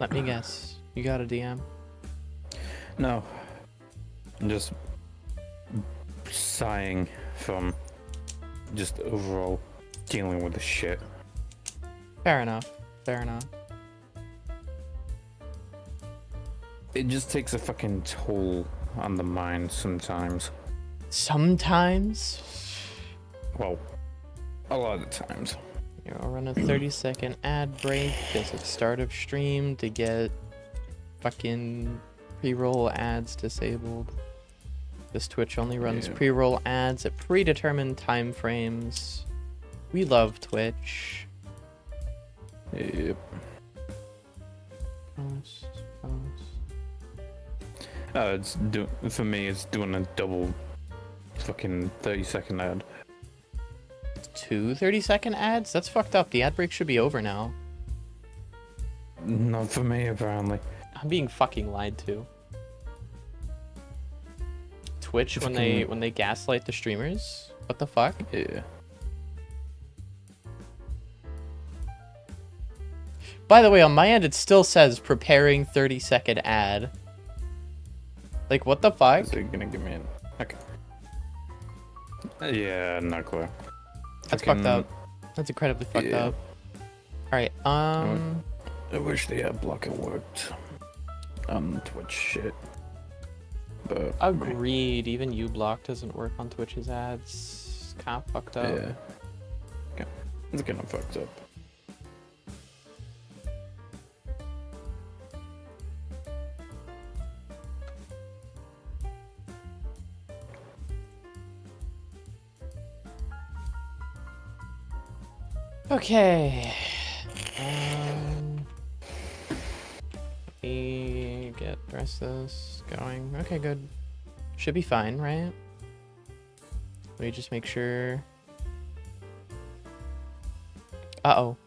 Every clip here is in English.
Let me guess. You got a DM? No. I'm just sighing from just overall dealing with the shit. Fair enough. Fair enough. It just takes a fucking toll on the mind sometimes. Sometimes. Well, a lot of the times. Here, I'll run a 30-second ad break as a start of stream to get fucking pre-roll ads disabled. This Twitch only runs pre-roll ads at predetermined time frames. We love Twitch. Yep. Post. For me, it's doing a double fucking 30-second ad. 2 30-second ads? That's fucked up. The ad break should be over now. Not for me, apparently. I'm being fucking lied to. Twitch when they gaslight the streamers? What the fuck? Yeah. By the way, on my end it still says preparing 30-second ad. Like, what the fuck? Is it gonna give me an... Okay. Yeah, not clear. That's fucked up. That's incredibly fucked up. Alright, I wish the ad blocker worked on Twitch shit. But agreed. Even uBlock doesn't work on Twitch's ads. It's kind of fucked up. yeah. Okay. It's kind of fucked up. Okay. Let me get the rest of this going. Okay, good. Should be fine, right? Let me just make sure. Uh-oh.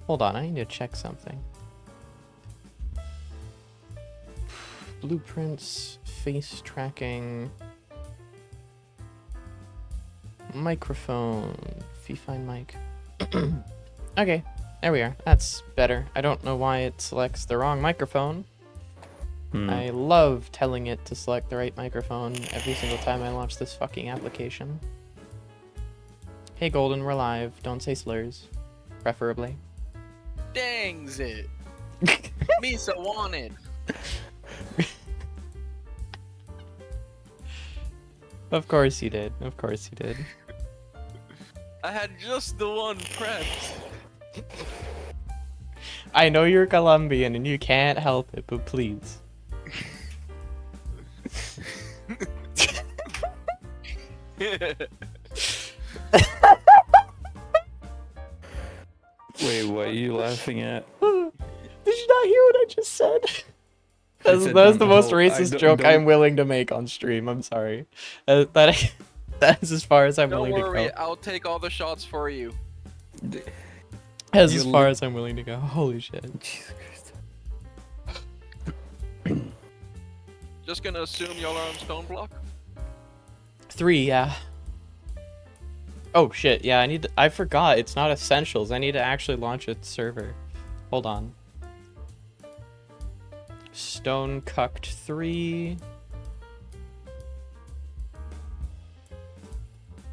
Hold on, I need to check something. Blueprints, face tracking. Microphone, find mic. Okay, there we are. That's better. I don't know why it selects the wrong microphone. I love telling it to select the right microphone every single time I launch this fucking application. Hey Golden, we're live. Don't say slurs. Preferably. Dangs it. Me so wanted. Of course you did. Of course you did. I had just the one prepped. I know you're Colombian and you can't help it, but please. Wait, what are you laughing at? Did you not hear what I just said? That's the most racist joke I'm willing to make on stream. I'm sorry. That is as far as I'm willing to go. Don't worry, I'll take all the shots for you. That's as far as I'm willing to go. Holy shit. Jesus Christ. Just gonna assume y'all are on stone block? 3, yeah. Oh shit, yeah, I forgot. It's not essentials. I need to actually launch a server. Hold on. Stone cucked 3.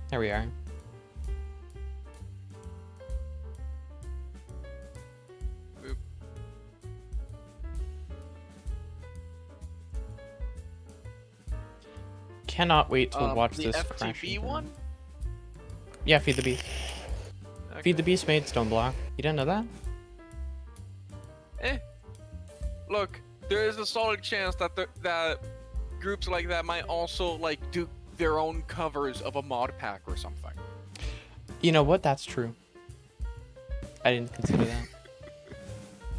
There we are. Boop. Cannot wait to watch the this FTB crash. one? Yeah, Feed the Beast. Okay. Feed the Beast made stone block. You didn't know that? Look, there is a solid chance that that groups like that might also like do their own covers of a mod pack or something. You know what? That's true. I didn't consider that.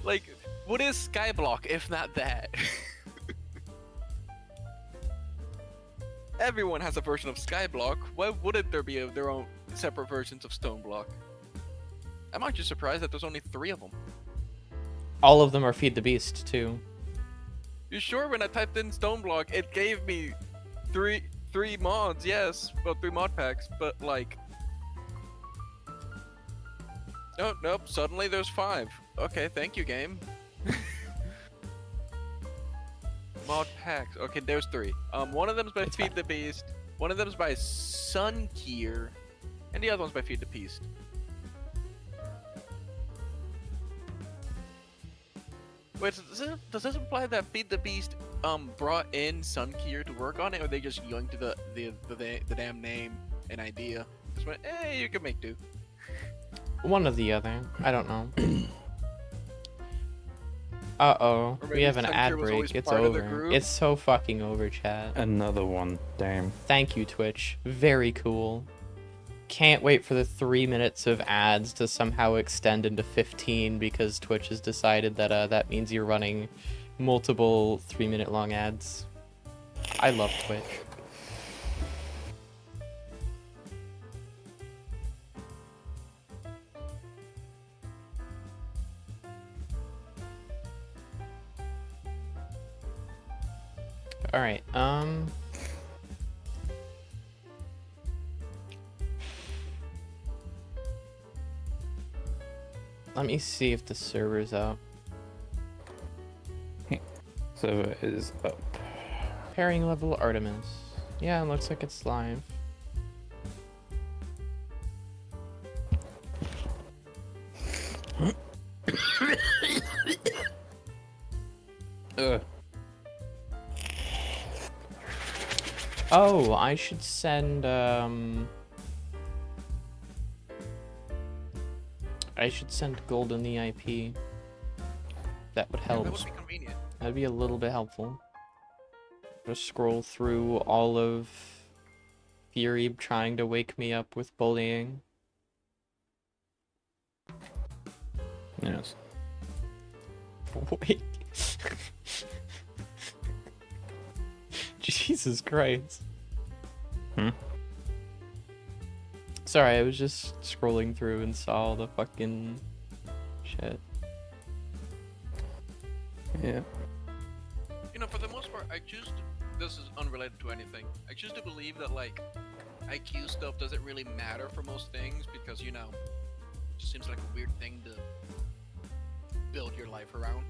Like, what is Skyblock if not that? Everyone has a version of Skyblock. Why wouldn't there be their own separate versions of Stoneblock? I'm actually surprised that there's only 3 of them. All of them are Feed the Beast, too. You sure? When I typed in Stoneblock, it gave me three mods, yes. Well, 3 mod packs, but like... Oh, nope. Suddenly there's 5. Okay, thank you, game. Mod packs. Okay, there's 3. One of them's by It's Feed fine. the Beast. One of them's by Sunkier, and the other one's by Feed the Beast. Wait, does this imply that Feed the Beast brought in Sunkier to work on it, or they just yoinked the damn name and idea? Just went, hey, you can make do. One or the other. I don't know. Uh-oh. Or We maybe have an Sunkier ad was always break. It's part of the over. group? It's so fucking over, chat. Another one. Damn. Thank you, Twitch. Very cool. Can't wait for the 3 minutes of ads to somehow extend into 15 because Twitch has decided that that means you're running multiple 3-minute long ads. I love Twitch. All right. Let me see if the server's up. Server is up. Pairing level Artemis. Yeah, it looks like it's live. Oh, I should send Golden the IP. That would help. That would be convenient. That'd be a little bit helpful. Just scroll through all of Fury trying to wake me up with bullying. Yes. Wait. Jesus Christ. Hmm? Sorry, I was just scrolling through and saw all the fucking shit. Yeah. You know, for the most part, I choose to. This is unrelated to anything. I choose to believe that, like, IQ stuff doesn't really matter for most things because, you know, it just seems like a weird thing to build your life around.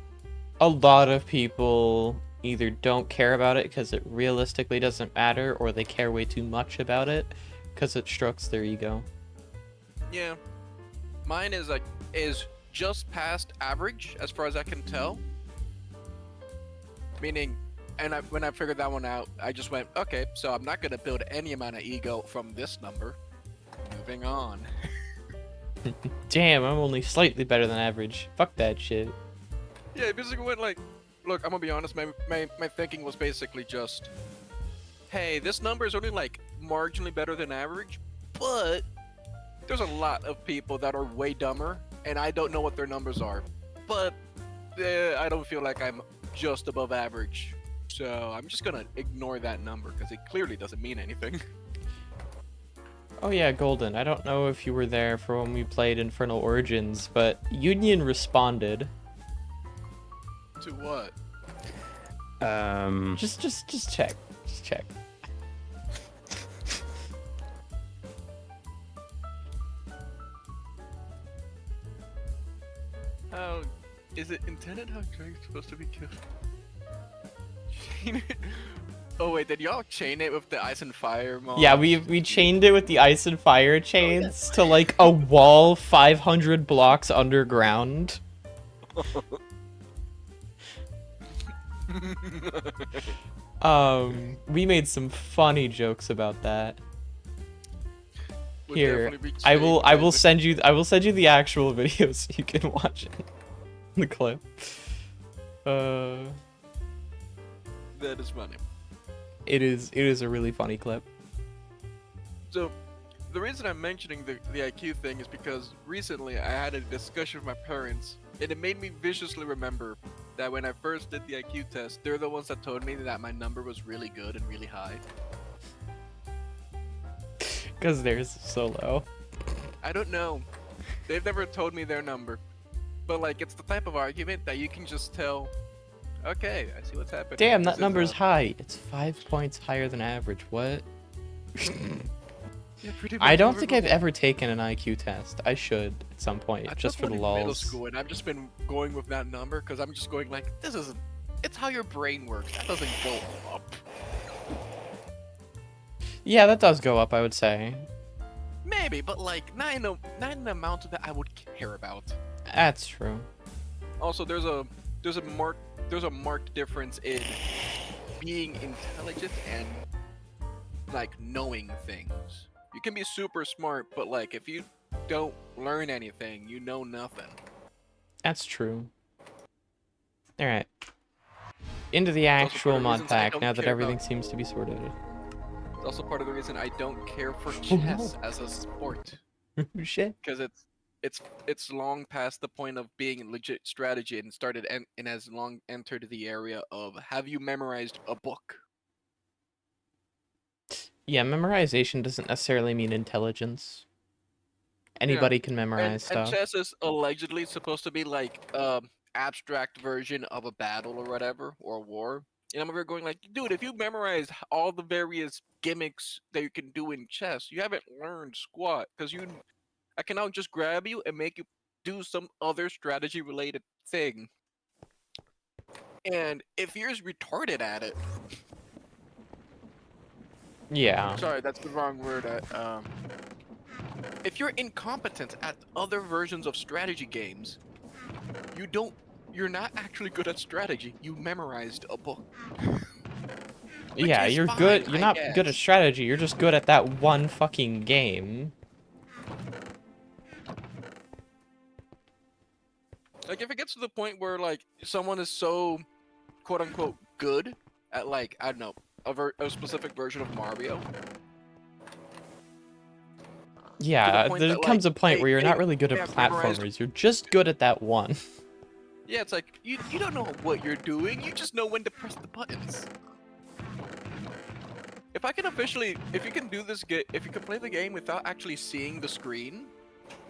A lot of people either don't care about it because it realistically doesn't matter, or they care way too much about it because it strokes their ego. Yeah. Mine is just past average as far as I can tell. Meaning, and when I figured that one out, I just went, okay, so I'm not gonna build any amount of ego from this number. Moving on. Damn, I'm only slightly better than average. Fuck that shit. Yeah, it basically went like, look, I'm gonna be honest, my thinking was basically just, hey, this number is only like marginally better than average, but there's a lot of people that are way dumber, and I don't know what their numbers are. But I don't feel like I'm just above average. So I'm just gonna ignore that number because it clearly doesn't mean anything. Oh yeah, Golden. I don't know if you were there for when we played Infernal Origins, but Union responded. To what? Just check. Just check. How is it intended? How Drake's supposed to be killed? Chain it. Oh wait, did y'all chain it with the ice and fire mod? Yeah, we chained it with the ice and fire chains to like a wall 500 blocks underground. We made some funny jokes about that. Would Here, definitely be I will chained send you the actual video so you can watch it. The clip. That is funny. It is a really funny clip. So, the reason I'm mentioning the IQ thing is because recently I had a discussion with my parents, and it made me viciously remember that when I first did the IQ test, they're the ones that told me that my number was really good and really high. Because theirs is so low. I don't know. They've never told me their number. But, like, it's the type of argument that you can just tell, okay, I see what's happening. Damn, This that is, number's high. It's 5 points higher than average. What? Yeah, pretty I much don't think I've everyone. ever taken an IQ test. I should at some point, I just took for one the in middle lulz. school, and I've just been going with that number because I'm just going like, this isn't. It's how your brain works. That doesn't go up. Yeah, that does go up, I would say. Maybe, but like not in the amount that I would care about. That's true. Also, there's a marked difference in being intelligent and like knowing things. You can be super smart, but like if you don't learn anything, you know nothing. That's true. Alright. Into the It's also part actual of the mod reasons I pack, don't now that care about. everything seems to be sorted. It's also part of the reason I don't care for Oh, no. chess as a sport Shit. because it's long past the point of being legit strategy and and has long entered the area of have you memorized a book? Yeah, memorization doesn't necessarily mean intelligence. Yeah. Anybody can memorize And stuff. chess is allegedly supposed to be like abstract version of a battle or whatever or a war. And I'm over going like, dude, if you memorize all the various gimmicks that you can do in chess, you haven't learned squat because I can now just grab you and make you do some other strategy related thing. And if you're retarded at it, Yeah. sorry, that's the wrong word. If you're incompetent at other versions of strategy games, you don't. You're not actually good at strategy. You memorized a book. Which Yeah, is you're fine, good. You're I not good at guess. strategy. You're just good at that one fucking game. Like if it gets to the point where like someone is so quote unquote good at like I don't know a specific version of Mario, to the Yeah, point there that like comes a point where you're not really good they at have memorized. platformers. You're just good at that one. Yeah, it's like you don't know what you're doing. You just know when to press the buttons. If I can officially, if you can do this, if you can play the game without actually seeing the screen,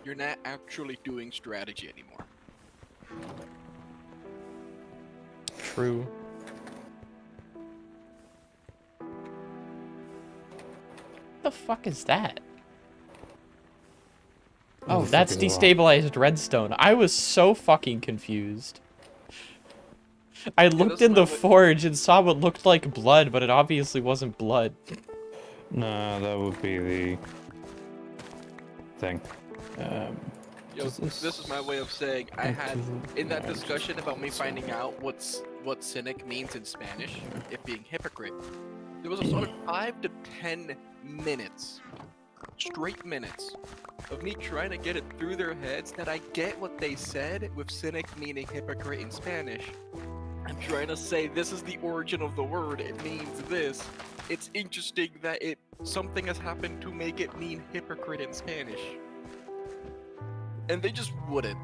you're not actually doing strategy anymore. True. The fuck is that? What Oh, the fuck that's is that? destabilized redstone. I was so fucking confused. I Yeah, looked that's in the my way. forge and saw what looked like blood, but it obviously wasn't blood. No, that would be the thing. Yo, this is my way of saying I had in that discussion about me finding out what cynic means in Spanish, it being hypocrite. There was a solid 5 to 10 minutes, straight minutes, of me trying to get it through their heads that I get what they said with cynic meaning hypocrite in Spanish. I'm trying to say this is the origin of the word. It means this. It's interesting that something has happened to make it mean hypocrite in Spanish. And they just wouldn't.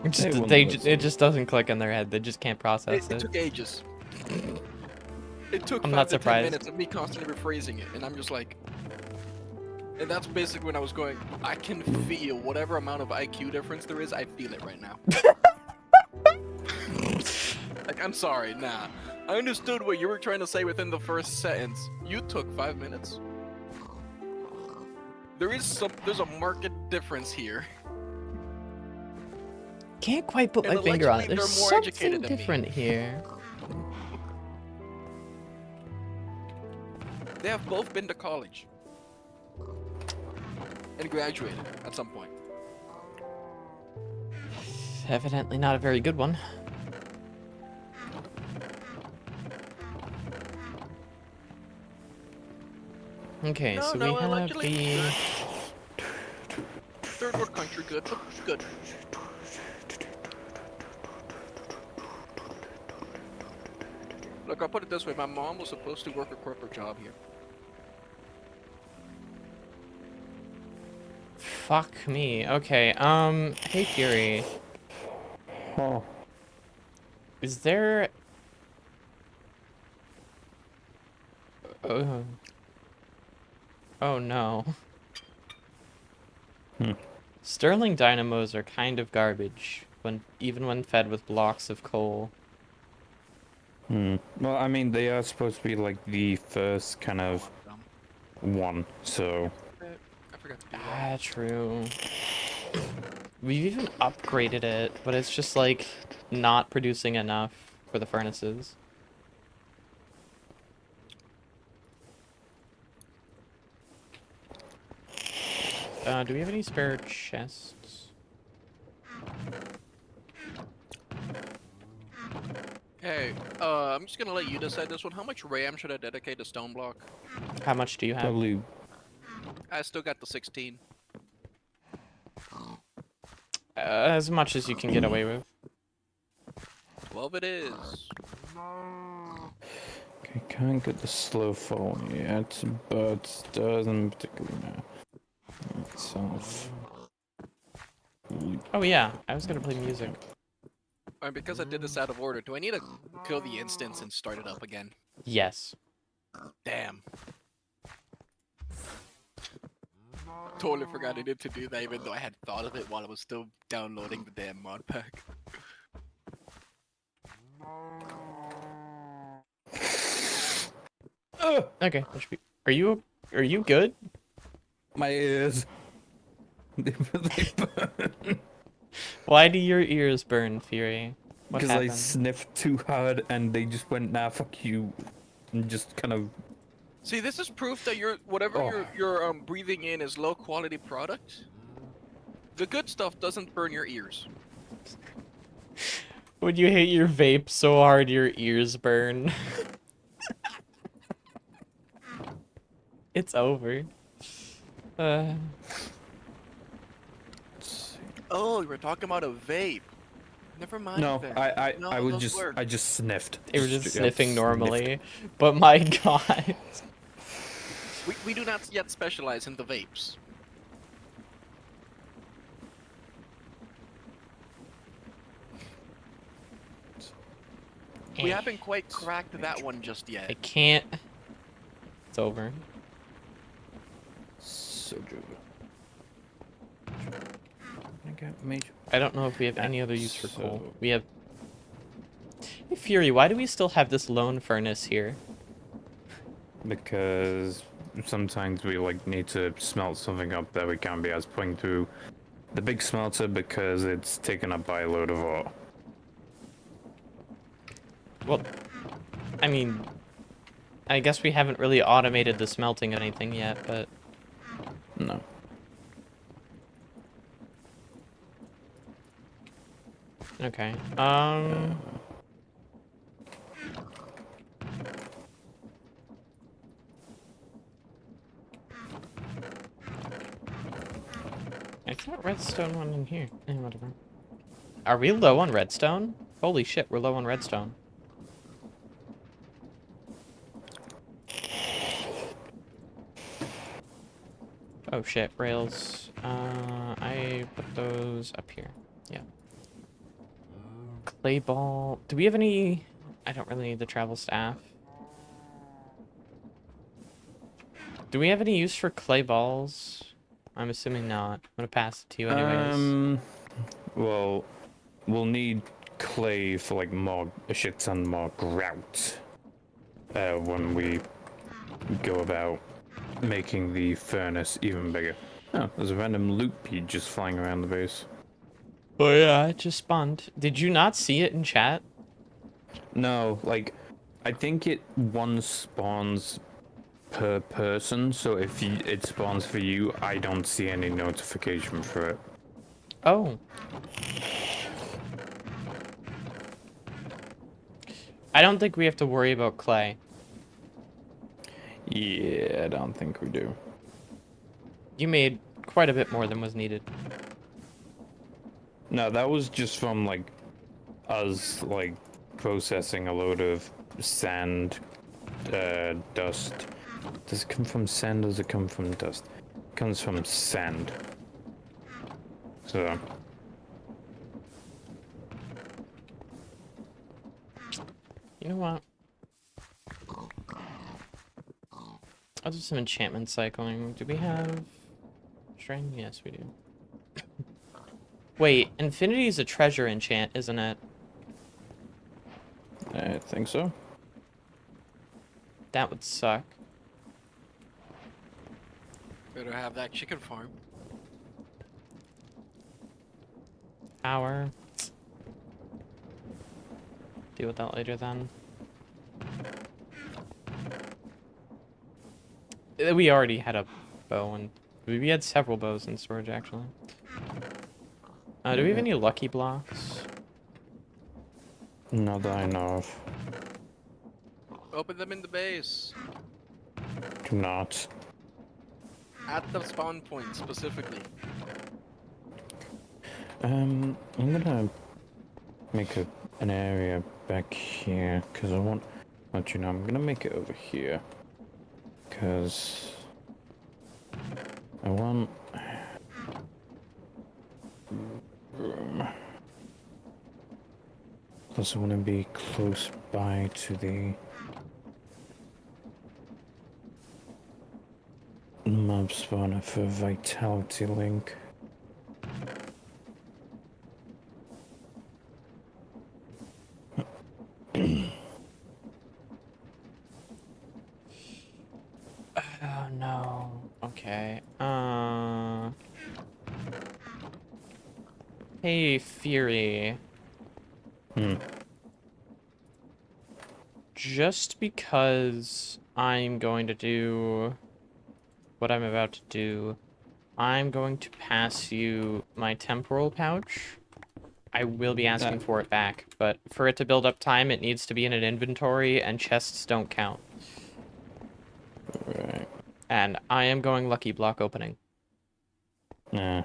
It just doesn't click in their head. They just can't process It it. took ages. It took I'm 5 not to 10 surprised. minutes of me constantly rephrasing it, and I'm just like, and that's basically when I was going. I can feel whatever amount of IQ difference there is. I feel it right now. Like, I'm sorry, nah. I understood what you were trying to say within the first sentence. You took 5 minutes. There's a marked difference here. Can't quite put And my finger on it. allegedly, There's they're more something educated than me. different here. They have both been to college. And graduated at some point. Evidently not a very good one. Okay, so we have allegedly the... good. Third world country, good, but good. Look, I'll put it this way. My mom was supposed to work a corporate job here. Fuck me. Okay, hey Fury. Oh. Is there... Oh no. Sterling dynamos are kind of garbage, even when fed with blocks of coal. Well, I mean, they are supposed to be like the first kind of 1, so... I forgot to do that. Ah, true. We've even upgraded it, but it's just like not producing enough for the furnaces. Do we have any spare chests? Hey, I'm just gonna let you decide this one. How much RAM should I dedicate to stone block? How much do you have? Probably... I still got the 16. As much as you can get away with. 12 it is. I can't get the slow fall yet, but doesn't particularly matter. Itself. Oh yeah, I was gonna play music. And because I did this out of order, do I need to kill the instance and start it up again? Yes. Damn. Totally forgot I needed to do that, even though I had thought of it while I was still downloading the damn mod pack. Okay, that should be. Are you good? My ears. They burn. Why do your ears burn, Fury? What Because I happened? sniffed too hard and they just went, nah, fuck you. And just kind of... See, this is proof that whatever Oh. you're breathing in is low quality product. The good stuff doesn't burn your ears. When you hit your vape so hard your ears burn. It's over. Let's see. Oh, you were talking about a vape. Never mind. No, then. I No, would those just, work. I just sniffed. They were just Straight up sniffing sniffed. normally. But my god. We do not yet specialize in the vapes. We haven't quite cracked that one just I yet. can't. It's over. Soju. I got major. I don't know if we have any other use for So- coal. We have... Hey, Fury, why do we still have this lone furnace here? Because sometimes we like need to smelt something up that we can't be as putting through the big smelter because it's taken up by a load of ore. Well, I mean... I guess we haven't really automated the smelting of anything yet, but... No. Okay. I thought redstone went in here. Whatever. Are we low on redstone? Holy shit, we're low on redstone. Oh shit, rails. I put those up here. Yeah. Clay ball. Do we have any... I don't really need the travel staff. Do we have any use for clay balls? I'm assuming not. I'm gonna pass it to you anyways. Well, we'll need clay for like more a shit ton more grout. When we go about making the furnace even bigger. Oh, there's a random loot pea just flying around the base. Oh yeah, it just spawned. Did you not see it in chat? No, like, I think it one spawns per person, so if it spawns for you, I don't see any notification for it. Oh. I don't think we have to worry about clay. Yeah, I don't think we do. You made quite a bit more than was needed. No, that was just from, like, us, like, processing a load of sand, dust. Does it come from sand or does it come from dust? It comes from sand. So... You know what? I'll do some enchantment cycling. Do we have string? Yes, we do. Wait, infinity is a treasure enchant, isn't it? I think so. That would suck. Better have that chicken farm. Power. Deal with that later then. We already had a bow, and we had several bows in storage, actually. Do we have any lucky blocks? Not that I know of. Open them in the base. Do not. At the spawn point, specifically. I'm gonna make an area back here, because I want, let you know, I'm gonna make it over here. Because I want room. Plus I want to be close by to the mob spawner for vitality link. Oh no. Okay. Hey, Fury. Just because I'm going to do what I'm about to do, I'm going to pass you my temporal pouch. I will be asking for it back, but for it to build up time, it needs to be in an inventory, and chests don't count. Right. And I am going lucky block opening. Nah.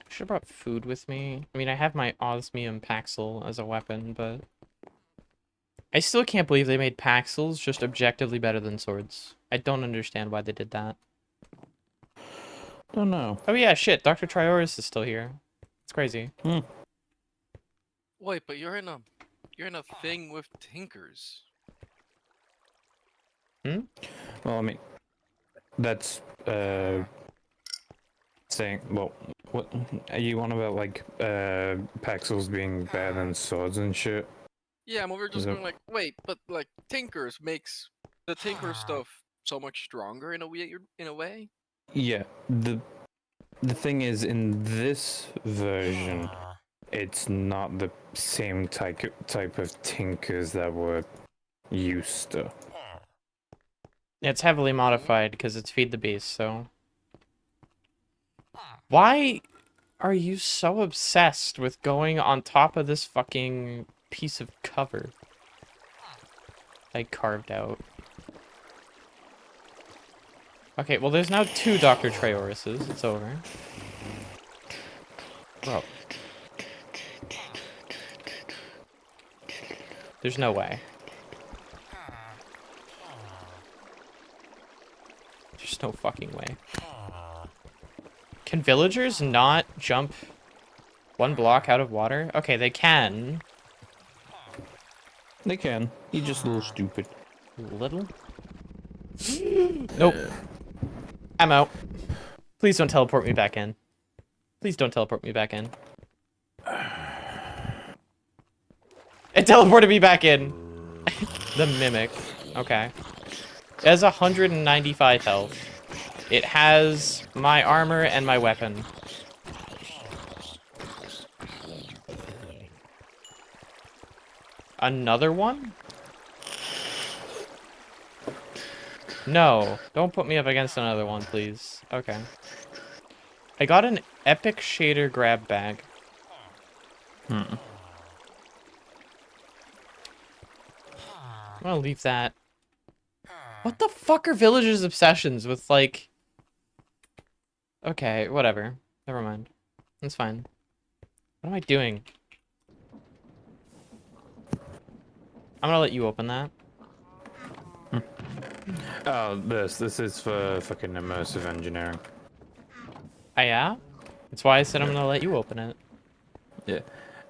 Should have brought food with me. I mean, I have my osmium Paxil as a weapon, but I still can't believe they made Paxils just objectively better than swords. I don't understand why they did that. Don't know. Oh yeah, shit, Dr. Trioris is still here. It's crazy. Wait, but you're in a thing with tinkers. Hmm? Well, I mean, that's saying, well, what are you on about, like Paxils being better than swords and shit? Yeah, I'm over just So- going like, wait, but like tinkers makes the tinker stuff so much stronger in a way. Yeah, the thing is, in this version, it's not the same type of tinkers that we're used to. It's heavily modified because it's Feed the Beast, so... Why are you so obsessed with going on top of this fucking piece of cover I carved out? Okay, well there's now 2 Dr. Traorises. It's over. Bro. There's no way. There's no fucking way. Can villagers not jump 1 block out of water? Okay, they can. They can. You're just a little stupid. Little? Nope. I'm out. Please don't teleport me back in. Please don't teleport me back in. It teleported me back in. The mimic. Okay. It has 195 health. It has my armor and my weapon. Another one? No, don't put me up against another one, please. Okay. I got an epic shader grab bag. I'm gonna leave that. What the fuck are villagers' obsessions with, like... Okay, whatever. Never mind. That's fine. What am I doing? I'm gonna let you open that. Oh, this is for fucking immersive engineering. Oh, yeah? That's why I said I'm gonna let you open it. Yeah.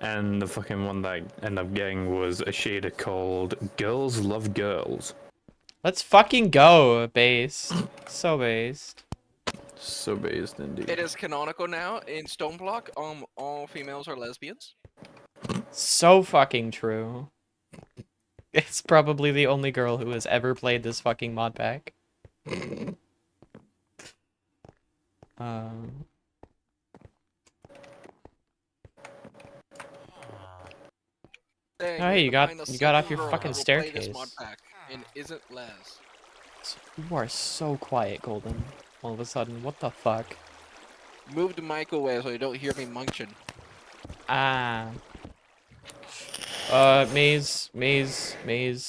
And the fucking one that I ended up getting was a shader called Girls Love Girls. Let's fucking go, based. So based. So based indeed. It is canonical now in Stoneblock. All females are lesbians. So fucking true. It's probably the only girl who has ever played this fucking mod pack. Um, Dang, Oh, we're hey, you gonna got find a you got off second your girl fucking that will play this mod staircase. pack and isn't Les. You are so quiet, Golden. All of a sudden, what the fuck? Move the mic away so you don't hear me munching. Ah. Maze.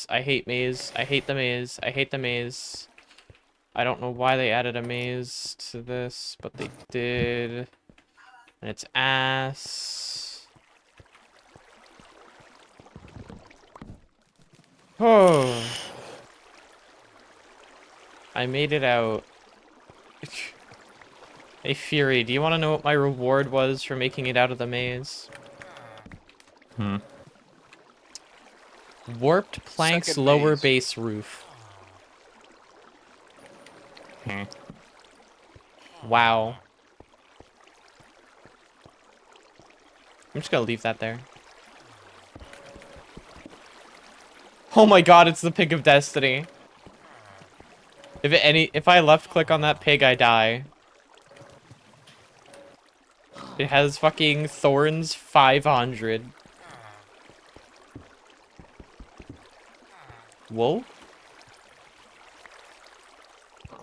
I hate maze. I hate the maze. I hate the maze. I don't know why they added a maze to this, but they did. And it's ass. Oh. I made it out. Hey, Fury, do you want to know what my reward was for making it out of the maze? Hmm. Warped Plank's Second lower maze. base roof. Hmm. Wow. I'm just gonna leave that there. Oh my god, it's the Pig of Destiny. If I left click on that pig, I die. It has fucking thorns 500. Whoa?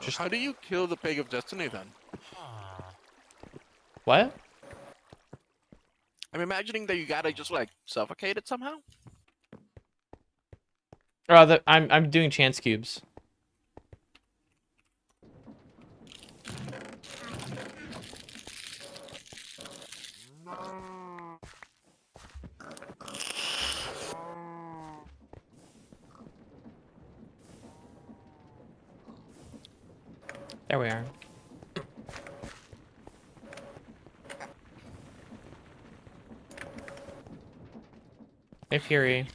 Just How do you kill the Pig of Destiny then? what? I'm imagining that you gotta just like suffocate it somehow. Oh, I'm doing chance cubes. There we are. Hey Fury,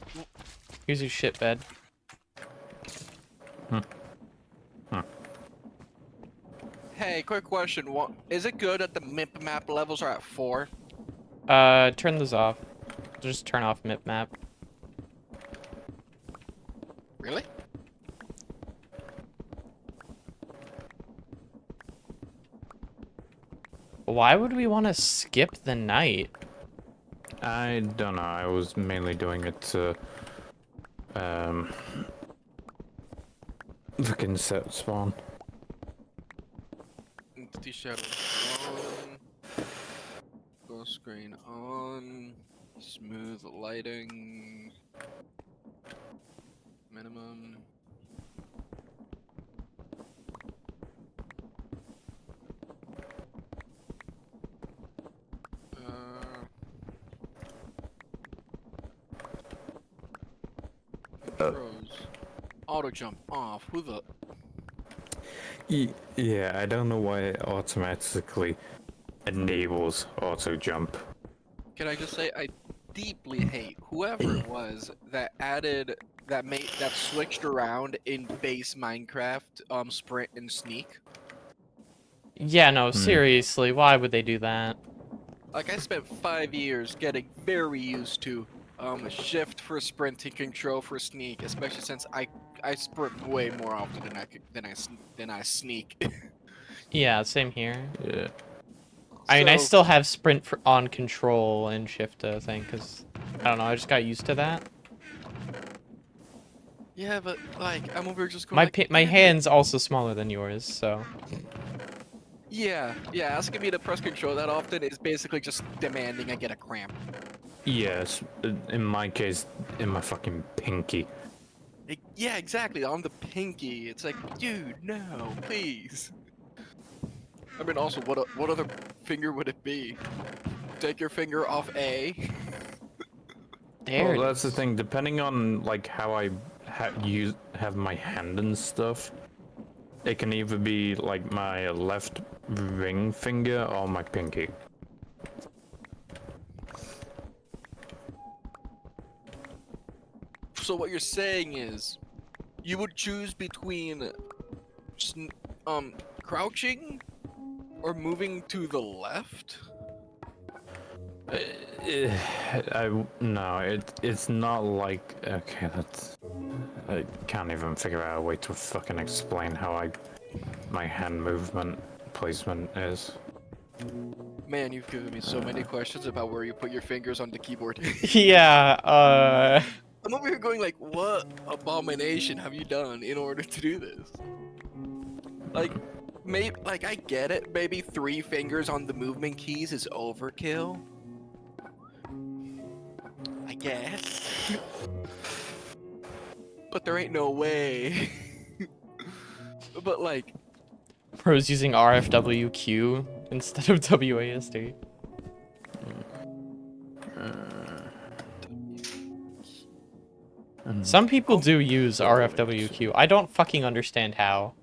here's your shit bed. Hey, quick question. What is it good that the MIP map levels are at 4? Turn those off. Just turn off mip map. Really? Why would we want to skip the night? I don't know. I was mainly doing it to fucking set spawn. Entity shadow on. Full screen on. Smooth lighting. Minimum. Controls. Auto jump off. Who the? Yeah, I don't know why it automatically enables auto jump. Can I just say I deeply hate whoever it was that added that switched around in base Minecraft sprint and sneak. Yeah, no, seriously, why would they do that? Like I spent 5 years getting very used to shift for sprinting, control for sneak, especially since I sprint way more often than I sneak. Yeah, same here. Yeah. I mean, I So, still have sprint on control and shift thing, because, I don't know, I just got used to that. yeah, but like I'm over here just going My like, my "Damn it." hand's also smaller than yours, so... Yeah, asking me to press control that often is basically just demanding I get a cramp. Yes, in my case, in my fucking pinky. Yeah, exactly. On the pinky, it's like, dude, no, please. I mean, also, what other finger would it be? Take your finger off A. There Well, it that's the is. thing. Depending on like how I have my hand and stuff, it can either be like my left ring finger or my pinky. So what you're saying is, you would choose between, crouching Or moving to the left? It's not like okay. That's I can't even figure out a way to fucking explain how my hand movement placement is. Man, you've given me so many questions about where you put your fingers on the keyboard. Yeah, I'm over here going like, what abomination have you done in order to do this? Like, maybe, like I get it. Maybe 3 fingers on the movement keys is overkill. I guess. But there ain't no way. But like, Bro's using RFWQ instead of WASD. Some people do use RFWQ. I don't fucking understand how.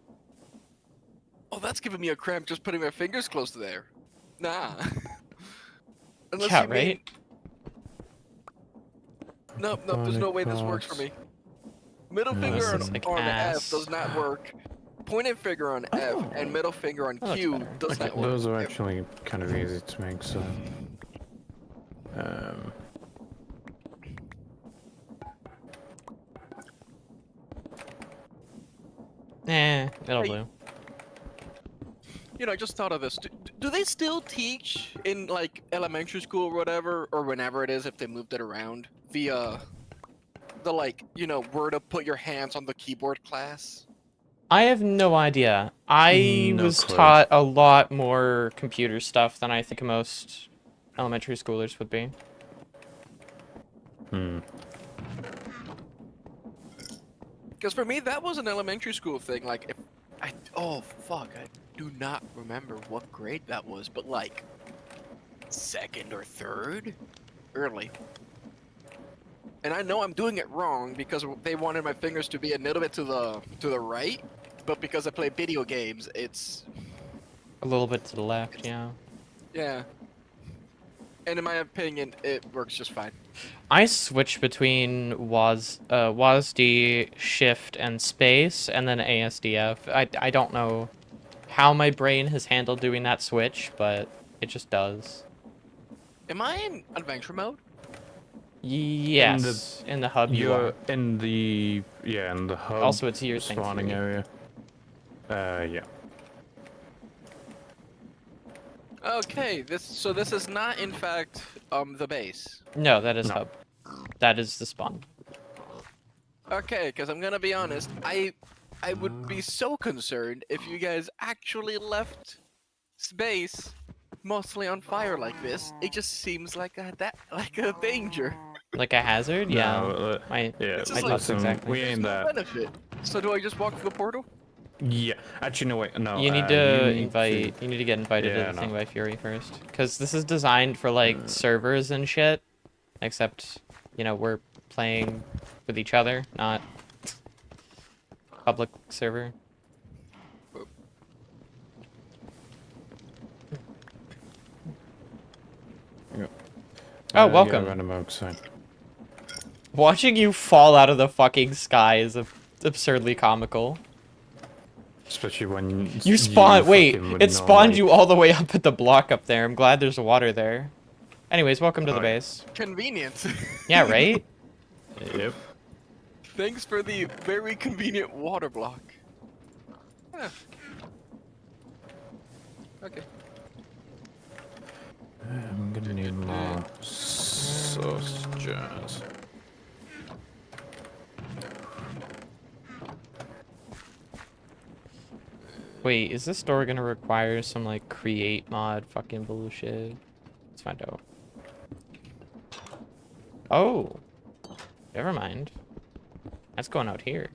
oh, that's giving me a cramp just putting my fingers close to there. Nah. Unless Yeah, you right? mean. Nope, there's no way this works for me. Middle finger this on, looks like on ass. F does not work. Pointing finger on F and middle finger on That looks Q better. does Okay, not work. those are actually kind of easy to make. So, It'll Hey. do. You know, I just thought of this. Do they still teach in like elementary school or whatever, or whenever it is if they moved it around, the like, you know, where to put your hands on the keyboard class? I have no idea. I No was clue. taught a lot more computer stuff than I think most elementary schoolers would be. Because for me, that was an elementary school thing. Like, if oh fuck, I do not remember what grade that was, but like, 2nd or 3rd, early. And I know I'm doing it wrong because they wanted my fingers to be a little bit to the right, but because I play video games, it's A little bit to the left, yeah. yeah. And in my opinion, it works just fine. I switch between WASD, Shift, and Space, and then ASDF. I don't know how my brain has handled doing that switch, but it just does. Am I in adventure mode? Yes, in the hub you you're are. in the in the hub. Also, it's your thing spawning 3. area. Yeah. Okay, so this is not in fact the base. No, that is No. hub. That is the spawn. Okay, because I'm gonna be honest, I would be so concerned if you guys actually left space mostly on fire like this. It just seems like a danger. Like a hazard? Yeah. No, My It's my just thoughts like- exactly. we ain't no that. benefit. So do I just walk through the portal? Yeah. Actually, no. Wait. No. You need to invite. You need to get invited Yeah, to the no. thing by Fury first, because this is designed for like servers and shit. Except, you know, we're playing with each other, not public server. Oh, welcome. Yeah, random outside. Watching you fall out of the fucking sky is absurdly comical. Especially when You spawn. Wait, fucking would it spawned normally- you all the way up at the block up there. I'm glad there's water there. Anyways, welcome to the Oh, yeah. base. Convenient. Yeah, right? Yep. Thanks for the very convenient water block. Huh. Okay. I'm gonna need more sausages. Wait, is this door gonna require some like create mod fucking bullshit? Let's find out. Oh, never mind. That's going out here.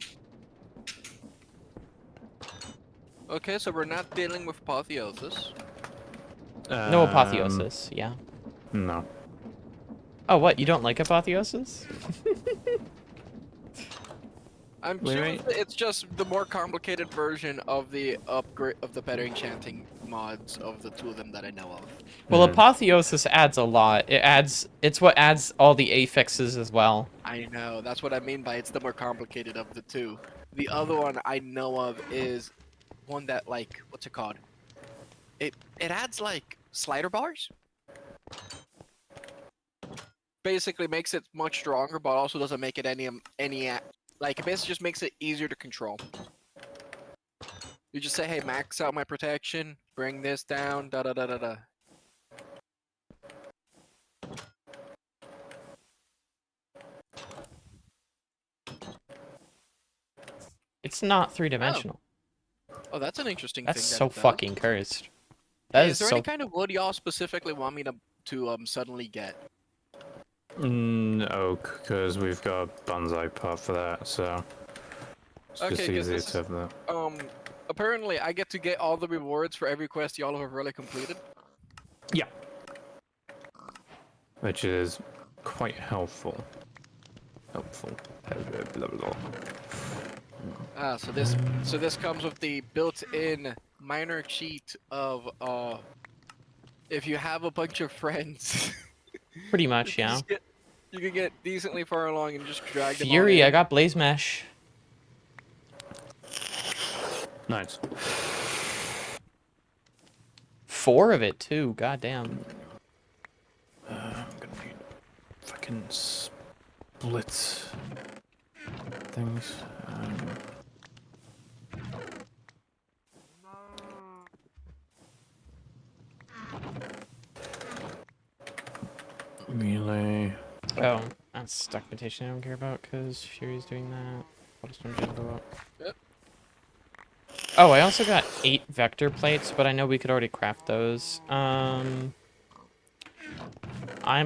Okay, so we're not dealing with apotheosis. No apotheosis. Yeah. No. Oh, what? You don't like apotheosis? I'm Wait, sure wait. it's just the more complicated version of the upgrade of the better enchanting mods of the 2 of them that I know of. Well, Mhm. apotheosis adds a lot. It's what adds all the affixes as well. I know, that's what I mean by it's the more complicated of the 2. The other one I know of is one that, like, what's it called? it adds like slider bars. Basically makes it much stronger, but also doesn't make it like it basically just makes it easier to control. You just say, hey, max out my protection, bring this down, da da da da da. It's not three-dimensional. Oh, that's an interesting That's thing that so it does. fucking cursed. Hey, That is is there so. any kind of wood y'all specifically want me to suddenly get? Oak, because we've got a bonsai pot for that, so it's Okay, just 'cause easier this to have that. apparently I get to get all the rewards for every quest y'all have really completed. Yeah. Which is quite helpful. Helpful. Blah, blah, blah. Ah, so this comes with the built-in minor cheat of if you have a bunch of friends, Pretty you much, can yeah. just you can get decently far along and just drag them all Fury, I in. got Blaze Mesh. Nice. 4 of it, too. Goddamn. I'm gonna need fucking splits things. Melee. Oh, that's documentation I don't care about because Fury's doing that. Cobblestone didn't go up. Yep. Oh, I also got 8 vector plates, but I know we could already craft those. I'm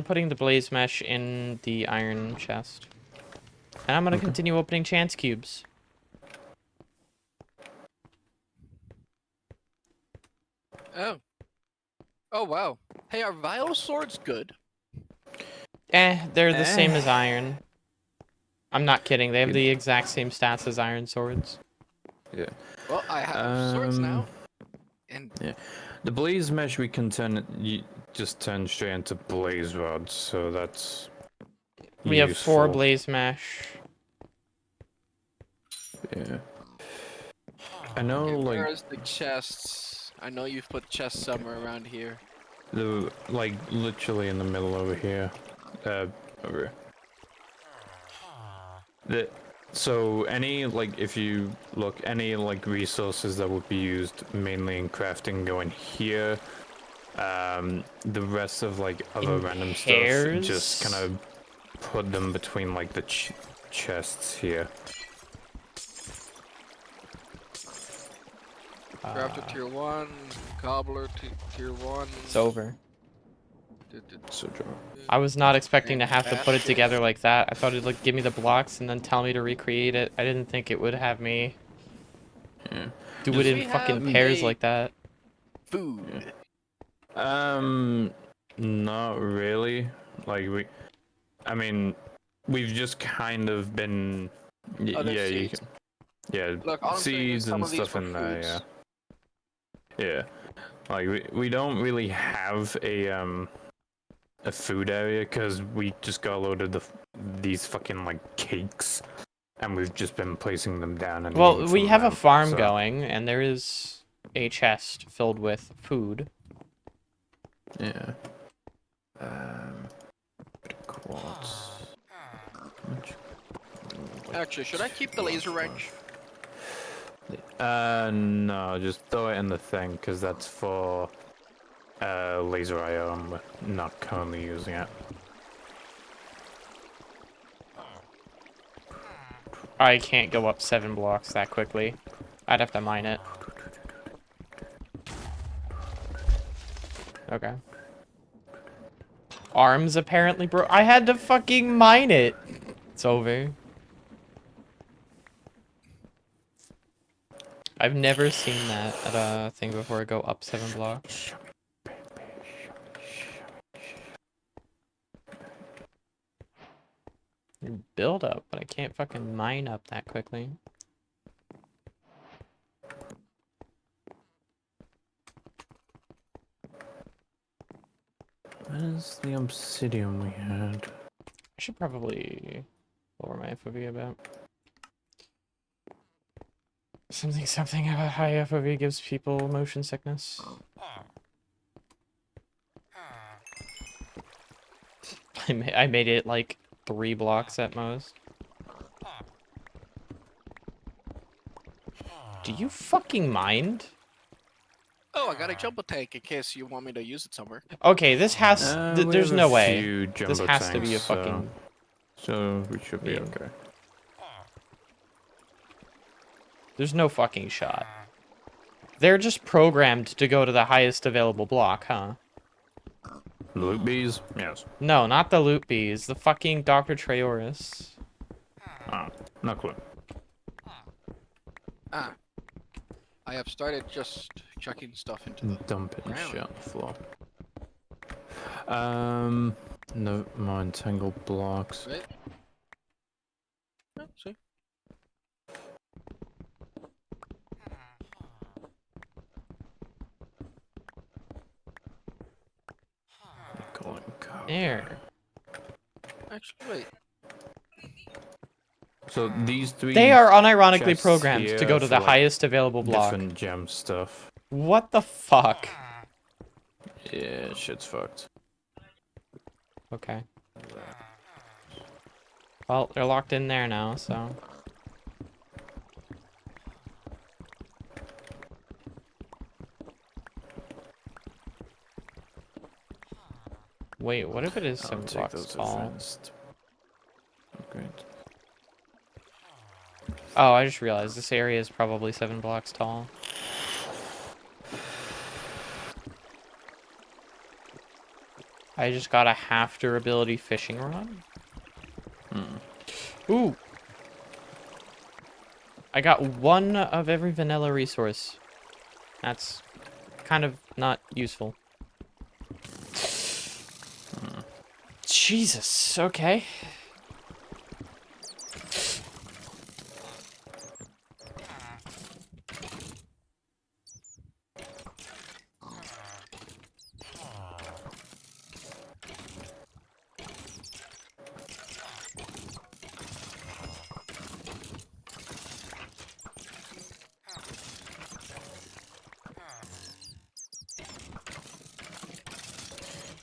putting the blaze mesh in the iron chest. And I'm gonna continue opening chance cubes. Oh. Oh wow. Hey, are vial swords good? They're the same as iron. I'm not kidding, they have the exact same stats as iron swords. Yeah. Well, I have swords now. And yeah, the blaze mesh we can just turn straight into blaze rods, so that's We have 4 useful. blaze mesh. Yeah. I know, like where's the chests? I know you've put chests somewhere around here. the literally in the middle over here. Over here. So any if you look, any resources that would be used mainly in crafting go in here. The rest of other In random pairs? stuff, just kind of put them between the chests here. Crafter tier 1, cobbler tier 1. It's over. So draw. I was not expecting to have to put it Basket. together like that. I thought it'd give me the blocks and then tell me to recreate it. I didn't think it would have me Yeah. do it in We fucking have pairs a like that. Food. Not really. I mean, we've just kind of been, Other yeah, you seeds. can, yeah, Look, all I'm saying is seeds some and of these stuff were in there, yeah. foods. Yeah, we don't really have a food area because we just got loaded these fucking cakes, and we've just been placing them down and Well, eating we from have a them, farm so. going, and there is a chest filled with food. Yeah. Bit of quartz. Actually, should I keep the laser wrench? No, just throw it in the thing, because that's for laser IO, and we're not currently using it. I can't go up 7 blocks that quickly. I'd have to mine it. Okay. Arms apparently broke. I had to fucking mine it. It's over. I've never seen that at a thing before. Go up 7 blocks. Build up, but I can't fucking mine up that quickly. Where's the obsidian we had? I should probably lower my FOV a bit. Something about high FOV gives people motion sickness. I made it like 3 blocks at most. Do you fucking mind? Oh, I got a jumbo tank in case you want me to use it somewhere. Okay, this has. We There's have no a way. few This jumbo has to be a tanks, fucking. so we should be meme. okay. There's no fucking shot. They're just programmed to go to the highest available block, huh? Loot bees? Yes. No, not the loot bees. The fucking Dr. Treoris. Ah, no clue. Ah. I have started just chucking stuff into the Dumping ground. shit on the floor. No more entangled blocks. Right? Oh, see? There. Actually, wait. So these 3 They are unironically chests programmed to here go to for, the like, highest available block. different gem stuff. What the fuck? Yeah, shit's fucked. Okay. Well, they're locked in there now, so. Wait, what if it is I'll 7 take blocks those tall? advanced. Great. Oh, I just realized this area is probably 7 blocks tall. I just got a half durability fishing rod. Ooh! I got 1 of every vanilla resource. That's kind of not useful. Jesus, okay.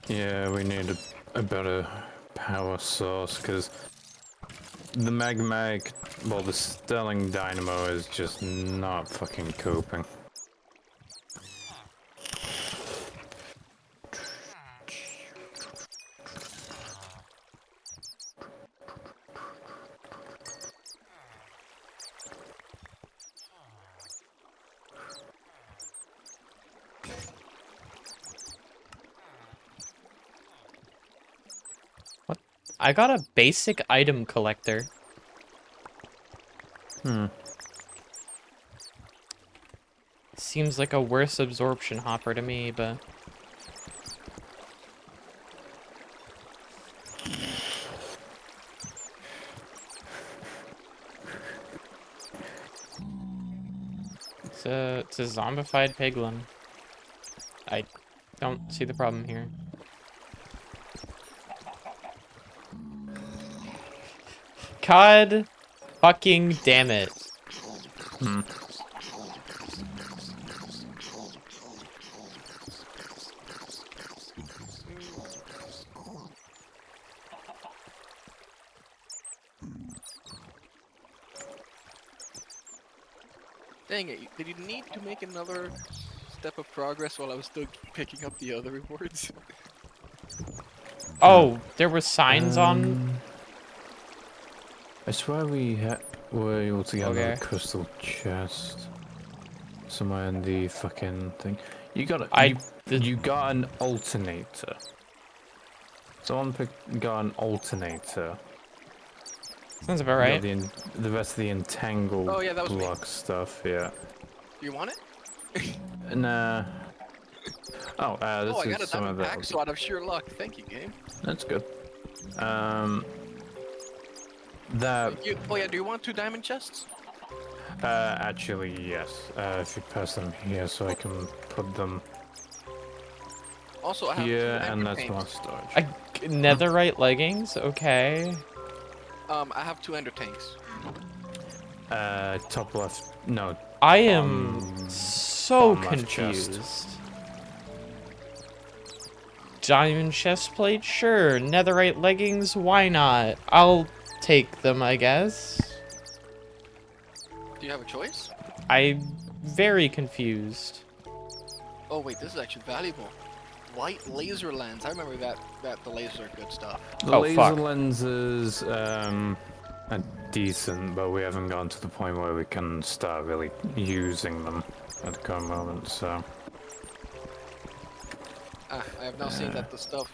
Yeah, we need a better power source because the the Sterling Dynamo is just not fucking coping. I got a basic item collector. Seems like a worse absorption hopper to me, but... It's a zombified piglin. I don't see the problem here. God fucking damn it. Dang it, did you need to make another step of progress while I was still picking up the other rewards? Oh, there were signs on... I swear were able to get another Okay. crystal chest somewhere in the fucking thing. You got you got an alternator. Someone got an alternator. Sounds about right. The rest of the entangled Oh, yeah, that was me. block stuff, yeah. Do you want it? Nah. Oh, this Oh, I is got a some of diamond the... pack, so out of sheer luck. Thank you, game. That's good. Oh yeah, do you want 2 diamond chests? Actually, yes. If you pass them here so I can put them Also, I have here, 2 and ender that's tanks. more storage. Netherite leggings? Okay. I have 2 ender tanks. Top left. No. I am so bottom left chest. confused. Diamond chest plate? Sure. Netherite leggings? Why not? I'll take them, I guess. Do you have a choice? I'm very confused. Oh wait, this is actually valuable. White laser lens. I remember that the lasers are good stuff. The Oh, laser fuck. lenses are decent, but we haven't gotten to the point where we can start really using them at the current moment, so... Ah, I have now seen that the stuff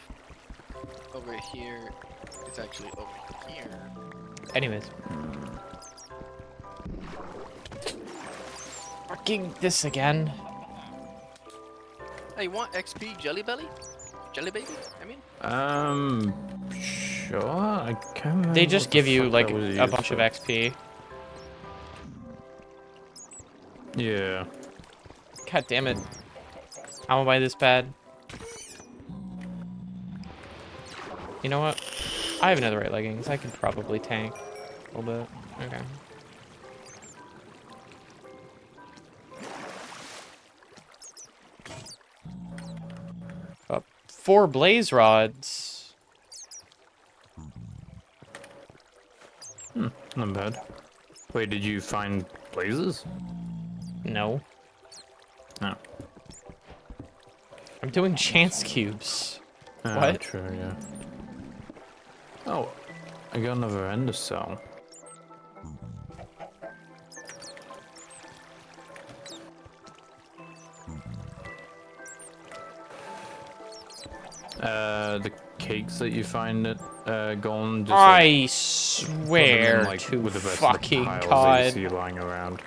over here is actually over here. Anyways. Fucking this again. Hey, you want XP Jelly Belly? Jelly Baby? I mean? Sure, I can't remember They what just the give you fuck like that was a used bunch of for. XP. Yeah. God damn it. How am I this bad? You know what? I have netherite leggings. I can probably tank a little bit. Okay. Oh, 4 blaze rods. Not bad. Wait, did you find blazes? No. No. I'm doing chance cubes. Oh, What? true, yeah. Oh, I got another ender cell. The cakes that you find at Golden, just like, I put swear them in, like, to with the rest fucking of the piles that you see God. lying around.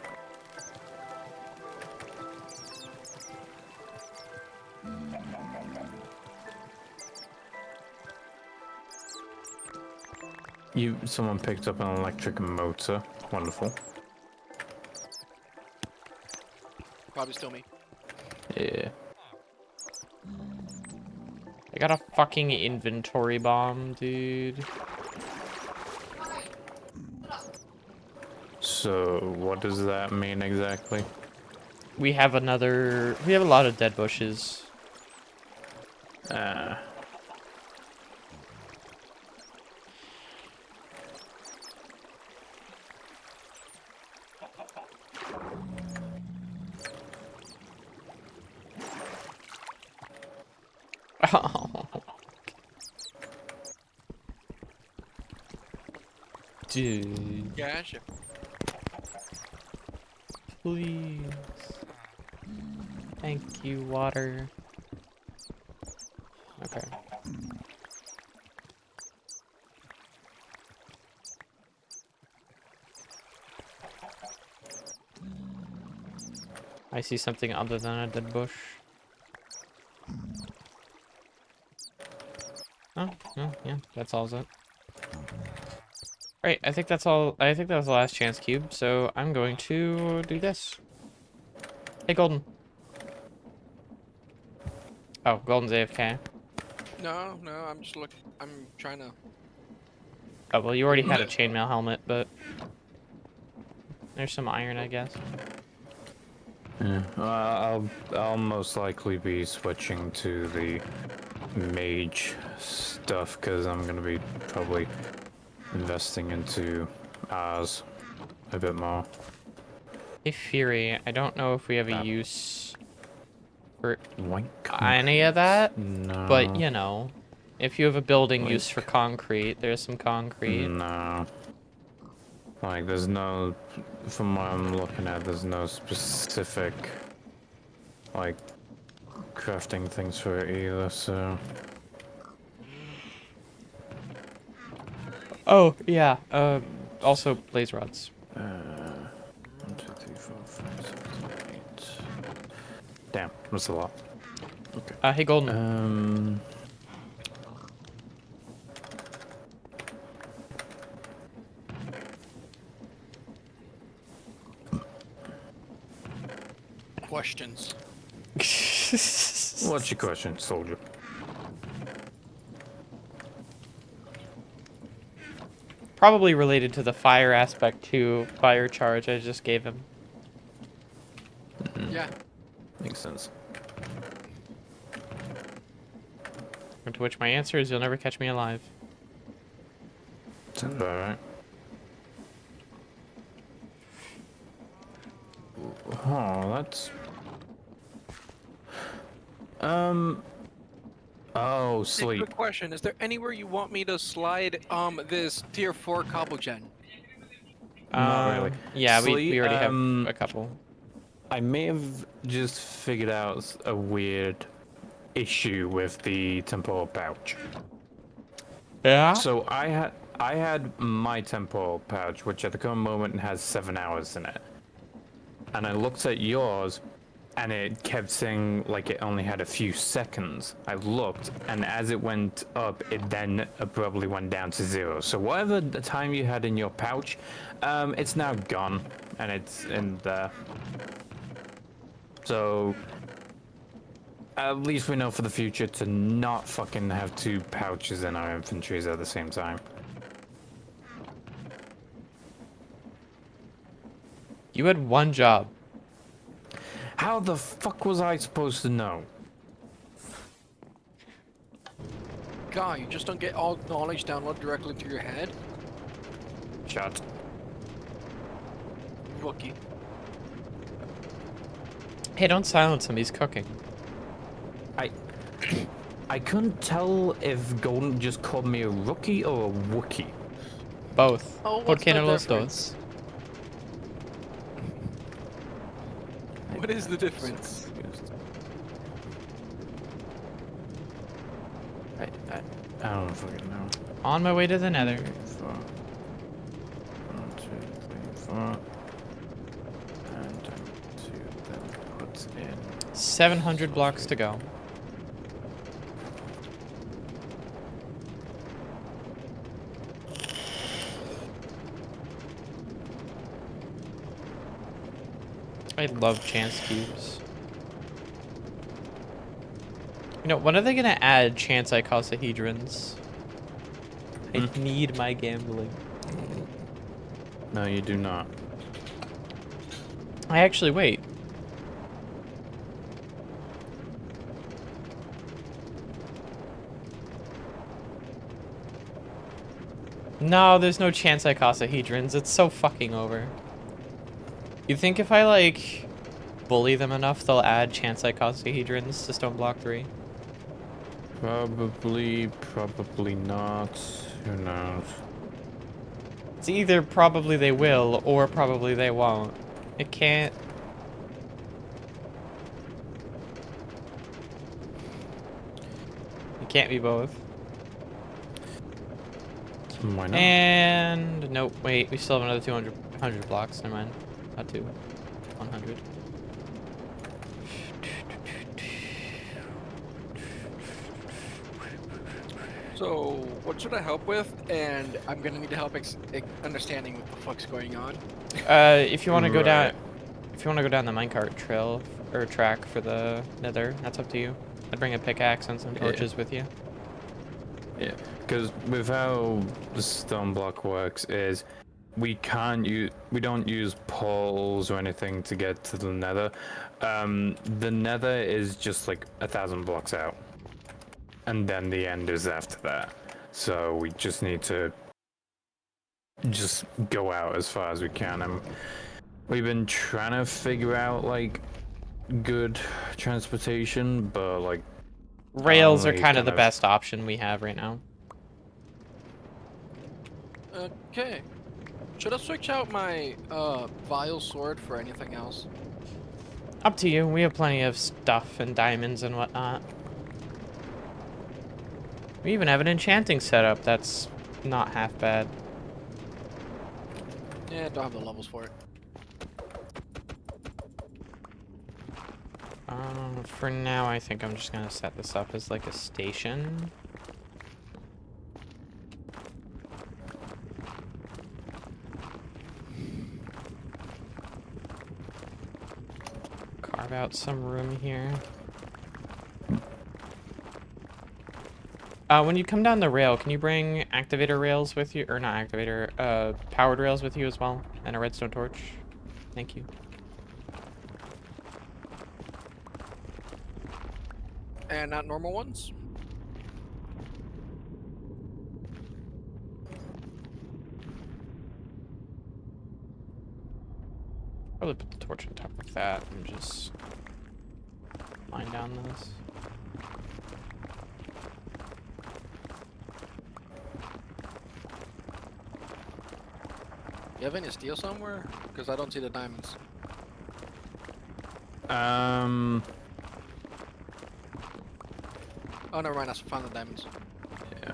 Someone picked up an electric motor. Wonderful. Probably still me. Yeah. I got a fucking inventory bomb, dude. So, what does that mean exactly? We have a lot of dead bushes. Oh. Dude, Gotcha. please. Thank you, water. Okay. I see something other than a dead bush. Oh, yeah, that's all it. Right, I think that's all. I think that was the last chance cube, so I'm going to do this. Hey, Golden. Oh, Golden's AFK. No, I'm just I'm trying to. Oh, well, you already had a chainmail helmet, but there's some iron, I guess. Yeah. I'll most likely be switching to the mage stuff because I'm gonna be probably investing into ours a bit more. Hey, Fury, I don't know if we have a use for White any of that, No. but, you know, if you have a building use for Like- concrete, there's some concrete. No. Like, there's no, from what I'm looking at, there's no specific, like, crafting things for it either, so. Oh, yeah, also blaze rods. 1, 2, 3, 4, 5, 6, 7, 8. Damn, that's a lot. Okay. Hey, Golden. Questions. What's your question, soldier? Probably related to the fire aspect to fire charge I just gave him. Yeah. Makes sense. To which my answer is, you'll never catch me alive. Sounds about right. Oh, that's... Oh, Hey, sleep. quick question: is there anywhere you want me to slide this tier 4 cobble gen? Not really. Yeah, Sleep, we already have a couple. I may have just figured out a weird issue with the temporal pouch. Yeah? So I had my temporal pouch, which at the current moment has 7 hours in it. And I looked at yours, and it kept saying like it only had a few seconds. I looked, and as it went up, it then abruptly went down to 0. So whatever the time you had in your pouch, it's now gone, and it's in there. So at least we know for the future to not fucking have 2 pouches in our inventories at the same time. You had one job. How the fuck was I supposed to know? God, you just don't get all knowledge downloaded directly into your head? Shut. Rookie. Hey, don't silence him. He's cooking. I couldn't tell if Golden just called me a rookie or a Wookie. Both. Oh, ¿Por what's qué the no los difference? dos? What is the difference? I don't fucking know. On my way to the nether. 3, 4. 1, 2, 3, 4. And to then put in 700 blocks to go. I love chance cubes. You know, when are they gonna add chance icosahedrons? I need my gambling. No, you do not. I actually wait. No, there's no chance icosahedrons. It's so fucking over. You think if I, like, bully them enough, they'll add chance icosahedrons to Stone Block 3? Probably not. Who knows? It's either probably they will, or probably they won't. It can't... It can't be both. Why not? And... Nope, wait, we still have another 100 blocks. Never mind. Not 2. 100. So, what should I help with? And I'm gonna need help understanding what the fuck's going on. If you want to go down... Right. If you want to go down the minecart trail, or track for the nether, that's up to you. I'd bring a pickaxe and some torches with you. Yeah, because with how the stone block works is we don't use poles or anything to get to the nether. The nether is just like 1,000 blocks out, and then the end is after that. So we just need to just go out as far as we can, and we've been trying to figure out like good transportation, but like Rails are only kind of the best option we have right now. Okay. Should I switch out my vile sword for anything else? Up to you. We have plenty of stuff and diamonds and whatnot. We even have an enchanting setup that's not half bad. Yeah, don't have the levels for it. For now, I think I'm just gonna set this up as like a station. Carve out some room here. When you come down the rail, can you bring activator rails with you? Or not activator, powered rails with you as well? And a redstone torch? Thank you. And not normal ones? Probably put the torch on top of that and just line down this. You have any steel somewhere? Because I don't see the diamonds. Oh, never mind. I found the diamonds. Yeah.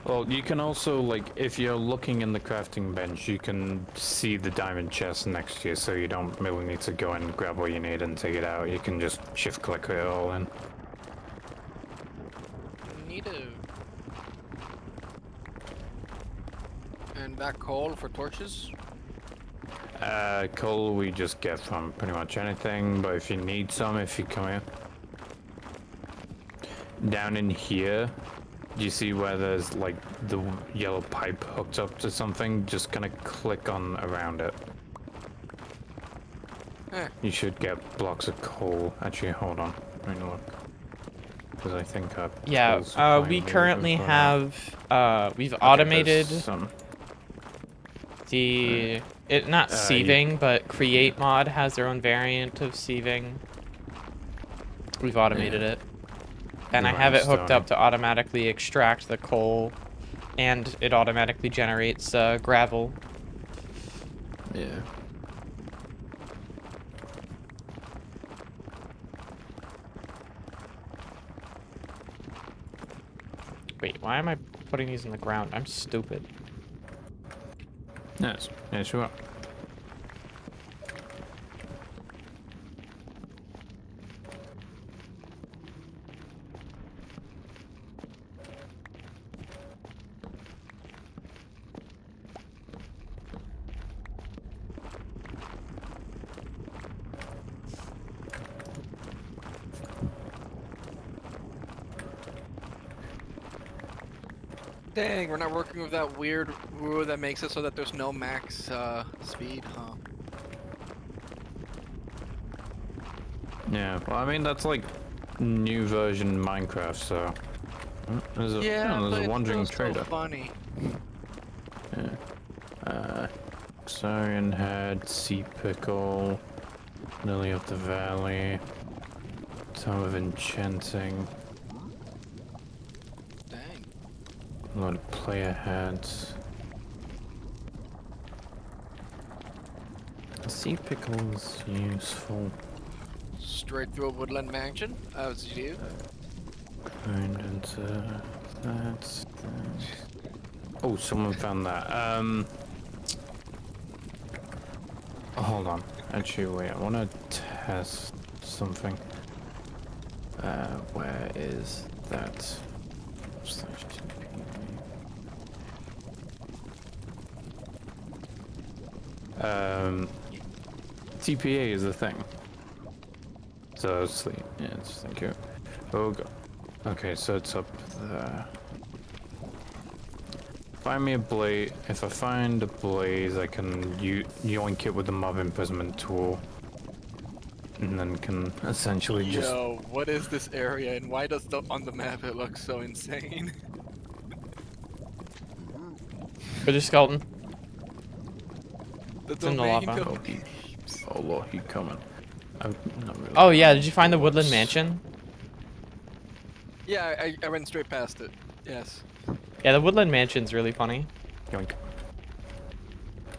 Well, you can also, like, if you're looking in the crafting bench, you can see the diamond chest next to you, so you don't really need to go and grab what you need and take it out. You can just shift click it all in. Neato. And that coal for torches? Coal we just get from pretty much anything, but if you need some, if you come here. Down in here, do you see where there's like the yellow pipe hooked up to something? Just gonna click on around it. You should get blocks of coal. Actually, hold on. Let me look. Because I think Yeah, we currently have we've automated the not sieving, but create mod has their own variant of sieving. We've automated it. And I have it hooked up to automatically extract the coal, and it automatically generates gravel. Yeah. Wait, why am I putting these in the ground? I'm stupid. Yes, yes, you are. Dang, we're not working with that weird rule that makes it so that there's no max speed, huh? Yeah, well, I mean, that's like new version Minecraft, so. There's a, there's a wandering trader. So funny. Yeah. Saurian Head, Sea Pickle, Lily of the Valley, Tome of Enchanting, Dang. a lot of player heads. Sea Pickle's useful. Straight through a woodland mansion, as you do. Grind into that. Oh, someone found that. Hold on. Actually, wait. I want to test something. Where is that? TPA is the thing. So sleep. Yes, thank you. Oh god. Okay, so it's up there. Find me a blaze. If I find a blaze, I can yoink it with the mob imprisonment tool, and then can essentially just. Yo, what is this area, and why does on the map it look so insane? Go to skeleton. The It's in the lava. Oh lord, he coming. I'm not really. Oh yeah, did you find the woodland mansion? Yeah, I went straight past it. Yes. Yeah, the woodland mansion's really funny. Yoink.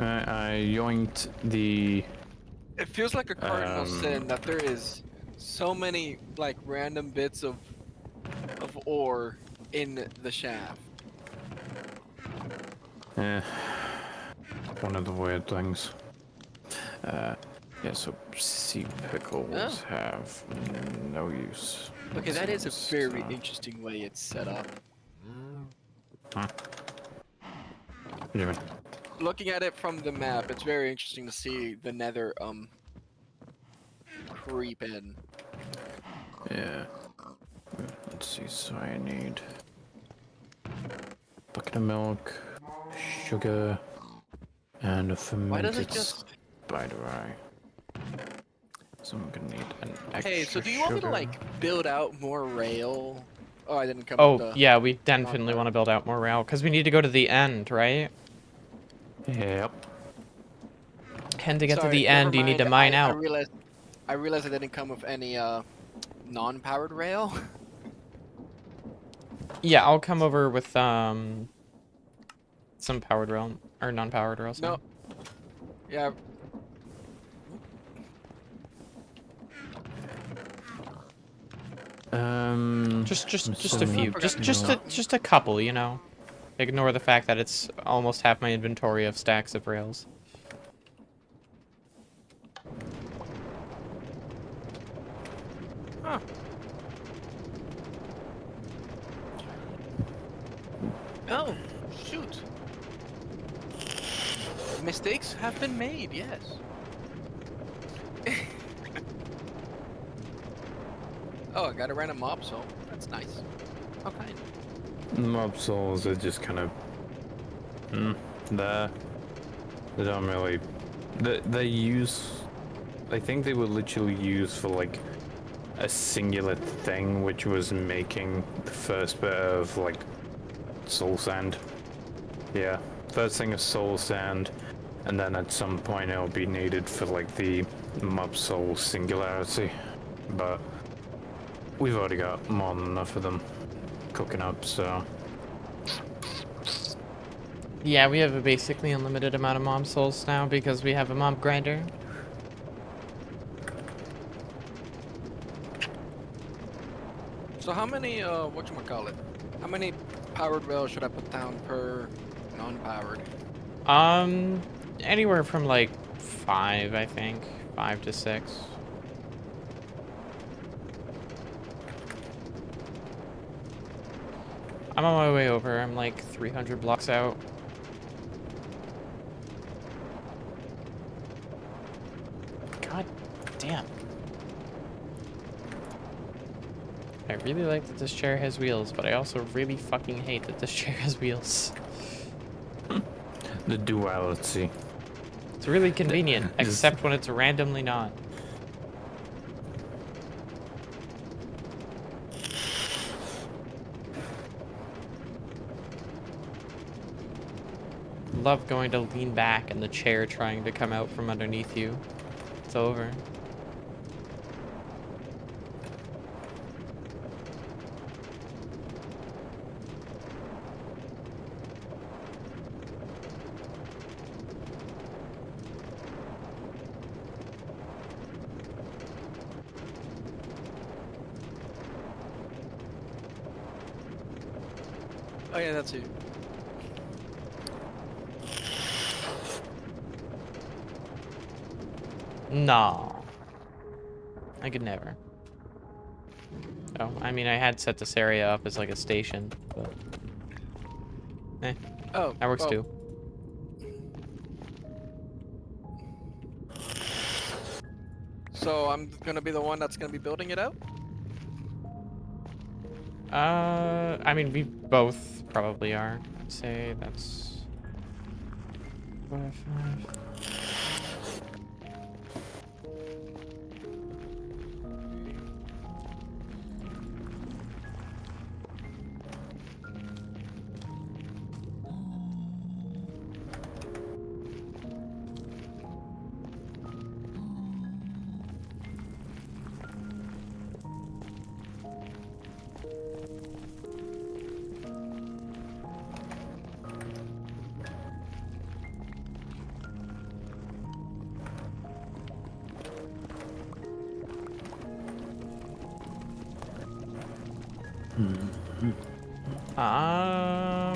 I yoinked the. It feels like a cardinal sin that there is so many like random bits of ore in the shaft. Yeah. One of the weird things. Yeah, so sea pickles have no use. Okay, that is a very interesting way it's set up. Huh? What do you mean? Looking at it from the map, it's very interesting to see the nether creep in. Yeah. Let's see, so I need bucket of milk, sugar, and a fermented Why does it just spider eye. So I'm gonna need an extra Hey, so do you want me to sugar. like build out more rail? Oh, I didn't come Oh, with the. yeah, we definitely want to build out more rail, because we need to go to the end, right? Yep. And to get to Sorry, the never end, you need to mind. mine I out. realized. I realized I didn't come with any non-powered rail. Yeah, I'll come over with some powered rail, or non-powered rail, sorry. No. Yeah. Just a I few. forgot to Just a couple, you know. Ignore the fact that it's almost half my inventory of stacks of rails. Huh. Oh, shoot. Mistakes have been made, yes. Oh, I got a random mob, so that's nice. How kind. Mob souls are just kind of there. They don't really. They use. I think they were literally used for like a singular thing, which was making the first bit of like soul sand. Yeah, first thing is soul sand, and then at some point it'll be needed for like the mob soul singularity. But we've already got more than enough of them cooking up, so. Yeah, we have a basically unlimited amount of mob souls now because we have a mob grinder. So how many, whatchamacallit? How many powered rails should I put down per non-powered? Anywhere from like 5, I think. 5 to 6. I'm on my way over. I'm like 300 blocks out. God damn. I really like that this chair has wheels, but I also really fucking hate that this chair has wheels. The duality. It's really convenient, Just- except when it's randomly not. Love going to lean back and the chair trying to come out from underneath you. It's over. Oh yeah, that's it. No. I could never. Oh, I mean, I had set this area up as like a station, but... Eh, Oh, that works well, too. so I'm gonna be the one that's gonna be building it out? I mean, we both probably are. I'd say that's... 4, 5...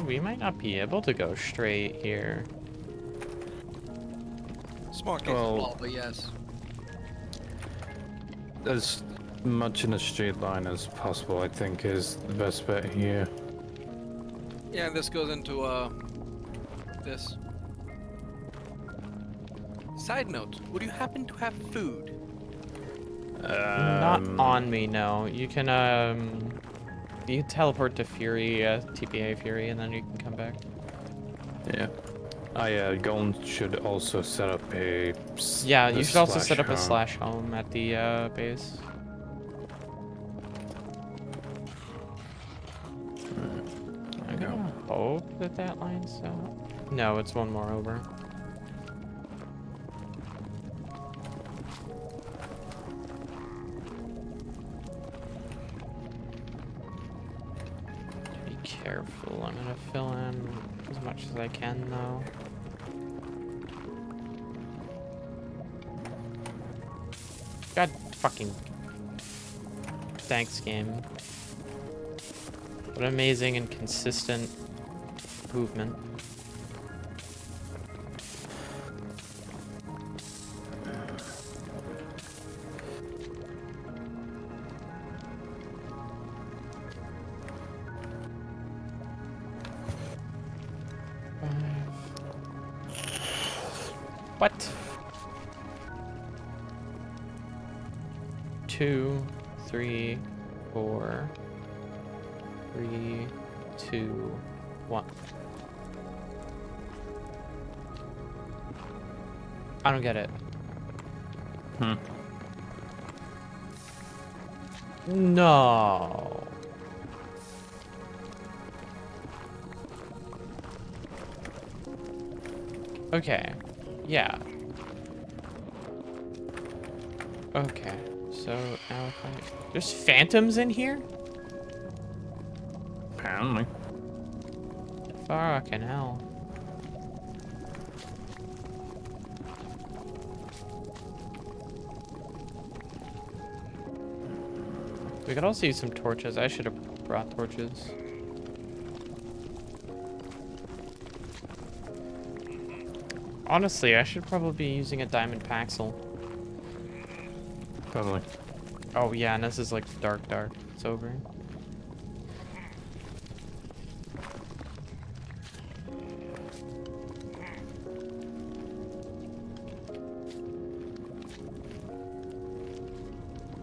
We might not be able to go straight here. Small case Well- of law, but yes. As much in a straight line as possible, I think, is the best bet here. Yeah, this goes into this. Side note: would you happen to have food? Not on me, no. You can teleport to Fury, TPA Fury, and then you can come back. Yeah. Oh yeah, Golem should also set up a. Yeah, you the should also slash set up a home. slash home at the base. I'm Go. gonna hope that that lines up. No, it's one more over. Be careful. I'm gonna fill in as much as I can, though. God fucking. Thanks, game. What amazing and consistent movement. What? 2, 3, 4, 3, 2, 1. I don't get it. No. Okay. Yeah. Okay. So now if I... There's phantoms in here? Apparently. Fucking hell. We could also use some torches. I should have brought torches. Honestly, I should probably be using a diamond paxel. Probably. Oh yeah, and this is like dark. It's over.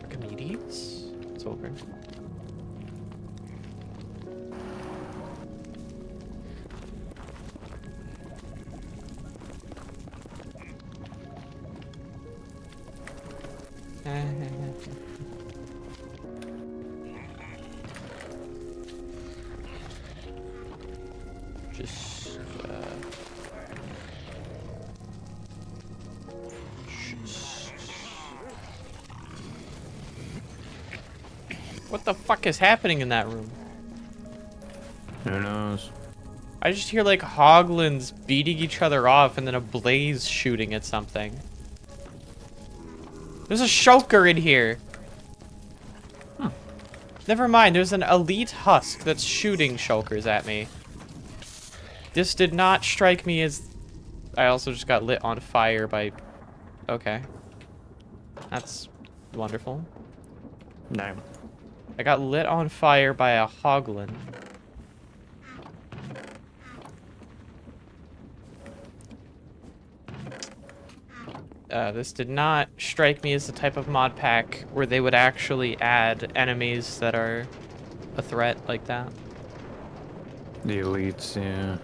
Archimedes? It's over. Just, What the fuck is happening in that room? Who knows? I just hear like hoglins beating each other off and then a blaze shooting at something. There's a shulker in here. Never mind, there's an elite husk that's shooting shulkers at me. This did not strike me as... I also just got lit on fire by... Okay. That's wonderful. No. I got lit on fire by a hoglin. This did not strike me as the type of mod pack where they would actually add enemies that are a threat like that. The elites, yeah.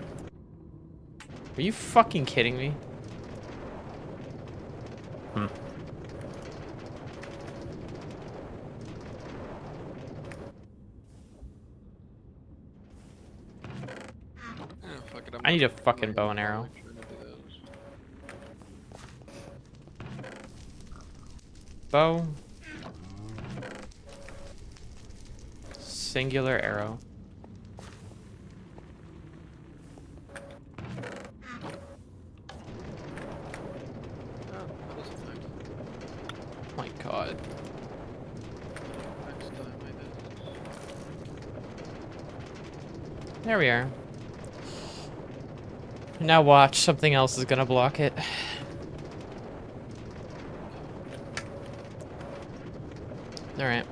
Are you fucking kidding me? Fuck it, I need a fucking bow and arrow. Bow. Singular arrow. Oh my god. There we are. Now watch, something else is gonna block it. Alright.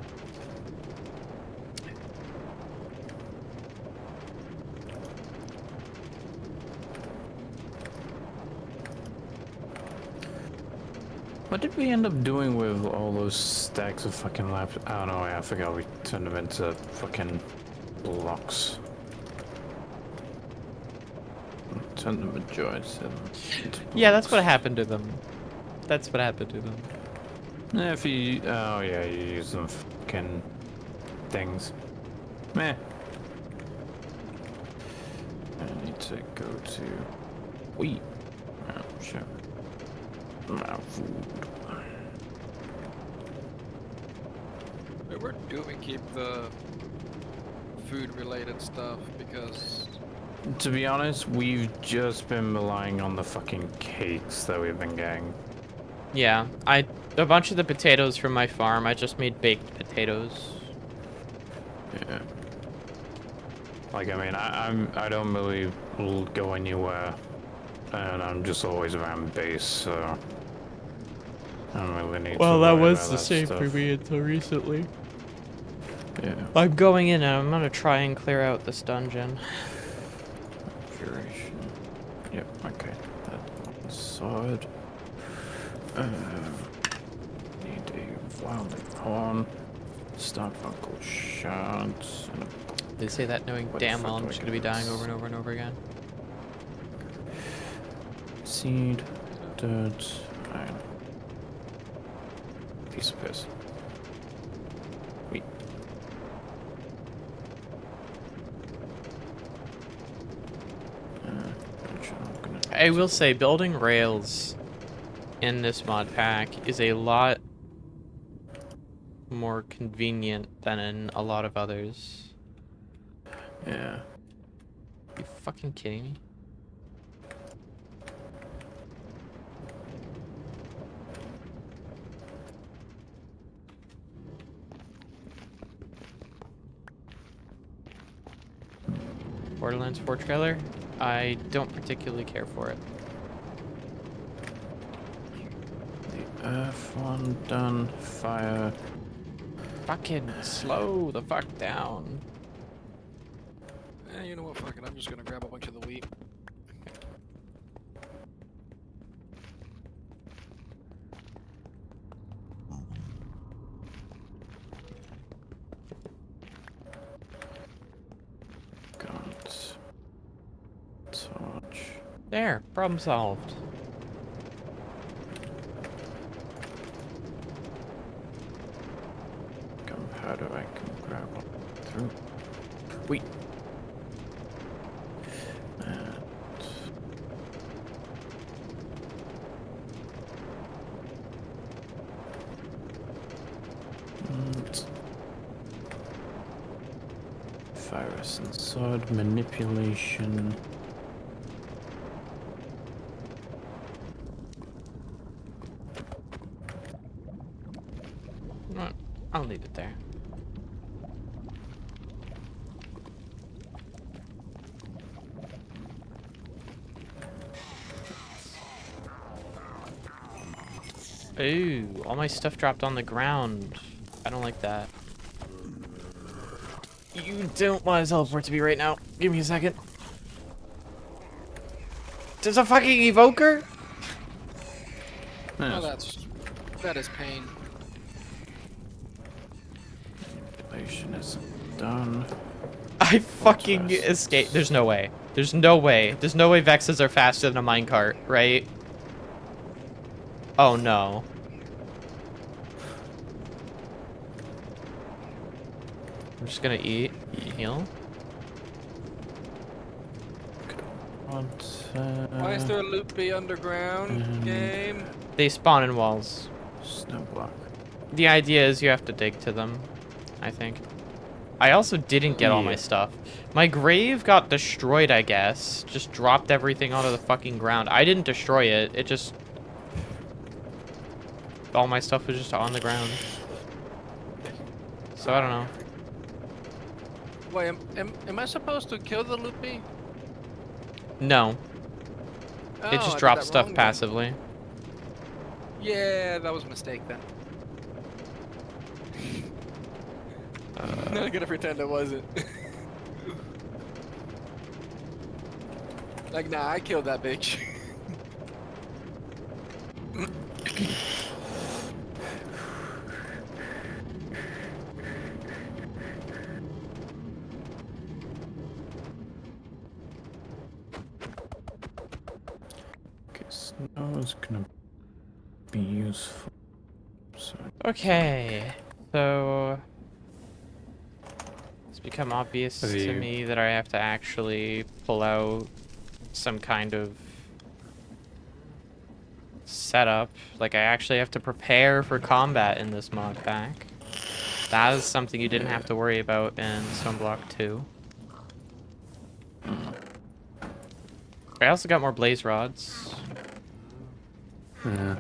What did we end up doing with all those stacks of fucking laptops? I don't know, I forgot we turned them into fucking blocks. turn the majority into Yeah, that's what blocks. happened to them. That's what happened to them. Yeah, if you, oh yeah, you use them for fucking things. Meh. I need to go to wheat. Oh shit. My food. Wait, where do we keep the food-related stuff? Because To be honest, we've just been relying on the fucking cakes that we've been getting. Yeah, a bunch of the potatoes from my farm, I just made baked potatoes. Yeah. Like, I mean, I don't really go anywhere, and I'm just always around base, so I don't really need to worry about that stuff. until recently. Yeah. I'm going in and I'm gonna try and clear out this dungeon. Curation. Yep. Okay. That sword. Need a wilding horn. Starbuckle shards. And a They say that knowing What the damn fuck well I'm do I just get gonna be dying this? over and over and over again. seed. Dirt. Iron. Piece of piss. Wheat. I'm gonna I will say building rails in this mod pack is a lot more convenient than in a lot of others. Yeah. You fucking kidding me? Borderlands 4 trailer? I don't particularly care for it. The earth one done. Fire. Fucking slow the fuck down. you know what? Fuck it. I'm just gonna grab a bunch of the wheat. Guns. Torch. There, problem solved. Gunpowder I can grab on through. Wait. Virus and sword manipulation. I'll leave it there. Ooh, all my stuff dropped on the ground. I don't like that. You don't want to teleport to me right now. Give me a second. There's a fucking evoker? Oh, that is pain. Manipulation is done. I fucking escaped. There's no way. There's no way. There's no way Vexes are faster than a minecart, right? Oh no. I'm just gonna eat, heal. Why is there a loopy underground game? They spawn in walls. Snow block. The idea is you have to dig to them, I think. I also didn't get all my Yeah. stuff. My grave got destroyed, I guess. Just dropped everything onto the fucking ground. I didn't destroy it. It just... all my stuff was just on the ground. So I don't know. Wait, am I supposed to kill the loopy? No. Oh, It I just did drops that stuff wrong then. passively. Yeah, that was a mistake then. I'm not gonna pretend it wasn't. Like, nah, I killed that bitch. Snow is gonna be useful. So Okay, so it's become obvious to me that I have to actually pull out some kind of setup. Like, I actually have to prepare for combat in this mod pack. That is something you didn't have to worry about in Stoneblock 2. I also got more blaze rods. yeah.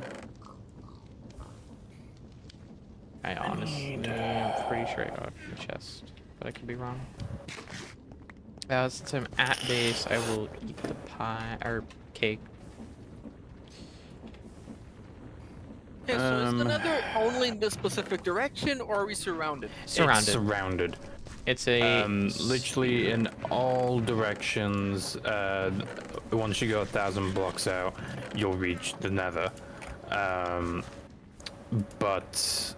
I honestly am pretty sure I got a chest, but I could be wrong. Since I'm at base, I will eat the pie or cake. Okay, so is the nether only in this specific direction, or are we surrounded? Surrounded. It's surrounded. It's a Literally in all directions. Once you go 1,000 blocks out, you'll reach the nether. But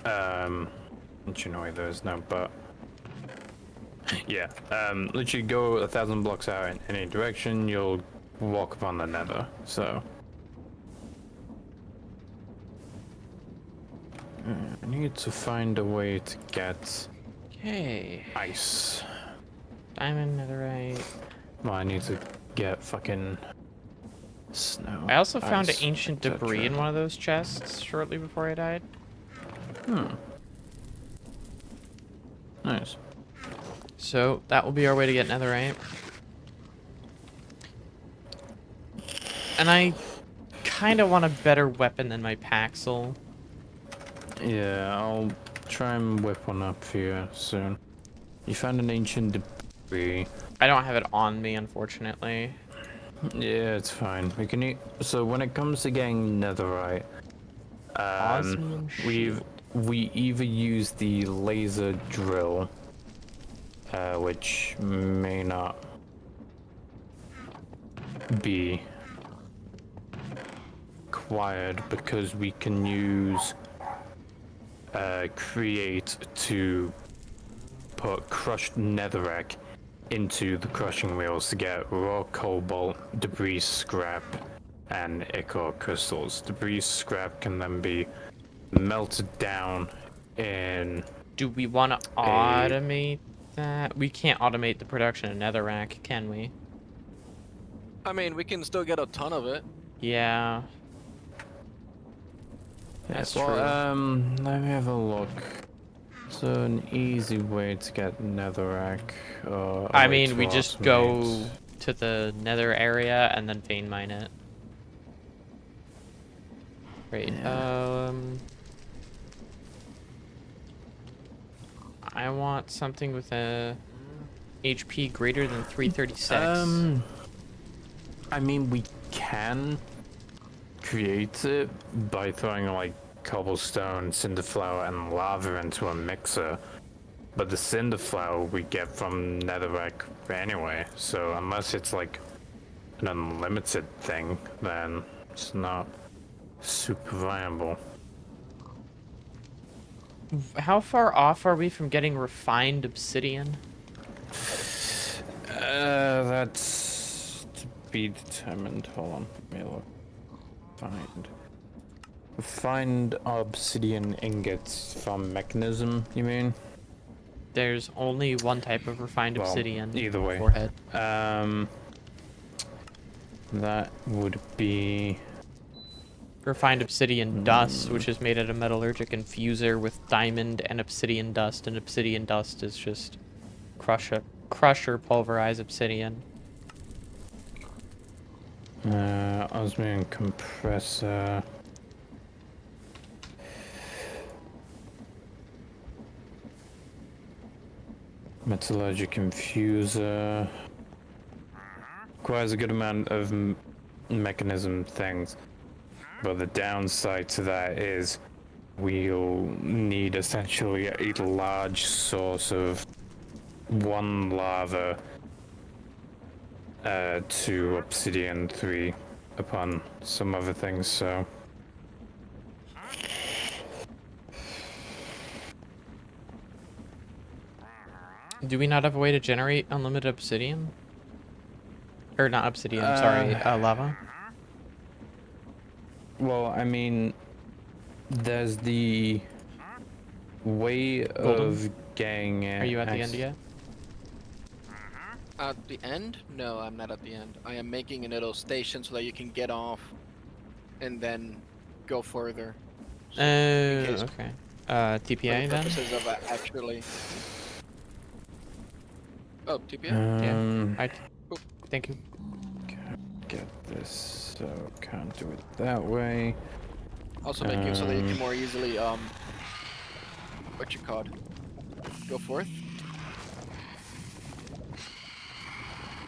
you know there is no but. Yeah. Literally go 1,000 blocks out in any direction, you'll walk upon the nether. So. I need to find a way to get ice. Diamond, netherite. Well, I need to get fucking snow. I also found ice, ancient debris in one of those chests shortly before I died. Nice. So that will be our way to get netherite. And I kind of want a better weapon than my Paxel. Yeah, I'll try and whip one up for you soon. You found an ancient debris. I don't have it on me, unfortunately. Yeah, it's fine. We can eat. So when it comes to getting netherite, we either use the laser drill, which may not be required because we can use create to put crushed netherrack into the crushing wheels to get raw cobalt, debris scrap, and ichor crystals. Debris scrap can then be melted down in... Do we want to automate that? We can't automate the production of netherrack, can we? I mean, we can still get a ton of it. Yeah. That's well, true. let me have a look. So an easy way to get netherrack. I mean, we just go to the nether area and then vein mine it. Great. Yeah. I want something with a HP greater than 336. I mean, we can create it by throwing like cobblestone, cinder flour, and lava into a mixer. But the cinder flour we get from netherrack anyway, so unless it's like an unlimited thing, then it's not super viable. How far off are we from getting refined obsidian? That's to be determined. Hold on, let me look. Find obsidian ingots from mechanism, you mean? There's only one type of refined obsidian. Either way. Forehead. That would be Refined obsidian dust, which is made at a metallurgic infuser with diamond and obsidian dust, and obsidian dust is just crusher pulverized obsidian. osmium compressor. Metallurgic infuser. Requires a good amount of mechanism things. But the downside to that is we'll need essentially a large source of one lava to obsidian 3 upon some other things, so... Do we not have a way to generate unlimited obsidian? Or not obsidian, sorry, lava? Well, I mean, there's the way of getting. Are you at the end yet? At the end? No, I'm not at the end. I am making a little station so that you can get off and then go further. So, in case- Okay. for the TPA then? purposes of actually. Oh, TPA? Yeah. Cool. Thank you. Get this, so can't do it that way. Also make it so that you can more easily what you called? Go forth.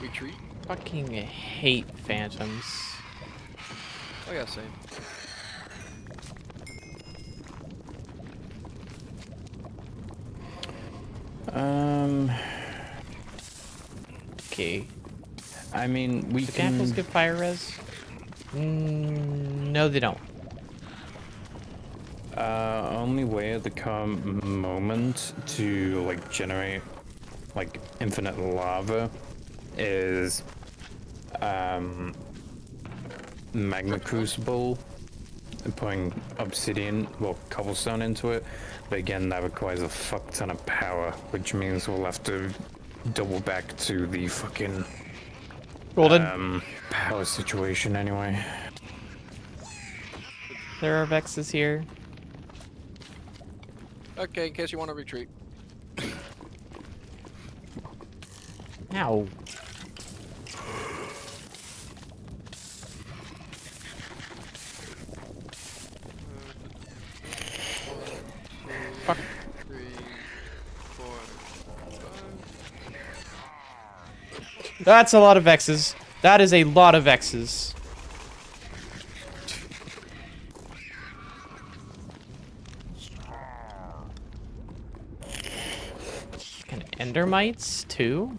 Retreat. Fucking hate phantoms. Oh yeah, same. Okay. I mean, we Do can. cannibals give fire res? No, they don't. Only way at the current moment to like generate like infinite lava is magma crucible and putting obsidian, well, cobblestone into it. But again, that requires a fuck ton of power, which means we'll have to double back to the fucking Golden. power situation anyway. There are Vexes here. Okay, in case you want to retreat. Ow. Fuck. 3, 4, 5. That's a lot of Vexes. That is a lot of Vexes. Can Endermites too?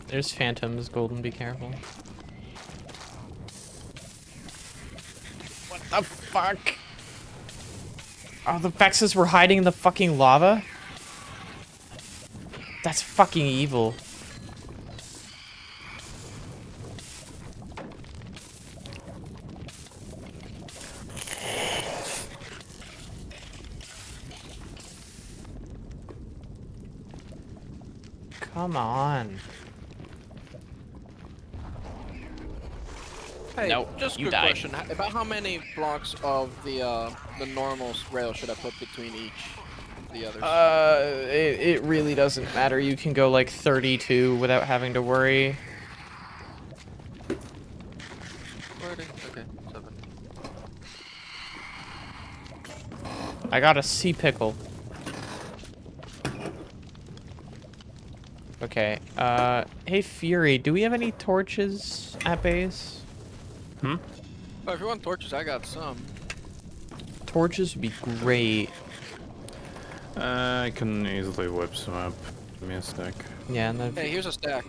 There's phantoms, Golden, be careful. What the fuck? Oh, the Vexes were hiding in the fucking lava? That's fucking evil. Come on. Hey, Nope, just a you quick died. question. About how many blocks of the normal rail should I put between each of the others? It really doesn't matter. You can go like 32 without having to worry. 40? Okay, 7. I got a sea pickle. Okay, hey Fury, do we have any torches at base? Oh, if you want torches, I got some. Torches would be great. I can easily whip some up. Give me a sec. Yeah, and then Hey, here's a stack.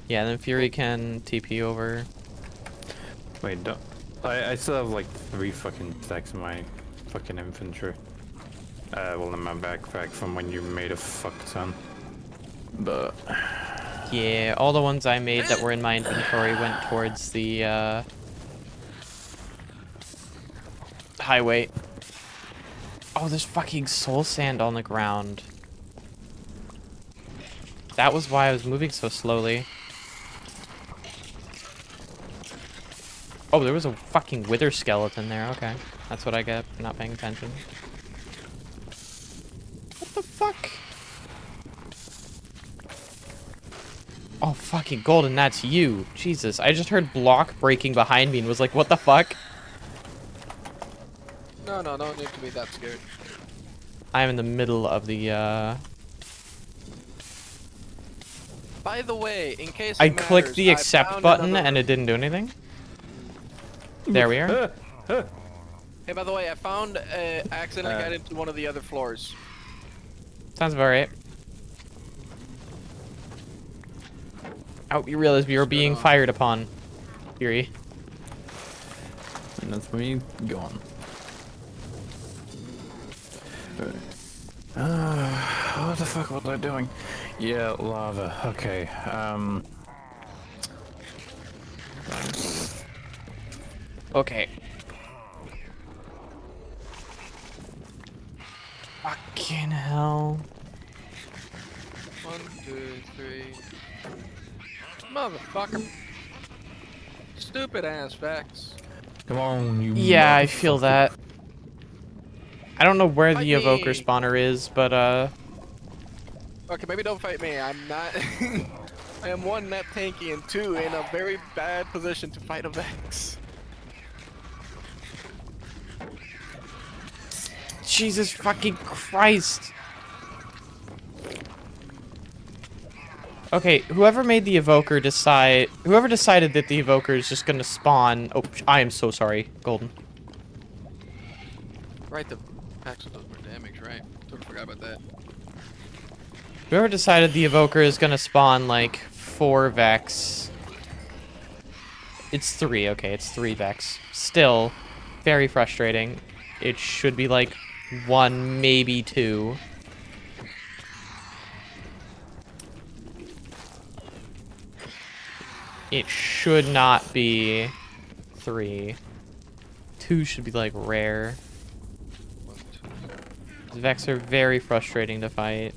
yeah, and then Fury can TP over. Wait, don't. I still have like 3 fucking stacks in my fucking inventory. Well, in my backpack from when you made a fuck ton. But Yeah, all the ones I made that were in my inventory went towards the highway. Oh, there's fucking soul sand on the ground. That was why I was moving so slowly. Oh, there was a fucking wither skeleton there. Okay, that's what I get for not paying attention. What the fuck? Oh, fucking Golden, that's you. Jesus, I just heard block breaking behind me and was like, what the fuck? No, no need to be that scared. I'm in the middle of the, By the way, in case I it clicked matters, the I accept found button another- and it didn't do anything. There we are. Hey, by the way, I found accidentally got into one of the other floors. Sounds about right. Oh, you realize we were being fired upon. Fury. and that's me gone. Alright. what the fuck was I doing? Yeah, lava. Okay. Okay. Fucking hell. 1, 2, 3. Motherfucker. Stupid ass facts. Come on, you. Yeah, I feel motherfucker. that. I don't know where Fight the evoker me. spawner is, but Okay, maybe don't fight me. I'm not. I am 1, not tanky, and 2, in a very bad position to fight a Vex. Jesus fucking Christ. Okay, whoever decided that the evoker is just gonna spawn. Oh, I am so sorry, Golden. Right, the Vex does more damage, right? Totally forgot about that. Whoever decided the evoker is gonna spawn like 4 Vex. It's 3, okay, it's 3 Vex. Still, very frustrating. It should be like 1, maybe 2. It should not be 3. 2 should be like rare. 1, 2. Vex are very frustrating to fight.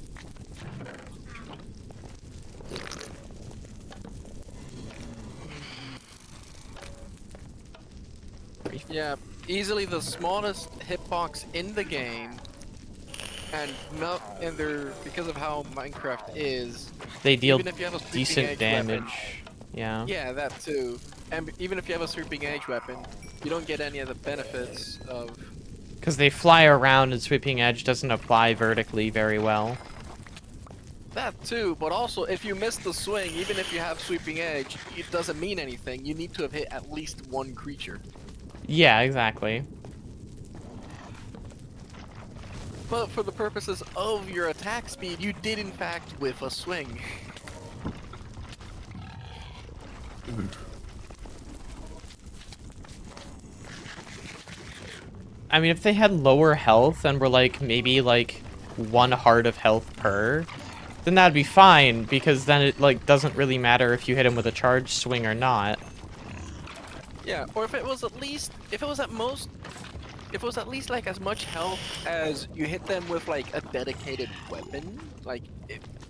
Yeah, easily the smallest hitbox in the game, and they're because of how Minecraft is. They deal even if you have a sweeping decent edge damage. weapon, Yeah. yeah, that too. And even if you have a sweeping edge weapon, you don't get any of the benefits of. Because they fly around and sweeping edge doesn't apply vertically very well. That too, but also if you miss the swing, even if you have sweeping edge, it doesn't mean anything. You need to have hit at least 1 creature. Yeah, exactly. But for the purposes of your attack speed, you did in fact whiff a swing. I mean, if they had lower health and were like maybe like 1 heart of health per, then that'd be fine because then it like doesn't really matter if you hit him with a charge swing or not. Yeah, or if it was at least, if it was at least like as much health as you hit them with like a dedicated weapon, like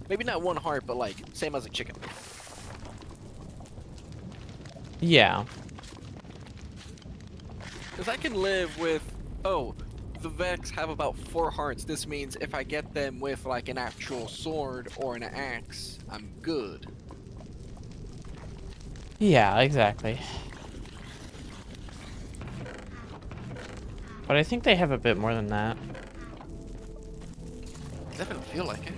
maybe not 1 heart, but like same as a chicken. Yeah. Because I can live with, oh, the Vex have about 4 hearts. This means if I get them with like an actual sword or an axe, I'm good. Yeah, exactly. But I think they have a bit more than that. Doesn't feel like it.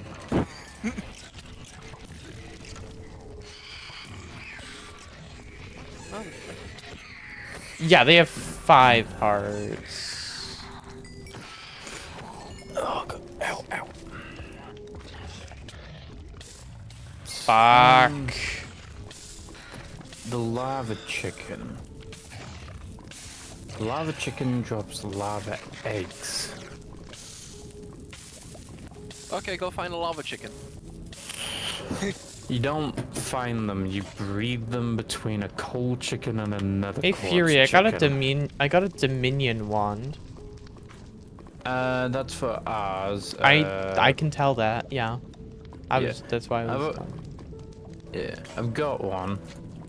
Oh, Yeah, they have 5 hearts. Oh, God. Ow, ow. Fuck. The lava chicken. Lava chicken drops lava eggs. okay, go find a lava chicken. You don't find them, you breed them between a coal chicken and another Hey quartz Fury, I got a chicken. Dominion wand. That's for ours. I can tell that, yeah. Yeah. That's why I was Yeah, I've got one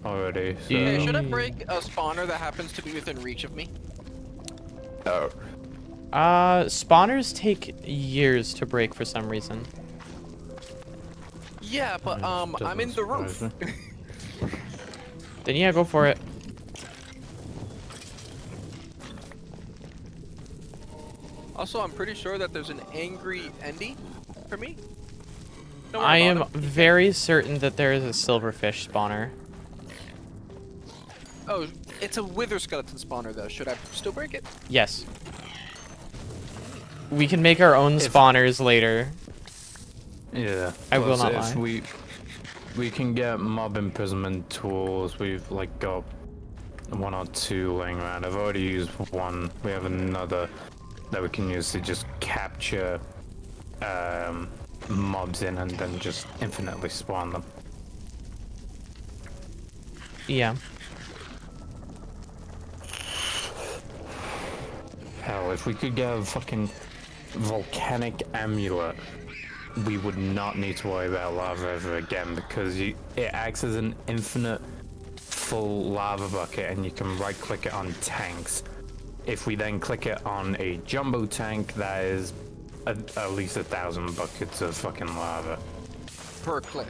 already. So. Hey, should I break a spawner that happens to be within reach of me? Oh. Spawners take years to break for some reason. Yeah, but I'm in the roof. Then yeah, go for it. Also, I'm pretty sure that there's an angry Endy for me. Don't worry I about am him. very certain that there is a silverfish spawner. Oh, it's a wither skeleton spawner though. Should I still break it? Yes. We can make our own spawners later. Yeah. I will not if lie. we can get mob imprisonment tools. We've like got 1 or 2 laying around. I've already used 1. We have another that we can use to just capture mobs in and then just infinitely spawn them. Yeah. Hell, if we could get a fucking volcanic amulet, we would not need to worry about lava ever again, because it acts as an infinite full lava bucket, and you can right click it on tanks. If we then click it on a jumbo tank, that is at least 1,000 buckets of fucking lava Per click.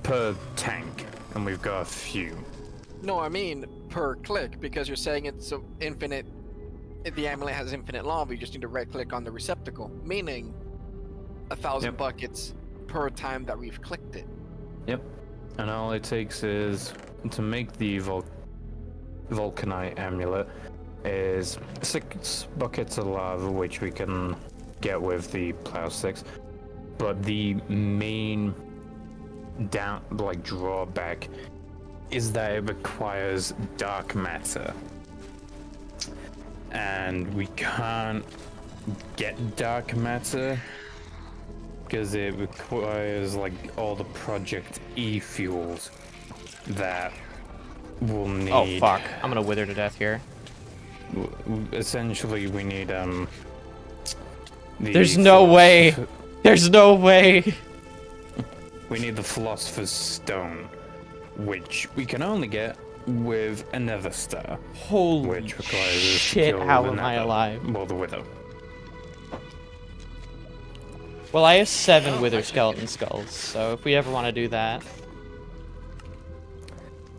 per tank, and we've got a few. No, I mean per click, because you're saying it's so infinite. If the amulet has infinite lava, you just need to right click on the receptacle, meaning 1,000 Yep. buckets per time that we've clicked it. Yep. And all it takes is to make the vulcanite amulet is 6 buckets of lava, which we can get with the plow sticks. But the main drawback is that it requires dark matter. And we can't get dark matter because it requires like all the Project E fuels that we'll need. Oh fuck! I'm gonna wither to death here. Essentially, we need There's no way. There's no way. We need the Philosopher's Stone, which we can only get with a Nether Star, Holy which requires us to shit! kill How the am I Nether. alive? Well, the Wither. Well, I have 7 wither skeleton skulls, so if we ever want to do that,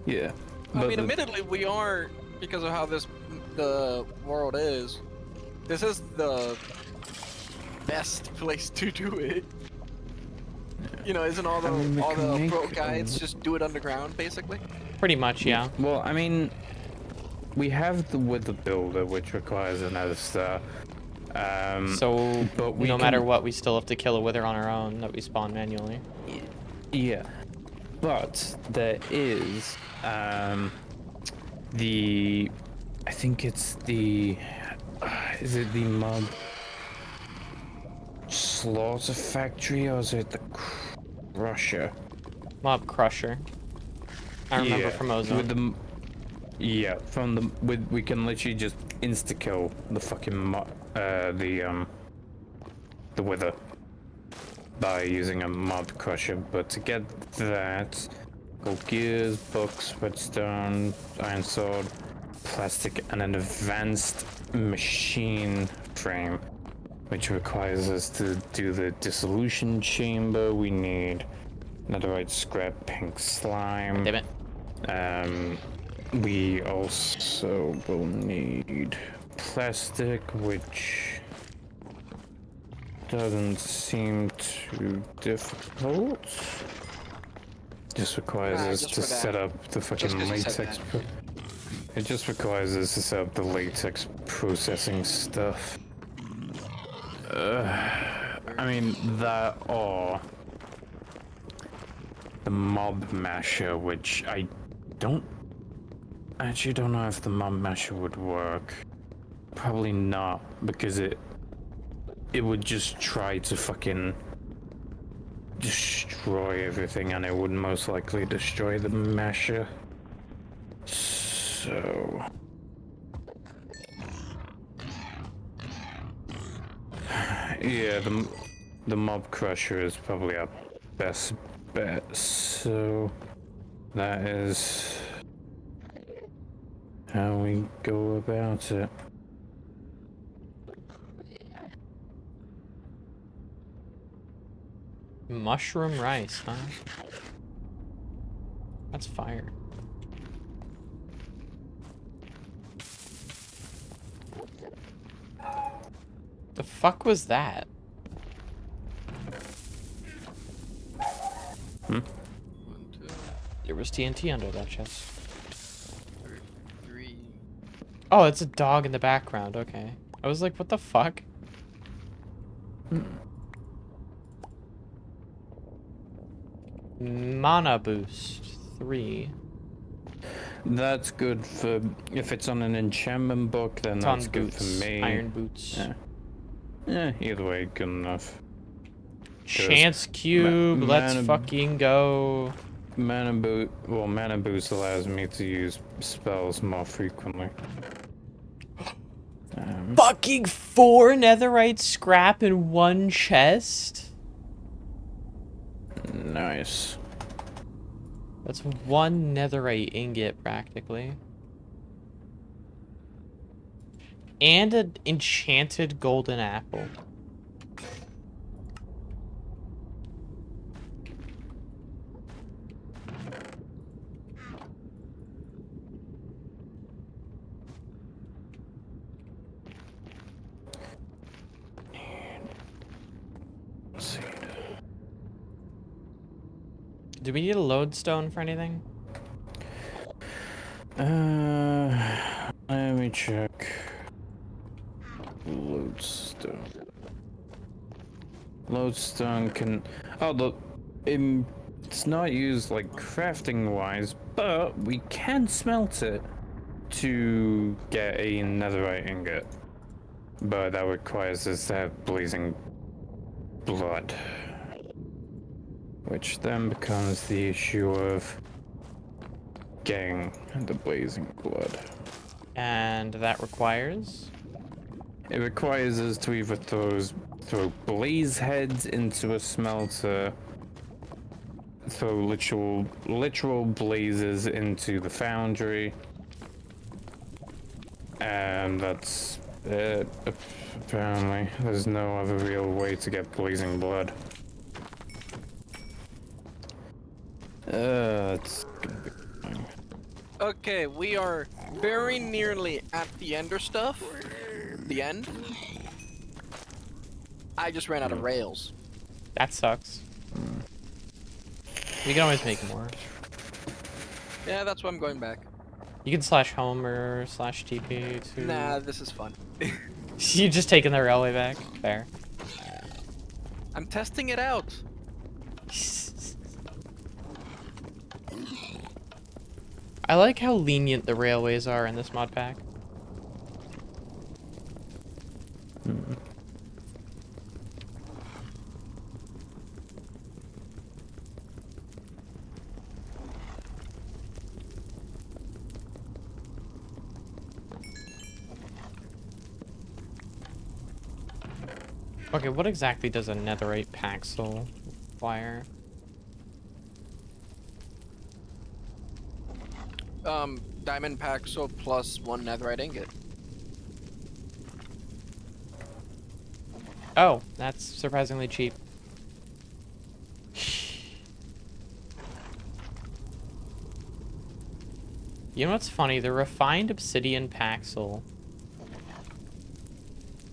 Yeah. I But mean, the- admittedly, we are, because of how the world is, this is the best place to do it. You know, isn't all the I mean, we all can the make pro guides just do it underground, basically? pretty much, yeah. Well, I mean, we have the Wither Builder, which requires a Nether Star. So but we no matter can- what, we still have to kill a wither on our own that we spawn manually. Yeah, but there is the I think it's the is it the mob slaughter factory or is it the crusher? Mob crusher. I remember Yeah, from Ozone. with the yeah from the we can literally just insta kill the fucking the wither by using a mob crusher. But to get that, gold gears, books, redstone, iron sword, plastic, and an advanced machine frame, which requires us to do the dissolution chamber. We need netherite scrap, pink slime. Damn it. We also will need plastic, which doesn't seem too difficult. Just requires us just to for that. set up the fucking 'cause you said latex. that. It just requires us to set up the latex processing stuff. I mean, that or the mob masher, which I actually don't know if the mob masher would work. Probably not, because it would just try to fucking destroy everything, and it would most likely destroy the masher. So yeah, the mob crusher is probably our best bet. So that is how we go about it. Mushroom rice, huh? That's fire. The fuck was that? One, two, There was TNT under that chest. three. Oh, it's a dog in the background. Okay. I was like, what the fuck? Mana boost 3. That's good for if it's on an enchantment book. Then It's that's on good boots. for me. Iron boots. Yeah. Yeah, either way, good enough. Chance cube, let's mana- fucking go. Mana boost allows me to use spells more frequently. Fucking 4 netherite scrap in 1 chest? Nice. That's 1 netherite ingot, practically. And an enchanted golden apple. Do we need a lodestone for anything? Let me check. Lodestone. Lodestone can. Oh, look. It's not used like crafting wise, but we can smelt it to get a netherite ingot. But that requires us to have blazing blood. Which then becomes the issue of getting the blazing blood. And that requires? It requires us to either throw blaze heads into a smelter, throw literal blazes into the foundry, and that's it. Apparently, there's no other real way to get blazing blood. It's gonna be fine. Okay, we are very nearly at the ender stuff. The end. I just ran out of rails. That sucks. We can always make more. Yeah, that's why I'm going back. You can slash home or slash TP too. Nah, this is fun. You just taking the railway back? Fair. I'm testing it out. I like how lenient the railways are in this mod pack. Okay, what exactly does a netherite paxel require? Diamond Paxel plus 1 netherite ingot. Oh, that's surprisingly cheap. You know what's funny? The refined obsidian paxel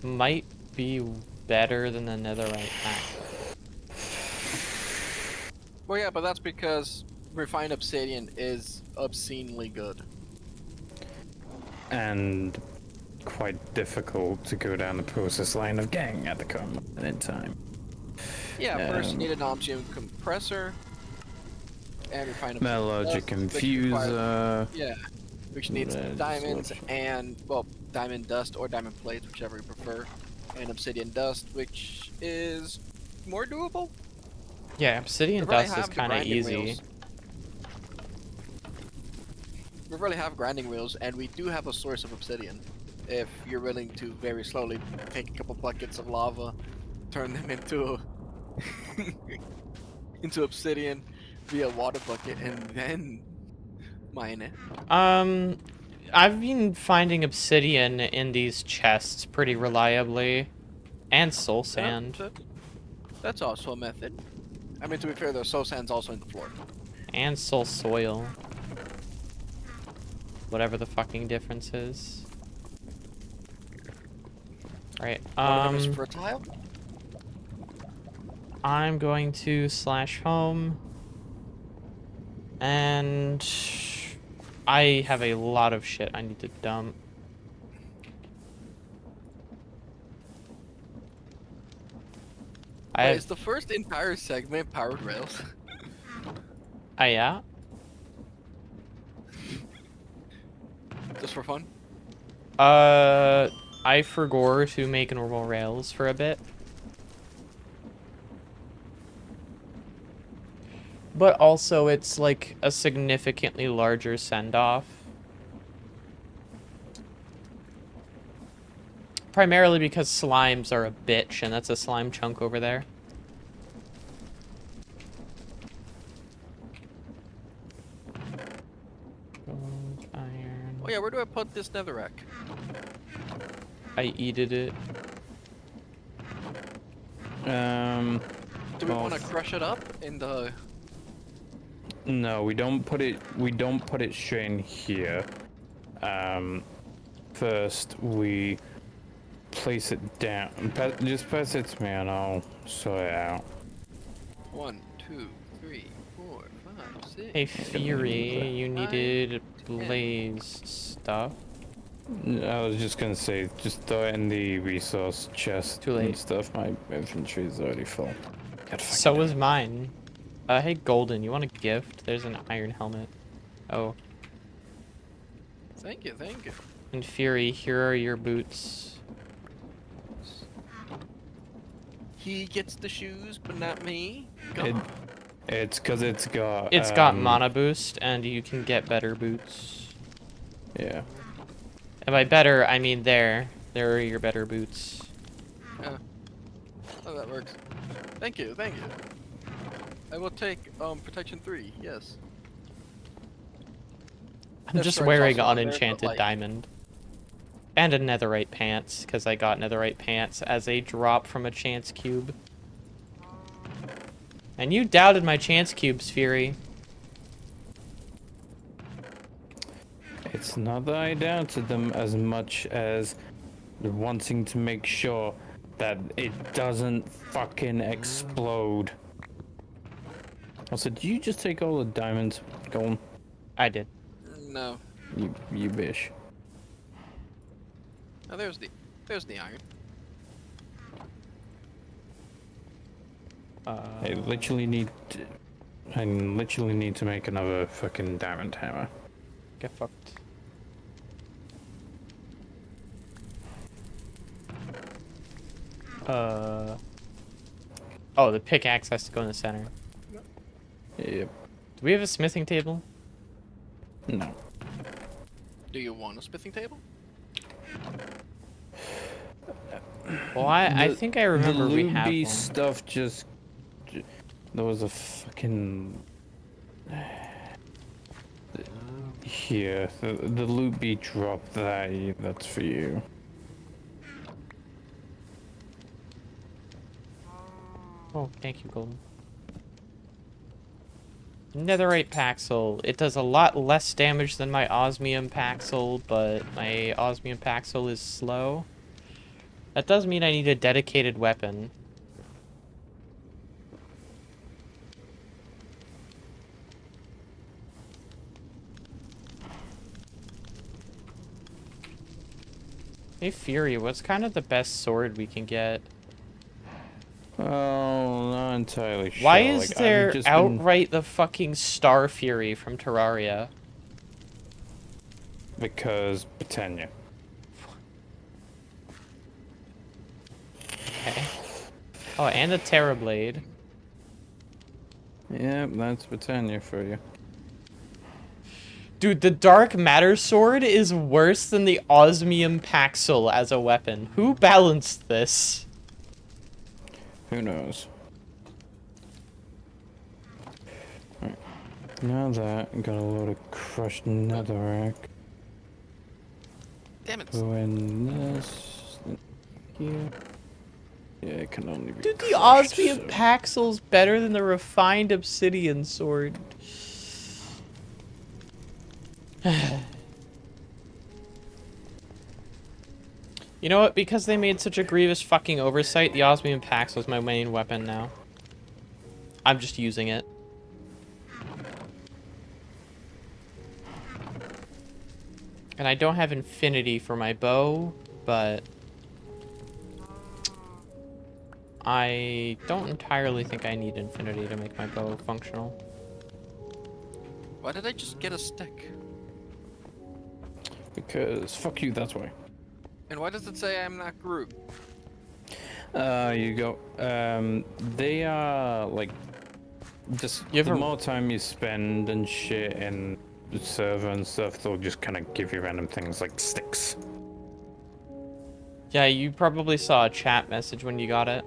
might be better than the netherite paxel. Well, yeah, but that's because refined obsidian is obscenely good. And quite difficult to go down the process line of getting at the current moment in time. Yeah, first you need an obsidian compressor and refined obsidian. Metallurgic dust, which requires- infuser. Yeah, which needs diamonds Metallurgic. and, well, diamond dust or diamond plates, whichever you prefer, and obsidian dust, which is more doable. Yeah, obsidian We really dust is have the kind of grinding easy. wheels. We really have grinding wheels, and we do have a source of obsidian. If you're willing to very slowly take a couple buckets of lava, turn them into into obsidian via water bucket, and then mine it. I've been finding obsidian in these chests pretty reliably, and soul sand, That's also a method. I mean, to be fair, the soul sand's also in the floor. and soul soil. Whatever the fucking difference is. Right, One of them is fertile. I'm going to slash home. And I have a lot of shit I need to dump. I Wait, have, is the first entire segment powered rails? yeah? Just for fun? I forgot to make normal rails for a bit. But also, it's like a significantly larger send-off. Primarily because slimes are a bitch, and that's a slime chunk over there. Gold, iron. Oh yeah, where do I put this netherrack? I eated it. Do we Well, want to crush it up in the? no, we don't put it. We don't put it straight in here. First we place it down. Just pass it to me, and I'll sort it out. 1, 2, 3, 4, 5, 6. Hey, Fury, you Nine, needed 10. blaze stuff. I was just gonna say, just throw it in the resource chest Too late. and stuff. My inventory is already full. God, So fucking was mine. Hey, Golden, you want a gift? There's an iron helmet. Oh, Thank you, thank you. and Fury, here are your boots. He gets the shoes, but not me. It, it's because it's got. It's got mana boost, and you can get better boots. Yeah. And by better, I mean there. There are your better boots. Yeah. Oh, that works. Thank you, thank you. I will take protection 3. Yes. I'm That's just right, it's wearing also on there, but, unenchanted like- diamond. And a netherite pants, because I got netherite pants as a drop from a chance cube. And you doubted my chance cubes, Fury. It's not that I doubted them as much as wanting to make sure that it doesn't fucking explode. Also, did you just take all the diamonds? Go on, I did. No. you bitch. Oh, there's the iron. I literally need to make another fucking diamond hammer. Get fucked. Oh, the pickaxe has to go in the center. Yep. Do we have a smithing table? No. Do you want a smithing table? Well, I think I remember the we have Luby one. stuff just. There was a fucking. Here, the Luby drop that. That's for you. Oh, thank you, Golden. Netherite Paxel. It does a lot less damage than my Osmium Paxel, but my Osmium Paxel is slow. That does mean I need a dedicated weapon. Hey, Fury, what's kind of the best sword we can get? Oh, not entirely sure. Why is Like, I've there just been- outright the fucking Star Fury from Terraria? Because Britannia. Okay. Oh, and a Terrorblade. Yep, that's Britannia for you. Dude, the Dark Matter Sword is worse than the Osmium Paxel as a weapon. Who balanced this? Who knows? Alright. Now that, got a load of crushed netherrack. Damn it. Go in this. Here. Yeah, it can only be Dude, the crushed, Osmium so- Paxel's better than the refined Obsidian Sword. You know what? Because they made such a grievous fucking oversight, the Osmium Paxel is my main weapon now. I'm just using it. And I don't have infinity for my bow, but I don't entirely think I need infinity to make my bow functional. Why did I just get a stick? Because fuck you, that's why. And why does it say I'm not Groot? You go. They are like just You the ever- more time you spend and shit and the server and stuff, they'll just kind of give you random things like sticks. Yeah, you probably saw a chat message when you got it.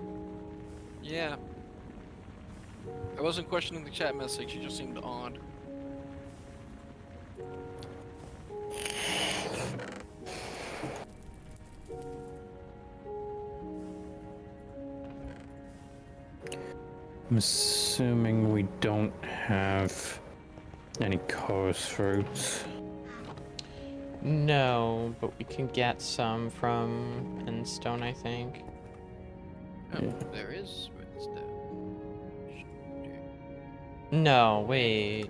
Yeah. I wasn't questioning the chat message, it just seemed odd. I'm assuming we don't have any chorus fruits. No, but we can get some from Endstone, I think. Oh, Yeah. there is redstone. No, wait.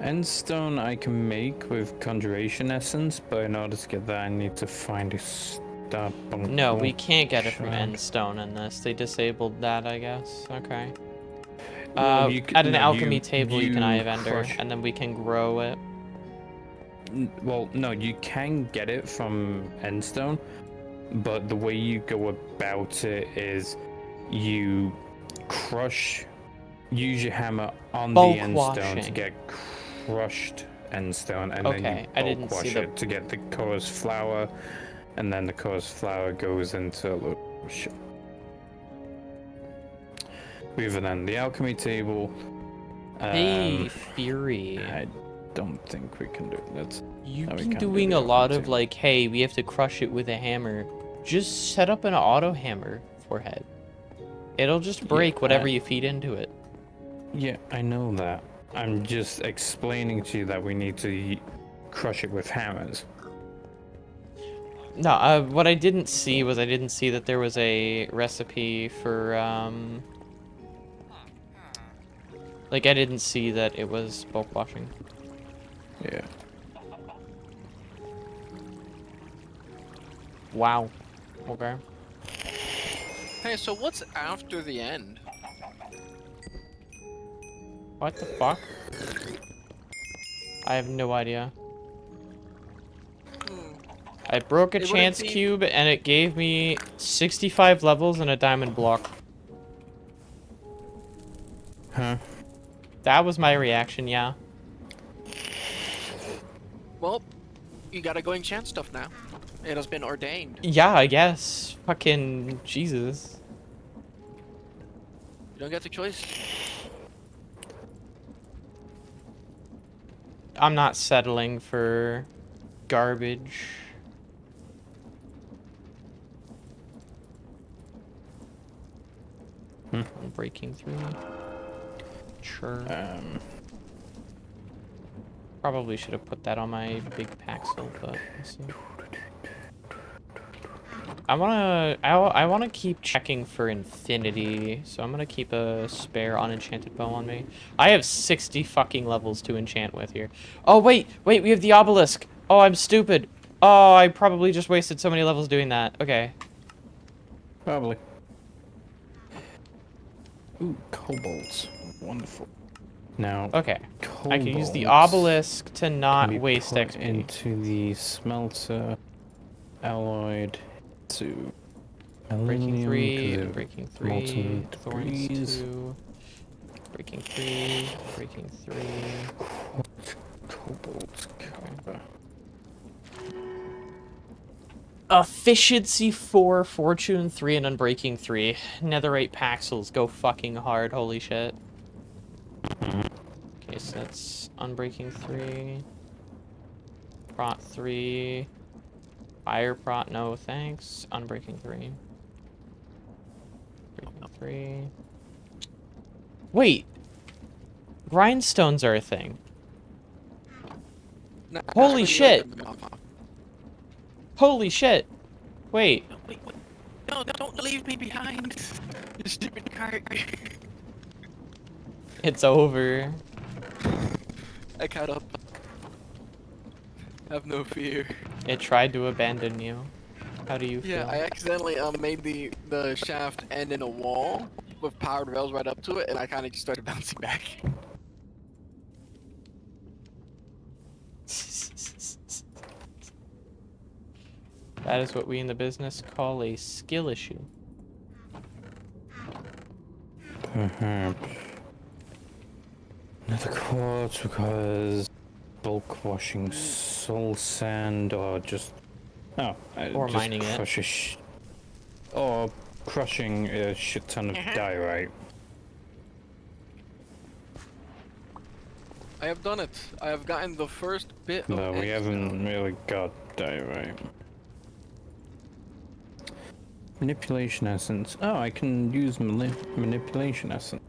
Endstone I can make with conjuration essence, but in order to get that I need to find a starbunk. No, we can't get it from shard. Endstone in this. They disabled that, I guess. Okay. Well, you At an no, alchemy table, you can Eye of Ender, crush- and then we can grow it. Well, no, you can get it from Endstone, but the way you go about it is you use your hammer on Bulk the Endstone washing. to get crushed Endstone, and Okay, then I you didn't bulk wash see the- it to get the chorus flower, and then the chorus flower goes into a little shit. Rather than the alchemy table. Hey, Fury. I don't think we can do that. You've no, we been can't do doing the a lot alchemy of table. like, hey, we have to crush it with a hammer. Just set up an auto hammer forehead. It'll just break whatever you feed into it. Yeah, I know that. I'm just explaining to you that we need to crush it with hammers. No, what I didn't see was I didn't see that there was a recipe for, like, I didn't see that it was bulk washing. Yeah. Wow. Okay. Hey, so what's after the end? What the fuck? I have no idea. I broke a It wouldn't chance be- cube and it gave me 65 levels and a diamond block. Huh? That was my reaction, yeah. Well, you gotta go enchant stuff now. It has been ordained. Yeah, I guess. Fucking Jesus. You don't get the choice. I'm not settling for garbage. Hmm. I'm breaking through. Sure. Probably should have put that on my big Paxel, but let's see. I wanna keep checking for infinity, so I'm gonna keep a spare unenchanted bow on me. I have 60 fucking levels to enchant with here. Oh wait, we have the obelisk. Oh, I'm stupid. Oh, I probably just wasted so many levels doing that. Okay. Probably. Ooh, kobolds. Wonderful. Now, Okay. I can use the kobolds obelisk to can not be waste put XP. into the smelter, alloyed to Breaking aluminum, 3, 'cause breaking it 3, molten thorns debris. 2, breaking 3, breaking 3. Kobolds cover. Efficiency 4, fortune 3, and unbreaking 3. Netherite Paxels go fucking hard, holy shit. Okay, so that's unbreaking 3. Prot 3. Fire prot, no thanks. Unbreaking 3. Breaking 3. Wait! Grindstones are a thing. Nah, Holy I shit. really like them. Holy shit! Wait. Wait. No, don't leave me behind. You stupid cart. It's over. I caught up. Have no fear. It tried to abandon you. How do you feel? Yeah, I accidentally made the shaft end in a wall with powered rails right up to it, and I kind of just started bouncing back. That is what we in the business call a skill issue. Perhaps another quartz because bulk washing soul sand or just Or just mining it. crush or crushing a shit ton of diorite. I have done it. I have gotten the first bit of No, we haven't endstone. really got diorite. Manipulation essence. Oh, I can use manipulation essence.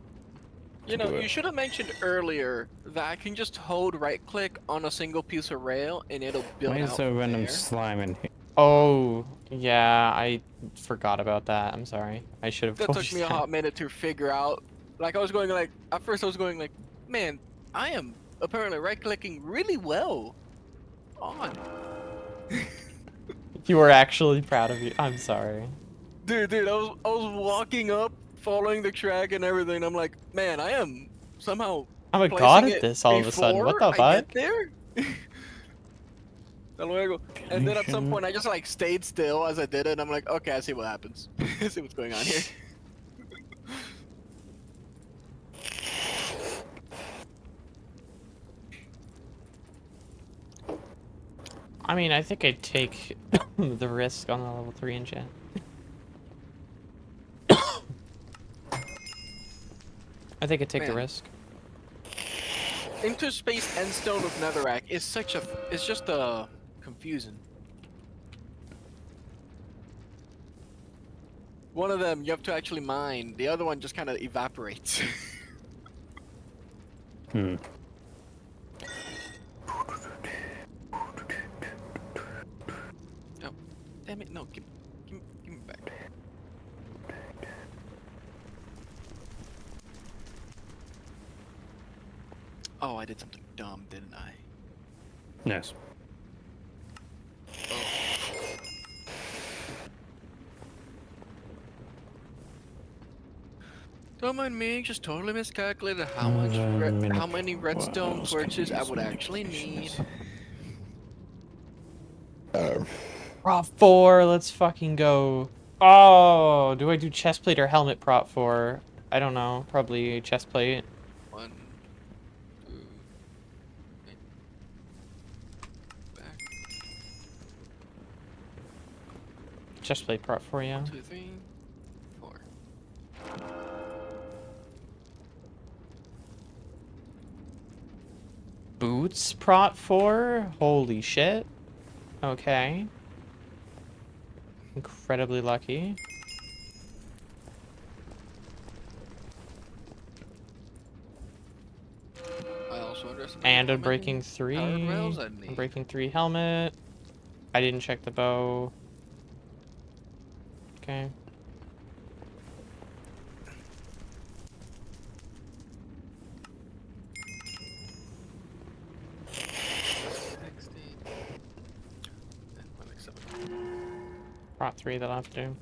You To know, do you it. should have mentioned earlier that I can just hold right click on a single piece of rail and it'll Why build is out there from random there. slime in here? Oh, yeah, I forgot about that. I'm sorry. I should have That told took you me a that. hot minute to figure out. Like I was going like at first I was going like, man, I am apparently right clicking really well on. You were actually proud of you. I'm sorry. Dude, I was walking up, following the track and everything. I'm like, man, I am somehow I'm a god placing at it this all of a sudden. What before the I get fuck? there. Hasta luego. And then at some Manipulation. point, I just like stayed still as I did it. And I'm like, okay, I see what happens. I see what's going on here. I mean, I think I'd take the risk on the level 3 enchant. I think I'd take the Man, risk. interspace endstone with netherrack is such a. It's just confusing. One of them you have to actually mine. The other one just kind of evaporates. Hmm. Oh, damn it! No, give me back. Oh, I did something dumb, didn't I? Yes. Oh. Don't mind me, just totally miscalculated how how many redstone torches I would actually need. Prop 4, let's fucking go. Oh, do I do chest plate or helmet prop 4? I don't know. Probably chest plate. 1, 2, 3, back. Chest plate prop 4, yeah. 1, 2, 3, 4. Boots prop 4? Holy shit. Okay. Incredibly lucky. I also underestimated And how a many breaking powered 3. rails I'd A need. breaking 3 helmet. I didn't check the bow. Okay. And 1x7. Prop 3 that'll have to do.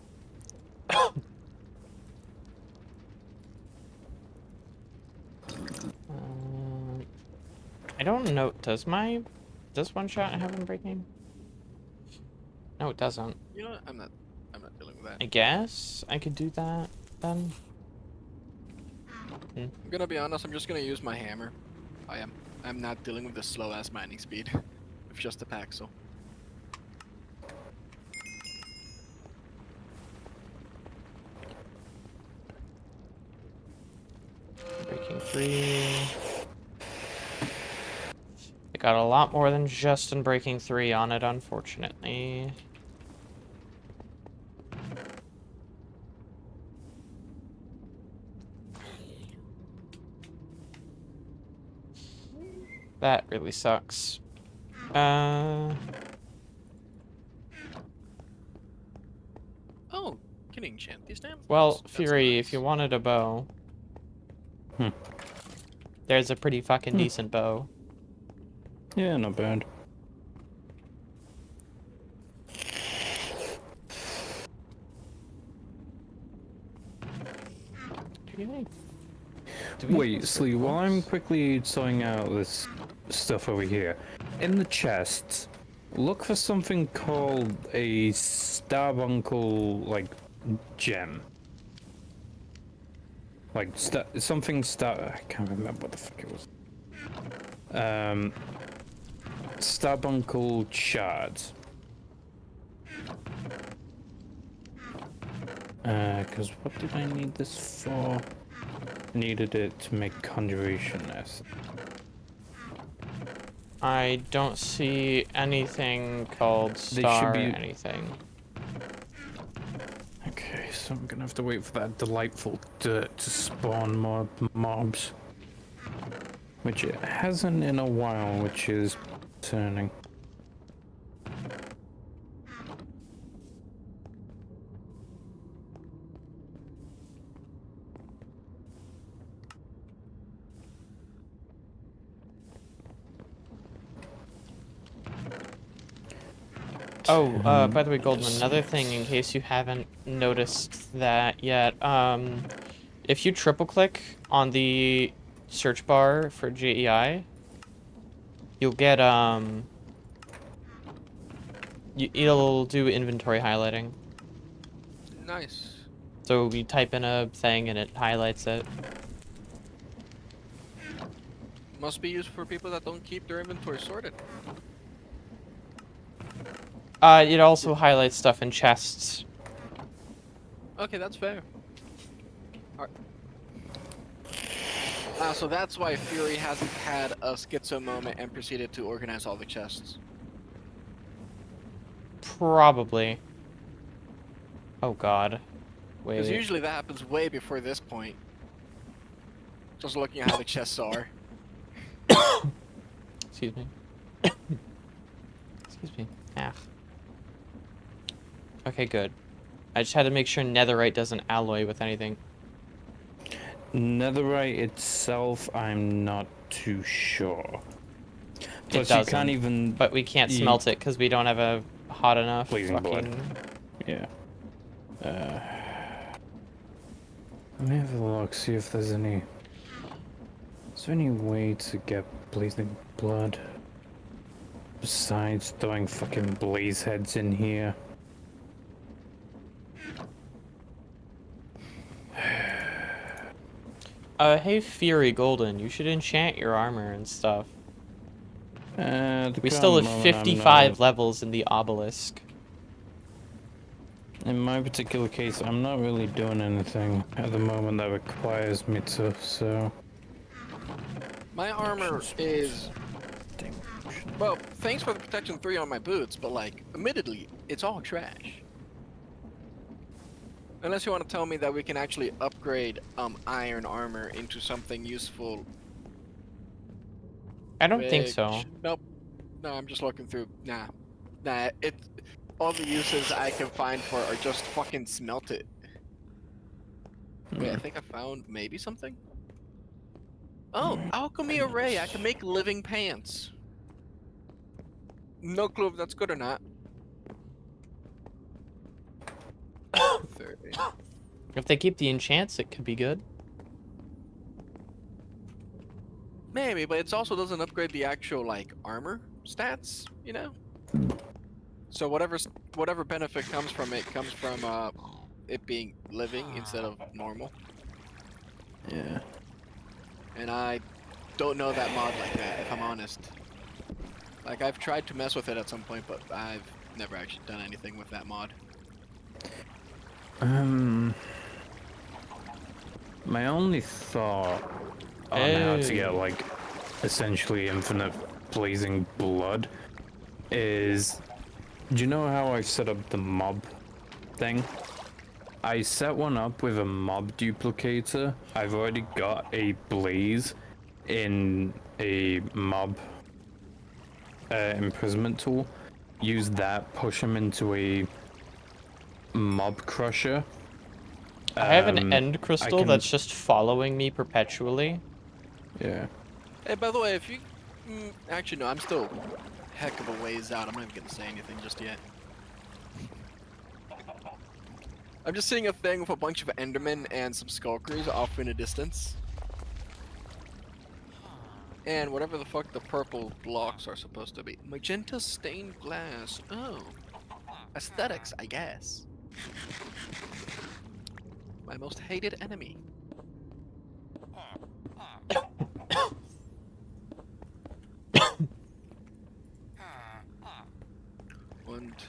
I don't know. Does one shot have him breaking? No, it doesn't. You know what? I'm not dealing with that. I guess I could do that then. I'm gonna be honest, I'm just gonna use my hammer. I'm not dealing with the slow ass mining speed. With just a paxel. Breaking 3. It got a lot more than just in breaking 3 on it, unfortunately. That really sucks. Oh, can enchant these damn Well, things? That's Fury, if nice. you wanted a bow, Hmm. there's a pretty fucking decent bow. Yeah, not bad. Wait, Slee, while I'm quickly sorting out this stuff over here, in the chests, look for something called a Starbuncle, like, gem. Like something I can't remember what the fuck it was. Starbuncle shards. Because what did I need this for? Needed it to make conjuration nest. I don't see anything called They should star be- anything. Okay, so I'm gonna have to wait for that delightful dirt to spawn more mobs. Which it hasn't in a while, which is concerning. Oh, by the way, Golden, another thing in case you haven't noticed that yet, if you triple click on the search bar for JEI, you'll get, it'll do inventory highlighting. Nice. So you type in a thing and it highlights it. Must be used for people that don't keep their inventory sorted. It also highlights stuff in chests. Okay, that's fair. So that's why Fury hasn't had a schizo moment and proceeded to organize all the chests. Probably. Oh god. Because Wait. usually that happens way before this point. Just looking at how the chests are. Excuse me. Excuse me. Ah. Okay, good. I just had to make sure netherite doesn't alloy with anything. Netherite itself, I'm not too sure. Plus, It you can't doesn't, even. but we can't smelt it because we don't have a hot enough Blazing blood. fucking... Yeah. Let me have a look, see if there's any. Is there any way to get blazing blood besides throwing fucking blaze heads in here? Hey Fury Golden, you should enchant your armor and stuff. We still have 55 levels in the obelisk. In my particular case, I'm not really doing anything at the moment that requires me to, so... My armor is... Well, thanks for the protection 3 on my boots, but like, admittedly, it's all trash. Unless you want to tell me that we can actually upgrade iron armor into something useful. I don't think so. Nope. No, I'm just looking through. Nah. All the uses I can find for are just fucking smelt it. Wait, I think I found maybe something? Oh, alchemy array. I can make living pants. No clue if that's good or not. 30. If they keep the enchants, it could be good. Maybe, but it also doesn't upgrade the actual like armor stats, you know? So whatever benefit comes from it comes from it being living instead of normal. Yeah. And I don't know that mod like that, if I'm honest. Like, I've tried to mess with it at some point, but I've never actually done anything with that mod. My only thought on how to get, like, essentially infinite blazing blood is... Do you know how I set up the mob thing? I set one up with a mob duplicator. I've already got a blaze in a mob imprisonment tool. Use that, push them into a mob crusher. I have an end crystal can- that's just following me perpetually. Yeah. Hey, by the way, if you... actually, no, I'm still heck of a ways out. I'm not even gonna say anything just yet. I'm just seeing a thing with a bunch of endermen and some skulkers off in a distance. And whatever the fuck the purple blocks are supposed to be. Magenta stained glass. Oh. Aesthetics, I guess. My most hated enemy.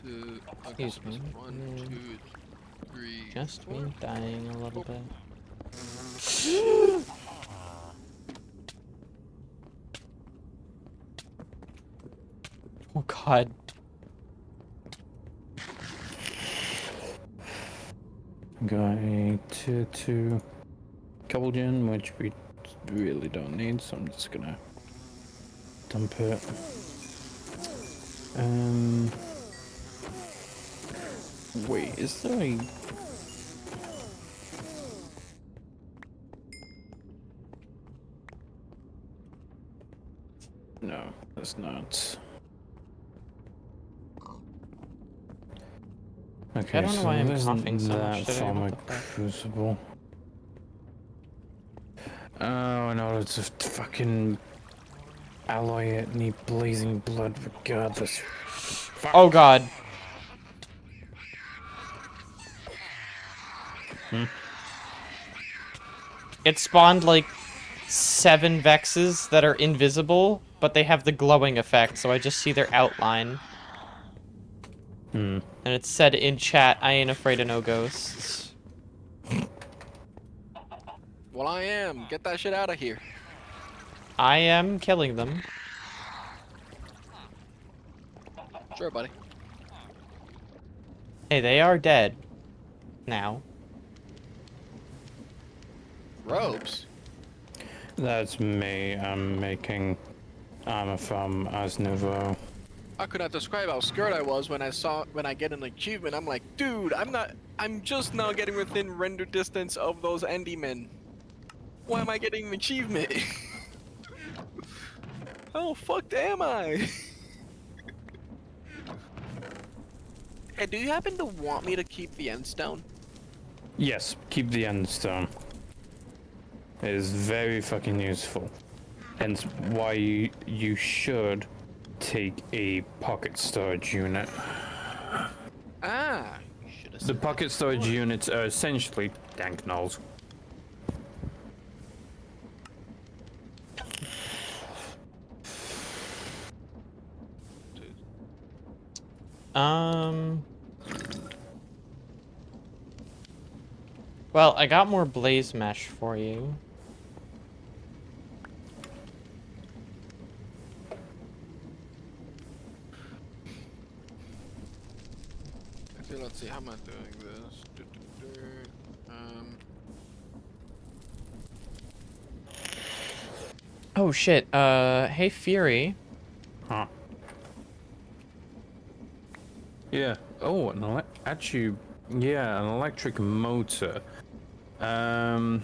Okay, Excuse so this me. is 1, 2, 3, Just 4. me dying a little Oh. bit. Oh god. Got a tier 2 cobble gen, which we really don't need, so I'm just gonna dump it. Wait, is there a... No, there's not. Okay, I don't know so why I'm there coughing isn't so that much today. from What a the fuck? crucible. Oh, in order to fucking alloy it, need blazing blood regardless. Fuck. Oh god. It spawned like 7 Vexes that are invisible, but they have the glowing effect, so I just see their outline. Hmm. And it said in chat, I ain't afraid of no ghosts. Well, I am. Get that shit out of here. I am killing them. Sure, buddy. Hey, they are dead. Now. Ropes? That's me. I'm making armor from Ars Nouveau. I could not describe how scared I was when I get an achievement. I'm like, dude, I'm just now getting within render distance of those Endymen. Why am I getting an achievement? How fucked am I? Hey, do you happen to want me to keep the end stone? Yes, keep the end stone. It is very fucking useful. Hence why you should take a pocket storage unit. Ah, you should have The said pocket that storage before. units are essentially dank gnolls. Well, I got more blaze mesh for you. Okay, let's see. How am I doing this? Oh shit, hey Fury. Huh. Yeah. Oh, actually, yeah, an electric motor. Um.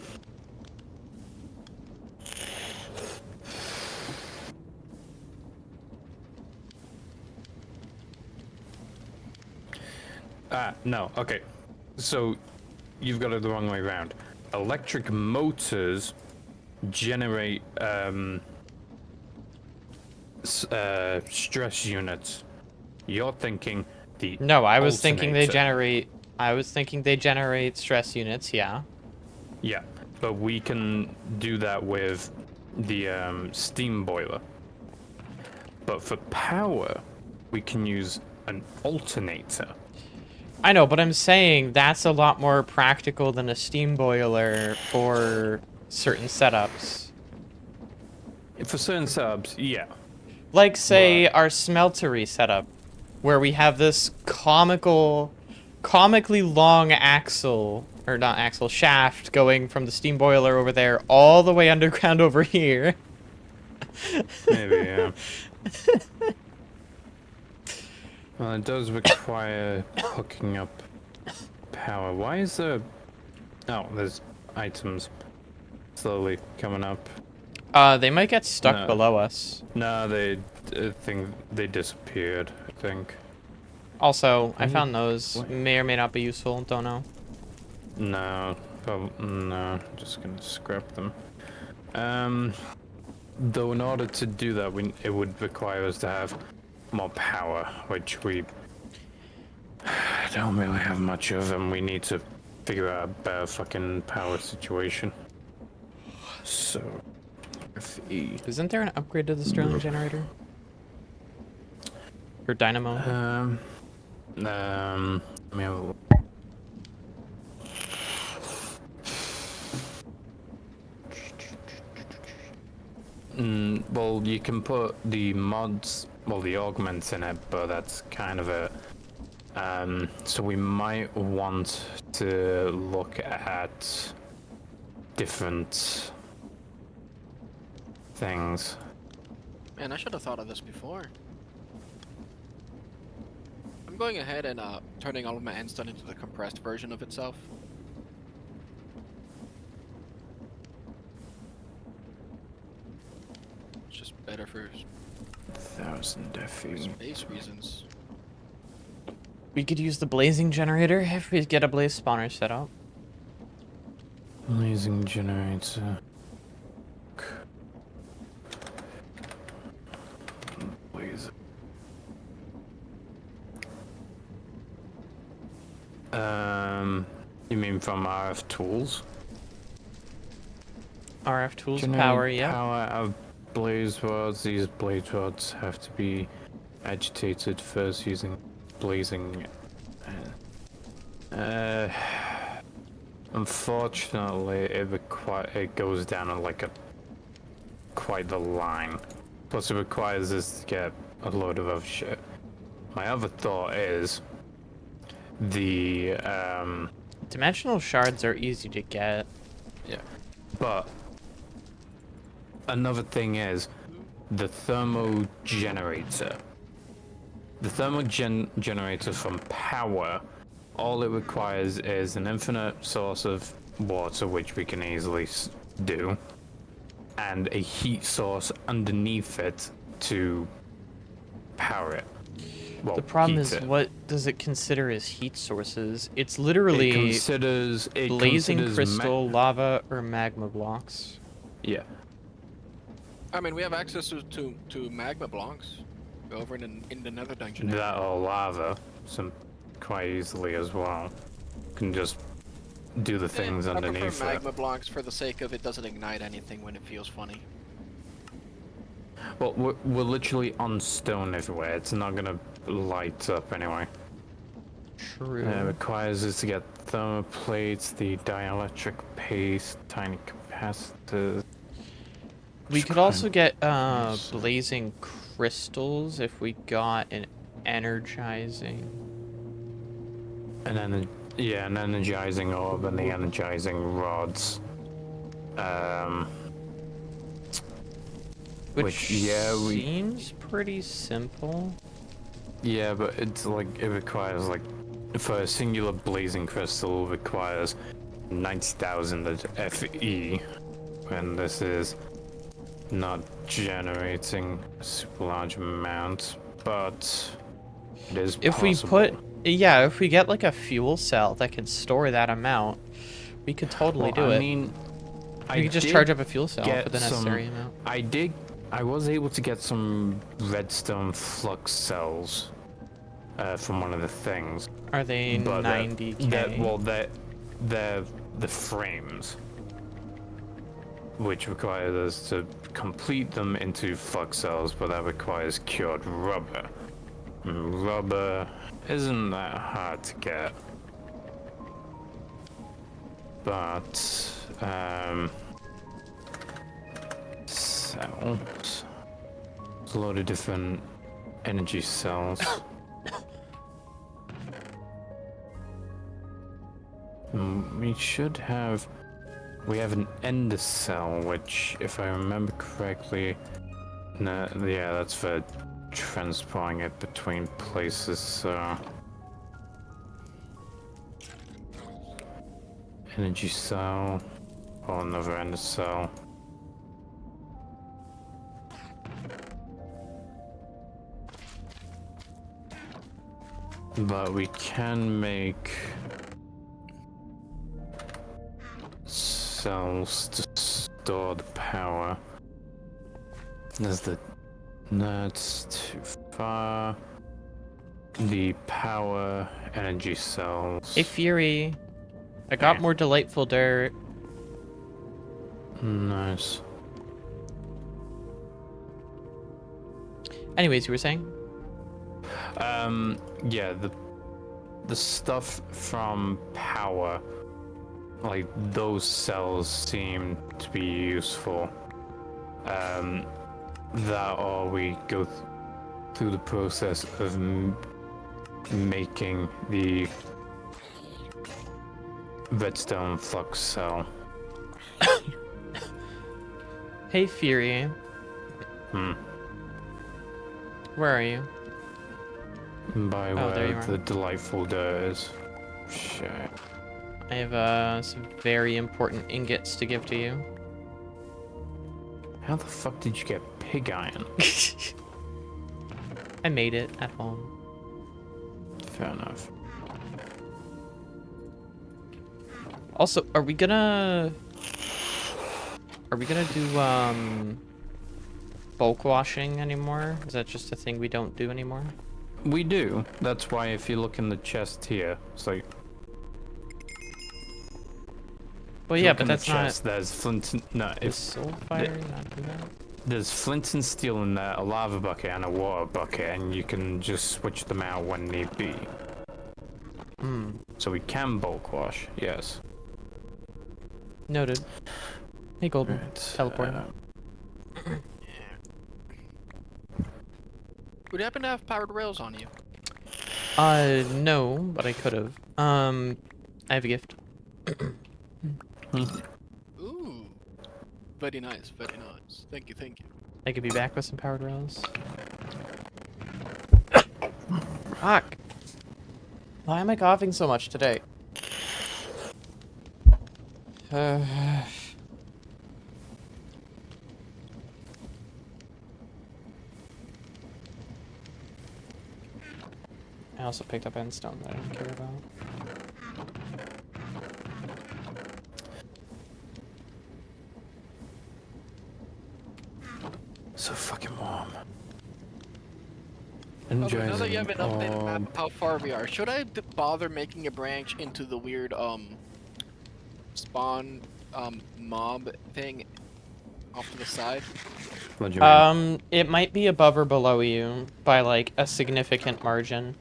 No. Okay. So, you've got it the wrong way around. Electric motors generate stress units. You're thinking the No, I was thinking they alternator. generate stress units, yeah. Yeah, but we can do that with the steam boiler. But for power, we can use an alternator. I know, but I'm saying that's a lot more practical than a steam boiler for certain setups. For certain setups, yeah. Like, say, our smeltery setup, where we have this comically long axle, or not axle, shaft going from the steam boiler over there all the way underground over here. Maybe, yeah. Well, it does require hooking up power. Why is there... Oh, there's items slowly coming up. They might get stuck No. below us. No, I think they disappeared, I think. Also, I Wait, found those. what? May or may not be useful, don't know. No, no, just gonna scrap them. Though in order to do that, it would require us to have more power, which we don't really have much of, and we need to figure out a better fucking power situation. So, FE. Isn't there an upgrade to the Sterling generator? Or dynamo? Let me have a look. Well, you can put the mods, well, the augments in it, but that's kind of it. So we might want to look at different things. Man, I should have thought of this before. I'm going ahead and turning all of my endstone into the compressed version of itself. It's just better for 1,000 FE. space reasons. We could use the blazing generator if we get a blaze spawner set up. Blazing generator. Blaze. You mean from RF tools? RF tools Generate power, yeah. Power out of blaze rods. These blaze rods have to be agitated first using blazing. Unfortunately, it goes down on like quite the line. Plus, it requires us to get a load of other shit. My other thought is the Dimensional shards are easy to get. yeah, but another thing is the thermo generator. The thermal generator from power, all it requires is an infinite source of water, which we can easily do, and a heat source underneath it to power it. Well, The problem heat is, it. what does it consider as heat sources? It's It literally considers blazing crystal, lava, or magma blocks. yeah. I mean, we have access to magma blocks. Go over in the nether dungeon. That or lava, some quite easily as well. Can just do the things I underneath prefer it. magma blocks for the sake of it doesn't ignite anything when it feels funny. Well, we're literally on stone everywhere. It's not gonna light up anyway. True. It requires us to get thermoplates, the dielectric paste, tiny capacitors. We could also get blazing crystals if we got an energizing. And then, yeah, an energizing orb and the energizing rods. Which yeah, seems pretty simple. Yeah, but it's like, it requires like, for a singular blazing crystal requires 90,000 FE, when this is not generating a super large amount, but it is If we possible. if we get like a fuel cell that can store that amount, we could totally do I it. mean, We could just charge up a fuel cell for the necessary amount. I was able to get some redstone flux cells from one of the things. Are they But 90k? they're the frames, which requires us to complete them into flux cells, but that requires cured rubber. And rubber isn't that hard to get, but cells. There's a lot of different energy cells. We have an ender cell, which, if I remember correctly, no, yeah, that's for transporting it between places, so... Energy cell, or another ender cell. But we can make cells to store the power. There's the... That's too far. The power energy cells. Hey Fury, I got more delightful dirt. Nice. Anyways, you were saying? Yeah, the stuff from power, like those cells seem to be useful. That or we go through the process of making the redstone flux cell. Hey, Fury. Where are you? By Oh, there you where are. the delightful dirt is. Shit. I have some very important ingots to give to you. How the fuck did you get pig iron? I made it at home. Fair enough. Also, are we gonna do bulk washing anymore? Is that just a thing we don't do anymore? We do. That's why if you look in the chest here, it's like. Well, if you yeah, look but in the that's chest, not. There's flint. No, Is if soul fire not do that? there's flint and steel in there, a lava bucket and a water bucket, and you can just switch them out when need be. So we can bulk wash. Yes. Noted. Hey, Golden. Right, Teleporting. Would you happen to have powered rails on you? No, but I could have. I have a gift. Ooh. Very nice, very nice. Thank you, thank you. I could be back with some powered rails. Fuck. Why am I coughing so much today? I also picked up endstone that I didn't care about. So fucking warm. Okay, now that you Energizing have an updated map orb. of how far we are, should I bother making a branch into the weird spawn mob thing off to the side? What do you mean? It might be above or below you by like a significant margin.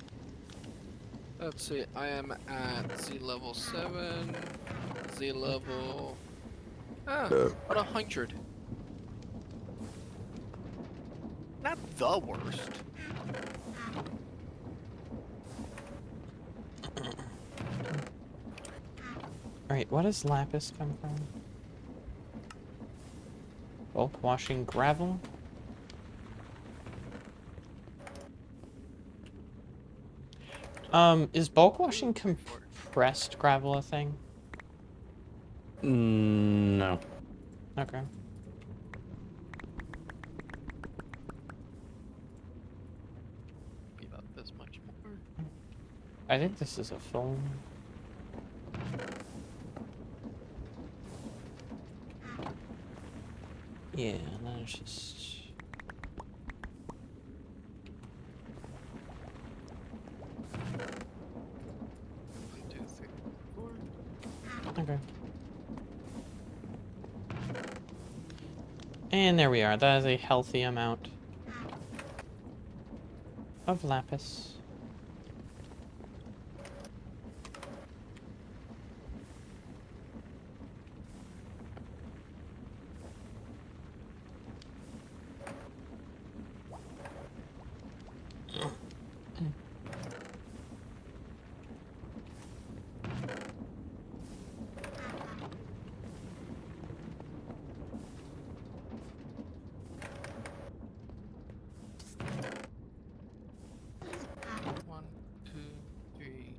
Let's see, I am at Z level 7, Z level... about 100. Not the worst. Alright, what does lapis come from? Bulk washing gravel? Is bulk washing compressed gravel a thing? No. Okay. Be about this much more. I think this is a full. Yeah, and then it's just. One, two, three, four. Okay. And there we are. That is a healthy amount of lapis. One, two, three.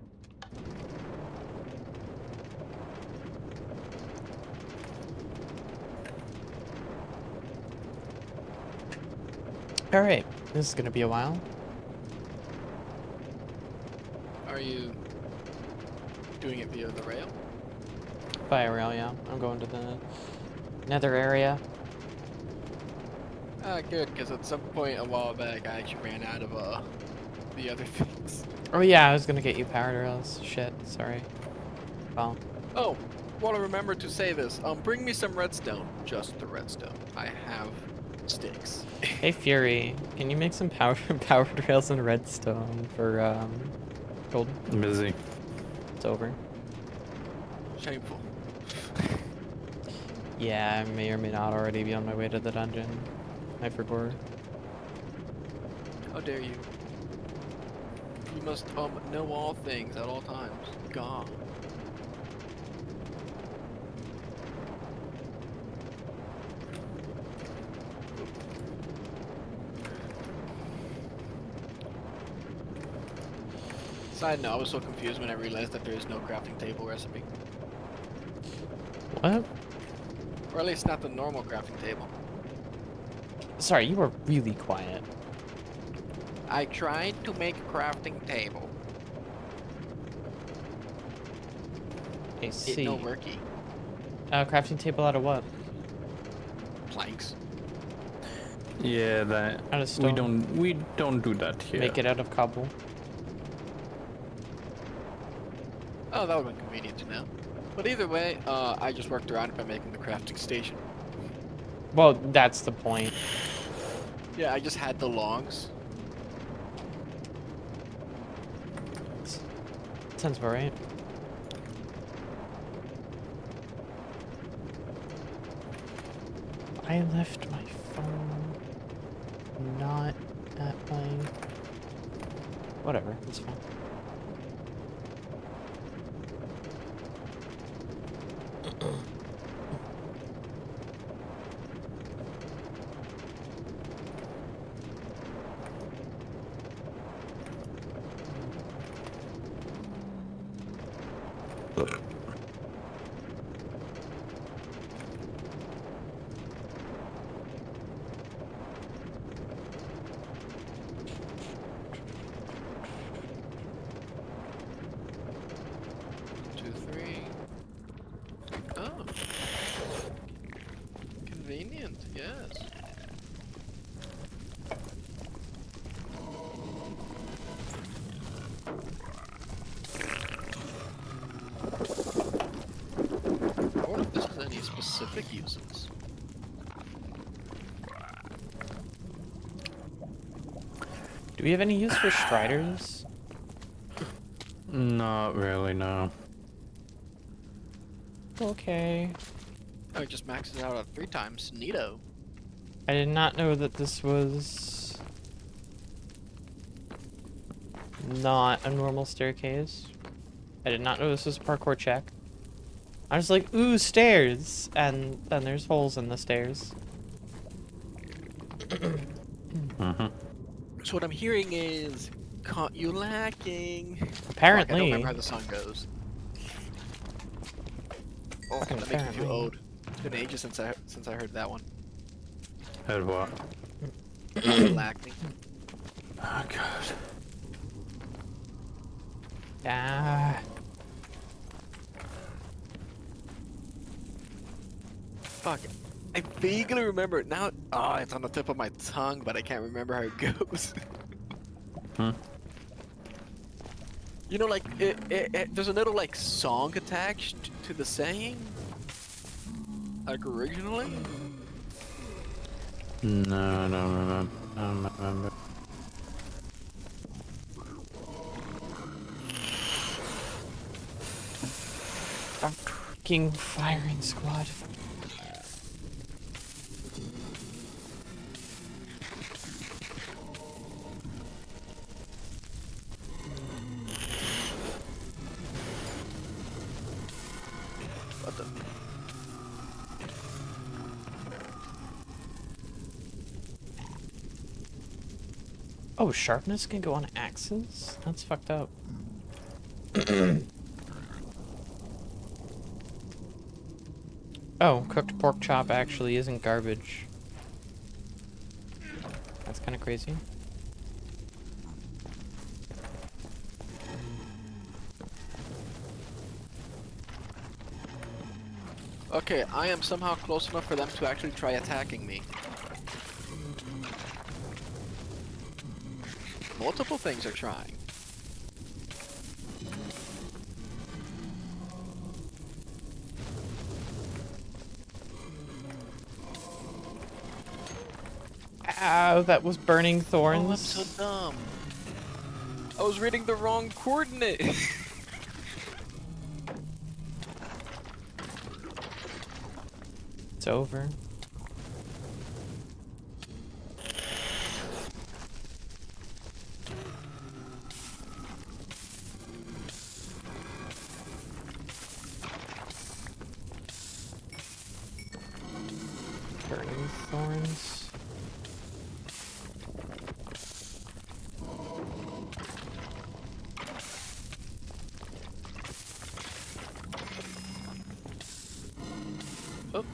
Alright, this is gonna be a while. Are you doing it via the rail? By a rail, yeah. I'm going to the nether area. Ah, good, because at some point a while back I actually ran out of the other things. Oh yeah, I was gonna get you powered rails. Shit, sorry. Well, Oh, want to remember to say this. Bring me some redstone. Just the redstone. I have sticks. hey Fury, can you make some powered rails and redstone for Cold. I'm busy. It's over. Shameful. Yeah, I may or may not already be on my way to the dungeon. I forgot. How dare you? You must know all things at all times. God. Side note, I was so confused when I realized that there is no crafting table recipe. What? Or at least not the normal crafting table. Sorry, you were really quiet. I tried to make a crafting table. I It see. no worky. Crafting table out of what? Planks. Yeah, that Out of stone. we don't do that here. Make it out of cobble. Oh, that would have been convenient to know. But either way, I just worked around it by making the crafting station. Well, that's the point. Yeah, I just had the logs. Sounds about right. I left my phone not at my... Whatever, it's fine. Oh. Convenient, yes. I wonder if this has any specific uses. Do we have any use for striders? Not really, no. Okay. Oh, it just maxes out at 3 times. Neato. I did not know that this was not a normal staircase. I did not know this was a parkour check. I was like, ooh, stairs! And then there's holes in the stairs. Mm-hmm. So what I'm hearing is, caught you lacking. Fuck, I Apparently. don't remember how the song goes. Oh, Fucking that makes me feel apparently. old. It's been ages since I heard that one. Heard what? Caught you lacking. Oh god. Ah. Fuck. I vaguely remember it now. Oh, it's on the tip of my tongue, but I can't remember how it goes. Hmm? You know, like there's a little like song attached to the saying, like originally. No, no, no, no, no, no, no. A freaking firing squad. What the? Oh, sharpness can go on axes? That's fucked up. Oh, cooked pork chop actually isn't garbage. That's kind of crazy. Okay, I am somehow close enough for them to actually try attacking me. Multiple things are trying. Ow, that was burning Oh, I'm thorns. so dumb. I was reading the wrong coordinate. It's over. Burning thorns. Oh,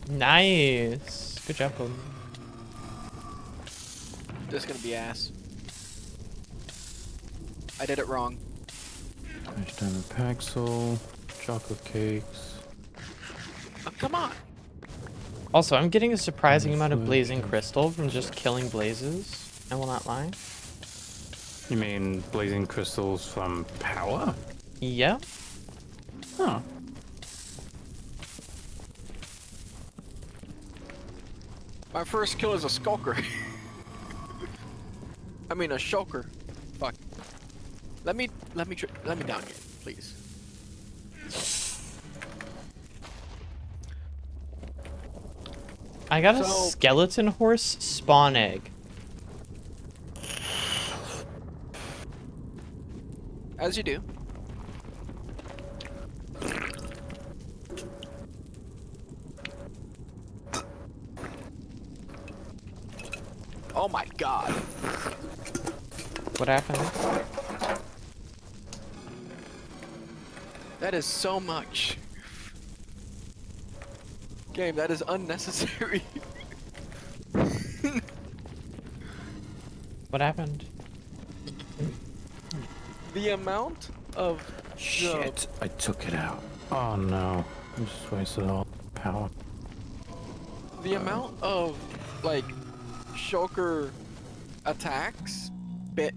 Nice. Good job, Cody. this is gonna be ass. I did it wrong. Nice diamond paxel, chocolate cakes. Oh, come on. Also, I'm getting a surprising amount of blazing Switches. crystal from just killing blazes. I will not lie. You mean blazing crystals from power? Yeah. Huh. My first kill is a skulker. I mean a shulker. Fuck. Let me down here, please. I got a So- skeleton horse spawn egg. As you do. Oh my god. What happened? That is so much. Game, that is unnecessary. What happened? The amount of Shit, I took it out. Oh no, I just wasted all power. the amount of like shulker attacks bit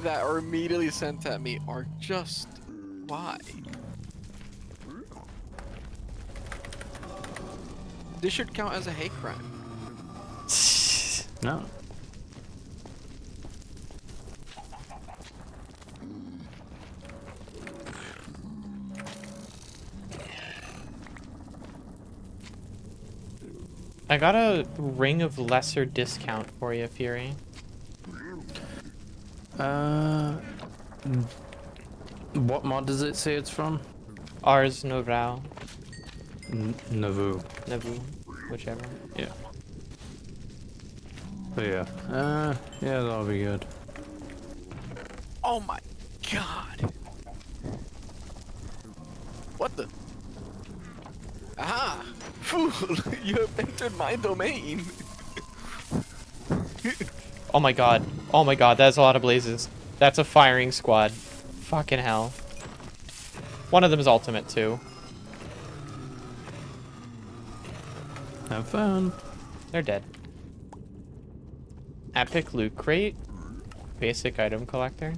that are immediately sent at me are just why? This should count as a hate crime. No. I got a ring of lesser discount for you, Fury. What mod does it say it's from? Ars Novrau. Navu. Navu. Whichever. Yeah. But yeah. Yeah, that'll be good. Oh my god. What the? Aha! Fool! You have entered my domain! Oh my god. Oh my god, that's a lot of blazes. That's a firing squad. Fucking hell. One of them is ultimate too. Have fun. They're dead. Epic loot crate. Basic item collector.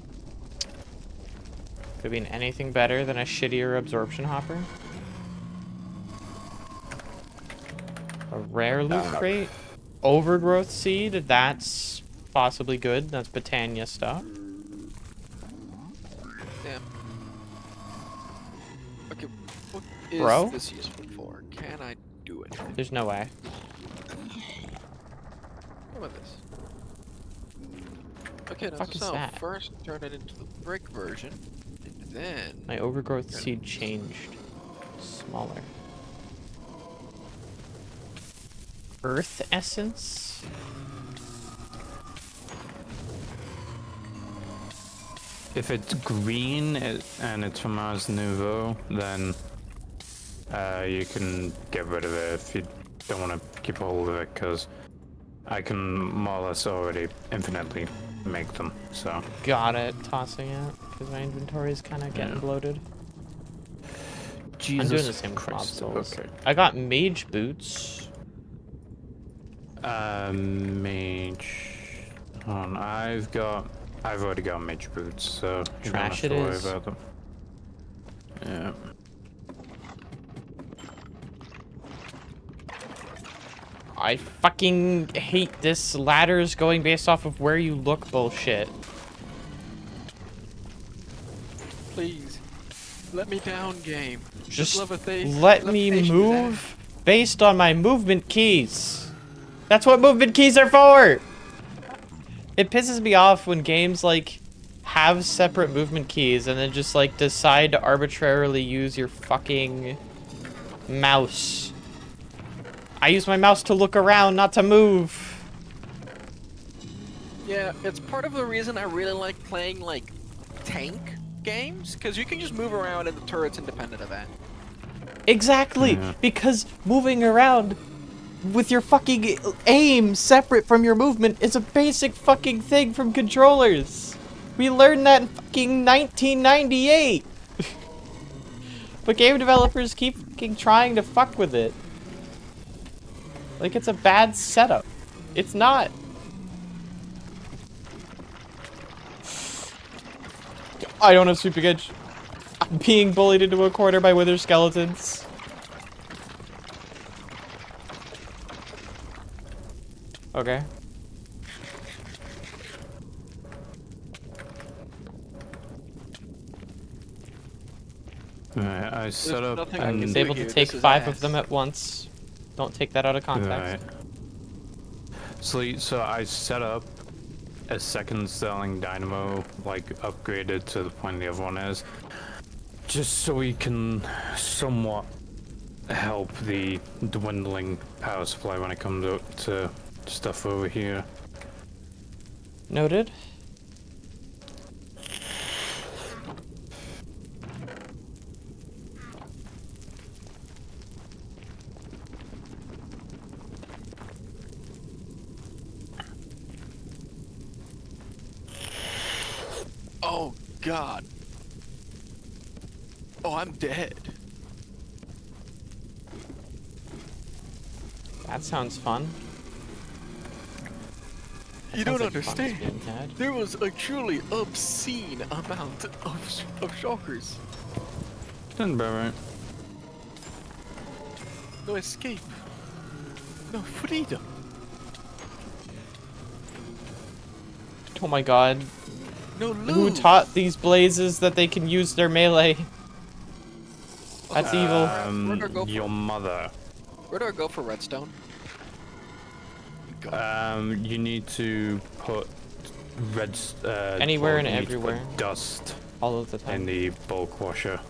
Could be anything better than a shittier absorption hopper. A rare loot crate. Overgrowth seed. That's possibly good. That's Botania stuff. Damn. Okay, what is Bro? this useful for? Can I do it? There's no way. How about this? Okay, now Fuck is so that? first turn it into the brick version, and then My overgrowth seed changed. Smaller. Earth essence? If it's green and it's from Ars Nouveau, then you can get rid of it if you don't want to keep a hold of it, because I can more or less already infinitely make them, so. Got it. Tossing it. Because my inventory is kind of getting Yeah. bloated. Jesus I'm doing the same with mob Christ. souls. Okay. I got mage boots. Mage. Hold on, I've already got mage boots, so you don't have Trash to it worry is. about them. Yeah. I fucking hate this ladders going based off of where you look bullshit. Please, let me down, game. Just Levitation- let me levitation move based on my movement keys. That's what movement keys are for! It pisses me off when games, like, have separate movement keys and then just, like, decide to arbitrarily use your fucking mouse. I use my mouse to look around, not to move. Yeah, it's part of the reason I really like playing, like, tank games, because you can just move around and the turret's independent of that. Exactly, Yeah. because moving around with your fucking aim separate from your movement is a basic fucking thing from controllers. We learned that in fucking 1998. But game developers keep fucking trying to fuck with it. Like it's a bad setup. It's not. I don't have sweeping edge. I'm being bullied into a corner by wither skeletons. Okay. Alright, I set up nothing I can and It's do able here, to this take is 5 ass. of them at once. Don't take that out of context. Right. Sleet, so I set up a second Sterling Dynamo, like upgraded to the point the other one is, just so we can somewhat help the dwindling power supply when it comes up to stuff over here. Noted. Oh, God. Oh, I'm dead. That sounds fun. You Sounds don't like fun understand. being had. There was a truly obscene amount of shockers. Didn't about right. No escape. No freedom. Oh my god. No Who loot. taught these blazes that they can use their melee? That's evil. Where do I go for- Your mother. Where do I go for redstone? Go. You need to put Anywhere well, and you need to put everywhere. dust All of the in time. the bulk washer.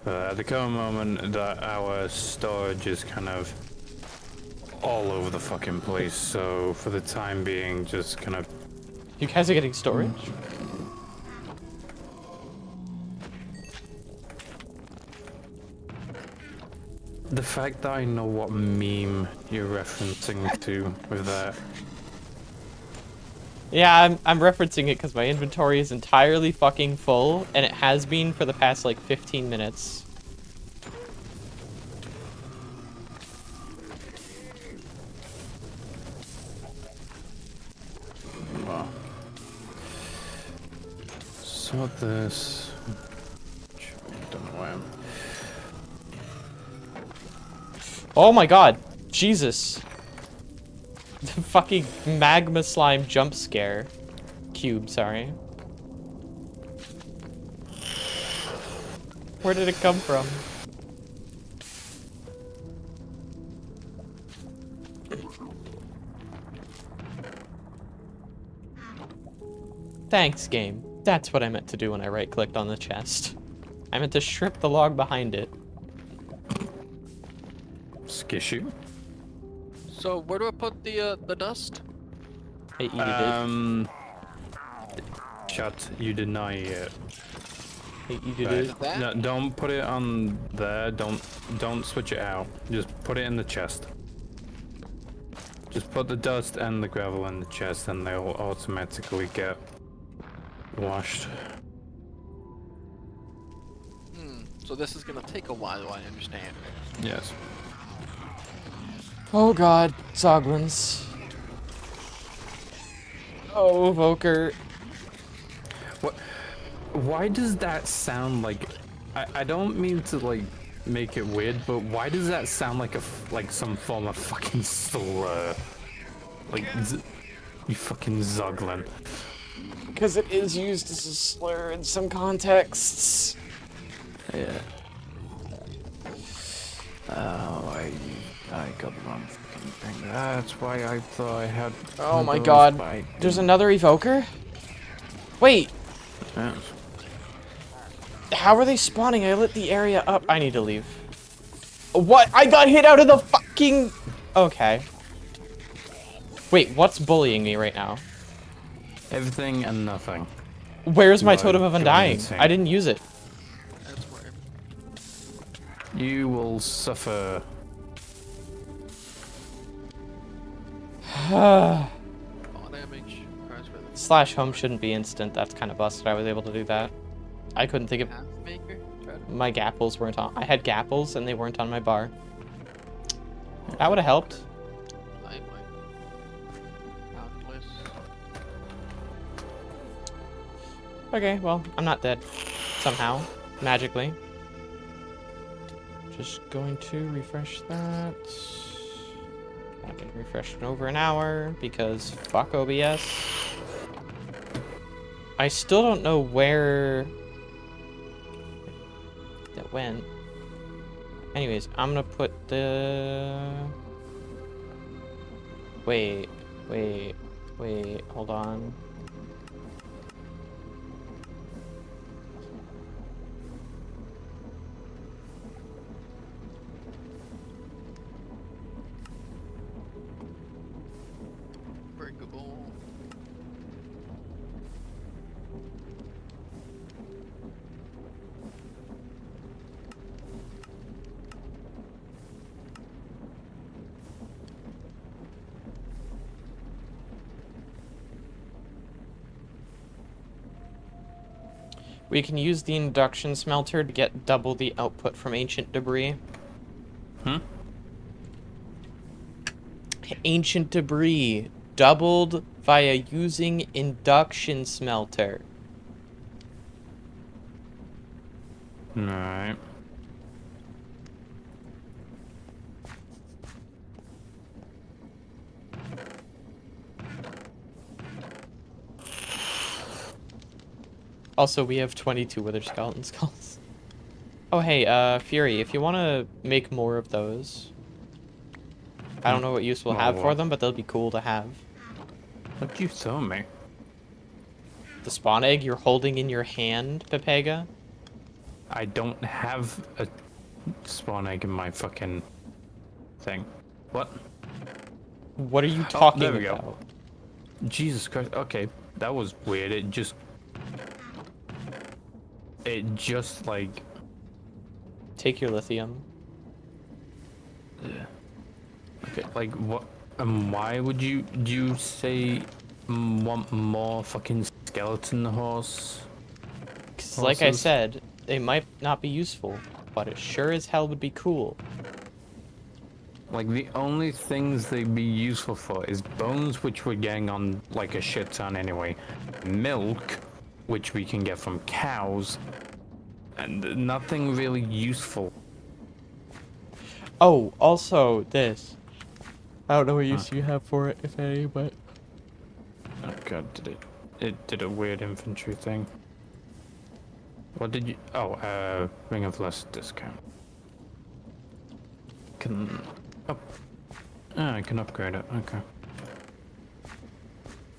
At the current moment, our storage is kind of all over the fucking place, so for the time being, just kind of... You guys are getting storage? The fact that I know what meme you're referencing to with that. Yeah, I'm referencing it because my inventory is entirely fucking full, and it has been for the past, like, 15 minutes. Wow. Sort this. Don't know why I'm... Oh my god! Jesus! The fucking magma slime jump scare. Cube, sorry. Where did it come from? Thanks, game. That's what I meant to do when I right-clicked on the chest. I meant to strip the log behind it. Skishu? So where do I put the dust? I eat it. Chat, you deny it. I eat Right. it. That? No, don't put it on there. Don't switch it out. Just put it in the chest. Just put the dust and the gravel in the chest, and they'll automatically get washed. So this is gonna take a while, I understand. Yes. Oh god, Zoglins. Oh, Voker. What? Why does that sound like? I don't mean to like make it weird, but why does that sound like like some form of fucking slur? Like, you fucking Zuglin. Because it is used as a slur in some contexts. Yeah. Oh, I got the wrong fucking thing. That's why I thought I had. Oh my god. There's another evoker? Wait, Yes. how are they spawning? I lit the area up. I need to leave. What? I got hit out of the fucking... Okay. Wait, what's bullying me right now? Everything and nothing. Where's my Like, totem of going undying? insane. I didn't use it. That's where. You will suffer. All damage. Cries for the Slash home shouldn't be instant. That's kind of busted. I was able to do that. I couldn't think of... path maker. Try to My gapples weren't on. I had gapples and they weren't on my bar. That would have helped. light my Outless. Okay, well, I'm not dead. Somehow. Magically. Just going to refresh that. I've been refreshed in over an hour because fuck OBS. I still don't know where that went. Anyways, I'm gonna put the... Wait, hold on. Breakable. We can use the induction smelter to get double the output from ancient debris. Ancient debris doubled via using induction smelter. Alright. Also, we have 22 wither skeleton skulls. Oh, hey, Fury, if you want to make more of those, I don't know what use we'll have for them, but they'll be cool to have. What'd you throw me? The spawn egg you're holding in your hand, Pepega? I don't have a spawn egg in my fucking thing. What? What are you talking there we about? go. Jesus Christ. Okay, that was weird. It just like... Take your lithium. Okay, like what? Why would you say want more fucking skeleton horse? 'Cause like I Horses? said, they might not be useful, but it sure as hell would be cool. Like the only things they'd be useful for is bones, which we're getting on like a shit ton anyway, milk, which we can get from cows, and nothing really useful. Oh, also this. I don't know what use you have for it, if any, but... Oh god, it did a weird infantry thing. What did you... Oh, Ring of Less discount. I can upgrade it, okay.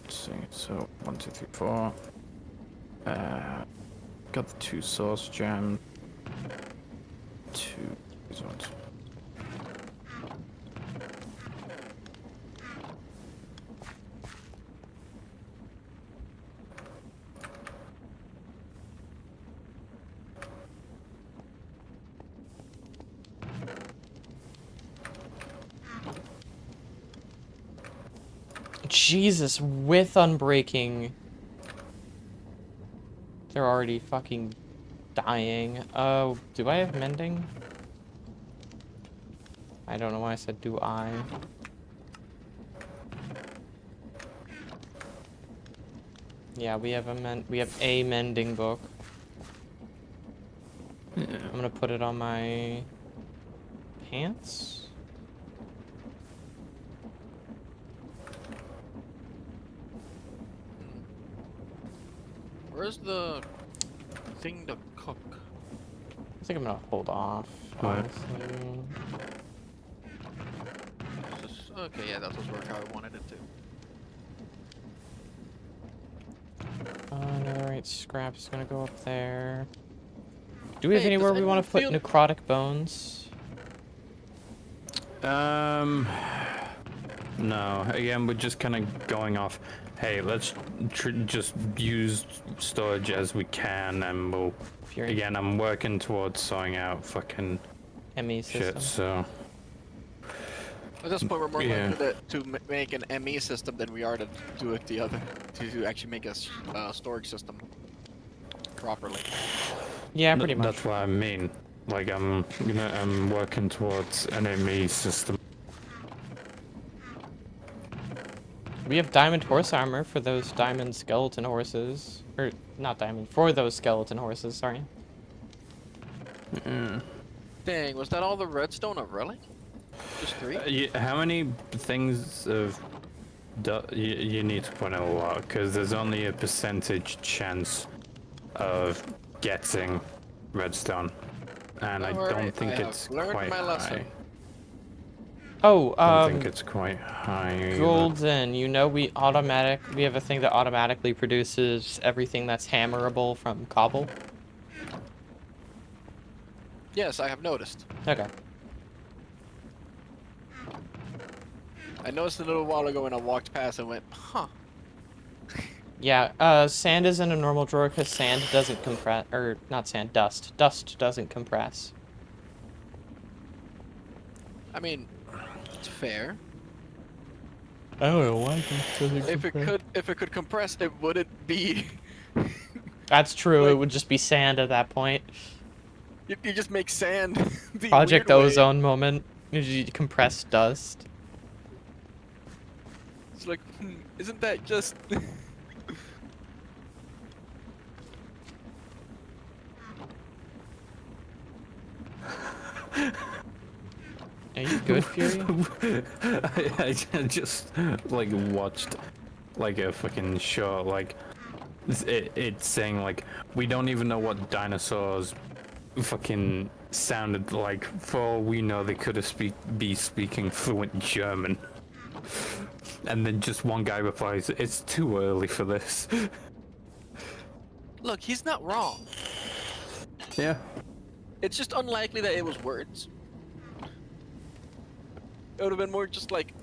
Let's see, so 1, 2, 3, 4. Got the 2 source gems. 2 these ones. Jesus, with unbreaking. They're already fucking dying. Oh, do I have mending? I don't know why I said do I. Yeah, we have a mending book. Yeah. I'm gonna put it on my pants. Where's the thing to cook? I think I'm gonna hold off, What? honestly. Okay, yeah, that was where I wanted it to. Alright, scrap is gonna go up there. Do we have Hey, does anywhere we anyone want to put feel- necrotic bones? No. Again, we're just kind of going off. Hey, let's just use storage as we can, and we'll. Fury. Again, I'm working towards sorting out fucking ME system. shit. So At this point, we're more Yeah. likely to make an ME system than we are to do it the other, to actually make a storage system properly. Yeah, pretty much. that's what I mean. Like I'm working towards an ME system. We have diamond horse armor for those diamond skeleton horses. Or, not diamond, for those skeleton horses, sorry. Dang, was that all the redstone of relic? Just 3? How many things of you need to put in a lot? Because there's only a percentage chance of getting redstone, and I Alright, don't think I have it's learned quite my lesson. high. Oh, I don't think it's quite high. either. golden, you know we have a thing that automatically produces everything that's hammerable from cobble. Yes, I have noticed. Okay. I noticed a little while ago when I walked past and went, huh. Yeah, sand is in a normal drawer because sand doesn't compress, or not sand, dust. Dust doesn't compress. I mean, it's fair. I don't know why If it could compress, it wouldn't be. That's true, it like- would just be sand at that point. You just make sand. the Project weird way. Ozone moment. You compress dust. It's like, isn't that just? Are you good, Fury? I just like watched like a fucking show, like it's saying like we don't even know what dinosaurs fucking sounded like. For all we know, they could have be speaking fluent German. And then just one guy replies, "It's too early for this." Look, he's not wrong. Yeah. It's just unlikely that it was words. It would have been more just like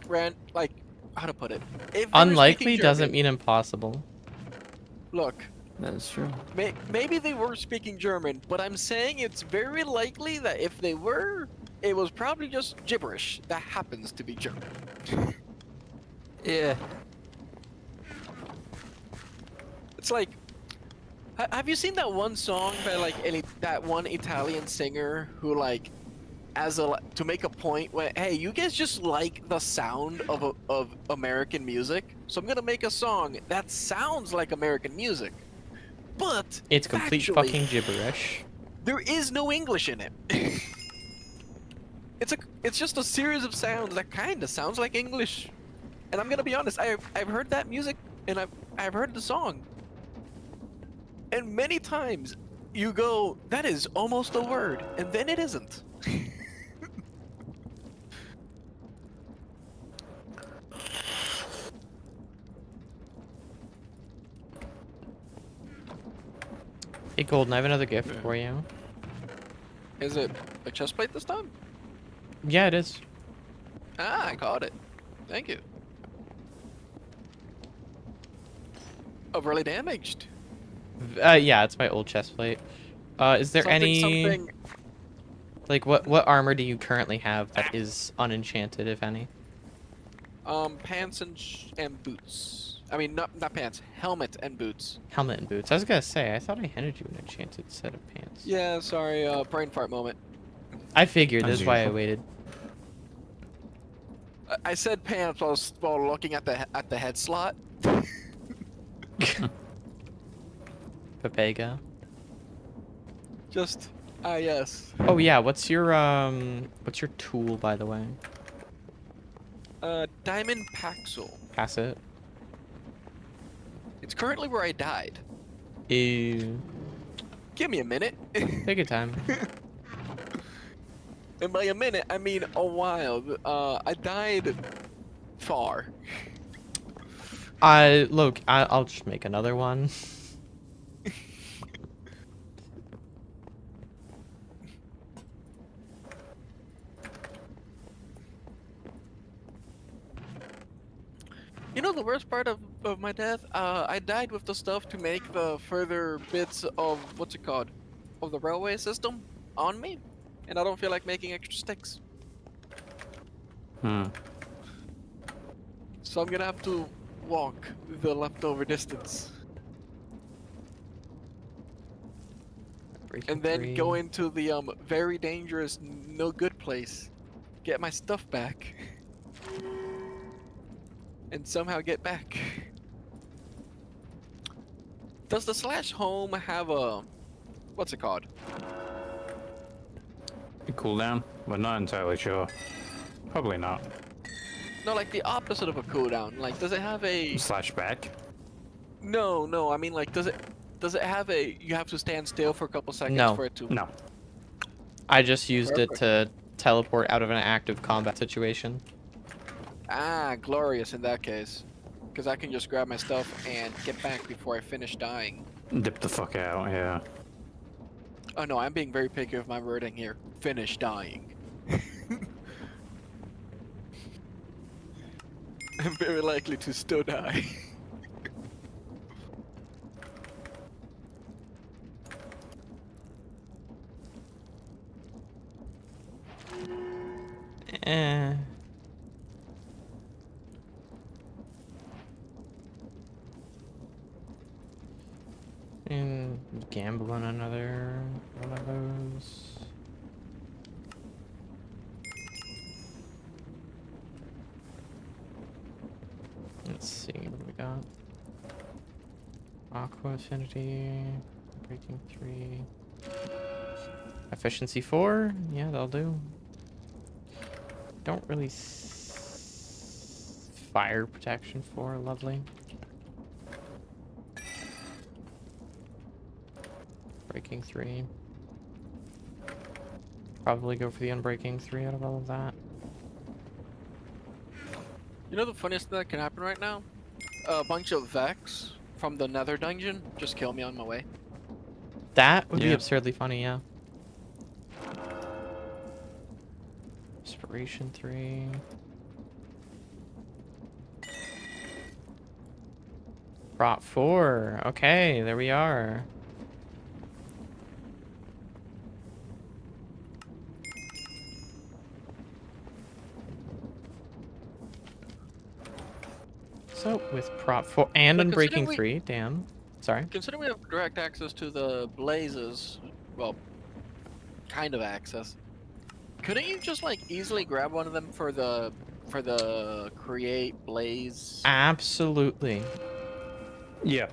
how to put it. If they were Unlikely speaking doesn't German- mean impossible. Look, That's true. maybe they were speaking German, but I'm saying it's very likely that if they were, it was probably just gibberish that happens to be German. Yeah. It's like, have you seen that one song by like that one Italian singer who like, to make a point where, hey, you guys just like the sound of American music, so I'm gonna make a song that sounds like American music, but It's complete factually, fucking gibberish. there is no English in it. It's just a series of sounds that kind of sounds like English. And I'm gonna be honest, I've heard that music and I've heard the song. And many times you go, that is almost a word, and then it isn't. Hey, Golden, I have another gift for you. Is it a chest plate this time? Yeah, it is. Ah, I caught it. Thank you. Overly damaged. Yeah, it's my old chest plate. Is there any Something. like what armor do you currently have that is unenchanted, if any? Pants and boots. I mean, not pants. Helmet and boots. Helmet and boots. I was gonna say, I thought I handed you an enchanted set of pants. Yeah, sorry. Brain fart moment. I figured. As That's why I usual. waited. I said pants while looking at the head slot. Pepega. Just, Ah, yes. Oh yeah, what's your tool, by the way? Diamond Paxel. Pass it. It's currently where I died. Ew. Give me a minute. Take your time. And by a minute, I mean a while. I died far. Look, I'll just make another one. You know the worst part of my death? I died with the stuff to make the further bits of, what's it called? Of the railway system on me. And I don't feel like making extra sticks. Hmm. So I'm gonna have to walk the leftover distance. Breaking And then go 3. into the very dangerous no good place. Get my stuff back. And somehow get back. Does the slash home have a, what's it called? Cooldown? We're not entirely sure. Probably not. No, like the opposite of a cooldown. Like, does it have a? Slash back? No. I mean, like, does it have a? You have to stand still for a couple seconds No. for it to. No. I just used it Perfect. to teleport out of an active combat situation. Ah, glorious in that case, because I can just grab my stuff and get back before I finish dying. Dip the fuck out, yeah. Oh no, I'm being very picky with my wording here. Finish dying. I'm very likely to still die. Eh. And gamble on another one of those. Let's see what we got. Aqua affinity, breaking 3, efficiency 4. Yeah, that'll do. Don't really fire protection 4. Lovely. Breaking 3. Probably go for the unbreaking 3 out of all of that. You know the funniest thing that can happen right now? A bunch of Vex from the Nether dungeon just kill me on my way. That would be Yeah. absurdly funny, yeah. Inspiration 3. Prop 4. Okay, there we are. So with prop 4 and But unbreaking considering we- 3, damn. Sorry. Considering we have direct access to the blazes, well, kind of access. Couldn't you just like easily grab one of them for the create blaze? Absolutely. Yeah,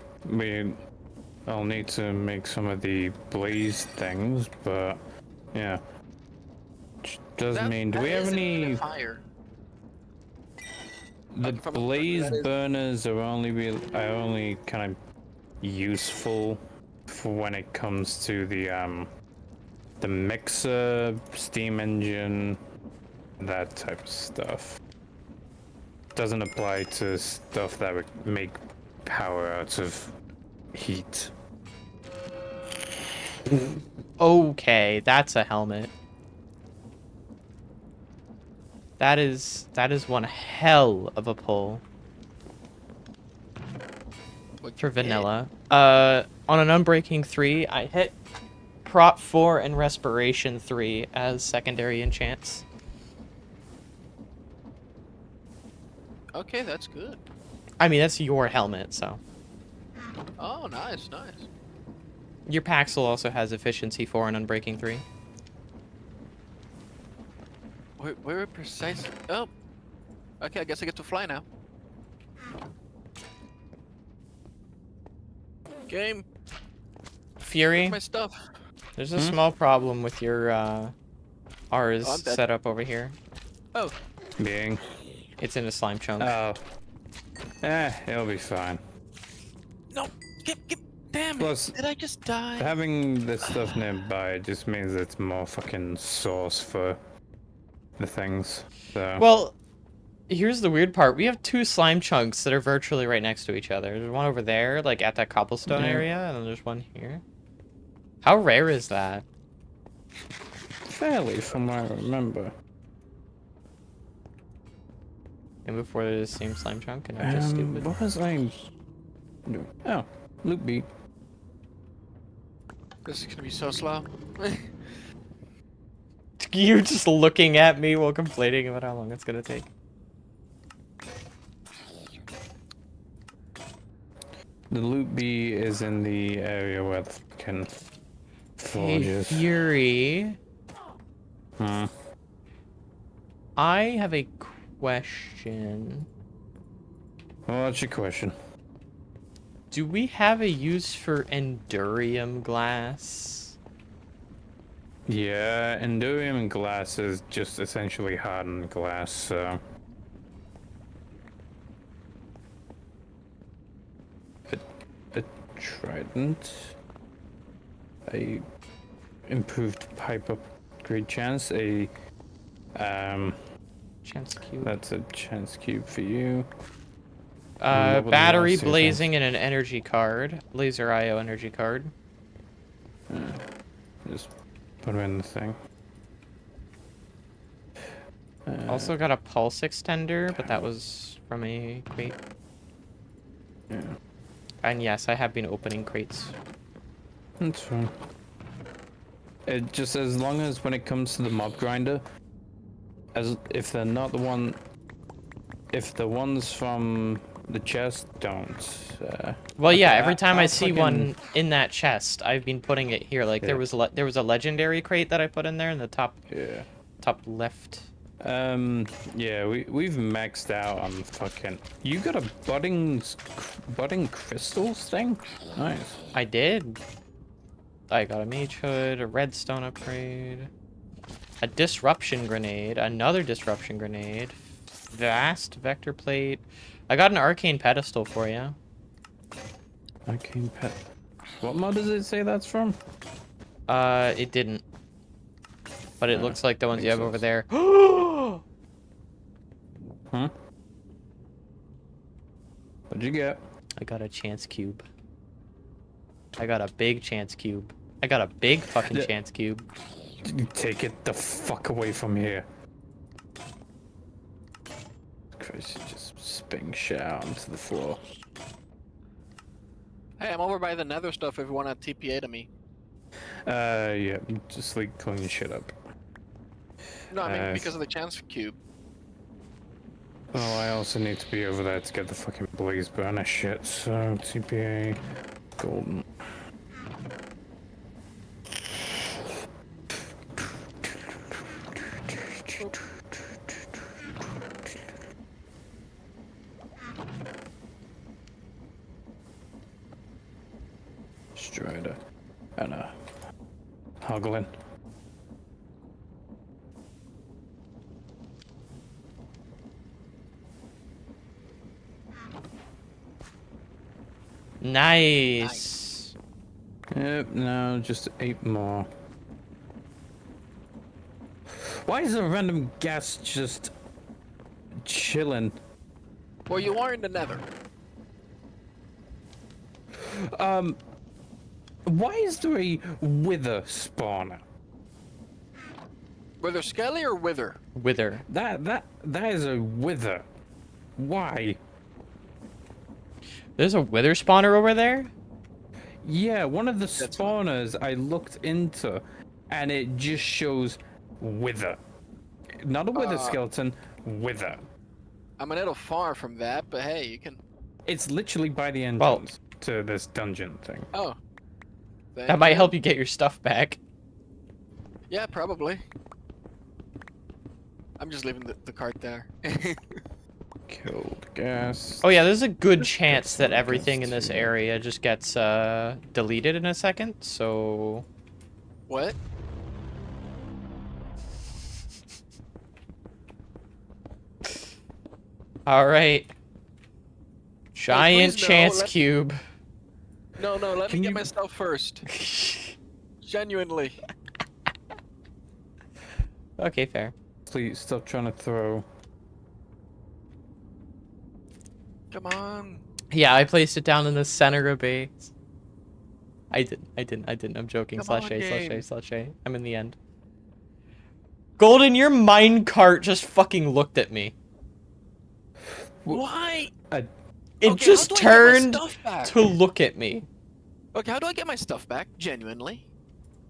I'll need to make some of the blaze things, but yeah. Which does mean, do we have any? fire? The If I'm- blaze that is- burners are only kind of useful for when it comes to the mixer, steam engine, that type of stuff. Doesn't apply to stuff that would make power out of heat. Okay, that's a helmet. That is one hell of a pull What'd for you get? vanilla. On an unbreaking 3, I hit prop 4 and respiration 3 as secondary enchants. Okay, that's good. I mean, that's your helmet, so. Oh, nice. Your Paxel also has efficiency 4 and unbreaking 3. Where precisely? Oh, okay. I guess I get to fly now. Game. Fury, My stuff. There's a small problem with your ours I'm dead. setup over here. Oh, Being. It's in a slime chunk. Oh. It'll be fine. no. Damn it. Plus, Did I just die? having this stuff nearby just means it's more fucking source for the things. So. Well, here's the weird part. We have two slime chunks that are virtually right next to each other. There's one over there, like at that cobblestone Yeah. area, and then there's one here. How rare is that? Fairly, from what I remember. And before there's the same slime chunk, and I'm just stupid. What was I? Oh, loop beat. This is gonna be so slow. You just looking at me while complaining about how long it's gonna take. The loop B is in the area where the fucking forge Hey, is. Fury. Hmm. I have a question. Well, what's your question? Do we have a use for endurium glass? Yeah, endurium glass is just essentially hardened glass, so... A trident. A improved pipe upgrade chance. Chance cube. That's a chance cube for you. What were the Battery last two blazing and an energy card. Laser IO energy card. Just put them in the thing. Also got a pulse extender, but that was from a crate. Yeah, And yes, I have been opening crates. that's fine. It just as long as when it comes to the mob grinder, as if they're not the one, if the ones from the chest don't. Well, yeah, okay, every time I see fucking- one in that chest, I've been putting it here. Like there Yeah. was a legendary crate that I put in there in the top Yeah. left. Yeah, we've maxed out on fucking. You got a budding crystals thing? Nice. I did. I got a mage hood, a redstone upgrade, a disruption grenade, another disruption grenade, vast vector plate. I got an arcane pedestal for you. Arcane pet. What mod does it say that's from? It didn't. But it looks like the ones you makes have over sense. there. Huh? What'd you get? I got a chance cube. I got a big chance cube. I got a big fucking Yeah. chance cube. Take it the fuck away from here. Christ, just spitting shit out onto the floor. Hey, I'm over by the nether stuff if you want to TPA to me. Yeah, just like clean your shit up. No, I mean Uh, because of the chance cube. Oh, I also need to be over there to get the fucking blaze burner shit, so TPA golden. Strider and a Hoglin. Nice. Yep, no, just 8 more. Why is a random gas just chilling? Well, you are in the nether. Why is there a wither spawner? Whether Skelly or Wither? Wither. That is a wither. Why? There's a wither spawner over there? Yeah, one of the That's spawners I looked into, and it just shows wither. Not a wither skeleton, wither. I'm a little far from that, but hey, you can. It's literally by the Well- entrance to this dungeon thing. Oh. That might help you get your stuff back. Yeah, probably. I'm just leaving the cart there. Killed gas. Oh yeah, there's a good This chance gets that like everything this in this too. area just gets deleted in a second, so What? All right. Giant please no, chance let- cube. No, let me Can get you- my stuff first. Genuinely. Okay, fair. Please stop trying to throw. Come on. Yeah, I placed it down in the center of base. I didn't. I'm joking. Come Slash on, A, slash A, game. slash A. I'm in the end. Golden, your minecart just fucking looked at me. Why? It Okay, just how do I get my turned stuff back? to look at me. Okay, how do I get my stuff back? Genuinely.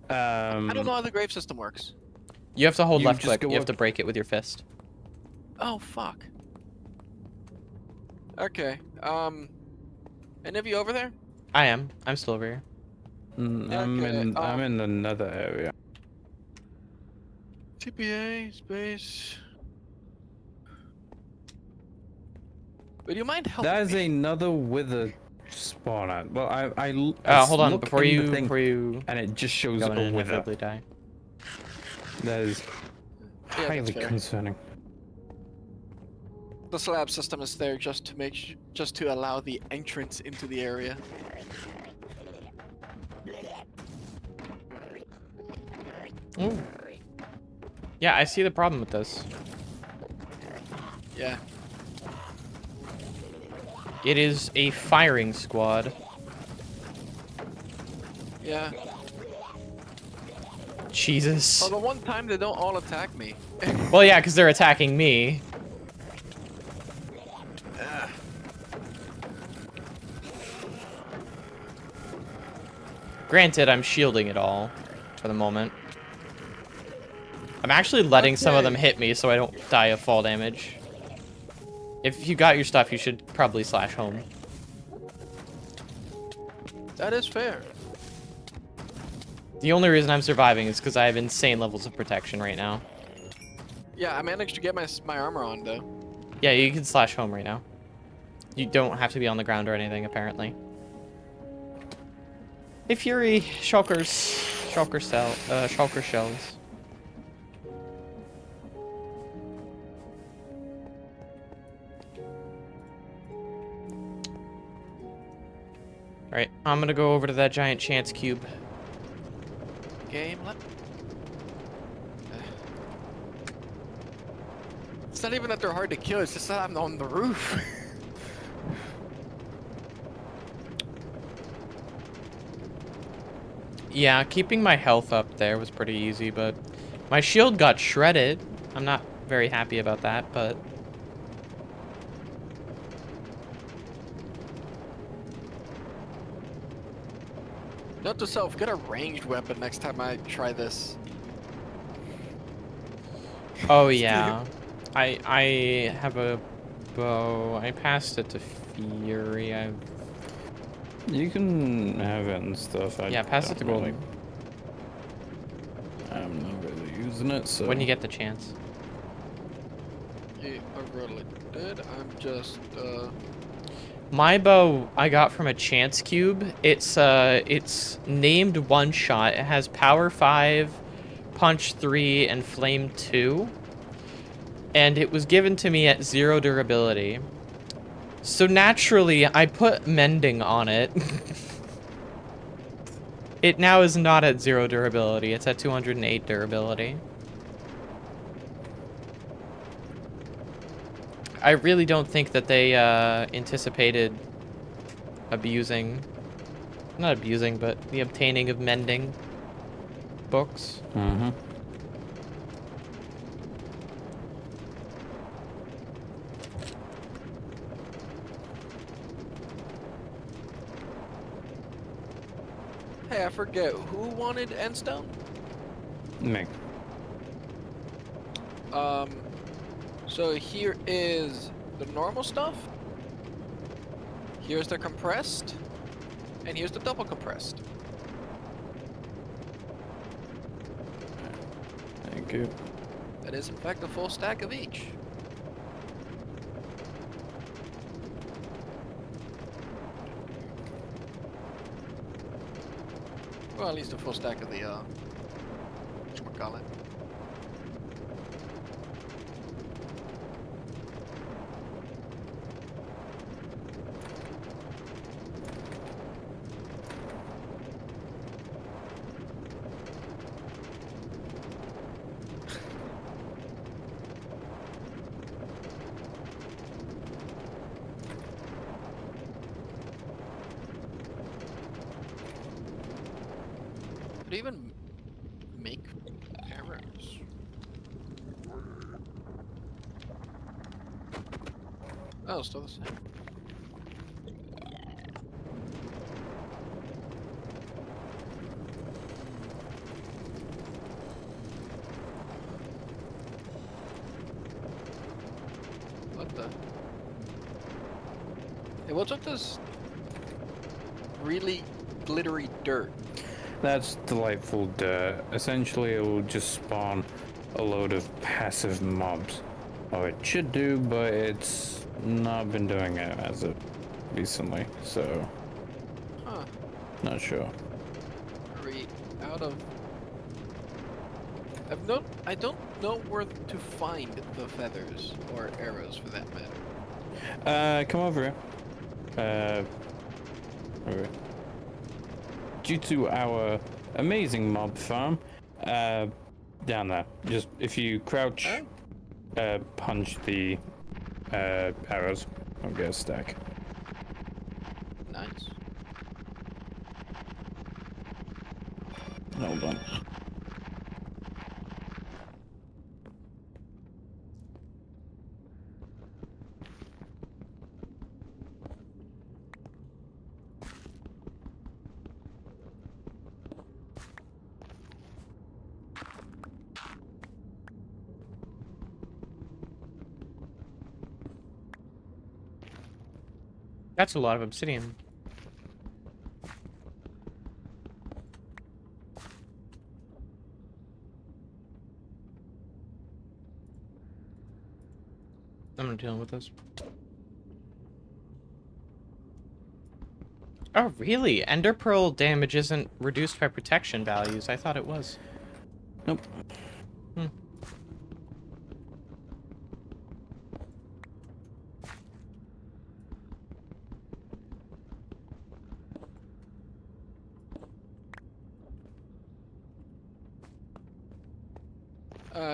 I don't know how the grave system works. You have to hold You left just click. go You have up- to break it with your fist. Oh, fuck. Okay, any of you over there? I am. I'm still over here. Okay, I'm in another area. TPA, space... Would you mind helping That is me? another wither spawner. Well, I Hold on. look Before in the you thing, and it just shows go a in and wither. inevitably die. That is Yeah, that's highly fair. concerning. The slab system is there just to just to allow the entrance into the area. Ooh. Yeah, I see the problem with this. Yeah. It is a firing squad. Yeah. Jesus. For the one time they don't all attack me. Well, yeah, because they're attacking me. Granted, I'm shielding it all for the moment. I'm actually letting some of them Okay. hit me so I don't die of fall damage. If you got your stuff, you should probably slash home. That is fair. The only reason I'm surviving is because I have insane levels of protection right now. Yeah, I managed to get my armor on though. Yeah, you can slash home right now. You don't have to be on the ground or anything, apparently. Hey, Fury, Shulker shells. Alright, I'm gonna go over to that giant chance cube. Game. It's not even that they're hard to kill. It's just that I'm on the roof. Yeah, keeping my health up there was pretty easy, but my shield got shredded. I'm not very happy about that, but... Note to self: get a ranged weapon next time I try this. Oh, yeah. I have a bow. I passed it to Fury. You can have it and stuff. Yeah, pass it to don't Golden. I'm not really using it, so. When you get the chance. Yeah, I really did. I'm just My bow I got from a chance cube. It's named one shot. It has power 5, punch 3, and flame 2. And it was given to me at 0 durability. So naturally, I put mending on it. It now is not at 0 durability. It's at 208 durability. I really don't think that they anticipated not abusing, but the obtaining of mending books. Mm-hmm. Hey, I forget who wanted endstone. Me. So here is the normal stuff. Here's the compressed, and here's the double compressed. Thank you. That is in fact a full stack of each. Well, at least a full stack of the call it. Could even make arrows. Oh, still the same. What the? Hey, what's up this really glittery dirt? That's delightful dirt. Essentially, it will just spawn a load of passive mobs. Or it should do, but it's not been doing it as of recently, so Huh. not sure. Are we out of... I don't know where to find the feathers or arrows for that matter. Come over here. Over. Due to our amazing mob farm, down there. Just if you crouch, punch the arrows, I'll get a stack. Nice. Hold on. That's a lot of obsidian. I'm not dealing with this. Oh, really? Ender Pearl damage isn't reduced by protection values. I thought it was. Nope. Hmm.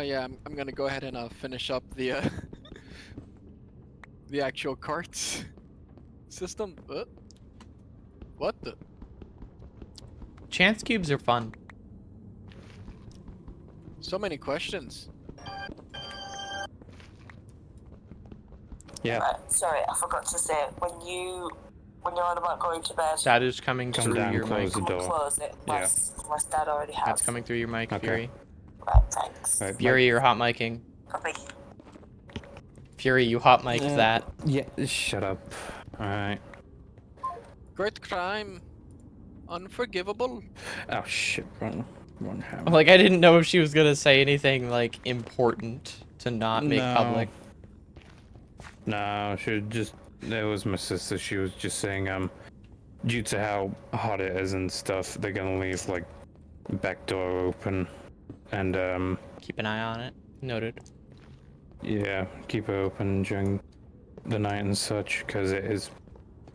Yeah, I'm gonna go ahead and finish up the the actual carts system. What the? Chance cubes are fun. So many questions. Yeah. Right, sorry, I forgot to say, when you're on about going to bed, That is coming Come through down, your close mic. the come and door. close it. Yeah. My dad already has. That's coming through your mic, Okay. Fury. Right, thanks. Right, Fury, you're hot micing. Copy. Fury, you hot mic that. Yeah, shut up. Alright. Great crime. Unforgivable. Oh shit, one hammer. Like, I didn't know if she was gonna say anything, like, important to not make public. No, she just... It was my sister, she was just saying, due to how hot it is and stuff, they're gonna leave, like, back door open. And, Keep an eye on it. Noted. yeah, keep it open during the night and such, because it is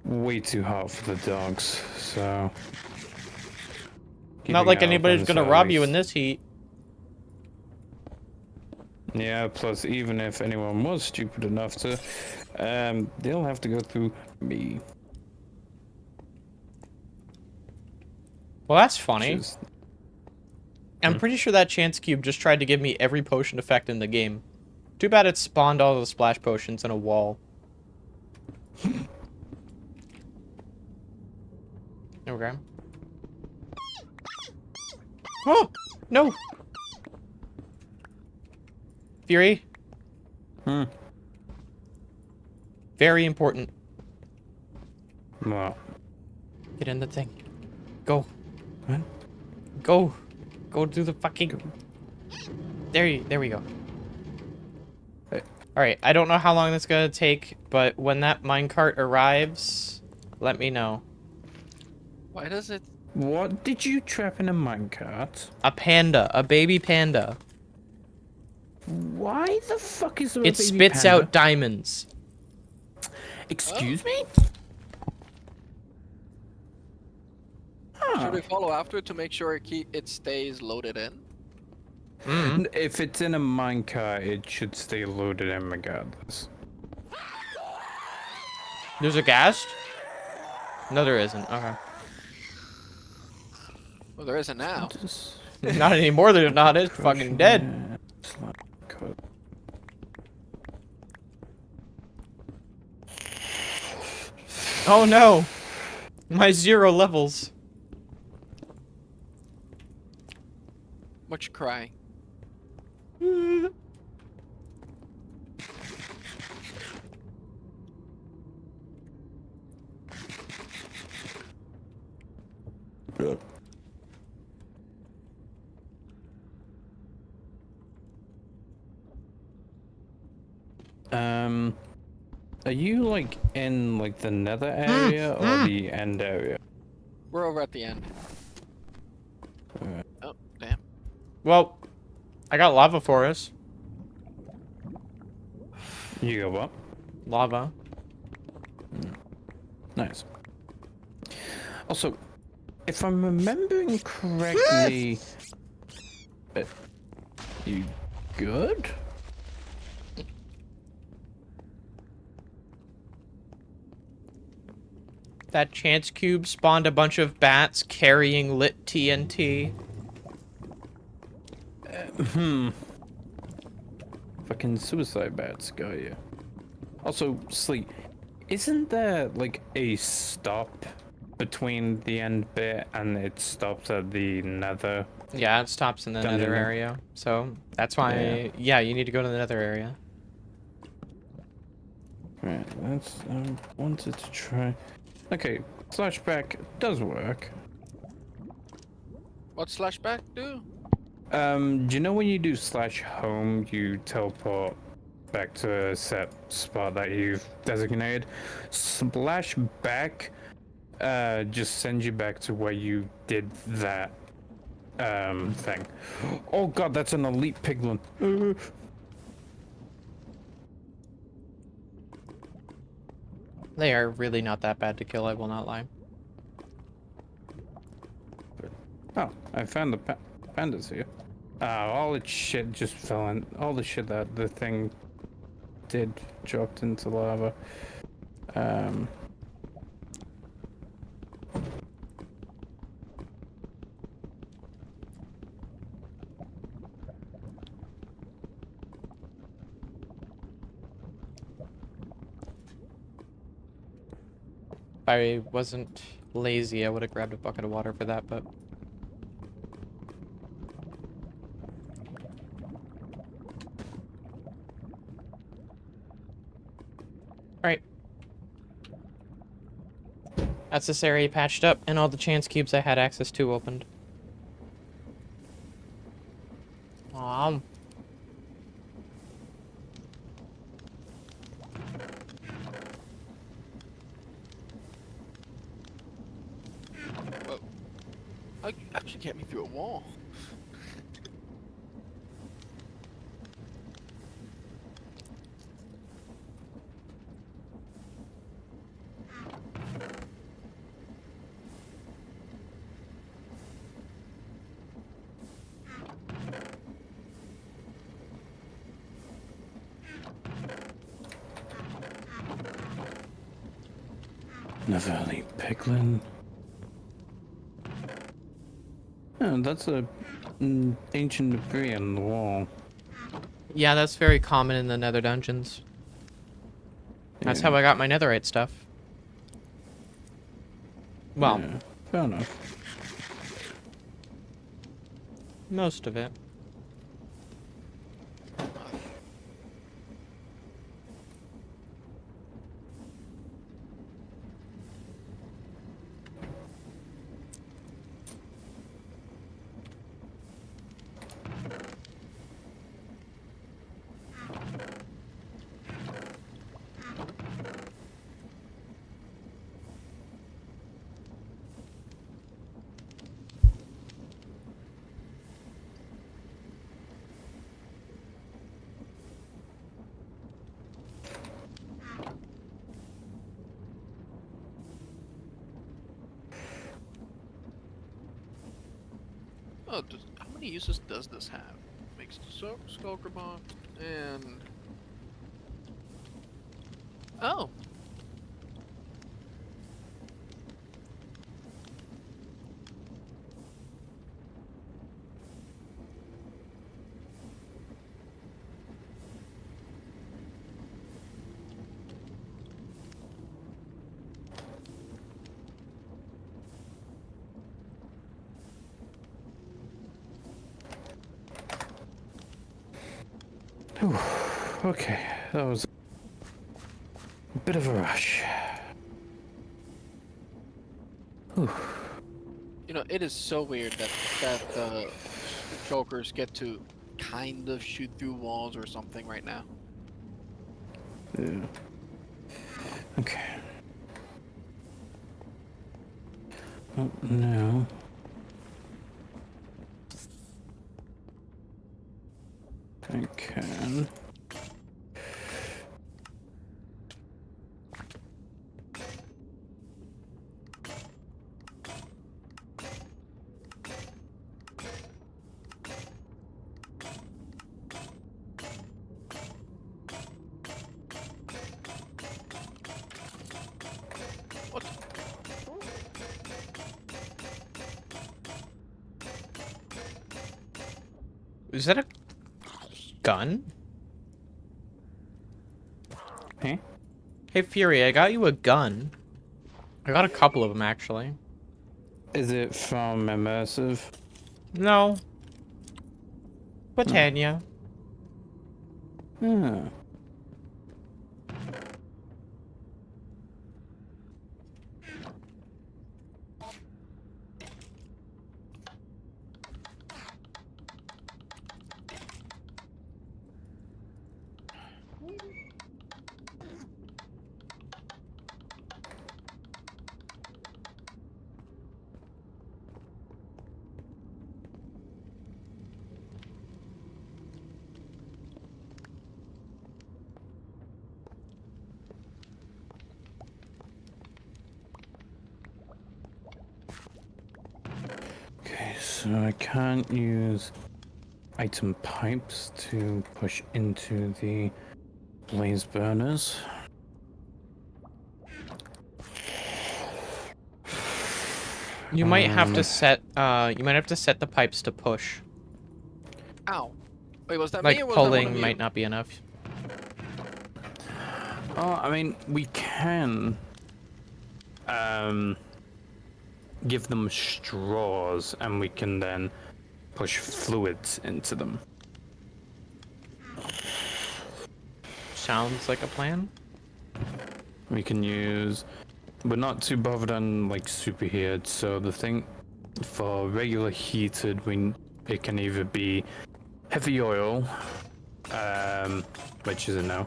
way too hot for the dogs, so... Not like keeping it anybody's open, gonna so at rob you least- in this heat. Yeah, plus even if anyone was stupid enough to, they'll have to go through me. Well, that's funny. Which is- I'm pretty sure that chance cube just tried to give me every potion effect in the game. Too bad it spawned all the splash potions in a wall. Okay. Oh! No! Fury? Hmm. Very important. Well, Get in the thing. Go. what? Go. Go do the fucking... There we go. Hey. Alright, I don't know how long that's gonna take, but when that minecart arrives, let me know. Why does it What did you trap in a minecart? A panda, a baby panda. Why the fuck is there a It baby spits panda? out diamonds. Excuse me? Should we follow after it to make sure it stays loaded in? Mm. If it's in a minecart, it should stay loaded in regardless. There's a ghast? No, there isn't. Okay. Well, there isn't now. Just Not anymore. They're not. It's fucking dead. Oh no! My 0 levels. Much crying. Are you like in like the nether area or the end area? We're over at the end. Alright. Oh, damn. Well, I got lava for us. You got what? Lava. Nice. Also, if I'm remembering correctly, you good? That chance cube spawned a bunch of bats carrying lit TNT. Fucking suicide bats got you. Also, Sleet, isn't there like a stop between the end bit and it stops at the nether? Yeah, it stops in the Dungeon. nether area. So that's why, yeah, you need to go to the nether area. Right, that's wanted to try. Okay, flashback does work. What's slashback do? Do you know when you do /home, you teleport back to a set spot that you've designated? /back just sends you back to where you did that thing. Oh god, that's an elite piglin. They are really not that bad to kill, I will not lie. Oh, I found the pandas here. All the shit just fell in. All the shit that the thing did dropped into lava. If I wasn't lazy, I would have grabbed a bucket of water for that, but... Alright. That's this area patched up, and all the chance cubes I had access to opened. Whoa. How you actually get me through a wall? Another elite piglin. Oh, that's a ancient debris on the wall. Yeah, that's very common in the nether dungeons. That's how I got my netherite stuff. Well, Yeah, fair enough. most of it. Oh, how many uses does this have? Makes the skulker box and oh. Whew, okay, that was a bit of a rush. Whew. You know, it is so weird that Jokers get to kind of shoot through walls or something right now. Yeah. Okay. Oh, no. I can. What? Is that a gun? Hey? Hey, Fury, I got you a gun. I got a couple of them, actually. Is it from Immersive? No. Britannia. Hmm. Okay, so I can't use item pipes to push into the blaze burners. You might have to set the pipes to push. Ow. Wait, was that me Like or was that one of pulling you? might not be enough. Oh, I mean, we can give them straws and we can then push fluids into them. Sounds like a plan. We can use... We're not too bothered on, like, superheated, so the thing for regular heated, it can either be heavy oil, which is a no,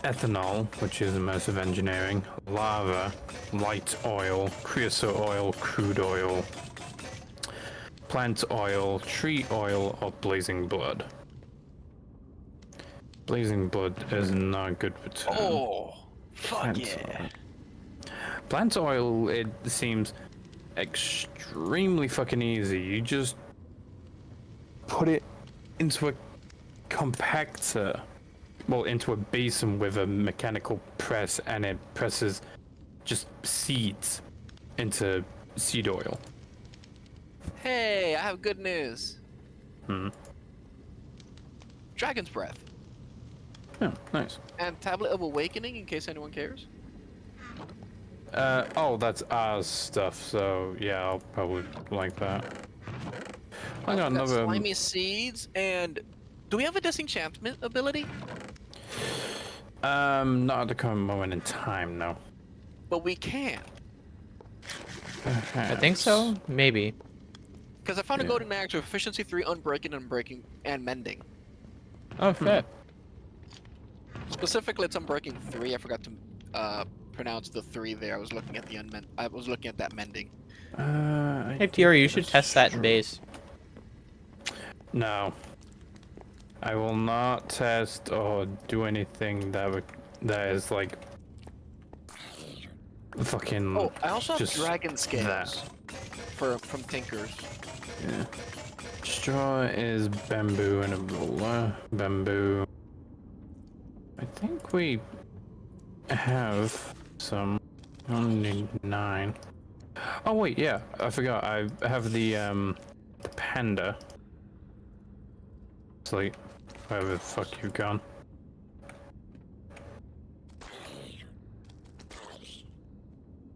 ethanol, which is immersive engineering, lava, light oil, creosote oil, crude oil, plant oil, tree oil, or blazing blood. Blazing blood is not good for turn. Oh, fuck Plant yeah. oil. Plant oil, it seems extremely fucking easy. You just put it into a compactor, well, into a basin with a mechanical press, and it presses just seeds into seed oil. Hey, I have good news. Hmm. Dragon's Breath. Oh, nice. And Tablet of Awakening, in case anyone cares. Oh, that's our stuff, so yeah, I'll probably like that. I got another... Slimy Seeds, and... Do we have a disenchantment ability? Not at the current moment in time, no. But we can. I think so. Maybe. Because I found a Yeah. golden axe with efficiency 3, unbreaking, and mending. Oh, shit. Specifically, it's unbreaking 3. I forgot to pronounce the 3 there. I was looking at I was looking at that mending. Hey, Fury, you should test that in base. No. I will not test or do anything that is like fucking. Oh, I also have just dragon scales that. from Tinkers. Yeah. Straw is bamboo and a roller. Bamboo. I think we have some. I only need 9. Oh wait, yeah, I forgot. I have the panda. Sleet, wherever the fuck you've gone.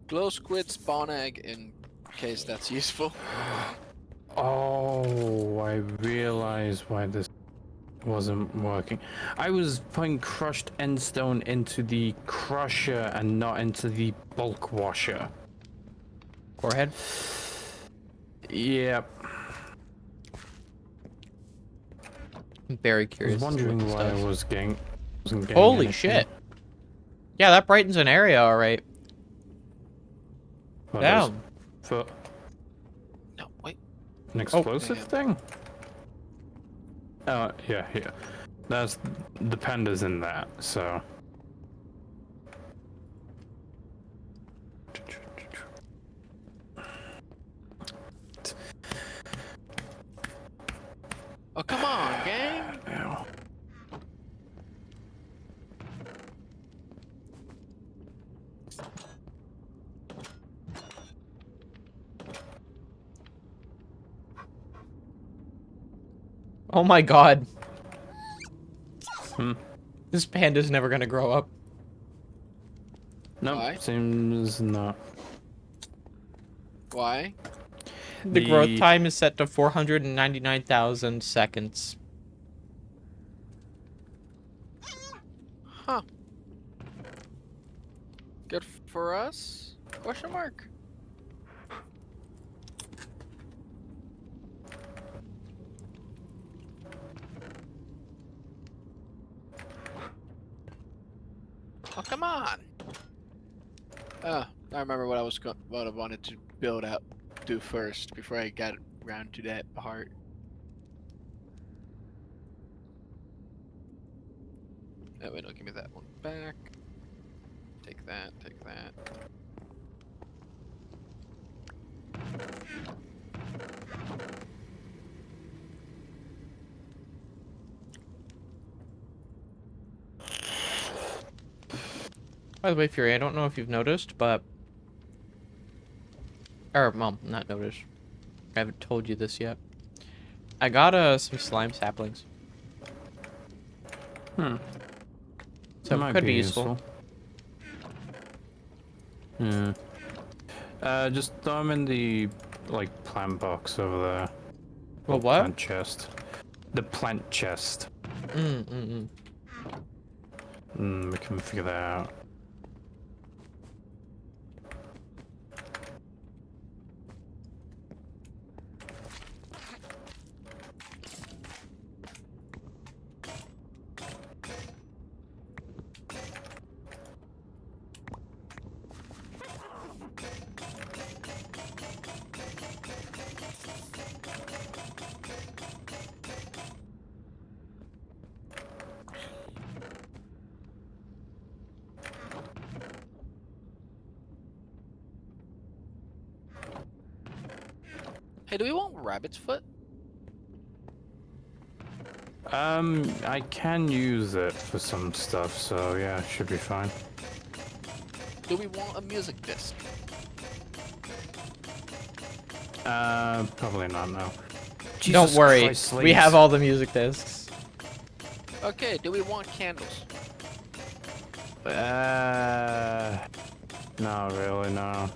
Glow squid spawn egg in case that's useful. Oh, I realize why this wasn't working. I was putting crushed endstone into the crusher and not into the bulk washer. Forehead. Yep. I'm very I was curious. wondering what why this I does. wasn't getting Holy anything. shit! Yeah, that brightens an area, all right. What Damn. is- For No, wait. an explosive damn. thing? Yeah, yeah. That's the panda's in that, so. Oh, come on, gang. Ow. Oh my god. Hmm. This panda's never gonna grow up. Nope, Why? seems not. Why? The growth time is set to 499,000 seconds. Huh. Good for us? Question mark. Oh, come on. I remember what what I wanted to build up, do first before I got around to that part. Oh wait, no, give me that one back. Take that, take that. By the way, Fury, I don't know if you've noticed, but... Or, well, not noticed. I haven't told you this yet. I got some slime saplings. Hmm. So Might it could be useful. Yeah. Just throw them in the, like, plant box over there. Well, Or what? Plant chest. The plant chest. We can figure that out. Hey, do we want rabbit's foot? I can use it for some stuff, so yeah, should be fine. Do we want a music disc? Probably not now. Don't Jesus worry, Christ, we ladies. have all the music discs. Okay, do we want candles? Not really, no.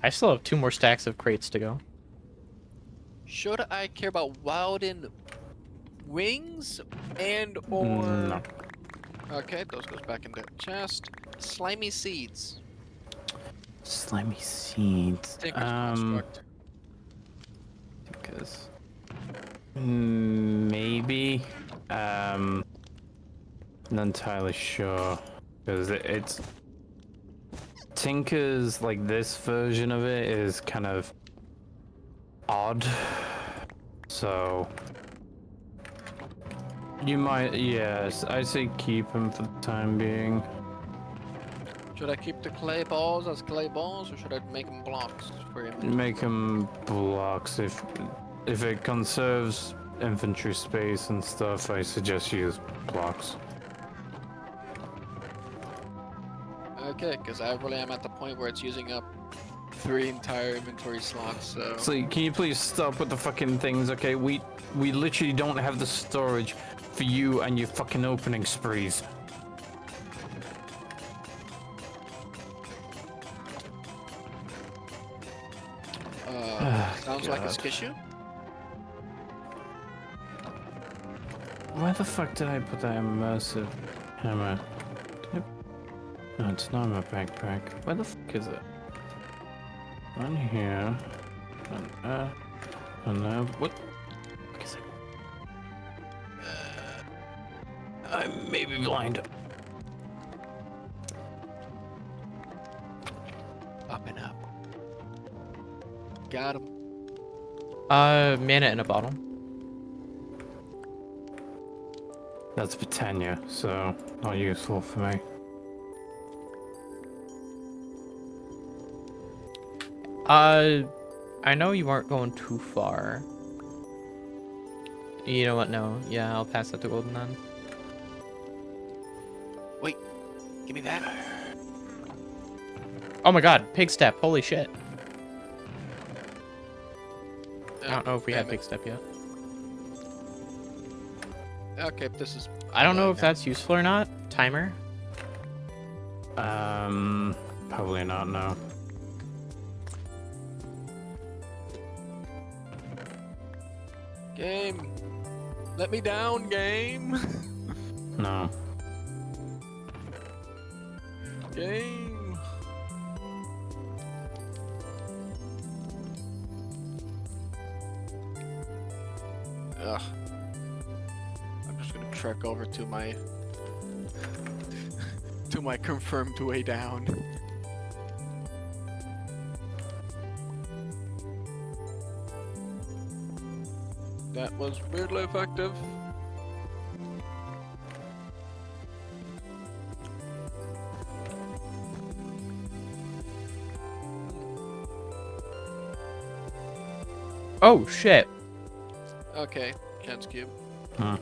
I still have 2 more stacks of crates to go. Should I care about wildin wings and or... No. Okay, those goes back in the chest. Slimy seeds. Slimy seeds. Tinker's construct. Because maybe. Not entirely sure because it's Tinker's, like, this version of it is kind of odd, so you might, yes, I say keep him for the time being. Should I keep the clay balls as clay balls, or should I make them blocks for him? Make them blocks. If it conserves infantry space and stuff, I suggest use blocks. Okay, because I really am at the point where it's using up 3 entire inventory slots. So. So can you please stop with the fucking things? Okay, we literally don't have the storage for you and your fucking opening sprees. Sounds like a skishu. Where the fuck did I put that immersive hammer? No, it's not in my backpack. Where the fuck is it? On here. And there. What? What is it? I may be blind. Up and up. Got him. Mana in a bottle. That's Britannia, so not useful for me. I know you aren't going too far. You know what? No. Yeah, I'll pass that to Golden then. Wait, give me that. Oh my god, pig step. Holy shit. I don't know if we have pig step yet. Okay, this is. I don't know if that's useful or not. Timer. Probably not, no. Game. Let me down, game. No. Game. Ugh. I'm just gonna trek over to my confirmed way down. That was weirdly effective. Oh shit. Okay, chance cube. Huh.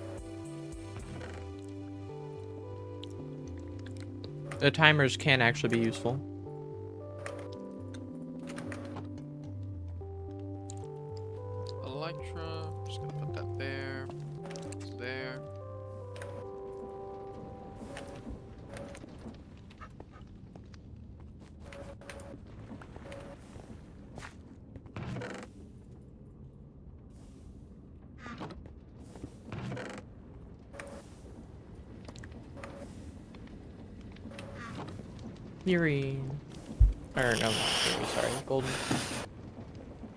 The timers can actually be useful. Electra. I'm just gonna put that there. It's there. Fury. Or no, not Fury, sorry. Golden.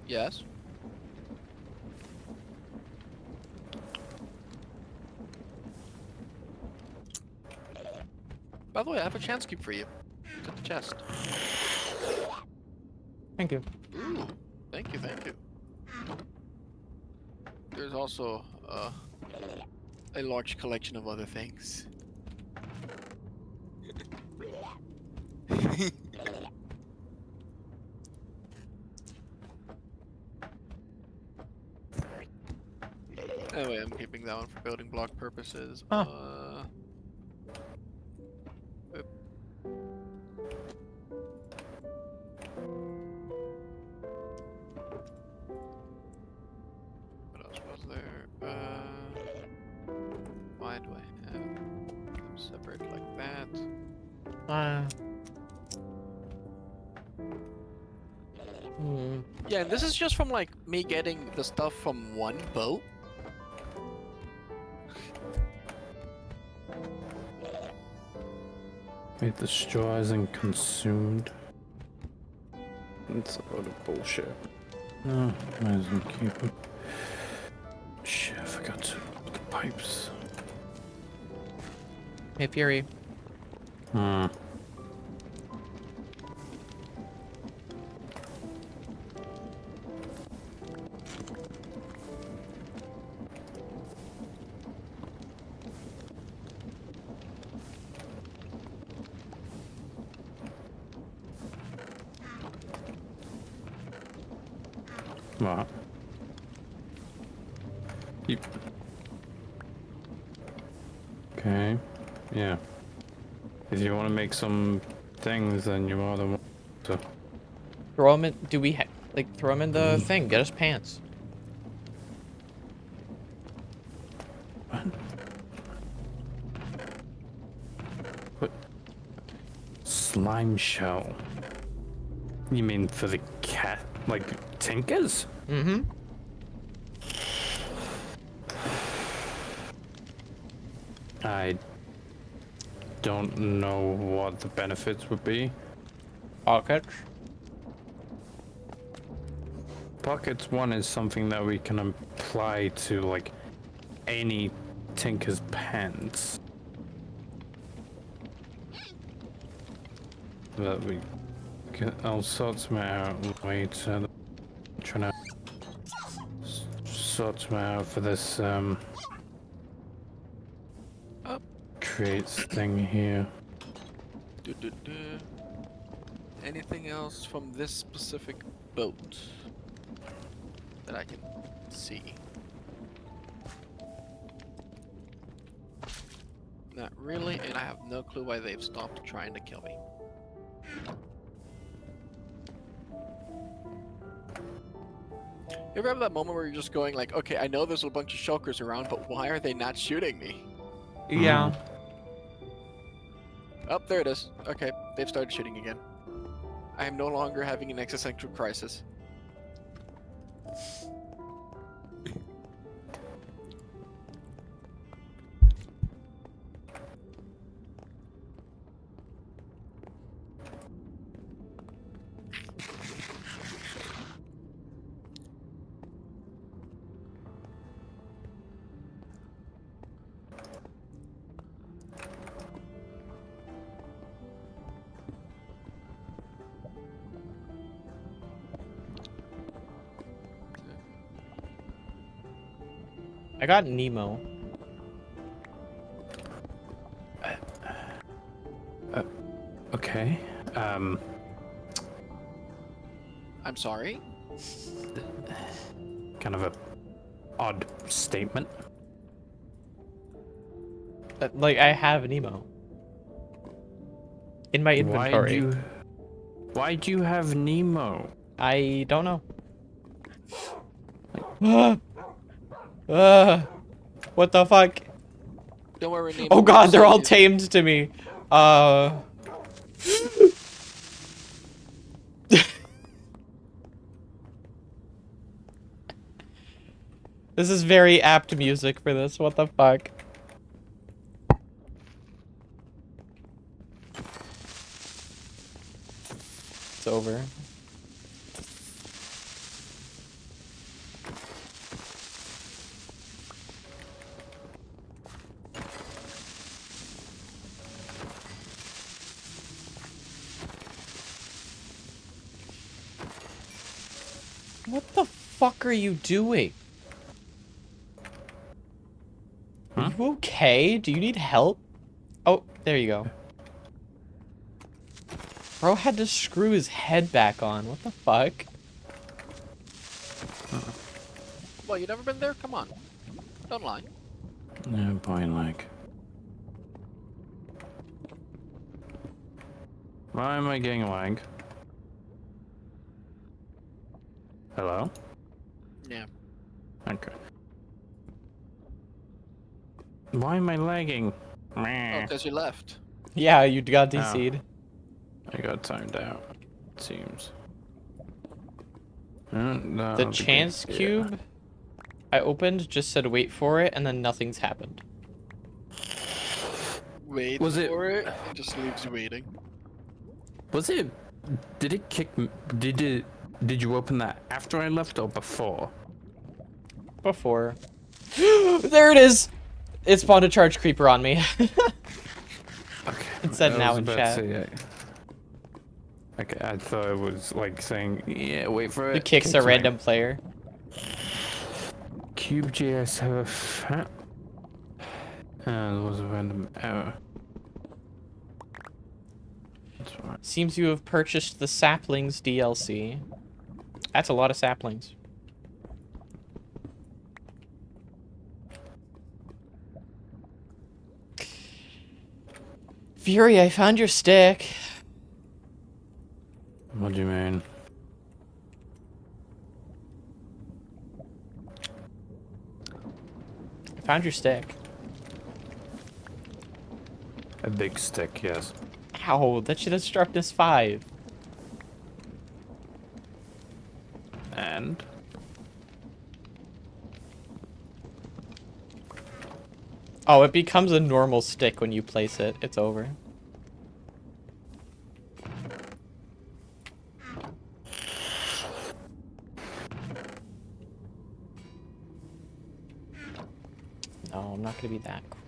Yes. By the way, I have a chance cube for you. It's at the chest. Thank you. Ooh, thank you, thank you. There's also a large collection of other things. Anyway, I'm keeping that one for building block purposes. Huh. Oop. What else was there? Why do I have them separate like that? Yeah, and this is just from like me getting the stuff from one boat. It destroys and consumed. It's a load of bullshit. No, might as well keep them. Shit, I forgot to put the pipes. Hey, Fury. Hmm. What? You... Okay. Yeah. If you want to make some things, then you're more than welcome to. Throw them in. Do we like throw them in the thing? Get us pants. What? Slime shell. You mean for the cat, like tinkers? Mm-hmm. I don't know what the benefits would be. Pockets. Pockets one is something that we can apply to like any tinker's pants. That we get all sorts of out. Wait, trying to sort them out for this creates thing here. Anything else from this specific boat that I can see? Not really, and I have no clue why they've stopped trying to kill me. You ever have that moment where you're just going like, okay, I know there's a bunch of shulkers around, but why are they not shooting me? Yeah. Oh, there it is. Okay, they've started shooting again. I am no longer having an existential crisis. I got Nemo. Okay. I'm sorry? Kind of a odd statement. Like, I have Nemo. In my inventory. Why'd you have Nemo? I don't know. What the fuck? Don't worry, Nemo. Oh god, they're all Please. tamed to me. This is very apt music for this. What the fuck? It's over. What the fuck are you doing? Huh? Are you okay? Do you need help? Oh, there you go. Bro had to screw his head back on. What the fuck? Well, you never been there? Come on. Don't lie. No point, like. Why am I getting lag? Hello? Yeah. Okay. Why am I lagging? Oh, Meh. because you left. Yeah, you got DC'd. I got timed out, it seems. The chance cube I opened just said wait for it, and then nothing's happened. Wait Was it- for it. It just leaves you waiting. Was it? Did it kick? Did you open that after I left or before? Before. There it is! It spawned a charge creeper on me. Okay. It said I now was in about to chat. say, yeah. Okay, I thought it was like saying, yeah, wait for it. The kick's a Kicks me. random player. CubeJS have a fat. There was a random error. That's right. Seems you have purchased the Saplings DLC. That's a lot of saplings. Fury, I found your stick. What do you mean? I found your stick. A big stick, yes. Ow, that shit has sharpness 5. And? Oh, it becomes a normal stick when you place it. It's over. No, I'm not gonna be that cool.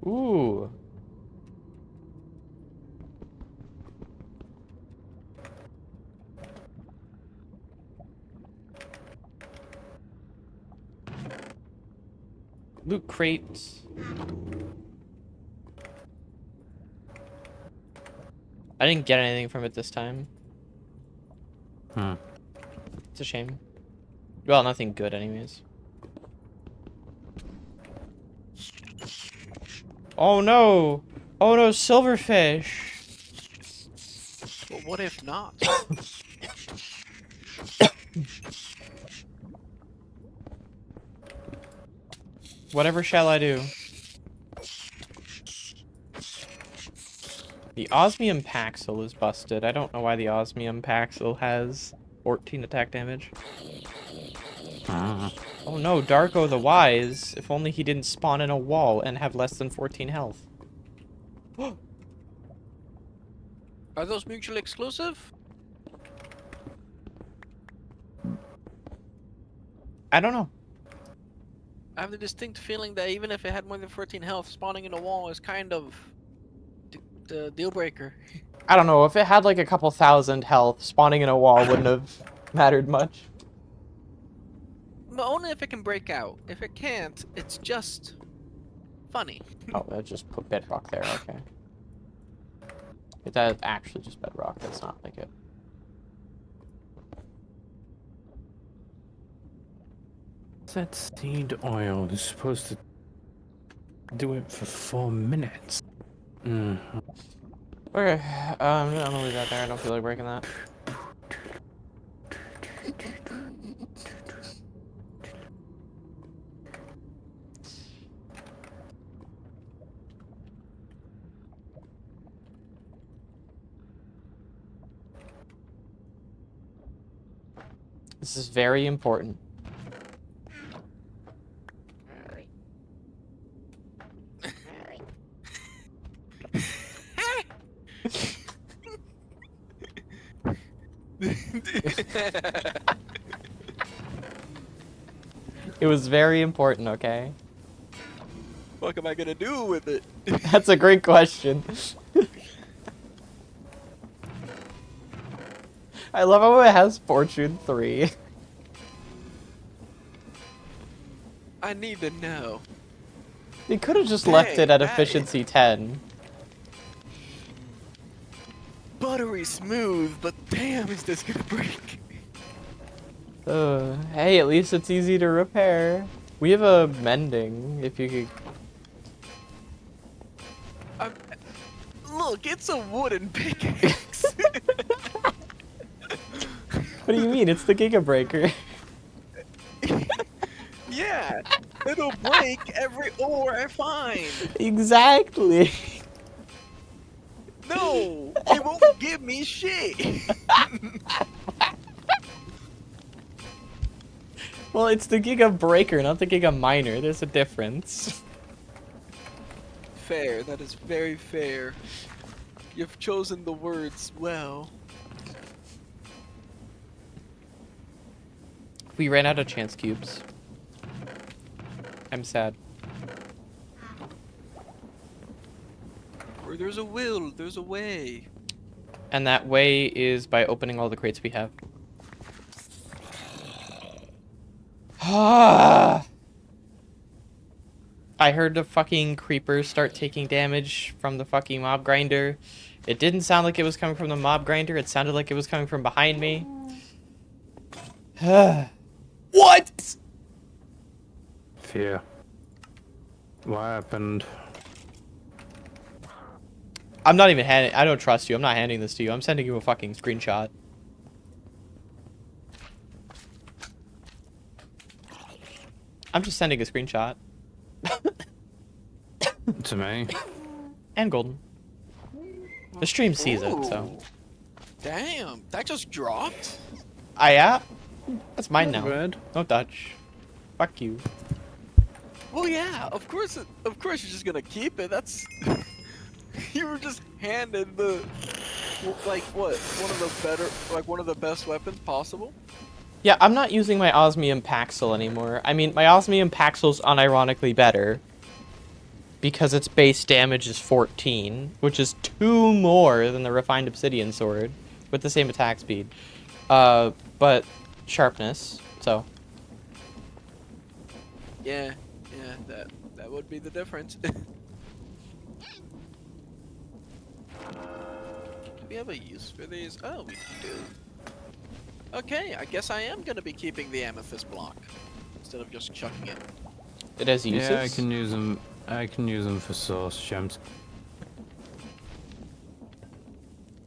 Ooh. Loot crates. I didn't get anything from it this time. Hmm. It's a shame. Well, nothing good anyways. Oh no! Oh no, silverfish! But what if not? Whatever shall I do? The osmium Paxil is busted. I don't know why the osmium Paxil has 14 attack damage. Oh no, Darko the Wise. If only he didn't spawn in a wall and have less than 14 health. Are those mutually exclusive? I don't know. I have the distinct feeling that even if it had more than 14 health, spawning in a wall is kind of the deal breaker. I don't know. If it had like a couple thousand health, spawning in a wall wouldn't have mattered much. But only if it can break out. If it can't, it's just funny. Oh, I just put bedrock there. Okay. If that's actually just bedrock, that's not like it. That seed oil is supposed to do it for 4 minutes. Mm. Okay, I'm gonna leave that there. I don't feel like breaking that. This is very important. It was very important, okay? What am I gonna do with it? That's a great question. I love how it has Fortune 3. I need to know. They could have just left it at Dang, efficiency 10. Buttery smooth, but damn, is this gonna break? Hey, at least it's easy to repair. We have a mending, if you could... Look, it's a wooden pickaxe. What do you mean? It's the Giga Breaker. Yeah, it'll break every ore I find. Exactly. No, it won't give me shit. Well, it's the Giga Breaker, not the Giga Miner. There's a difference. Fair, that is very fair. You've chosen the words well. We ran out of chance cubes. I'm sad. Where there's a will, there's a way. And that way is by opening all the crates we have. I heard the fucking creepers start taking damage from the fucking mob grinder. It didn't sound like it was coming from the mob grinder. It sounded like it was coming from behind me. What? Fear. What happened? I'm not even handing. I don't trust you. I'm not handing this to you. I'm sending you a fucking screenshot. I'm just sending a screenshot. To me? And Golden. The stream sees it, so. Ooh. Damn, that just dropped? Yeah? That's mine now. Red. Don't touch. Fuck you. Well, yeah, of course you're just gonna keep it. That's... You were just handed the... Like, what? One of the best weapons possible? Yeah, I'm not using my Osmium Paxil anymore. I mean, my Osmium Paxil's unironically better. Because its base damage is 14, which is 2 more than the Refined Obsidian Sword, with the same attack speed. But sharpness, so. Yeah, that would be the difference. Do we have a use for these? Oh, we do. Okay, I guess I am gonna be keeping the amethyst block instead of just chucking it. It has uses? Yeah, I can use them. I can use them for source gems.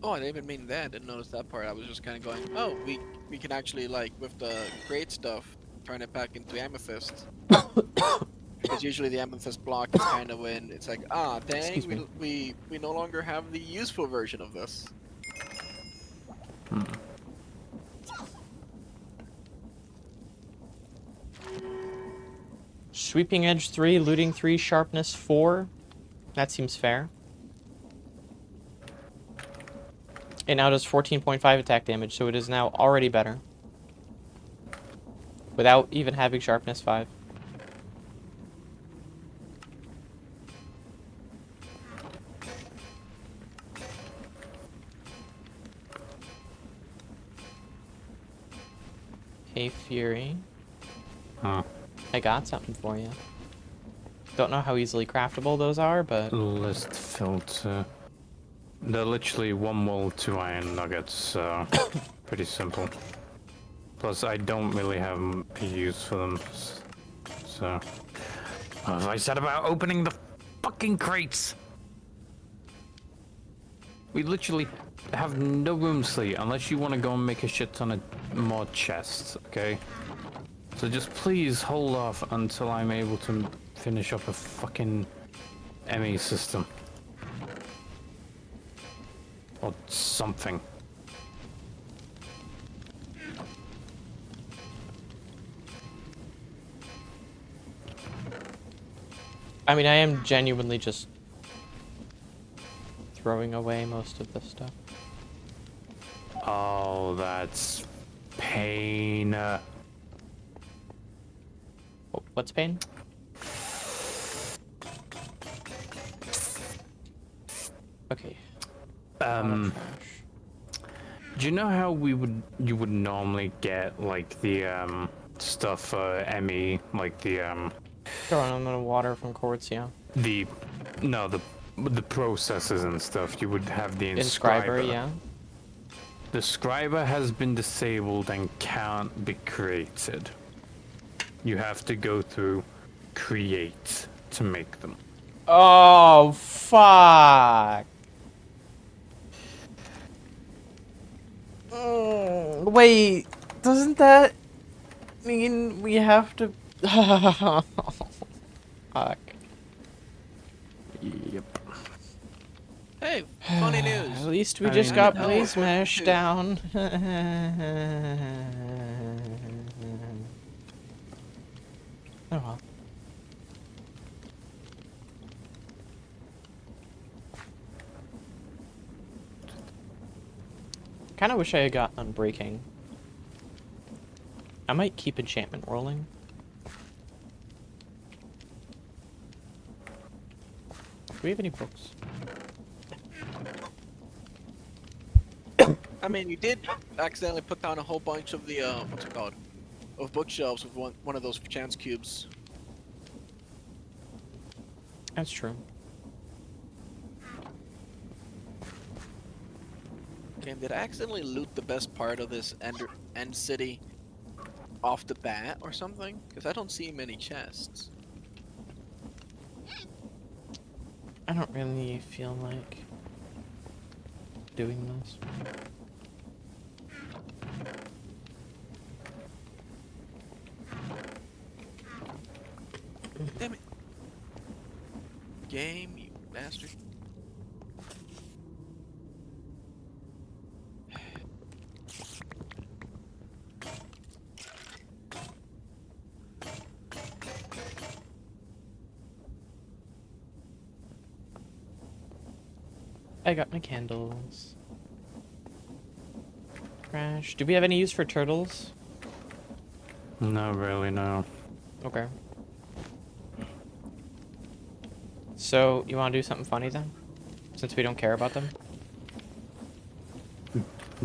Oh, I didn't even mean that. I didn't notice that part. I was just kind of going, oh, we can actually, like, with the great stuff, turn it back into amethyst. Because usually the amethyst block is kind of when it's like, ah, dang, we no longer have the useful version of this. Sweeping Edge 3, Looting 3, Sharpness 4. That seems fair. It now does 14.5 attack damage, so it is now already better. Without even having Sharpness 5. Hey, Fury. Huh. I got something for you. Don't know how easily craftable those are, but... List filter. They're literally 1 wool, 2 iron nuggets, so pretty simple. Plus, I don't really have a use for them, so... What have I said about opening the fucking crates? We literally have no room, Sleet, unless you want to go and make a shit ton of more chests, okay? So just please hold off until I'm able to finish up a fucking ME system. Or something. I mean, I am genuinely just throwing away most of this stuff. Oh, that's pain. What's pain? Okay. Do you know how you would normally get like the stuff for ME, like the Throwing them in the water from quartz, yeah. the processes and stuff, you would have the Inscriber, yeah. The scriber has been disabled and can't be created. You have to go through create to make them. Oh, fuck. Wait, doesn't that mean we have to... Fuck. Yep. Hey, funny news. At least we I just mean- got Oh, Blaze Mesh too. down. Oh well. Kinda wish I had gotten Unbreaking. I might keep enchantment rolling. Do we have any books? I mean, you did accidentally put down a whole bunch of the, what's it called? of bookshelves with one of those chance cubes. That's true. Game, did I accidentally loot the best part of this end city off the bat or something? Because I don't see many chests. I don't really feel like doing this. Damn it. Game, you bastard. I got my candles. Trash. Do we have any use for turtles? Not really, no. Okay. So, you want to do something funny then? Since we don't care about them?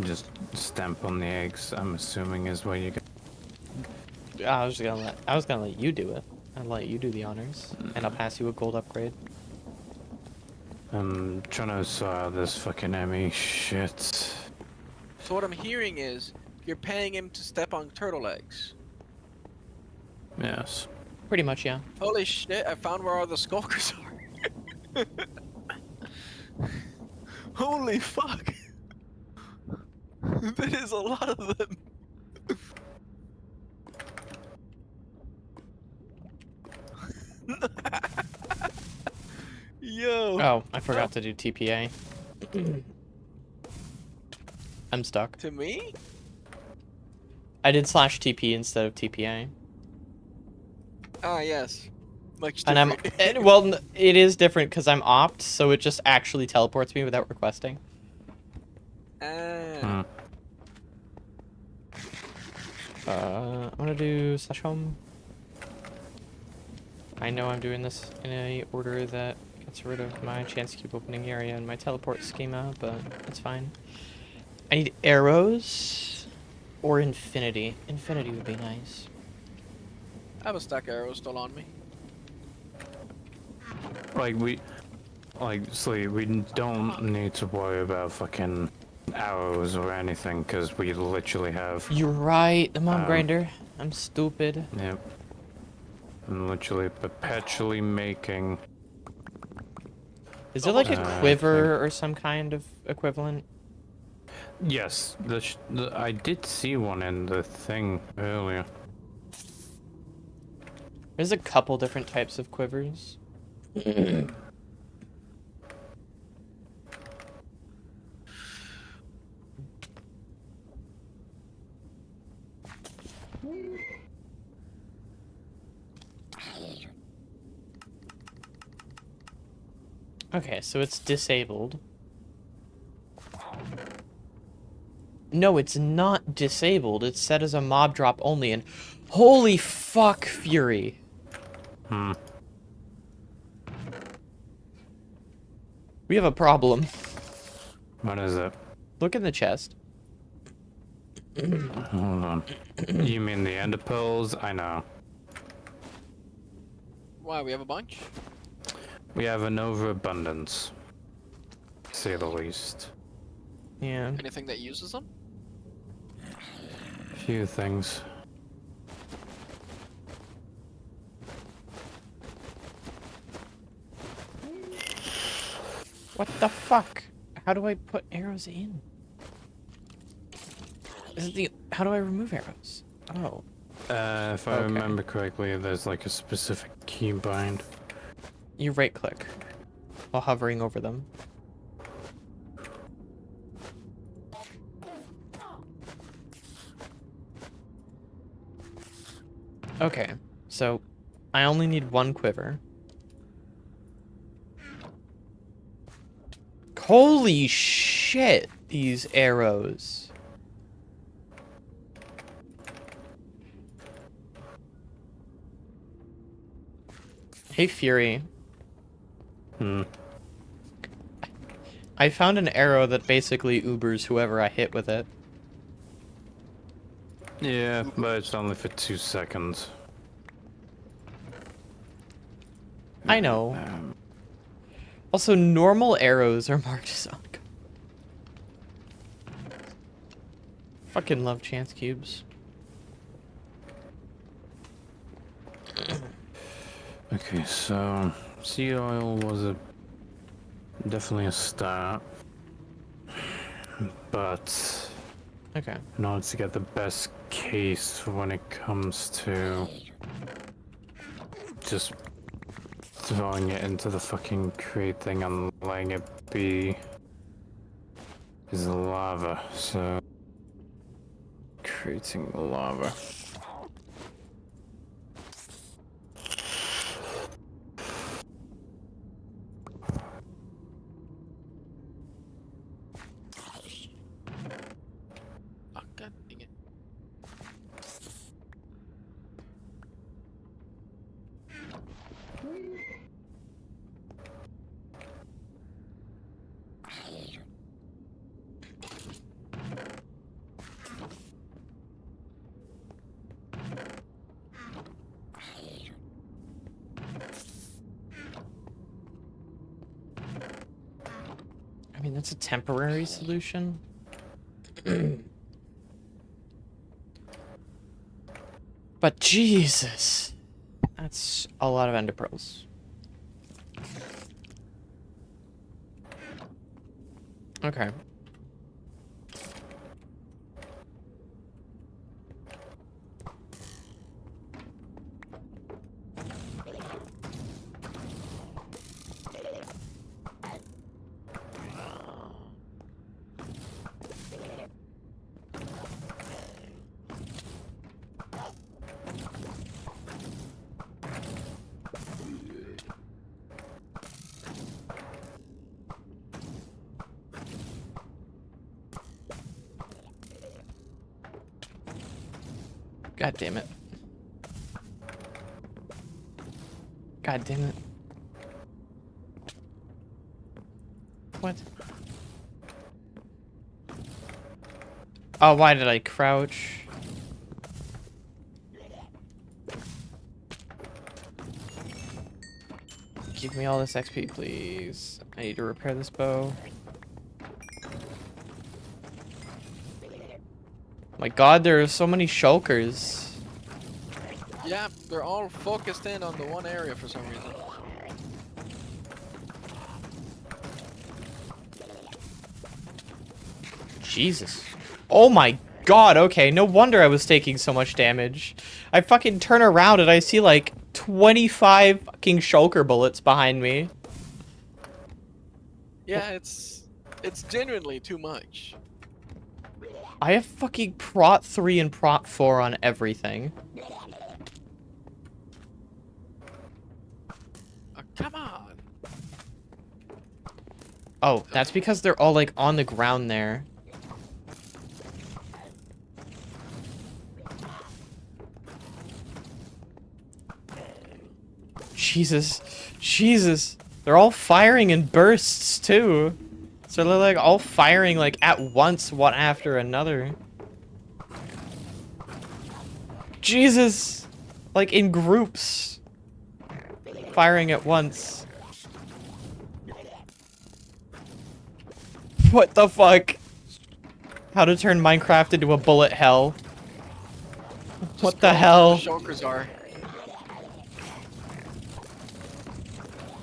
Just stamp on the eggs, I'm assuming is what you get. I was gonna let you do it. I'll let you do the honors. And I'll pass you a gold upgrade. I'm trying to sort out this fucking Emmy shit. So what I'm hearing is you're paying him to step on turtle eggs. Yes. Pretty much, yeah. Holy shit, I found where all the skulkers are. Holy fuck. That is a lot of them. Yo. Oh, I forgot to do TPA. I'm stuck. To me? I did /TP instead of TPA. Ah, yes. Much And I'm different. and, well, it is different because I'm opt, so it just actually teleports me without requesting. Ah. I'm gonna do /home. I know I'm doing this in a order that gets rid of my chance cube opening area and my teleport schema, but it's fine. I need arrows or infinity. Infinity would be nice. I have a stack of arrows still on me. Sleep, we don't need to worry about fucking arrows or anything, because we literally have... You're right, the mom grinder. I'm stupid. Yep. I'm literally perpetually making... Is there like a I quiver or some kind of equivalent? Yes, I did see one in the thing earlier. There's a couple different types of quivers. Okay, so it's disabled. No, it's not disabled. It's set as a mob drop only, and holy fuck, Fury. We have a problem. What is it? Look in the chest. Hold on. You mean the ender pearls? I know. Why, we have a bunch? We have an overabundance, to say the least. Yeah. Anything that uses them? Few things. What the fuck? How do I put arrows in? Is it the... How do I remove arrows? Oh. If I Okay. remember correctly, there's like a specific keybind. You right click while hovering over them. Okay, so I only need one quiver. Holy shit, these arrows. Hey, Fury. I found an arrow that basically Ubers whoever I hit with it. Yeah, but it's only for 2 seconds. I know. Also, normal arrows are marked as uncommon. Fucking love chance cubes. Okay, so sea oil was definitely a start, but Okay. in order to get the best case when it comes to just throwing it into the fucking crate thing and letting it be is lava, so creating lava. Oh, God dang it. I mean, that's a temporary solution. But Jesus, that's a lot of ender pearls. Okay. God damn it. God damn it. What? Oh, why did I crouch? Give me all this XP, please. I need to repair this bow. My god, there are so many shulkers. Yeah, they're all focused in on the one area for some reason. Jesus. Oh my god, okay. No wonder I was taking so much damage. I fucking turn around and I see like 25 fucking shulker bullets behind me. Yeah, it's genuinely too much. I have fucking Prot 3 and Prot 4 on everything. Oh, come on. Oh, that's because they're all like on the ground there. Jesus. Jesus. They're all firing in bursts too. So they're like all firing like at once, one after another. Jesus. Like in groups. Firing at once. What the fuck? How to turn Minecraft into a bullet hell. What the hell? Shulkers are.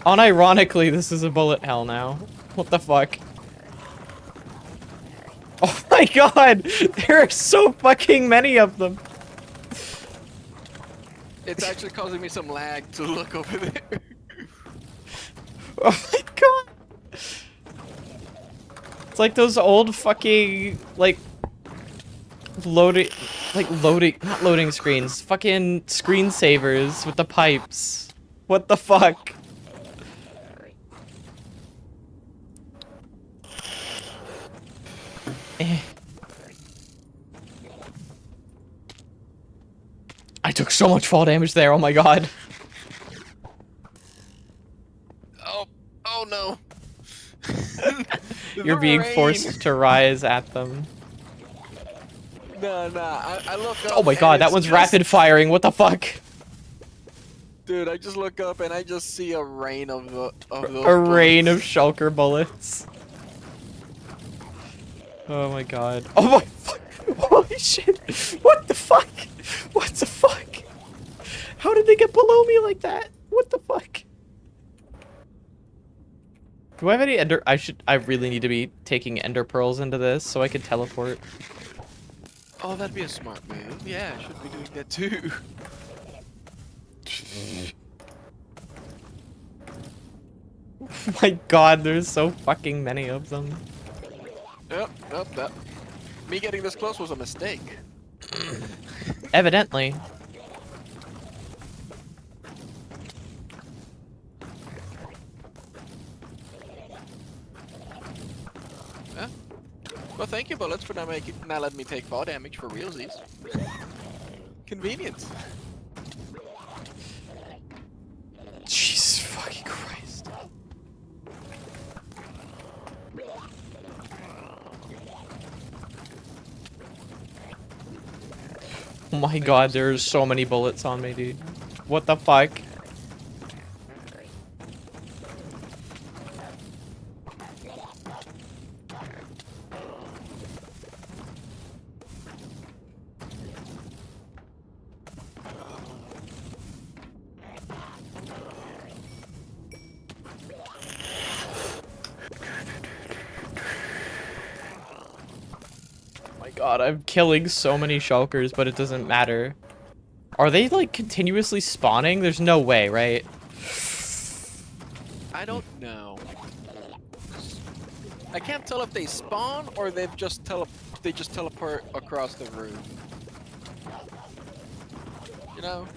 Unironically, this is a bullet hell now. What the fuck? Oh my god! There are so fucking many of them! It's actually causing me some lag to look over there. Oh my god! It's like those old fucking, like, not loading screens. Fucking screensavers with the pipes. What the fuck? Eh. I took so much fall damage there, oh my god. Oh no. You're being forced to rise at them. No, I look up. Oh my and god, that it's one's just- rapid firing. What the fuck? Dude, I just look up and I just see a rain of those. A rain of bullets. shulker bullets. Oh my god. Oh my fuck. Holy shit. What the fuck? What the fuck? How did they get below me like that? What the fuck? Do I have any ender? I really need to be taking ender pearls into this so I can teleport. Oh, that'd be a smart move. Yeah, I should be doing that too. My god, there's so fucking many of them. Yep, that. Me getting this close was a mistake. Evidently. Yeah. Well, thank you, bullets, for not letting me take fall damage for realsies. Convenience. Jesus fucking Christ. Oh my god, there's so many bullets on me, dude. What the fuck? God, I'm killing so many shulkers, but it doesn't matter. Are they, like, continuously spawning? There's no way, right? I don't know. I can't tell if they spawn or they just teleport across the room. You know?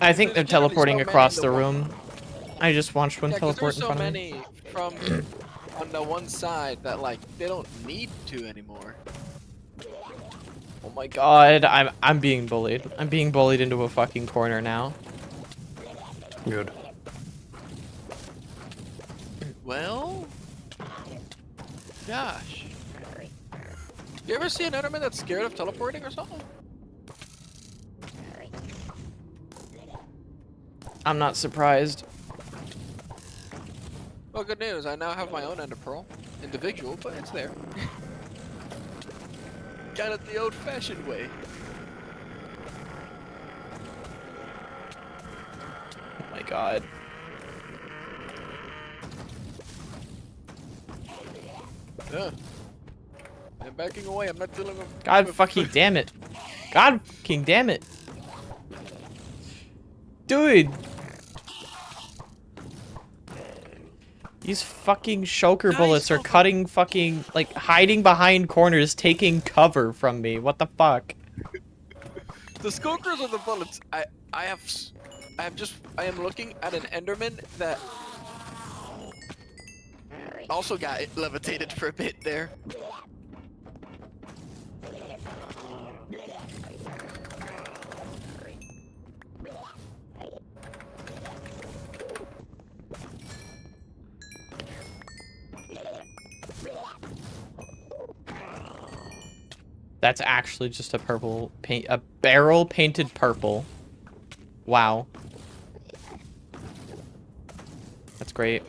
I think they're There's generally teleporting so many across in the the room. I just watched one Yeah, 'cause teleport there's in so front of me. many from on the one side that like they don't need to anymore. Oh my god, I'm being bullied. I'm being bullied into a fucking corner now. Good. Well, gosh. You ever see an enderman that's scared of teleporting or something? I'm not surprised. Well, good news. I now have my own ender pearl, individual, but it's there. Got it the old-fashioned way. Oh my god. Yeah. I'm backing away. I'm not dealing with. God with- fucking damn it. God fucking damn it. Dude. These fucking shulker Nice, bullets are Papa. cutting fucking, like, hiding behind corners, taking cover from me. What the fuck? The skokers or the bullets? I am looking at an enderman that also got it levitated for a bit there. That's actually just a purple paint, a barrel painted purple. Wow. That's great.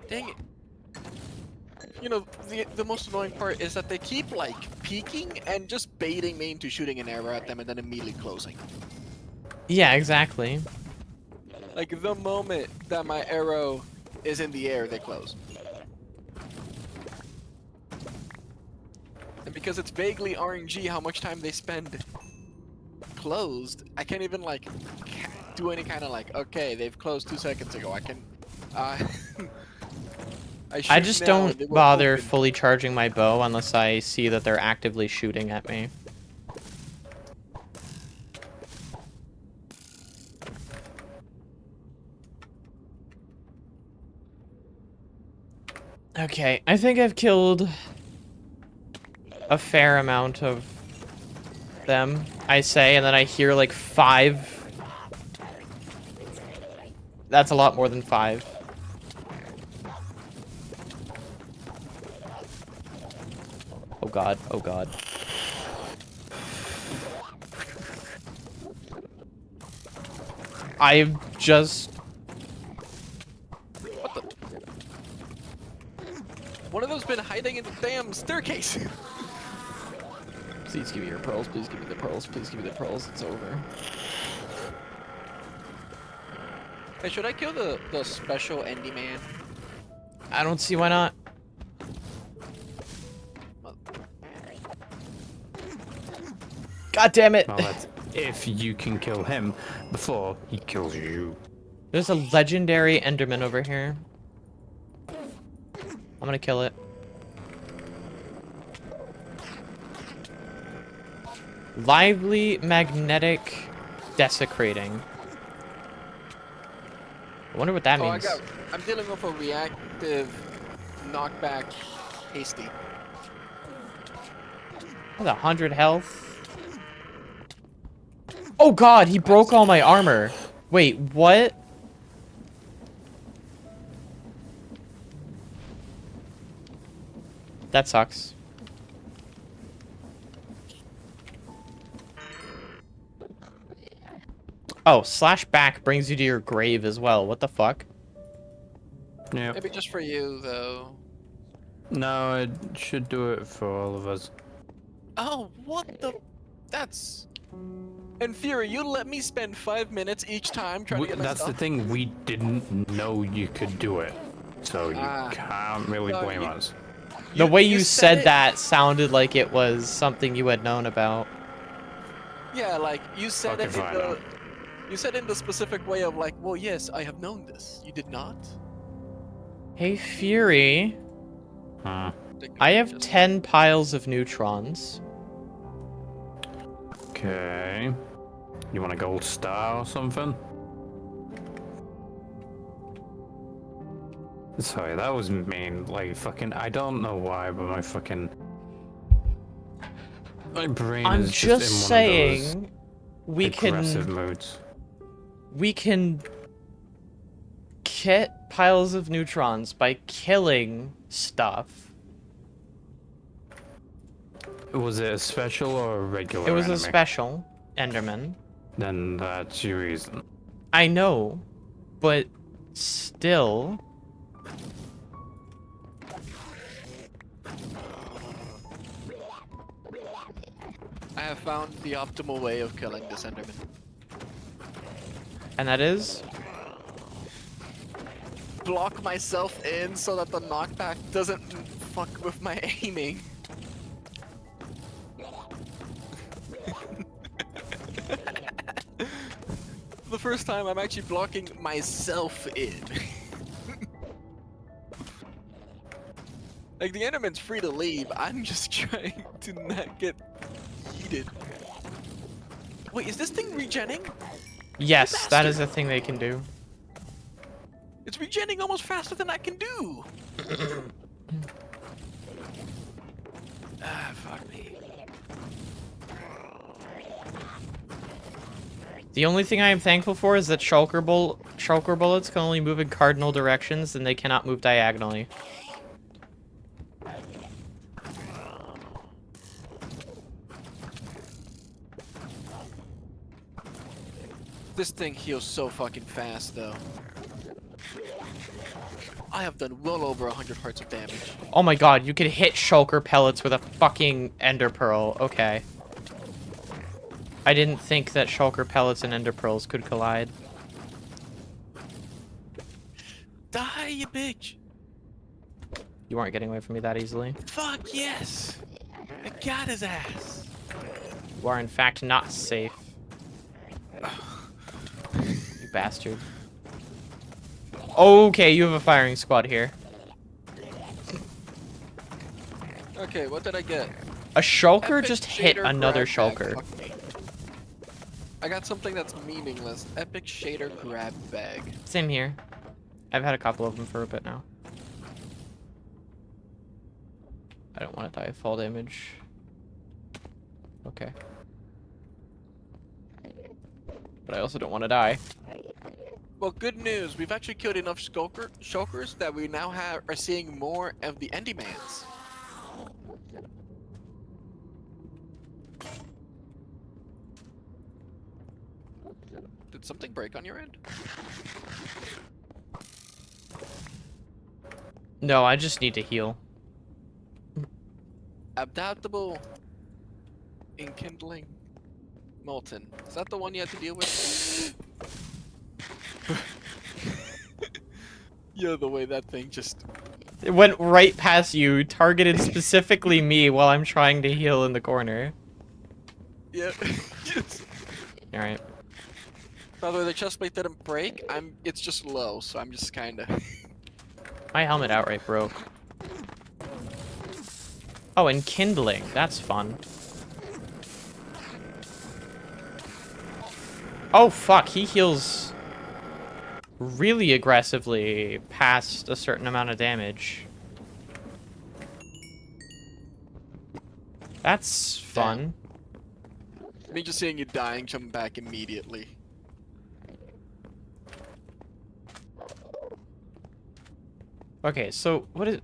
Dang it. You know, the most annoying part is that they keep like peeking and just baiting me into shooting an arrow at them and then immediately closing. Yeah, exactly. Like the moment that my arrow is in the air, they close. And because it's vaguely RNG how much time they spend closed, I can't even like do any kind of like, okay, they've closed 2 seconds ago. I can, I shoot just now and they don't will bother open. fully charging my bow unless I see that they're actively shooting at me. Okay, I think I've killed a fair amount of them, I say, and then I hear like 5 That's a lot more than 5. Oh god, oh god. I've just... What the? One of them's been hiding in the damn staircase. Please give me your pearls, please give me the pearls, please give me the pearls, it's over. Hey, should I kill the special Endy Man? I don't see why not. God damn it! Well, that's if you can kill him before he kills you. There's a legendary Enderman over here. I'm gonna kill it. Lively magnetic desecrating. I wonder what that means. I'm dealing with a reactive knockback hasty. That's 100 health. Oh god, he broke all my armor. Wait, what? That sucks. Oh, slash back brings you to your grave as well. What the fuck? Yeah. Maybe just for you, though. No, it should do it for all of us. Oh, what the? That's... In theory, you let me spend 5 minutes each time trying to get my That's stuff. the thing, we didn't know you could do it. So you Ah. can't really No, blame you- us. The way you said it- that sounded like it was something you had known about. Yeah, like, you said Okay, it in fine, the... You said it in the specific way of like, well, yes, I have known this. You did not? Hey, Fury. Huh. I have 10 piles of neutrons. Okay. You want a gold star or something? Sorry, that was mean. Like, fucking, I don't know why, but my fucking... My brain I'm is just in one saying of we those aggressive can moods. get piles of neutrons by killing stuff. Was it a special or a regular It was enemy? a special Enderman. Then that's your reason. I know, but still. I have found the optimal way of killing this Enderman. And that is? Block myself in so that the knockback doesn't fuck with my aiming. The first time I'm actually blocking myself in. Like, the Enderman's free to leave, I'm just trying to not get yeeted. Wait, is this thing regenning? Yes, that is a thing they can do. It's regenning almost faster than I can do! Ah, fuck me. The only thing I am thankful for is that shulker bullets can only move in cardinal directions and they cannot move diagonally. This thing heals so fucking fast, though. I have done well over 100 hearts of damage. Oh my god, you could hit shulker pellets with a fucking ender pearl. Okay. I didn't think that shulker pellets and ender pearls could collide. Die, you bitch! You weren't getting away from me that easily. Fuck yes! I got his ass! You are in fact not safe. You bastard. Okay, you have a firing squad here. Okay, what did I get? A shulker Epic just hit shader another grab bag. shulker. Fuck me. I got something that's meaningless. Epic shader grab bag. Same here. I've had a couple of them for a bit now. I don't want to die of fall damage. Okay. But I also don't want to die. Well, good news. We've actually killed enough shulkers that we now are seeing more of the Endymans. Did something break on your end? No, I just need to heal. Adaptable. Enkindling. Molten. Is that the one you had to deal with? Yo, the way that thing just... It went right past you, targeted specifically me while I'm trying to heal in the corner. Yeah. Alright. By the way, the chest plate didn't break. It's just low, so I'm just kinda... My helmet outright broke. Oh, and kindling. That's fun. Oh, fuck. He heals really aggressively past a certain amount of damage. That's fun. Me just seeing you dying, jumping back immediately. Okay, so what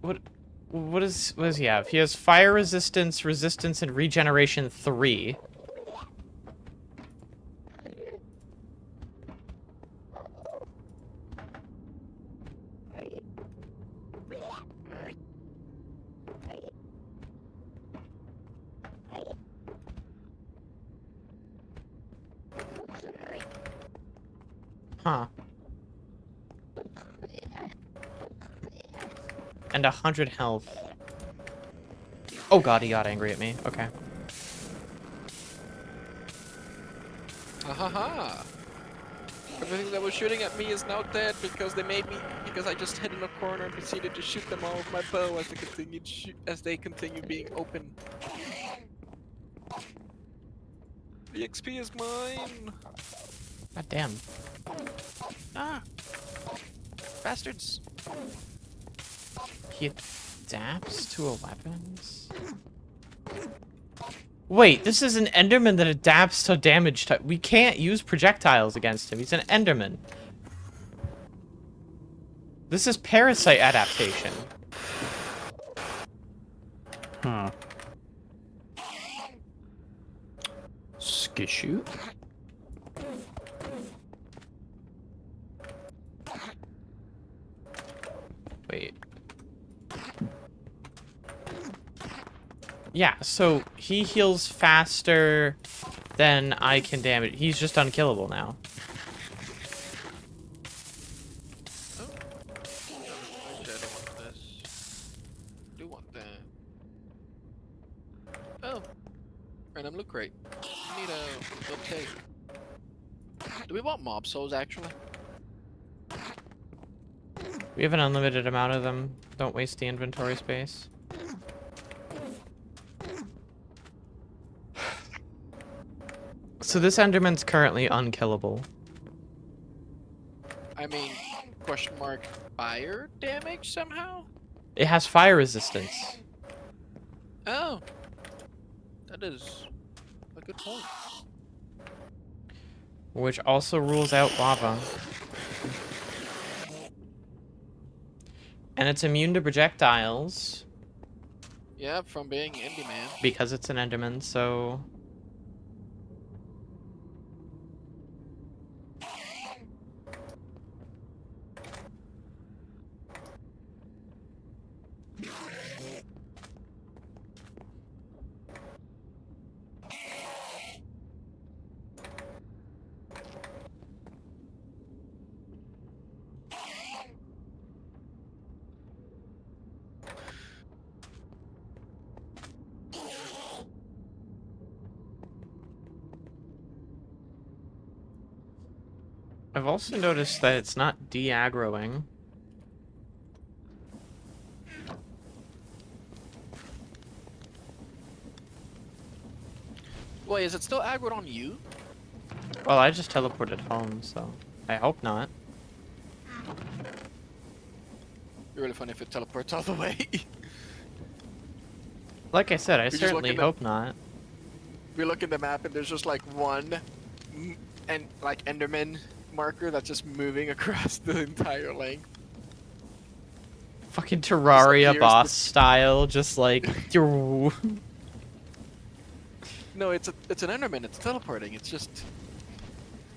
does he have? He has fire resistance, resistance, and regeneration 3. Huh. And 100 health. Oh god, he got angry at me. Okay. Ahaha! Everything that was shooting at me is now dead because because I just hid in a corner and proceeded to shoot them all with my bow as they continue being open. The XP is mine! God damn. Ah! Bastards! He adapts to a weapons? Wait, this is an Enderman that adapts to damage type. We can't use projectiles against him. He's an Enderman. This is parasite adaptation. Huh. Skishu? Wait. Yeah, so he heals faster than I can damage. He's just unkillable now. Oh. Actually, I don't want this. I do want that. Oh. Random loot crate. I need a look take. Do we want mob souls actually? We have an unlimited amount of them. Don't waste the inventory space. So this Enderman's currently unkillable. I mean, question mark, fire damage somehow? It has fire resistance. Oh. That is a good point. Which also rules out lava. And it's immune to projectiles. Yeah, from being Enderman. Because it's an Enderman, so... I've also noticed that it's not de-aggroing. Wait, is it still aggroed on you? Well, I just teleported home, so I hope not. Be really funny if it teleports all the way. Like I said, I just look certainly at the- hope not. We look at the map and there's just like one, and like Enderman marker that's just moving across the entire length. Fucking Terraria appears boss to- style, just like. No, it's an Enderman. It's teleporting. It's just.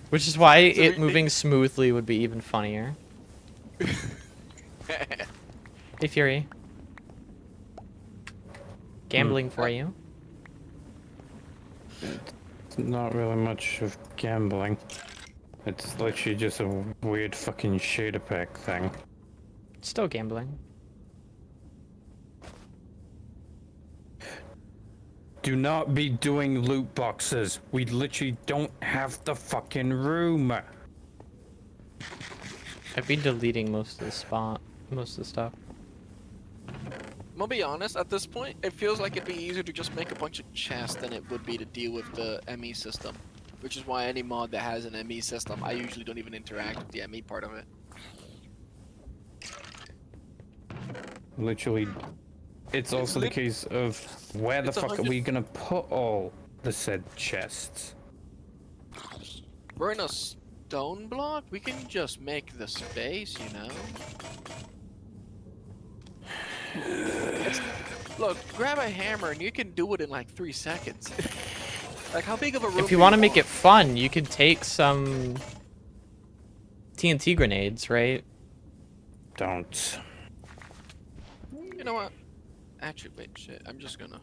Which is why It's a it moving smoothly would be even funnier. Hey, Fury. Gambling for you. It's not really much of gambling. It's literally just a weird fucking shader pack thing. Still gambling. Do not be doing loot boxes. We literally don't have the fucking room. I've been deleting most of the stuff. I'm gonna be honest, at this point, it feels like it'd be easier to just make a bunch of chests than it would be to deal with the ME system. Which is why any mod that has an ME system, I usually don't even interact with the ME part of it. Literally, it's also the case of where the It's fuck are 100 we gonna put all the said chests? We're in a stone block? We can just make the space, you know? Look, grab a hammer and you can do it in like 3 seconds. Like, how big of a room If you want to make it fun, you could take some TNT grenades, right? Don't. You know what? Actually, wait, shit. I'm just gonna.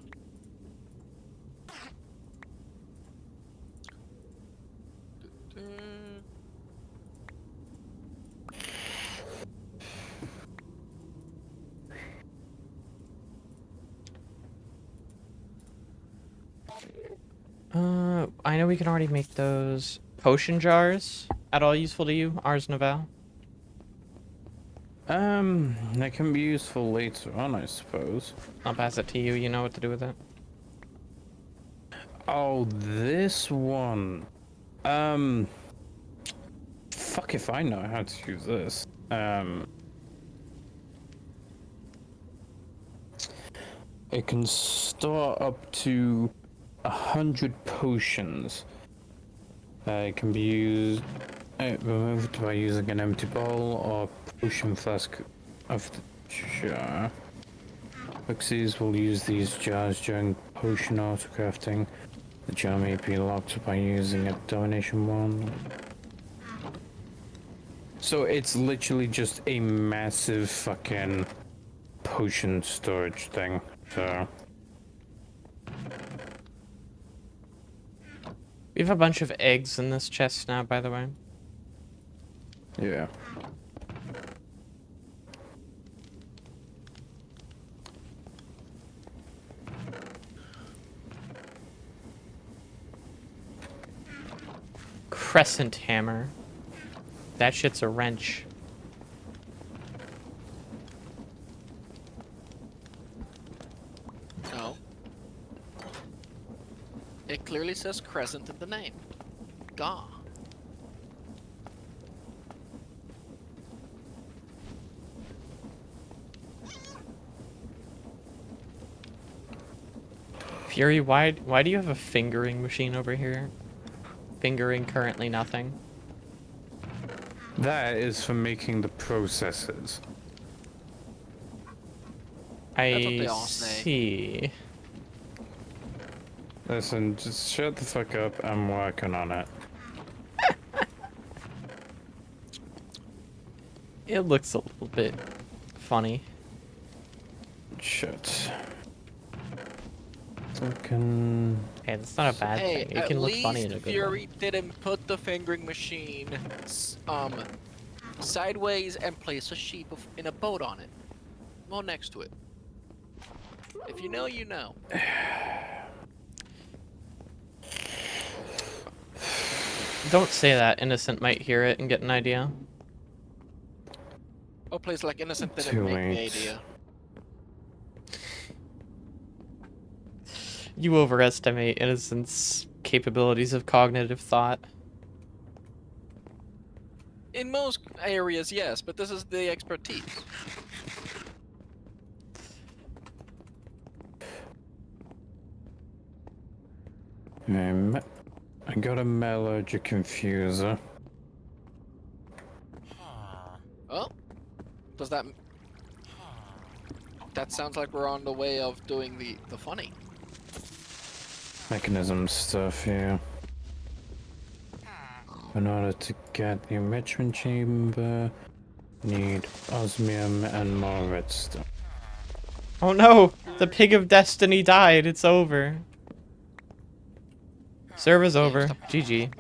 I know we can already make those potion jars. At all useful to you, Ars Novel? That can be useful later on, I suppose. I'll pass it to you. You know what to do with it. Oh, this one. Fuck if I know how to use this. It can store up to 100 potions. It can be used, removed by using an empty bowl or potion flask of the jar. Pixies will use these jars during potion autocrafting. The jar may be locked by using a domination wand. So it's literally just a massive fucking potion storage thing. So We have a bunch of eggs in this chest now, by the way. yeah. Crescent hammer. That shit's a wrench. No. It clearly says crescent in the name. Gah. Fury, why do you have a fingering machine over here? Fingering currently nothing. That is for making the processes. That's what I they all say. see. Listen, just shut the fuck up. I'm working on it. It looks a little bit funny. Shit. Fucking. Hey, that's not a bad Hey, thing. It at can look least funny in a good Fury way. didn't put the fingering machine sideways and place a sheep in a boat on it. Well, next to it. If you know, you know. Don't say that. Innocent might hear it and get an idea. Oh, place like Innocent didn't Too make the late. idea. You overestimate Innocent's capabilities of cognitive thought. In most areas, yes, but this is the expertise. I got a metallurgic confuser. does that... That sounds like we're on the way of doing the funny. Mechanism stuff, yeah. In order to get the enrichment chamber, need osmium and more redstone. Oh no! The pig of destiny died. It's over. Server's over. GG.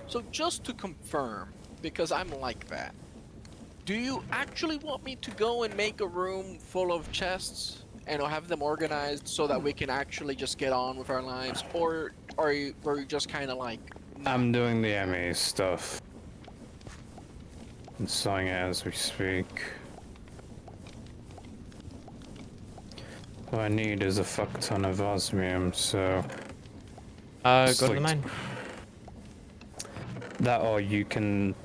So just to confirm, because I'm like that, do you actually want me to go and make a room full of chests and have them organized so that we can actually just get on with our lives, or were you just kind of like? I'm doing the ME stuff. Installing it as we speak. What I need is a fuck ton of osmium, so... Go to the Sleet. mine. That or you can...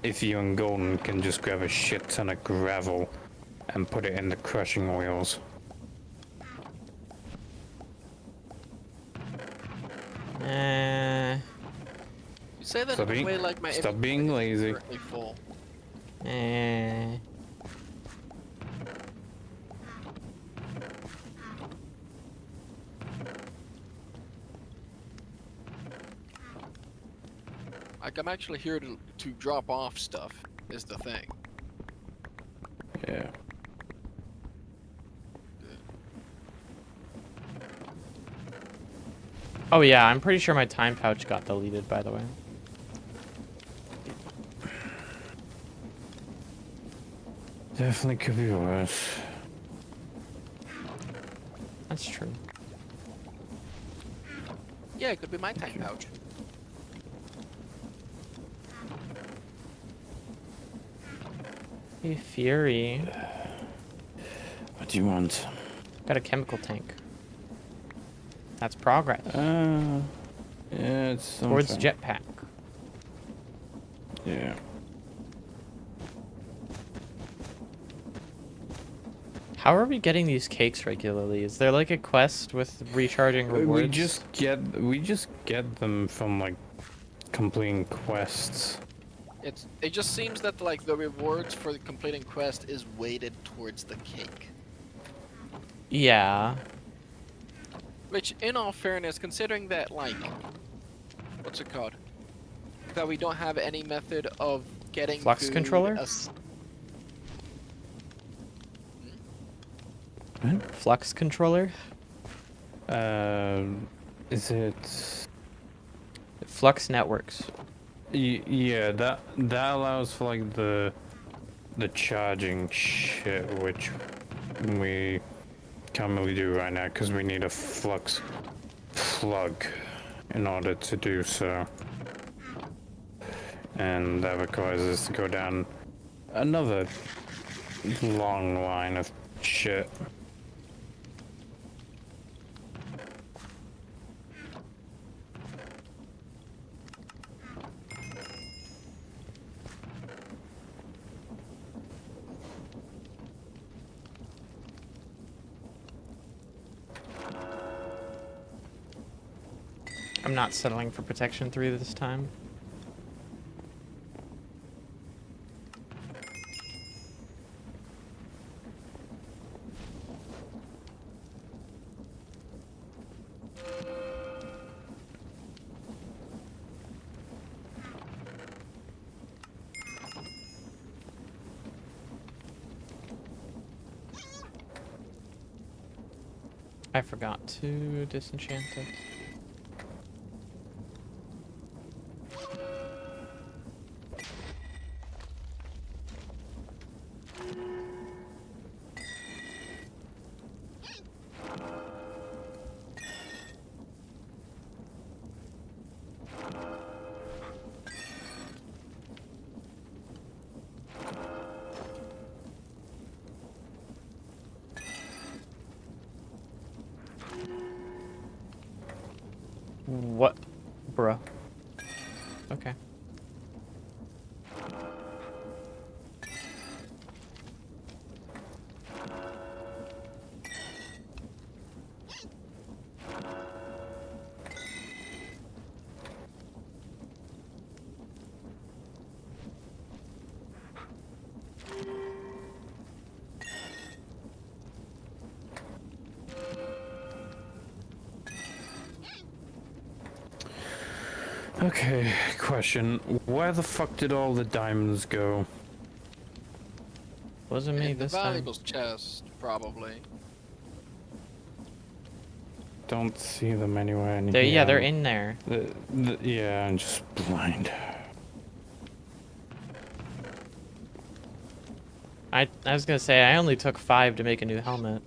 If you and Golden can just grab a shit ton of gravel and put it in the crushing wheels. Eh. You say that Stop in a being- way like my stop inventory being is lazy. currently full. Eh. Like I'm actually here to drop off stuff. Is the thing. Yeah. Oh yeah, I'm pretty sure my time pouch got deleted, by the way. Definitely could be worse. That's true. Yeah, it could be my time pouch. Hey, Fury. What do you want? Got a chemical tank. That's progress. Yeah, it's Towards something. jetpack. Yeah. How are we getting these cakes regularly? Is there like a quest with recharging rewards? We just get them from like completing quests. It just seems that like the rewards for the completing quest is weighted towards the cake. Yeah. Which, in all fairness, considering that like, what's it called? That we don't have any method of getting Flux food controller? Flux controller? Is it? Flux networks. Yeah, that allows for like the charging shit, which we can't really do right now because we need a flux plug in order to do so, and that requires us to go down another long line of shit. I'm not settling for protection 3 this time. I forgot to disenchant it. What? Bruh. Okay. Okay, question. Where the fuck did all the diamonds go? Wasn't me In the this time. valuables chest, probably. Don't see them anywhere in They're, here. yeah, they're in there. Yeah, I'm just blind. I was gonna say, I only took 5 to make a new helmet.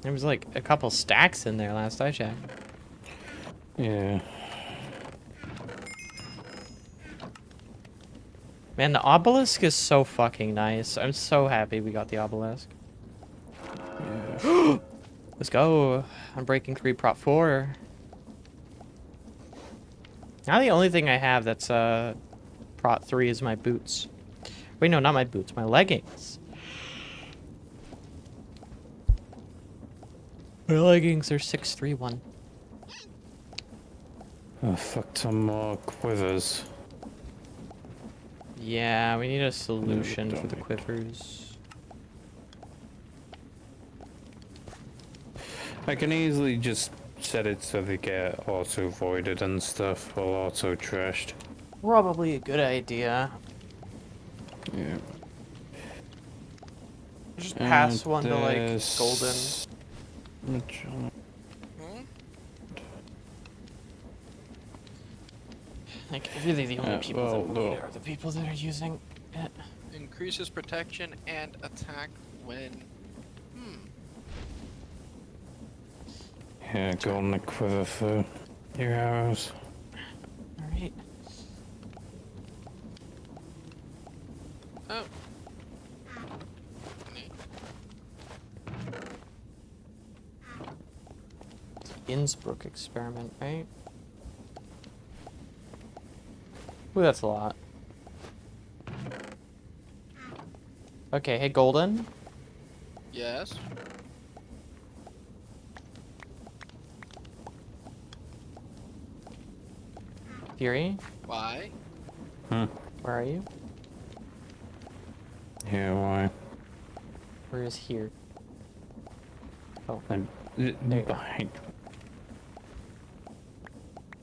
There was like a couple stacks in there last I checked. Yeah. Man, the obelisk is so fucking nice. I'm so happy we got the obelisk. Yeah. Let's go. I'm breaking 3 prop 4. Now the only thing I have that's prop 3 is my boots. Wait, no, not my boots, my leggings. My leggings are 631. Oh, fuck some more quivers. Yeah, we need a solution don't for the need- quivers. I can easily just set it so they get auto voided and stuff, or auto trashed. Probably a good idea. Yeah. Just pass one to like there's golden. Hmm? Like really the only people well, that will need it are the people that are using it. Increases protection and attack when. Yeah, golden quiver for your arrows. Alright. Oh. Neat. Innsbruck experiment, right? Ooh, that's a lot. Okay, hey Golden. Yes. Fury, Why? Hmm. where are you? Yeah, why? Where is here? I'm you go. behind.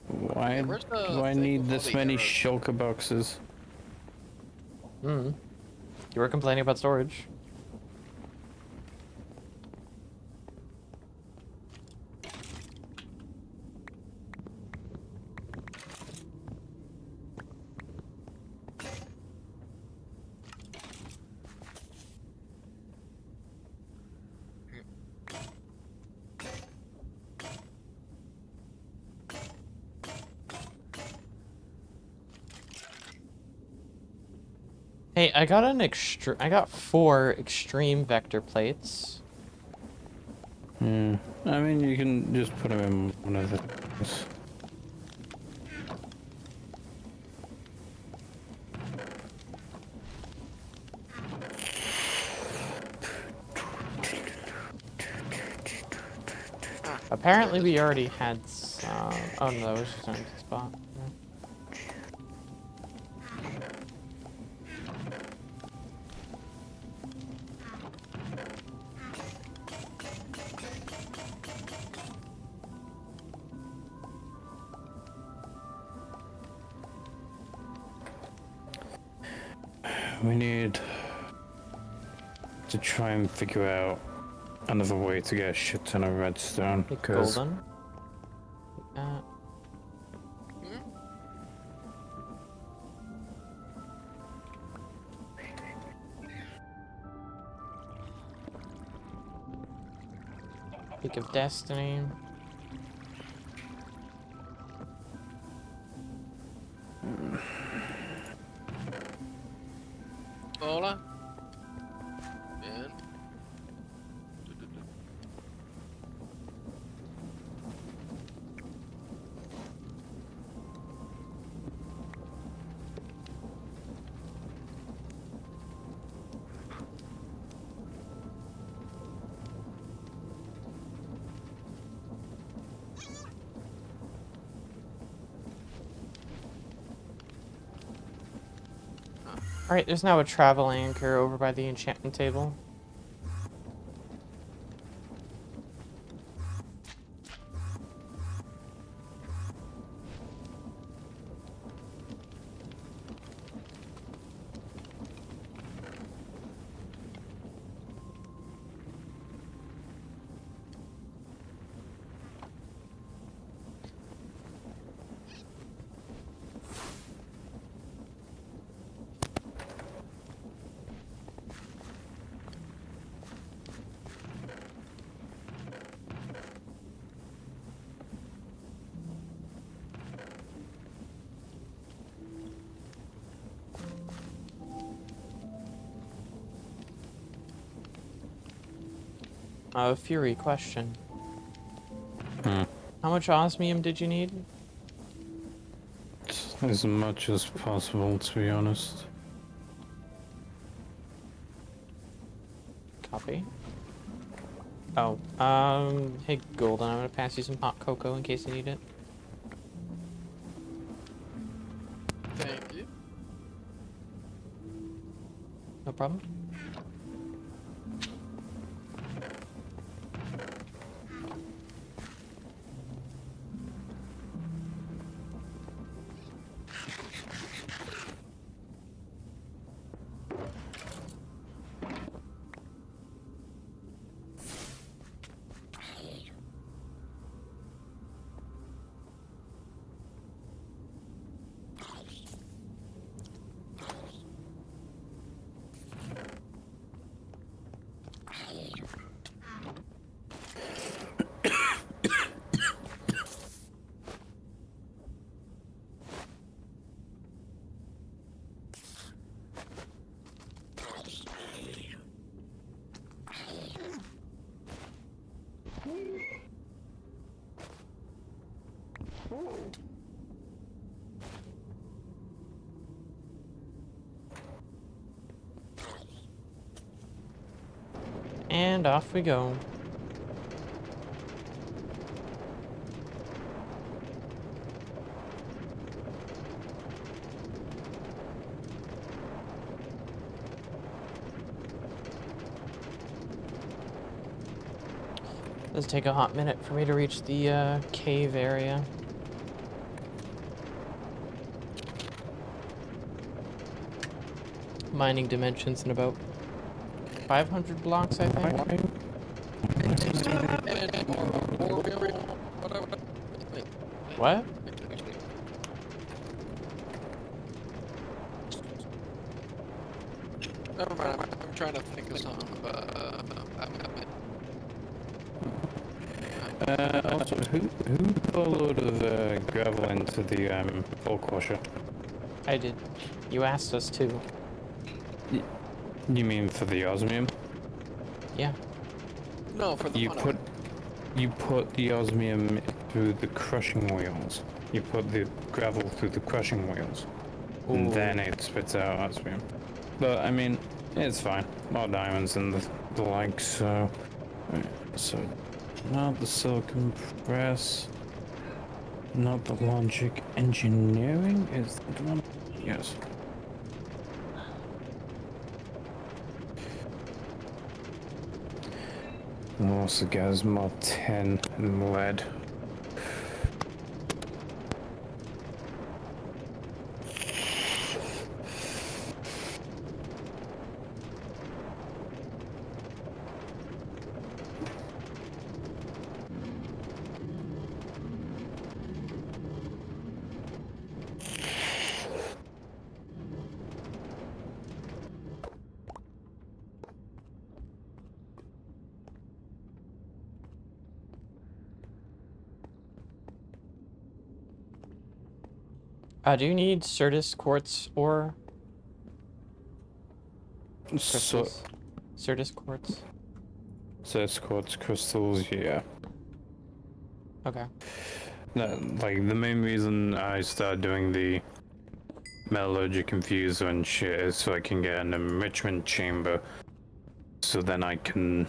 Why Yeah, where's the do I thing need with all this the many arrows? shulker boxes? Hmm. You were complaining about storage. Hey, I got I got 4 extreme vector plates. Hmm. I mean, you can just put them in one of the things. Apparently we already had some... Oh no, it was just an empty spot. Yeah. We need to try and figure out another way to get a shit ton of redstone. Hey, 'cause Golden. Pick of Destiny. Hola. Bien. Alright, there's now a travel anchor over by the enchantment table. Fury question. Hmm. How much osmium did you need? As much as possible, to be honest. Copy. Oh, hey Golden, I'm gonna pass you some hot cocoa in case you need it. Thank you. No problem. And off we go. Does take a hot minute for me to reach the cave area. Mining dimensions in about 500 blocks, I think. What? Never mind. I'm trying to think of something. Also, who put a load of gravel into the bulk washer? I did. You asked us to. You mean for the osmium? Yeah. No, for the funnel. You put the osmium through the crushing wheels. You put the gravel through the crushing wheels. And Ooh. then it spits out osmium. But I mean, it's fine. More diamonds and the like, so... Right, so, not the silicon press. Not the logic engineering? Is that one? Yes. And also guys, mod 10 and lead. Do you need Certus quartz or So, crystals? Certus quartz. quartz crystals, yeah. Okay. No, like, the main reason I started doing the metallurgic infuser and shit is so I can get an enrichment chamber, so then I can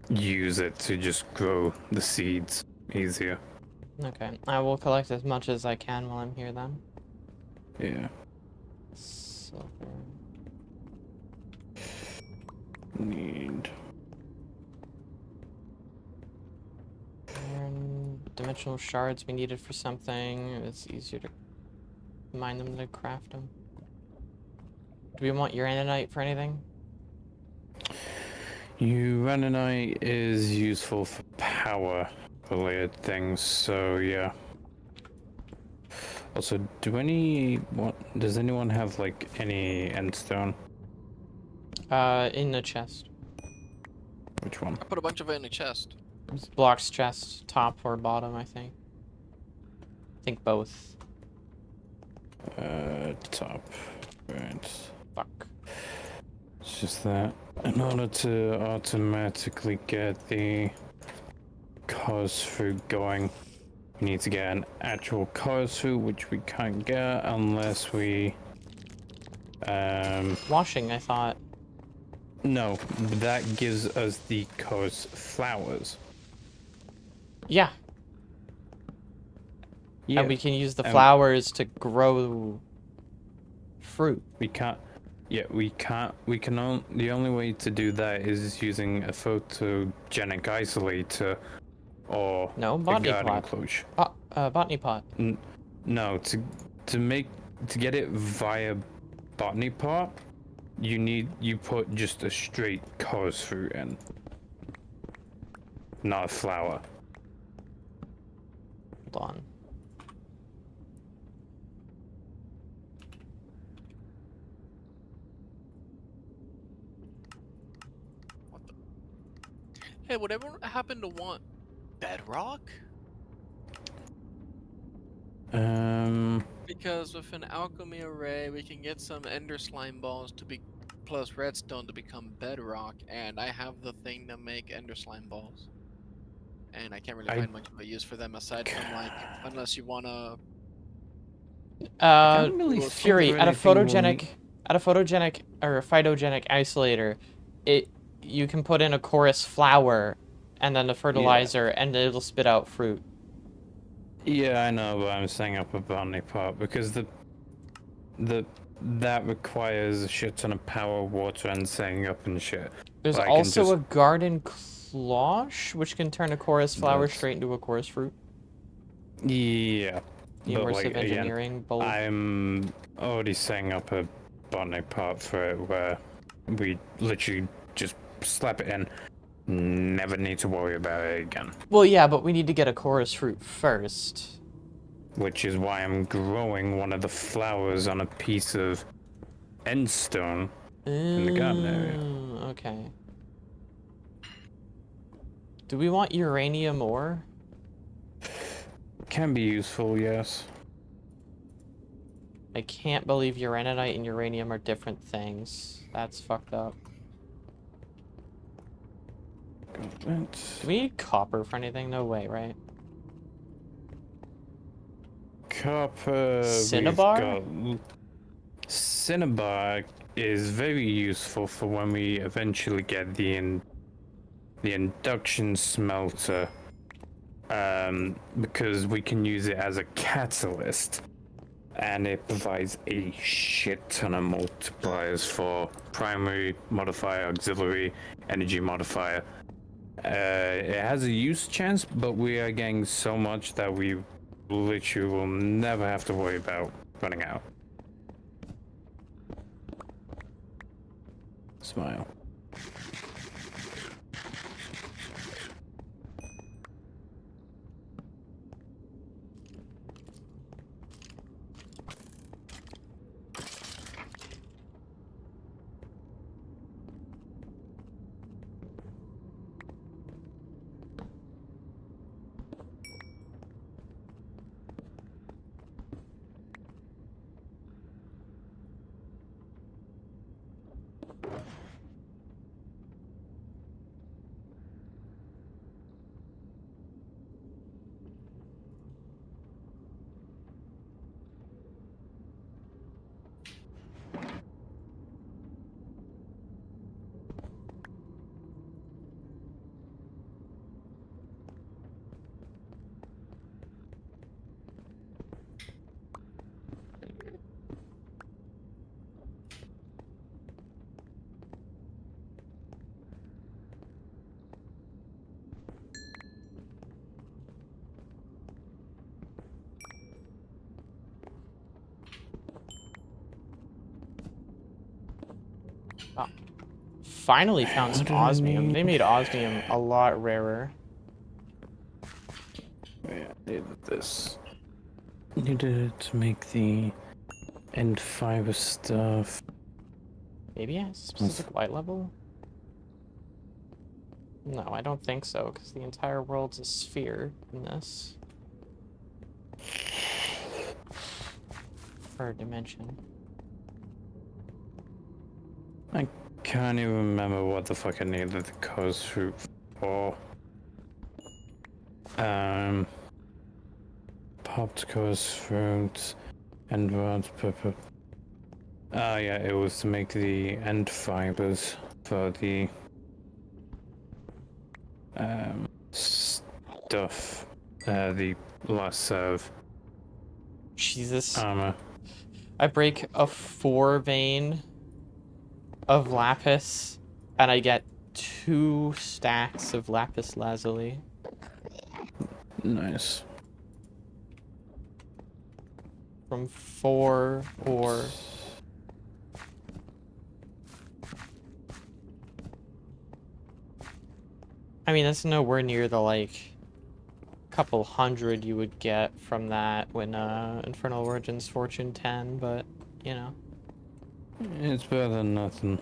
use it to just grow the seeds easier. Okay. I will collect as much as I can while I'm here then. Yeah. Silver. Need. Iron. Dimensional shards we needed for something. It's easier to mine them than to craft them. Do we want uraninite for anything? Uraninite is useful for power related things, so yeah. Also, does anyone have like any endstone? In the chest. Which one? I put a bunch of it in a chest. It's blocks chest, top or bottom, I think. I think both. Top. Right. Fuck. It's just that in order to automatically get the cause fruit going, we need to get an actual cause fruit, which we can't get unless we Washing, I thought. no, that gives us the cause flowers. Yeah, Yeah, and we can use the um, flowers to grow fruit. we can't. Yeah, we can't. We can only. The only way to do that is using a photogenic isolator or No, a botany garden pot. cloche. Botany pot. No, to get it via botany pot, you put just a straight cause fruit in, not a flower. Hold on. What the? Hey, would everyone happen to want bedrock? Because with an alchemy array, we can get some ender slime balls to be plus redstone to become bedrock, and I have the thing to make ender slime balls. And I can't really I find much of a use for them aside from like, unless you wanna I don't really think Fury, of anything we'll need. at a photogenic or a phytogenic isolator, you can put in a chorus flower and then the fertilizer and it'll spit out fruit. Yeah, I know, but I'm setting up a botany pot because that requires a shit ton of power, water, and setting up and shit. There's But I can also just- a garden cloche, which can turn a chorus flower That's- straight into a chorus fruit. Yeah, The but immersive like again, engineering bulb. I'm already setting up a botany pot for it where we literally just slap it in. Never need to worry about it again. Well, yeah, but we need to get a chorus fruit first. Which is why I'm growing one of the flowers on a piece of endstone in the garden area. Okay. Do we want uranium ore? Can be useful, yes. I can't believe uraninite and uranium are different things. That's fucked up. Do we need copper for anything? No way, right? Copper. Cinnabar? Cinnabar is very useful for when we eventually get the induction smelter, because we can use it as a catalyst, and it provides a shit ton of multipliers for primary modifier, auxiliary, energy modifier. It has a use chance, but we are getting so much that we literally will never have to worry about running out. Smile. Finally found some What do I osmium. They need? made osmium a lot rarer. Yeah, needed this. Needed to make the end fiber stuff. Maybe it has a specific light level? No, I don't think so, because the entire world's a sphere in this. Or a dimension. can't even remember what the fuck I needed the coast fruit for. Popped coast fruit and rods pepper. Ah, yeah, it was to make the end fibers for the stuff. The last serve Jesus. armor. I break a 4 vein of lapis, and I get 2 stacks of lapis lazuli. Nice. From 4 ore. I mean, that's nowhere near the, like, couple hundred you would get from that when, Infernal Origins Fortune 10, but, you know. It's better than nothing.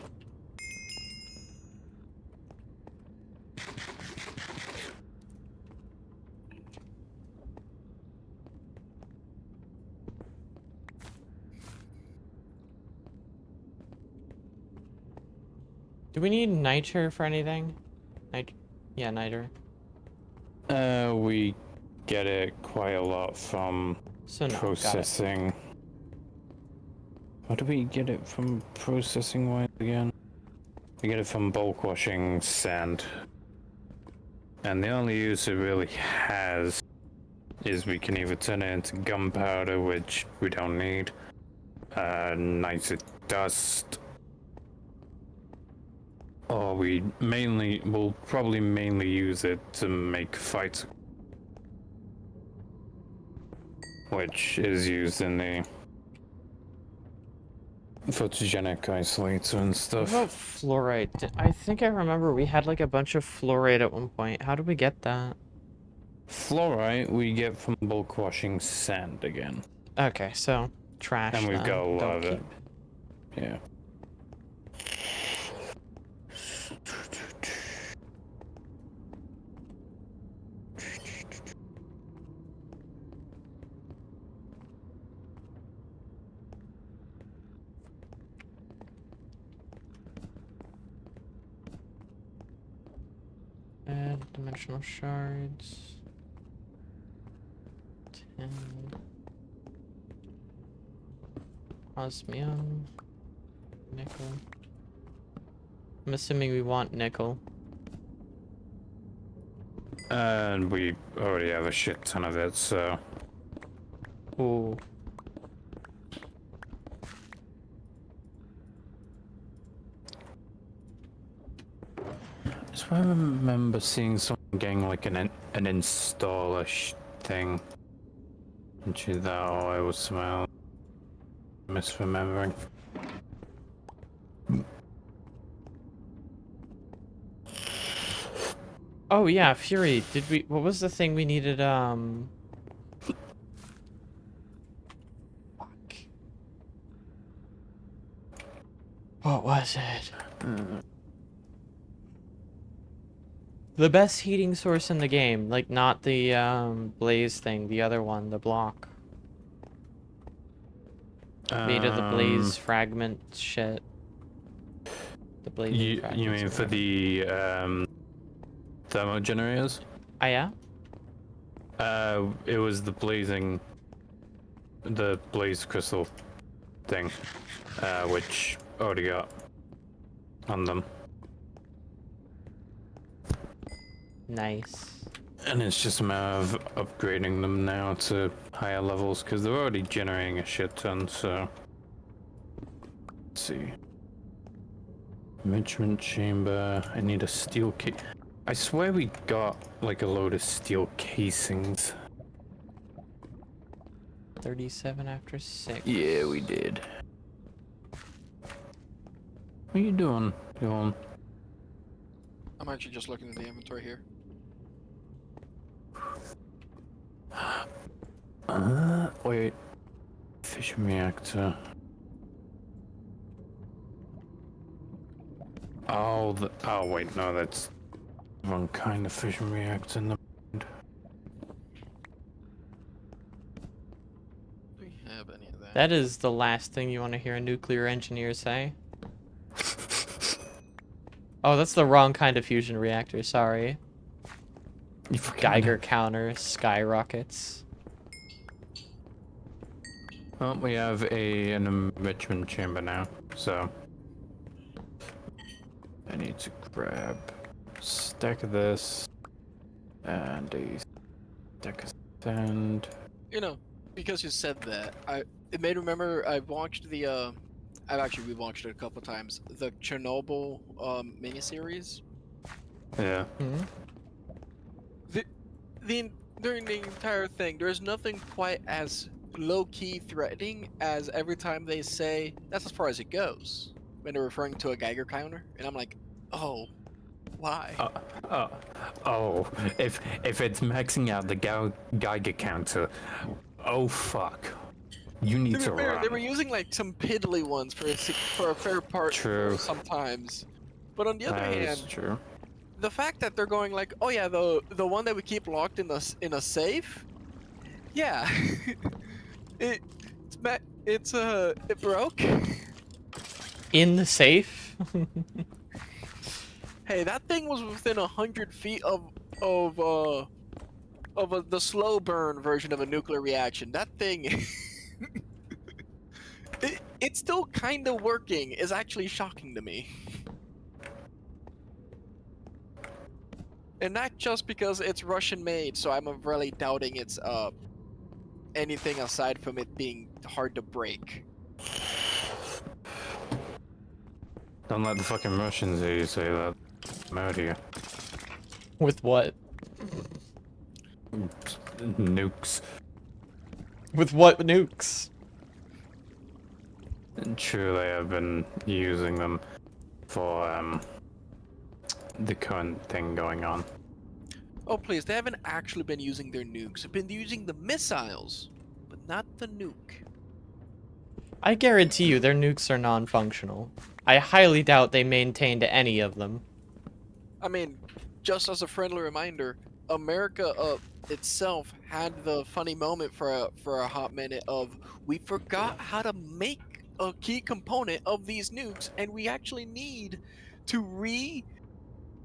Do we need niter for anything? Yeah, niter. We get it quite a lot from So no, got it. processing. What do we get it from processing wise again? We get it from bulk washing sand. And the only use it really has is we can either turn it into gunpowder, which we don't need, nitrate dust, or we'll probably mainly use it to make fight, which is used in the photogenic isolator and What stuff. about fluorite? I think I remember we had like a bunch of fluorite at one point. How did we get that? Fluorite we get from bulk washing sand again. Okay, so trash. And we've then. got a lot Don't of it. keep. Yeah. Add dimensional shards. 10. Osmium. Nickel. I'm assuming we want nickel. And we already have a shit ton of it, so. Ooh. So I remember seeing someone getting like an installer thing. Into that, or I was somehow misremembering. Oh yeah, Fury. Did we? What was the thing we needed? Fuck. What was it? The best heating source in the game, like not the blaze thing, the other one, the block. Made of the blaze fragment shit. The blazing You fragments. mean or for whatever. the thermo generators? Ah yeah? It was the blaze crystal thing, which already got on them. Nice. And it's just a matter of upgrading them now to higher levels, because they're already generating a shit ton, so. Let's see. Enrichment chamber. I need a steel case. I swear we got like a load of steel casings. 37 after 6. Yeah, we did. What are you doing? I'm actually just looking at the inventory here. Wait. Fission reactor. Oh, oh wait, no, that's wrong kind of fission reactor. Do we have any of that? That is the last thing you want to hear a nuclear engineer say. Oh, that's the wrong kind of fusion reactor. Sorry. You fucking- Geiger counter, skyrockets. Well, we have an enrichment chamber now, so I need to grab a stack of this and a stack of sand. You know, because you said that, it made me remember I watched the I've actually rewatched it a couple times. The Chernobyl miniseries. Yeah. Hmm? During the entire thing, there's nothing quite as low-key threatening as every time they say that's as far as it goes when they're referring to a Geiger counter, and I'm like, oh, why? Oh, if it's maxing out the Geiger counter, oh fuck, you need To to be fair, run. they were using like some piddly ones for a fair part True. sometimes, but on the other That is hand, true. the fact that they're going like, oh yeah, the one that we keep locked in a safe, yeah, it it broke. In the safe? Hey, that thing was within 100 feet of the slow burn version of a nuclear reaction. That thing, it's still kind of working. Is actually shocking to me. And not just because it's Russian made, so I'm really doubting it's anything aside from it being hard to break. Don't let the fucking Russians hear you say that. I'm out here. With what? Nukes. With what nukes? True, they have been using them for the current thing going on. Oh please, they haven't actually been using their nukes. They've been using the missiles, but not the nuke. I guarantee you their nukes are non-functional. I highly doubt they maintained any of them. I mean, just as a friendly reminder, America itself had the funny moment for a hot minute of we forgot how to make a key component of these nukes, and we actually need to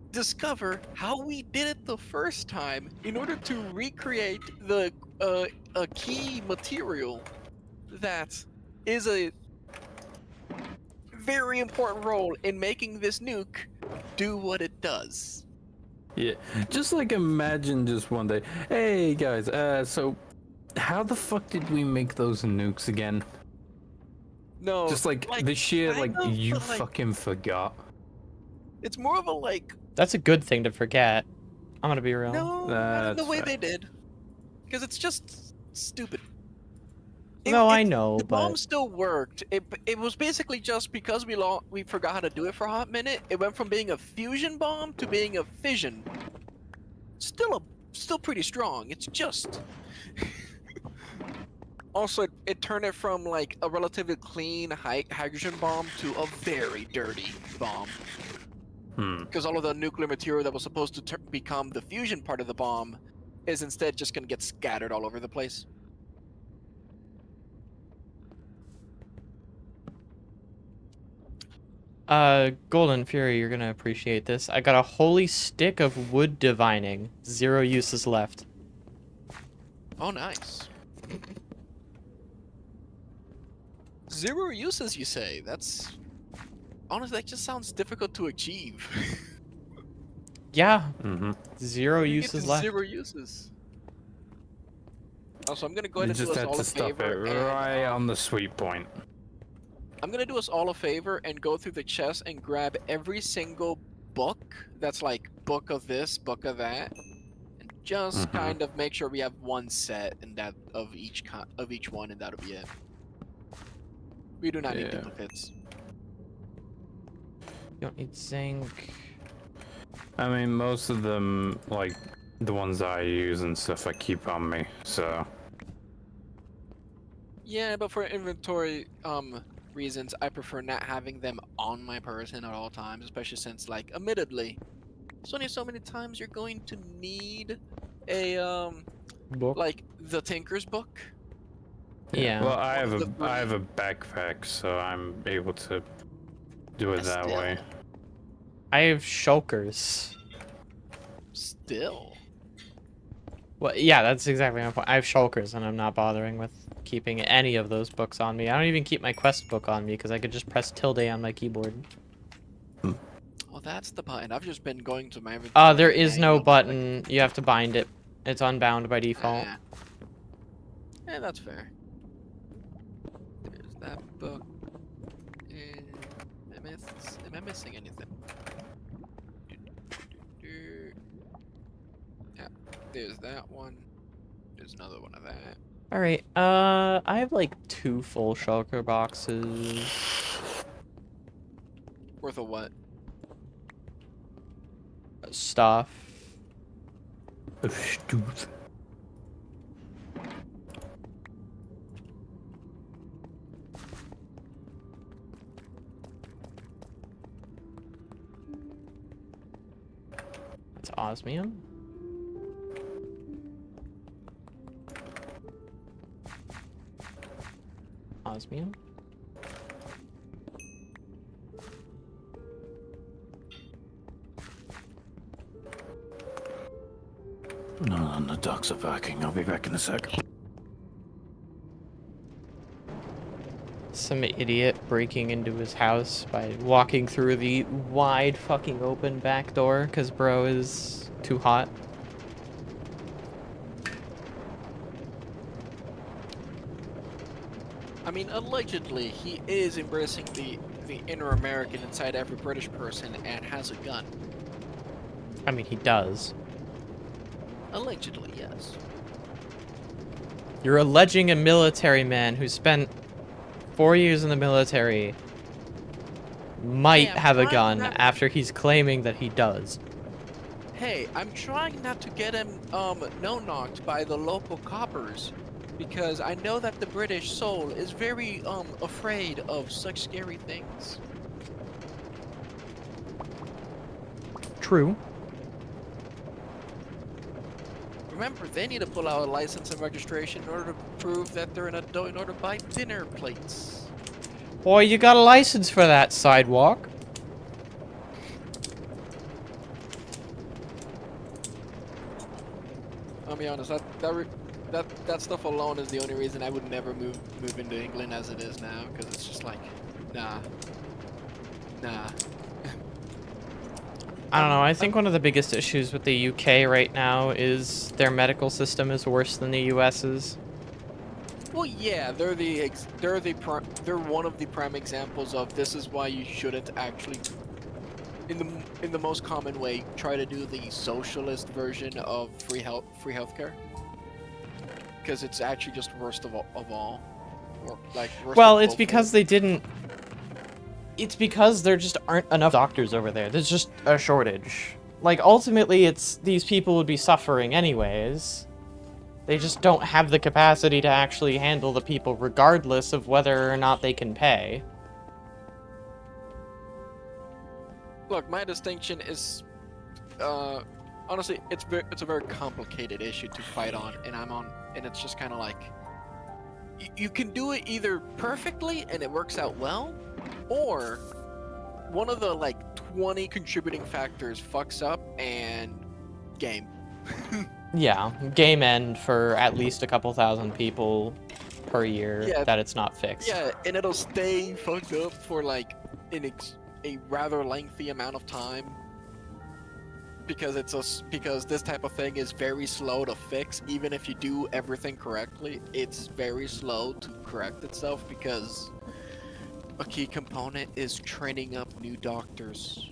rediscover how we did it the first time in order to recreate the a key material that is a very important role in making this nuke do what it does. Yeah, just like imagine just one day, hey guys, so how the fuck did we make those nukes again? No, Just like the sheer kind of, you but, like, fucking forgot. it's more of a like, That's a good thing to forget. I'm gonna be real. no, not in the That's way fair. they did, because it's just stupid. No, I know, The bomb but still worked. It was basically just because we forgot how to do it for a hot minute. It went from being a fusion bomb to being a fission. Still pretty strong. It's just. Also, it turned it from like a relatively clean hydrogen bomb to a very dirty bomb. Because all of the nuclear material that was supposed to become the fusion part of the bomb is instead just going to get scattered all over the place. Golden Fury, you're gonna appreciate this. I got a holy stick of wood divining. 0 uses left. Oh, nice. 0 uses, you say? That's... Honestly, that just sounds difficult to achieve. Yeah. Mm-hmm. 0 You uses get to left. 0 uses. Also, I'm gonna go ahead You and do just us had all to a stop it favor. right on the sweet point. I'm gonna do us all a favor and go through the chest and grab every single book that's like book of this, book of that, and just Mhm. kind of make sure we have one set and that of each one, and that'll be it. We do not need Yeah. duplicates. You don't need zinc. I mean, most of them, like the ones that I use and stuff, I keep on me. So Yeah, but for inventory reasons, I prefer not having them on my person at all times, especially since, like, admittedly, there's only so many times you're going to need a Book. like the Tinker's Book. Yeah. Well, I Or have the I have a Burning. backpack, so I'm able to do it that Still. way. I have shulkers. Still. Well, yeah, that's exactly my point. I have shulkers, and I'm not bothering with keeping any of those books on me. I don't even keep my quest book on me, because I could just press tilde on my keyboard. Well, that's the point. I've just been going to my inventory. There and is hanging no up, button. You have to bind it. It's unbound by default. That's fair. There's that book. Am I missing anything? Yeah, there's that one. There's another one of that. Alright, I have like 2 full shulker boxes. Worth of what? Stuff. Stooth. It's osmium. Osmium. No, the ducks are barking. I'll be back in a sec. Some idiot breaking into his house by walking through the wide fucking open back door because bro is too hot. I mean, allegedly, he is embracing the inner American inside every British person and has a gun. I mean, he does. Allegedly, yes. You're alleging a military man who spent 4 years in the military might Yeah, have a why gun not- after he's claiming that he does. Hey, I'm trying not to get him, no-knocked by the local coppers. Because I know that the British soul is very, afraid of such scary things. True. Remember, they need to pull out a license and registration in order to prove that they're an adult in order to buy dinner plates. Boy, you got a license for that, sidewalk. I'll be honest, that stuff alone is the only reason I would never move into England as it is now, because it's just like, nah. I don't know. I think one of the biggest issues with the UK right now is their medical system is worse than the US's. Well, yeah, they're one of the prime examples of this is why you shouldn't actually, in the most common way, try to do the socialist version of free healthcare, because it's actually just worst of all. Or, like, worst Well, of it's both because worlds. they didn't. It's because there just aren't enough doctors over there. There's just a shortage. Like, ultimately, it's these people would be suffering anyways. They just don't have the capacity to actually handle the people regardless of whether or not they can pay. Look, my distinction is, honestly, it's a very complicated issue to fight on, and it's just kind of like, you can do it either perfectly and it works out well, or one of the like 20 contributing factors fucks up and game. Yeah, game end for at least a couple thousand people per year Yeah. that it's not fixed. Yeah, and it'll stay fucked up for like a rather lengthy amount of time. Because because this type of thing is very slow to fix. Even if you do everything correctly, it's very slow to correct itself because a key component is training up new doctors.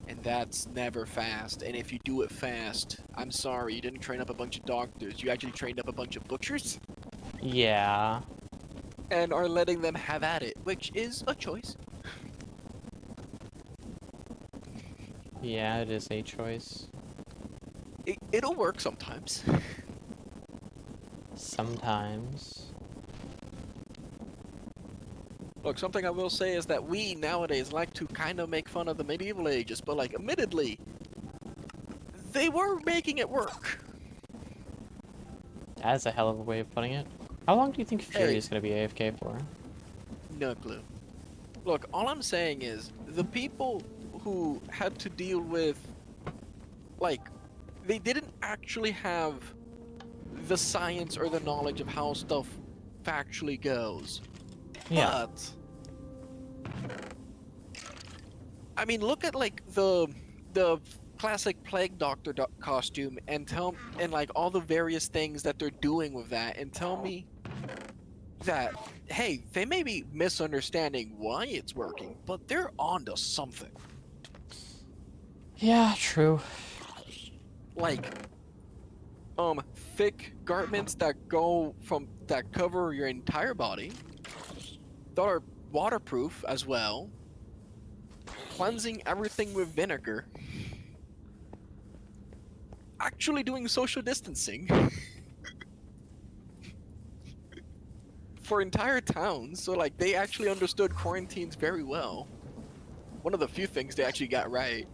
And that's never fast. And if you do it fast, I'm sorry, you didn't train up a bunch of doctors. You actually trained up a bunch of butchers Yeah. and are letting them have at it, which is a choice. Yeah, it is a choice. It'll work sometimes. Sometimes. Look, something I will say is that we nowadays like to kind of make fun of the medieval ages, but like, admittedly, they were making it work. That's a hell of a way of putting it. How long do you think Fury Hey. is going to be AFK for? No clue. Look, all I'm saying is, the people who had to deal with, like, they didn't actually have the science or the knowledge of how stuff factually goes. Yeah. But I mean, look at like the classic plague doctor costume and like all the various things that they're doing with that, and tell me that, hey, they may be misunderstanding why it's working, but they're onto something. Yeah, true. Like thick garments that cover your entire body, that are waterproof as well, cleansing everything with vinegar, actually doing social distancing for entire towns. So like they actually understood quarantines very well. One of the few things they actually got right.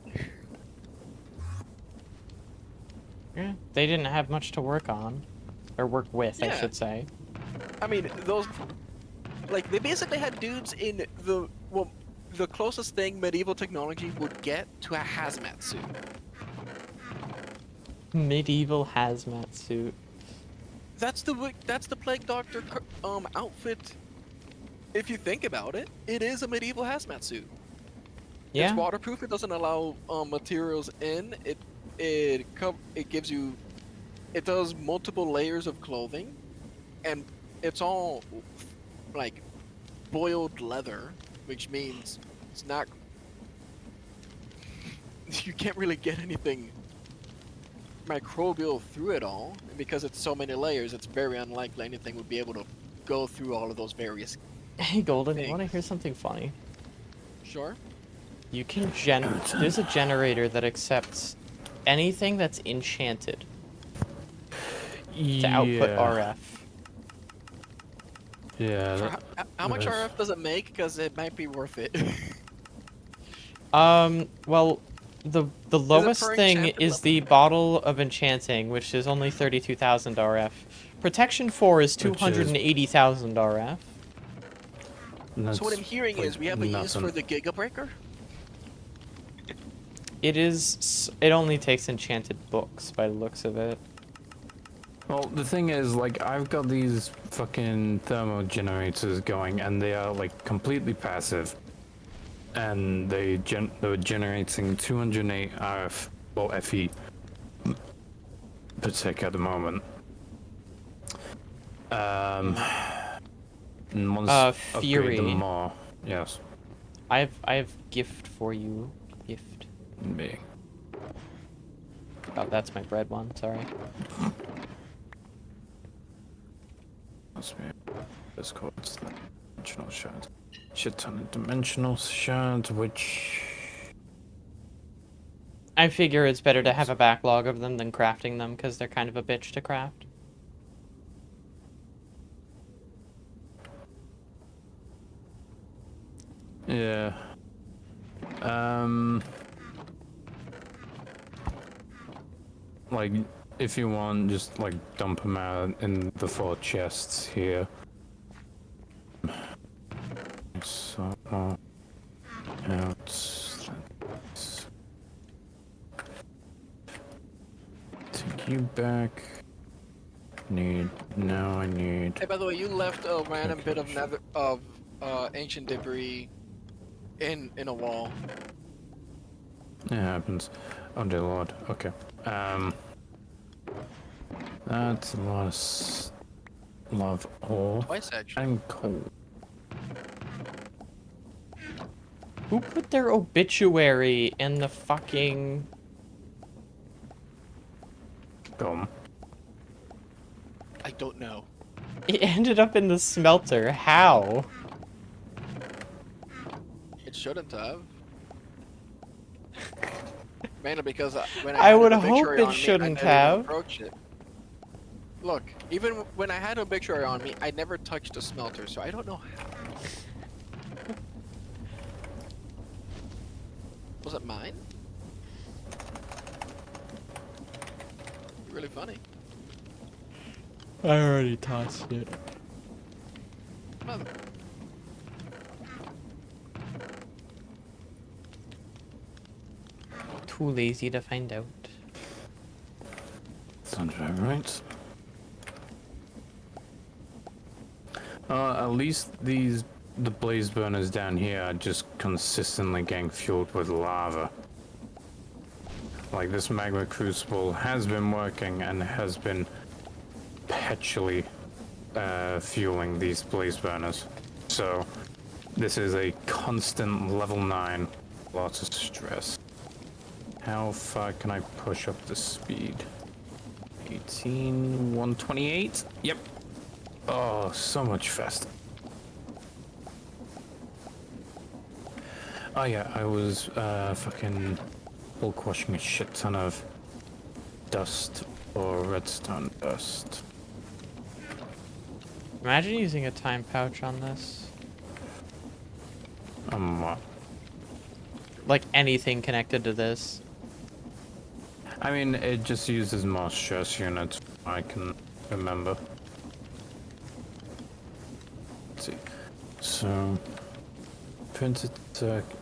Yeah, they didn't have much to work on. Or work with, I Yeah. should say. I mean, like they basically had dudes in the closest thing medieval technology would get to a hazmat suit. Medieval hazmat suit. That's the plague doctor outfit. If you think about it, it is a medieval hazmat suit. It's Yeah. waterproof. It doesn't allow materials in. It gives you. It does multiple layers of clothing, and it's all like boiled leather, which means it's not. You can't really get anything microbial through it all, and because it's so many layers, it's very unlikely anything would be able to go through all of those various. Hey, Golden, you Thing. want to hear something funny? Sure. You can There's a generator that accepts anything that's enchanted to output RF. Yeah. For how much that's- RF does it make? Because it might be worth it. Well, the lowest per thing enchanted is the bottle of enchanting, which is only 32,000 RF. Protection 4 is Which is- 280,000 RF. So what I'm hearing like is we have a use nothing. for the Giga Breaker. It only takes enchanted books by the looks of it. Well, the thing is, like, I've got these fucking thermo generators going, and they are like completely passive, and they're generating 208 RF, well, FE per tick at the moment. And once upgrade Fury. them more, yes. I have gift for you. Gift. Me. Oh, that's my bread one. Sorry. Must be. This code's the dimensional shard. Shit ton of dimensional shards, which. I figure it's better to have a backlog of them than crafting them because they're kind of a bitch to craft. Yeah. Like, if you want, just like dump them out in the 4 chests here. So, out. Take you back. I need. Hey, by the way, you left a random bit of ancient debris in a wall. It happens. Oh dear lord. Okay. That's a lot of ore Twice actually. and coal. Who put their obituary in the fucking... Gum. I don't know. It ended up in the smelter. How? It shouldn't have. Mainly because when I had would an hope obituary it on me, shouldn't I never have. even approached it. Look, even when I had an obituary on me, I never touched a smelter, so I don't know how. Was it mine? Really funny. I already tossed it. too lazy to find out. Sounds about right. At least the blaze burners down here are just consistently getting fueled with lava. Like, this magma crucible has been working and has been perpetually fueling these blaze burners. So this is a constant level 9. Lots of stress. How far can I push up the speed? 18, 128? Yep. Oh, so much faster. Oh yeah, I was fucking bulk washing a shit ton of dust or redstone dust. Imagine using a time pouch on this. What? Like anything connected to this. I mean, it just uses more stress units, I can remember. Let's see. So, printed circuit.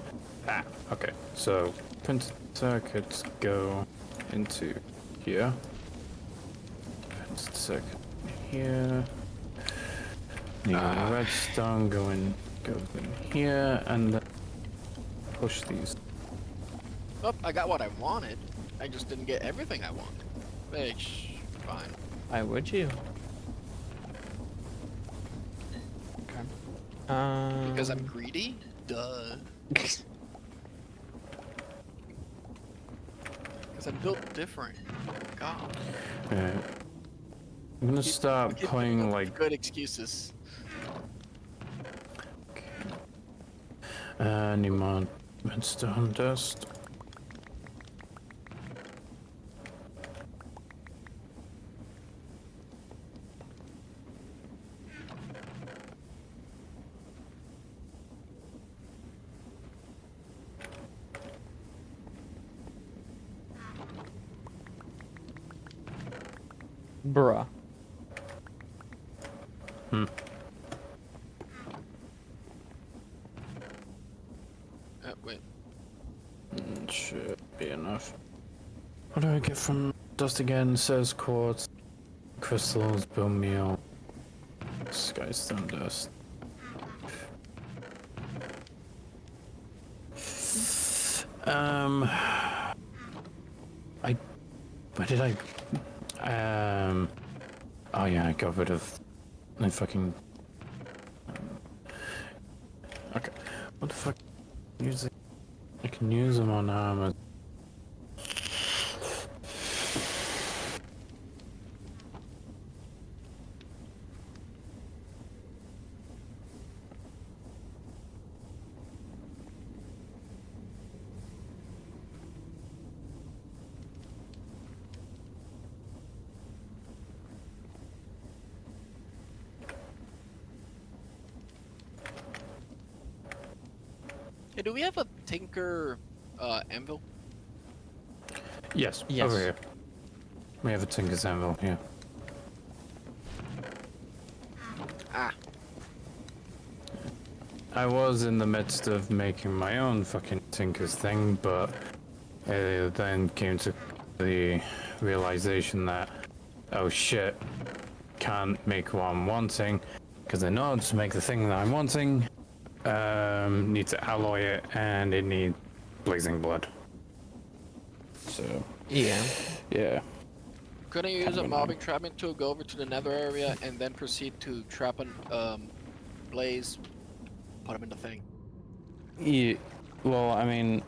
Ah, okay. So, printed circuits go into here. Printed circuit here. The redstone goes in here, and then push these. Oh, I got what I wanted. I just didn't get everything I wanted. Which, fine. Why would you? Okay. Because I'm greedy? Duh. Because I'm built different. God. Yeah. I'm gonna start Keep playing like good excuses. need more redstone dust. Bruh. Wait. Should be enough. What do I get from dust again? Says quartz, crystals, bone meal, skystone dust. Where did I? Oh yeah, I got rid of. I fucking. Okay, what the fuck? I can use them on armor. Hey, do we have a Tinker anvil? Yes, Yes. over here. We have a Tinker's Anvil here. Ah. I was in the midst of making my own fucking Tinker's thing, but it then came to the realization that, oh shit, can't make what I'm wanting, because in order to make the thing that I'm wanting, need to alloy it, and it needs blazing blood. So, Yeah. yeah. Couldn't you use a mobbing trapping tool, go over to the nether area, and then proceed to trap a blaze, put him in the thing? Yeah, well, I mean,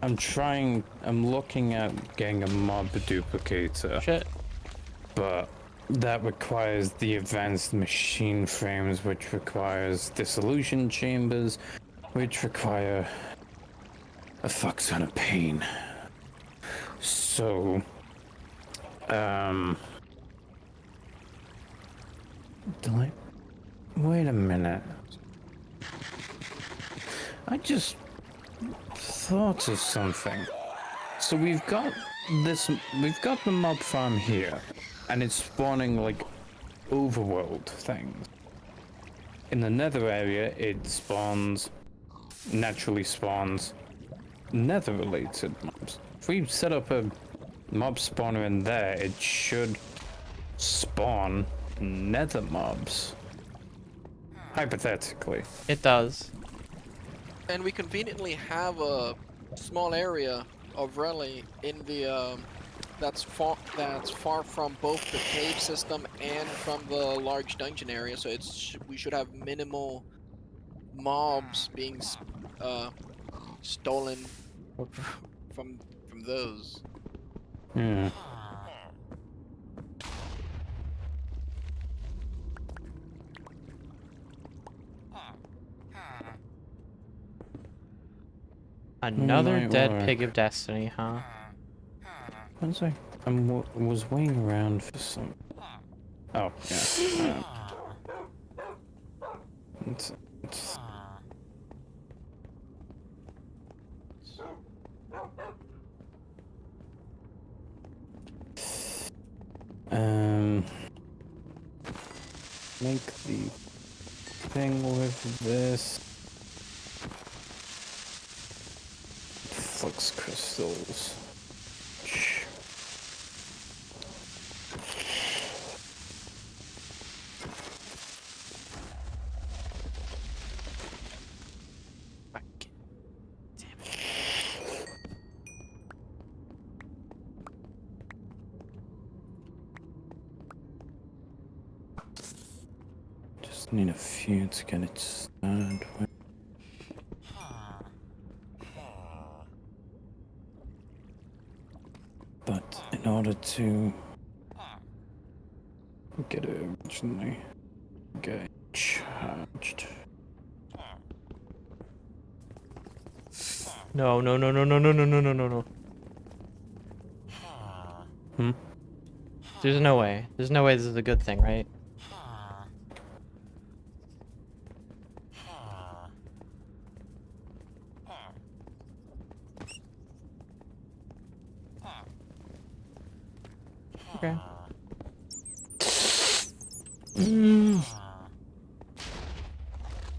I'm looking at getting a mob duplicator, Shit. but that requires the advanced machine frames, which requires dissolution chambers, which require a fuck ton of pain. So, wait a minute. I just thought of something. So we've got the mob farm here, and it's spawning like overworld things. In the nether area, it naturally spawns nether-related mobs. If we set up a mob spawner in there, it should spawn nether mobs. Hypothetically. It does. And we conveniently have a small area of relic in the that's far from both the cave system and from the large dungeon area. So we should have minimal mobs being stolen from those. Hmm. Another Might dead work. pig of destiny, huh? Was I was waiting around for some. Oh yeah. It's, make the thing with this flux crystals. Just need a few to get it started with. But in order to get it originally get charged. No, no, no, no, no, no, no, no, no, no, no. Hmm? There's no way. There's no way this is a good thing, right? Okay.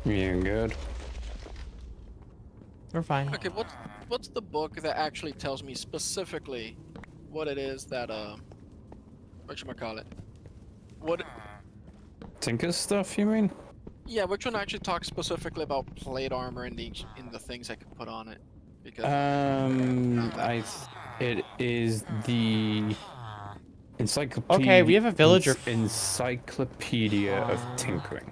Yeah, good. We're fine. Okay, what's the book that actually tells me specifically what it is that whatchamacallit? What Tinker stuff, you mean? Yeah, which one actually talks specifically about plate armor and the things I could put on it? Because It is the encyclopedia. Okay, we have a villager. Encyclopedia of Tinkering.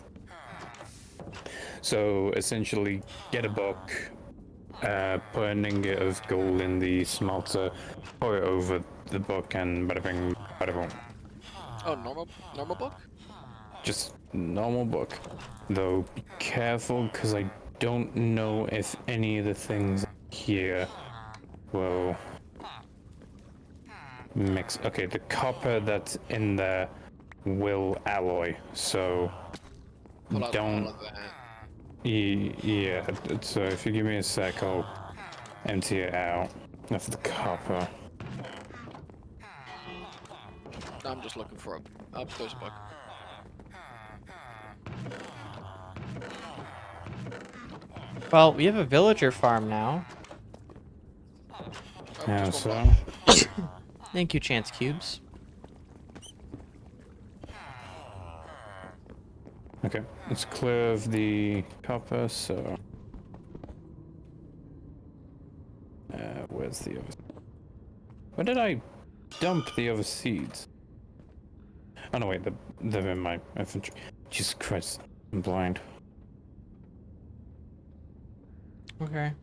So essentially, get a book, put an ingot of gold in the smelter, pour it over the book, and bada bing, bada boom. Oh, normal book? Just normal book. Though be careful, because I don't know if any of the things here will mix. Okay, the copper that's in there will alloy, so don't. Yeah, so if you give me a sec, I'll empty it out of the copper. I'm just looking for there's a book. Well, we have a villager farm now. Yeah, Just one so. block. Thank you, Chance Cubes. Okay, it's clear of the copper, so. Where's the other? Where did I dump the other seeds? Oh no, wait, they're in my inventory. Jesus Christ, I'm blind. Okay.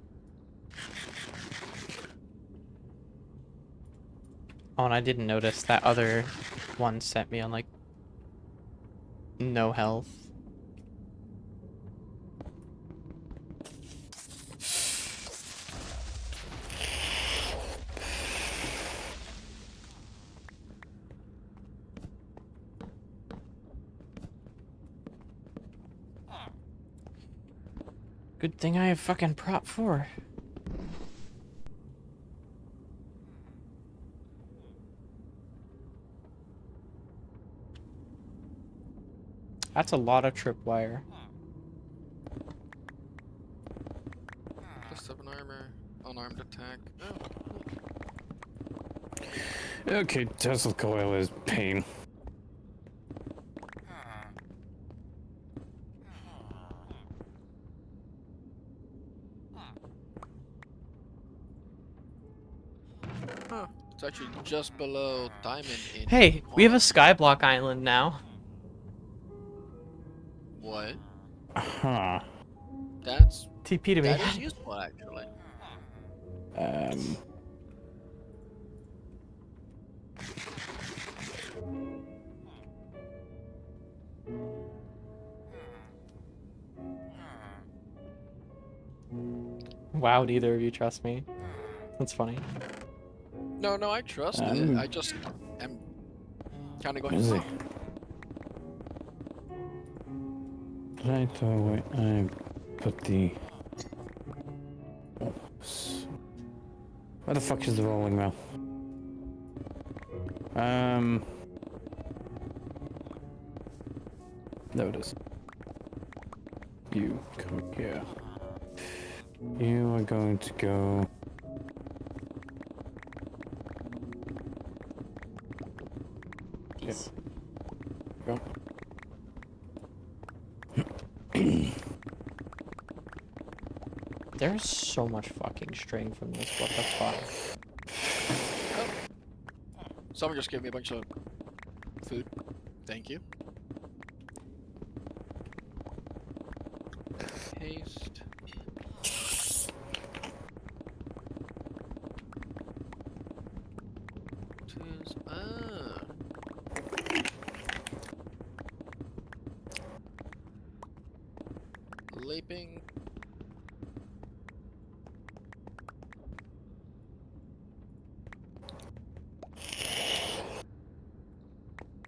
Oh, and I didn't notice that other one sent me on, like, no health. Good thing I have fucking prop 4. That's a lot of tripwire. +7 armor. Oh no, Armed attack. Oh. Okay, Tesla coil is pain. Huh. It's actually just below diamond in. Hey, we have a Hong- skyblock island now. What? Huh. That's TP to me. that is useful actually. Um. Wow, neither of you trust me. That's funny. No, I trust it. I just am kind of going. Is "Huh." it? Right, wait, I put the. Where the fuck is the rolling mill? There it is. You come here. You are going to go. Peace. Go. There's so much fucking string from this. What the fuck? Someone just gave me a bunch of food. Thank you. Haste. Leaping.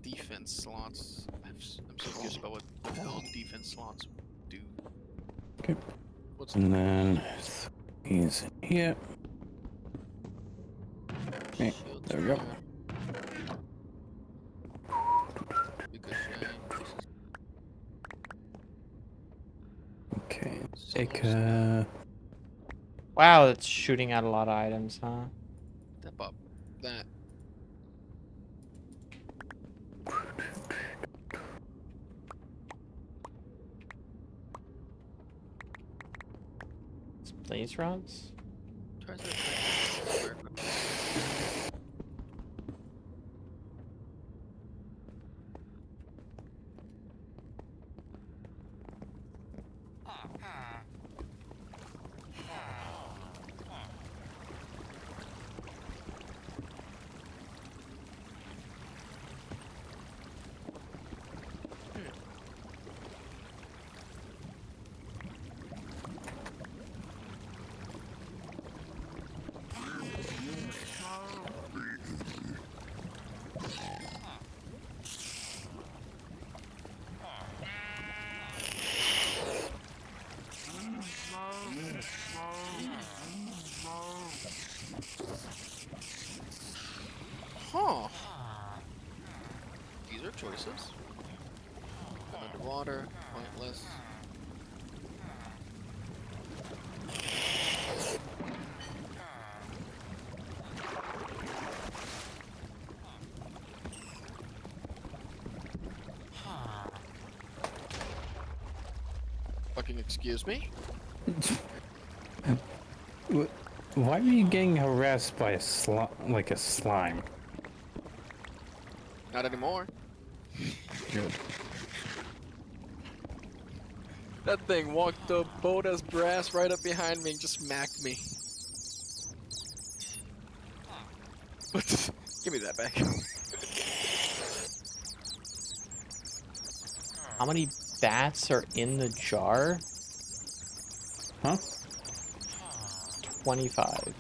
Defense slots. I'm so curious about what the hell defense slots do. Okay. What's And then he's in here. Okay, shields there we go. there? Ricochet, Jesus. Okay, Slow take step. Wow, it's shooting out a lot of items, huh? Step up. That. It's blaze rods? Tries to attack. Huh. These are choices. Underwater, pointless. Fucking excuse me? Why were you getting harassed by a like a slime? Not anymore. Good. That thing walked the boat as brass right up behind me and just smacked me. What? Give me that back. How many bats are in the jar? Huh? 25.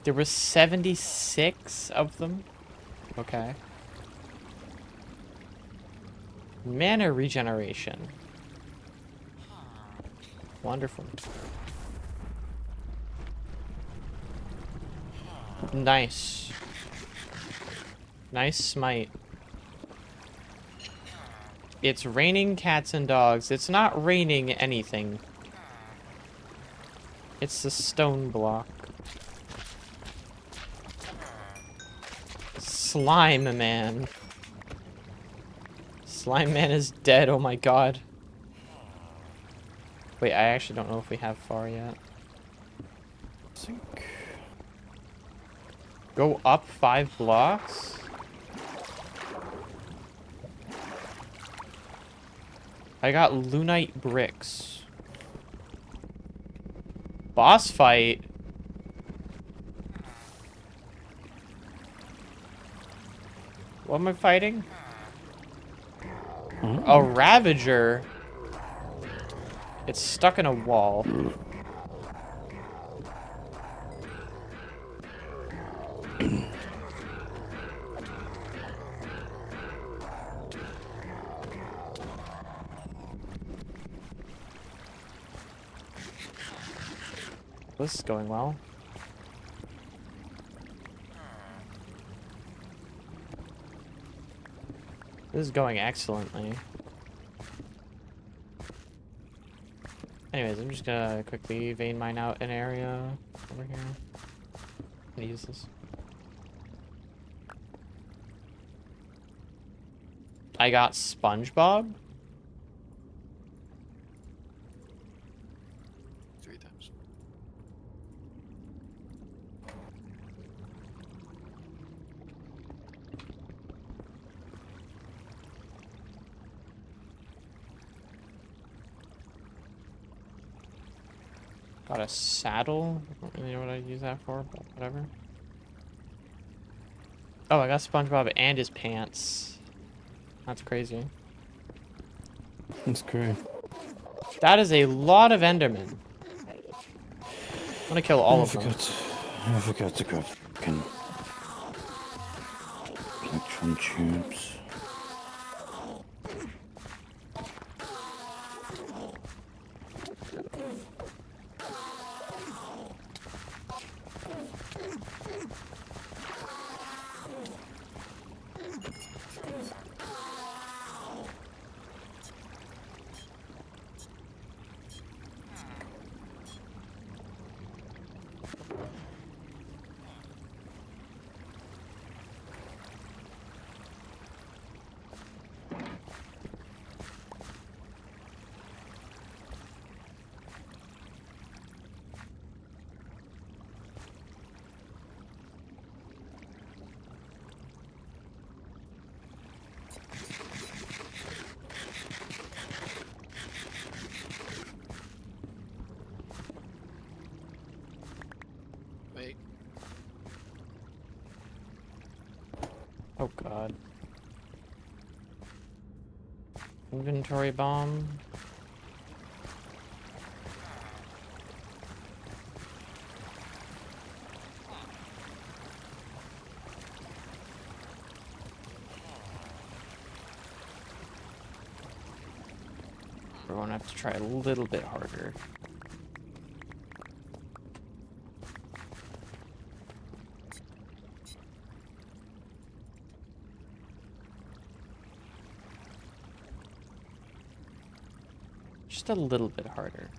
There were 76 of them. Okay. Mana regeneration. Wonderful. Nice. Nice smite. It's raining cats and dogs. It's not raining anything. It's the stone block. Slime man. Slime man is dead, oh my god. Wait, I actually don't know if we have far yet. Sink. Go up 5 blocks? I got lunite bricks. Boss fight? What am I fighting? A Ravager. It's stuck in a wall. This is going well. This is going excellently. Anyways, I'm just gonna quickly vein mine out an area over here. I'm gonna use this. I got SpongeBob. 3 times. Got a saddle. I don't really know what I'd use that for, but whatever. Oh, I got SpongeBob and his pants. That's crazy. That's great. That is a lot of Endermen. I'm gonna kill all of them. I forgot to grab fucking electron tubes. Wait. Oh god. Inventory bomb. We're gonna have to try a little bit harder. Just a little bit harder.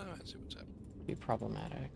Let's see what's happening. Be problematic.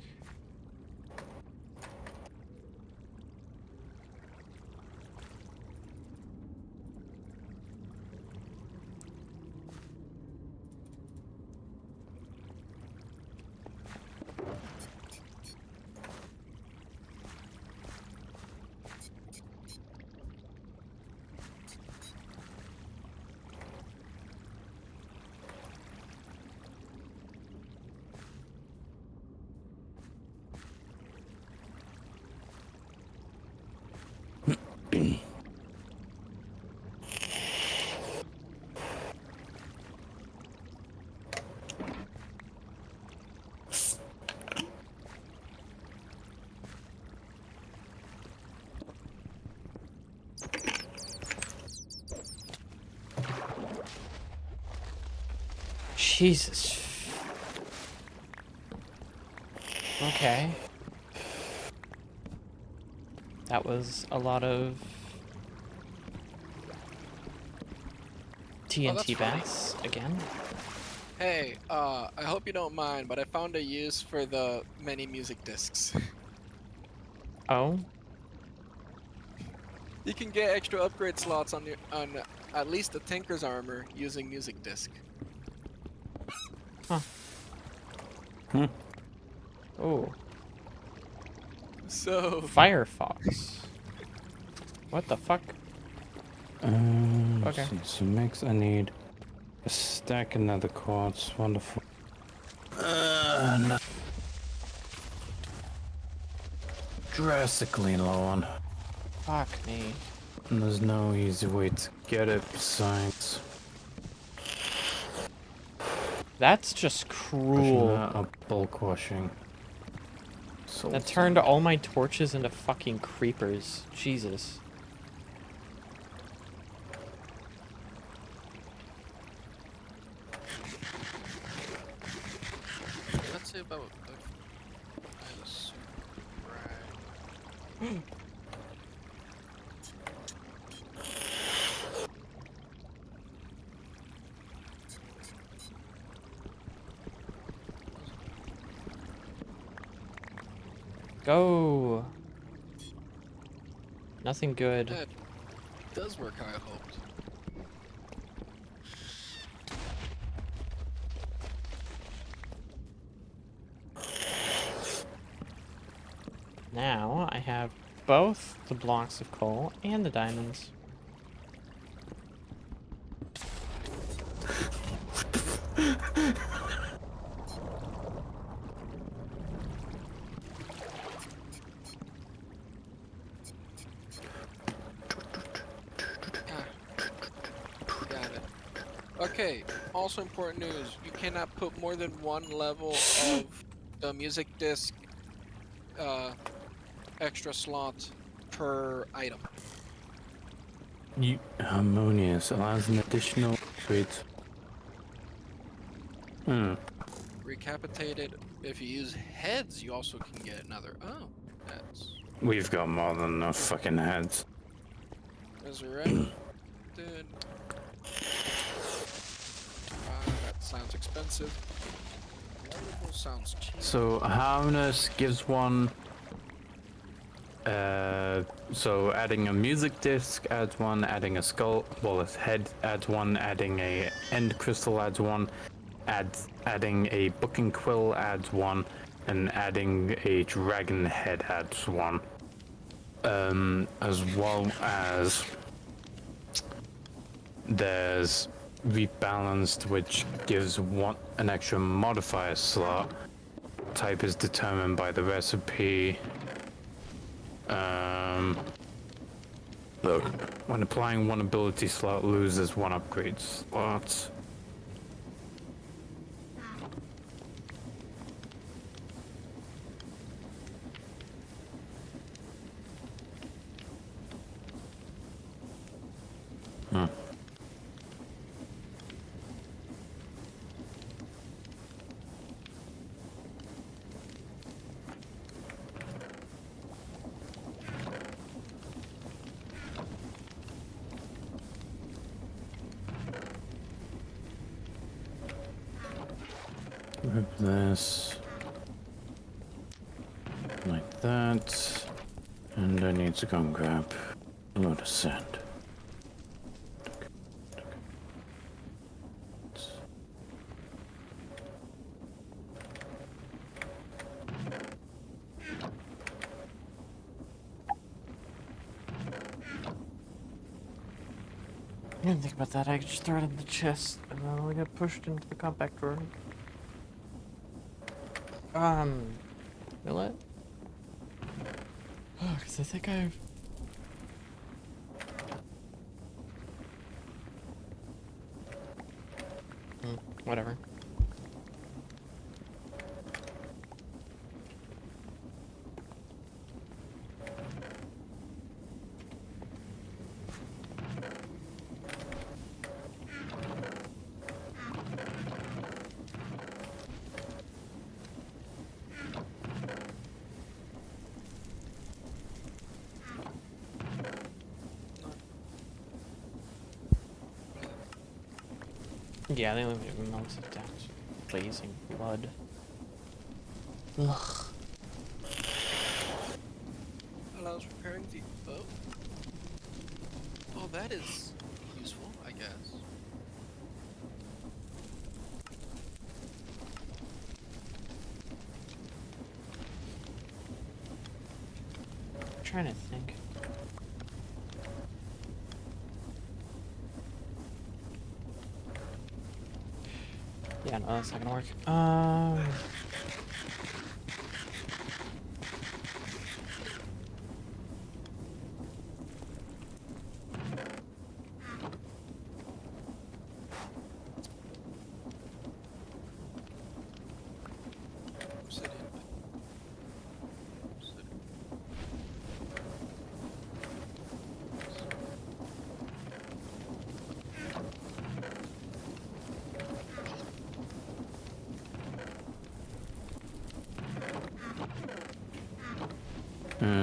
Jesus. Okay. That was a lot of that's TNT funny. bats again. Hey, I hope you don't mind, but I found a use for the many music discs. Oh, You can get extra upgrade slots on at least the Tinker's armor using music disc. oh, So Firefox. What the fuck? Okay. See, so mix. I need a stack of nether quartz. Wonderful. No. Drastically low on. Fuck me. And there's no easy way to get it besides That's just pushing cruel. that up, bulk washing. Soul That turned sand. all my torches into fucking creepers. Jesus. let's see about a super rag. Go. Nothing good. That does work how I hoped. Now I have both the blocks of coal and the diamonds. Ah, got it. Okay, also important news. You cannot put more than one level of the music disc extra slot per item. Harmonious allows an additional trait. Recapitated, if you use heads, you also can get another. Oh, that's We've got more than enough fucking heads. resurrected. That sounds expensive. Valuable sounds cheap. So harmonious gives one. So adding a music disc adds one, adding a skull, well, a head adds one, adding a end crystal adds one, adding a booking quill adds one, and adding a dragon head adds one. As well as there's rebalanced, which gives an extra modifier slot. Type is determined by the recipe. Look, when applying one ability slot, loses one upgrade slot. Rip this. Like that. And I need to go and grab a load of sand. I didn't think about that. I just throw it in the chest and then I get pushed into the compact drawer. Will it? Oh, because I think I've... whatever. Yeah, they only melted down. Blazing blood. Ugh. Allows repairing the boat. Oh, that is useful, I guess. I'm trying to think. Yeah, no, that's not gonna work. Obsidian. Obsidian.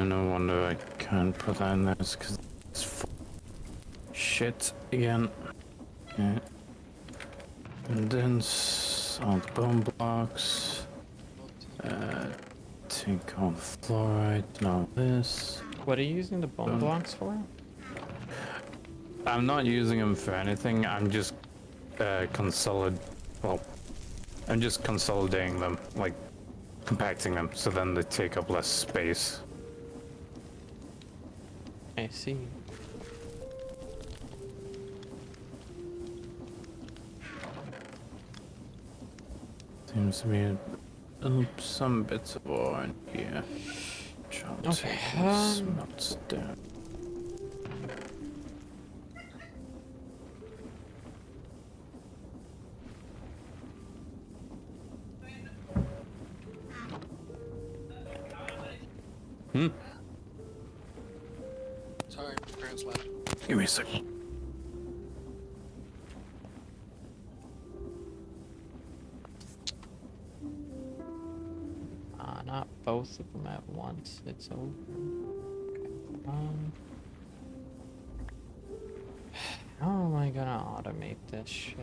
No wonder I can't put that in there, because it's shit again. Yeah. And then all the bone blocks. Take all the fluoride and all this. What are you using the bone blocks for? I'm not using them for anything. I'm just I'm just consolidating them, like compacting them, so then they take up less space. I see. Seems to be some bits of ore in here. Okay, Smelts down. Sorry, parents left. Give me a second. Not both of them at once. It's over. Okay. How am I gonna automate this shit?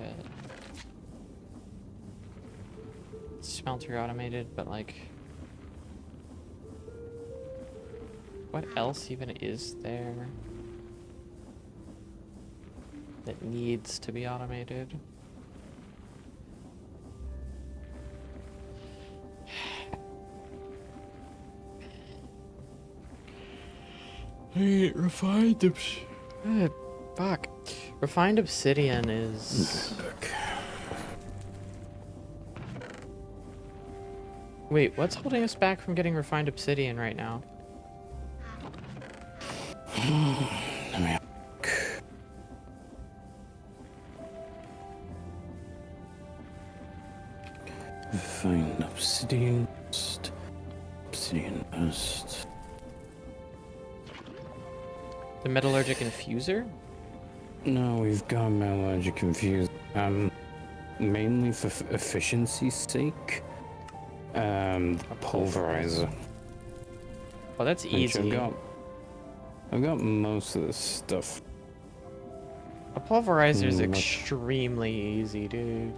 Smelter automated, but like, what else even is there that needs to be automated? Refined fuck. Refined obsidian is. Wait, what's holding us back from getting refined obsidian right now? Let me look. Find obsidian dust. Obsidian dust. The metallurgic infuser? No, we've got metallurgic confused. Mainly for efficiency's sake. Pulverizer. Oh, that's Which easy. I've got most of this stuff. A pulverizer is Look. extremely easy, dude.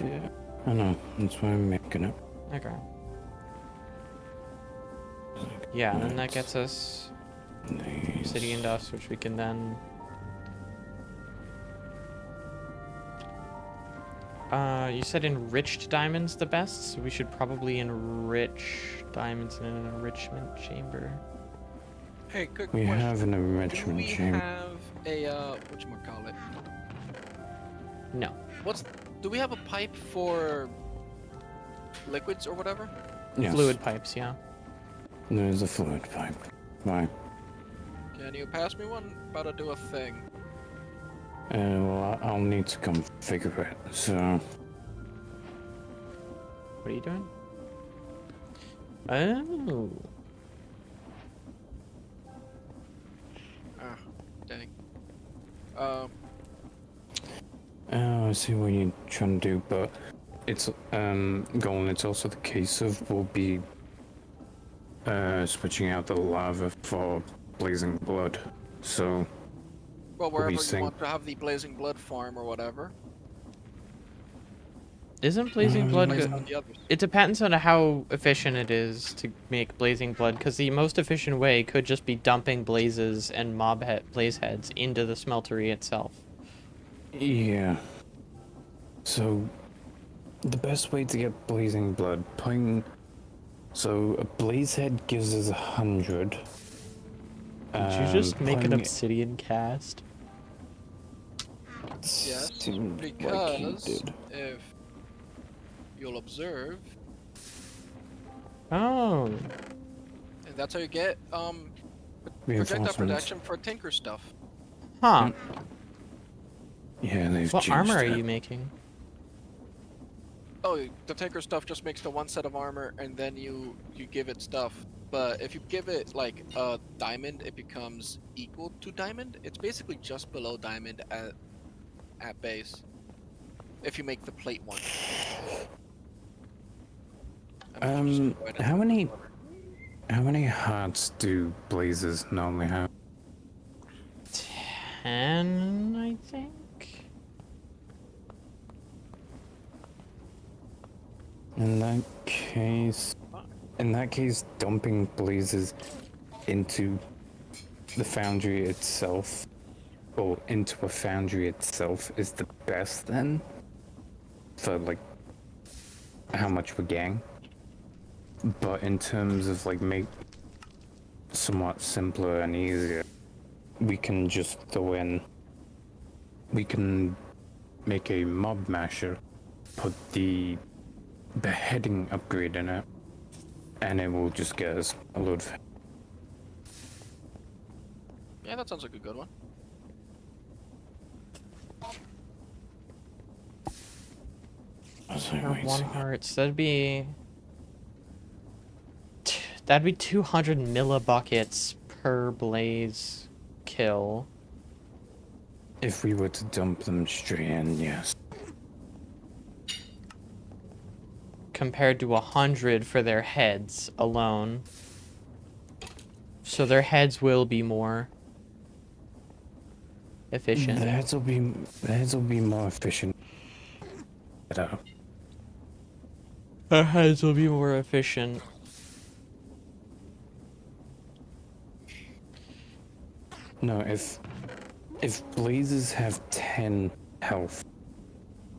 Yeah, I know. That's why I'm making it. Okay. Yeah, and then that gets us These. obsidian dust, which we can then... you said enriched diamonds the best, so we should probably enrich diamonds in an enrichment chamber. Hey, quick We question. have an Do enrichment we chamber. have a whatchamacallit? No. Do we have a pipe for liquids or whatever? Yes. Fluid pipes, yeah. There's a fluid pipe. Why? Can you pass me one? About to do a thing. Well, I'll need to come figure it. So, What are you doing? Oh. Ah, dang. I see what you're trying to do, but it's Golan. It's also the case of we'll be switching out the lava for blazing blood. So, well, wherever you saying- want to have the blazing blood farm or whatever. Isn't blazing blood Place good? on the others. It depends on how efficient it is to make blazing blood, because the most efficient way could just be dumping blazes and blaze heads into the smeltery itself. Yeah. So, the best way to get blazing blood, so a blaze head gives us 100. Did you just make an putting obsidian cast? Yes, seemed like he because did. if you'll observe, Oh. and that's how you get projectile Reinforcements. protection for tinker stuff. Huh. Yeah, they've What changed armor are it. you making? Oh, the tinker stuff just makes the one set of armor, and then you give it stuff. But if you give it like a diamond, it becomes equal to diamond. It's basically just below diamond at base. If you make the plate one. I'm just going to- How many hearts do blazes normally have? 10, I think. In that case, dumping blazes into the foundry itself, or into a foundry itself, is the best then? For, like, how much we're getting. But in terms of, like, make somewhat simpler and easier, we can just throw in, we can make a mob masher, put the beheading upgrade in it, and it will just get us a load of. Yeah, that sounds like a good one. One heart. So that'd be 200 millibuckets per blaze kill. If we were to dump them straight in, yes. Compared to 100 for their heads alone. So their heads will be more efficient. The heads will be more efficient. Better. Their heads will be more efficient. No, if blazes have 10 health,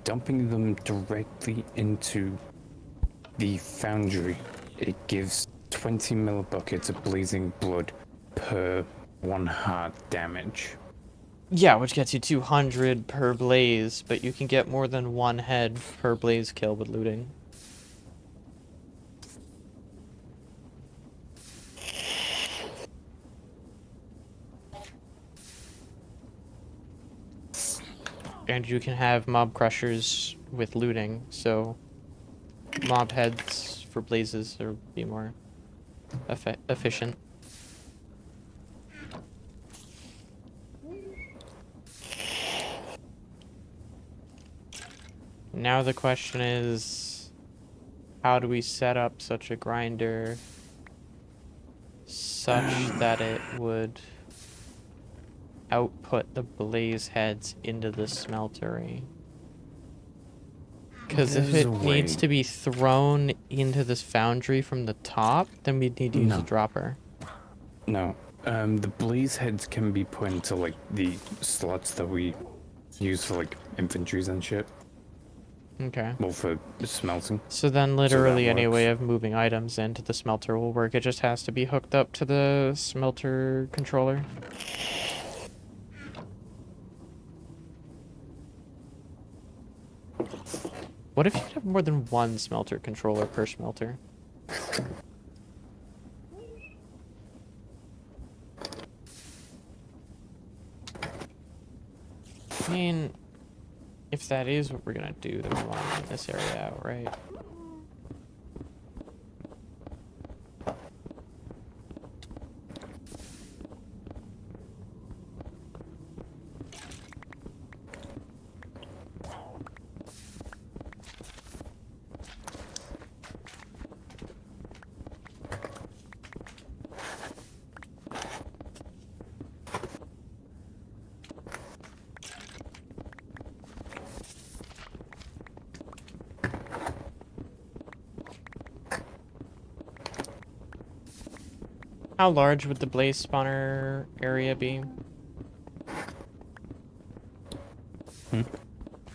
dumping them directly into the foundry, it gives 20 millibuckets of blazing blood per 1 heart damage. Yeah, which gets you 200 per blaze, but you can get more than 1 head per blaze kill with looting. And you can have mob crushers with looting, so mob heads for blazes are be more efficient. Now the question is, how do we set up such a grinder such that it would output the blaze heads into the smeltery? Because if There's it a needs way. to be thrown into this foundry from the top, then we'd need to use a No. dropper. No, the blaze heads can be put into like the slots that we use for like inventories and shit. Okay. Well, for smelting. So then literally any works. way of moving items into the smelter will work. It just has to be hooked up to the smelter controller. What if you have more than one smelter controller per smelter? I mean, if that is what we're gonna do, then we want to move this area out, right? How large would the blaze spawner area be?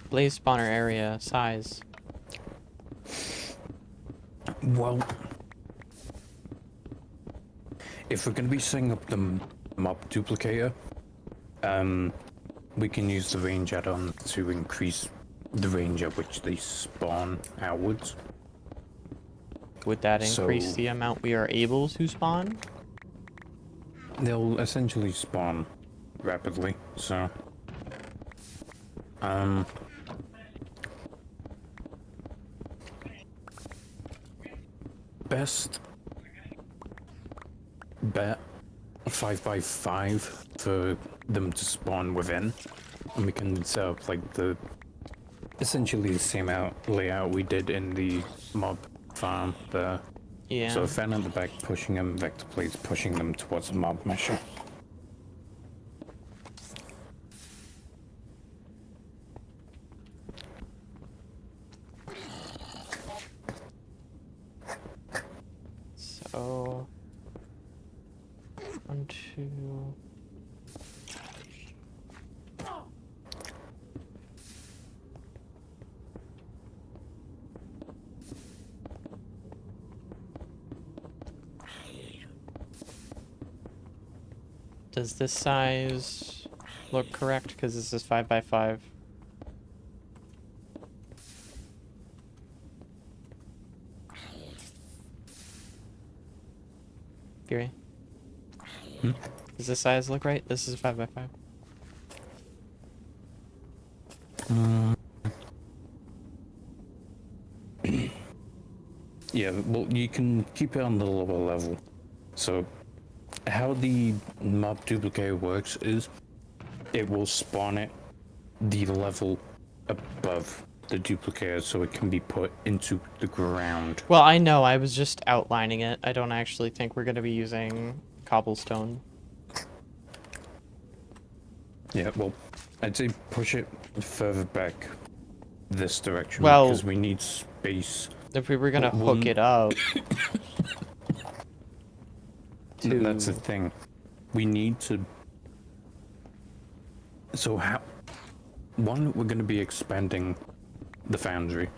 Blaze spawner area size. Well, if we're going to be setting up the mob duplicator, we can use the range add-on to increase the range at which they spawn outwards. Would that increase So- the amount we are able to spawn? They'll essentially spawn rapidly, so... Best bet 5x5 for them to spawn within, and we can set up like the essentially the same layout we did in the mob farm there. Yeah. So fan at the back pushing them, vector plates pushing them towards the mob measure. So 1, 2. Does this size look correct? Because this is 5x5. Fury? Does this size look right? This is 5x5. Yeah, well, you can keep it on the lower level. So, how the mob duplicator works is it will spawn it the level above the duplicator so it can be put into the ground. Well, I know. I was just outlining it. I don't actually think we're going to be using cobblestone. Yeah, well, I'd say push it further back this direction Well- because we need space. If we were going to Well, hook it up... That's the thing. We need to... So how... One, we're going to be expanding the foundry,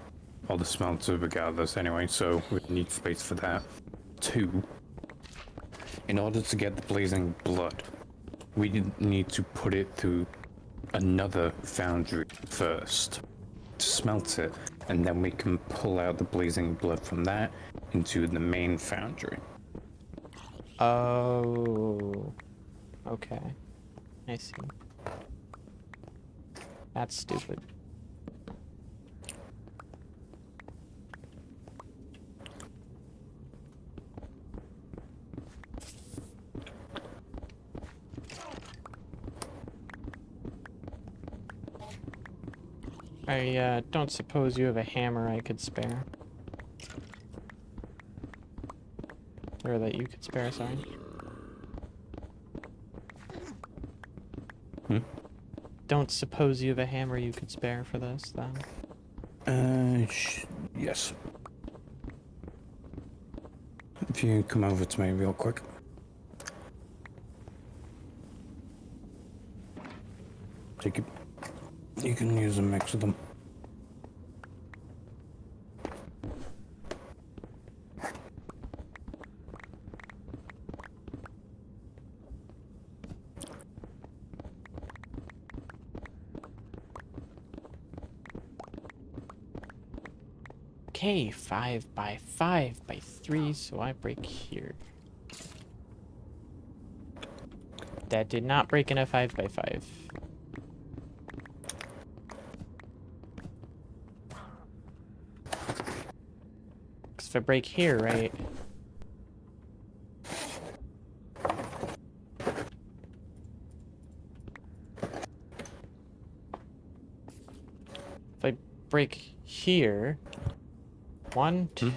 or the smelter regardless anyway, so we need space for that. Two, in order to get the blazing blood, we need to put it through another foundry first to smelt it, and then we can pull out the blazing blood from that into the main foundry. Oh. Okay. I see. That's stupid. I don't suppose you have a hammer I could spare. Or that you could spare, sorry. Don't suppose you have a hammer you could spare for this, then? Yes. If you come over to me real quick. Take it. You can use a mix of them. Okay, 5x5x3, so I break here. That did not break in a 5x5. Because if I break here, right? If I break here... 1, 2...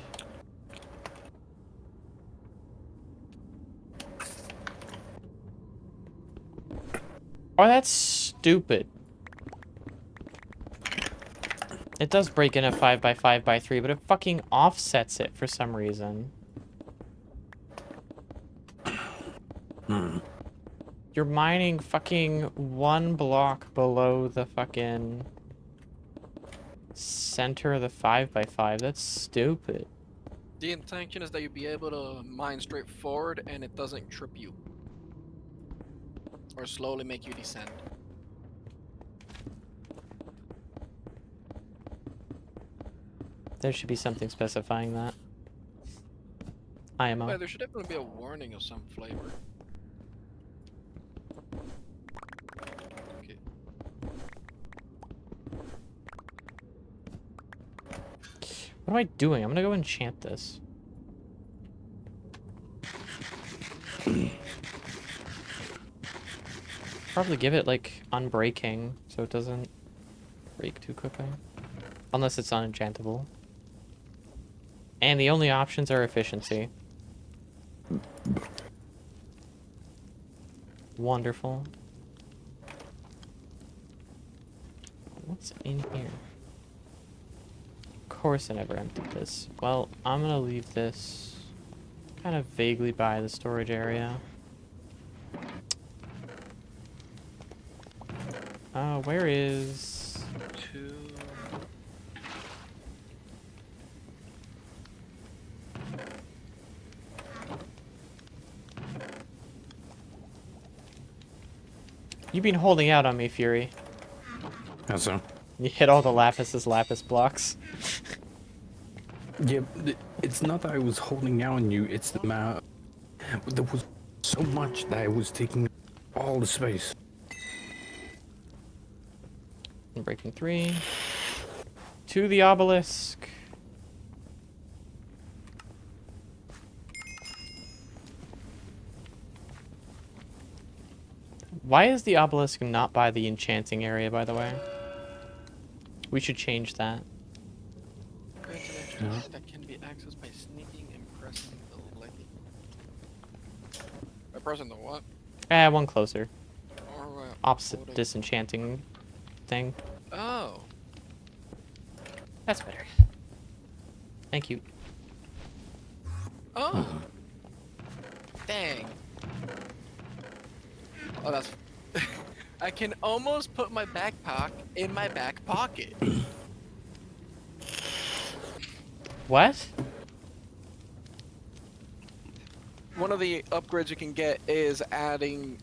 Oh, that's stupid. It does break in a 5x5x3, but it fucking offsets it for some reason. You're mining fucking 1 block below the fucking center of the 5x5. That's stupid. The intention is that you be able to mine straight forward and it doesn't trip you. Or slowly make you descend. There should be something specifying that. IMO. Yeah, there should definitely be a warning of some flavor. Okay. What am I doing? I'm gonna go enchant this. Probably give it like unbreaking so it doesn't break too quickly. Unless it's unenchantable. And the only options are efficiency. Wonderful. What's in here? Of course I never emptied this. Well, I'm gonna leave this kind of vaguely by the storage area. Where is... 2. You've been holding out on me, Fury. How so? You hit all the lapis blocks. Yeah, it's not that I was holding out on you, it's the amount. There was so much that I was taking all the space. I'm breaking 3. To the obelisk. Why is the obelisk not by the enchanting area, by the way? We should change that. Yeah. That can be accessed by sneaking and pressing the link. By pressing the what? One closer. Or, Opposite holding- disenchanting thing. Oh. That's better. Thank you. Oh. Dang. Oh, that's... I can almost put my backpack in my back pocket. What? One of the upgrades you can get is adding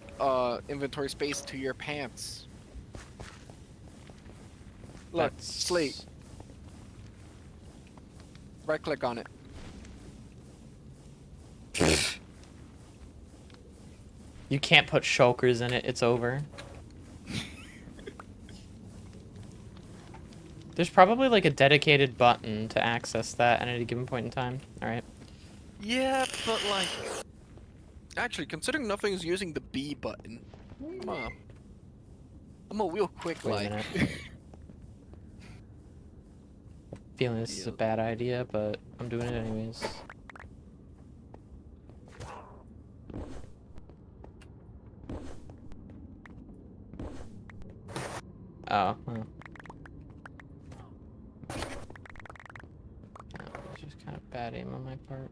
inventory space to your pants. Look, That's... Sleet. Right click on it. You can't put shulkers in it. It's over. There's probably like a dedicated button to access that at any given point in time. All right. Yeah, but like... Actually, considering nothing's using the B button, I'm a real quick Wait a like... minute. Feeling this is a bad idea, but I'm doing it anyways. Oh, well. It's just kind of bad aim on my part.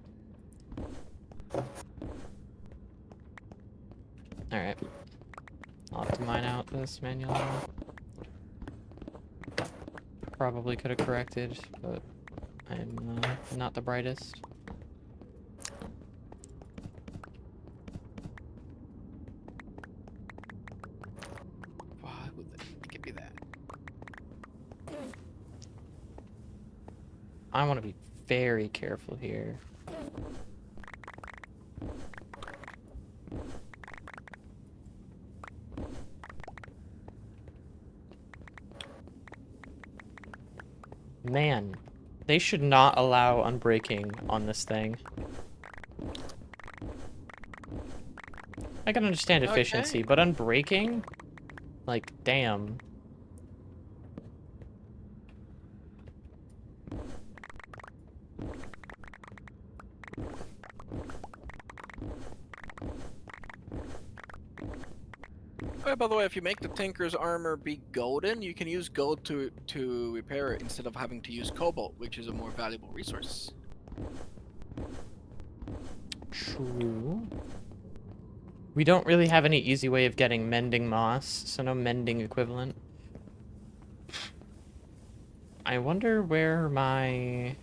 Alright. I'll have to mine out this manually. Probably could have corrected, but I'm not the brightest. Why would it give me that? I want to be very careful here. Man, they should not allow unbreaking on this thing. I can understand efficiency, Okay. but unbreaking? Like, damn. Oh, by the way, if you make the Tinker's armor be golden, you can use gold to repair it instead of having to use cobalt, which is a more valuable resource. True. We don't really have any easy way of getting mending moss, so no mending equivalent. I wonder where my...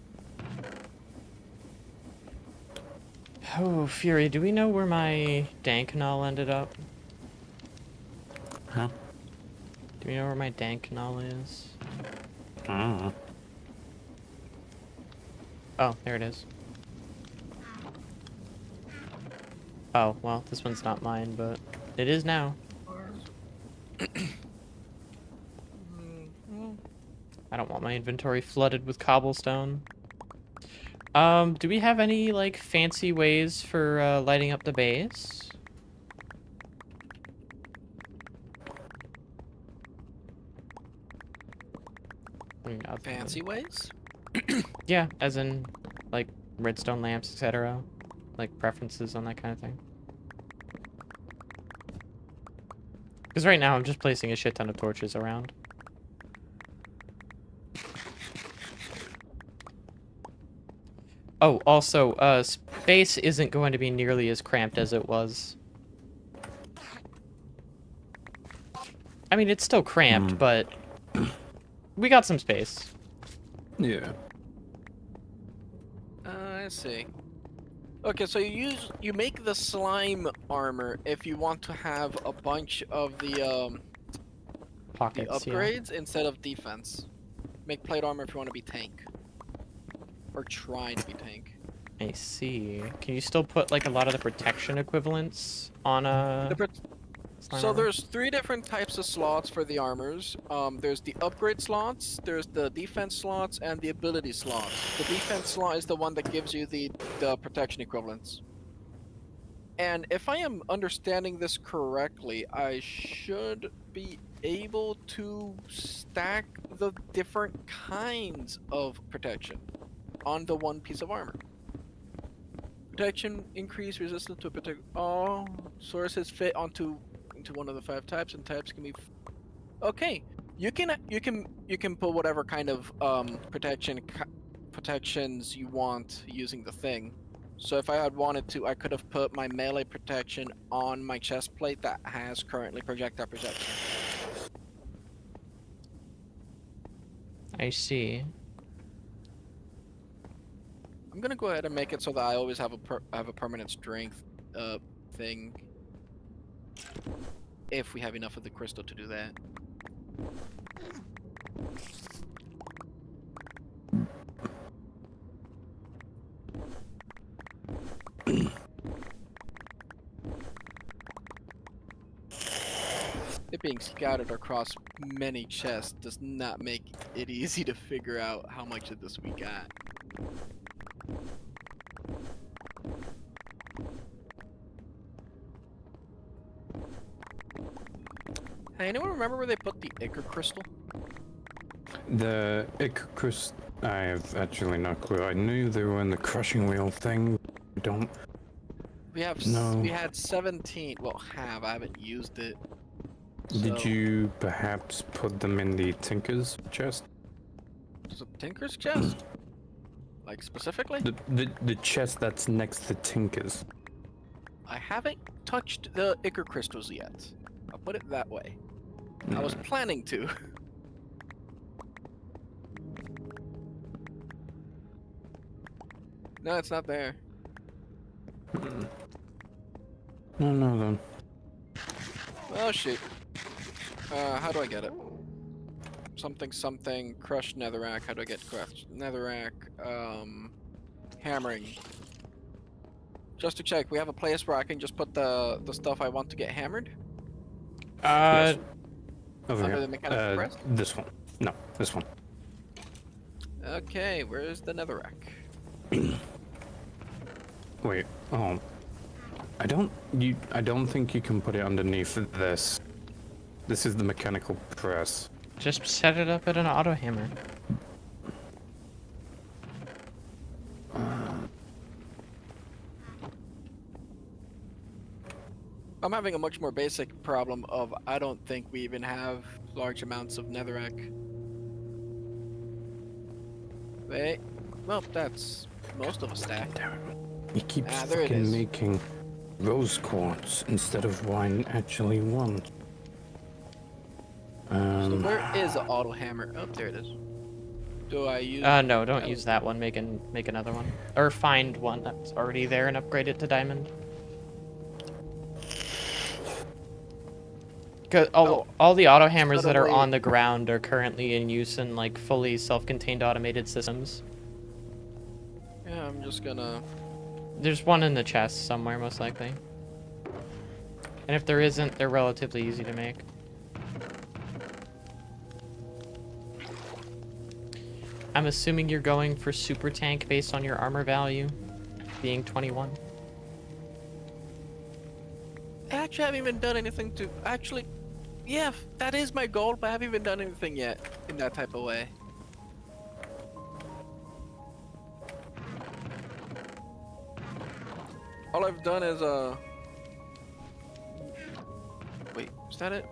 Oh, Fury, do we know where my Dankanol ended up? Huh? Do we know where my Dankanol is? Ah. Oh, there it is. Oh, well, this one's not mine, but it is now. I don't want my inventory flooded with cobblestone. Do we have any, like, fancy ways for, lighting up the base? I mean, other than- Fancy ways? Yeah, as in, like, redstone lamps, etc. Like, preferences on that kind of thing. Because right now I'm just placing a shit ton of torches around. Oh, also, space isn't going to be nearly as cramped as it was. I mean, it's still cramped, but we got some space. Yeah. I see. Okay, so you make the slime armor if you want to have a bunch of the Pockets, yeah. upgrades instead of defense. Make plate armor if you want to be tank. Or try to be tank. I see. Can you still put, like, a lot of the protection equivalents on a... The pro- slime So armor? there's 3 different types of slots for the armors. There's the upgrade slots, there's the defense slots, and the ability slots. The defense slot is the one that gives you the protection equivalents. And if I am understanding this correctly, I should be able to stack the different kinds of protection on the one piece of armor. Protection increase resistance to all sources fit into one of the 5 types, and types can be okay. You can put whatever kind of protections you want using the thing. So if I had wanted to, I could have put my melee protection on my chest plate that has currently projectile protection. I see. I'm gonna go ahead and make it so that I always have a permanent strength thing. If we have enough of the crystal to do that. It being scattered across many chests does not make it easy to figure out how much of this we got. Hey, anyone remember where they put the Ichor crystal? The Icarus, I have actually no clue. I knew they were in the crushing wheel thing. I don't. We have No. we had 17. Well, I haven't used it. Did So- you perhaps put them in the Tinker's chest? Is it Tinker's chest? Like specifically? The chest that's next to Tinker's. I haven't touched the Ichor crystals yet. I'll put it that way. I was planning to. No, it's not there. No, then. Oh shoot. How do I get it? Something, crushed netherrack. How do I get crushed netherrack? Hammering. Just to check, we have a place where I can just put the stuff I want to get hammered? Yes. Over Under here. the mechanical press? This one. No, this one. Okay, where's the netherrack? Wait. Oh. I don't think you can put it underneath this. This is the mechanical press. Just set it up at an auto hammer. I'm having a much more basic problem of I don't think we even have large amounts of netherrack. Wait. Well, that's most of a stack. You keep Ah, there it fucking is. making. rose quartz instead of wine actually won? So where is the auto hammer? Oh, there it is. Do I use? No, don't use that one. Make another one, or find one that's already there and upgrade it to diamond. Cause all the auto hammers that are suddenly- on the ground are currently in use in like fully self-contained automated systems. Yeah, I'm just gonna. There's one in the chest somewhere, most likely. And if there isn't, they're relatively easy to make. I'm assuming you're going for super tank based on your armor value being 21. Actually, I haven't even done anything to. Actually, yeah, that is my goal, but I haven't even done anything yet in that type of way. All I've done is Wait, is that it?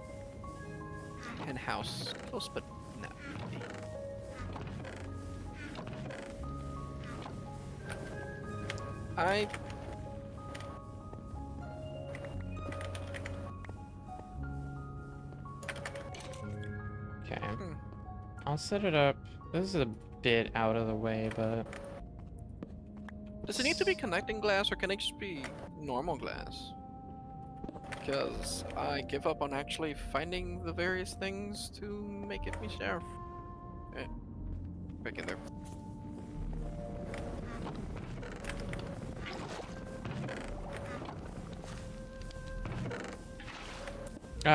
Hen house. Close, but no. I. Okay. I'll set it up. This is a bit out of the way, but Does it need to be connecting glass or can it just be normal glass? Because I give up on actually finding the various things to make it me sheriff. Back in there.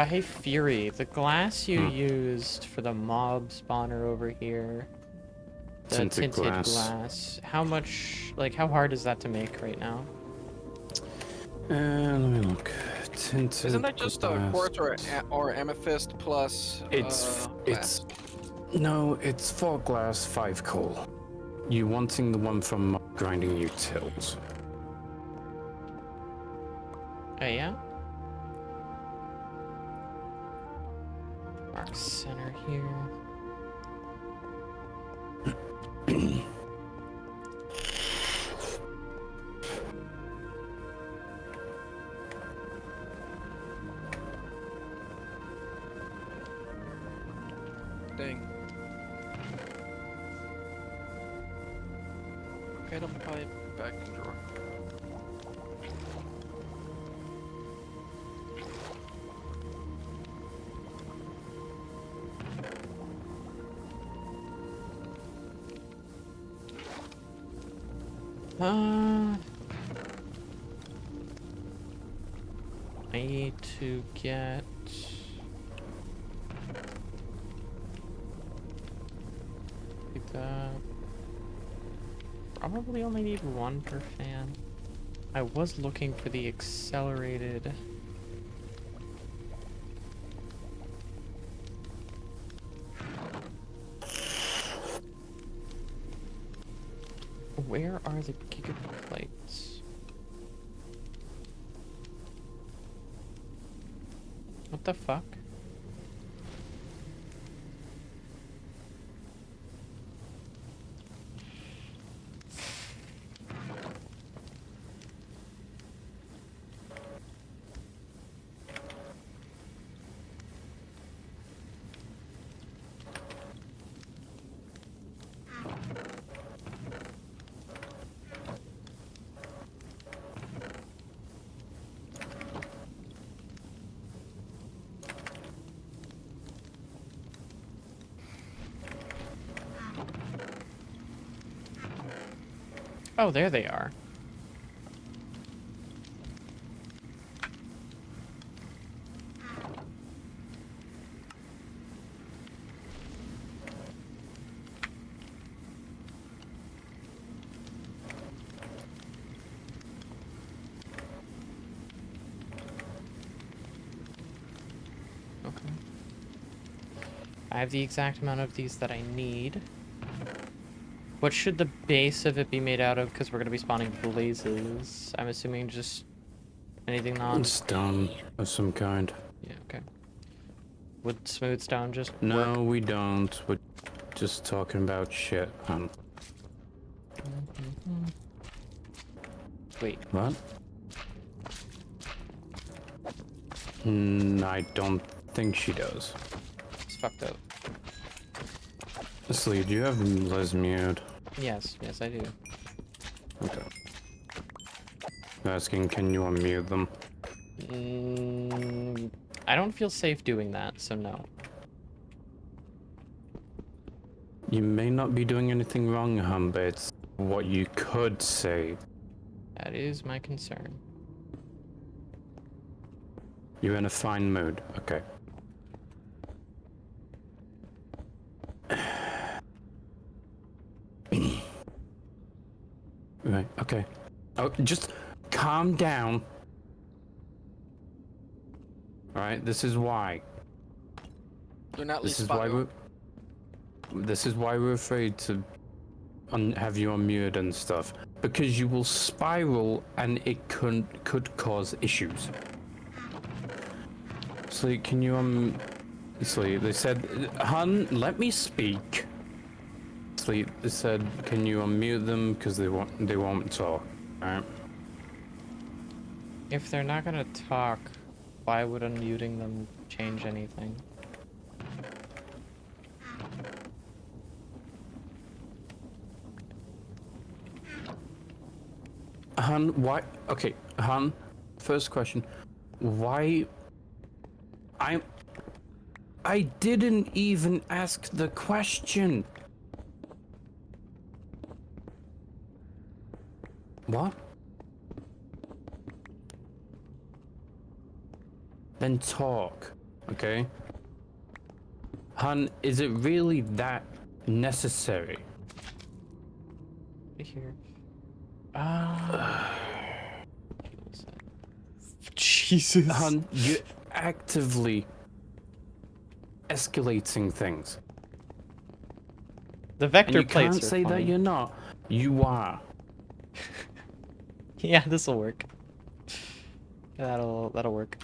hey Fury, the glass you used for the mob spawner over here, the Tinted glass. How much, like, how hard is that to make right now? Let me look. Tinted Isn't that just a glass. quartz or amethyst plus? It's no, it's 4 glass, 5 coal. You wanting the one from grinding utils? Oh yeah. Mark center here. Dang. Item pipe back in drawer. I need to get like that. Probably only need 1 per fan. I was looking for the accelerated. Where are the gigaplates? What the fuck? Oh, there they are. Okay. I have the exact amount of these that I need. What should the base of it be made out of? Because we're going to be spawning blazes. I'm assuming just anything non... Stone of some kind. Yeah, okay. Would smooth stone just No, work? we don't. We're just talking about shit. Wait, What? I don't think she does. It's fucked up. Sleet, do you have Liz muted? Yes, I do. Okay. I'm asking, can you unmute them? I don't feel safe doing that, so no. You may not be doing anything wrong, but it's what you could say. That is my concern. You're in a fine mood. Okay. Right, okay. Oh, just calm down. Alright, this is why. Do not This leave is why Spot. we're afraid to have you unmuted and stuff. Because you will spiral and it could cause issues. Sleet, can you Sleet, they said, Hun, let me speak. Sleet, they said, can you unmute them because they won't talk. Alright. If they're not gonna talk, why would unmuting them change anything? Hun, why? Okay, Hun, first question. Why? I didn't even ask the question. What? Then talk, okay? Hun, is it really that necessary? Here. Jesus. Hun, you're actively escalating things. The vector And you plates can't are say funny. that you're not. You are. Yeah, this'll work. That'll work.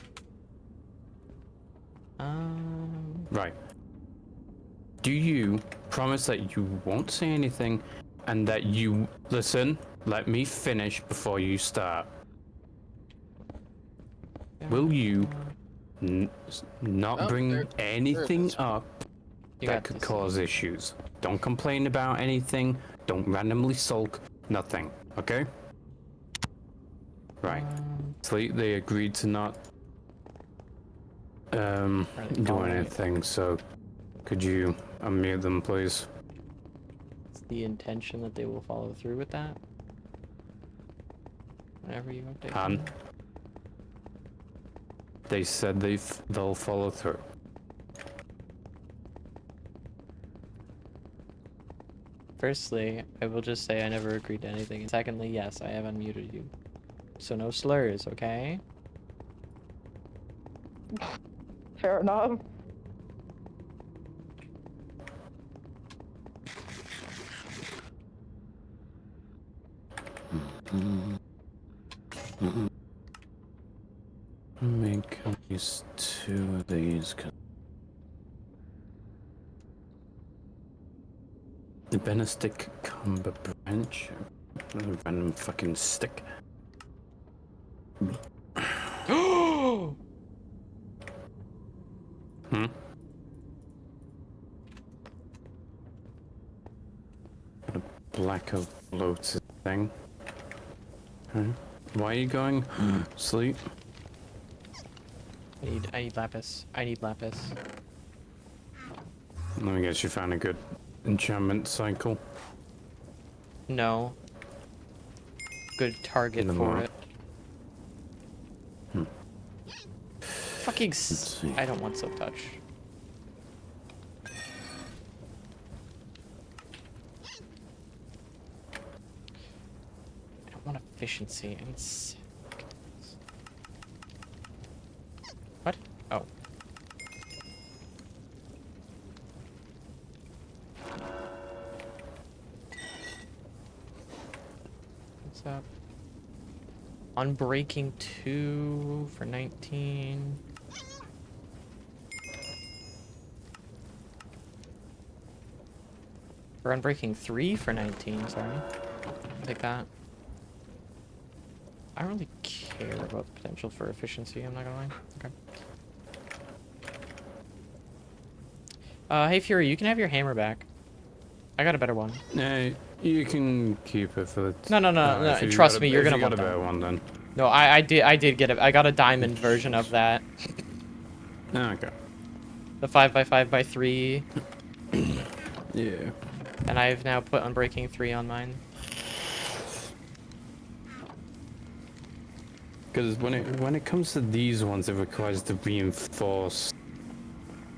Right. Do you promise that you won't say anything and that you listen? Let me finish before you start. Will you not Oh, bring there it anything is. up You that got could this. cause issues? Don't complain about anything. Don't randomly sulk. Nothing. Okay? Right. Sleep, they agreed to not Are they do following it? anything, so could you unmute them, please? It's the intention that they will follow through with that. Whenever you update Han, them. they said they'll follow through. Firstly, I will just say I never agreed to anything. And secondly, yes, I have unmuted you. So no slurs, okay? Fair enough. Make at least 2 of these. The Benestick Cumber branch. A random fucking stick. Oh! Hmm? Got a black of bloated thing. Huh? Why are you going? Sleep? I need lapis. I need lapis. Let me guess, you found a good enchantment cycle. No. Good target In the for morning. it. Fucking see. I don't want silk touch. I don't want efficiency. I need what? Oh. What's up? Unbreaking 2 for 19. Or Unbreaking 3 for 19, sorry. Take that. I don't really care about the potential for efficiency, I'm not gonna lie. Okay. Hey Fury, you can have your hammer back. I got a better one. You can keep it for the... No. if you Trust got me, a- you're if gonna you got want a better that. one, then. No, I did get it. I got a diamond version of that. Okay. The 5x5x3, Yeah. and I've now put Unbreaking 3 on mine. Because when it comes to these ones, it requires the reinforced.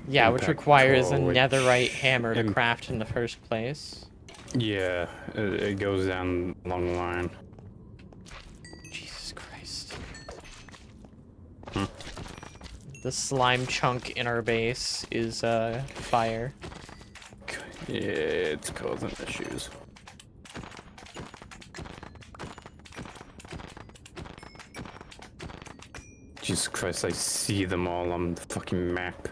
Yeah, which impact requires a core, which netherite hammer to im- craft in the first place. Yeah, it goes down a long line. Jesus Christ. Hmm. The slime chunk in our base is fire. Yeah, it's causing issues. Jesus Christ, I see them all on the fucking map.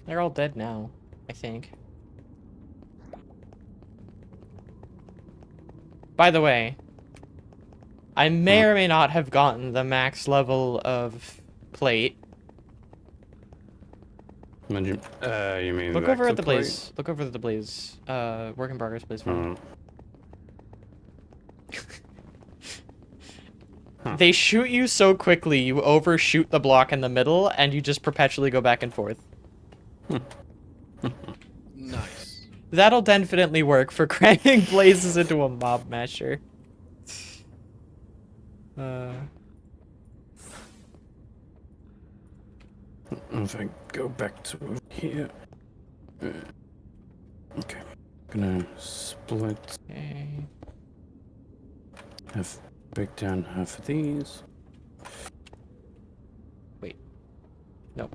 They're all dead now, I think. By the way, I may or may not have gotten the max level of plate. You mean Look over at the Vector plate? blaze. Look over at the blaze. Work in progress, please. Hmm. Huh. They shoot you so quickly, you overshoot the block in the middle, and you just perpetually go back and forth. Nice. That'll definitely work for cramming blazes into a mob masher. If I go back to over here. Okay. Gonna split. Okay. Break down half of these. Wait. Nope.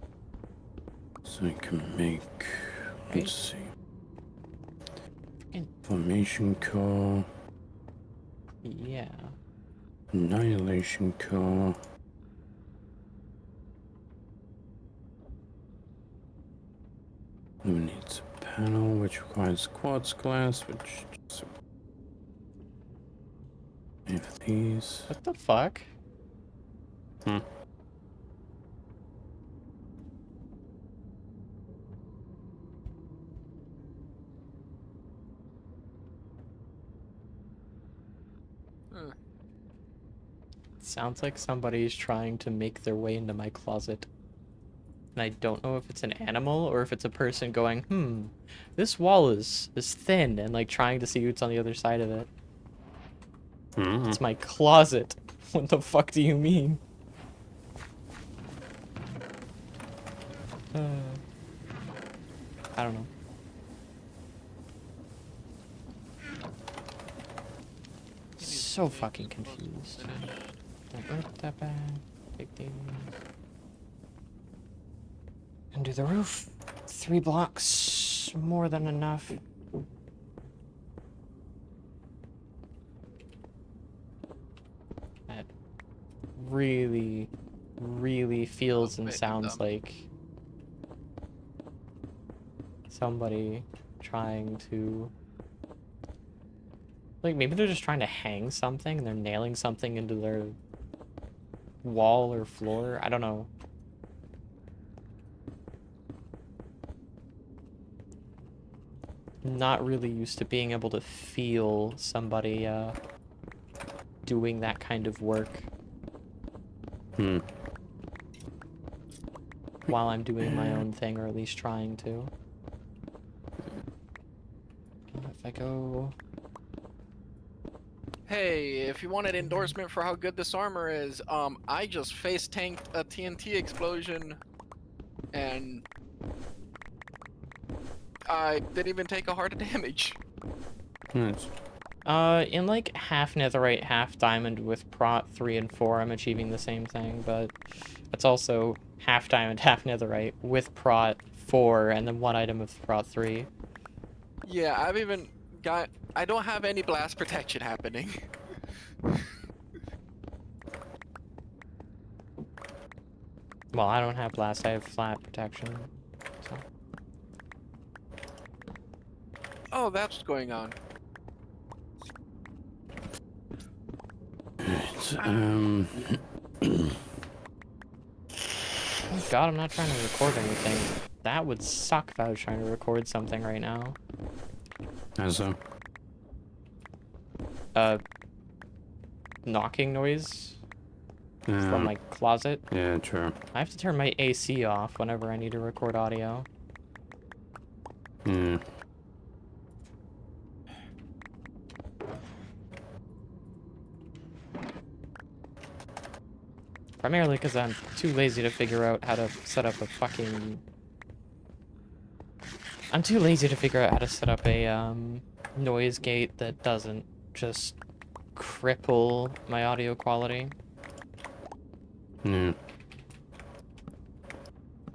So I can make. Right. Let's see. Freaking- Formation core. Yeah. Annihilation core. Illuminates a panel which requires quartz glass, which just have these. What the fuck? Hmm. Sounds like somebody's trying to make their way into my closet. And I don't know if it's an animal or if it's a person going, this wall is thin, and like trying to see what's on the other side of it. Mm-hmm. It's my closet. What the fuck do you mean? I don't know. So fucking confused. Put that back. Take these. And do the roof. 3 blocks. More than enough. That really, really feels and sounds like somebody trying to... Like, maybe they're just trying to hang something and they're nailing something into their wall or floor. I don't know. Not really used to being able to feel somebody doing that kind of work while I'm doing my own thing, or at least trying to. If I go... Hey, if you wanted endorsement for how good this armor is, I just face tanked a TNT explosion, and I didn't even take a heart of damage. Nice. In like half netherite, half diamond with prot 3 and 4, I'm achieving the same thing, but it's also half diamond, half netherite with prot 4 and then 1 item of prot 3. Yeah, I've even got... I don't have any blast protection happening. Well, I don't have blast, I have flat protection. So. Oh, that's what's going on. God, I'm not trying to record anything. That would suck if I was trying to record something right now. And so, Knocking noise yeah, from my closet. yeah, true. I have to turn my AC off whenever I need to record audio. Hmm. Primarily because I'm too lazy to figure out how to set up a fucking... I'm too lazy to figure out how to set up a, noise gate that doesn't just cripple my audio quality. Yeah.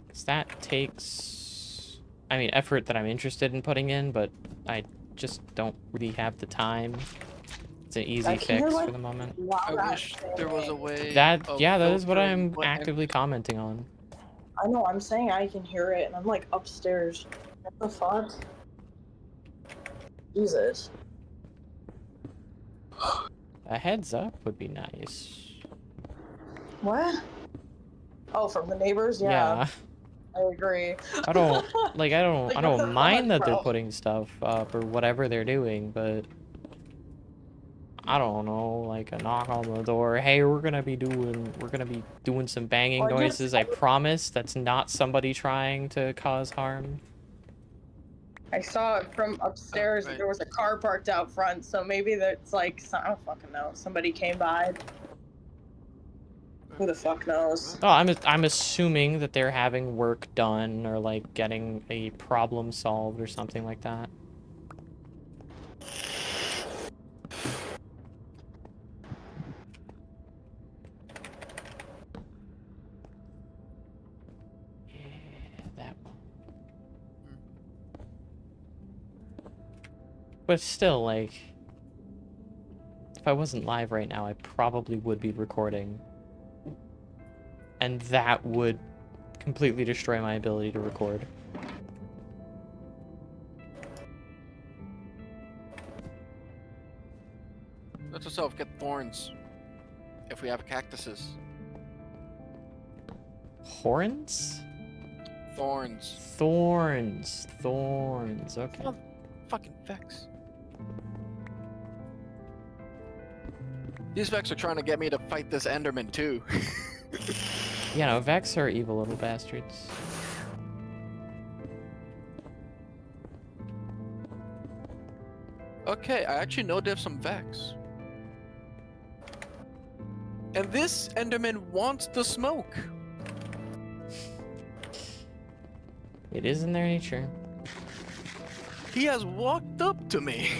'Cause that takes... I mean, effort that I'm interested in putting in, but I just don't really have the time. It's an easy fix for the moment. I wish there was a way. That, of yeah, that is what filtering I'm what actively commenting on. I know, I'm saying I can hear it, and I'm like upstairs. What the fuck? Jesus. A heads up would be nice. What? Oh, from the neighbors? Yeah, I agree. I don't like I Like, what the don't mind fuck, that they're bro? putting stuff up or whatever they're doing, but I don't know, like a knock on the door. Hey, we're gonna be doing some banging Well, noises. I promise that's not somebody trying to cause harm. I saw it from upstairs. right. There was a car parked out front, so maybe that's like, I don't fucking know. Somebody came by. Who the fuck knows? Oh, I'm assuming that they're having work done or like getting a problem solved or something like that. Yeah, that one. But still, like, if I wasn't live right now, I probably would be recording. And that would completely destroy my ability to record. Let yourself get thorns. If we have cactuses. Horns? Thorns. Thorns. Thorns. Okay. Oh, fucking Vex. These Vex are trying to get me to fight this Enderman too. Yeah, no, Vex are evil little bastards. Okay, I actually know there's some Vex. And this Enderman wants the smoke. It is in their nature. He has walked up to me.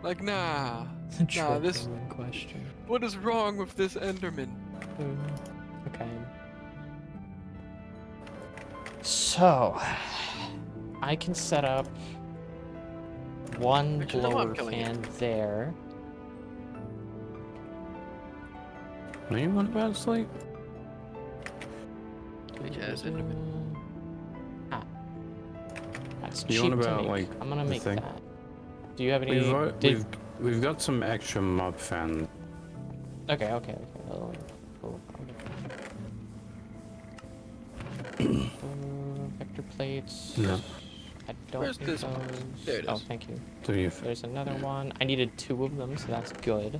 Like, nah. The Nah, this- troll in question. What is wrong with this Enderman? Okay. So, I can set up one But you know I'm blower killing it. fan there. What do you want about Sleet? Yes, Enderman. Ah. That's You cheap on to about, make. like, I'm gonna the make thing? that. Do you have any? We've got some extra mob fan. Okay. Cool. Vector plates. Yeah. I don't Where's need this those. one? There it Oh, is. thank you. Do you? There's another one. I needed 2 of them, so that's good.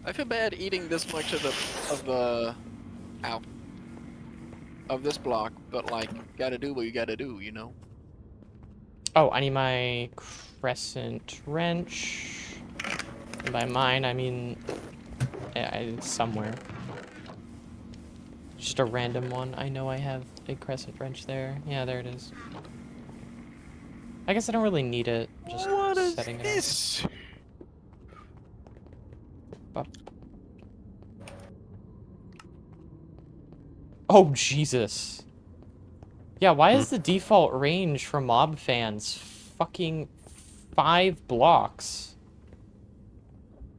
I feel bad eating this much of this block, but like, gotta do what you gotta do, you know? Oh, I need my crescent wrench. And by mine, I mean it's somewhere. Just a random one. I know I have a crescent wrench there. Yeah, there it is. I guess I don't really need it. Just What is setting it this? up. Oh, Jesus. Yeah, why is the default range for mob fans fucking 5 blocks?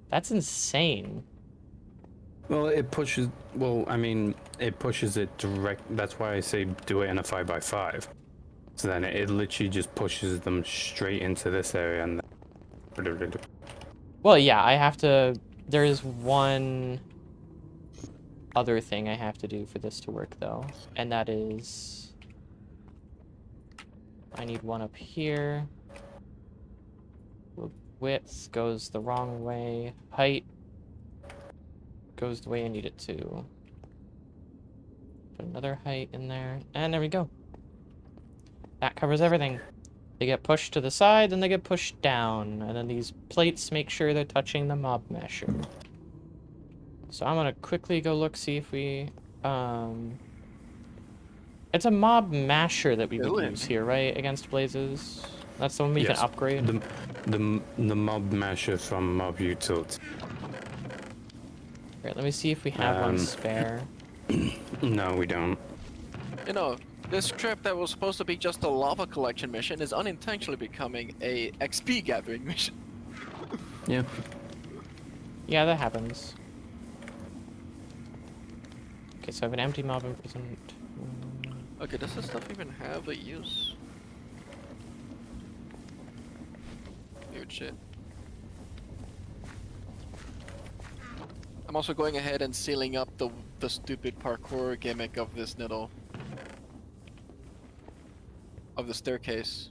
That's insane. Well, it pushes. Well, I mean, it pushes it direct. That's why I say do it in a 5x5. So then it literally just pushes them straight into this area and. Well, yeah, I have to... There is one other thing I have to do for this to work, though. And that is... I need one up here. Width goes the wrong way. Height goes the way I need it to. Put another height in there. And there we go. That covers everything. They get pushed to the side, then they get pushed down. And then these plates make sure they're touching the mob masher. So I'm gonna quickly go look, see if we... It's a mob masher that we would use here, right? Against blazes. That's the one we can upgrade. The mob masher from mob utility. Right, let me see if we have one spare. No, we don't. You know, this trip that was supposed to be just a lava collection mission is unintentionally becoming a XP gathering mission. Yeah. Yeah, that happens. Okay, so I have an empty mob imprisonment. Okay, does this stuff even have a use? Weird shit. I'm also going ahead and sealing up the stupid parkour gimmick of this of the staircase,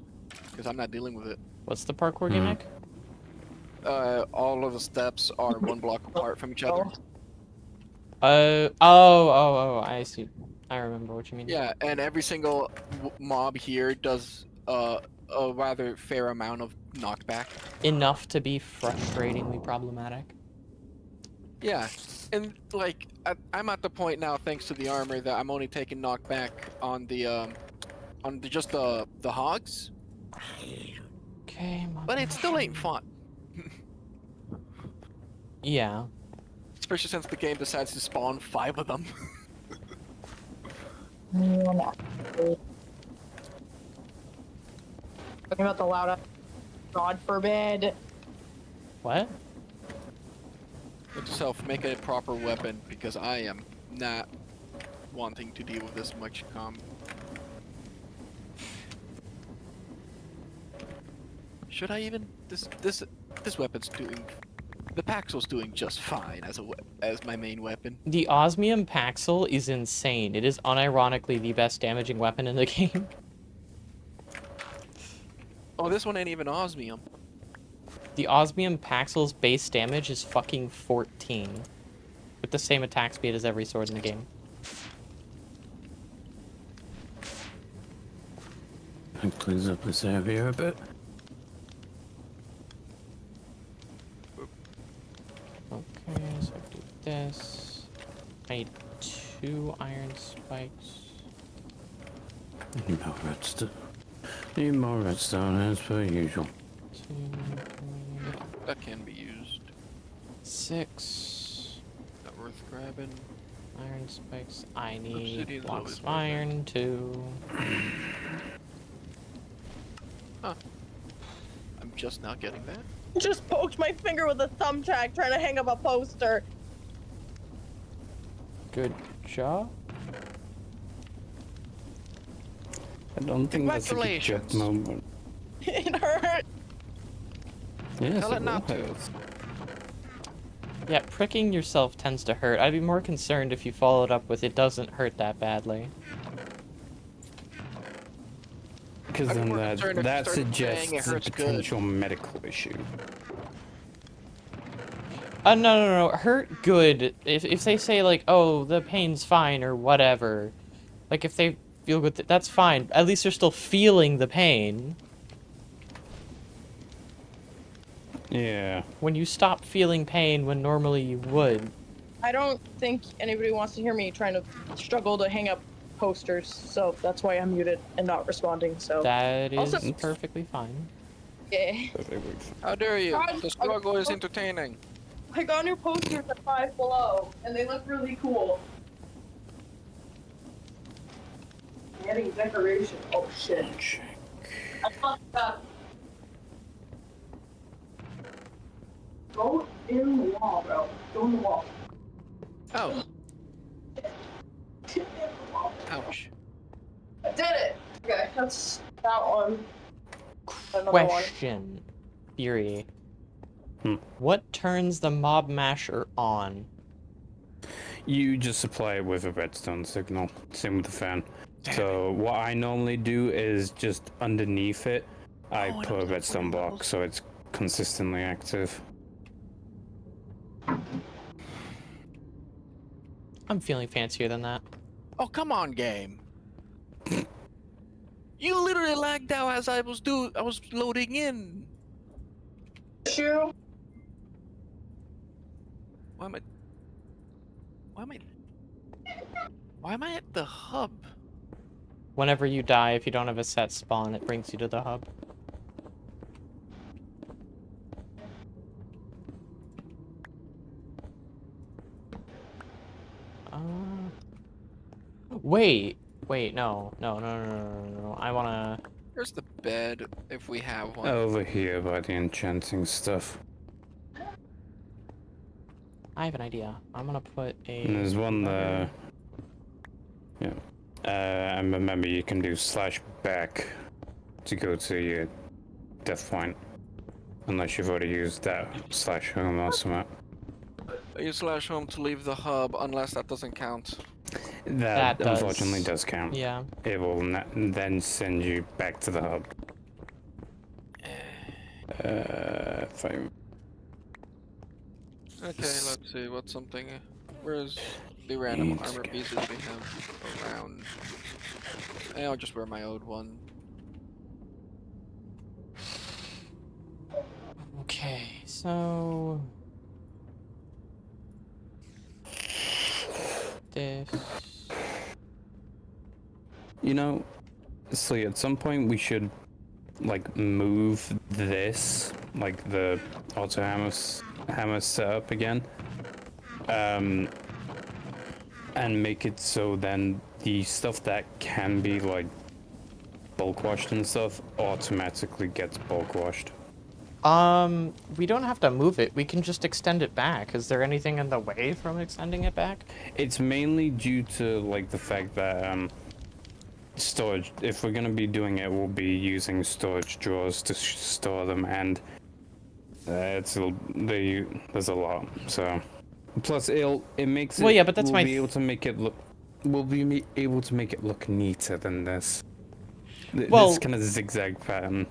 because I'm not dealing with it. What's the parkour gimmick? All of the steps are one block apart from each other. I see. I remember what you mean. Yeah, and every single mob here does a rather fair amount of knockback. Enough to be frustratingly problematic. Yeah, and like I'm at the point now, thanks to the armor, that I'm only taking knockback on just the hogs. Okay, But it still ain't fun. Yeah. Especially since the game decides to spawn 5 of them. Talking about the loud, God forbid. What? Note to self, make a proper weapon, because I am not wanting to deal with this much Should I even? This weapon's doing. The Paxil's doing just fine as my main weapon. The osmium Paxil is insane. It is unironically the best damaging weapon in the game. Oh, this one ain't even osmium. The osmium Paxil's base damage is fucking 14. With the same attack speed as every sword in the game. That cleans up this area a bit. Okay, so I do this. I need 2 iron spikes. Need more redstone. Need more redstone as per usual. 2, That can be used. 6 Not worth grabbing. iron spikes. I need Obsidian's blocks always of worth it. iron too. Huh. I'm just now getting that. Just poked my finger with a thumbtack trying to hang up a poster. Good job. I don't think that's a good jet Congratulations. moment. It hurt. Yes, Tell it not to. was. Yeah, pricking yourself tends to hurt. I'd be more concerned if you followed up with it doesn't hurt that badly. Because I'd be then more concerned if you that started saying suggests it a hurts good. potential medical issue. No. Hurt good. If they say, like, oh, the pain's fine or whatever. Like, if they feel good, that's fine. At least they're still feeling the pain. Yeah. When you stop feeling pain when normally you would. I don't think anybody wants to hear me trying to struggle to hang up posters, so that's why I'm muted and not responding. So That is Also- perfectly fine. yeah. How dare you? God, The struggle is entertaining. I got new posters at Five Below, and they look really cool. Adding decoration. Oh shit. I fucked up. Go in the wall, bro. Go in the wall. Oh. Ouch. I did it! Okay, that's that one. Another one. Question, Fury. Hmm. What turns the mob masher on? You just supply it with a redstone signal. Same with the fan. Damn So what I normally do is just underneath it, I Oh, I put a don't have redstone one of block those. so it's consistently active. I'm feeling fancier than that. Oh, come on, game. You literally lagged out as I was loading in. Issue? Why am I Why am I at the hub? Whenever you die, if you don't have a set spawn, it brings you to the hub. Wait, no. I wanna. Where's the bed if we have one? Over here by the enchanting stuff. I have an idea. I'm gonna put a. And there's one lever- there. Yeah. And remember, you can do /back to go to your death point. Unless you've already used that /home or something. I use /home to leave the hub unless that doesn't count. That does. unfortunately does count. Yeah. It will then send you back to the hub. If I... Okay, let's see what's something. Where's the random armor pieces we have around? I'll just wear my old one. Okay, so. This. You know, Sleet, at some point we should, like, move this, like, the auto hammer setup again. And make it so then the stuff that can be, like, bulk washed and stuff automatically gets bulk washed. We don't have to move it. We can just extend it back. Is there anything in the way from extending it back? It's mainly due to, like, the fact that, storage, if we're gonna be doing it, we'll be using storage drawers to store them, and there's a lot, so plus it makes it, Well, yeah, but that's we'll my be able to make it look, we'll be able to make it look neater than this. Well, this kind of zigzag pattern.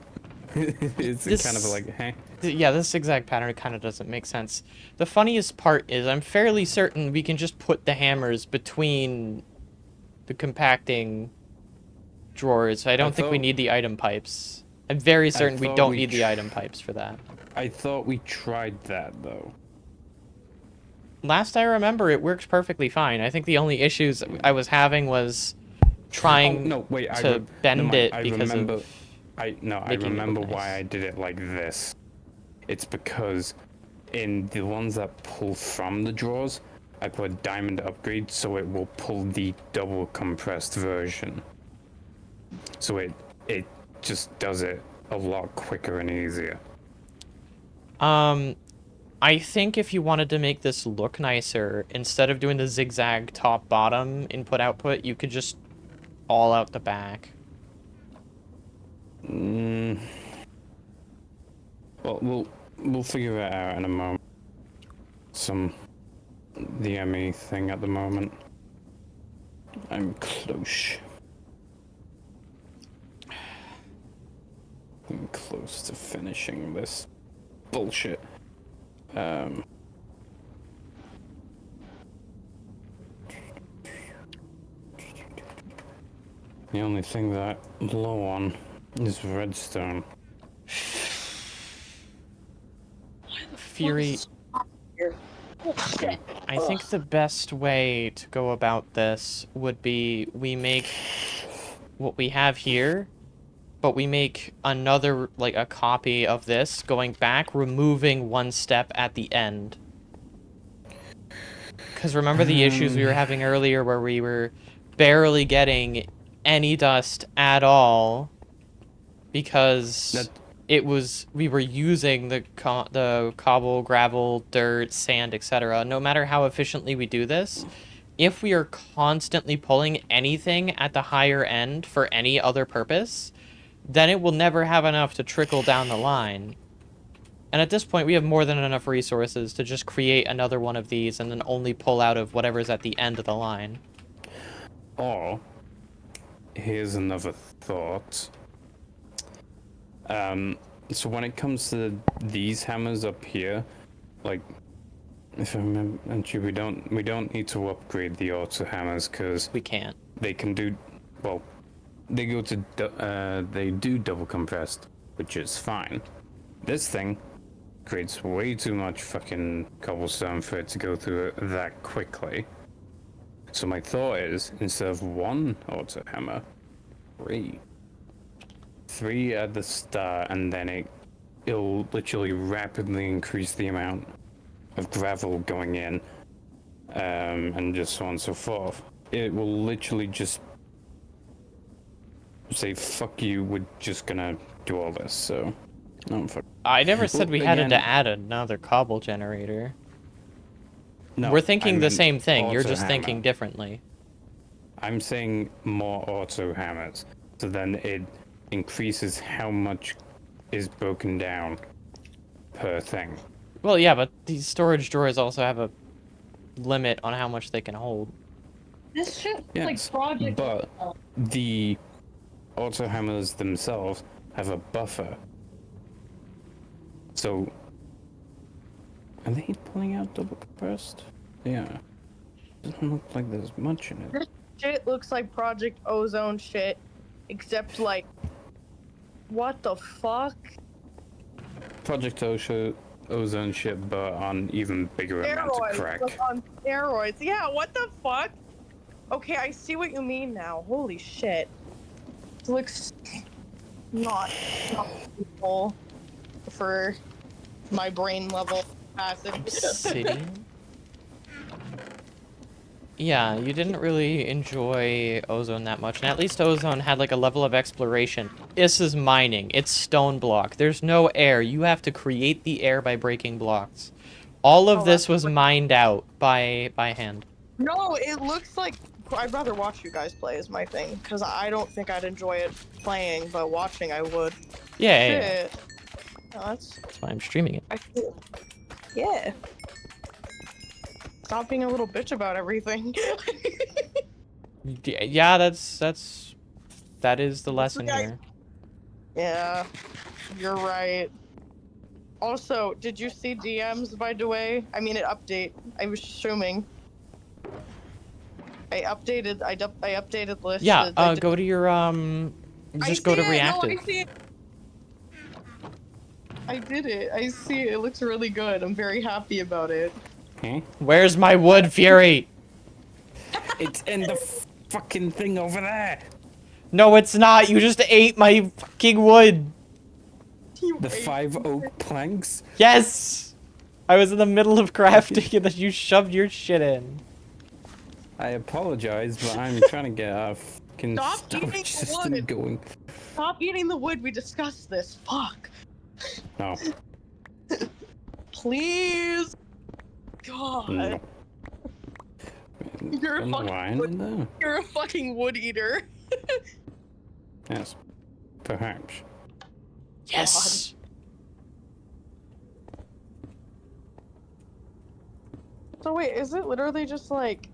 It's this- kind of like, hey, Yeah, this zigzag pattern kind of doesn't make sense. The funniest part is I'm fairly certain we can just put the hammers between the compacting drawers. I don't think we thought- need the item pipes. I'm very certain we thought don't we need the item pipes for that. I thought we tried that though. Last I remember, it works perfectly fine. I think the only issues I was having was trying Oh, no, wait, to bend it I because remember, of... I making it remember look why nice. I did it like this. It's because in the ones that pull from the drawers, I put a diamond upgrade so it will pull the double compressed version. So it just does it a lot quicker and easier. I think if you wanted to make this look nicer, instead of doing the zigzag top-bottom input-output, you could just all out the back. Well, we'll figure that out in a moment. The ME thing at the moment. I'm close. I'm close to finishing this bullshit. The only thing that I'm low on is redstone. Fury, I think the best way to go about this would be we make what we have here, but we make another, like, a copy of this, going back, removing one step at the end. Because remember the issues we were having earlier where we were barely getting any dust at all because we were using the cobble, gravel, dirt, sand, etc. No matter how efficiently we do this, if we are constantly pulling anything at the higher end for any other purpose, then it will never have enough to trickle down the line. And at this point, we have more than enough resources to just create another one of these and then only pull out of whatever's at the end of the line. Or, here's another thought. So when it comes to these hammers up here, like, if I remember, actually, we don't need to upgrade the auto hammers because We can't. they can do, well, they go to, they do double compressed, which is fine. This thing creates way too much fucking cobblestone for it to go through it that quickly. So my thought is, instead of one auto hammer, three at the start, and then it'll literally rapidly increase the amount of gravel going in, and just so on and so forth. It will literally just say, fuck you, we're just gonna do all this, so... No, fuck. I never said we had again- to add another cobble generator. No, We're thinking I the meant same thing, you're auto just hammer. thinking differently. I'm saying more auto hammers, so then it increases how much is broken down per thing. Well, yeah, but these storage drawers also have a limit on how much they can hold. This shit Yes, like project. but the auto hammers themselves have a buffer. So, are they pulling out double compressed? Yeah. Doesn't look like there's much in it. Shit looks like Project Ozone shit, except like, what the fuck? Project Ozone shit, but on even bigger amounts of crack. Like on steroids. Yeah, what the fuck? Okay, I see what you mean now. Holy shit. It looks not useful for my brain level capacity. City? Yeah, you didn't really enjoy Ozone that much, and at least Ozone had like a level of exploration. This is mining. It's stone block. There's no air. You have to create the air by breaking blocks. All of this was mined out by hand. No, it looks like I'd rather watch you guys play is my thing, because I don't think I'd enjoy it playing, but watching I would. Yeah. Shit. No, that's why I'm streaming it. I feel. Yeah. Stop being a little bitch about everything. Yeah, that is the lesson here. Yeah, you're right. Also, did you see DMs, by the way? I mean, an update. I was assuming. I updated the list. Yeah, go to your just go to reactive. No, I see it. I did it. I see it. It looks really good. I'm very happy about it. Hmm? Where's my wood, Fury? It's in the fucking thing over there. No, it's not. You just ate my fucking wood. The 5 oak planks. Yes! I was in the middle of crafting and then you shoved your shit in. I apologize, but I'm trying to get our fucking Stop eating storage the system wood. going. Stop eating the wood. We discussed this. Fuck. No. Please. God. No. You're a Some fucking wine wood- in there? You're a fucking wood eater. Yes. Perhaps. Yes! So wait, is it literally just like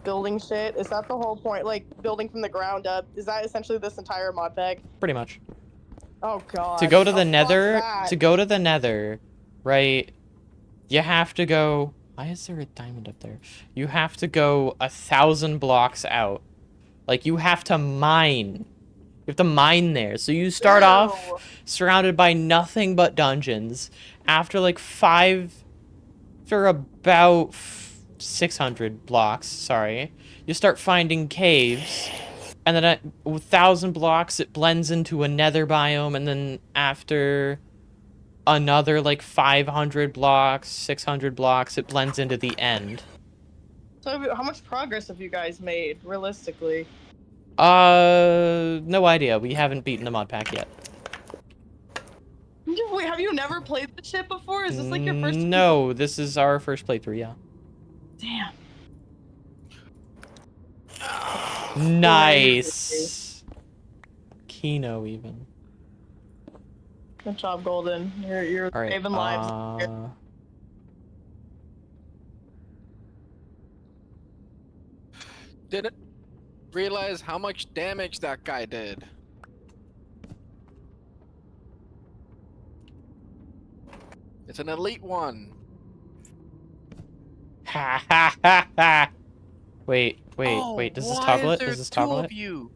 building shit? Is that the whole point? Like building from the ground up? Is that essentially this entire mod pack? Pretty much. Oh god. To go to the Oh, fuck nether, that. right, you have to go... Why is there a diamond up there? You have to go 1,000 blocks out. Like, you have to mine. You have to mine there. So you start off Ew. surrounded by nothing but dungeons. After like after about 600 blocks, sorry, you start finding caves. And then at 1,000 blocks, it blends into a nether biome. And then after another like 500 blocks, 600 blocks, it blends into the end. So how much progress have you guys made, realistically? No idea. We haven't beaten the mod pack yet. Wait, have you never played this shit before? Is this like your first? No, this is our first playthrough, yeah. Damn. Nice. Kino even. Good job, Golden. You're All right. saving lives. Didn't realize how much damage that guy did. It's an elite one. Ha ha ha ha. Wait. Oh, Does this why toggle is it? there Does this two toggle of it? you?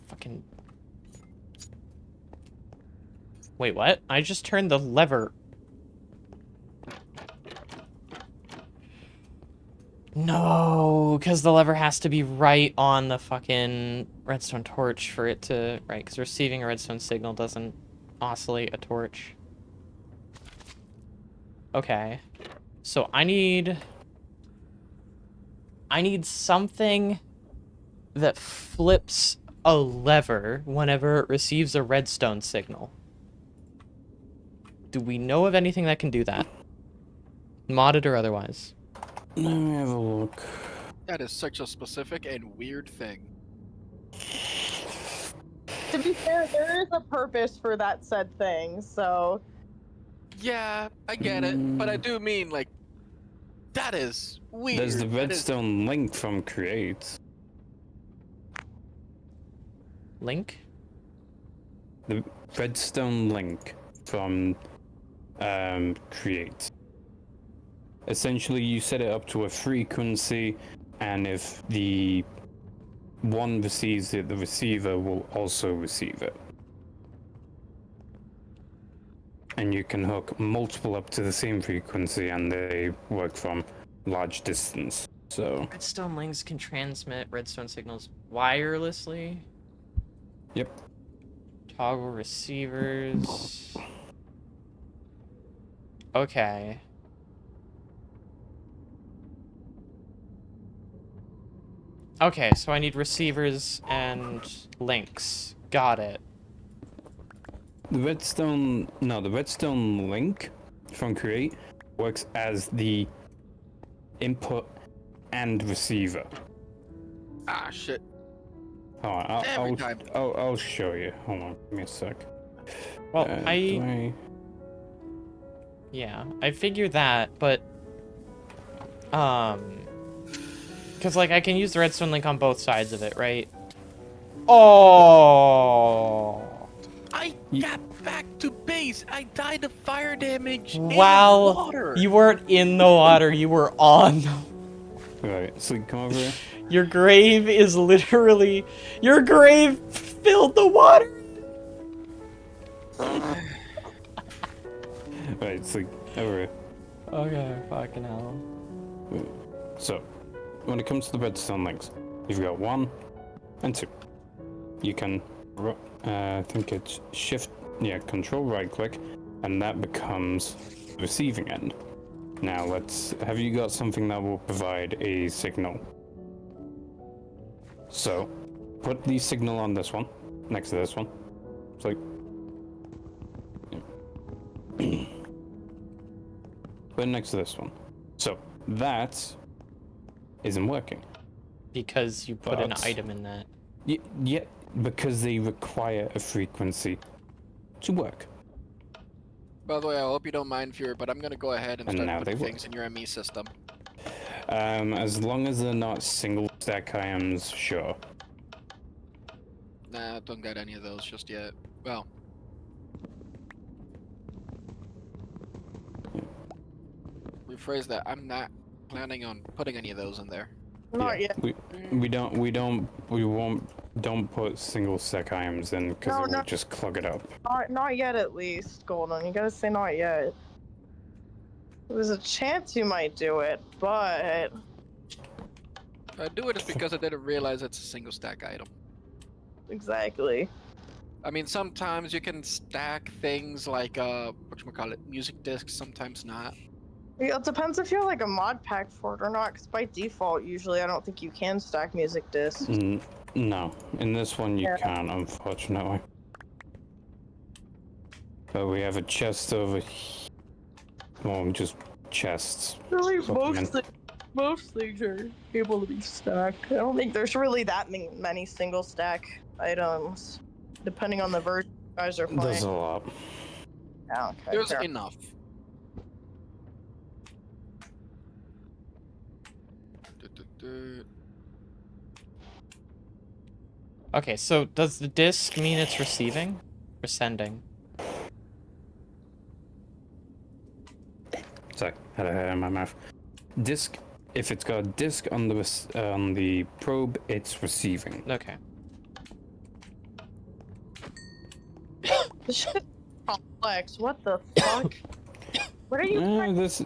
Fucking. Wait, what? I just turned the lever. No, because the lever has to be right on the fucking redstone torch for it to... Right, because receiving a redstone signal doesn't oscillate a torch. Okay. So I need something that flips a lever whenever it receives a redstone signal. Do we know of anything that can do that? Modded or otherwise? Let me have a look. That is such a specific and weird thing. To be fair, there is a purpose for that said thing, so... Yeah, I get it, but I do mean, like, that is weird. There's the That is- redstone link from Create. Link? The redstone link from Create. Essentially, you set it up to a frequency, and if the one receives it, the receiver will also receive it. And you can hook multiple up to the same frequency, and they work from large distance. So, Redstone links can transmit redstone signals wirelessly. yep. Toggle receivers. Okay. Okay, so I need receivers and links. Got it. The redstone link from Create works as the input and receiver. Ah, shit. Hold on, Every time. I'll show you. Hold on, give me a sec. Well, Do yeah, I figure that, but because like I can use the redstone link on both sides of it, right? Oh. I got back to base. I died of fire damage. in Wow, water. you weren't in the water, you were on. Right, so come over here. Your grave is literally... Your grave filled the water! Right, so over here. Okay, fucking hell. So, when it comes to the redstone links, you've got 1 and 2. You can, I think it's control right click, and that becomes the receiving end. Now have you got something that will provide a signal? So, put the signal on this one, next to this one. So, put it next to this one. So, that isn't working. Because you put an But- item in that. Yeah, because they require a frequency to work. By the way, I hope you don't mind, Fury, but I'm gonna go ahead and And now start they putting will. things in your ME system. As long as they're not single stack items, sure. Nah, don't got any of those just yet. Well. Rephrase that. I'm not planning on putting any of those in there. Not yet. Don't put single stack items in because No, it will no. just clog it up. Not yet, at least, Golden. You gotta say not yet. There's a chance you might do it, but... I do it is because I didn't realize it's a single stack item. Exactly. I mean, sometimes you can stack things like, whatchamacallit, music discs, sometimes not. Yeah, it depends if you have like a mod pack for it or not, because by default, usually I don't think you can stack music discs. No, in this one you Yeah. can't, unfortunately. But we have a chest over here. Well, just chests. Really, Supplement. most things are able to be stacked. I don't think there's really that many single stack items, depending on the version you guys are playing. There's a lot. Yeah, okay, There's fair. enough. Okay, so does the disc mean it's receiving or sending? Sorry, had a hair in my mouth. Disc. If it's got a disc on the probe, it's receiving. Okay. This shit is complex. What the fuck? What are you? That's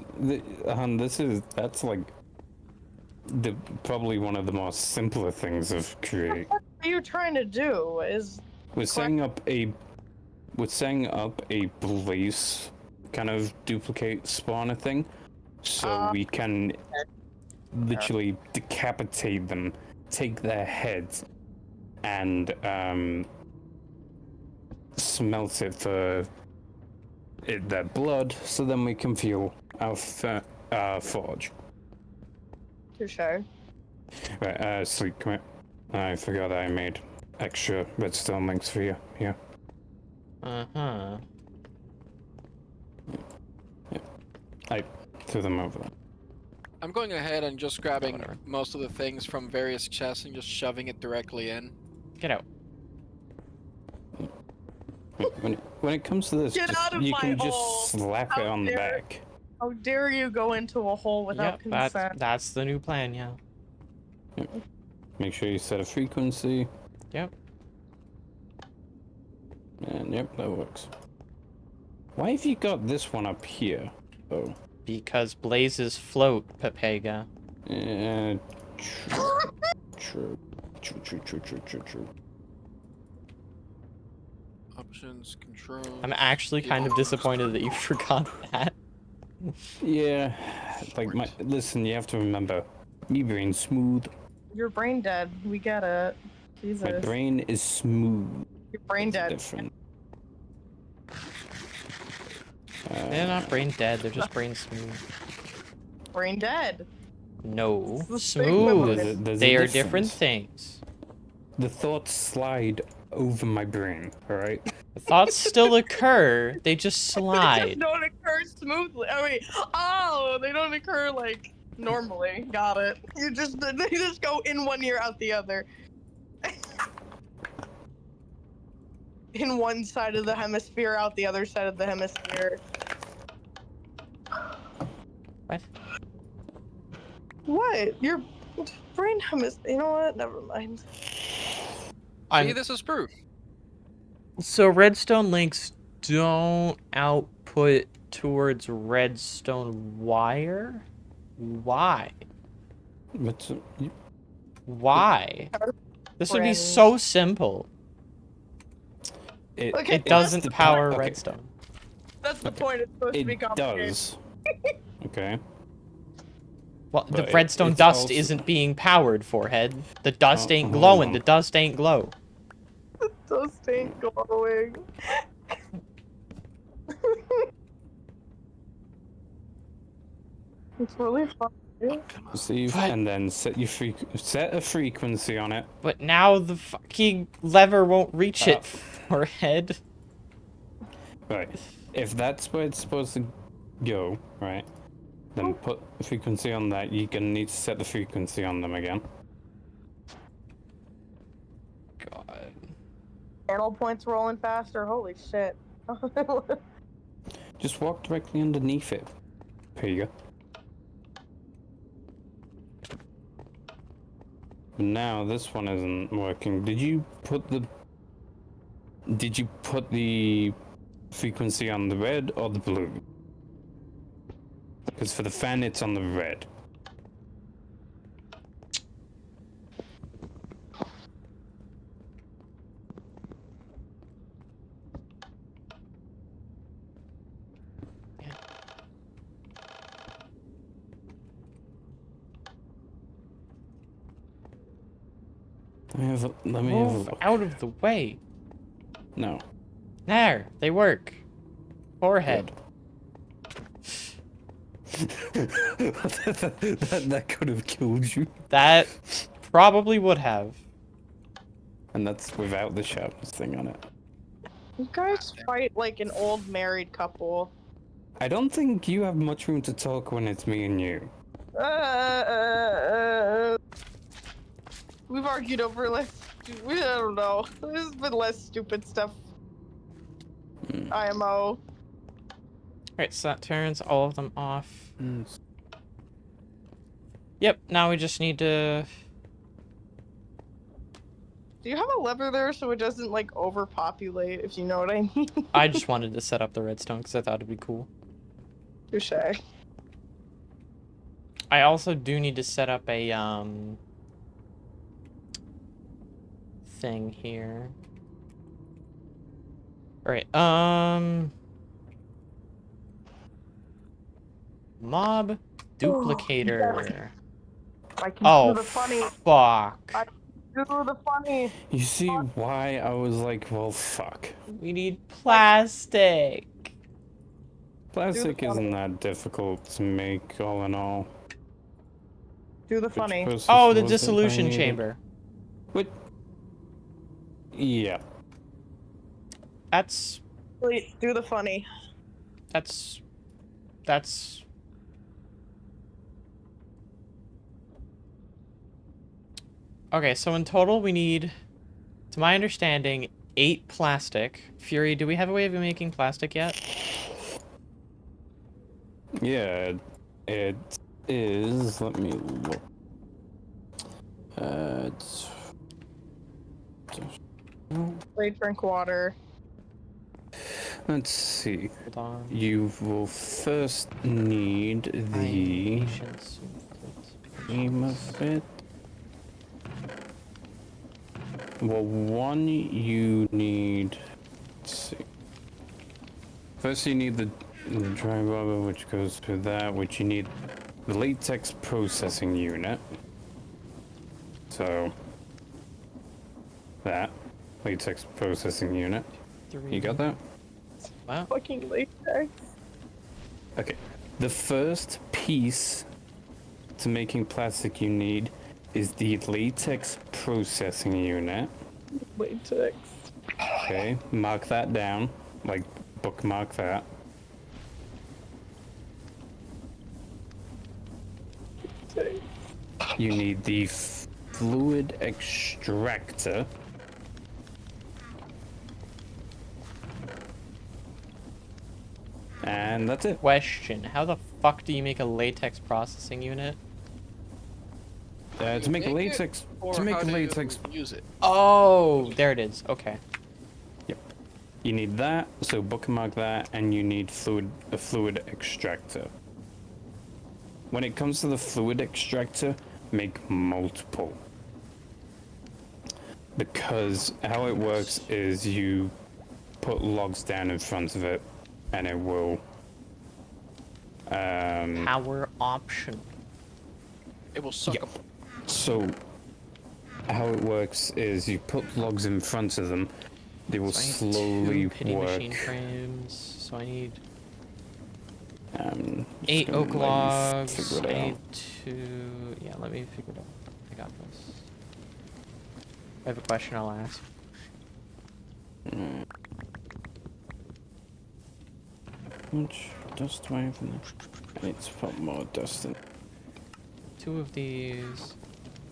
like probably one of the most simpler things of create. What are you trying to do? We're setting up a blaze kind of duplicate spawner thing, so we can literally decapitate them, take their heads, and smelt it for their blood, so then we can fuel our forge. Touche. Right, Sleet, come here. I forgot I made extra redstone links for you. Here. Uh-huh. I threw them over there. I'm going ahead and just grabbing Whatever. most of the things from various chests and just shoving it directly in. Get out. When it comes to this, Get out of you my can hole. just slap it How on the dare- back. How dare you go into a hole without Yep, consent? that's the new plan, yeah. Make sure you set a frequency. Yep. And yep, that works. Why have you got this one up here? Oh. Because blazes float, Pepega. True. True. Options, control. I'm actually kind of disappointed that you forgot that. Yeah, like listen, you have to remember, me brain smooth. You're brain dead. We get it. Jesus. My brain is smooth. You're brain dead. Different. They're not brain dead, they're just brain smooth. Brain dead. No, It's the smooth. stigma. There's a They are different difference. things. The thoughts slide over my brain. All right. The thoughts still occur, they just They slide. just don't occur smoothly. They don't occur like normally. Got it. They just go in one ear, out the other. In one side of the hemisphere, out the other side of the hemisphere. What? What? Your brain hemisphere. You know what? Never mind. See, this is proof. So redstone links don't output towards redstone wire? Why? But Why? This would be Friends. so simple. Okay, It doesn't the power point. Okay. redstone. That's the point. It's supposed to be It complicated. does. Okay. Well, the But redstone it's dust also- isn't being powered, forehead. The dust Oh, ain't hold glowing. on. The dust ain't glow. Dust ain't glowing. It's really fun. Receive What? and then set a frequency on it. But now the fucking lever won't reach Oh. it, forehead. Right. If that's where it's supposed to go, right? Then put a frequency on that. You're gonna need to set the frequency on them again. God. Channel points rolling faster. Holy shit. Just walk directly underneath it. Here you go. But now this one isn't working. Did you put the frequency on the red or the blue? Because for the fan, it's on the red. Let me have a Move look. out of the way. No. There, they work. Forehead. that could have killed you. That probably would have. And that's without the sharpness thing on it. You guys fight like an old married couple. I don't think you have much room to talk when it's me and you. We've argued over less. I don't know. There's been less stupid stuff. IMO. Alright, so that turns all of them off. Yep, now we just need to... Do you have a lever there so it doesn't like overpopulate, if you know what I mean? I just wanted to set up the redstone because I thought it'd be cool. Touche. I also do need to set up a, thing here. Alright, mob duplicator. I can Oh, do the funny. fuck. Do the funny. You see why I was like, well, fuck. We need plastic. Plastic isn't that difficult to make, all in all. Do the Which funny. process Oh, the was it I dissolution needed? chamber. What? Yeah. That's... Wait, do the funny. That's... Okay, so in total we need, to my understanding, 8 plastic. Fury, do we have a way of making plastic yet? Yeah, it is. Let me look. It's... Wait, drink water. Let's see. Hold on. You will first need the Patience. name of it. Well, one you need. Let's see. First, you need the dry rubber, which goes to that. Which you need the latex processing unit. So that latex processing unit. You got that? Wow. Fucking latex. Okay. The first piece to making plastic you need is the latex processing unit. Latex. Okay, mark that down. Like, bookmark that. You need the fluid extractor. And that's it. Question, how the fuck do you make a latex processing unit? To make a latex, to make a latex, use it. Oh, there it is. Okay. you need that. So bookmark that, and you need a fluid extractor. When it comes to the fluid extractor, make multiple. Because how it works is you put logs down in front of it, and it will. Power option. It will suck Yeah. them. So, how it works is you put logs in front of them, they will So I need slowly 2 pity machine work. frames. So I need Just 8 gonna oak let you logs. figure it I out. need 2. Yeah, let me figure it out. I got this. I have a question I'll ask. How much dust do I have in there? I need to put more dust in. 2 of these.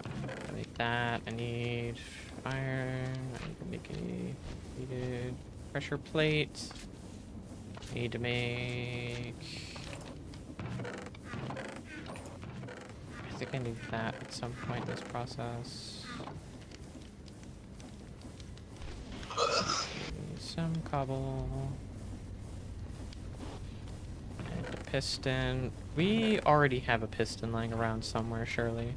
I need that. I need iron. I need to make a heated pressure plate. I need to make. I think I need that at some point in this process. Need some cobble. And a piston. We already have a piston lying around somewhere, surely.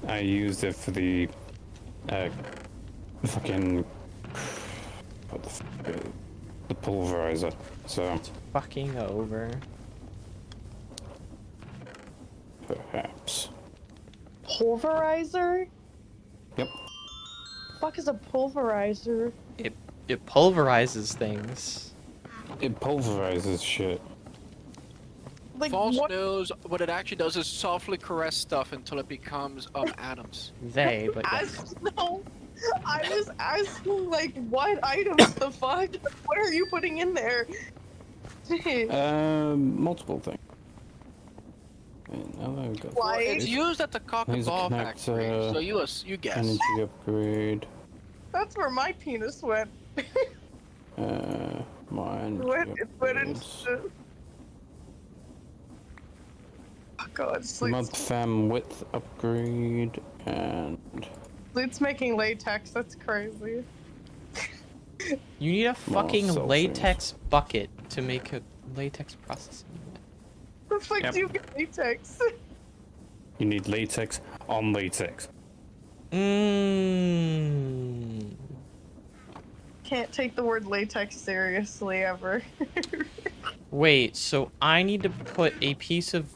I used it for the fucking what the the pulverizer. So Fucking over. perhaps pulverizer? Yep. Fuck is a pulverizer? It pulverizes things. It pulverizes shit. Like False what? knows what it actually does is softly caress stuff until it becomes atoms. They, but yeah. No, I was asking like what items the fuck? What are you putting in there? Multiple things. Now that I've got Why? It's used at the cock and Laser ball factory, connector, so you guess. energy upgrade. That's where my penis went. More energy It went upgrades. into. Oh god, Mud fam width upgrade and Sleet's making latex. That's crazy. You need a fucking cell latex bucket to make a latex processing unit. The fuck Yep. do you get latex? you need latex on latex. Mmm. Can't take the word latex seriously ever. Wait, so I need to put a piece of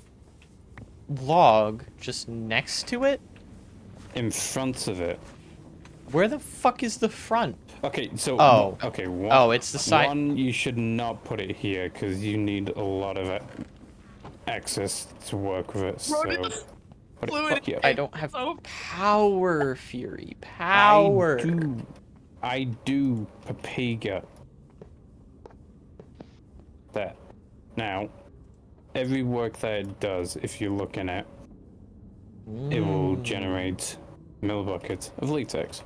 log just next to it? In front of it. Where the fuck is the front? Okay, so Oh. okay. Oh, it's the side. One, you should not put it here because you need a lot of access to work with it. So Rodent put fluid. it here. I don't have So power, Fury. Power. I do, Papega. That. Now, every work that it does, if you look in it, it will generate millibuckets of latex.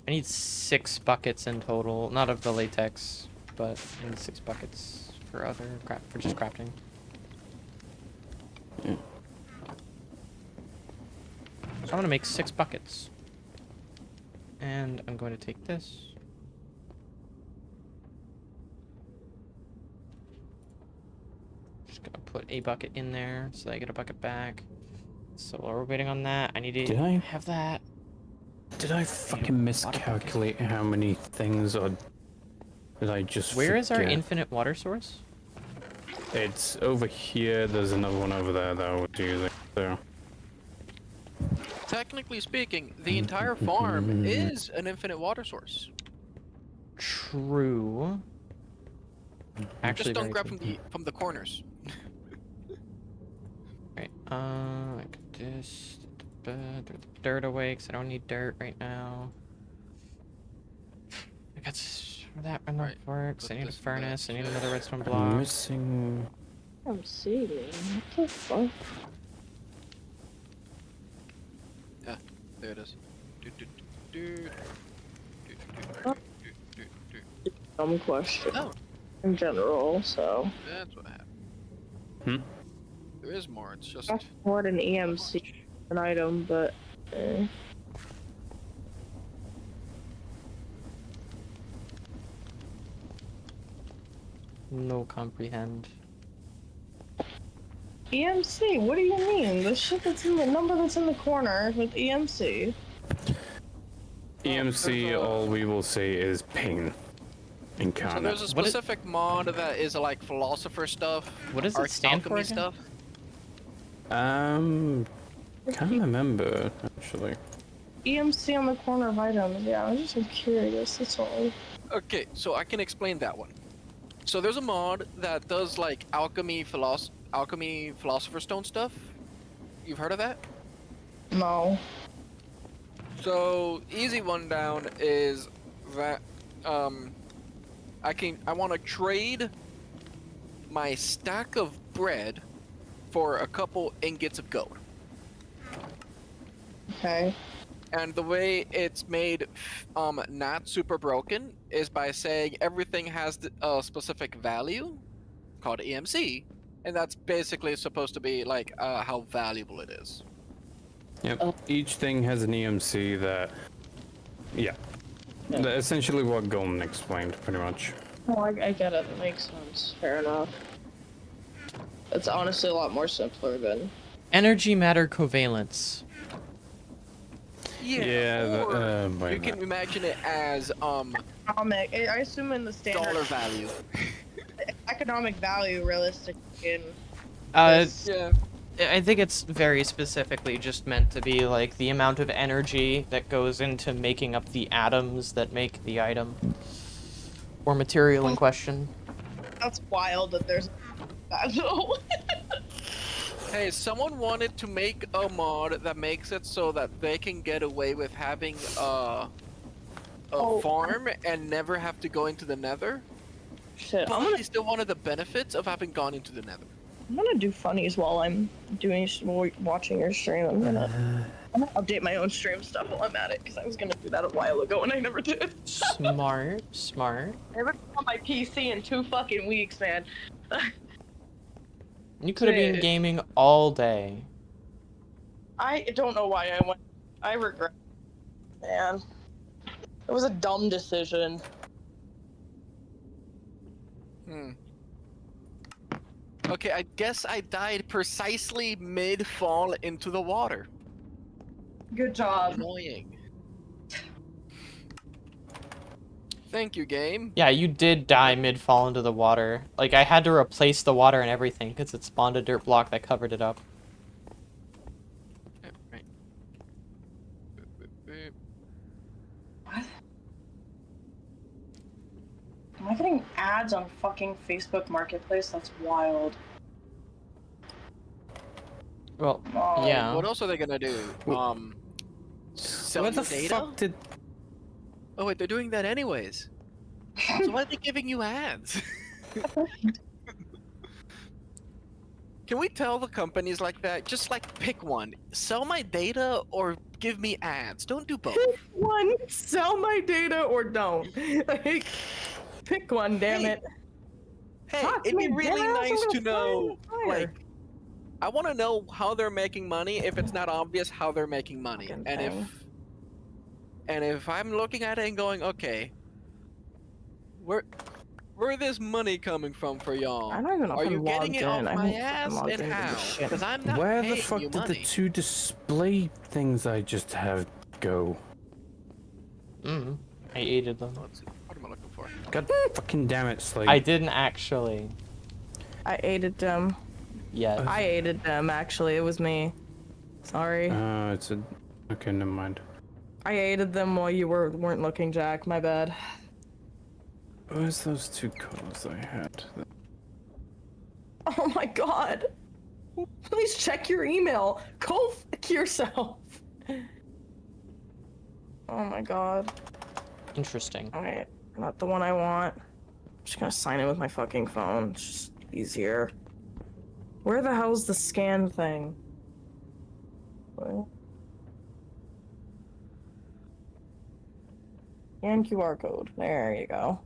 I need 6 buckets in total. Not of the latex, but I need 6 buckets for other crap, for just crafting. Yeah. So I'm gonna make 6 buckets. And I'm going to take this. Just gonna put a bucket in there so that I get a bucket back. So while we're waiting on that, I need to Did I- have that. Did I fucking miscalculate how many things are... Did I just Where is our forget? infinite water source? It's over here. There's another one over there that I was using. So. Technically speaking, the entire farm is an infinite water source. True. Actually, Just don't very grab true. from the corners. Right. I got this. Throw the dirt away because I don't need dirt right now. I got that enough Right, works. I put need a this furnace. I back need another redstone I'm block. missing... I'm seeing. What the fuck? There it is. Dumb question. Oh, In general, so. that's what happened. Hmm? There is more. It's just That's more than EMC an item, but. No comprehend. EMC? What do you mean? The shit that's in the number that's in the corner with EMC. EMC, all we will say is pain. so Incarnate. there's a What is- specific mod that is like philosopher stuff. What does it stand for alchemy again? stuff. Can't remember, actually. EMC on the corner of items. Yeah, I'm just curious. That's all. Okay, so I can explain that one. So there's a mod that does like alchemy philosopher stone stuff. You've heard of that? No. So easy one down is that I want to trade my stack of bread for a couple ingots of gold. Okay. And the way it's made not super broken is by saying everything has a specific value called EMC, and that's basically supposed to be like how valuable it is. Yep. Each thing has an EMC that... Yeah. Essentially what Golden explained, pretty much. Oh, I get it. That makes sense. Fair enough. It's honestly a lot more simpler than. Energy matter covalence. Yeah, or wait a you can imagine it as Economic. I assume in the standard dollar value. economic value, realistic in. Uh, this- Yeah. I think it's very specifically just meant to be like the amount of energy that goes into making up the atoms that make the item or material in question. That's wild that there's that though. Hey, someone wanted to make a mod that makes it so that they can get away with having a Oh. farm and never have to go into the nether. Shit, But they still wanted the benefits of having gone into the nether. I'm gonna do funnies while I'm watching your stream. I'm gonna update my own stream stuff while I'm at it because I was gonna do that a while ago and I never did. Smart. I haven't been on my PC in 2 fucking weeks, man. You could have been gaming all day. I don't know why I went. I regret. Man, it was a dumb decision. Okay, I guess I died precisely mid-fall into the water. Good job. Annoying. Thank you, game. Yeah, you did die mid-fall into the water. Like, I had to replace the water and everything because it spawned a dirt block that covered it up. Right. What? Am I getting ads on fucking Facebook Marketplace? That's wild. Well, Oh, yeah. What else are they gonna do? Sell Where the you data? fuck did? Oh wait, they're doing that anyways. So why are they giving you ads? Can we tell the companies like that? Just like pick one. Sell my data or give me ads. Don't do both. One, sell my data or don't. Like, pick one, damn it. Hey, Talk to it'd be me, really dumbass, I'm nice gonna to know, fire. like, I want to know how they're making money if it's not obvious how they're making money. Fucking And thing. if I'm looking at it and going, okay, where this money coming from for y'all? I don't even know Are if you I'm getting logged it in. off I my haven't fucking ass logged and into how? this shit. Because I'm not Where the paying fuck you did money. the 2 display things I just have go? I aided them. Let's see, what am I looking for? God fucking damn it, Slate. I didn't actually. I aided them. Yet. I aided them, actually. It was me. Sorry. It's a. Okay, never mind. I aided them while you weren't looking, Jack. My bad. Where's those 2 colors I had? Oh my god. Please check your email. Go fuck yourself. Oh my god. Interesting. Alright, not the one I want. I'm just gonna sign in with my fucking phone. It's just easier. Where the hell's the scan thing? What? Scan QR code. There you go.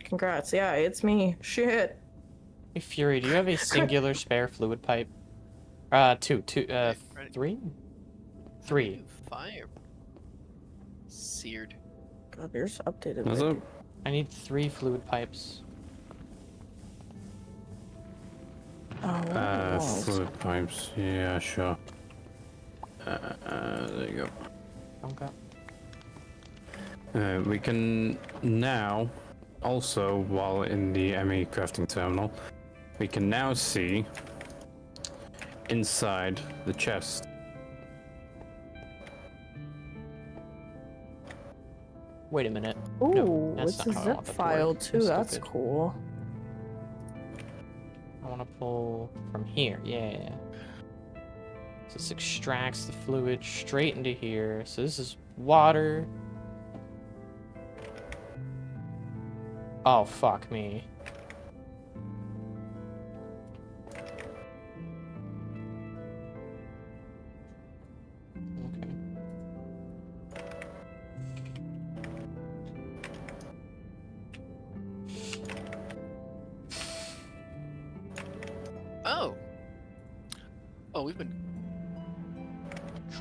Congrats. Yeah, it's me. Shit. Hey, Fury, do you have a singular spare fluid pipe? 2, 3? 3. Fire. Seared. God, yours updated. What's like- up? I need 3 fluid pipes. Oh, what it was. Fluid pipes. Yeah, sure. There you Okay. go. We can now, also, while in the ME crafting terminal, we can now see inside the chest. Wait a minute. Ooh, No, that's it's not a how I zip want that to file work. too. I'm That's stupid. cool. I want to pull from here. Yeah. So this extracts the fluid straight into here. So this is water. Oh, fuck me. Okay. Oh. Oh, we've been.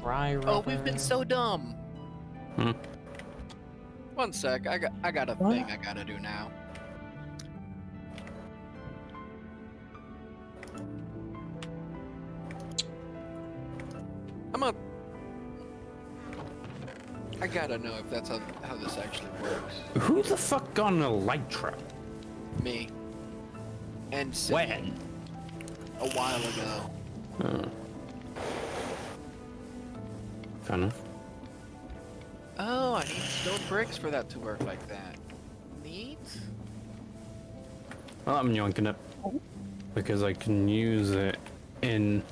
Dry rubber. Oh, we've been so dumb. Hmm. One sec. I got a What? thing I gotta do now. I gotta know if that's how this actually works. Who the fuck got an elytra? Me. And When? a while ago. Oh. Fair enough. Oh, I need stone bricks for that to work like that. Neat. Well, I'm yoinking it because I can use it in.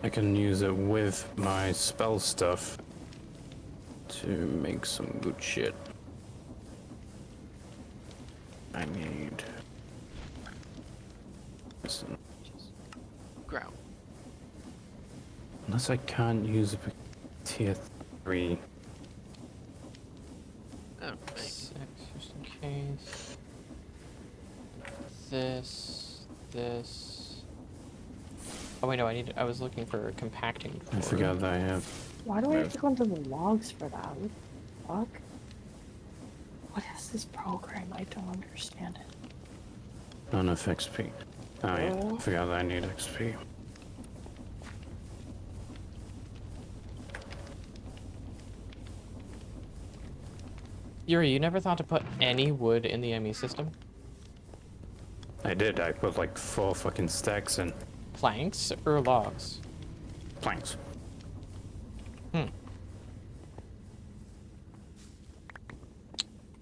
I can use it with my spell stuff to make some good shit. I need. Listen, Ground. unless I can't use a tier 3. Oh, thanks. 6, just in case. This. Oh wait, no, I was looking for compacting. I forgot that I have. Why do I have to go into the logs for that? What the fuck? What is this program? I don't understand it. Not enough XP. Oh yeah, Oh. I forgot that I need XP. Yuri, you never thought to put any wood in the ME system? I did. I put like 4 fucking stacks in Planks or logs? planks. Hmm.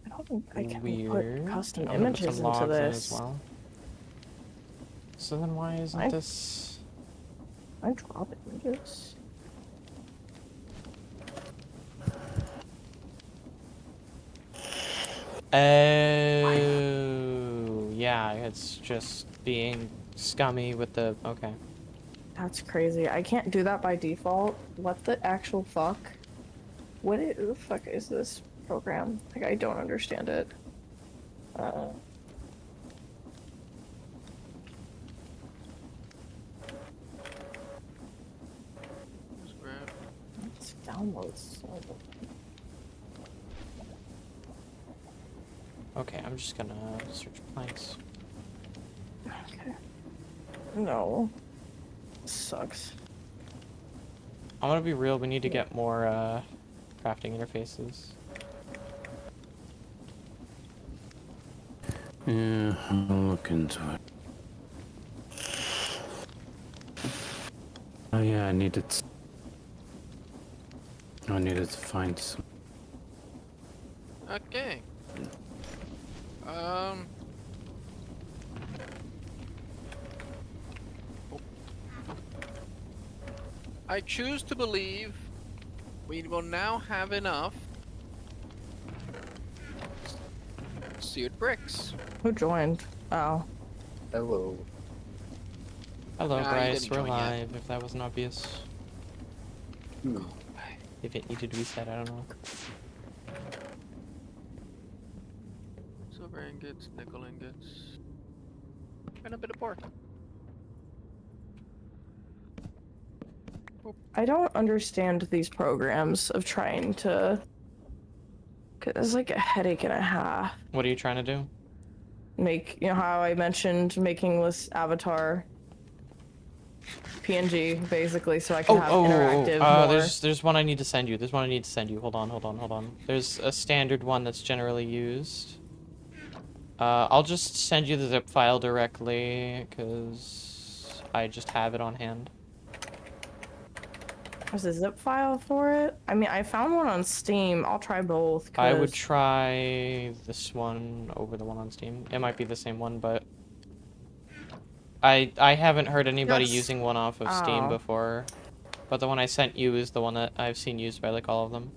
I don't think I can Weird. put custom I'm gonna put images some into logs in this. as well. So then why isn't I- this? I drop images. Oh, yeah, it's just being scummy with the. Okay. That's crazy. I can't do that by default. What the actual fuck? What the fuck is this program? Like, I don't understand it. Just grab. Let's download some. Okay, I'm just gonna search planks. Okay. No. Sucks. I'm gonna be real. We need to get more crafting interfaces. Yeah, I'll look into it. Oh yeah, I needed to find some. Okay. I choose to believe we will now have enough seared bricks. Who joined? Oh. Hello. Hello, Nah, you Bryce. didn't We're join yet. live. If that wasn't obvious, if it needed to be said, I don't know. Silver ingots, nickel ingots, and a bit of pork. I don't understand these programs of trying to. 'Cause it's like a headache and a half. What are you trying to do? Make, you know how I mentioned making this avatar PNG basically so I can have interactive more. There's one I need to send you. There's one I need to send you. Hold on. There's a standard one that's generally used. I'll just send you the zip file directly because I just have it on hand. There's a zip file for it? I mean, I found one on Steam. I'll try both. I would 'cause- try this one over the one on Steam. It might be the same one, but I haven't heard anybody That's- using one off of Steam oh. before. But the one I sent you is the one that I've seen used by like all of them.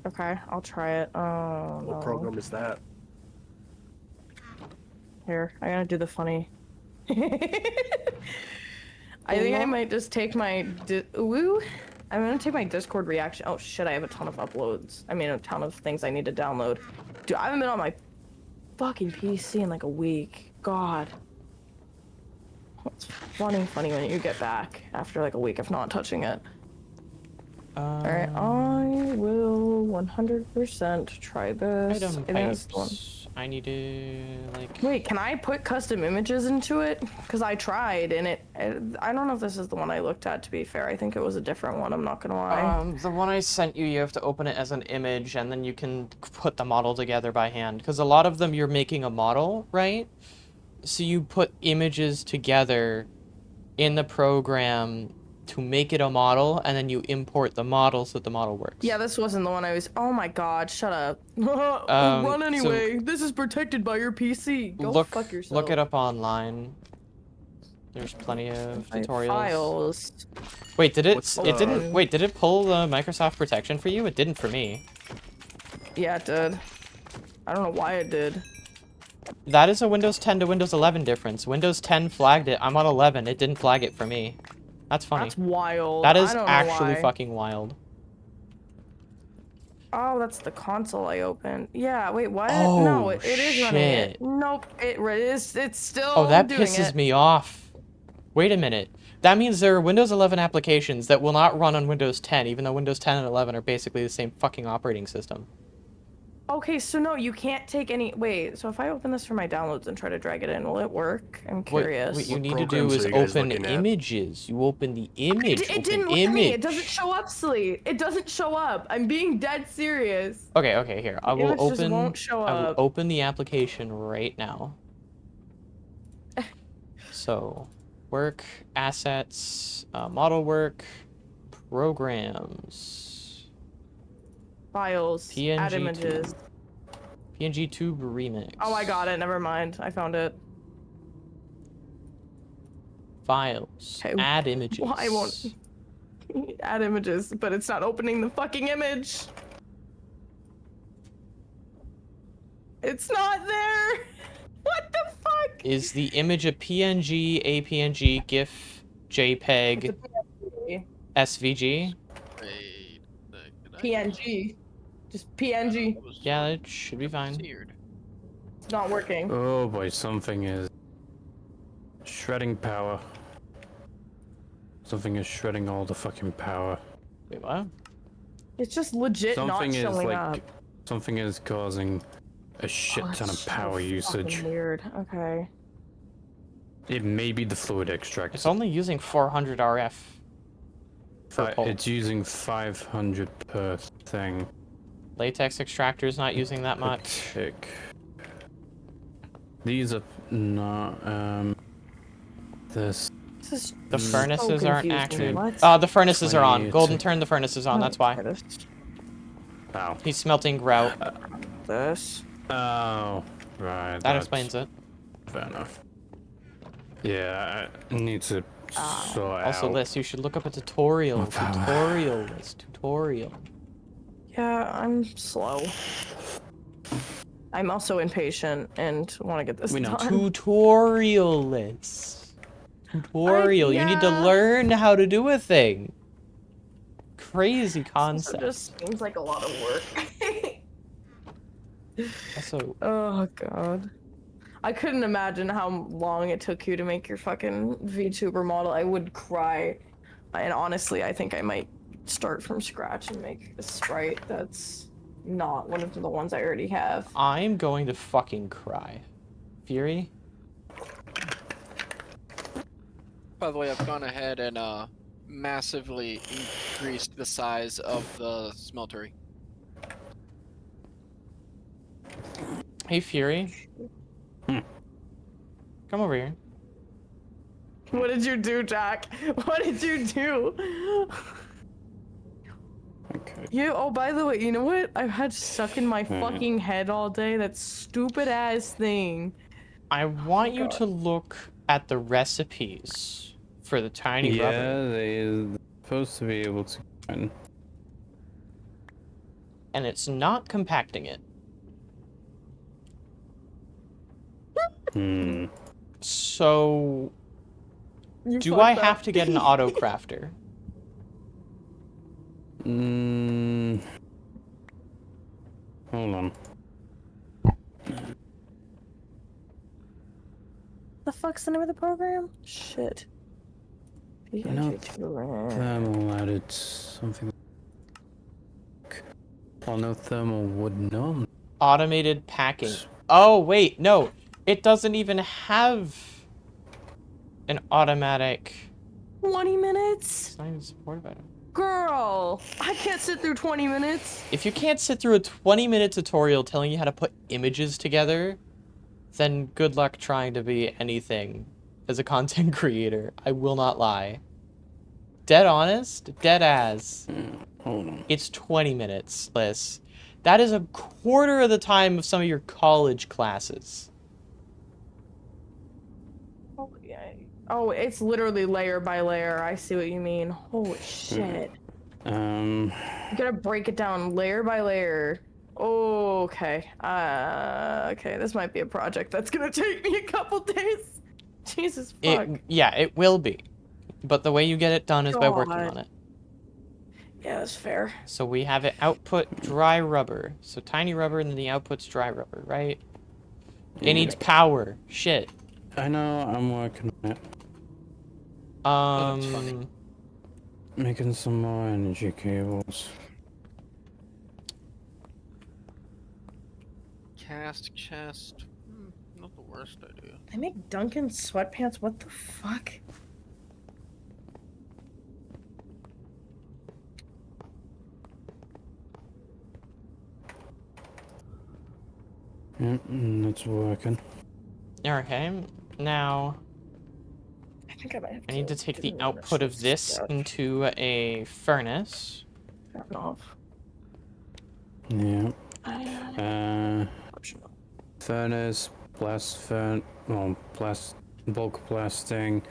Okay, I'll try it. Oh, What no. program is that? Here, I gotta do the funny. I think I might just take my woo. I'm gonna take my Discord reaction. Oh shit, I have a ton of uploads. I mean, a ton of things I need to download. Dude, I haven't been on my fucking PC in like a week. God. It's funny when you get back after like a week of not touching it. Alright, I will 100% try this. Item It is the one. types. I need to like. Wait, can I put custom images into it? Because I tried and I don't know if this is the one I looked at, to be fair. I think it was a different one, I'm not gonna lie. The one I sent you, you have to open it as an image, and then you can put the model together by hand. Because a lot of them, you're making a model, right? So you put images together in the program to make it a model, and then you import the model so that the model works. Yeah, this wasn't the one I was. Oh my god, shut up. Run anyway. This is protected by your PC. Go fuck yourself. Look it up online. There's plenty of tutorials. Files. Wait, did it didn't wait, did it pull the Microsoft protection for you? It didn't for me. Yeah, it did. I don't know why it did. That is a Windows 10 to Windows 11 difference. Windows 10 flagged it. I'm on 11. It didn't flag it for me. That's funny. That's wild. That is I don't know actually why. fucking wild. Oh, that's the console I opened. Yeah, wait, what? Oh, no, it is running it. shit. Nope, it's still Oh, that doing pisses it. me off. Wait a minute. That means there are Windows 11 applications that will not run on Windows 10, even though Windows 10 and 11 are basically the same fucking operating system. Okay, so no, you can't take any. Wait, so if I open this from my downloads and try to drag it in, will it work? I'm curious. What you What need to do programs is are you guys open looking at? images. You open the image. It didn't open let me. It image. doesn't show up, Sleet. It doesn't show up. I'm being dead serious. Okay, here. I will image just open won't show I will up. open the application right now. So, work, assets, model work, programs, Files. Add PNG images. PNG Tube Remix. Oh, I got it. Never mind. I found it. Files. Okay, Add images. Why won't add images? But it's not opening the fucking image. It's not there. What the fuck? Is the image a PNG, APNG, GIF, JPEG, SVG? Wait, did I- PNG. Just PNG. that was Yeah, it should be fine. weird. It's not working. Oh boy, something is shredding power. Something is shredding all the fucking power. Wait, what? It's just legit Something not is showing like up. something is causing a shit Oh, ton of it's so power usage. fucking weird. Okay. It may be the fluid It's extractor. only using 400 RF. for pull. It's using 500 per thing. Latex extractor's not using that much. Tick. These are not this. This is The so furnaces aren't confusing. active. What? The furnaces are on. 20 Golden turned the furnaces on, that's why. Wow. He's smelting grout. This. Oh, right. That that's explains it. Fair enough. Yeah, I need to sort Also, out. Liz, you should look up a tutorial. Tutorial, Liz. Tutorial. Yeah, I'm slow. I'm also impatient and want to get this We know. done. Tutorial, Liz. Tutorial. You need to yeah. learn how to do a thing. Crazy It concept. just seems like a lot of work. Also, Oh god. I couldn't imagine how long it took you to make your fucking VTuber model. I would cry. And honestly, I think I might start from scratch and make a sprite that's not one of the ones I already have. I'm going to fucking cry. Fury? By the way, I've gone ahead and massively increased the size of the smeltery. Hey, Fury. Come over here. What did you do, Jack? What did you do? Okay. Oh, by the way, you know what I've had stuck in my fucking head all day? That stupid ass thing. I want you God. to look at the recipes for the tiny Yeah, rubber. they're supposed to be able to. And it's not compacting it. Hmm. So, You do fucked I up. have to get an auto crafter? Mm. Hold on. The fuck's the name of the program? Shit. No, thermal added something. Well, no thermal wood, no. Automated packing. Oh, wait, no. It doesn't even have an automatic... 20 minutes? It's not even supported by it. Girl, I can't sit through 20 minutes. If you can't sit through a 20-minute tutorial telling you how to put images together, then good luck trying to be anything as a content creator. I will not lie. Dead honest, dead as. Hold on. It's 20 minutes, Liz. That is a quarter of the time of some of your college classes. Oh, yeah. Oh, it's literally layer by layer. I see what you mean. Holy shit. You gotta break it down layer by layer. Oh, okay. Okay, this might be a project that's gonna take me a couple days. Jesus fuck. Yeah, it will be. But the way you get it done is by working God. on it. Yeah, that's fair. So we have it output dry rubber. So tiny rubber and then the output's dry rubber, right? It needs power. Shit. I know, I'm working on it. that's funny. Making some more energy cables. Cast chest. Not the worst idea. They make Duncan sweatpants? What the fuck? Yep, it's working. Okay, now I think I might have I need to take do the one output of this stuff. into a furnace. Turn off. Yeah. Uh, Furnace, bulk blasting,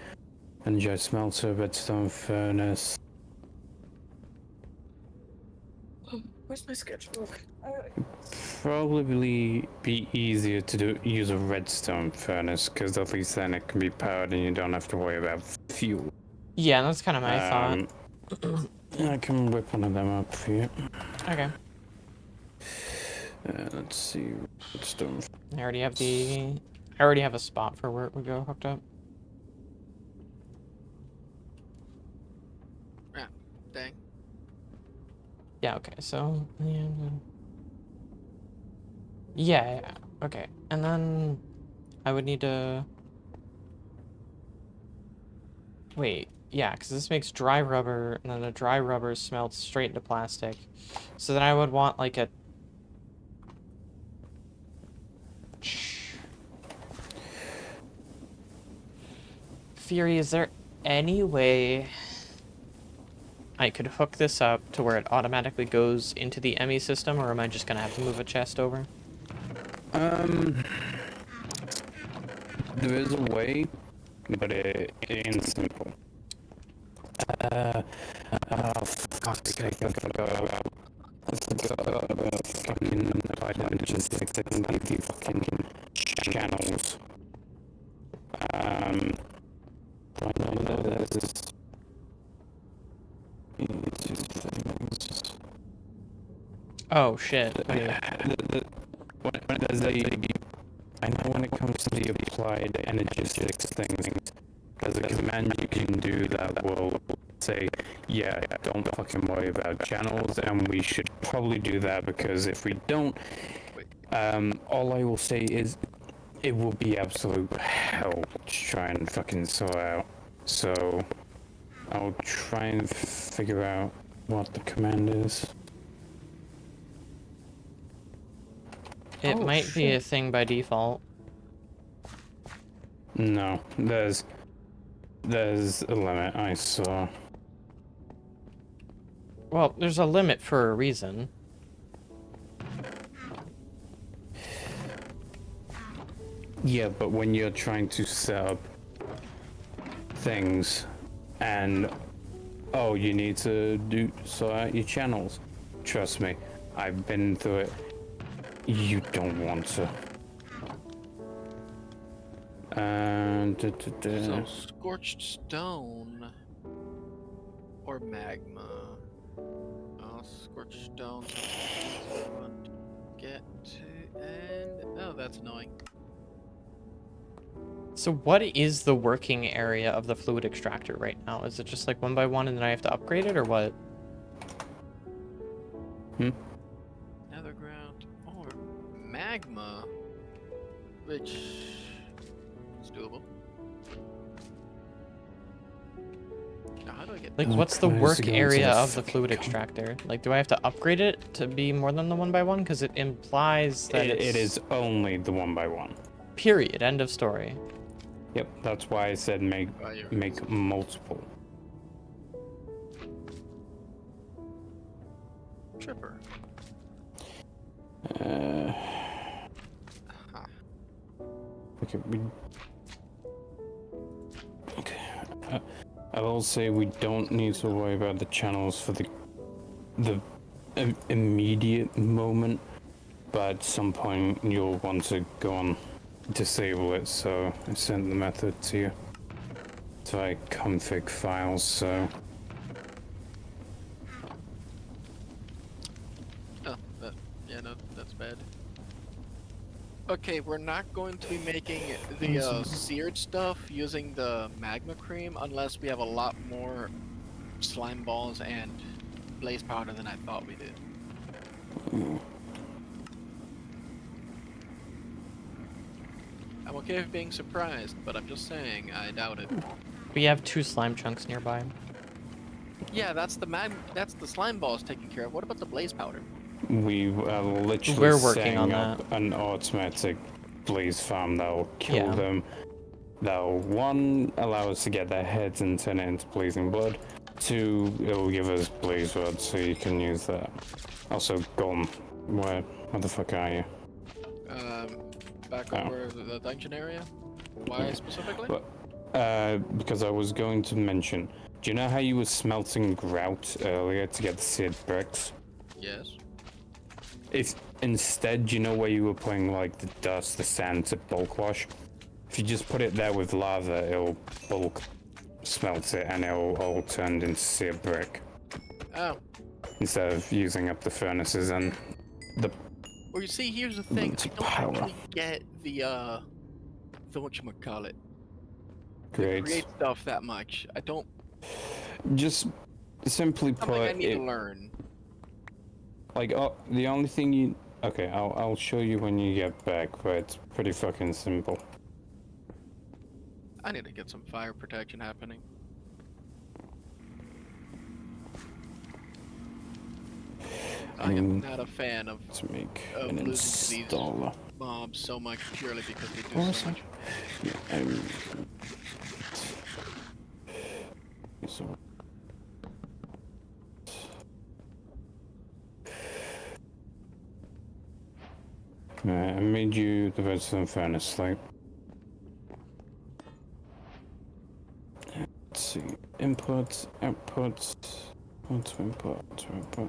energy smelter, redstone furnace. Where's my sketchbook? Probably be easier to use a redstone furnace because at least then it can be powered and you don't have to worry about fuel. Yeah, that's kind of my thought. I can whip one of them up for you. Okay. Let's see, redstone. I already have a spot for where it would go hooked up. Dang. Yeah, okay, so yeah, okay. And then I would need to wait, yeah, because this makes dry rubber, and then the dry rubber smelts straight into plastic. So then I would want like a Fury, is there any way I could hook this up to where it automatically goes into the ME system, or am I just gonna have to move a chest over? There is a way, but it ain't simple. Fuck's sake, I forgot about fucking applied logistics and the fucking channels. I know there's this. Oh shit. I know when it comes to the applied energistics things, there's a command you can do that will say, yeah, don't fucking worry about channels, and we should probably do that because if we don't, all I will say is it will be absolute hell to try and fucking sort out. So I'll try and figure out what the command is. It Oh, might be a shit. thing by default. No, there's a limit, I saw. Well, there's a limit for a reason. Yeah, but when you're trying to set up things and oh, you need to sort out your channels. Trust me, I've been through it. You don't want to. So scorched stone or magma. Oh, scorched stone. Get to and oh, that's annoying. So what is the working area of the fluid extractor right now? Is it just like one by one and then I have to upgrade it, or what? Netherground or magma. which is doable. Now, how do I get Like, Okay, what's the so work go into area the of the fucking fluid com- extractor? Like, do I have to upgrade it to be more than the 1x1? Because it implies that It is only the 1x1. period. End of story. Yep, that's why I said make multiple. Tripper? Uh, Huh. okay, okay. I will say we don't need to worry about the channels for the immediate moment, but at some point you'll want to go on disable it. So I sent the method to you. To like config files. So Oh, yeah, no, that's bad. Okay, we're not going to be making the seared stuff using the magma cream unless we have a lot more slime balls and blaze powder than I thought we did. I'm okay with being surprised, but I'm just saying, I doubt it. We have 2 slime chunks nearby. Yeah, that's the slime balls taken care of. What about the blaze powder? we are literally We're working setting on up an automatic blaze farm that will kill Yeah. them. That will, one, allow us to get their heads and turn it into blazing blood. Two, it will give us blaze rod so you can use that. Also, Golem, where the fuck are you? Back Oh. over the dungeon area? Why specifically? But, because I was going to mention, do you know how you were smelting grout earlier to get the seared bricks? Yes. If instead, do you know where you were putting like the dust, the sand to bulk wash? If you just put it there with lava, it'll bulk smelt it and it'll all turn into seared brick. Oh. Instead of using up the furnaces and the Well, you see, here's the thing. It's I don't power. actually get the whatchamacallit, the grades. create stuff that much. I don't. Just simply Something I put, need it, to learn. like the only thing you. Okay, I'll show you when you get back, but it's pretty fucking simple. I need to get some fire protection happening. I am not a fan of To make Of an losing to these- installer. mobs so much purely because they do Oh, so sorry. much. Yeah, so I made you the redstone furnace, like. Let's see. Inputs, outputs, output.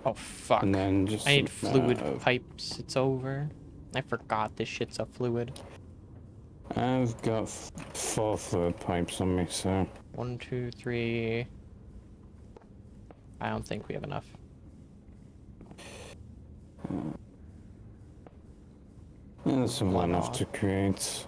Oh, fuck. And then just I need some, fluid pipes. It's over. I forgot this shit's a fluid. I've got 4 fluid pipes on me, so. 1, 2, 3. I don't think we have enough. Yeah, that's simple One enough off. to create.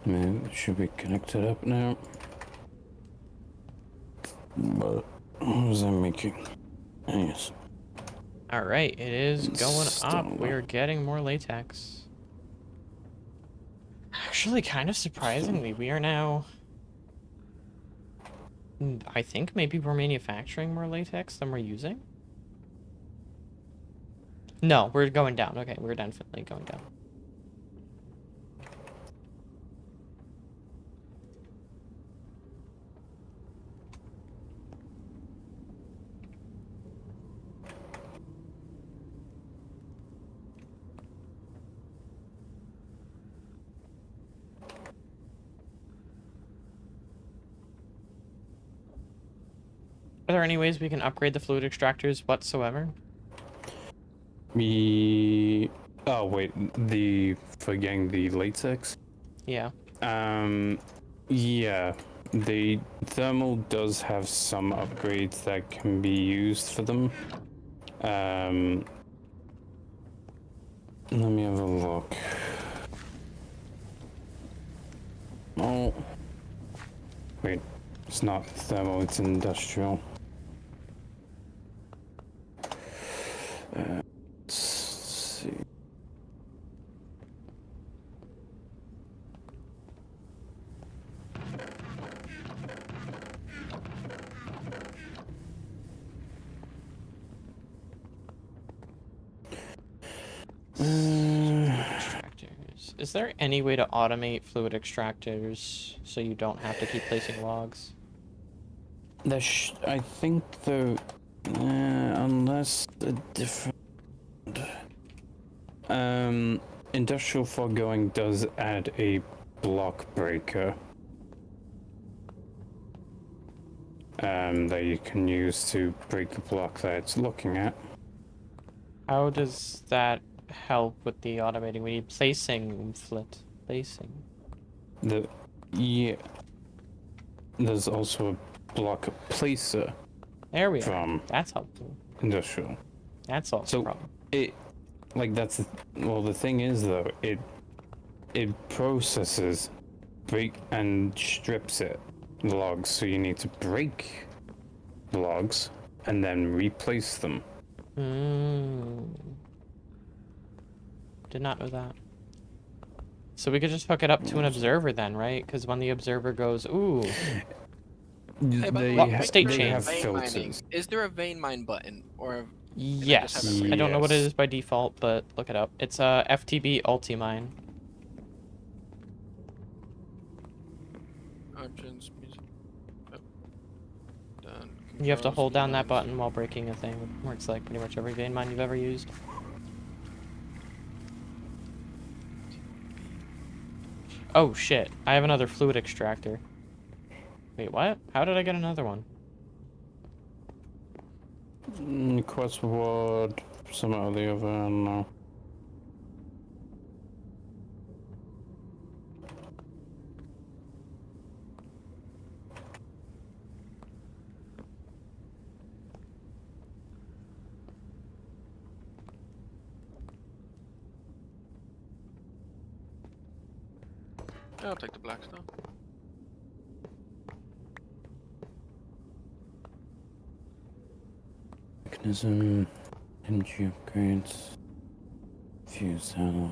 Man, it should be connected up now. But what was I making? Yes. All right, it is going up. Installer. We're getting more latex. Actually, kind of surprisingly, we are now... I think maybe we're manufacturing more latex than we're using? No, we're going down. Okay, we're definitely going down. Are there any ways we can upgrade the fluid extractors whatsoever? Oh wait, for getting the latex. Yeah. Yeah, the thermal does have some upgrades that can be used for them. Let me have a look. Oh, wait, it's not thermal, it's industrial. Let's see. Extractors. Is there any way to automate fluid extractors so you don't have to keep placing logs? I think the unless a different industrial foregoing does add a block breaker that you can use to break the block that it's looking at. How does that help with the automating? We need placing, flit. Placing. Yeah, there's also a block placer There we are. from That's helpful. industrial. That solves the So problem. the thing is though, it processes, break and strips it logs, so you need to break the logs and then replace them. Did not know that. So we could just hook it up to an observer then, right? Because when the observer goes, ooh, Hey, by the They, way, ha- state they chain. have vein mining. filters. Is there a vein mine button, or yes. have it I don't know what it Yes. is by default, but look it up. It's a FTB Ultimine. options? Done. You have to Controls, hold down that mines. button while breaking a thing. It works like pretty much every vein mine you've ever used. Oh shit, I have another fluid extractor. Wait, what? How did I get another one? Quest reward, some or the other, I don't know. I'll take the black stuff. Mechanism, energy upgrades, fused alloy.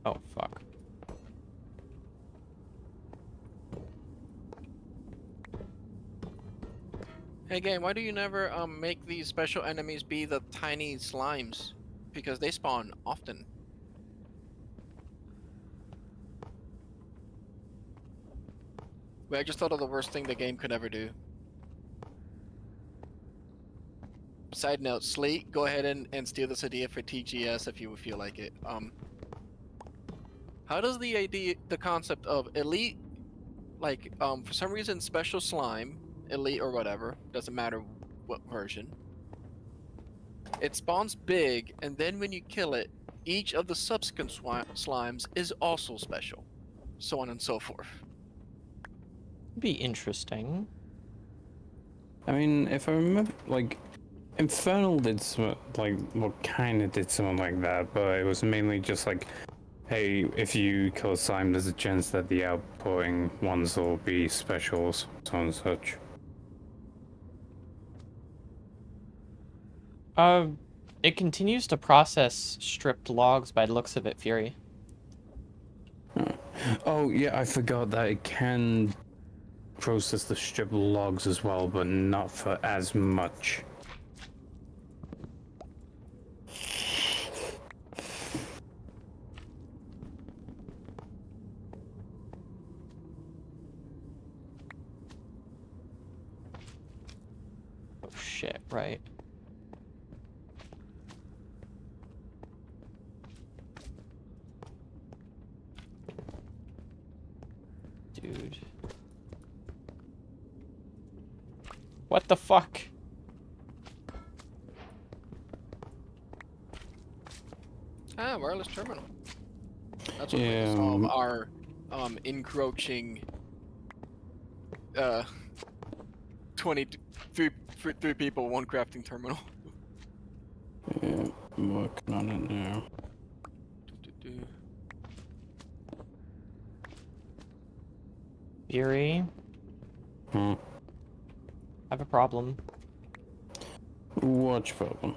Oh, fuck. Hey game, why do you never make these special enemies be the tiny slimes? Because they spawn often. Wait, I just thought of the worst thing the game could ever do. Side note, Sleet, go ahead and steal this idea for TGS if you would feel like it. How does the concept of elite, like, for some reason special slime, elite or whatever, doesn't matter what version, it spawns big, and then when you kill it, each of the subsequent slimes is also special, so on and so forth. Be interesting. I mean, if I remember, like, Infernal did some, like, well, kind of did something like that, but it was mainly just like, hey, if you kill a slime, there's a chance that the outputting ones will be specials, so on and such. It continues to process stripped logs by the looks of it, Fury. Oh, yeah, I forgot that it can process the strip logs as well, but not for as much. Oh shit, right. Dude. What the fuck? Ah, wireless terminal. That's what Yeah, we solve our encroaching 23 people, one crafting terminal. yeah, I'm working on it now. Fury, Hmm. I have a problem. What's your problem?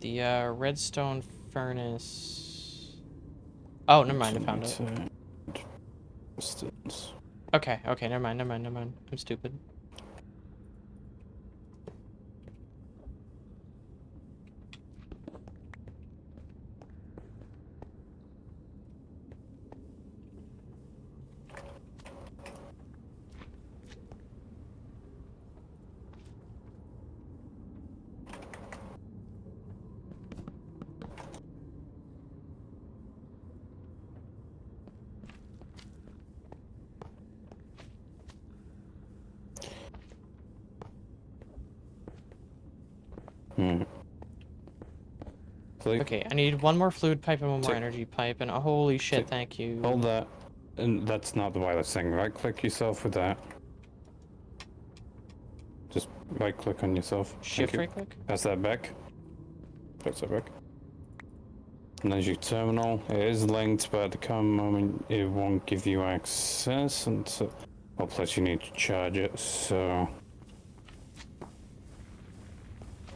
The redstone furnace. Oh, never mind. I found it. Distance. Okay, okay, never mind. I'm stupid. Hmm. Click. Okay, I need one more fluid pipe and one more Tick. energy pipe, and holy shit, Tick. thank you. Hold that. And that's not the wireless thing. Right click yourself with that. Just right click on yourself. Thank Shift you. right click? Pass that back. Pass that back. And there's your terminal. It is linked, but at the current moment it won't give you access until. Well, plus you need to charge it, so.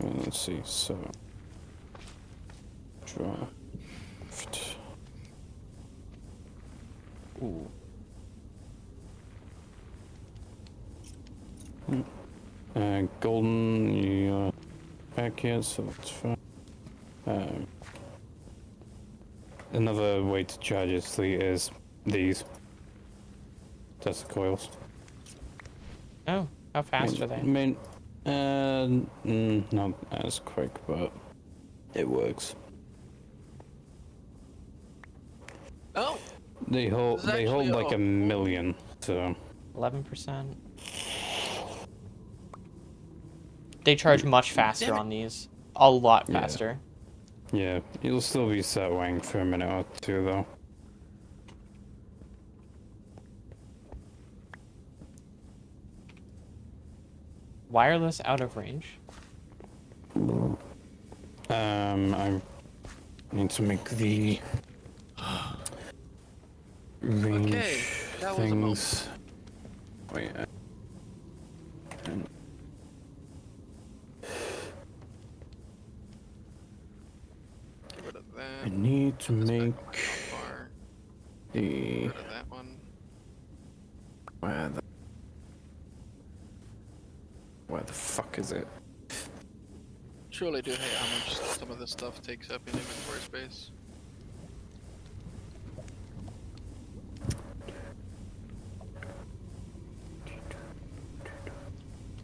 Let's see, so. Draft. Ooh. Golden, you're back here, so that's fine. Another way to charge it Sleet, is these. That's the coils. Oh, how fast are they? Not as quick, but it works. Oh, They hold There's actually like a- a million, so 11%. They charge much faster Damn it. on these. A lot Yeah. faster. yeah, you'll still be sat waiting for a minute or two though. Wireless out of range. I need to make the range Okay, that was a moment. things. Wait. Get rid of I that. need to This back make one, how far? the Get rid of that one. where the fuck is it? Truly do hate how much some of this stuff takes up in inventory space.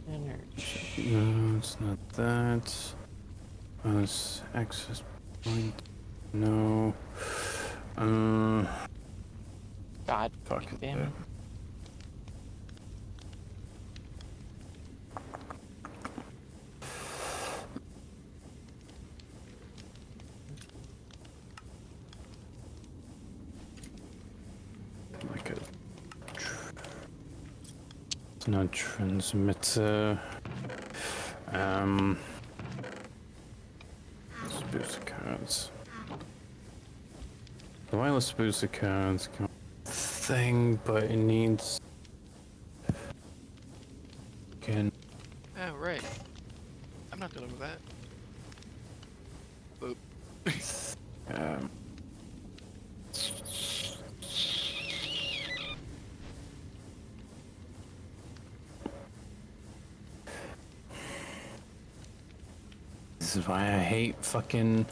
Energy. No, it's not that. It's access point. No. God Fuck damn it. it. Like a. It's not transmitter. Booster cards. The wireless booster cards can thing, but it needs. Can. Oh, right. I'm not dealing with that. Boop. This is why I hate fucking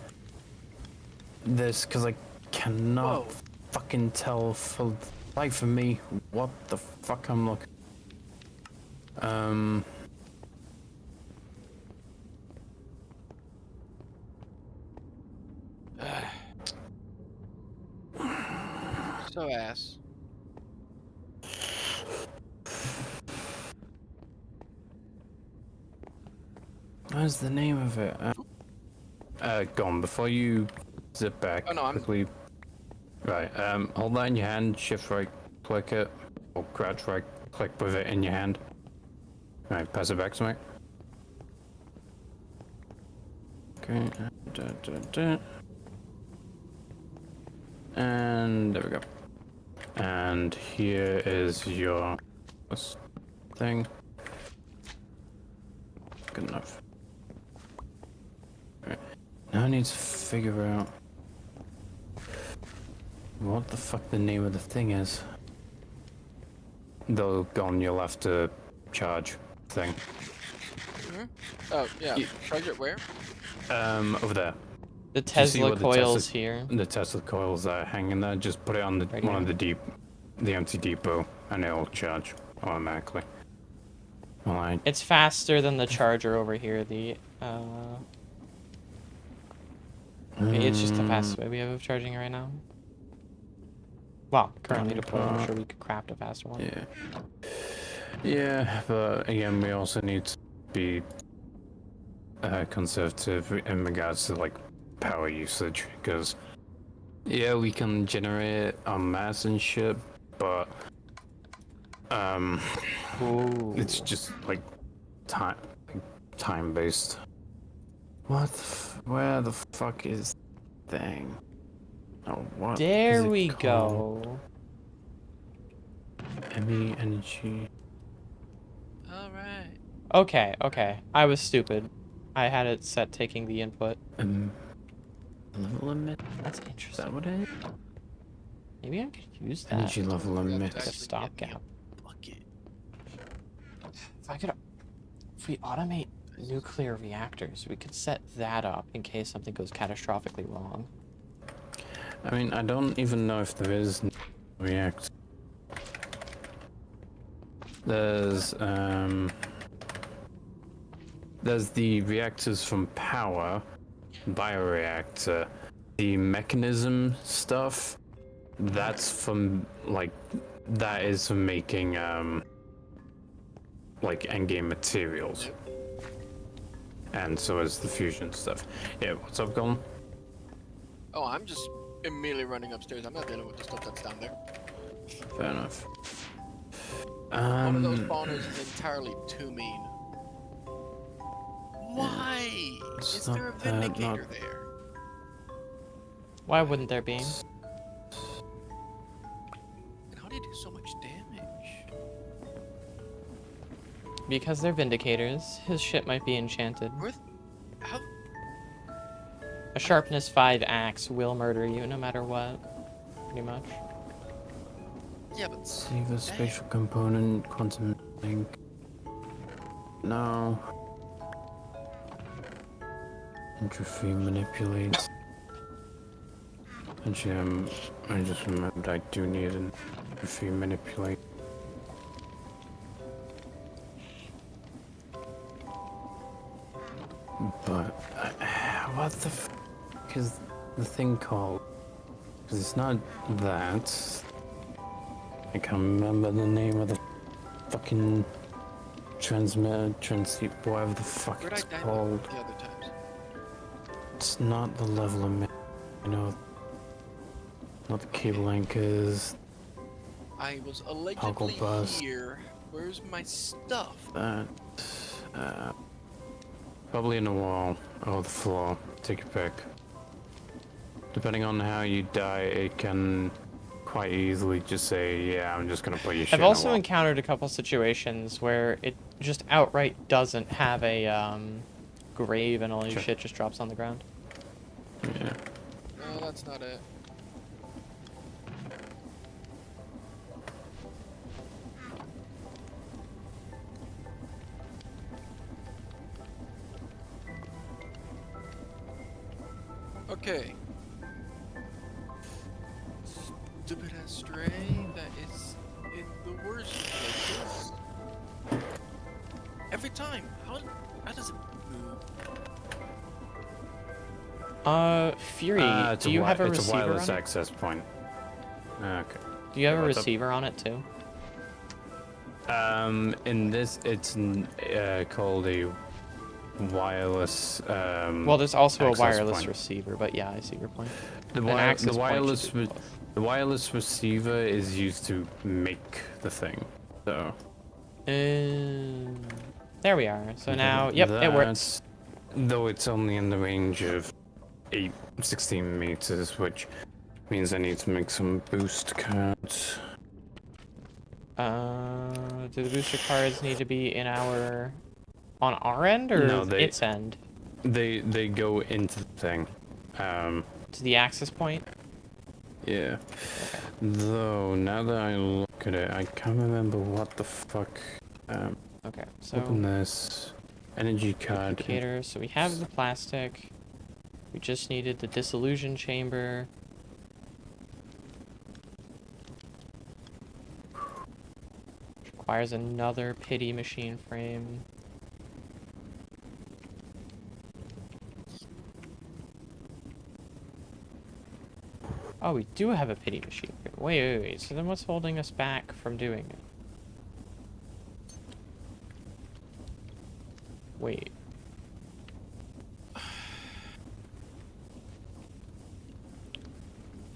this, because I cannot Whoa. fucking tell for the life of me what the fuck I'm looking. So ass. What's the name of it? Gone. Before you zip back, Oh, no, I'm- quickly. Right. Hold that in your hand. Shift right, click it, or crouch right, click with it in your hand. Right. Pass it back to me. Okay. And there we go. And here is your thing. Good enough. Okay. Now I need to figure out what the fuck the name of the thing is. Though gone, you'll have to charge thing. Oh, yeah. Ye- Charge it where? Over there. The Do you see Tesla where the coils Tesla- here. The Tesla coils are hanging there. Just put it on the Right one here? of the empty depot, and it'll charge automatically. Alright. It's faster than the charger over here. It's just the fastest way we have of charging it right now. Well, currently deployed. I'm sure we could craft a faster one. Yeah. Yeah, but again, we also need to be conservative in regards to like power usage, because yeah, we can generate it en masse and shit, but Ooh. it's just like time based. Where the fuck is the thing? Oh, what? There is it we called? go. ME energy. Alright. Okay, okay. I was stupid. I had it set taking the input. Level limit. That's Is that interesting. what it is? Maybe I could use that. Energy level limit. Like a stopgap. Bucket. If we automate nuclear reactors, we could set that up in case something goes catastrophically wrong. I mean, I don't even know if there is react. There's the reactors from power, bioreactor, the mechanism stuff. That's from that is for making like endgame materials. And so is the fusion stuff. Yeah, what's up, Colin? Oh, I'm just immediately running upstairs. I'm not dealing with the stuff that's down there. Fair enough. One of those spawners is entirely too mean. Why It's is there a not that, vindicator not- there? Why wouldn't there be? And how do you do so much damage? Because they're vindicators. His shit might be enchanted. How? A sharpness 5 axe will murder you no matter what. Pretty much. Yeah, but Save a spatial component, quantum link. No. Entropy manipulates. Actually, I just remembered I do need an entropy manipulate. But what the f is the thing called? Because it's not that. I can't remember the name of the fucking transmitter, whatever the fuck where'd I it's die called. the other times? It's not the level limit. You know, not the cable anchors. I was allegedly bus. here. Where's my stuff? That. Probably in the wall or the floor. Take your pick. Depending on how you die, it can quite easily just say, yeah, I'm just gonna put your shit I've in the also wall. encountered a couple situations where it just outright doesn't have a grave and all your Sure. shit just drops on the ground. Yeah. No, that's not it. Okay. Stupid ass stray that is in the worst places. Every time. How does it move? Fury, It's do you have a it's receiver a wireless on it? access point. Okay. Do you have a What's up? receiver on it too? In this, it's called a wireless. Well, there's also a access wireless point. receiver, but yeah, I see your point. The, An the access point should wireless do both. the wireless receiver is used to make the thing. So There we are. So now, yep, it works. that's- Though it's only in the range of 16 meters, which means I need to make some boost cards. Do the booster cards need to be on our end or No, its end? They go into the thing. To the access point? Yeah. Though now that I look at it, I can't remember what the fuck. Okay, so Open this energy card. duplicator. So we have the plastic. We just needed the dissolution chamber. Requires another pity machine frame. Oh, we do have a pity machine frame. Wait. So then what's holding us back from doing it? Wait.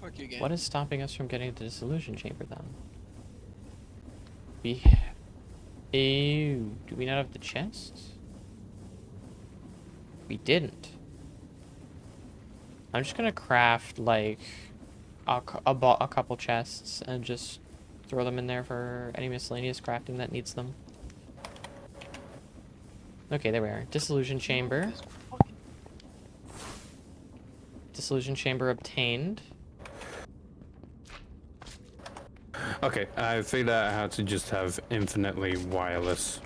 Fuck you again. What is stopping us from getting the dissolution chamber then? Ew. Do we not have the chests? We didn't. I'm just gonna craft like a couple chests and just throw them in there for any miscellaneous crafting that needs them. Okay, there we are. Dissolution chamber. Dissolution chamber obtained. Okay, I figured out how to just have infinitely wireless.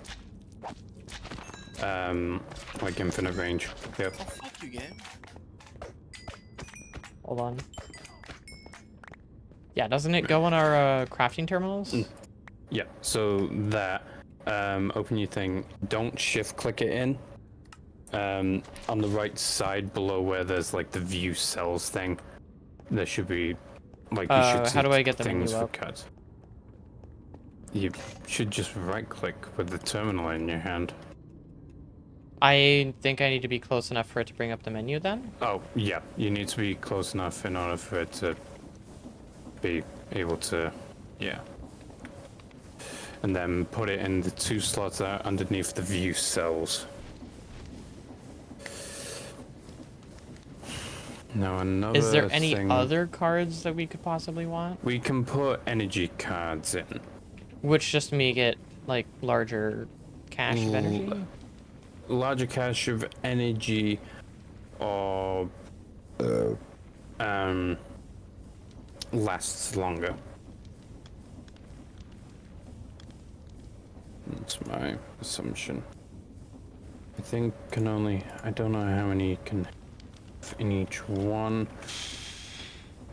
Like infinite range. Yep. Oh, fuck you again. Hold on. Yeah, doesn't it go on our crafting terminals? Yeah, so that, open your thing, don't shift click it in. On the right side below where there's like the view cells thing, there should be, like, you should see How do I get the things menu for up? cards. You should just right click with the terminal in your hand. I think I need to be close enough for it to bring up the menu then? Oh, yeah, you need to be close enough in order for it to be able to, yeah. And then put it in the 2 slots that are underneath the view cells. Now another Is there any thing, other cards that we could possibly want? we can put energy cards in. Which just make it like larger cache of energy? Larger cache of energy or lasts longer. That's my assumption. I think I don't know how many can have in each one.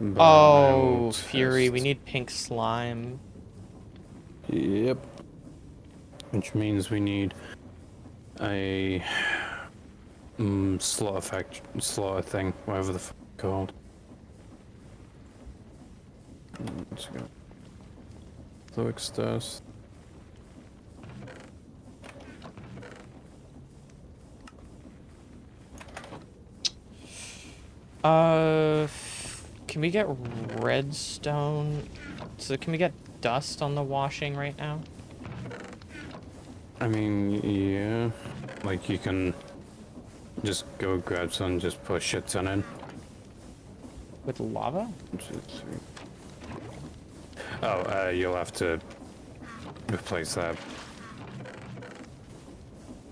But I will Oh, Fury, we test. need pink slime. Yep. Which means we need a slaughter thing, whatever the fuck it's called. Let's go. Flux dust. Can we get redstone? So can we get dust on the washing right now? I mean, yeah. Like, you can just go grab some, just put shit ton in. With lava? Oh, you'll have to replace that.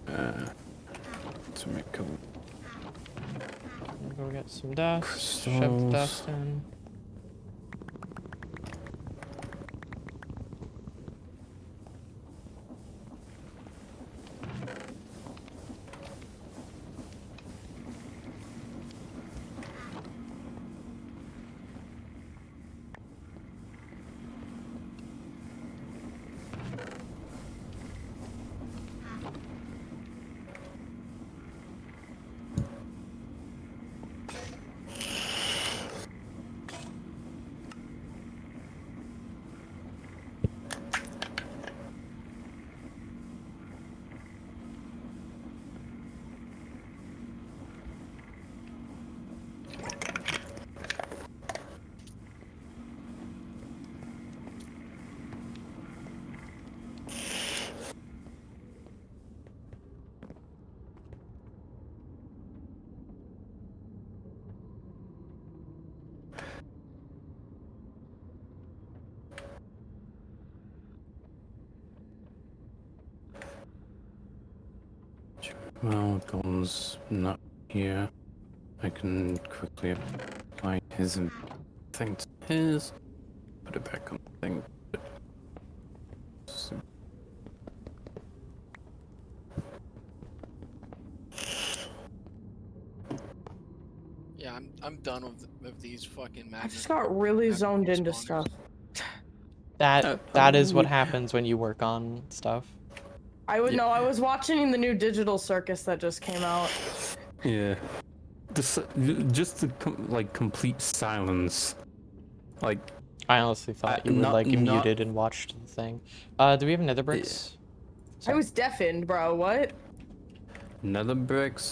To make a... Go get some dust. Shove the Crystals. dust in. Well, Golden's not here. I can quickly apply his thing to his. Put it back on the thing. Yeah, I'm done with these fucking I magnet. just got really magnet zoned into spawners. stuff. That is what happens when you work on stuff. I would Yeah. know. I was watching the new digital circus that just came out. Yeah. Just the complete silence. Like, I honestly thought you were not- like not- muted and watched the thing. Do we have nether bricks? I was deafened, bro. What? nether bricks,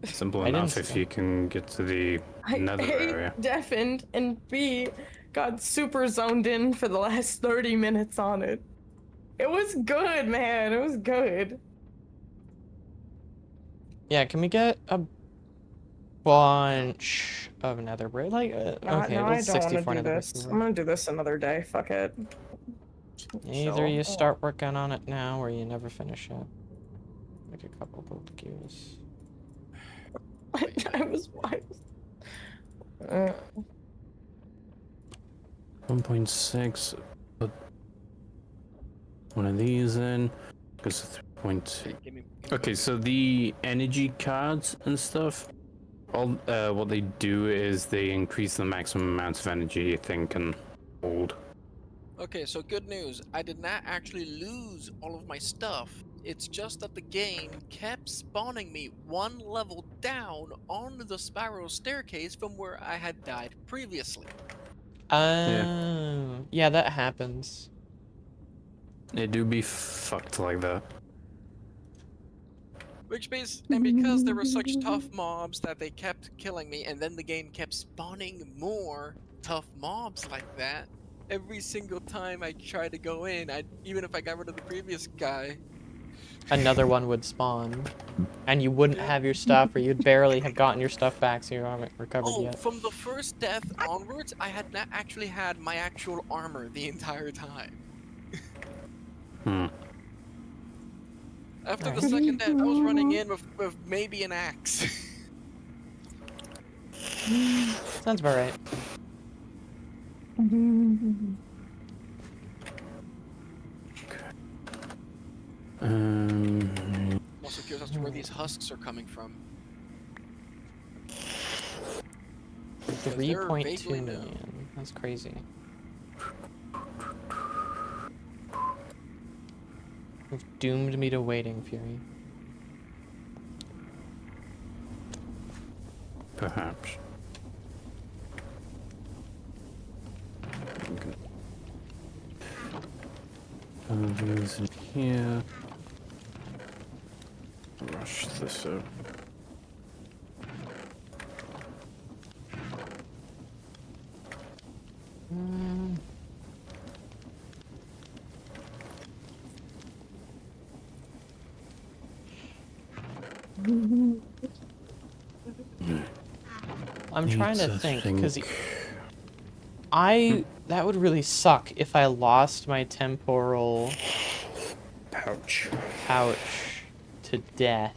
simple I didn't enough see if them. you can get to the I nether A, area. deafened, and B, got super zoned in for the last 30 minutes on it. It was good, man. It was good. Yeah, can we get a bunch of nether brick? Like, okay, No, I that's don't want to 64 do nether bricks. this. I'm gonna do this another day. Fuck it. Either you start working on it now or you never finish it. Like a couple gold gears. I was. 1.6. Put one of these in. Goes to 3.2. Give me Okay, so the energy cards and stuff, all what they do is they increase the maximum amount of energy a thing can hold. Okay, so good news. I did not actually lose all of my stuff. It's just that the game kept spawning me one level down on the spiral staircase from where I had died previously. Yeah, that happens. They do be fucked like that. And because there were such tough mobs that they kept killing me, and then the game kept spawning more tough mobs like that. Every single time I tried to go in, even if I got rid of the previous guy, Another one would spawn. And you wouldn't have your stuff, or you'd barely have gotten your stuff back, so you haven't recovered yet. from the first death onwards, I had not actually had my actual armor the entire time. After the second death, I was running in with maybe an axe. Sounds about right. I'm also curious as to where these husks are coming from. 3.2 vaguely new. million. That's crazy. You've doomed me to waiting, Fury. Perhaps. These in here. Rush this up. I'm trying to Need think, because that would really suck if I lost my temporal Pouch. pouch to death.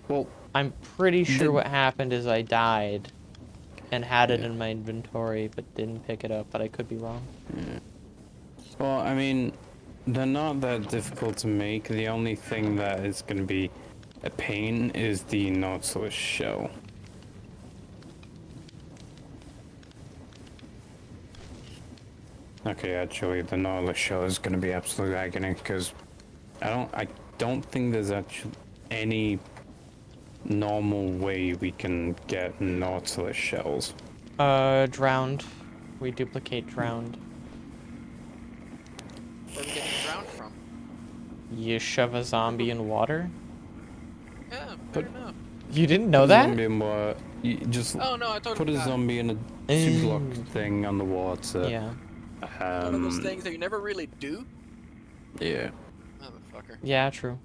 Well, I'm pretty sure what happened is I died and had it in my inventory, but didn't pick it up, but I could be wrong. well, I mean, they're not that difficult to make. The only thing that is going to be a pain is the Nautilus shell. Okay, actually, the Nautilus shell is going to be absolute agony because I don't think there's actually any normal way we can get Nautilus shells. Drowned. We duplicate drowned. Where are we getting drowned from? You shove a zombie in water? Yeah, fair enough. You didn't know Put a that? zombie in water. You just Oh no, I totally put a forgot. zombie in a two-block thing on the water. Yeah. One of those things that you never really do. Yeah. Motherfucker. Yeah, true.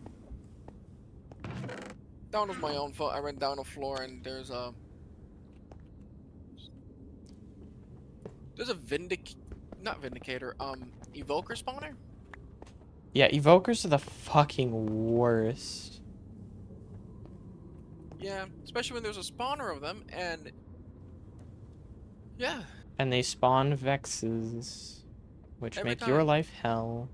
Down was my own fault. I ran down the floor and there's a not vindicator, evoker spawner. Yeah, evokers are the fucking worst. Yeah, especially when there's a spawner of them, and yeah, And they spawn vexes, which every make your time. life hell.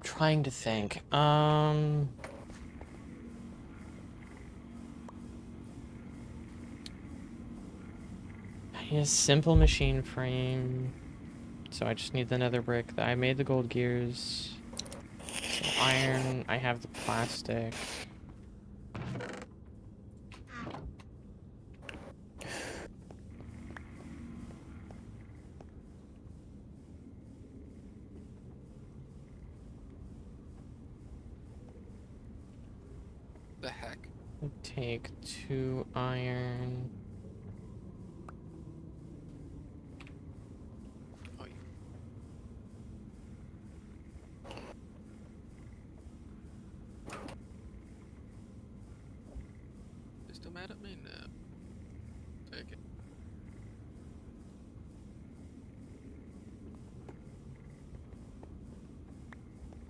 Trying to think. I need a simple machine frame. So I just need the nether brick. I made the gold gears. So iron, I have the plastic. The heck? I'll take 2 iron. Oh, yeah. They still mad at me? No. Take it.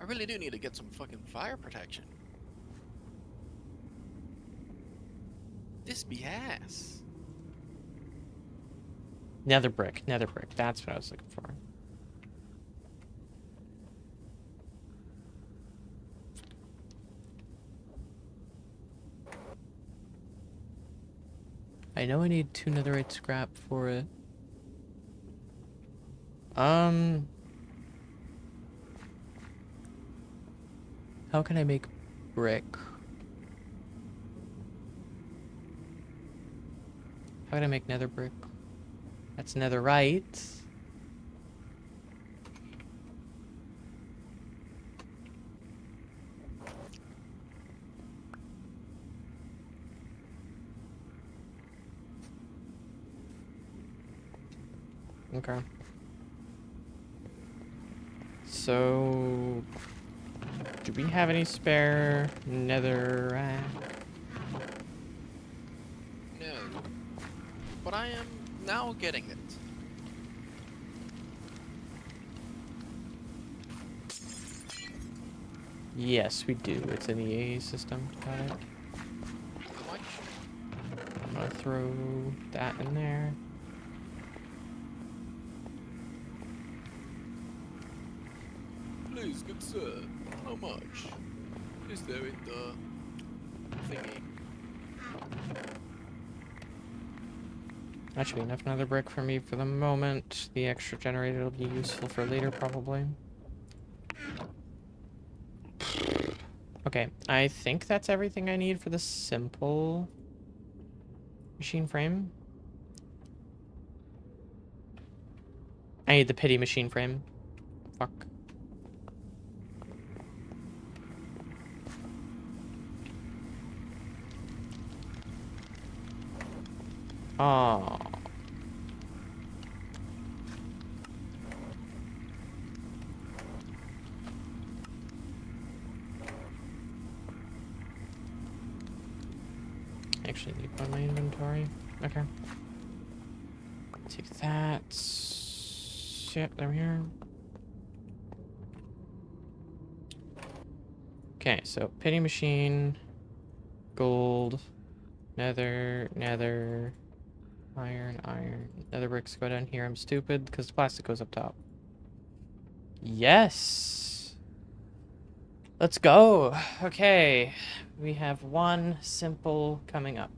I really do need to get some fucking fire protection. This be ass. Nether brick, nether brick. That's what I was looking for. I know I need 2 netherite scrap for it. How can I make brick? How can I make nether brick? That's netherite. Okay. So, do we have any spare netherrack? No. But I am now getting it. Yes, we do. It's in the AA system. Got it. How much? I'm gonna throw that in there. Please, good sir. How much is there in the thingy? That should be enough nether brick for me for the moment. The extra generator will be useful for later, probably. Okay, I think that's everything I need for the simple machine frame. I need the pity machine frame. Fuck. Oh. Actually, leave on my inventory. Okay. Take that. Shit, there we are. Okay, so pity machine, gold, nether, nether, iron, iron. Nether bricks go down here. I'm stupid because the plastic goes up top. Yes. Let's go. Okay. We have one simple coming up.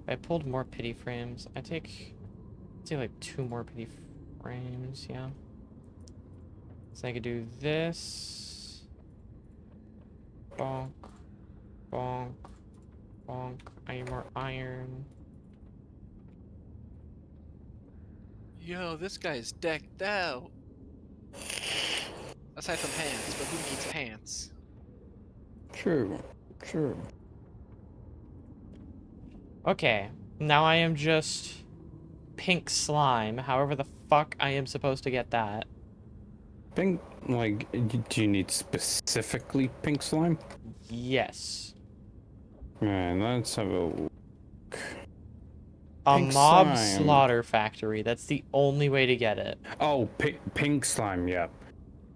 I pulled more pity frames. I'd say like 2 more pity frames, yeah. So I could do this. Bonk. Bonk. Bonk. I need more iron. Yo, this guy's decked out. Aside from pants, but who needs pants? True. True. Okay. Now I am just pink slime. However the fuck I am supposed to get that. Pink, like, do you need specifically pink slime? Yes. Right, let's have a look. A Pink mob slime. slaughter factory. That's the only way to get it. Oh, pink slime, yeah.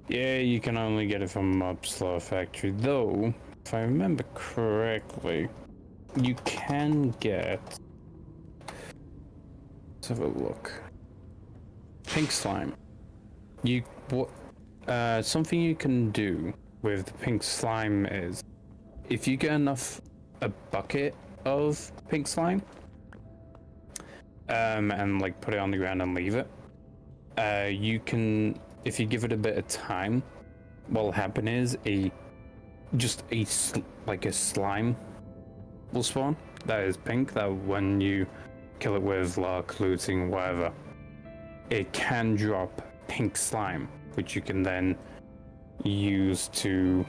Yeah, you can only get it from Mob Slaughter Factory. Though, if I remember correctly, you can get... Let's have a look. Pink slime. Something you can do with the pink slime is, if you get a bucket of pink slime, and like put it on the ground and leave it, you can, if you give it a bit of time, what'll happen is a slime will spawn that is pink, that when you kill it with lark, looting, whatever, it can drop pink slime, which you can then use to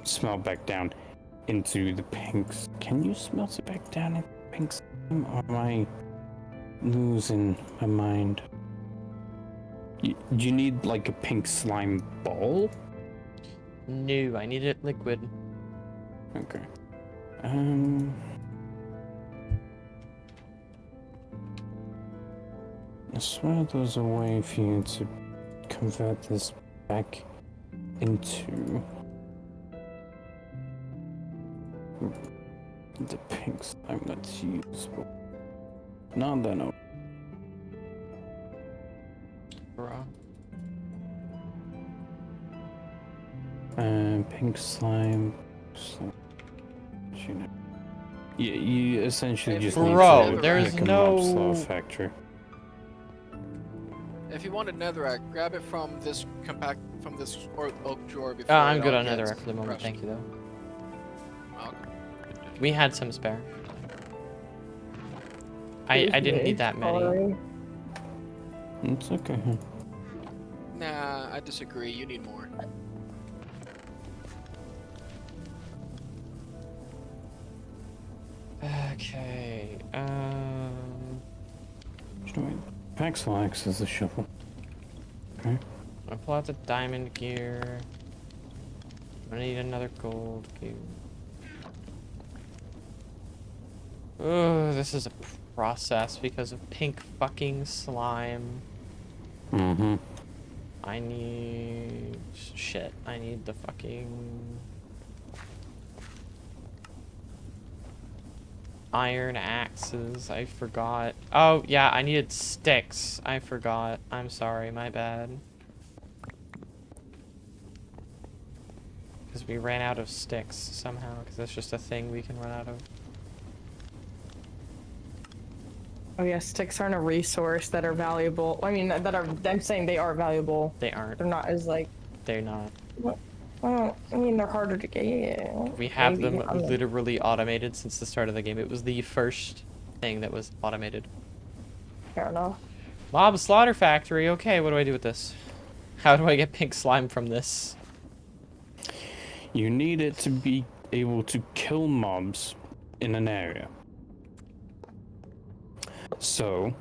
smelt back down into the pinks. Can you smelt it back down into pink slime, or am I losing my mind? Do you need like a pink slime ball? No, I need it liquid. Okay. I swear there's a way for you to convert this back into the pink slime that's usable. No, no. Bruh. Pink slime. Yeah, you essentially just need Bro, to there's pick a Mob Slaughter no... factory. If you wanted netherrack, grab it from this oak drawer before. I'm it good all on gets netherrack for the moment, crushed. thank you though. Okay. We had some spare. I didn't need that many. Sorry. It's okay. Nah, I disagree. You need more. Okay, Paxel acts as a shovel. Okay. I'll pull out the diamond gear. I'm gonna need another gold gear. Oh, this is a process because of pink fucking slime. Mm-hmm. I need... shit, I need the fucking... iron axes. I forgot. Oh, yeah, I needed sticks. I forgot. I'm sorry, my bad. Because we ran out of sticks somehow, because that's just a thing we can run out of. Oh yeah, sticks aren't a resource that are valuable. I mean, I'm saying they are valuable. They aren't. They're not as like. They're not. Well, I mean, they're harder to get. We have Maybe them literally automated since the start of the game. It was the first thing that was automated. Fair enough. Mob slaughter factory. Okay, what do I do with this? How do I get pink slime from this? You need it to be able to kill mobs in an area. So,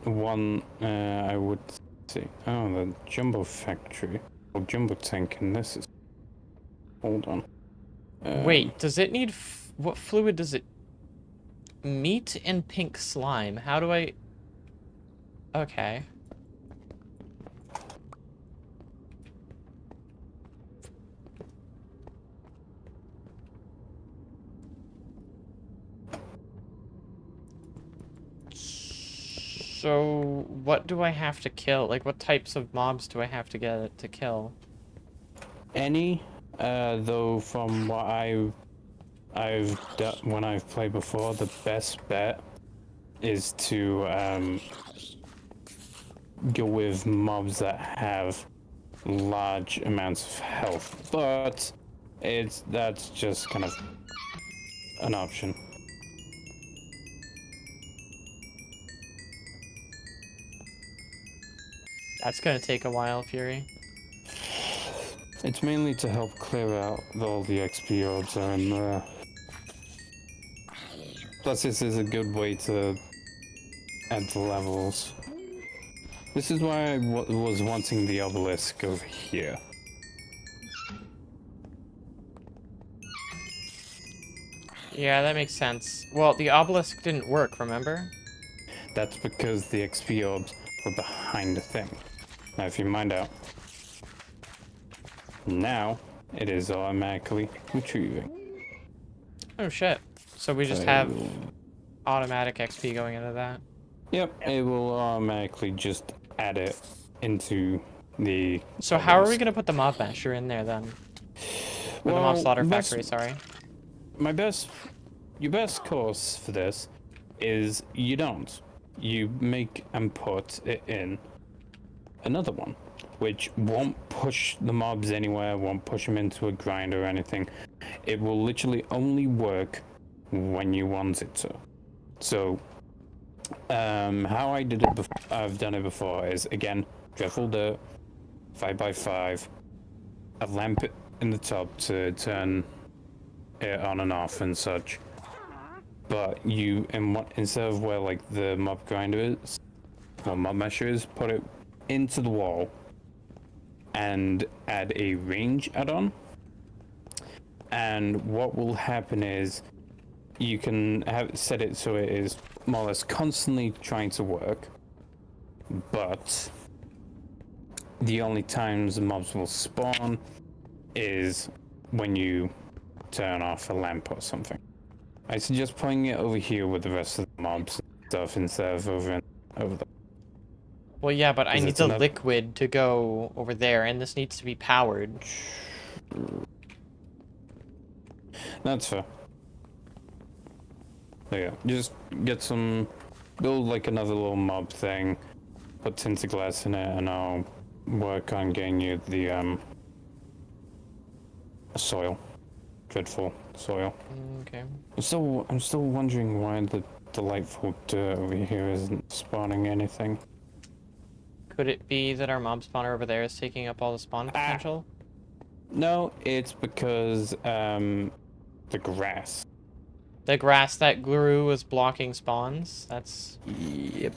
one I would say, oh, the jumbo factory, or jumbo tank, and this is. Hold on. Wait, does it need what fluid does it? Meat and pink slime. How do I? Okay. So, what do I have to kill? Like, what types of mobs do I have to get it to kill? Any, though, from what I've done when I've played before, the best bet is to go with mobs that have large amounts of health, but that's just kind of an option. That's gonna take a while, Fury. It's mainly to help clear out all the XP orbs that are in there. Plus, this is a good way to add the levels. This is why I was wanting the obelisk over here. Yeah, that makes sense. Well, the obelisk didn't work, remember? That's because the XP orbs were behind the thing. Now, if you mind out, now it is automatically retrieving. Oh shit. So we just have automatic XP going into that. Yep, it will automatically just add it into the. So how are we obelisk. gonna put the mob masher in there then? Or the mob slaughter factory, sorry. Your best course for this is you don't. You make and put it in another one, which won't push the mobs anywhere, won't push them into a grind or anything. It will literally only work when you want it to. So, how I did it, I've done it before is again, dreadful dirt, 5x5, a lamp in the top to turn it on and off and such. But you, instead of where like the mob grinder is, or mob mesher is, put it into the wall and add a range add-on. And what will happen is you can set it so it is more or less constantly trying to work, but the only times the mobs will spawn is when you turn off a lamp or something. I suggest putting it over here with the rest of the mobs and stuff instead of over there. Well, yeah, but I Is need it the enough? liquid to go over there, and this needs to be powered. That's fair. There you go. Just get some, build like another little mob thing, put tinted glass in it, and I'll work on getting you the soil. Dreadful soil. Okay. I'm still wondering why the delightful dirt over here isn't spawning anything. Could it be that our mob spawner over there is taking up all the spawn potential? No, it's because the grass. The grass that grew was blocking spawns? That's... Yep.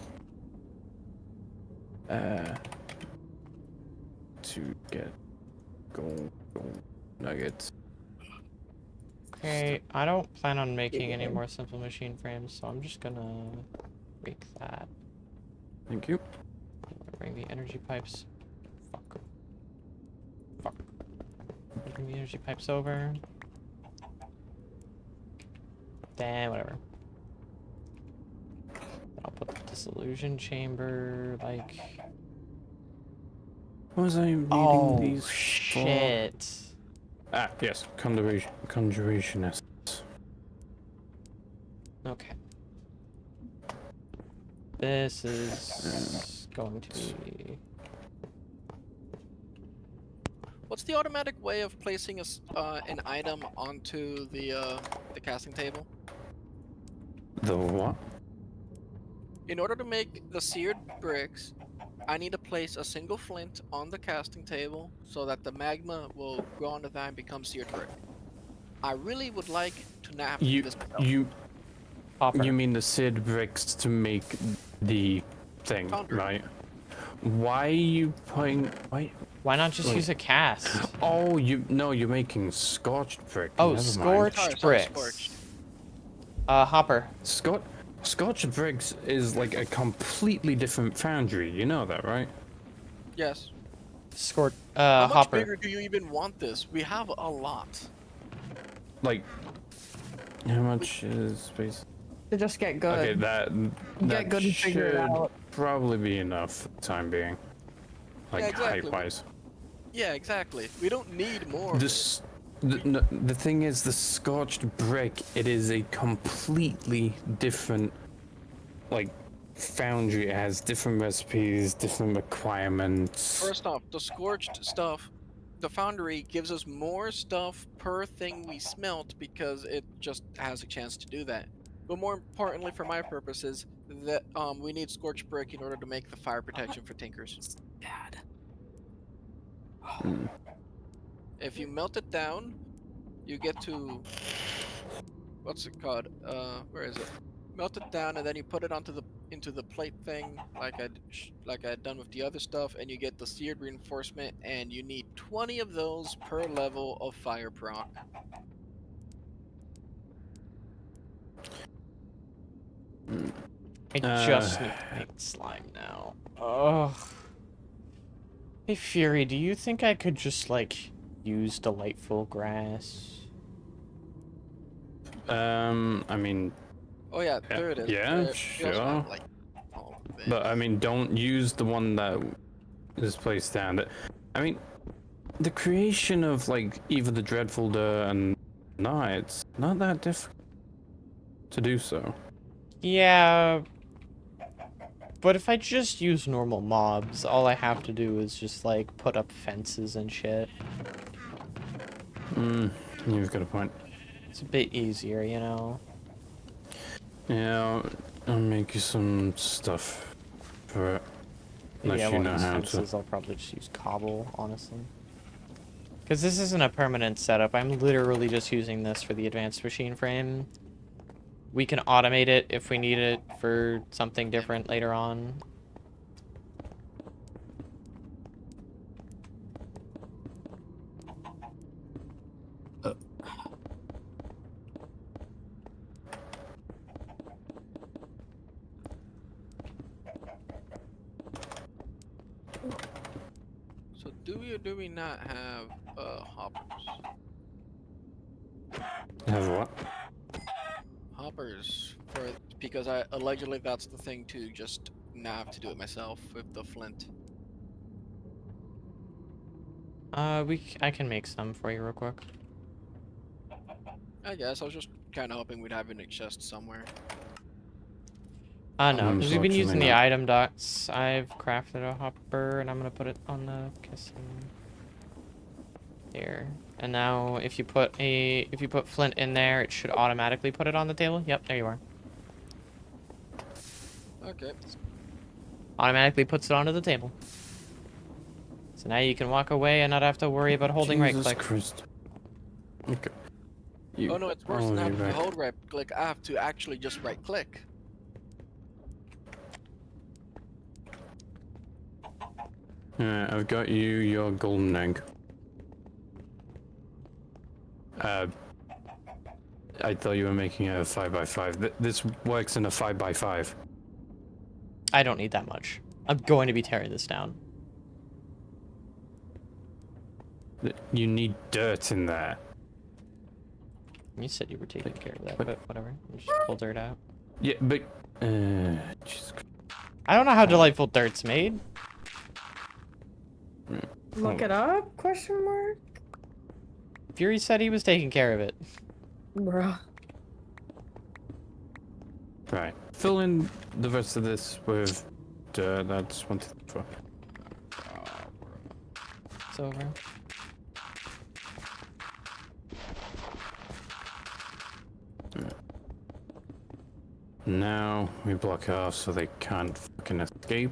To get gold nuggets. Okay, I don't plan on making any more simple machine frames, so I'm just gonna break that. Thank you. Bring the energy pipes. Fuck. Fuck. Bring the energy pipes over. Damn, whatever. I'll put the dissolution chamber, like... What was I needing Oh, these for? shit. Ah, yes, conjuration essence. Okay. This is going to be... What's the automatic way of placing an item onto the casting table? The what? In order to make the seared bricks, I need to place a single flint on the casting table so that the magma will grow onto that and become seared brick. I really would like to not have to do this myself. Hopper. You mean the seared bricks to make the thing, Foundry. right? Why are you putting? Why not just Wait. use a cast? Oh, you're making scorched brick. Oh, Never mind. scorched bricks. Scorched. Hopper. Scorched bricks is like a completely different foundry. You know that, right? Yes. How much Hopper. bigger do you even want this? We have a lot. Like, how much is space? To just get good. Okay, that Get good and figure it should out. probably be enough for the time being. Like Yeah, exactly. height-wise. Yeah, exactly. We don't need more. The thing is, the scorched brick, it is a completely different, like, foundry. It has different recipes, different requirements. First off, the scorched stuff, the foundry gives us more stuff per thing we smelt because it just has a chance to do that. But more importantly for my purposes, that we need scorched brick in order to make the fire protection for tinkers. Bad. If you melt it down, you get to what's it called? Where is it? Melt it down and then you put it into the plate thing like I'd done with the other stuff, and you get the seared reinforcement, and you need 20 of those per level of fire proc. I just need to make slime now. Ugh. Hey Fury, do you think I could just like use delightful grass? I mean, Oh yeah, there it is. yeah, We also have, sure. like, all of this. But I mean, don't use the one that is placed down. I mean, the creation of like either the Dreadful Dirt and it's not that difficult to do so. Yeah, but if I just use normal mobs, all I have to do is just like put up fences and shit. You've got a point. It's a bit easier, you know? Yeah, I'll make you some stuff for it. Unless Yeah, I you won't know use how fences, to. I'll probably just use cobble, honestly. Because this isn't a permanent setup, I'm literally just using this for the advanced machine frame. We can automate it if we need it for something different later on. So do we or do we not have hoppers? Have what? Hoppers for because I allegedly that's the thing too. Just now have to do it myself with the flint. I can make some for you real quick. I guess I was just kind of hoping we'd have it in a chest somewhere. No, because we've been Unfortunately using the not. item dots. I've crafted a hopper, and I'm gonna put it on the kissing. There. And now, if you put flint in there, it should automatically put it on the table. Yep, there you are. Okay. Automatically puts it onto the table. So now you can walk away and not have to worry about holding right click. Christ. Okay. Oh no, it's worse than you're having to right. hold right click. I have to actually just right click. I've got you your golden egg. I thought you were making a 5x5. This works in a 5x5. I don't need that much. I'm going to be tearing this down. You need dirt in there. You said you were taking care of that, but whatever. Just pull dirt out. Yeah, but Jesus. I don't know how delightful dirt's made. Look it up? Question mark. Fury said he was taking care of it. Bruh. Right. Fill in the rest of this with dirt. That's 1, 2, 3, 4. It's over. Now we block it off so they can't fucking escape.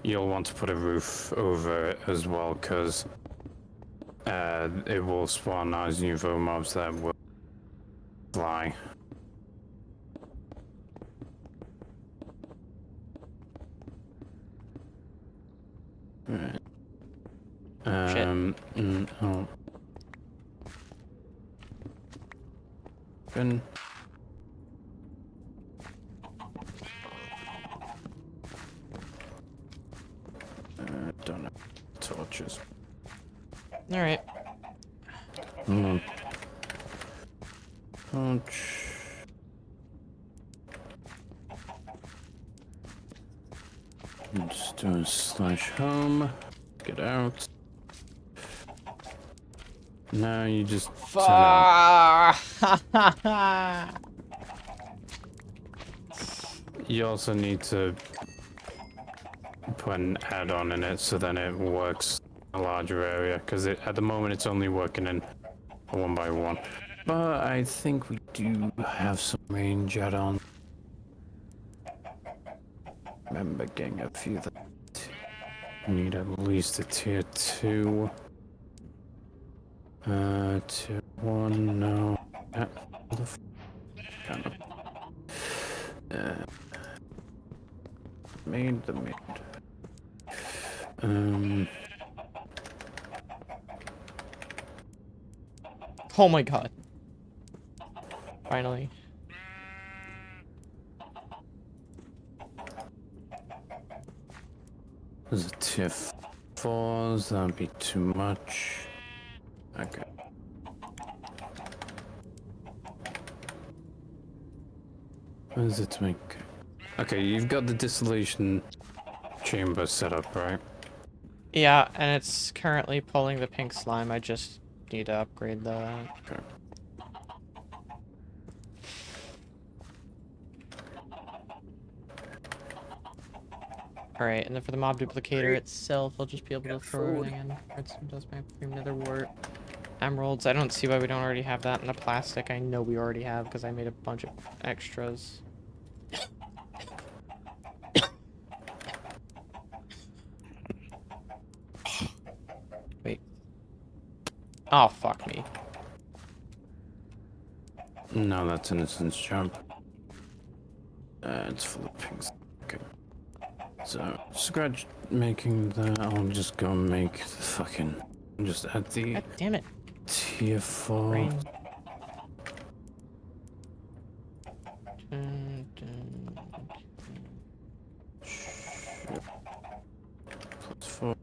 You'll want to put a roof over it as well, because it will spawn as UFO mobs that will fly. Right. Oh. Then. Don't know. Torches. All right. Torch. Just do a slash home. Get out. Now you just turn on. You also need to put an add-on in it so then it works a larger area, because at the moment it's only working in a 1x1. But I think we do have some range add-on. Remember getting a few that need at least a tier 2. Tier 1, no. Kind of. Made the maid. Oh my god. Finally. There's a tier 4s, that'd be too much. Okay. What does it make? Okay, you've got the distillation chamber set up, right? Yeah, and it's currently pulling the pink slime. I just need to upgrade that. Okay. Alright, and then for the mob duplicator itself, I'll just be able to throw everything in. Redstone, dust, cream, nether wart, emeralds. I don't see why we don't already have that in the plastic. I know we already have because I made a bunch of extras. Wait. Oh, fuck me. No, that's Innocent's job. It's full of pinks. Okay. So, scratch making that. I'll just go make the fucking. Just add the God damn it. tier 4. Brain. Dun, dun. Plus 4.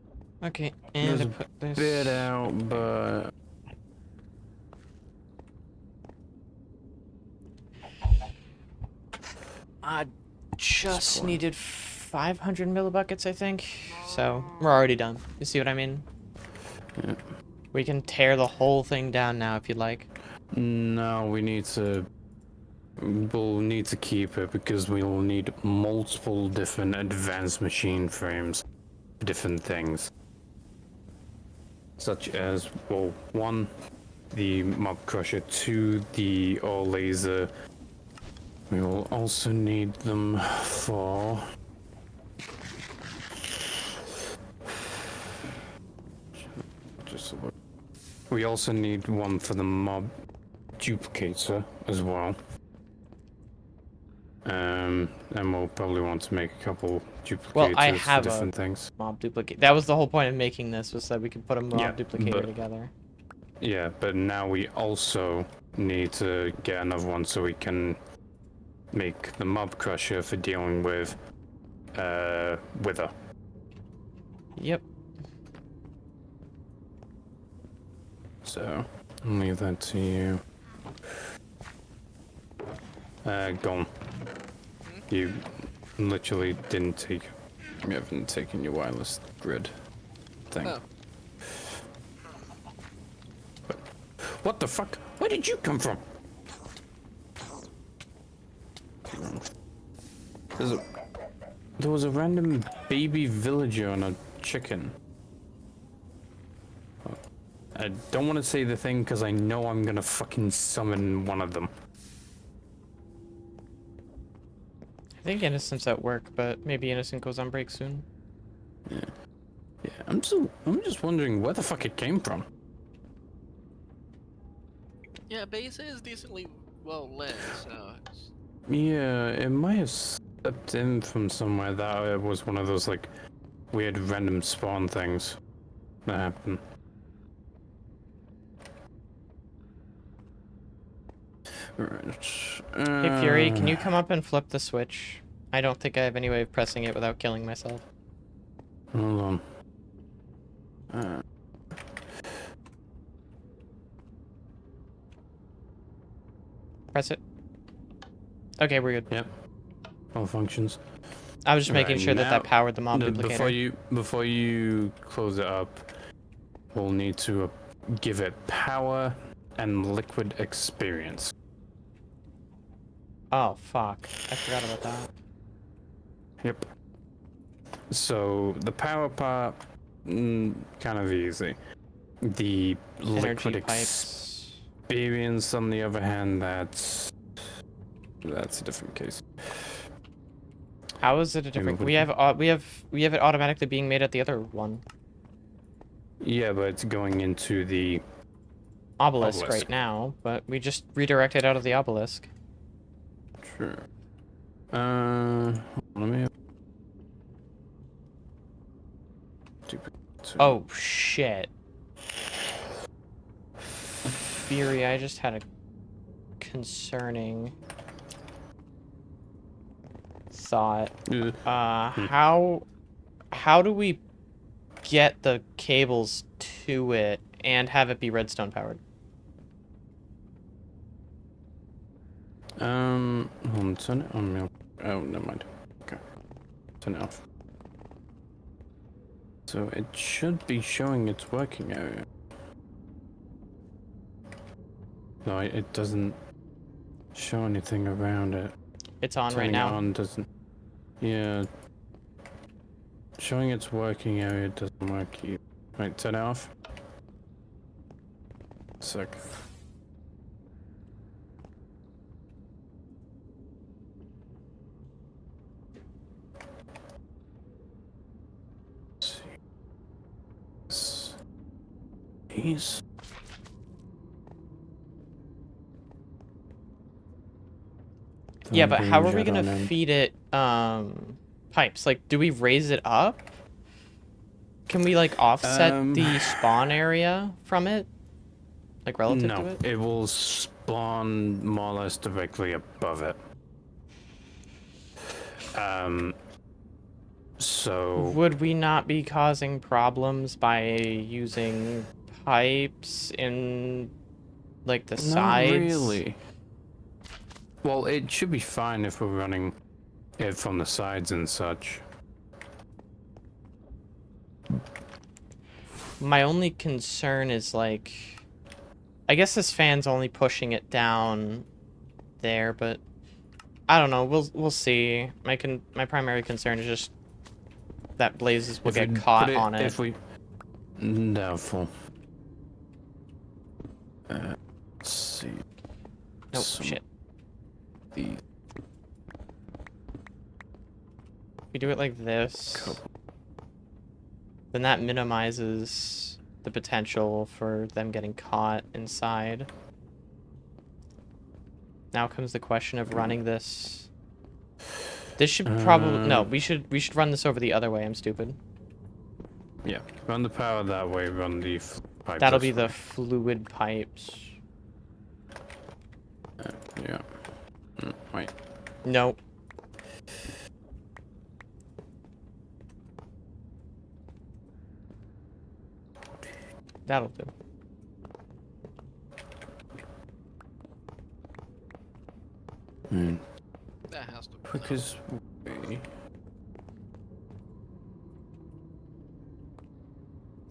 Okay, and I There's put this. Bit out, but. I just needed 500 millibuckets, I think. So, we're already done. You see what I mean? Yeah. We can tear the whole thing down now if you'd like. No, we need to. We'll need to keep it because we will need multiple different advanced machine frames for different things. Such as, well, 1, the mob crusher, 2, the ore laser. We will also need them for. Just look. We also need one for the mob duplicator as well. And we'll probably want to make a couple duplicators Well, I have for a different things. mob duplicate. That was the whole point of making this, was that we could put a mob Yeah, duplicator but- together. Yeah, but now we also need to get another one so we can make the mob crusher for dealing with wither. Yep. So I'll leave that to you. Gone. You literally didn't take. You haven't taken your wireless grid thing. Oh. What the fuck? Where did you come from? There was a random baby villager on a chicken. I don't want to say the thing because I know I'm gonna fucking summon one of them. I think Innocent's at work, but maybe Innocent goes on break soon. Yeah, I'm just wondering where the fuck it came from. Yeah, base is decently well lit, so it's... Yeah, it might have stepped in from somewhere. That it was one of those like weird random spawn things that happen. Right. Hey Fury, can you come up and flip the switch? I don't think I have any way of pressing it without killing myself. Hold on. Press it. Okay, we're good. Yep. All functions. I was just making Right, sure that now- that powered the mob No, duplicator. before you close it up, we'll need to give it power and liquid experience. Oh, fuck. I forgot about that. Yep. So the power part, kind of easy. The liquid Energy pipes. experience, on the other hand, that's a different case. How is it a different? would- We have it automatically being made at the other one. Yeah, but it's going into the Obelisk Obelisk. right now, but we just redirected out of the obelisk. sure. Let me. stupid. Oh, shit. Fury, I just had a concerning thought. How do we get the cables to it and have it be redstone powered? Hold on, turn it on. Oh, never mind. Okay. Turn it off. So it should be showing its working area. No, it doesn't show anything around it. It's on Turning right now. it on doesn't. Yeah. Showing its working area doesn't work either. Right, turn it off. Sec. These. Yeah, but how are we Range, I gonna don't know. feed it pipes? Like, do we raise it up? Can we like offset the spawn area from it? Like relative to No, it? it will spawn more or less directly above it. So Would we not be causing problems by using pipes in like the not sides? really. Well, it should be fine if we're running it from the sides and such. My only concern is like, I guess this fan's only pushing it down there, but I don't know. We'll see. My primary concern is just that blazes will If get we caught put it, on it. if we doubtful. Let's see. Nope, Some shit. The If we do it like this, couple. then that minimizes the potential for them getting caught inside. Now comes the question of running this. This should probably no. We should run this over the other way. I'm stupid. Yeah, run the power that way. Run the pipe. That'll this be the way. fluid pipes. Yeah. Wait. Nope. That'll do. That has to be. Because we.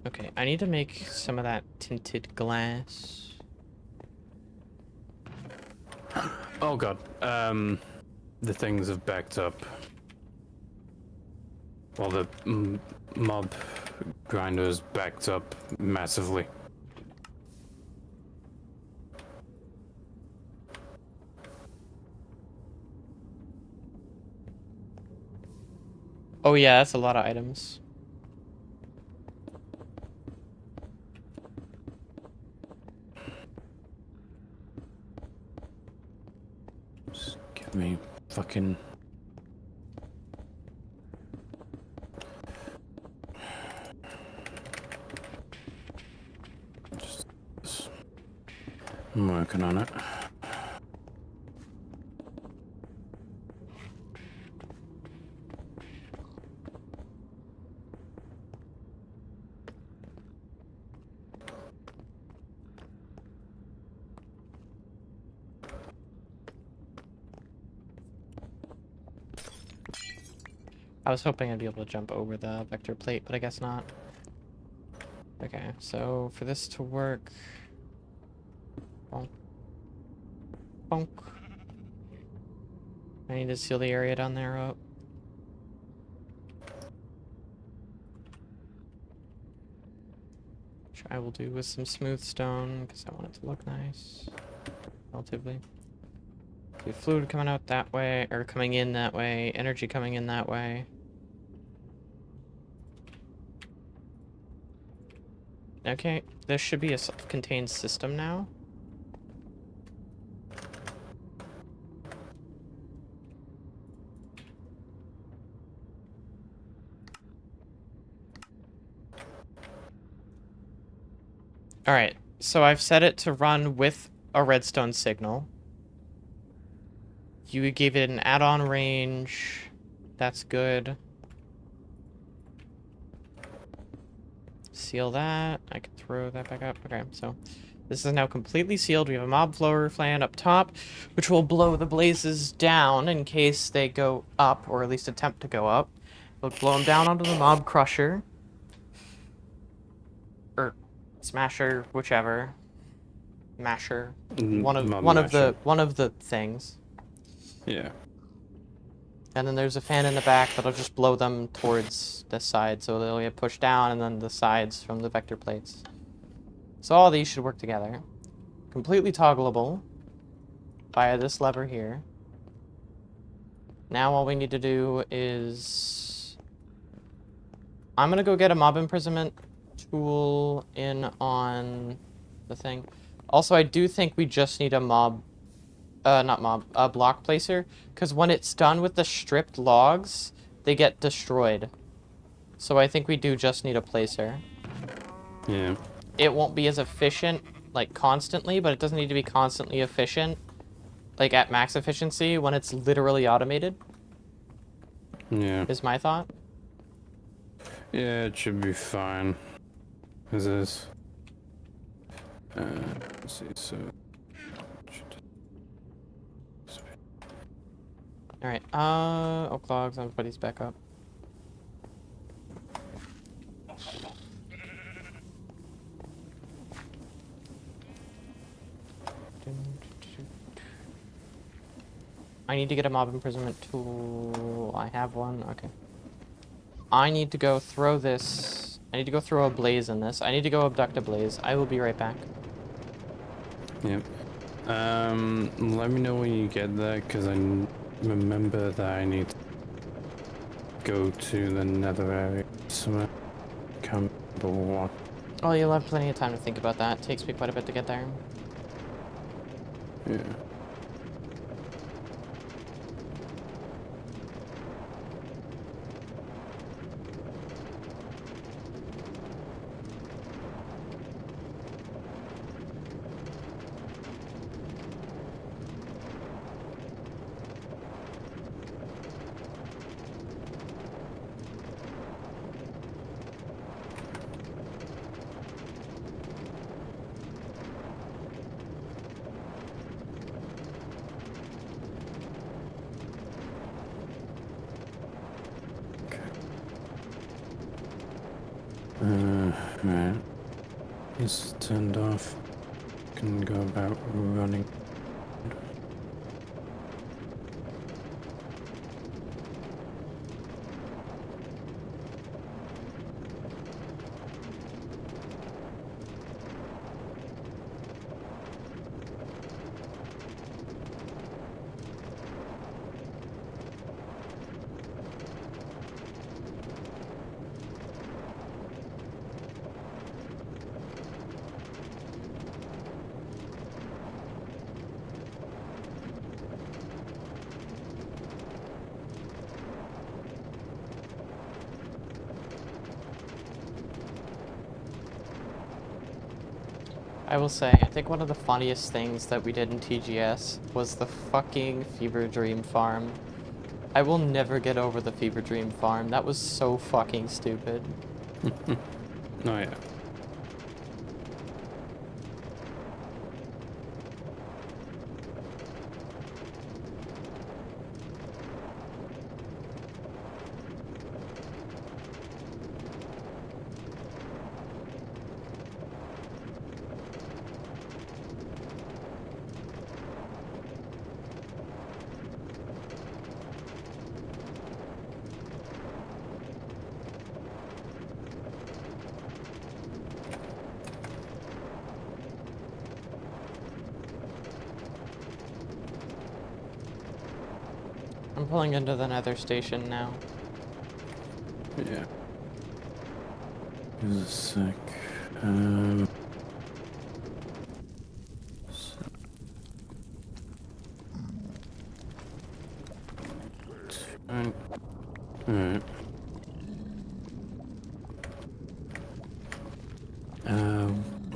Okay, I need to make some of that tinted glass. Oh god. The things have backed up. Well, the mob grinders backed up massively. Oh yeah, that's a lot of items. Just give me fucking. I'm working on it. I was hoping I'd be able to jump over the vector plate, but I guess not. Okay, so for this to work... Bonk. Bonk. I need to seal the area down there up. Which I will do with some smooth stone, because I want it to look nice. Relatively. Okay, fluid coming out that way, or coming in that way, energy coming in that way. Okay, this should be a self-contained system now. All right. So I've set it to run with a redstone signal. You gave it an add-on range. That's good. Seal that. I can throw that back up. Okay, so this is now completely sealed. We have a mob blower fan up top, which will blow the blazes down in case they go up, or at least attempt to go up. It'll blow them down onto the mob crusher. Or smasher, whichever. Masher. One of Mob one of the masher. one of the things. Yeah. And then there's a fan in the back that'll just blow them towards this side, so they'll get pushed down, and then the sides from the vector plates. So all these should work together. Completely toggleable via this lever here. Now all we need to do is... I'm gonna go get a mob imprisonment tool in on the thing. Also, I do think we just need a a block placer, because when it's done with the stripped logs, they get destroyed. So I think we do just need a placer. Yeah. It won't be as efficient, like, constantly, but it doesn't need to be constantly efficient, like, at max efficiency when it's literally automated, Yeah. is my thought. Yeah, it should be fine. As is. Let's see, so... Alright, oak logs, everybody's back up. I need to get a mob imprisonment tool. I have one. Okay. I need to go throw this. I need to go throw a blaze in this. I need to go abduct a blaze. I will be right back. Yep. Let me know when you get there, because I remember that I need to go to the nether area. So I can't remember what. Oh, you'll have plenty of time to think about that. It takes me quite a bit to get there. Yeah. Right. It's turned off. Can go about running. I will say, I think one of the funniest things that we did in TGS was the fucking Fever Dream farm. I will never get over the Fever Dream farm. That was so fucking stupid. Oh yeah. I'm pulling into the nether station now. Yeah. Just a sec. Alright.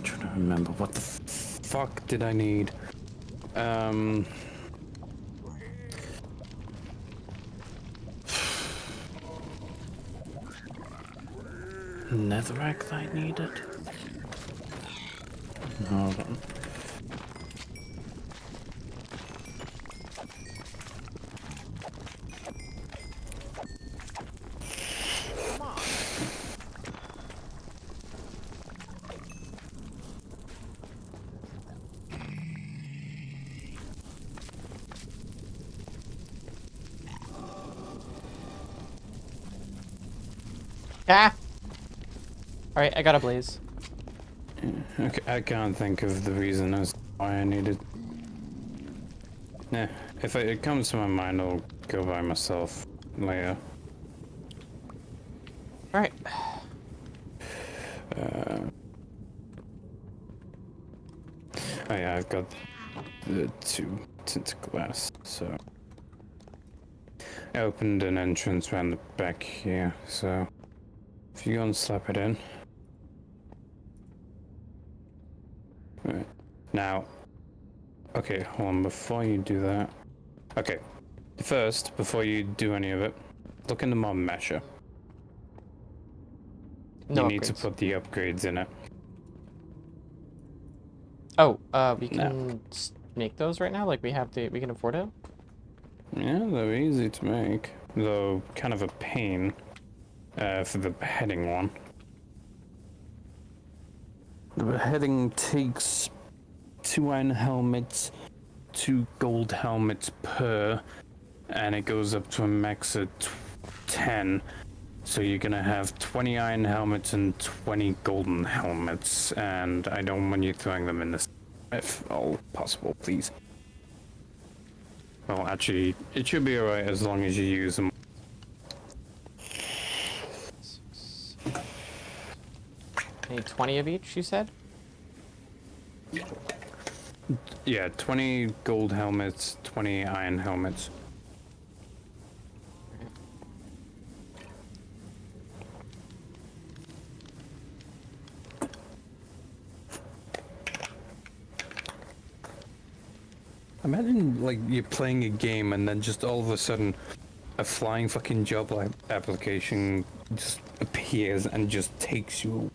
Trying to remember what the fuck did I need. Netherrack that I needed. Hold on. Ah! Alright, I got a blaze. Okay, I can't think of the reason as to why I needed. Nah, if it comes to my mind, I'll go by myself later. Alright. Oh yeah, I've got the 2 tinted glass, so I opened an entrance around the back here, so if you go and slap it in. Right. Now, okay, hold on, before you do that. Okay, first, before you do any of it, look in the mob mesher. No You need to upgrades. put the upgrades in it. Oh, we No. can make those right now? Like, we can afford it? Yeah, they're easy to make, though kind of a pain for the beheading one. The beheading takes 2 iron helmets, 2 gold helmets per, and it goes up to a max of 10. So you're gonna have 20 iron helmets and 20 golden helmets, and I don't want you throwing them in this, if all possible, please. Well, actually, it should be alright as long as you use them. I need 20 of each, you said? Yeah, 20 gold helmets, 20 iron helmets. Imagine, like, you're playing a game and then just all of a sudden a flying fucking job application just appears and just takes you.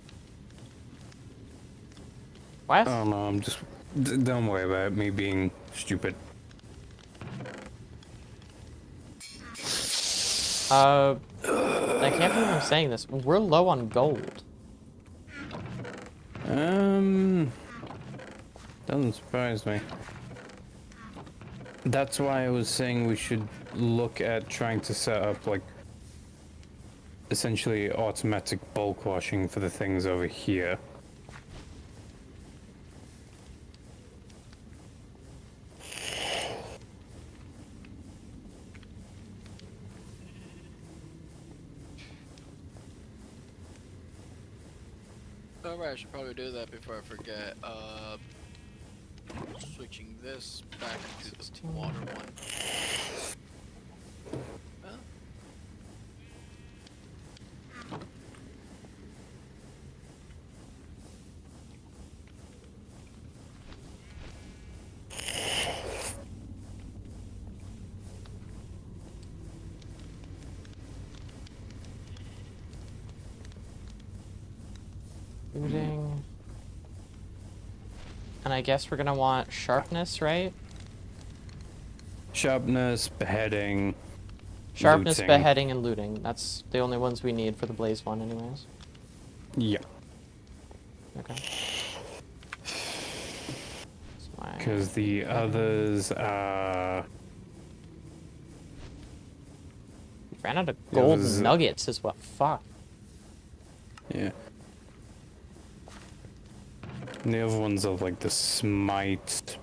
What? Oh no, I'm just. Don't worry about me being stupid. I can't believe I'm saying this. We're low on gold. Doesn't surprise me. That's why I was saying we should look at trying to set up, like, essentially automatic bulk washing for the things over here. Alright, I should probably do that before I forget. Switching this back into the water one. Huh? Looting. And I guess we're gonna want sharpness, right? Sharpness, beheading. Sharpness, looting. beheading, and looting. That's the only ones we need for the blaze one anyways. Yeah. Okay. Because the others are. Ran out of The gold others- nuggets is what fuck. Yeah. And the other ones are like the smite,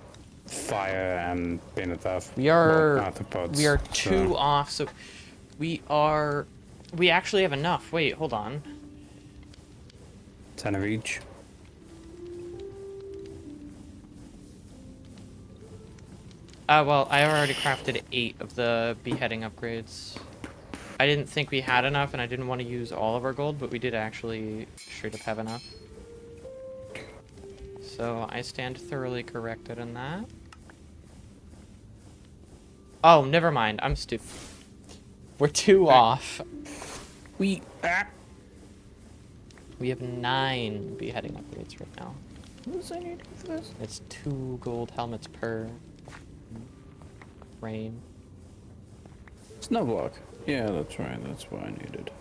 fire, and Benethaf. We are arthropods, we are so- 2 off, so we actually have enough. Wait, hold on. 10 of each. Well, I already crafted 8 of the beheading upgrades. I didn't think we had enough, and I didn't want to use all of our gold, but we did actually straight up have enough. So I stand thoroughly corrected in that. Oh, never mind. I'm stupid. We're 2 off. We We have 9 beheading upgrades right now. What does I need for this? It's 2 gold helmets per frame. Snow block. Yeah, that's right. That's what I needed.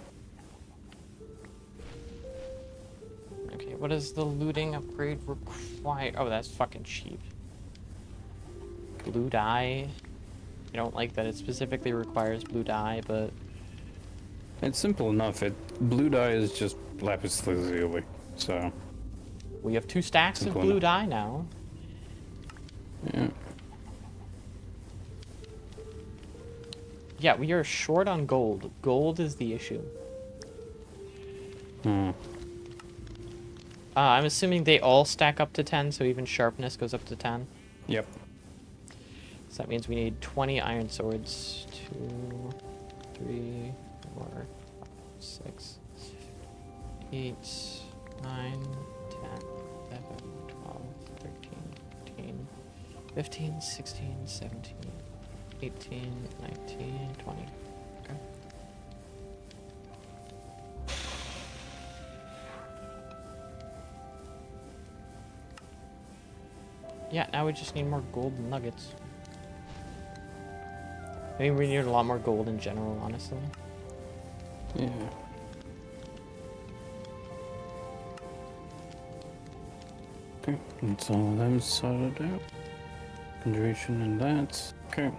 Okay, what does the looting upgrade require? Oh, that's fucking cheap. Blue dye. I don't like that it specifically requires blue dye, but It's simple enough. Blue dye is just lapis lazuli. So we have 2 stacks of Simple blue enough. dye now. yeah. Yeah, we are short on gold. Gold is the issue. Hmm. I'm assuming they all stack up to 10, so even sharpness goes up to 10. Yep. So that means we need 20 iron swords. 2, 3, 4, 5, 6, 8, 9, 10, 11, 12, 13, 14, 15, 16, 17, 18, 19, 20. Okay. Yeah, now we just need more gold nuggets. I mean, we need a lot more gold in general, honestly. Yeah. Okay, that's all of them sorted out. Conjuration and that. Okay.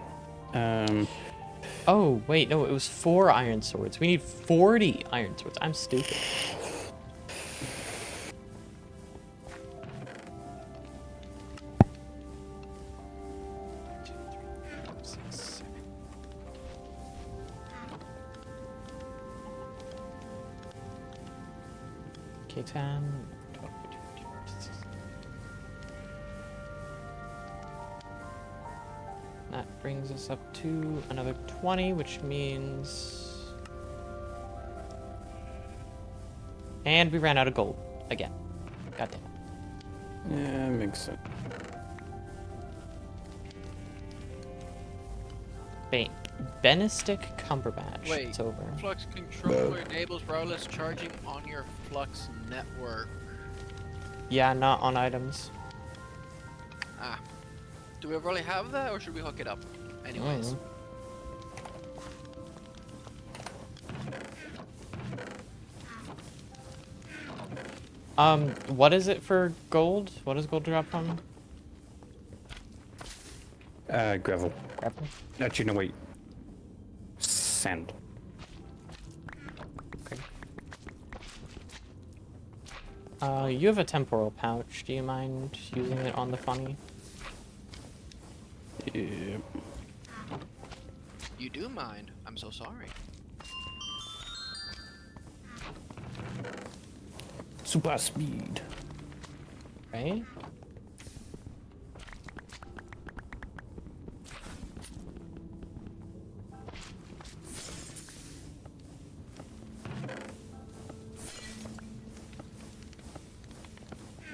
Oh, wait, no, it was 4 iron swords. We need 40 iron swords. I'm stupid. Okay, 10, 12, 13, 14, 16. That brings us up to another 20, which means... And we ran out of gold. Again. God damn it. yeah, makes sense. Bane. Benistic Cumberbatch. Wait. It's over. Flux controller enables wireless charging on your Flux network. Yeah, not on items. Ah. Do we really have that, or should we hook it up? Anyways. What is it for gold? What does gold drop from? Gravel. Gravel? Actually, no, wait. Sand. Okay. You have a temporal pouch. Do you mind using it on the funny? Yep. You do mind? I'm so sorry. Super speed. Right?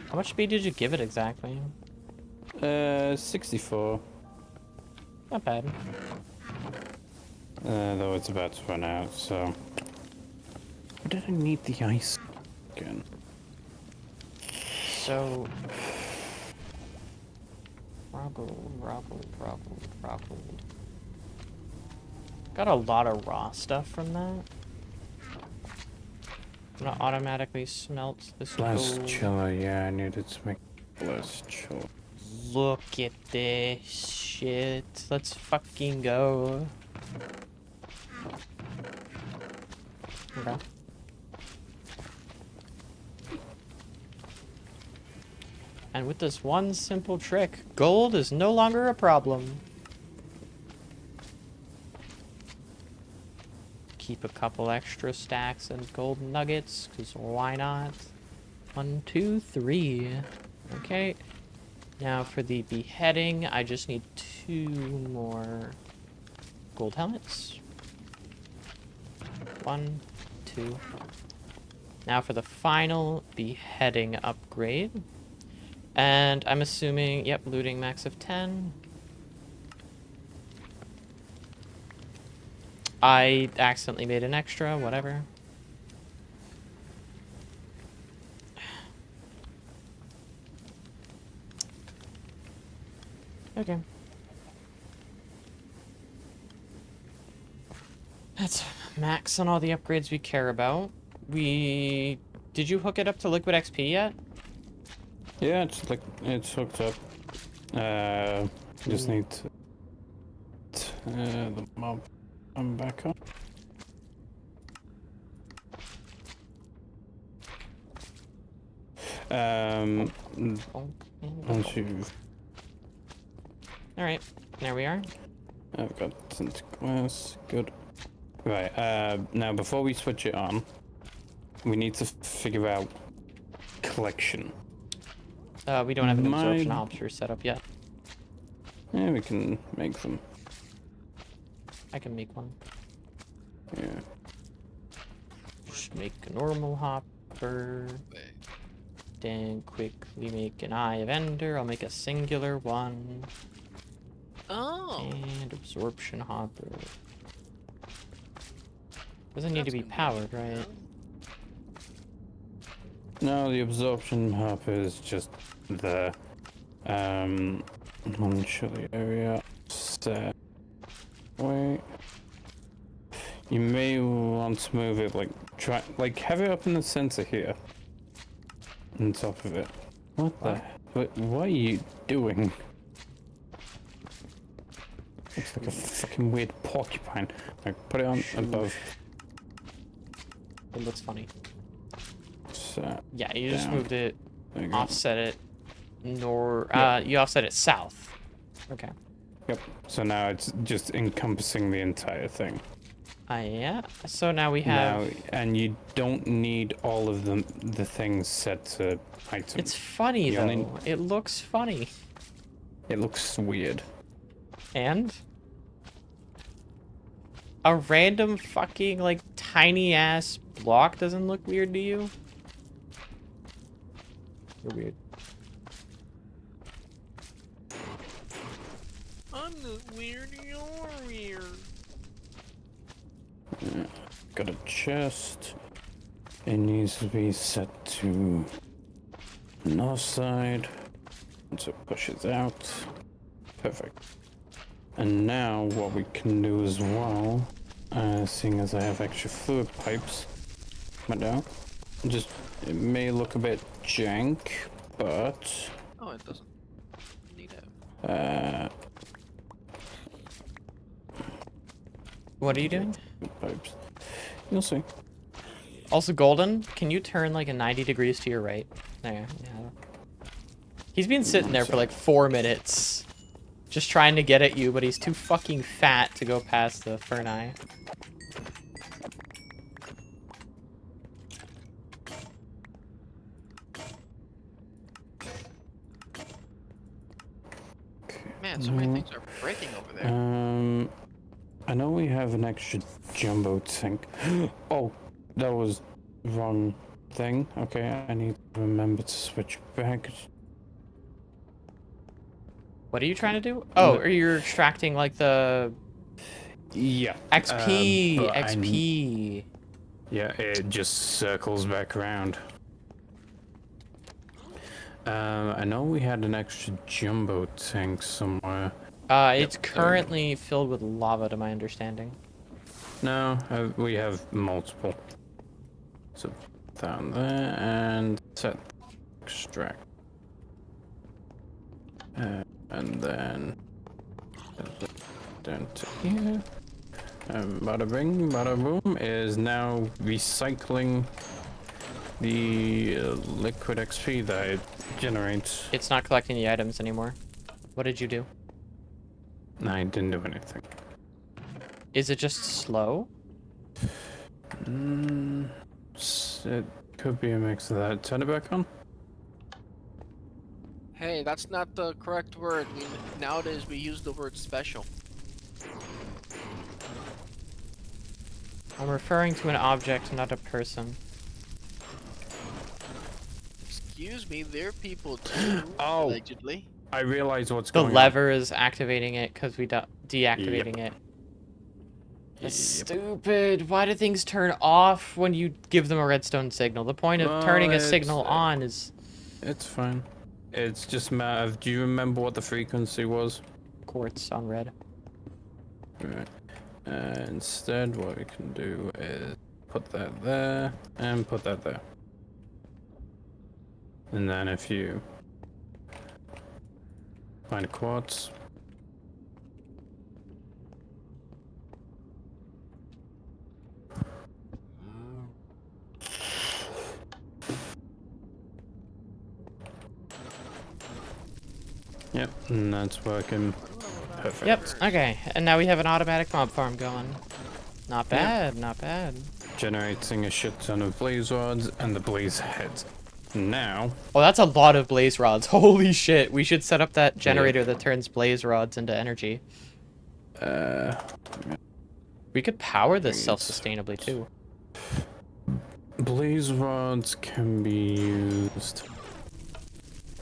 How much speed did you give it exactly? 64. Not bad. Though it's about to run out, so... Why did I need the ice again? So... Roggle. Got a lot of raw stuff from that. I'm gonna automatically smelt this Blast gold. chiller, yeah, I needed to make blast chiller. Look at this shit. Let's fucking go. Okay. And with this one simple trick, gold is no longer a problem. Keep a couple extra stacks and gold nuggets, because why not? 1, 2, 3. Okay. Now for the beheading, I just need 2 more gold helmets. 1, 2. Now for the final beheading upgrade. And I'm assuming, yep, looting max of 10. I accidentally made an extra, whatever. Okay. That's max on all the upgrades we care about. Did you hook it up to Liquid XP yet? Yeah, it's like it's hooked up. Just need the mob. I'm back on. Once you, Alright, there we are. I've got tinted glass. Good. Right. Now before we switch it on, we need to figure out collection. We don't have an absorption option set up yet. Yeah, we can make them. I can make one. Yeah. Just make a normal hopper. Then quickly make an Eye of Ender. I'll make a singular one. Oh. And absorption hopper. Doesn't need to That's be gonna powered, right? No, the absorption hopper is just the one chilly area. Set. Wait. You may want to move it have it up in the center here. On top of it. What are you doing? Looks like a fucking weird porcupine. Like, put it on above. It looks funny. So, Yeah, you just down. moved it, There you go. offset it, Yeah. you offset it south. Okay. Yep. So now it's just encompassing the entire thing. Yeah. So now we have. Now, and you don't need all of the things set to items. It's funny You though. only- It looks funny. It looks weird. And a random fucking like tiny ass block doesn't look weird to you? You're weird. I'm not weird, you're weird. Got a chest. It needs to be set to north side. Once it pushes out. Perfect. And now what we can do as well, seeing as I have extra fluid pipes, but now, it may look a bit jank, but Oh, it doesn't need it. What are you doing? pipes. You'll see. Also, Golden, can you turn like a 90 degrees to your right? There, yeah. He's been sitting there for like 4 minutes. Just trying to get at you, but he's too fucking fat to go past the Ferni. Man, so many things are breaking over there. I know we have an extra jumbo tank. Oh, that was wrong thing. Okay, I need to remember to switch back. What are you trying to do? Oh, are you extracting like the Yeah. XP? but XP. Yeah, it just circles back around. I know we had an extra jumbo tank somewhere. It's currently filled with lava, to my understanding. No, we have multiple. So down there and set extract. And then down to here. Bada bing, bada boom is now recycling the liquid XP that it generates. It's not collecting the items anymore. What did you do? I didn't do anything. Is it just slow? It could be a mix of that. Turn it back on. Hey, that's not the correct word. Nowadays we use the word special. I'm referring to an object, not a person. Excuse me, they're people too. Oh. Allegedly. I realize what's The going lever is activating it because we deactivating it. on. That's Yep. stupid. Why do things turn off when you give them a redstone signal? The point of Well, turning a it's, signal on is It's fine. It's just a matter of, do you remember what the frequency was? quartz on red. Right. Instead, what we can do is put that there and put that there. And then if you find a quartz, yep, and that's working perfect. Yep. Okay. And now we have an automatic mob farm going. Not bad. Not bad. Generating a shit ton of blaze rods and the blaze heads. Now, Oh, that's a lot of blaze rods. Holy shit. We should set up that generator that turns blaze rods into energy. We could power this self-sustainably too. blaze rods can be used.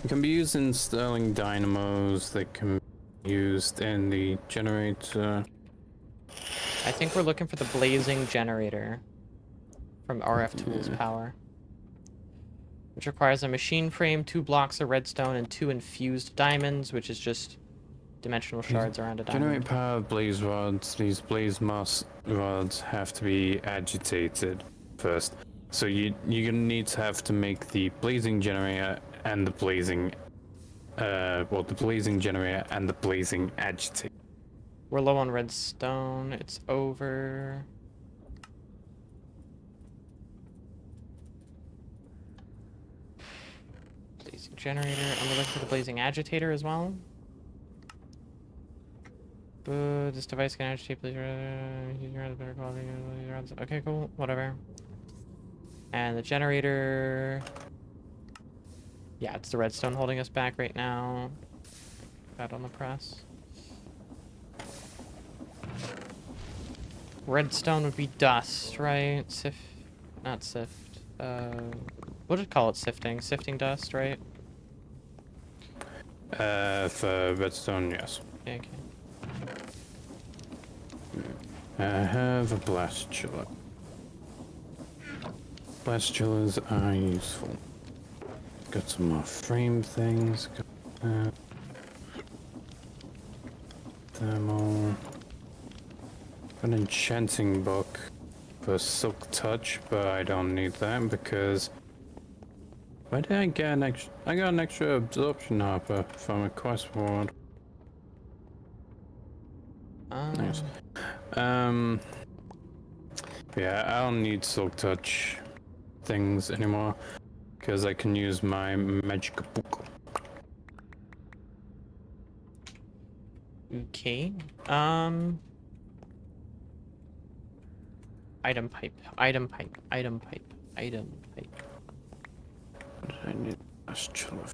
It can be used in Stirling dynamos. They can be used in the generator. I think we're looking for the blazing generator from RF Tools Power, which requires a machine frame, 2 blocks of redstone, and 2 infused diamonds, which is just dimensional shards around a diamond. Generate power of blaze rods. These blaze mass rods have to be agitated first. So you're gonna need to have to make the blazing generator and the blazing, the blazing generator and the blazing agitator. We're low on redstone. It's over. Blazing generator. And we're looking for the blazing agitator as well. This device can agitate better quality. Okay, cool. Whatever. And the generator. Yeah, it's the redstone holding us back right now. Out on the press. Redstone would be dust, right? Not sift. We'll just call it sifting. Sifting dust, right? For redstone, yes. Yeah, okay. I have a blast chiller. Blast chillers are useful. Got some more frame things. Got that. Thermal. An enchanting book for Silk Touch, but I don't need that because why did I get an extra? I got an extra absorption hopper from a quest ward. Nice. Yeah, I don't need Silk Touch things anymore because I can use my magic book. Okay. Item pipe. Item pipe. Item pipe. Item pipe. I need blast chiller.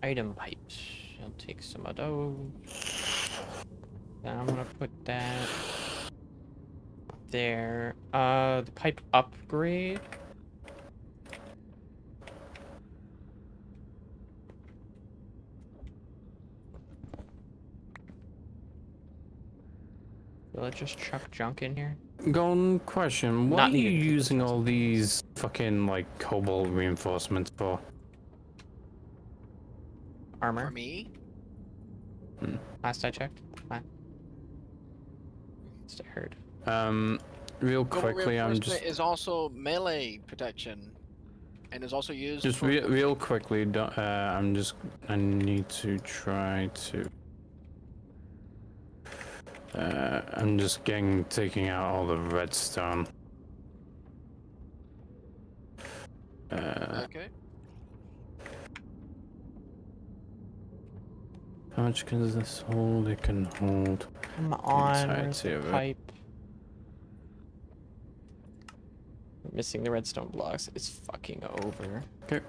Item pipes. I'll take some of those. Then I'm gonna put that there. The pipe upgrade. Will it just chuck junk in here? Golden question, what Not are you needed. using all these fucking like cobalt reinforcements for? Armor. For me? Last I checked. Fine. Just I heard. Real Cobalt quickly, I'm reinforcement just is also melee protection, and is also used. just for real quickly. I need to try to. I'm just taking out all the redstone. Okay. How much can this hold? It can hold. Come on, entirety where's the of it. pipe? We're missing the redstone blocks. It's fucking over. Okay.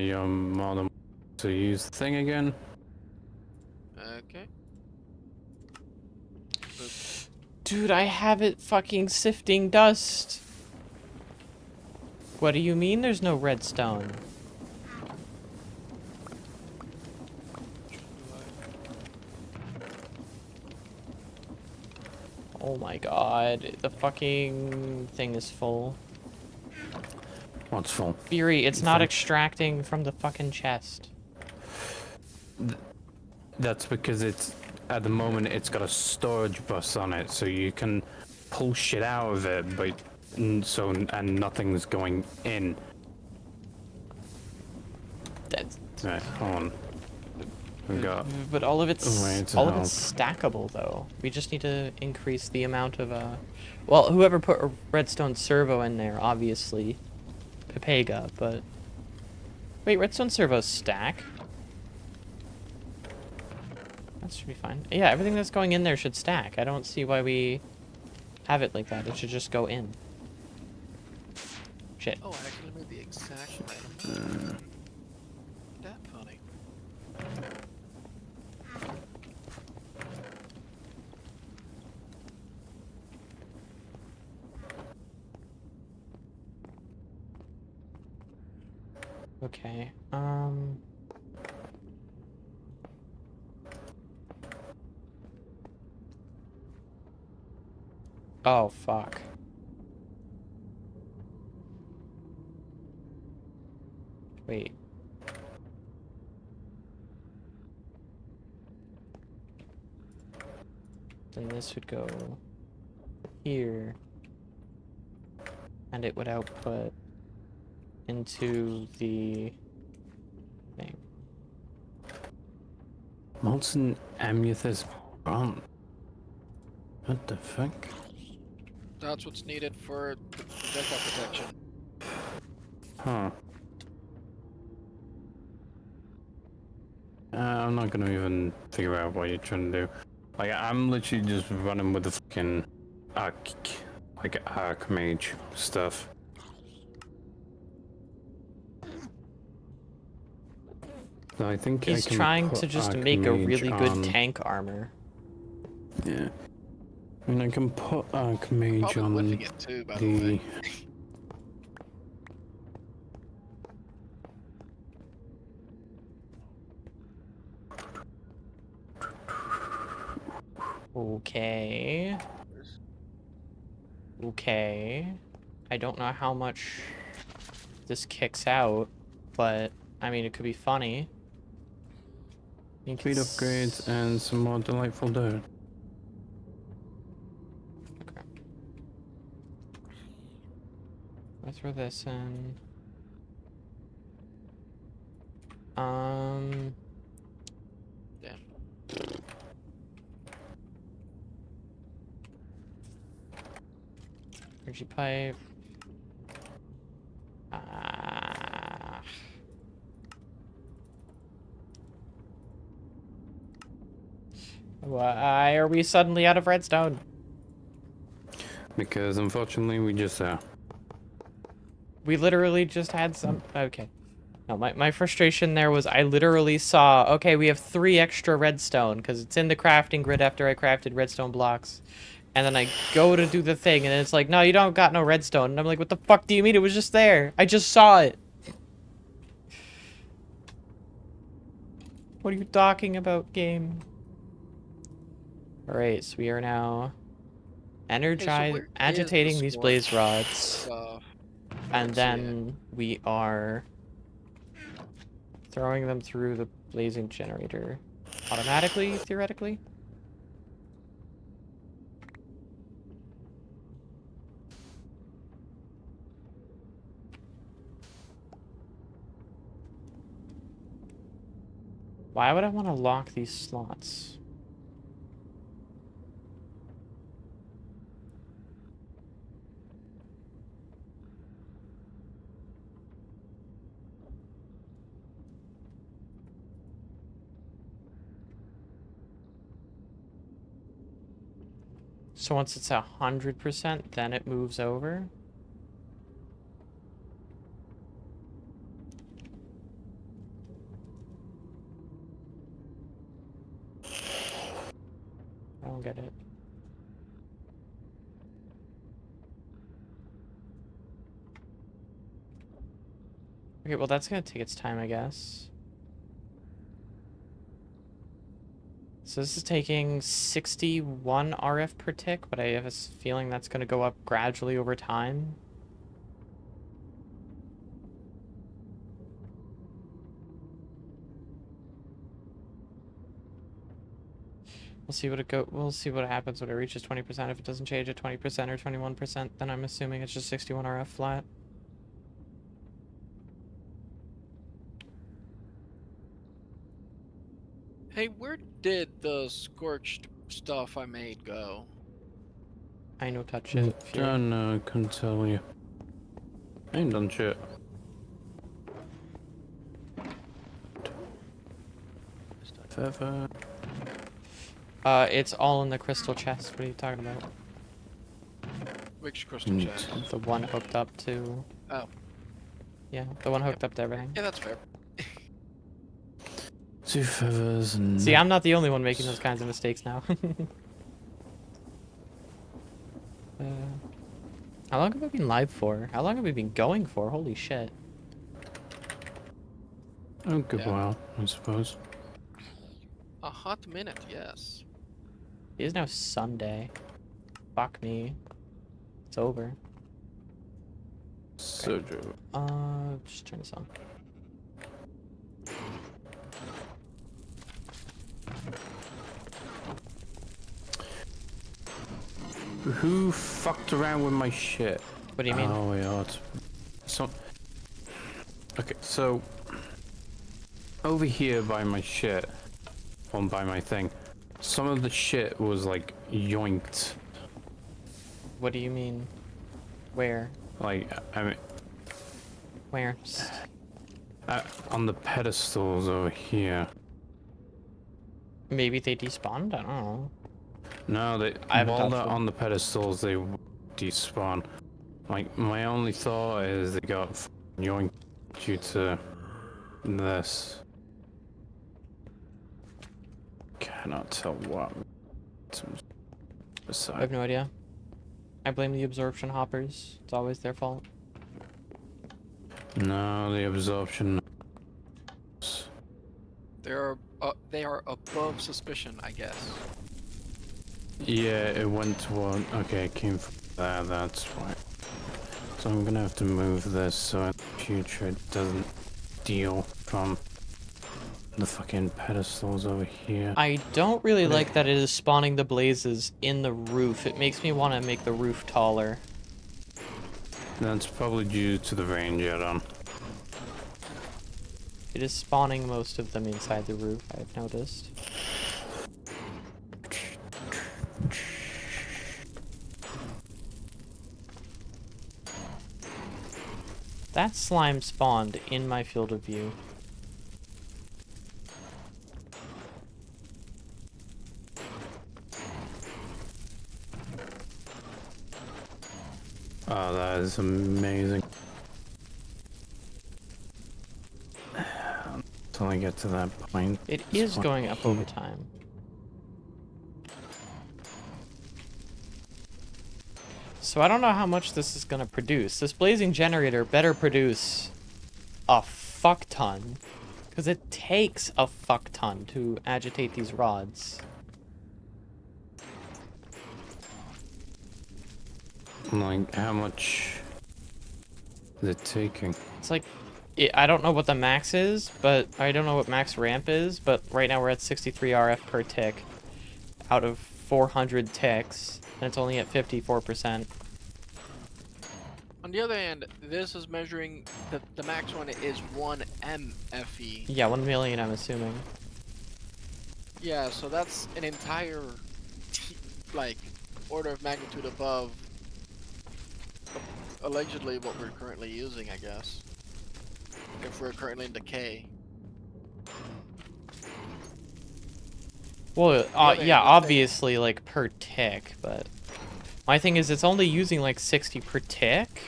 You're more than welcome to use the thing again. Okay. Dude, I have it fucking sifting dust. What do you mean there's no redstone? Oh my god, the fucking thing is full. What's full? Fury, it's not extracting from the fucking chest. That's because it's, at the moment, it's got a storage bus on it, so you can pull shit out of it, but and nothing's going in. That's, Right, hold on. We've got. but all of it's way to all of it's stackable though. We just need to increase the amount of well, whoever put a redstone servo in there, obviously, Pepega. But wait, redstone servos stack. That should be fine. Yeah, everything that's going in there should stack. I don't see why we have it like that. It should just go in. Shit. Oh, I actually made the exact right. That funny. Okay. Oh, fuck. Wait. Then this would go here. And it would output into the thing. Molten amethyst bronze. What the fuck? That's what's needed for the projectile protection. Huh. I'm not gonna even figure out what you're trying to do. Like, I'm literally just running with the fucking archmage stuff. So I think He's I can trying put to just make a really good on- tank armor. Yeah. I mean, I can put archmage Probably on whiffing it too, by the way. Okay. Okay. I don't know how much this kicks out, but I mean, it could be funny. You Speed can upgrades and some more delightful dirt. Okay. Let's throw this in. Damn. Energy pipe. Ah. Why are we suddenly out of redstone? Because unfortunately we just We literally just had some. Okay. No, my frustration there was I literally saw, okay, we have 3 extra redstone because it's in the crafting grid after I crafted redstone blocks. And then I go to do the thing and it's like, no, you don't got no redstone. And I'm like, what the fuck do you mean? It was just there. I just saw it. What are you talking about, game? Alright, so we are now where agitating is the these score? blaze rods. And see it. then we are throwing them through the blazing generator automatically, theoretically. Why would I want to lock these slots? So once it's 100%, then it moves over. I don't get it. Okay, well that's gonna take its time, I guess. So this is taking 61 RF per tick, but I have a feeling that's gonna go up gradually over time. We'll see what happens when it reaches 20%. If it doesn't change at 20% or 21%, then I'm assuming it's just 61 RF flat. Hey, where did the scorched stuff I made go? I know touch it. Fury. Don't know, couldn't tell you. I ain't done shit. Feather. It's all in the crystal chest. What are you talking about? Which crystal chest? The one hooked up to... Oh. Yeah, the one hooked up to everything. Yeah, that's fair. 2 feathers and... See, I'm not the only one making those kinds of mistakes now. How long have I been live for? How long have we been going for? Holy shit. a good Yeah. while, I suppose. A hot minute, yes. It is now Sunday. Fuck me. It's over. So true. Just turn this on. Who fucked around with my shit? What do you mean? Oh, yeah. So... Okay, so... Over here by my shit, on by my thing, some of the shit was like yoinked. What do you mean? Where? Like, I mean, Where? on the pedestals over here. Maybe they despawned? I don't know. No, I haven't while touched they're them. on the pedestals, they despawn. Like, my only thought is they got yoinked due to this. Cannot tell what. I have no idea. I blame the absorption hoppers. It's always their fault. No, the absorption. They are above suspicion, I guess. Yeah, it went toward. Okay, it came from there. That's why. So I'm gonna have to move this so in the future it doesn't steal from the fucking pedestals over here. I don't really like that it is spawning the blazes in the roof. It makes me want to make the roof taller. That's probably due to the range add-on. It is spawning most of them inside the roof, I've noticed. That slime spawned in my field of view. Oh, that is amazing. Until I get to that point. It is going up over time. So I don't know how much this is gonna produce. This blazing generator better produce a fuck ton. Because it takes a fuck ton to agitate these rods. Like, how much is it taking? It's like, I don't know what the max is, but I don't know what max ramp is, but right now we're at 63 RF per tick out of 400 ticks, and it's only at 54%. On the other hand, this is measuring the max one is 1 MFE. Yeah, 1 million, I'm assuming. Yeah, so that's an entire like order of magnitude above allegedly what we're currently using, I guess. If we're currently in decay. Well, other yeah, hand, obviously, like, per tick, but... My thing is, it's only using, like, 60 per tick.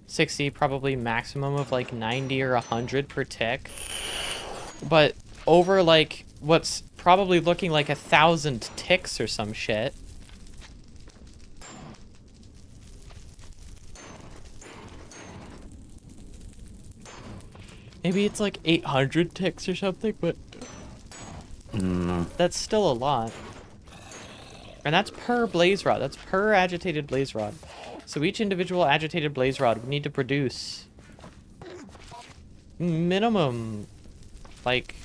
60, probably maximum of, like, 90 or 100 per tick. But over, like, what's probably looking like 1,000 ticks or some shit. Maybe it's like 800 ticks or something, but No. that's still a lot. And that's per blaze rod. That's per agitated blaze rod. So each individual agitated blaze rod would need to produce minimum, like,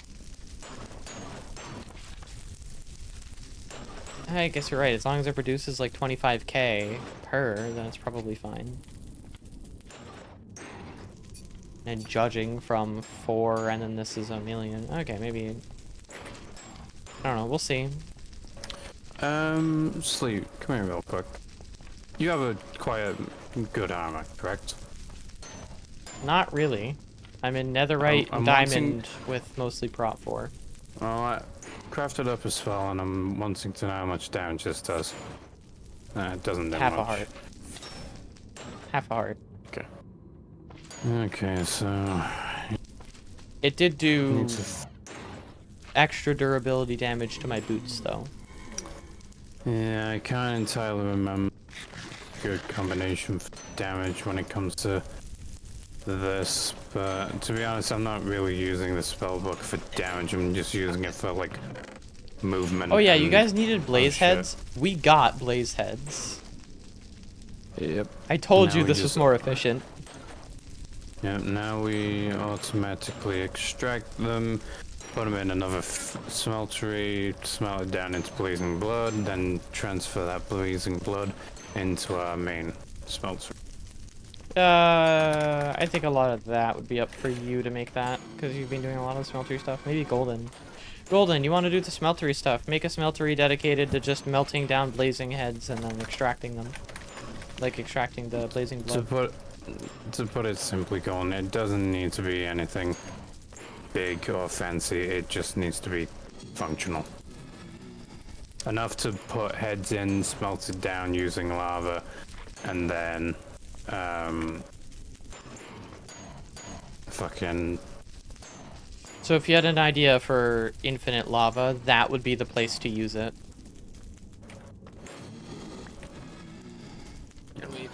I guess you're right. As long as it produces like 25k per, then it's probably fine. And judging from 4, and then this is a million. Okay, maybe. I don't know. We'll see. Sleep, come here real quick. You have a quite good armor, correct? Not really. I'm in netherite I'm diamond with mostly prot 4. Well, I crafted up a spell, and I'm wanting to know how much damage this does. It doesn't do Half much. a heart. Half a heart. Okay. Okay, so It did do need to extra durability damage to my boots, though. yeah, I can't entirely remember good combination for damage when it comes to this, but to be honest, I'm not really using the spell book for damage. I'm just using it for like movement. Oh yeah, you and- guys needed blaze shit. heads. We got blaze heads. Yep. I told Now you we this was just- more efficient. Yep. Now we automatically extract them, put them in another smeltery, smelt it down into blazing blood, then transfer that blazing blood into our main smelter. I think a lot of that would be up for you to make that, because you've been doing a lot of smeltery stuff. Maybe Golden. Golden, you want to do the smeltery stuff. Make a smeltery dedicated to just melting down blazing heads and then extracting them. Like extracting the blazing blood. To put it simply, Colin, it doesn't need to be anything big or fancy. It just needs to be functional. Enough to put heads in, smelt it down using lava, and then fucking So if you had an idea for infinite lava, that would be the place to use it. And we.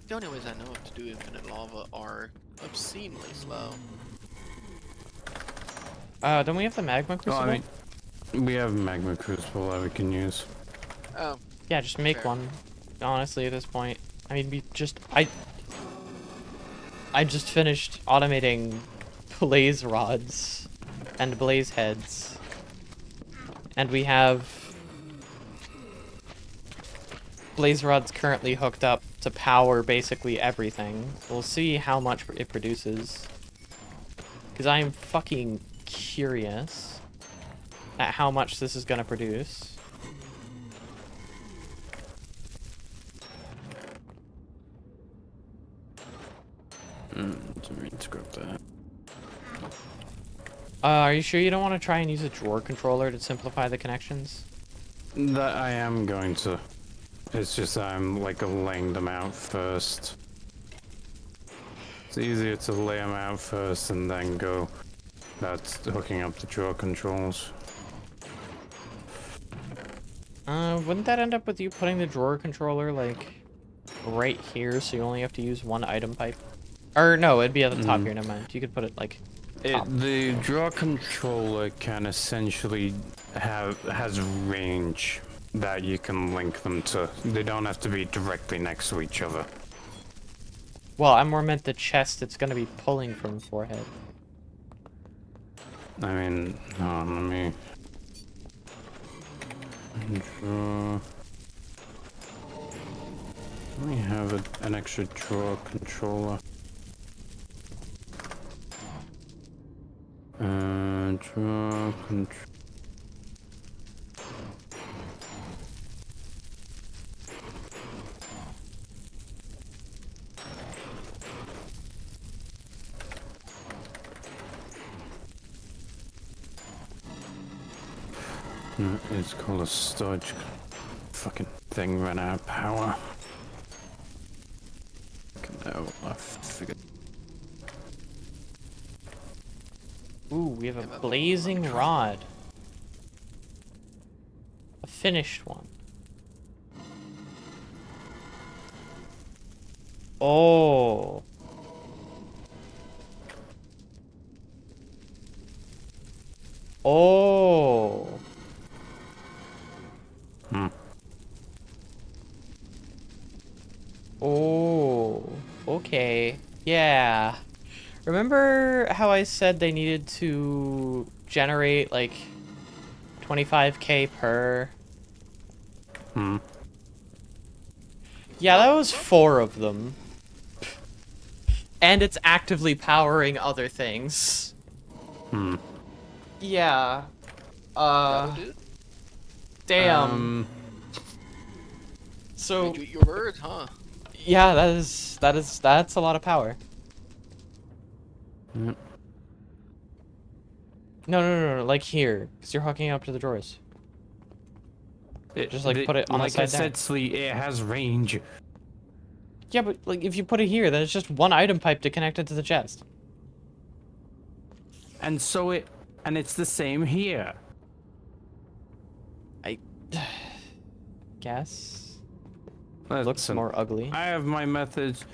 The only ways I know of to do infinite lava are obscenely slow. Don't we have the magma Oh, crucible? I mean, we have magma crucible that we can use. Oh, Yeah, just make Fair. one. Honestly, at this point, I mean, I just finished automating blaze rods and blaze heads, and we have blaze rods currently hooked up to power basically everything. We'll see how much it produces, because I'm fucking curious at how much this is gonna produce. To grab that. Are you sure you don't want to try and use a drawer controller to simplify the connections? That I am going to. It's just I'm like laying them out first. It's easier to lay them out first and then go. That's hooking up the draw controls. Wouldn't that end up with you putting the drawer controller, like, right here, so you only have to use one item pipe? Or, no, it'd be at the top here, never mind. You could put it, like, top. The draw controller can essentially has range that you can link them to. They don't have to be directly next to each other. Well, I more meant the chest it's gonna be pulling from forehead. I mean, hold on, let me draw. Let me have an extra draw controller. Draw control. No, it's called a storage. Fucking thing ran out of power. No, I figured. Ooh, we have a blazing rod. A finished one. Oh. Oh. Hmm. Oh. Okay. Yeah. Remember how I said they needed to generate like 25k per? Hmm. Yeah, that was 4 of them. And it's actively powering other things. Hmm. Yeah. That'll do. Damn. So, Made you eat your words, huh? yeah, that's a lot of power. Yep. No, like here, because you're hooking it up to the drawers. Just, like, put it on the like I side there. said, Sleet, it has range. Yeah, but like if you put it here, then it's just one item pipe to connect it to the chest. And it's the same here. I guess. Listen, Looks more ugly. I have my methods.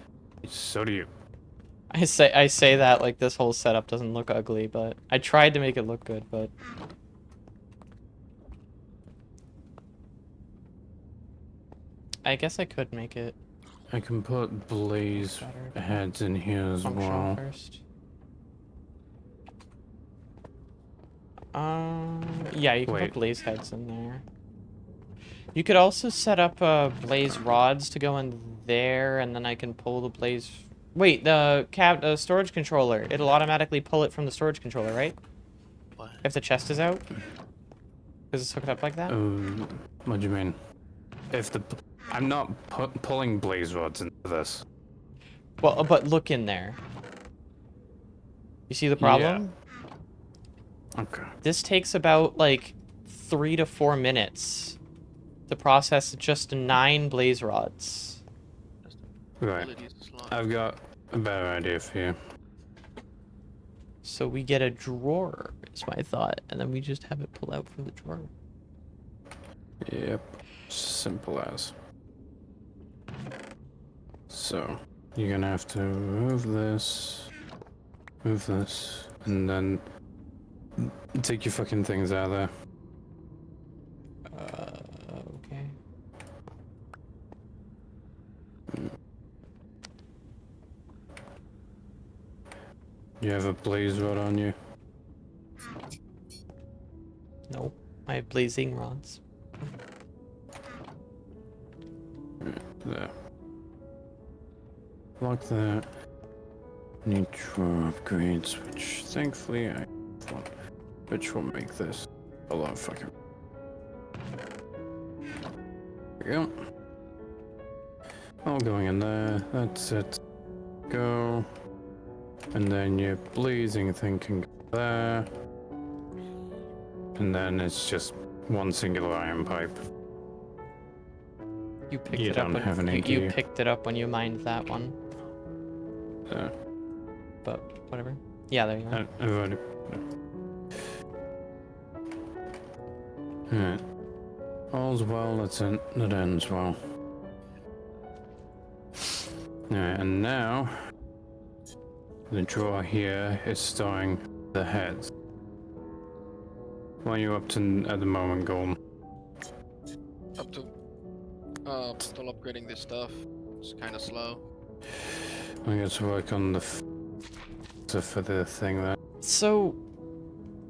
So do you. I say that like this whole setup doesn't look ugly, but I tried to make it look good, but I guess I could make it I can put blaze better. heads in here as Functional well. first. Yeah, you can Wait. put blaze heads in there. You could also set up blaze rods to go in there, and then I can pull the blaze. Wait, the storage controller. It'll automatically pull it from the storage controller, right? What? If the chest is out. Does it hook it up like that? What do you mean? I'm not pulling blaze rods into this. Well, but look in there. You see the problem? Okay. This takes about like 3 to 4 minutes to process just 9 blaze rods. Right. Abilities slot. I've got a better idea for you. So we get a drawer, is my thought, and then we just have it pull out from the drawer. Yep. Simple as. So, you're gonna have to move this, and then take your fucking things out of there. Okay. You have a blaze rod on you? Nope. I have blazing rods. There. Lock that. Need drawer upgrades, which thankfully I have one, which will make this a lot fucking. There we go. All going in there. That's it. Go. And then your blazing thing can go there. And then it's just one singular iron pipe. You picked You it up don't when have any, do you you? picked it up when you mined that one. There. But whatever. Yeah, there you are. I've already. Alright. All's well that ends well. Alright, and now the drawer here is storing the heads. What are you up to at the moment, Golden? Up to still upgrading this stuff. It's kind of slow. I got to work on the for the thing there. So,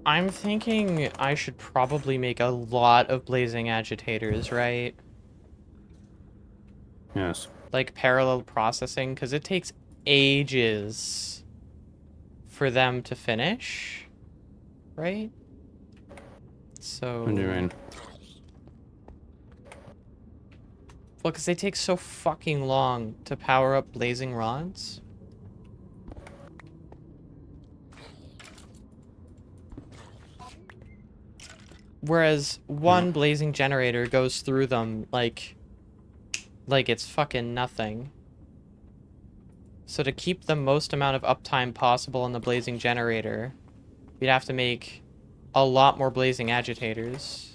I'm thinking I should probably make a lot of blazing agitators, right? Yes. Like parallel processing, because it takes ages for them to finish, right? So... What do you mean? Well, because they take so fucking long to power up blazing rods. Whereas one blazing generator goes through them like it's fucking nothing. So to keep the most amount of uptime possible on the blazing generator, we'd have to make a lot more blazing agitators.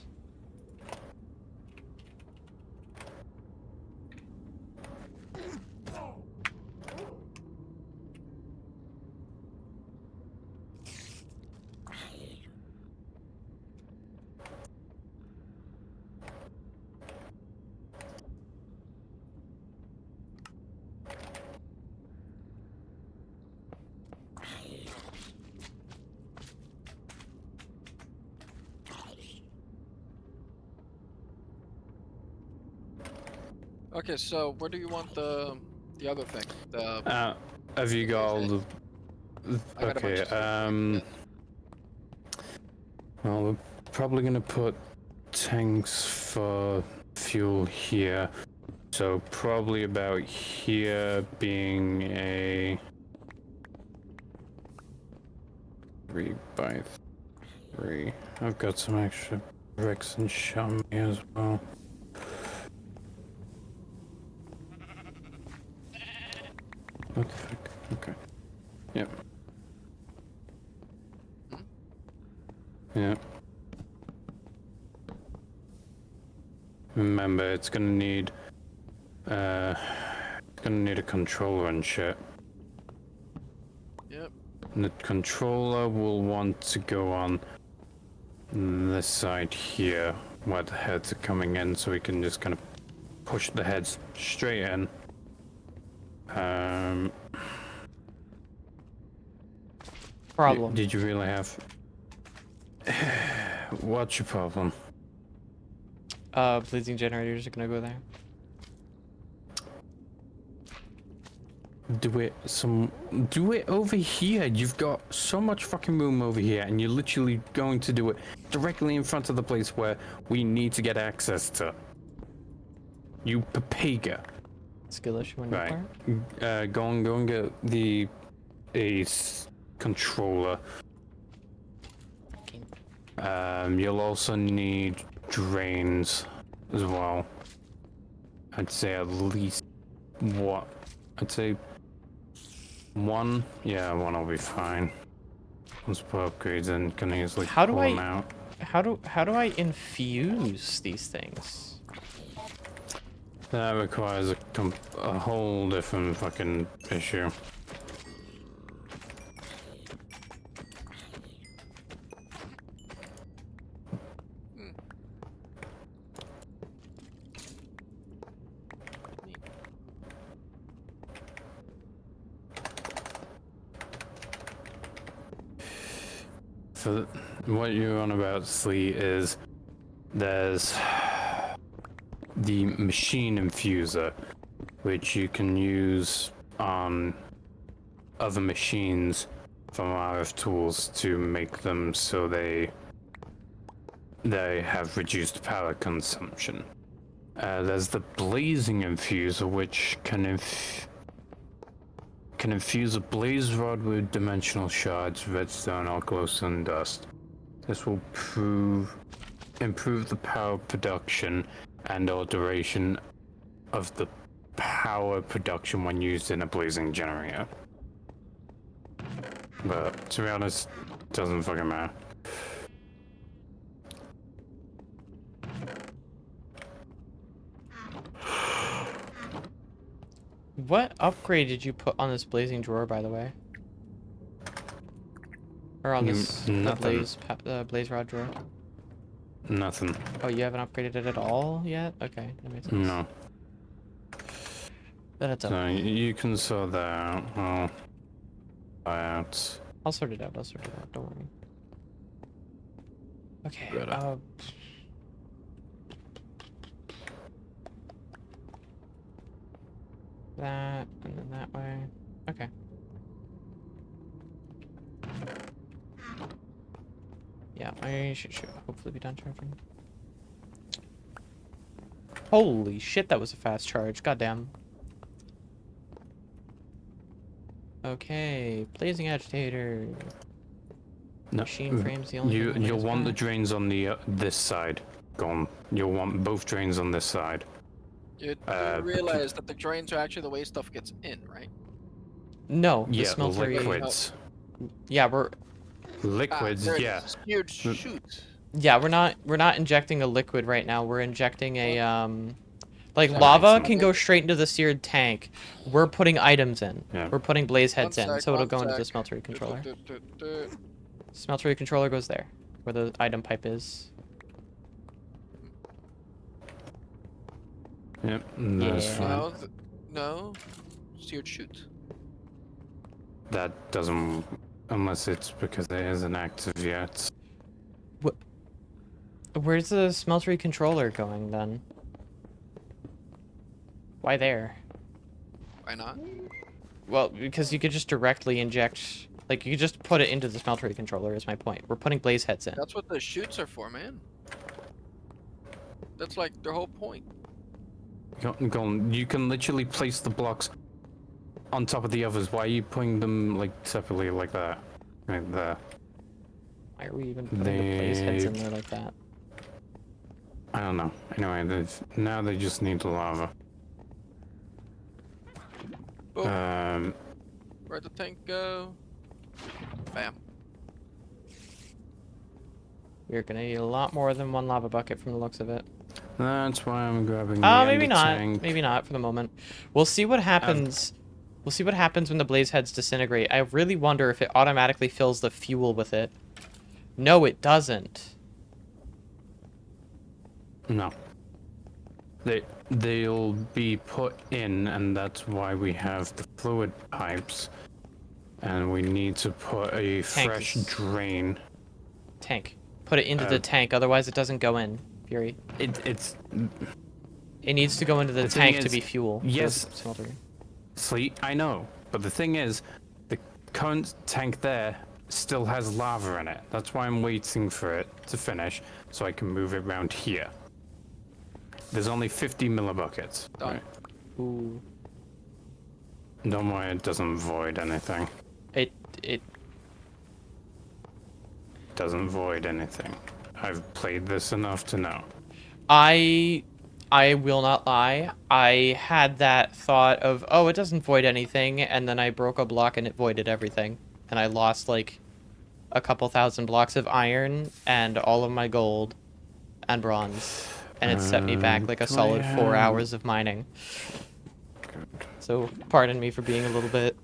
Okay, so where do you want the other thing? The Have you got all the? I got a bunch Okay. of stuff. Well, we're probably gonna put tanks for fuel here. So probably about here being a 3x3. I've got some extra bricks and chamois as well. What the fuck? Okay. Yep. Yep. Remember, it's gonna need a controller and shit. Yep. And the controller will want to go on this side here, where the heads are coming in, so we can just kind of push the heads straight in. Problem. Did you really have? What's your problem? Blazing generators are gonna go there. Do it over here. You've got so much fucking room over here, and you're literally going to do it directly in front of the place where we need to get access to. You papaga. Skill issue on your Right. part. Go and get the controller. You'll also need drains as well. I'd say at least what? I'd say one. Yeah, one will be fine. Let's put upgrades in. Can easily How do pull them I- out. How do I infuse these things? That requires a whole different fucking issue. So what you're on about, Sleet, is there's the machine infuser, which you can use on other machines from RF tools to make them so they have reduced power consumption. There's the blazing infuser, which can infuse a blaze rod with dimensional shards, redstone, or glowstone dust. This will improve the power production and/or duration of the power production when used in a blazing generator. But to be honest, it doesn't fucking matter. What upgrade did you put on this blazing drawer, by the way? Or on this Nothing. blaze rod drawer? Nothing. Oh, you haven't upgraded it at all yet? Okay, that makes sense. No. Then it's So up. you can sort that out. I'll buy out. I'll sort it out. Don't worry. Okay. Good. That and then that way. Okay. Yeah, I should hopefully be done charging. Holy shit, that was a fast charge. Goddamn. Okay, blazing agitator. No, Machine frames the only thing that you'll brings want the back. drains on the this side. Go on. You'll want both drains on this side. You but realize that the drains are actually the way stuff gets in, right? No, the Yeah, the smeltery. liquids. Yeah, we're Liquids, there it yeah. is. Huge shoot. we're not injecting a liquid right now. We're injecting a like That lava makes can go straight into the seared tank. We're putting items in. Yeah. We're putting blaze heads One in, sec, so it'll one go into the sec. smeltery controller. Du-du-du-du-du. Smeltery controller goes there, where the item pipe is. Yep, that's Yeah. fine. No, no. Seared shoot. That doesn't, unless it's because it isn't active yet. Where's the smeltery controller going then? Why there? Why not? Well, because you could just directly inject, like, you could just put it into the smeltery controller, is my point. We're putting blaze heads in. That's what the chutes are for, man. That's like their whole point. Golem, you can literally place the blocks on top of the others. Why are you putting them like separately like that? Right there. Why are we even putting the blaze heads in there like that? I don't know. Anyway, now they just need lava. Boom. Where'd the tank go? Bam. We're gonna need a lot more than one lava bucket from the looks of it. That's why I'm grabbing the Maybe ender not. tank. Maybe not for the moment. We'll see what happens. We'll see what happens when the blaze heads disintegrate. I really wonder if it automatically fills the fuel with it. No, it doesn't. No. They'll be put in, and that's why we have the fluid pipes. And we need to put a fresh drain. Tank. Put it into the tank, otherwise it doesn't go in, Fury. It needs to go into the thing tank to is, be fuel. for yes. the smelter. Sleet, I know. But the thing is, the current tank there still has lava in it. That's why I'm waiting for it to finish, so I can move it around here. There's only 50 millibuckets. Done. Right? Ooh. Don't worry, it doesn't void anything. It Doesn't void anything. I've played this enough to know. I will not lie. I had that thought of, oh, it doesn't void anything, and then I broke a block and it voided everything. And I lost like a couple thousand blocks of iron and all of my gold and bronze. And it set me back like a solid 4 hours of mining. So pardon me for being a little bit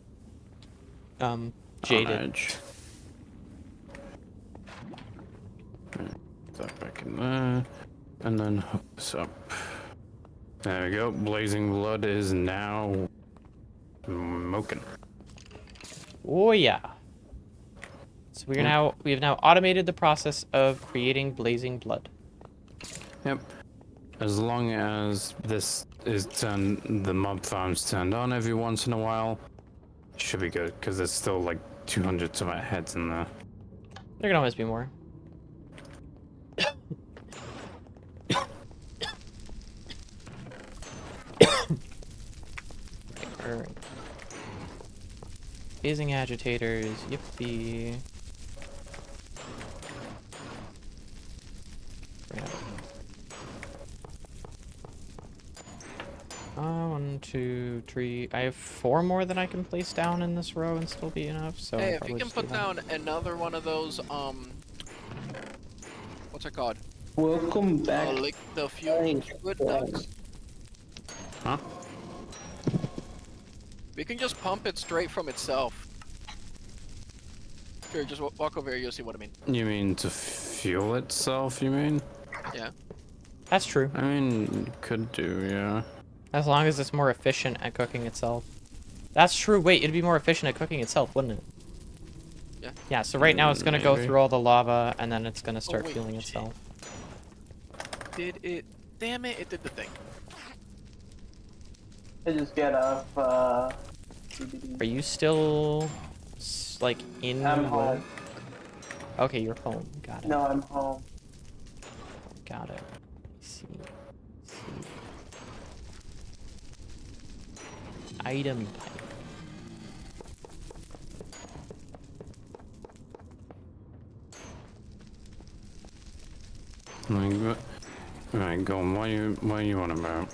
jaded. That back in there, and then hook this up. There we go. Blazing blood is now smoking. Oh yeah. So we have now automated the process of creating blazing blood. Yep. As long as this is turned, the mob farm's turned on every once in a while, should be good, because there's still like 200 some heads in there. There can always be more. Alright. Blazing agitators, yippee. One, two, three. I have 4 more that I can place down in this row and still be enough. So Hey, I'll if probably you can just do put that. down another one of those, what's it called? Welcome back. Like the few wood ducks. Huh? We can just pump it straight from itself. Here, just walk over here, you'll see what I mean. You mean to fuel itself, you mean? Yeah. That's true. I mean, could do, yeah. As long as it's more efficient at cooking itself. That's true. Wait, it'd be more efficient at cooking itself, wouldn't it? Yeah. Yeah, so right now it's going to go Maybe. through all the lava, and then it's going to start wait, fueling shit. itself. Did it? Damn it! It did the thing. I just get off, Are you still, like, in I'm the home. Okay, you're home. Got it. No, I'm home. Got it. See. Item pipe. Right, go on. What are you on about?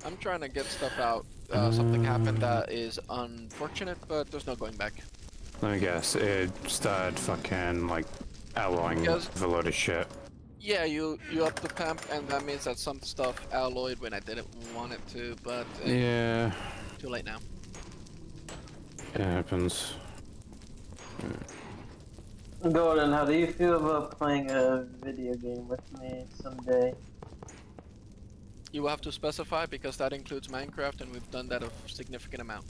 I'm trying to get stuff out. Something happened that is unfortunate, but there's no going back. Let me guess. It started fucking like alloying Because- with a load of shit. Yeah, you up the temp, and that means that some stuff alloyed when I didn't want it to, but Yeah, too late now. it happens. Golden, how do you feel about playing a video game with me someday? You will have to specify because that includes Minecraft, and we've done that a significant amount.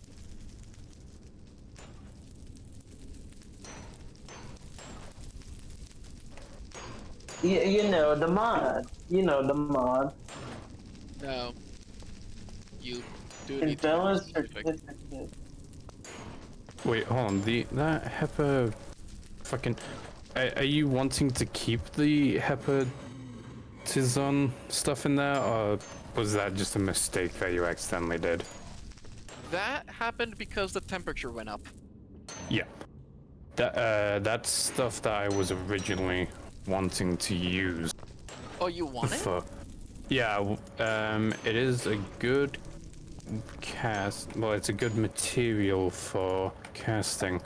You know the mod. You know the mod. No. You. do need to be Invalid specific. certificate. Wait, hold on. That HEPA fucking. Are you wanting to keep the hepatizon stuff in there, or was that just a mistake that you accidentally did? That happened because the temperature went up. Yeah. That's stuff that I was originally wanting to use Oh, you want it? for. Yeah, it is a good cast. Well, it's a good material for casting.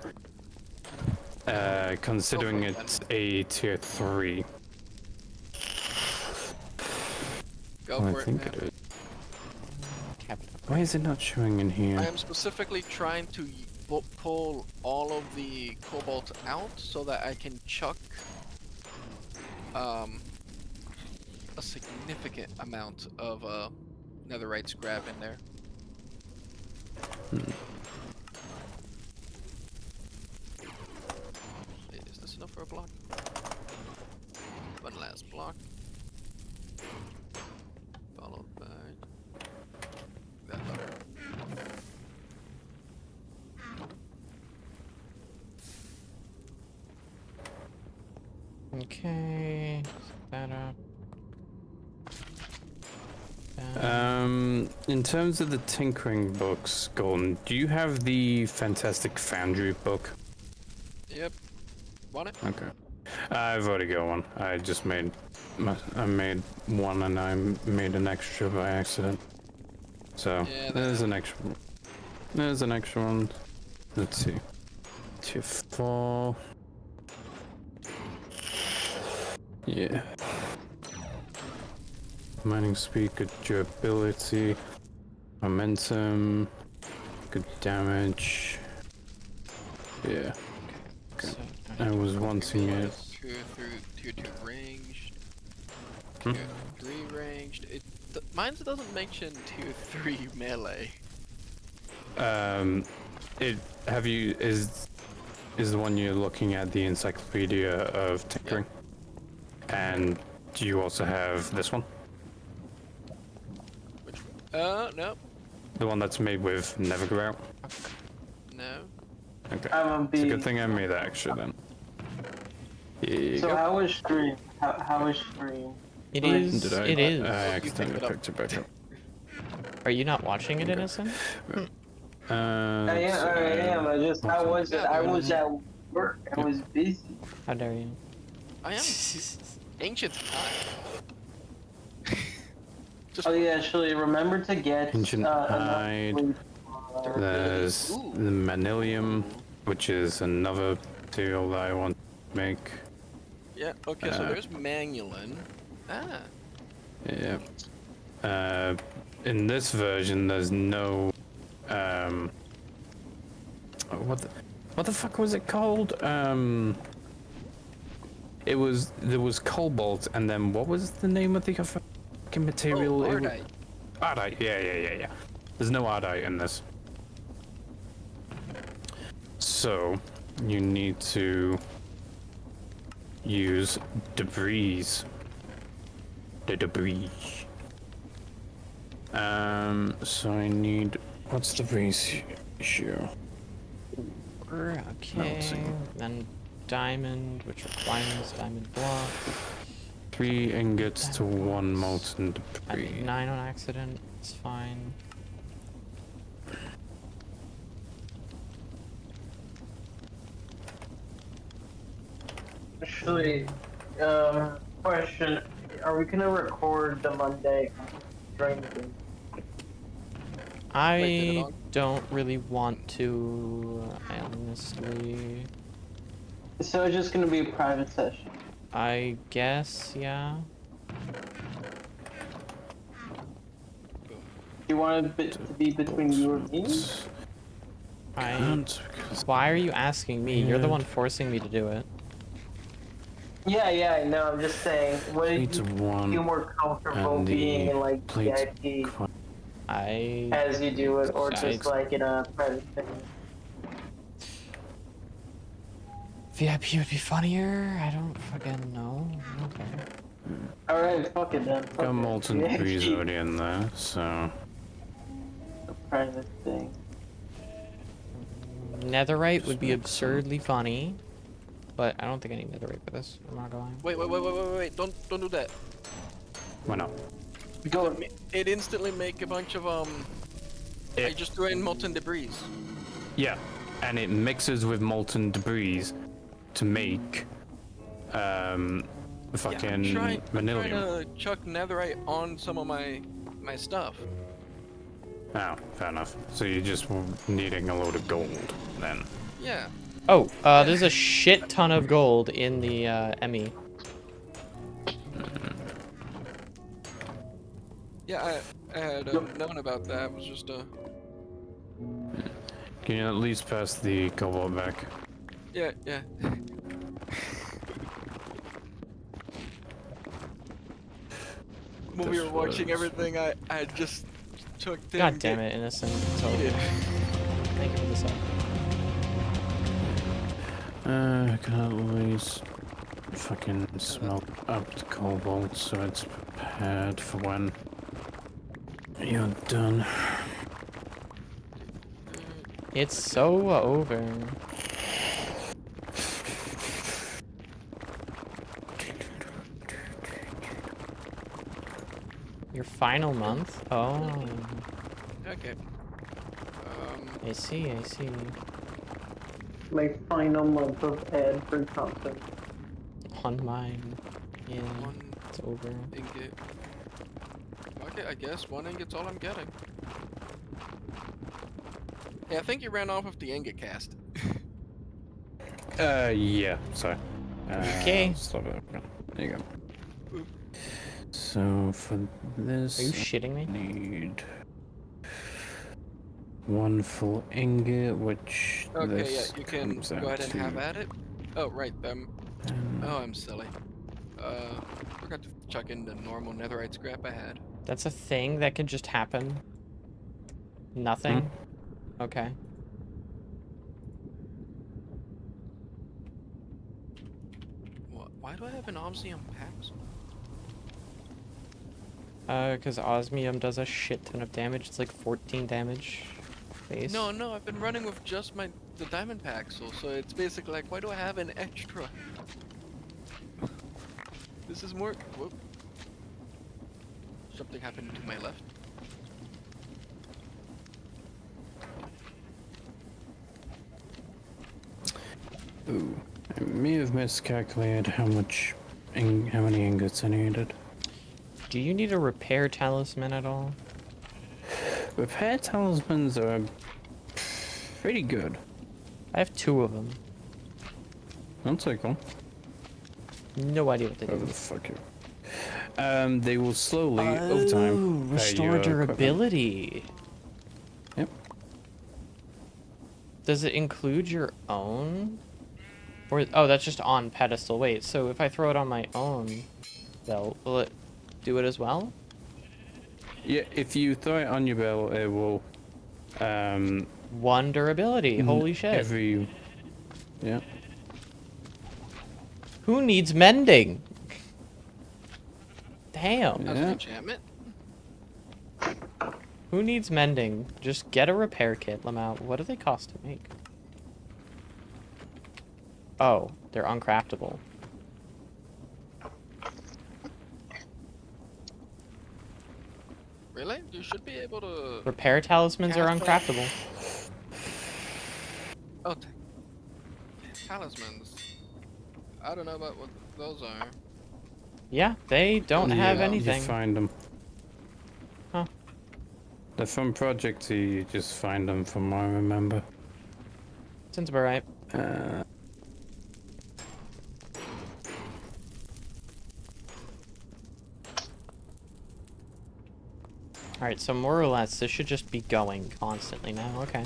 Considering Go for it, it's a tier 3. Go Well, for I it, think man. it is. Captain. Why is it not showing in here? I am specifically trying to pull all of the cobalt out so that I can chuck a significant amount of netherite scrap in there. Is this enough for a block? One last block. Followed by that lever. Okay. Set that up. In terms of the tinkering books, Golden, do you have the Fantastic Foundry book? Yep. Want it? Okay. I've already got one. I just made, I made one and I made an extra by accident. So Yeah, there's an extra. There's an extra one. Let's see. Tier 4. Yeah. Mining speed, good durability, momentum, good damage. Yeah. So, I was wanting it. Tier 2 ranged. Hmm? Tier 3 ranged. Mine doesn't mention tier 3 melee. Is the one you're looking at the encyclopedia of tinkering? And do you also have this one? Which no. The one that's made with Nevergrout? No. Okay. I'm gonna It's a be. good thing I made that extra then. Here you So go. how was stream? How was stream? it Like, is. Did I? It is. I You picked accidentally it up. picked it back up. Are you not watching it, Innocent? I am. I just. How was it? I was at work. I was busy. How dare you? I am ancient time. Just Oh yeah, actually, remember to get Ancient Hide. enough sleep. There's Ooh. the Manilium, which is another material that I want to make. Yeah, okay, so there's Manulin. Ah. Yeah. In this version, there's no. What the fuck was it called? There was cobalt, and then what was the name of the other fucking material? Oh, It wa- Ardite. Ardite. Yeah. There's no Ardite in this. So you need to use debris. The debris. So I need. What's debris here? Okay. Melting. Then diamond, which requires diamond block. 3 ingots to 1 molten I debris. made 9 on accident. It's fine. Actually, question: are we gonna record the Monday drinking? Wait, I on? don't really want to, honestly. So it's just gonna be a private session. I guess, yeah. You want it to be between you and me? I. Can't because Why are you asking me? You're the one forcing me to do it. Yeah, I know. I'm just saying. Would Plate you one feel more comfortable and the being in like plate VIP I. as you do it, or I- just like in a private thing? VIP would be funnier. I don't fucking know. Okay. All right, fuck it then. Fuck got it. molten VIP. debris already in there, so trying to think. Netherite would be absurdly funny, but I don't think I need netherite for this. I'm not going. Wait! Don't do that. Why not? Because it instantly make a bunch of I It- just threw in molten debris. Yeah, and it mixes with molten debris to make fucking I'm trying vanillium. to chuck netherite on some of my stuff. Oh, fair enough. So you're just needing a load of gold then. Yeah. Oh, there's a shit ton of gold in the ME. Yeah, I had known about that. It was just Can you at least pass the cobalt back? yeah. When we This were watching was- everything, I just took them. God damn it, innocent. It's over. Thank you for this. Can I at least fucking smelt up the cobalt so it's prepared for when you're done. It's so over. Your final month? Oh, Okay. I see, I see. My final month of ad for content. On mine. Yeah, One it's over. ingot. Okay, I guess one ingot's all I'm getting. Hey, I think you ran off of the ingot cast. Yeah, sorry. Okay. Stop it. There you go. So for this, Are you shitting me? need one full ingot, which Okay, yeah, this you can comes go out ahead and have to at it. Oh, right, 10. oh, I'm silly. Forgot to chuck in the normal netherite scrap I had. That's a thing that can just happen? Nothing? Okay. Why do I have an Omnium Pax? Because osmium does a shit ton of damage. It's like 14 damage base. No, I've been running with just the diamond Paxel, so it's basically like, why do I have an extra? This is more. Whoop. Something happened to my left. Ooh, I may have miscalculated how many ingots I needed. Do you need a repair talisman at all? Repair talismans are pretty good. I have 2 of them. I'll take one. No idea what they Whatever do. the fuck you. They will slowly, over time, pay Restore your equipment. durability. Yep. Does it include your own? Or oh, that's just on pedestal. Wait, so if I throw it on my own belt, will it do it as well? Yeah, if you throw it on your belt, it will. 1 durability. Holy shit. Yeah. Who needs mending? Damn. That's Yeah. an enchantment. Who needs mending? Just get a repair kit, Lamau. What do they cost to make? Oh, they're uncraftable. Really? You should be able to. Repair talismans are Cast that. uncraftable. Oh, talismans. I don't know about what those are. Yeah, they don't have Yeah, anything. You find them. Huh. They're from Project T, you just find them from what I remember. Sounds about right. Alright, so more or less, this should just be going constantly now. Okay.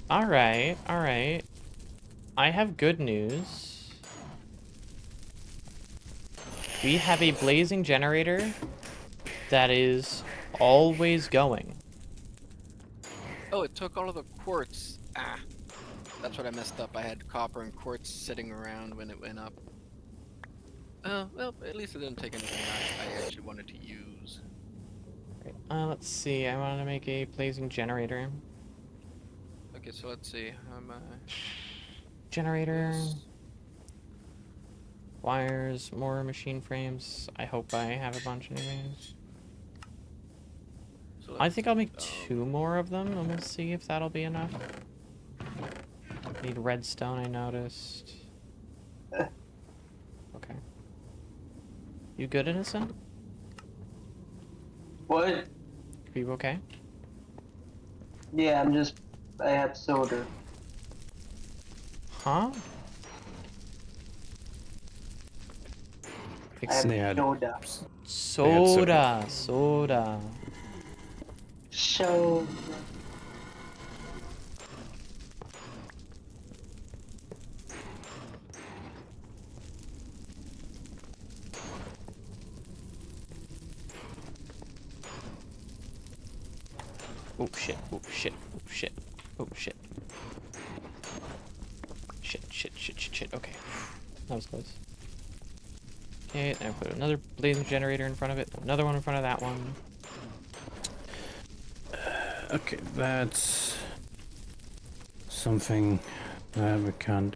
Alright, alright. I have good news. We have a blazing generator that is always going. Oh, it took all of the quartz. Ah. That's what I messed up. I had copper and quartz sitting around when it went up. Oh, well, at least it didn't take anything I actually wanted to use. Right, Let's see. I want to make a blazing generator. Okay, so let's see. Generator. Yes. Wires, more machine frames. I hope I have a bunch anyways. So I think I'll make um, 2 more of them, and we'll see if that'll be enough. Need redstone, I noticed. Okay. You good, Innocent? What? Are you okay? Yeah, I have soda. Huh? I have They had soda. Soda, soda. Soda. Oh shit, oh shit, oh shit, oh shit. Shit. Okay. That was close. Okay, then I put another blazing generator in front of it, another one in front of that one. Okay, that's something that we can't.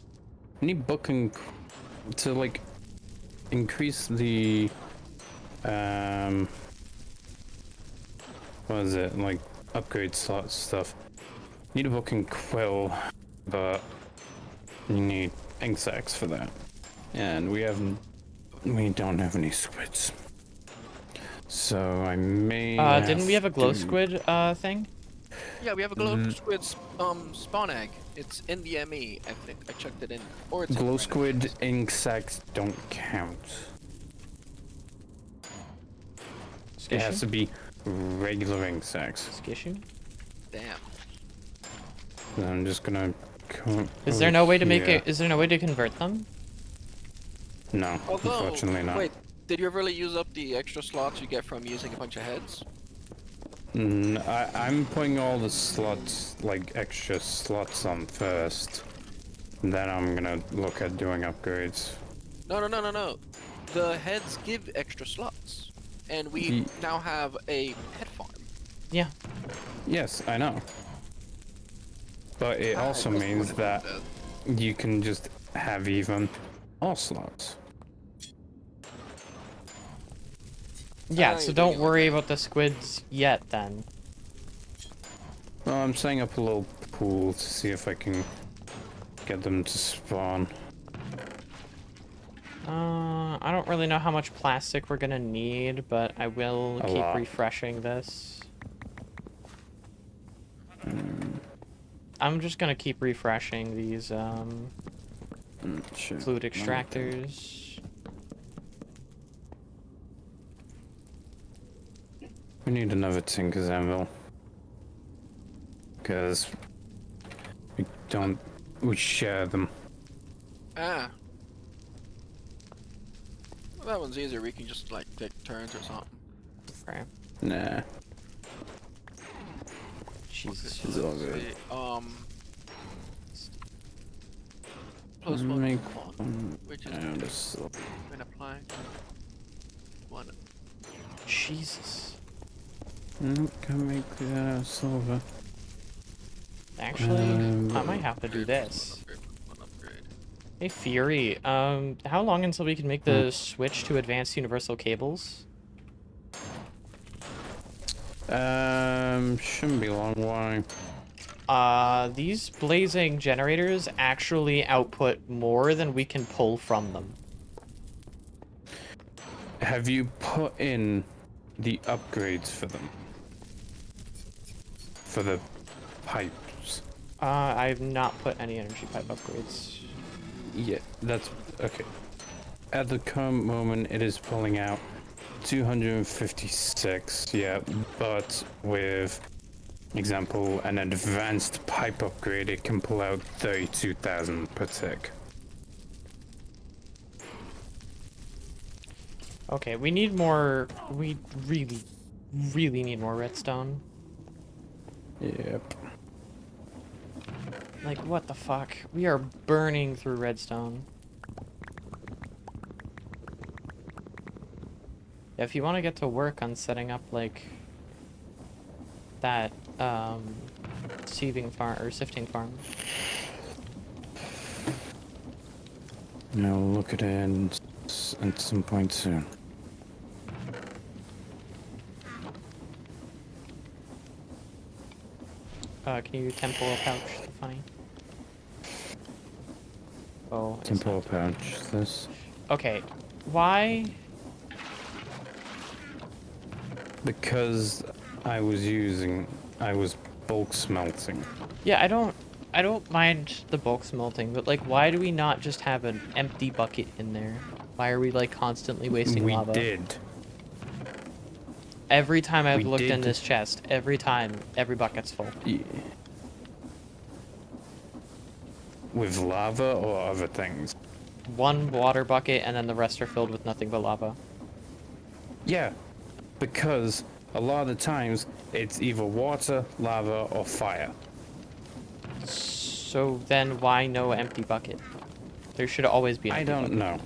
We need booking to like increase the what is it, like upgrade slot stuff. Need a booking quill, but you need ink sacks for that, and we don't have any squids. So I may Didn't we have a glow to- squid thing? yeah, we have a glow squid spawn egg. It's in the ME, I think. I checked it in. Or it's in Glow random squid chest. ink sacks don't count. It has to be regular ink sacks. Skishu? Damn. And I'm just gonna come. Is there no way to make here. it? Is there no way to convert them? No, Although, unfortunately not. wait, did you ever really use up the extra slots you get from using a bunch of heads? I'm putting all the slots, like extra slots on first. Then I'm gonna look at doing upgrades. No. The heads give extra slots. And we now have a pet farm. Yeah. Yes, I know. But it also means that you can just have even all slots. Yeah, Oh, so you're don't doing it worry like about the squids yet then. Well, I'm setting up a little pool to see if I can get them to spawn. I don't really know how much plastic we're gonna need, but I will A keep lot. refreshing this. I'm just gonna keep refreshing these Sure. fluid extractors. We need another Tinker's Anvil. Because we share them. Ah. Well, that one's easier. We can just like take turns or something. Okay. Nah. Jesus. It's all good. See, plus one Make one, which is and a silver. been applied. One. Jesus. Can make silver. Actually, I might have to do this. One upgrade. Hey Fury, how long until we can make the switch to advanced universal cables? Shouldn't be long. Why? These blazing generators actually output more than we can pull from them. Have you put in the upgrades for them? For the pipes? I've not put any energy pipe upgrades. Yeah, that's okay. At the current moment, it is pulling out 256, yeah, but with, example, an advanced pipe upgrade, it can pull out 32,000 per tick. Okay, we need more. We really need more redstone. Yep. Like, what the fuck? We are burning through redstone. Yeah, if you want to get to work on setting up, like, that sieving farm or sifting farm. I'll look at it at some point soon. Can you temporal pouch the funny? Oh, it's Temporal not. pouch. This. Okay, why? Because I was bulk smelting. Yeah, I don't mind the bulk smelting, but like, why do we not just have an empty bucket in there? Why are we like constantly wasting We lava? did. Every time I've We looked in did. this chest, every time, every bucket's full. Yeah. With lava or other things? One water bucket, and then the rest are filled with nothing but lava. Yeah, because a lot of the times it's either water, lava, or fire. So then why no empty bucket? There should always be an I empty don't bucket. know.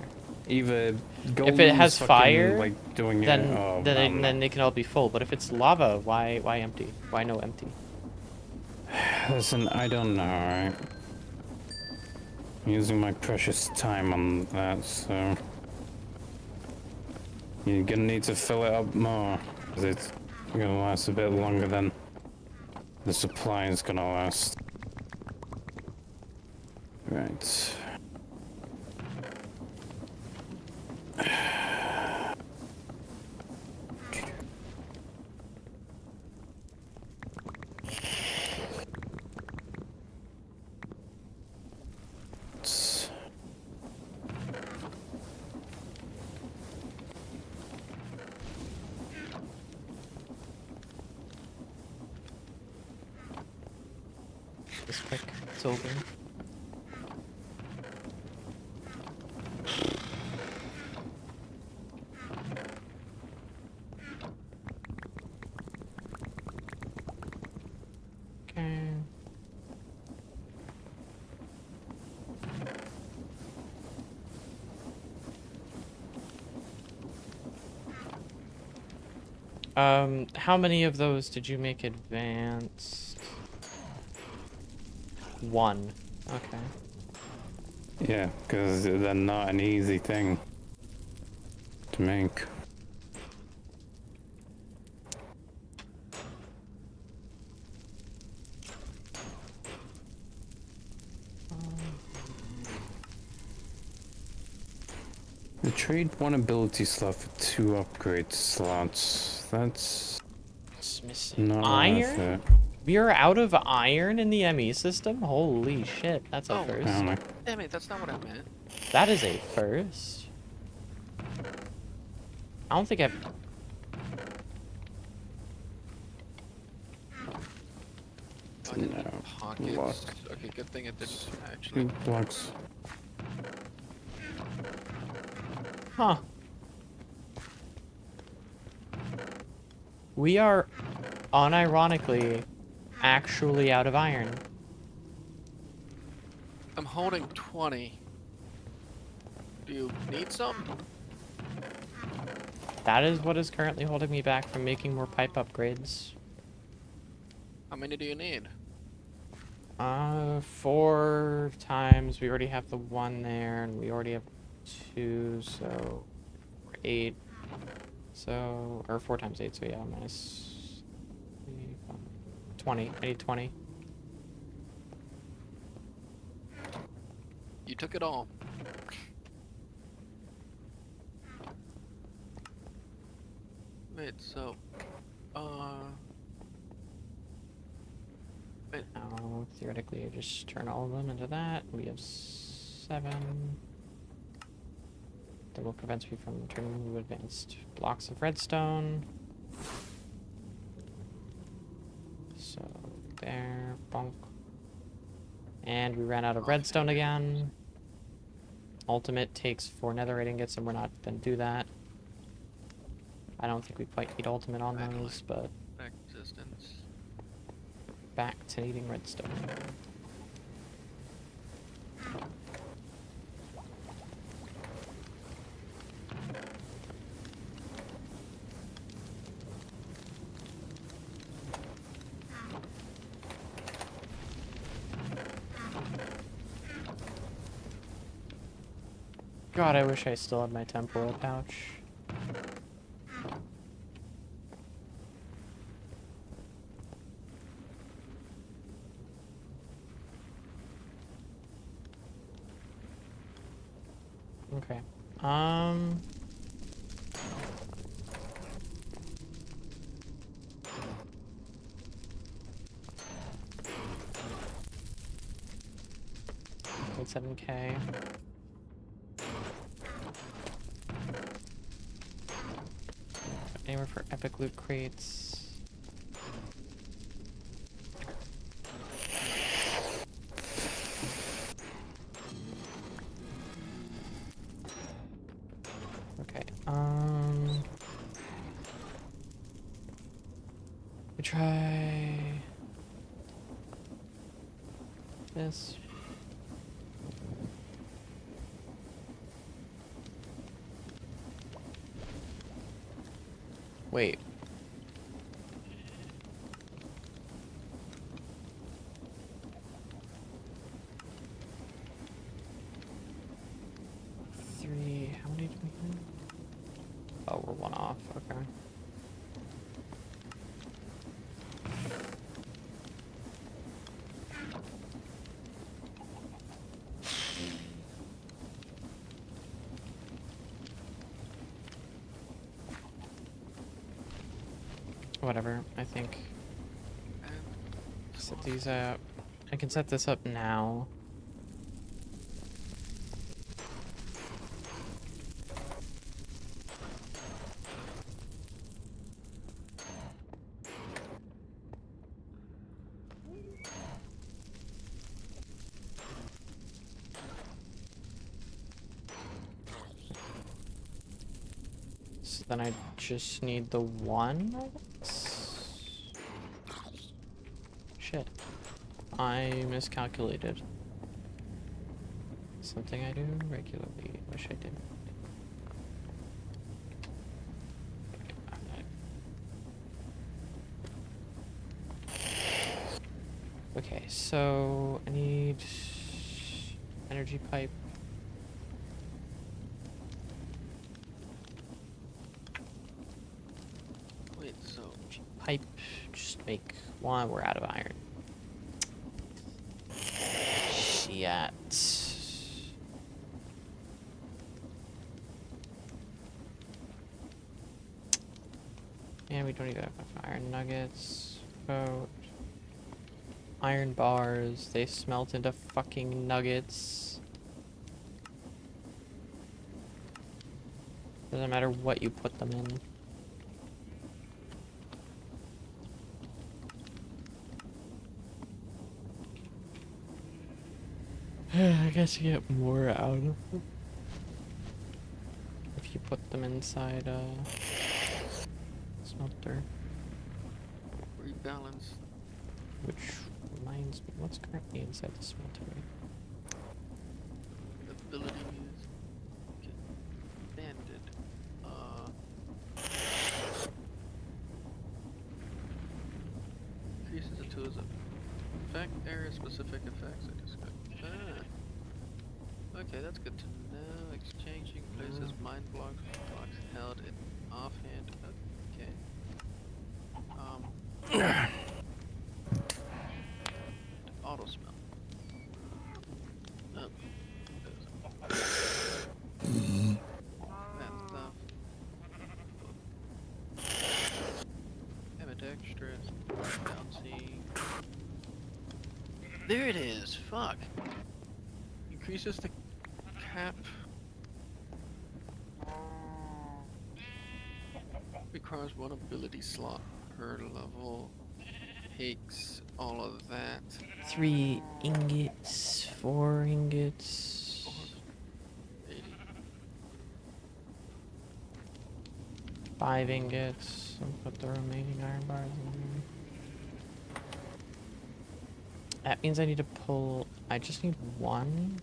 Either If it has fucking, fire, like doing then it, or, then they can all be full. But if it's lava, why empty? Why no empty? Listen, I don't know. Alright, I'm using my precious time on that, so you're gonna need to fill it up more, 'cause it's gonna last a bit longer than the supply is gonna last. Right. It's- Just quick, it's over. Okay. How many of those did you make advanced? One. Okay. Yeah, because they're not an easy thing to make. We trade one ability slot for 2 upgrade slots. That's It's missing not worth iron? it. We are out of iron in the ME system? Holy shit, that's a Oh. I first. don't know. Damn it, that's not what I meant. That is a first. I don't think I've... Oh, I didn't No, need pockets. luck. Okay, good thing it didn't actually. 3 blocks. Huh. We are, unironically, actually out of iron. I'm holding 20. Do you need some? That is what is currently holding me back from making more pipe upgrades. How many do you need? 4 times. We already have the 1 there, and we already have 2, so 8. So, or 4 times 8, so yeah, minus 20. I need 20. You took it all. Wait, so, wait, Now, theoretically, I just turn all of them into that. We have 7. That will prevent me from turning advanced blocks of redstone. So, there, bonk. And we ran out of redstone again. Ultimate takes 4 netherite ingots, and we're not gonna do that. I don't think we quite need ultimate on those, but back resistance. back to needing redstone. God, I wish I still had my temporal pouch. Okay. Wait, 7K. Anywhere for epic loot crates. Okay, we try this. Wait. Three, how many do we have? Oh, we're one off, okay. Whatever, I think. Set these up. I can set this up now. So then I just need the one, I guess? Shit. I miscalculated. Something I do regularly. Wish I didn't. Okay, so I need energy pipe. Wait, so Pipe, just make one. We're out of iron. Shit. And we don't even have enough iron nuggets. About iron bars. They smelt into fucking nuggets. Doesn't matter what you put them in. I guess you get more out of them if you put them inside a smelter. rebalance. Which reminds me, what's currently inside the smelter? Ability is banded. Increases the tools of effect area specific effects I described. Okay, that's good to know. Exchanging places mind blocks held in offhand. Okay. Auto smell. Oh. That stuff. Ambidextrous. Bouncy. There it is. Fuck. Increases the cap. Requires one ability slot per level. Takes all of that. 3 ingots, 4 ingots. 80. 5 ingots. I'll put the remaining iron bars in there. That means I need to pull. I just need 1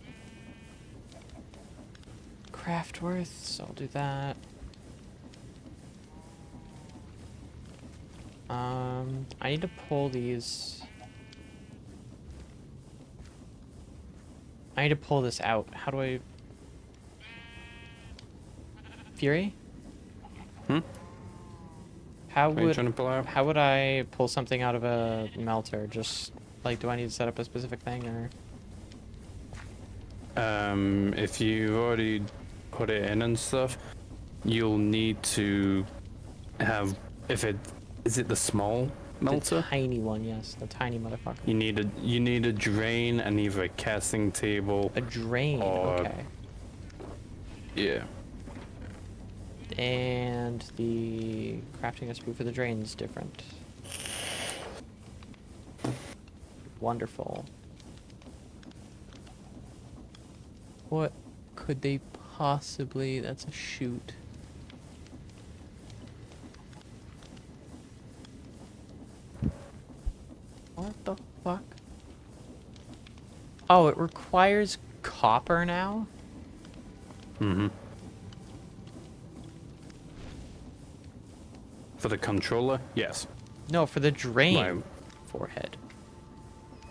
craft worth, so I'll do that. I need to pull these. I need to pull this out. How do I? Fury? Hmm? How What are you would trying to pull out? how would I pull something out of a melter? Just like, do I need to set up a specific thing or? If you already put it in and stuff, you'll need to have, if it, is it the small melter? The tiny one, yes, the tiny motherfucker. You need a drain and either a casting table. A drain, or- okay. Yeah. And the crafting recipe for the drain is different. Wonderful. What could they possibly... That's a chute. What the fuck? Oh, it requires copper now? Mm-hmm. For the controller, yes. No, for the drain. Right. Forehead.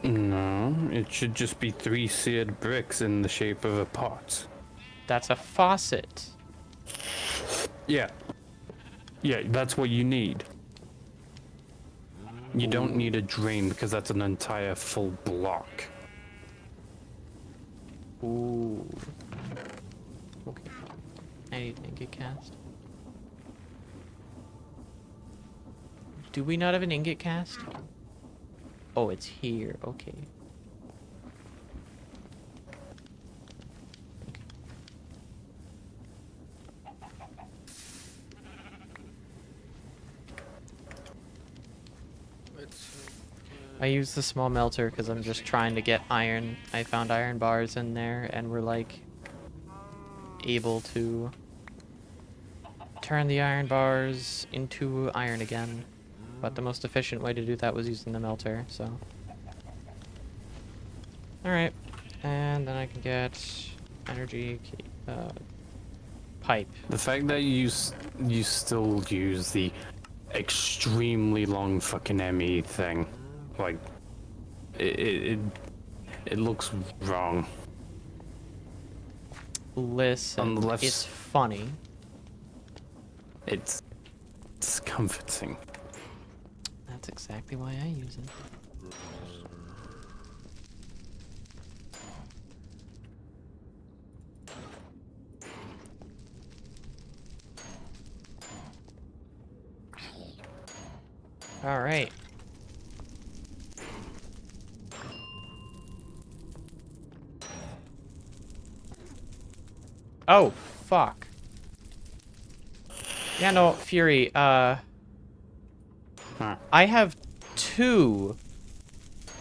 No, it should just be 3 seared bricks in the shape of a pot. That's a faucet. Yeah. Yeah, that's what you need. You don't need a drain because that's an entire full block. Ooh. Okay. I need to ingot cast. Do we not have an ingot cast? Oh, it's here. Okay. I use the small melter because I'm just trying to get iron. I found iron bars in there and we're like able to turn the iron bars into iron again. But the most efficient way to do that was using the melter, so. Alright. And then I can get energy pipe. The fact that you still use the extremely long fucking ME thing, like, it looks wrong. Listen, Unless- it's funny. It's discomforting. That's exactly why I use it. All right. Oh, fuck. Yeah, no, Fury, Huh. I have 2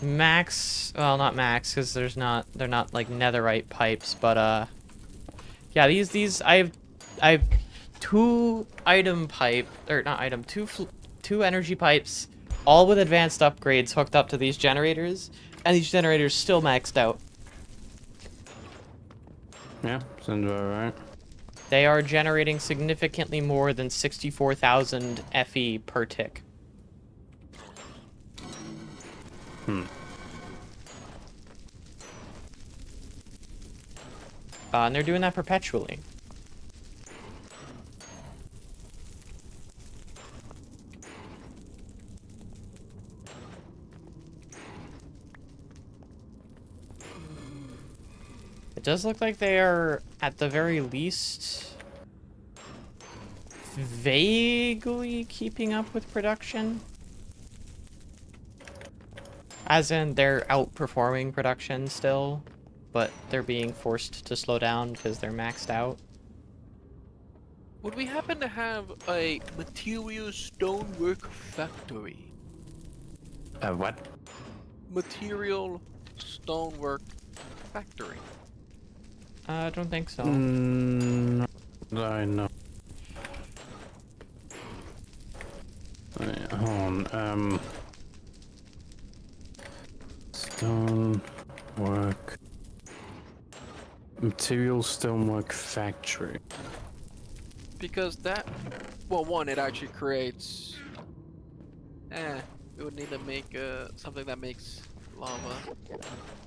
max, well, not max, because they're not like netherite pipes, but yeah, these I have 2 item pipe, or not item, 2 energy pipes, all with advanced upgrades hooked up to these generators, and these generators still maxed out. Yeah, sounds about right. They are generating significantly more than 64,000 FE per tick. And they're doing that perpetually. It does look like they are, at the very least, vaguely keeping up with production. As in, they're outperforming production still, but they're being forced to slow down because they're maxed out. Would we happen to have a material stonework factory? What? Material stonework factory. I don't think so. I know. Hold on, stonework. Material stonework factory. Because that, well, one, it actually creates. We would need to make something that makes lava,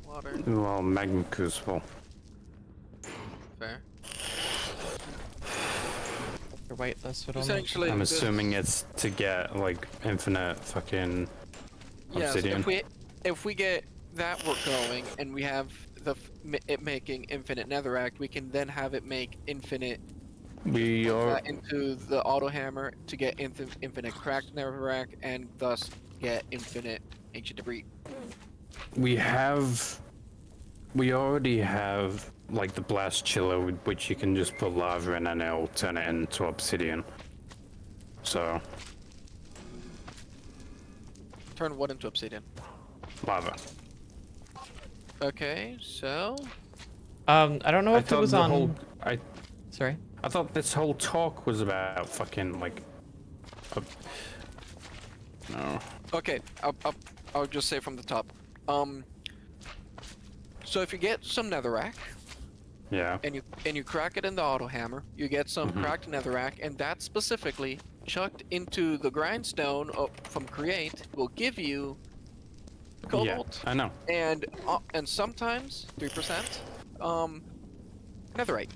water. Well, magma crucible. Fair. Or wait, that's what Essentially, I'm this- assuming it's to get like infinite fucking yes, obsidian. if we get that work going and we have it making infinite netherrack, we can then have it make infinite We are that into the auto hammer to get infinite cracked netherrack and thus get infinite ancient debris. we already have like the blast chiller, which you can just put lava in and it'll turn it into obsidian. So Turn what into obsidian? lava. Okay, so I don't know if it was on. Sorry. I thought this whole talk was about fucking like. No. okay, I'll just say from the top. So if you get some netherrack Yeah. and you crack it in the auto hammer, you get some cracked netherrack, and that specifically chucked into the grindstone from create will give you cobalt Yeah, I know. and sometimes 3% netherite.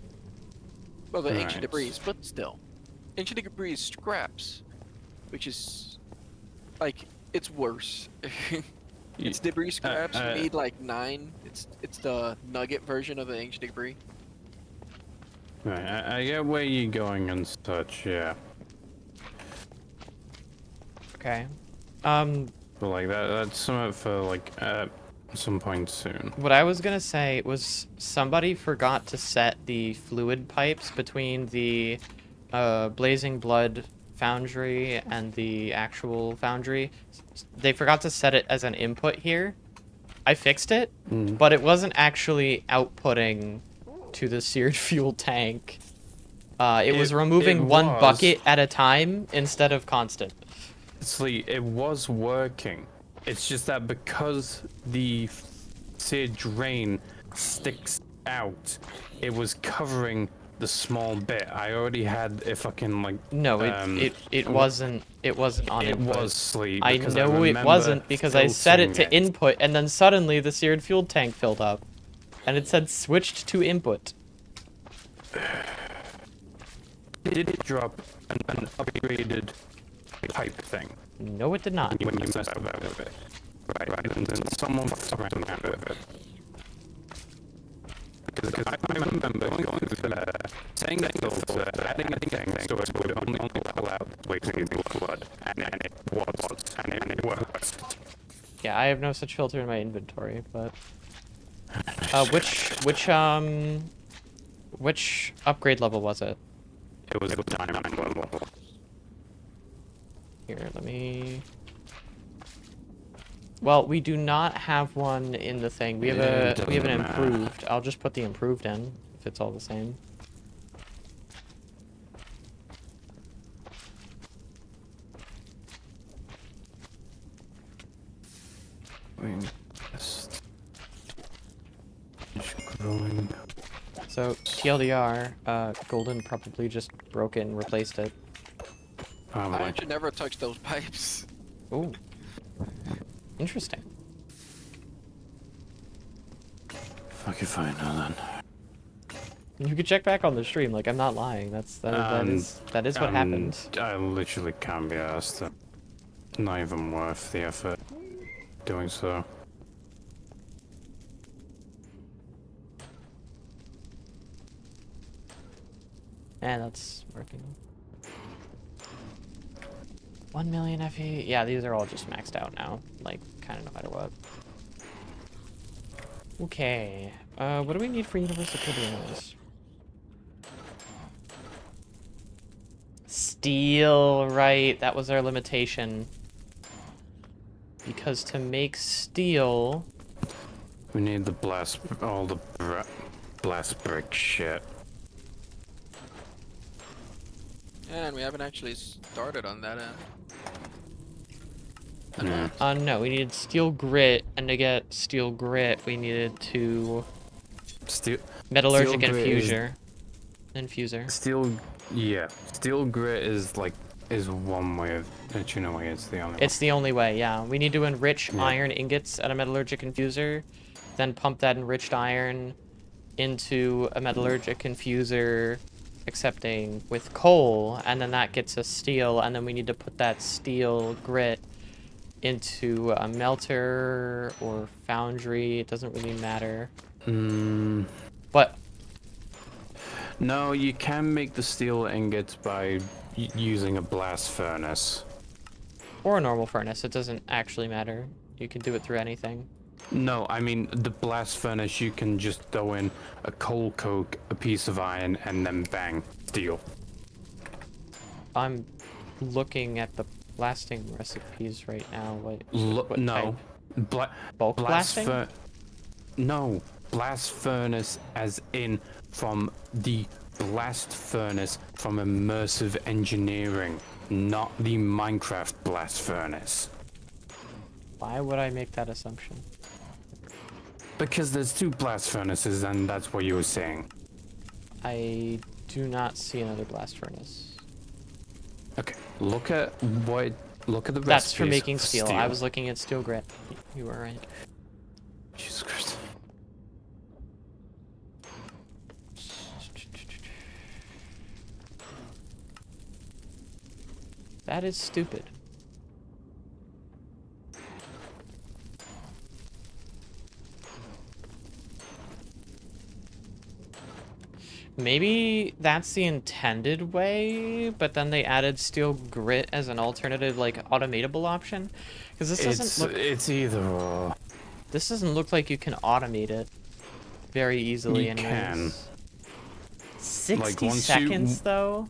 Well, the ancient Right. debris, but still, ancient debris is scraps, which is like it's worse. It's debris scraps. You need like 9. It's the nugget version of the ancient debris. Right, I get where you're going and such, yeah. Okay. But like that's something for like some point soon. What I was gonna say was somebody forgot to set the fluid pipes between the Blazing Blood foundry and the actual foundry. They forgot to set it as an input here. I fixed it, but it wasn't actually outputting to the seared fuel tank. It was removing one bucket at a time instead of constant. See, it was working. It's just that because the seared drain sticks out, it was covering the small bit. I already had a fucking like. No, it wasn't on It input. was sleep. I because know it remember wasn't because I set it to filtering it. input and then suddenly the seared fuel tank filled up. And it said switched to input. Did it drop an upgraded pipe thing? No, it did not. When you messed about it. Right, and then someone fucked around with it. Because I remember going through there, saying that filter, adding a thing so it would only allow wasting blood, and it was, and it worked. Yeah, I have no such filter in my inventory, but which upgrade level was it? It was a diamond level. Here, let me. Well, we do not have one in the thing. We have an improved. I'll just put the improved in if it's all the same. Growing. So TLDR, Golden probably just broke it and replaced it. I should never touch those pipes. Ooh. Interesting. Okay, fine, now then. You could check back on the stream. Like, I'm not lying. that is what happened. I literally can't be asked. Not even worth the effort doing so. And that's working. 1 million FE. Yeah, these are all just maxed out now. Like, kind of no matter what. Okay. What do we need for universal coding? Steel, right. That was our limitation. Because to make steel... We need the all the blast brick shit. And we haven't actually started on that end. Yeah. No, we needed steel grit, and to get steel grit, we needed to... Metallurgic infuser. Steel, yeah. Steel grit is one way of, but you know, it's the only. It's the only way, yeah. We need to enrich iron ingots at a metallurgic infuser, then pump that enriched iron into a metallurgic infuser, accepting with coal, and then that gets us steel, and then we need to put that steel grit into a melter or foundry. It doesn't really matter. But No, you can make the steel ingots by using a blast furnace. or a normal furnace, it doesn't actually matter. You can do it through anything. No, I mean the blast furnace. You can just throw in a coal coke, a piece of iron, and then bang, steel. I'm looking at the blasting recipes right now. What No, type? Bulk blasting? No, blast furnace as in from the blast furnace from immersive engineering, not the Minecraft blast furnace. Why would I make that assumption? Because there's 2 blast furnaces, and that's what you were saying. I do not see another blast furnace. Okay, look at the recipes. That's for making steel. I was looking at steel grit. You were right. Jesus Christ. That is stupid. Maybe that's the intended way, but then they added steel grit as an alternative, like, automatable option. Because this doesn't look... It's either or. This doesn't look like you can automate it very easily. You can. 60 seconds, though?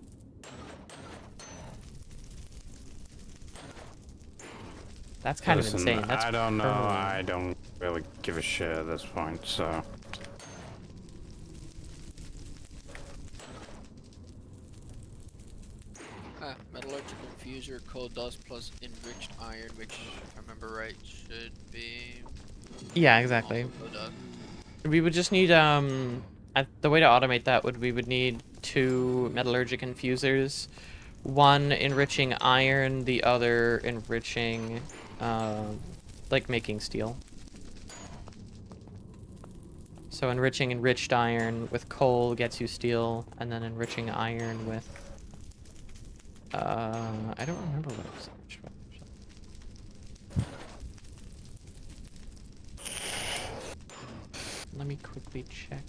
That's kind of insane. That's I don't know. permanent. I don't really give a shit at this point, so... Metallurgical fuser, coal dust plus enriched iron, which, if I remember right, should be... Yeah, exactly. We would just need, the way to automate that we would need 2 metallurgic infusers. One enriching iron, the other enriching, like making steel. So enriching enriched iron with coal gets you steel, and then enriching iron with, I don't remember what it was. Let me quickly check.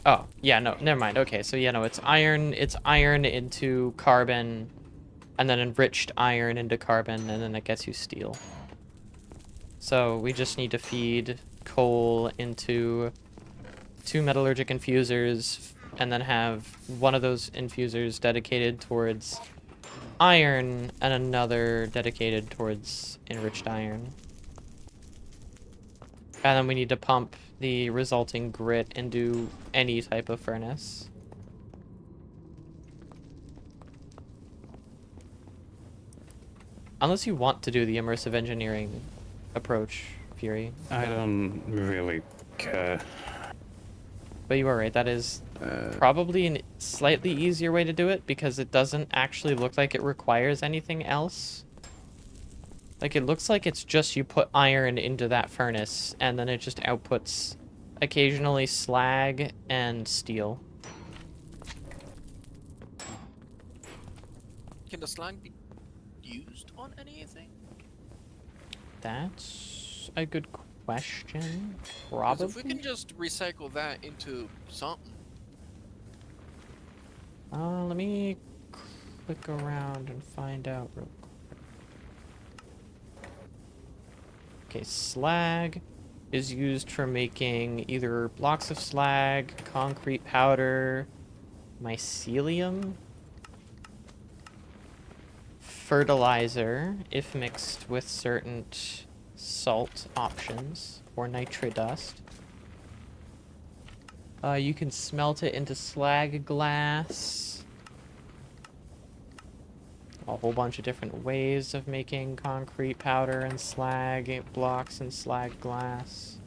Oh, yeah, no, never mind. Okay, so yeah, no, it's iron into carbon, and then enriched iron into carbon, and then it gets you steel. So we just need to feed coal into 2 metallurgic infusers, and then have one of those infusers dedicated towards iron and another dedicated towards enriched iron. And then we need to pump the resulting grit into any type of furnace. Unless you want to do the immersive engineering approach, Fury. I don't really care. But you are right, that is probably a slightly easier way to do it, because it doesn't actually look like it requires anything else. Like, it looks like it's just you put iron into that furnace, and then it just outputs occasionally slag and steel. Can the slag be used on anything? That's a good question. 'Cause Probably. if we can just recycle that into something. Let me click around and find out real quick. Okay, slag is used for making either blocks of slag, concrete powder, mycelium, fertilizer, if mixed with certain salt options, or nitro dust. You can smelt it into slag glass. A whole bunch of different ways of making concrete powder and slag blocks and slag glass.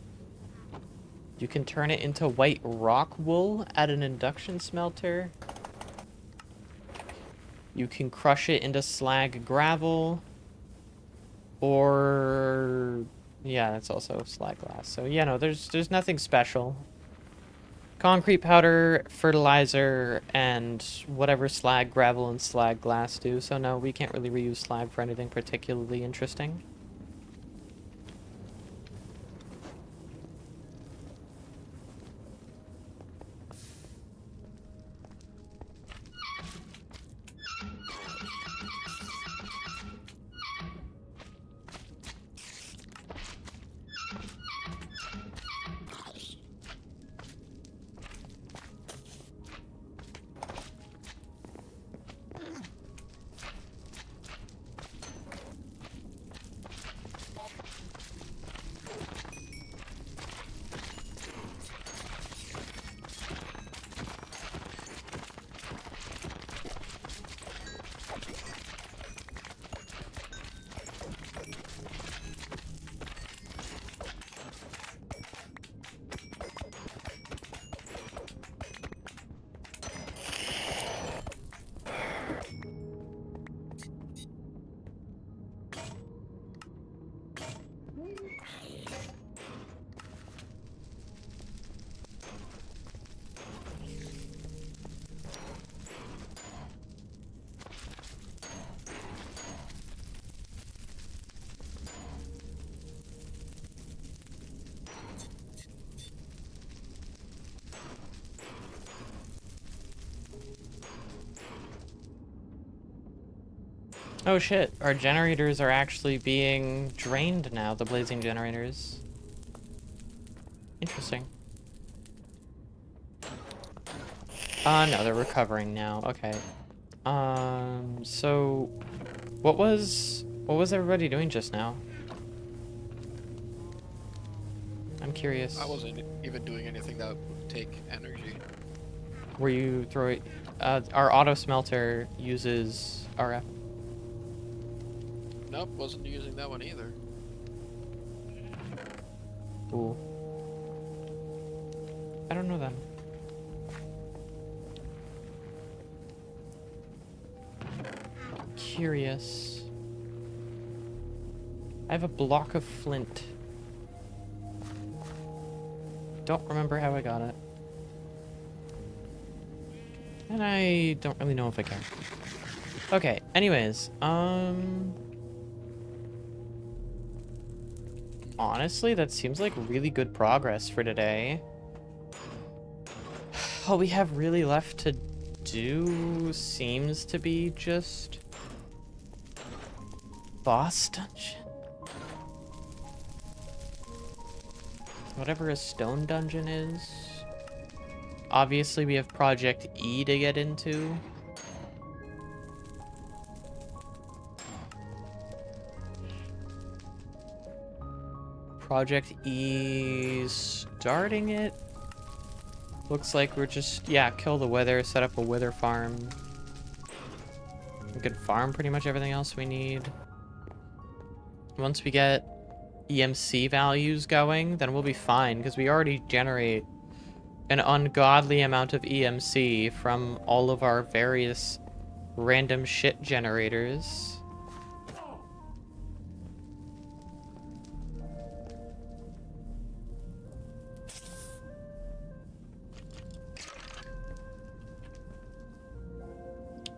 You can turn it into white rock wool at an induction smelter. You can crush it into slag gravel. Or yeah, that's also slag glass. So yeah, no, there's nothing special. Concrete powder, fertilizer, and whatever slag, gravel, and slag glass do. So no, we can't really reuse slag for anything particularly interesting. Oh shit, our generators are actually being drained now, the blazing generators. Interesting. No, they're recovering now. Okay. So what was everybody doing just now? I'm curious. I wasn't even doing anything that would take energy. Were you throwing our auto smelter uses RF? Nope, wasn't using that one either. Ooh. I don't know then. Curious. I have a block of flint. Don't remember how I got it. And I don't really know if I care. Okay, anyways, honestly, that seems like really good progress for today. All we have really left to do seems to be just boss dungeon. Whatever a stone dungeon is. Obviously, we have Project E to get into. Project E starting it. Looks like we're just, yeah, kill the wither, set up a wither farm. We could farm pretty much everything else we need. Once we get EMC values going, then we'll be fine, because we already generate an ungodly amount of EMC from all of our various random shit generators.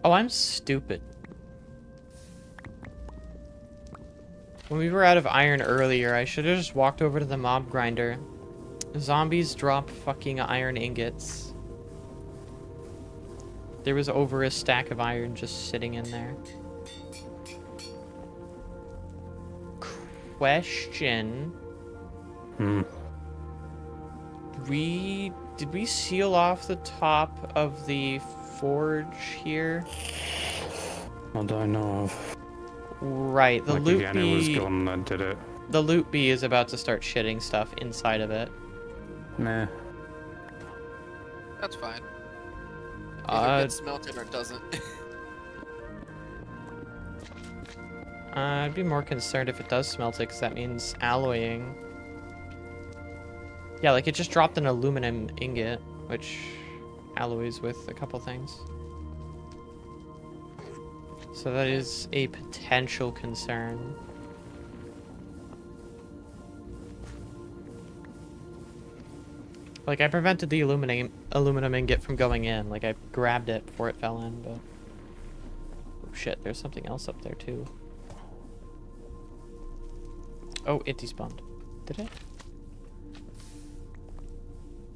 Oh, I'm stupid. When we were out of iron earlier, I should have just walked over to the mob grinder. Zombies drop fucking iron ingots. There was over a stack of iron just sitting in there. Question. Did we seal off the top of the forge here? Not that I know of. Right, the Like loot again, it was bee. Glenn that did it. The loot bee is about to start shitting stuff inside of it. Nah. That's fine. Either Uh, gets smelted or it doesn't. I'd be more concerned if it does smelt it, because that means alloying. Yeah, like it just dropped an aluminum ingot, which alloys with a couple things. So that is a potential concern. Like, I prevented the aluminum ingot from going in. Like, I grabbed it before it fell in, but... Oh, shit, there's something else up there, too. Oh, it despawned. Did it?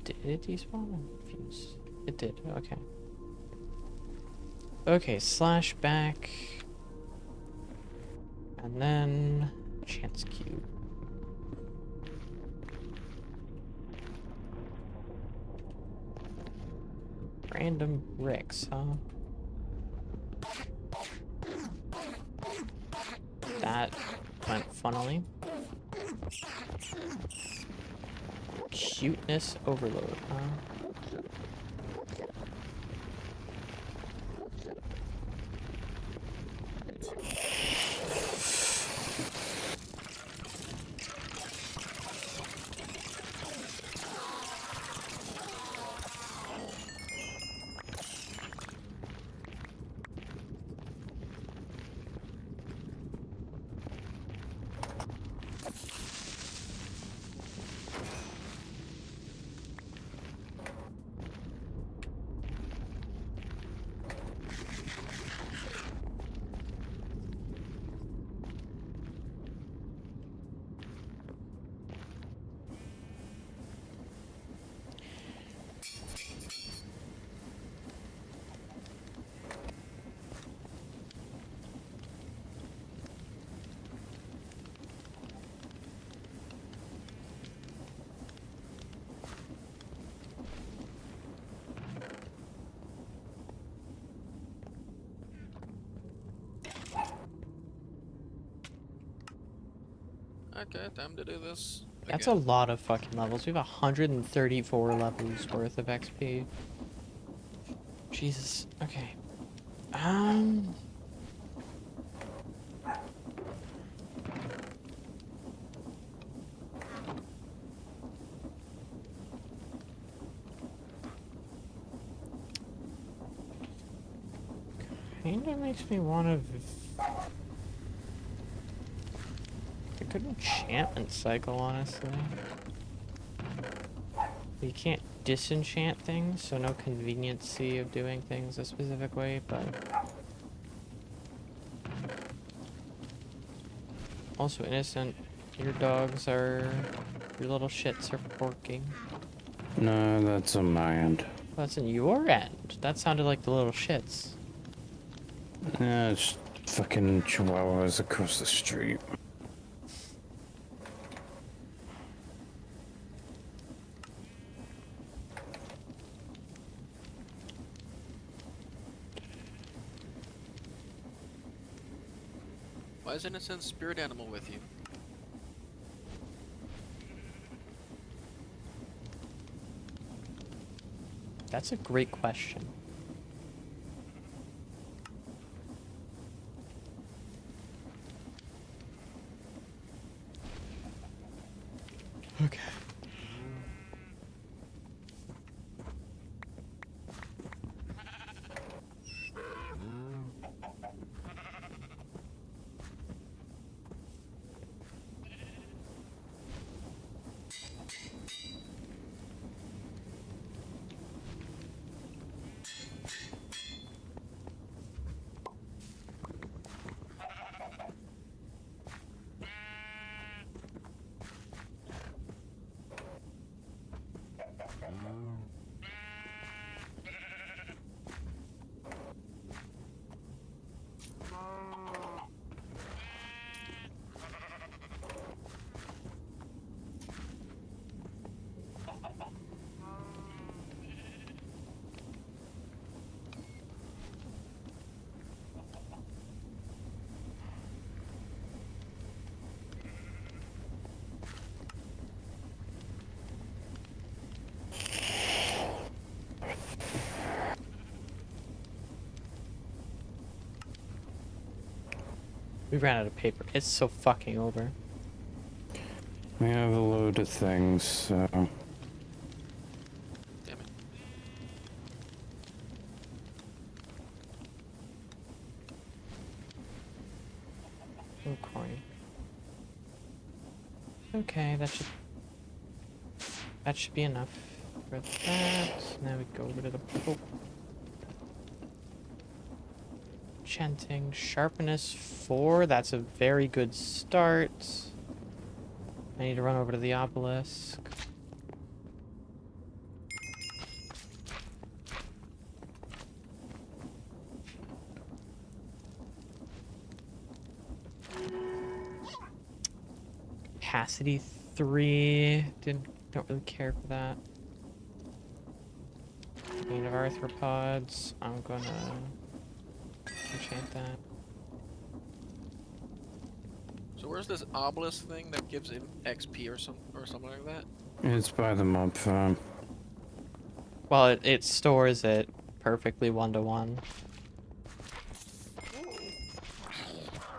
Did it despawn? I'm confused. It did, okay. Okay, slash back. And then... Chance cube. Random bricks, huh? That went funnily. Cuteness overload, huh? Okay, time to do this. That's a lot of fucking levels. We have 134 levels worth of XP. Jesus. Okay. Kinda makes me want to... A good enchantment cycle, honestly. You can't disenchant things, so no conveniency of doing things a specific way, but... Also innocent. Your dogs are... Your little shits are porking. No, that's on my end. That's in your end. That sounded like the little shits. Yeah, it's fucking chihuahuas across the street. Why is Innocent spirit animal with you? That's a great question. Okay. We ran out of paper. It's so fucking over. We have a load of things, so... Damn it. Oh, corny. Okay, that should be enough. for that. Now we go over to the book. Enchanting sharpness 4. That's a very good start. I need to run over to the obelisk. Capacity 3. Don't really care for that. Vein of arthropods. I'm gonna enchant that. So where's this obelisk thing that gives him XP or something like that? It's by the mob farm. Well, it stores it perfectly 1-to-1.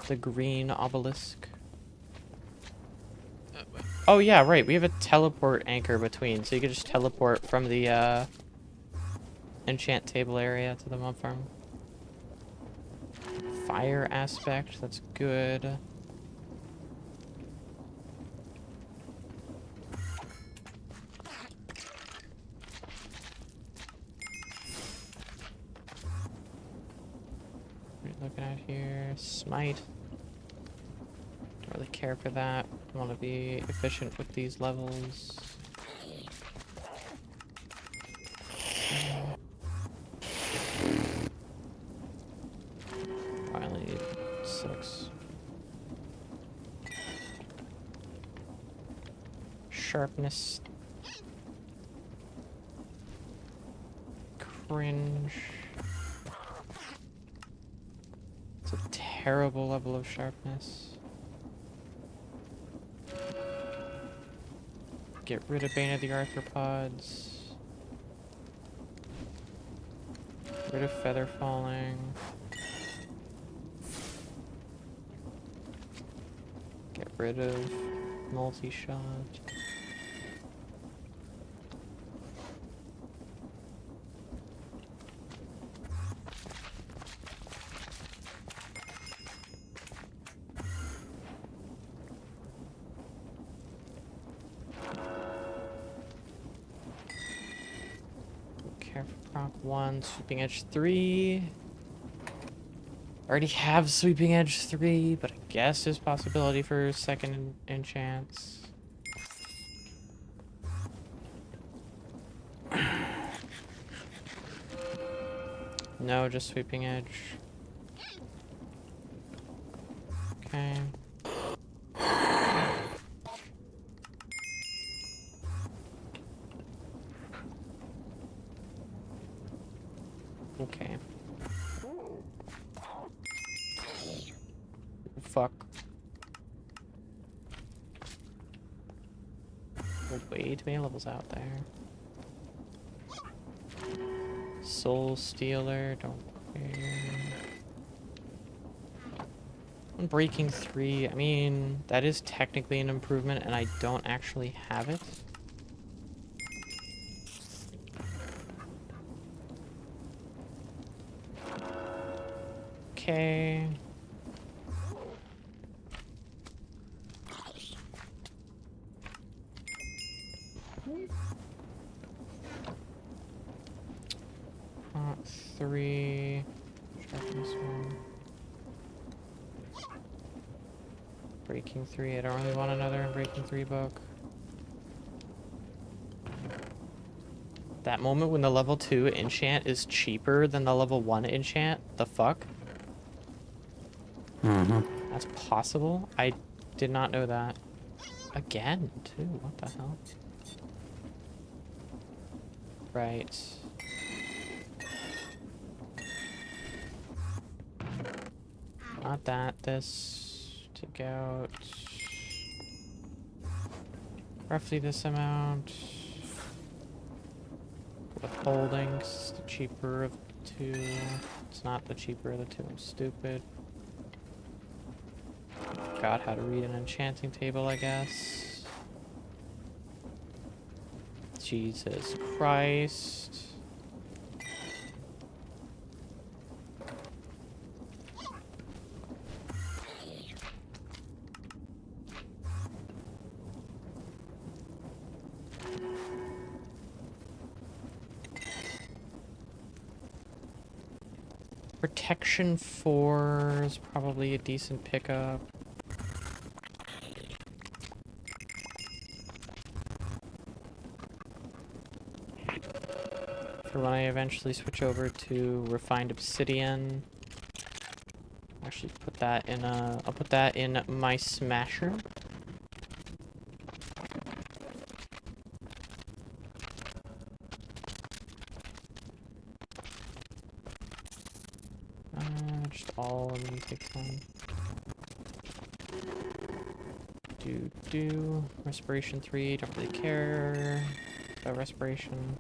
The green obelisk. Wait. Oh yeah, right. We have a teleport anchor between, so you can just teleport from the enchant table area to the mob farm. Fire aspect, that's good. What are you looking at here? Smite. Don't really care for that. I want to be efficient with these levels. I only need 6. Sharpness. Cringe. It's a terrible level of sharpness. Get rid of Bane of the Arthropods. Get rid of Feather Falling. Get rid of multi-shot. Care for proc 1, Sweeping Edge 3. Already have Sweeping Edge 3, but I guess there's possibility for second enchants. No, just Sweeping Edge. Okay. Okay. Fuck. We're way too many levels out there. Soul Stealer, don't care. Breaking 3, I mean, that is technically an improvement, and I don't actually have it. Okay. Prompt 3. Sharpness 1. Breaking 3. I don't really want another Breaking 3 book. That moment when the level 2 enchant is cheaper than the level 1 enchant? The fuck? That's possible? I did not know that. Again, too. What the hell? Right. Not that. This. Take out. Roughly this amount. Withholding. It's the cheaper of the two. It's not the cheaper of the two. I'm stupid. Forgot how to read an enchanting table, I guess. Jesus Christ. Protection 4 is probably a decent pickup. For when I eventually switch over to refined obsidian. Actually put that in I'll put that in my smasher. Just all of them take time. Respiration 3, don't really care about respiration.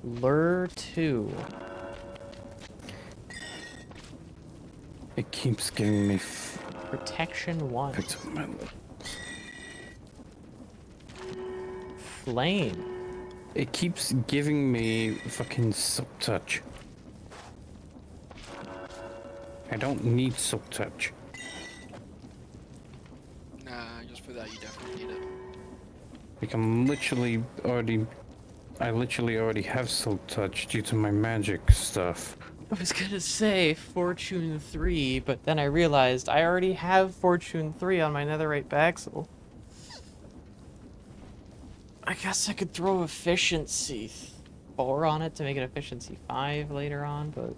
Lure 2. It keeps giving me Protection 1. picked up my lip. Flame. It keeps giving me fucking silk touch. I don't need silk touch. Nah, just for that you definitely need it. Like I literally already have silk touch due to my magic stuff. I was gonna say Fortune 3, but then I realized I already have Fortune 3 on my netherite baxel. I guess I could throw efficiency 4 on it to make it efficiency 5 later on, but...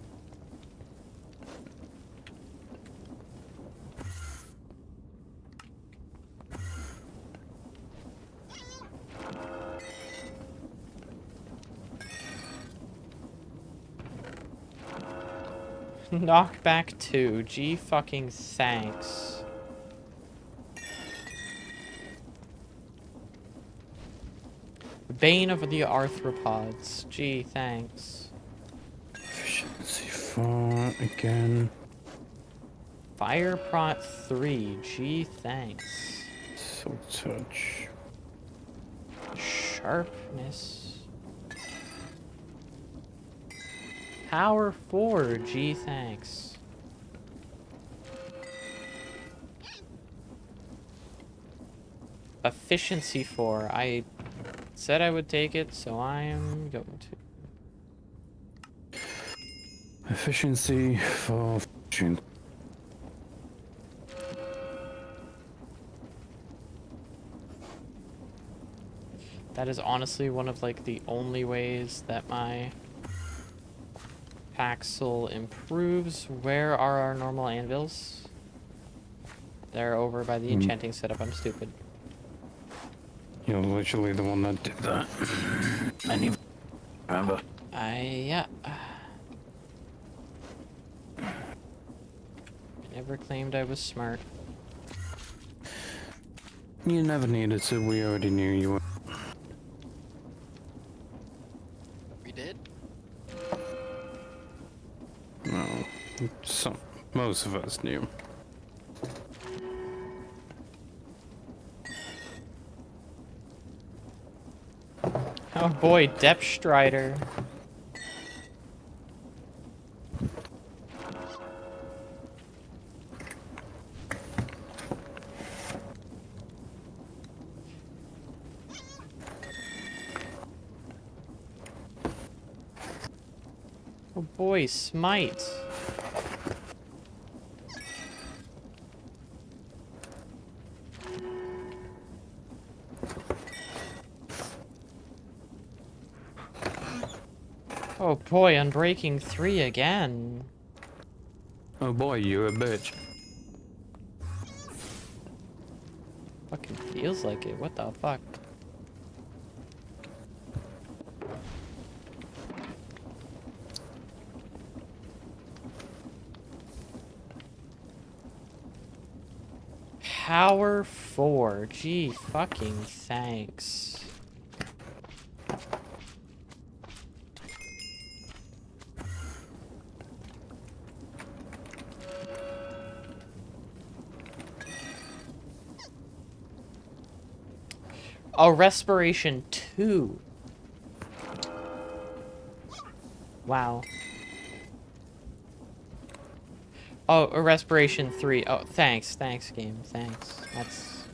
Knockback 2. Gee fucking thanks. Bane of the arthropods. Gee thanks. Efficiency 4 again. Fire prot 3. Gee thanks. Silk touch. Sharpness. Power 4. Gee thanks. Efficiency 4. I said I would take it, so I am going to. Efficiency for fortune. That is honestly one of like the only ways that my Paxel improves. Where are our normal anvils? They're over by the enchanting setup. I'm stupid. You're literally the one that did that. I need remember. Yeah. Never claimed I was smart. You never needed to. We already knew you were. We did? No, most of us knew. Oh boy, Depth Strider. Oh boy, Smite. Oh boy, Unbreaking 3 again. Oh boy, you're a bitch. Fucking feels like it. What the fuck? Power 4. Gee, fucking thanks. Oh, Respiration 2. Wow. Oh, a Respiration 3. Oh, thanks. Thanks, game. Thanks. That's...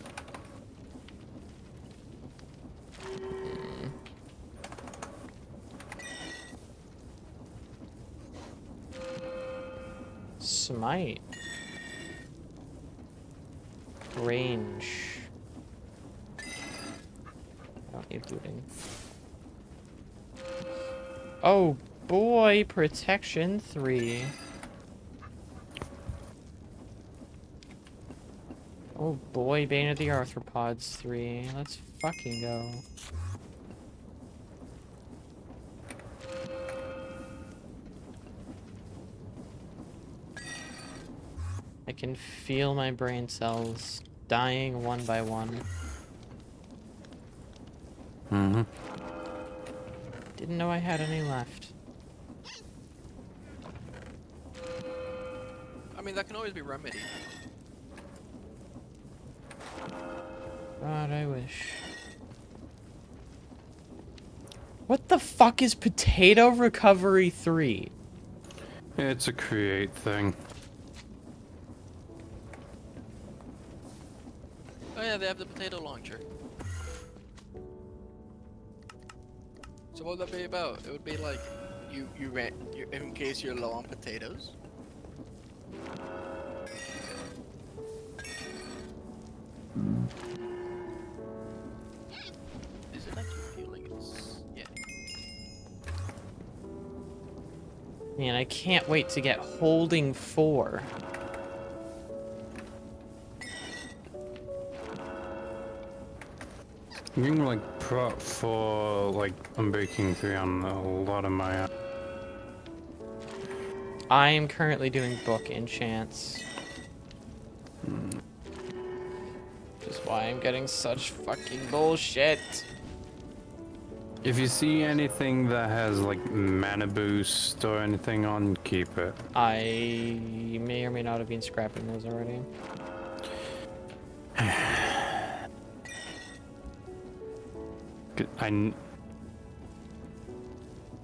Smite. Range. I don't need looting. Oh boy, protection 3. Oh boy, Bane of the Arthropods 3. Let's fucking go. I can feel my brain cells dying one by one. Mm-hmm. Didn't know I had any left. I mean, that can always be remedied. God, I wish. What the fuck is Potato Recovery 3? It's a create thing. Oh yeah, they have the potato launcher. So what would that be about? It would be like, you in case you're low on potatoes. Is it actually fueling it? Yeah. Man, I can't wait to get Holding 4. I'm getting like prop for like Unbreaking 3 on a lot of my. I am currently doing book enchants. Which is why I'm getting such fucking bullshit. If you see anything that has like mana boost or anything on, keep it. I may or may not have been scrapping those already.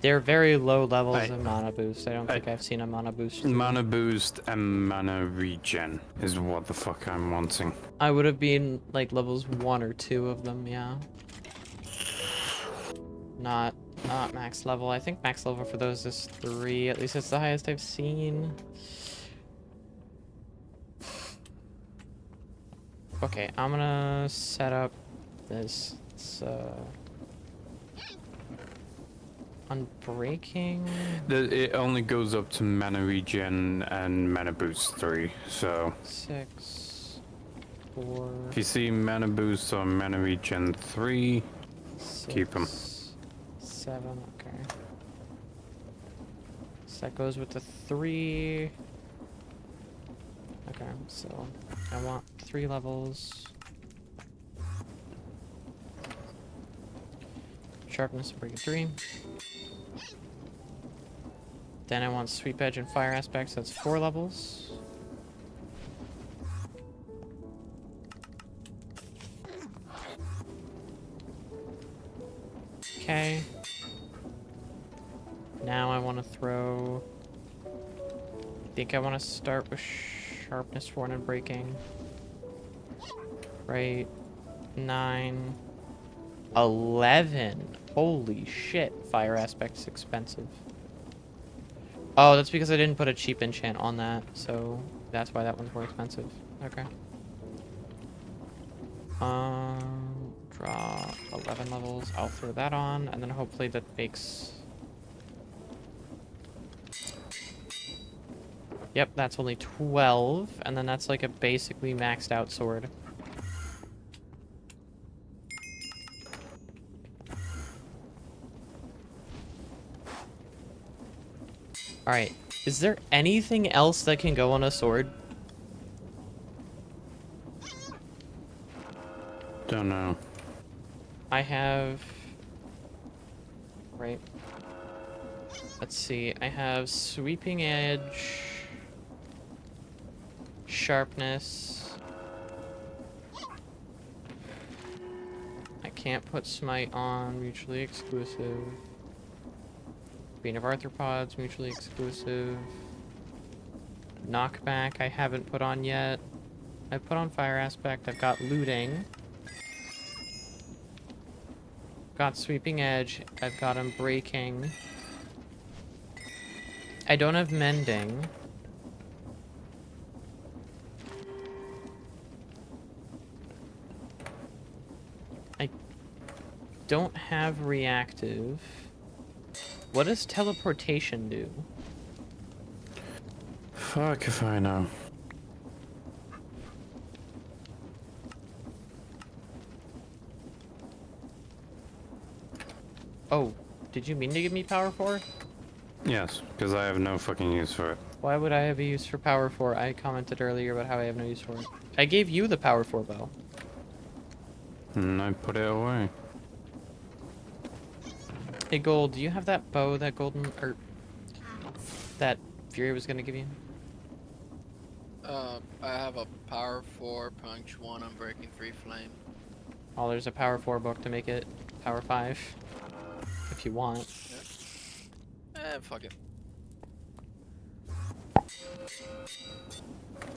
They're very low levels of mana boost. I don't think I've seen a mana boost. Mana boost and mana regen is what the fuck I'm wanting. I would have been like levels 1 or 2 of them, yeah. Not max level. I think max level for those is 3. At least it's the highest I've seen. Okay, I'm gonna set up this. Unbreaking. It only goes up to mana regen and mana boost 3, so 6, 4. if you see mana boost or mana regen 3, 6, keep them. 7, okay. So that goes with the 3. Okay, so I want 3 levels. Sharpness and break 3. Then I want Sweep Edge and Fire Aspects, that's 4 levels. Okay. Now I want to throw... I think I want to start with Sharpness 1 and Breaking. Right. 9. 11. Holy shit. Fire Aspect's expensive. Oh, that's because I didn't put a cheap enchant on that, so that's why that one's more expensive. Okay. Draw 11 levels. I'll throw that on, and then hopefully that makes... Yep, that's only 12, and then that's like a basically maxed out sword. Alright, is there anything else that can go on a sword? Don't know. I have... Right. Let's see, I have Sweeping Edge... Sharpness... I can't put Smite on, mutually exclusive. Bane of Arthropods, mutually exclusive. Knockback, I haven't put on yet. I put on Fire Aspect, I've got Looting. Got Sweeping Edge, I've got Unbreaking. I don't have Mending. don't have reactive. What does teleportation do? Fuck if I know. Oh, did you mean to give me power 4? Yes, because I have no fucking use for it. Why would I have a use for power 4? I commented earlier about how I have no use for it. I gave you the power 4 bow. And I put it away. Hey Gold, do you have that bow that that Fury was gonna give you? I have a power 4, punch 1, unbreaking 3 flame. Oh, there's a power 4 book to make it power 5. If you want. Fuck it.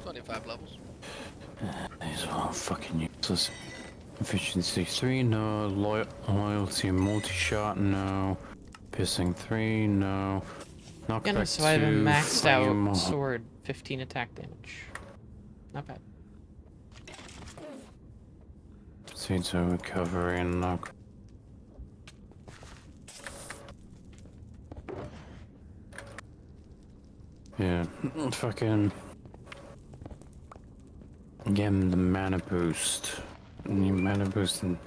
25 levels. These are all fucking useless. Efficiency 3, no. Loyalty multi-shot, no. Piercing 3, no. Knockback Yeah, no, so I have a 2, maxed flame. out sword, 15 attack damage. Not bad. Seeds of recovery and knock. Yeah, fucking. Again, the mana boost. New mana boost and.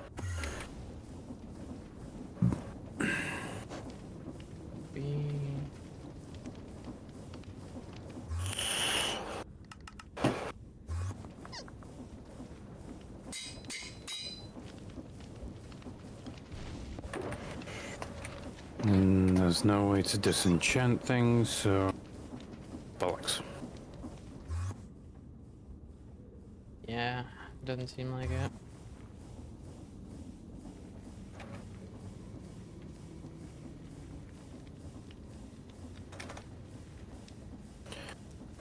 And there's no way to disenchant things, so. Bollocks. Yeah, doesn't seem like it.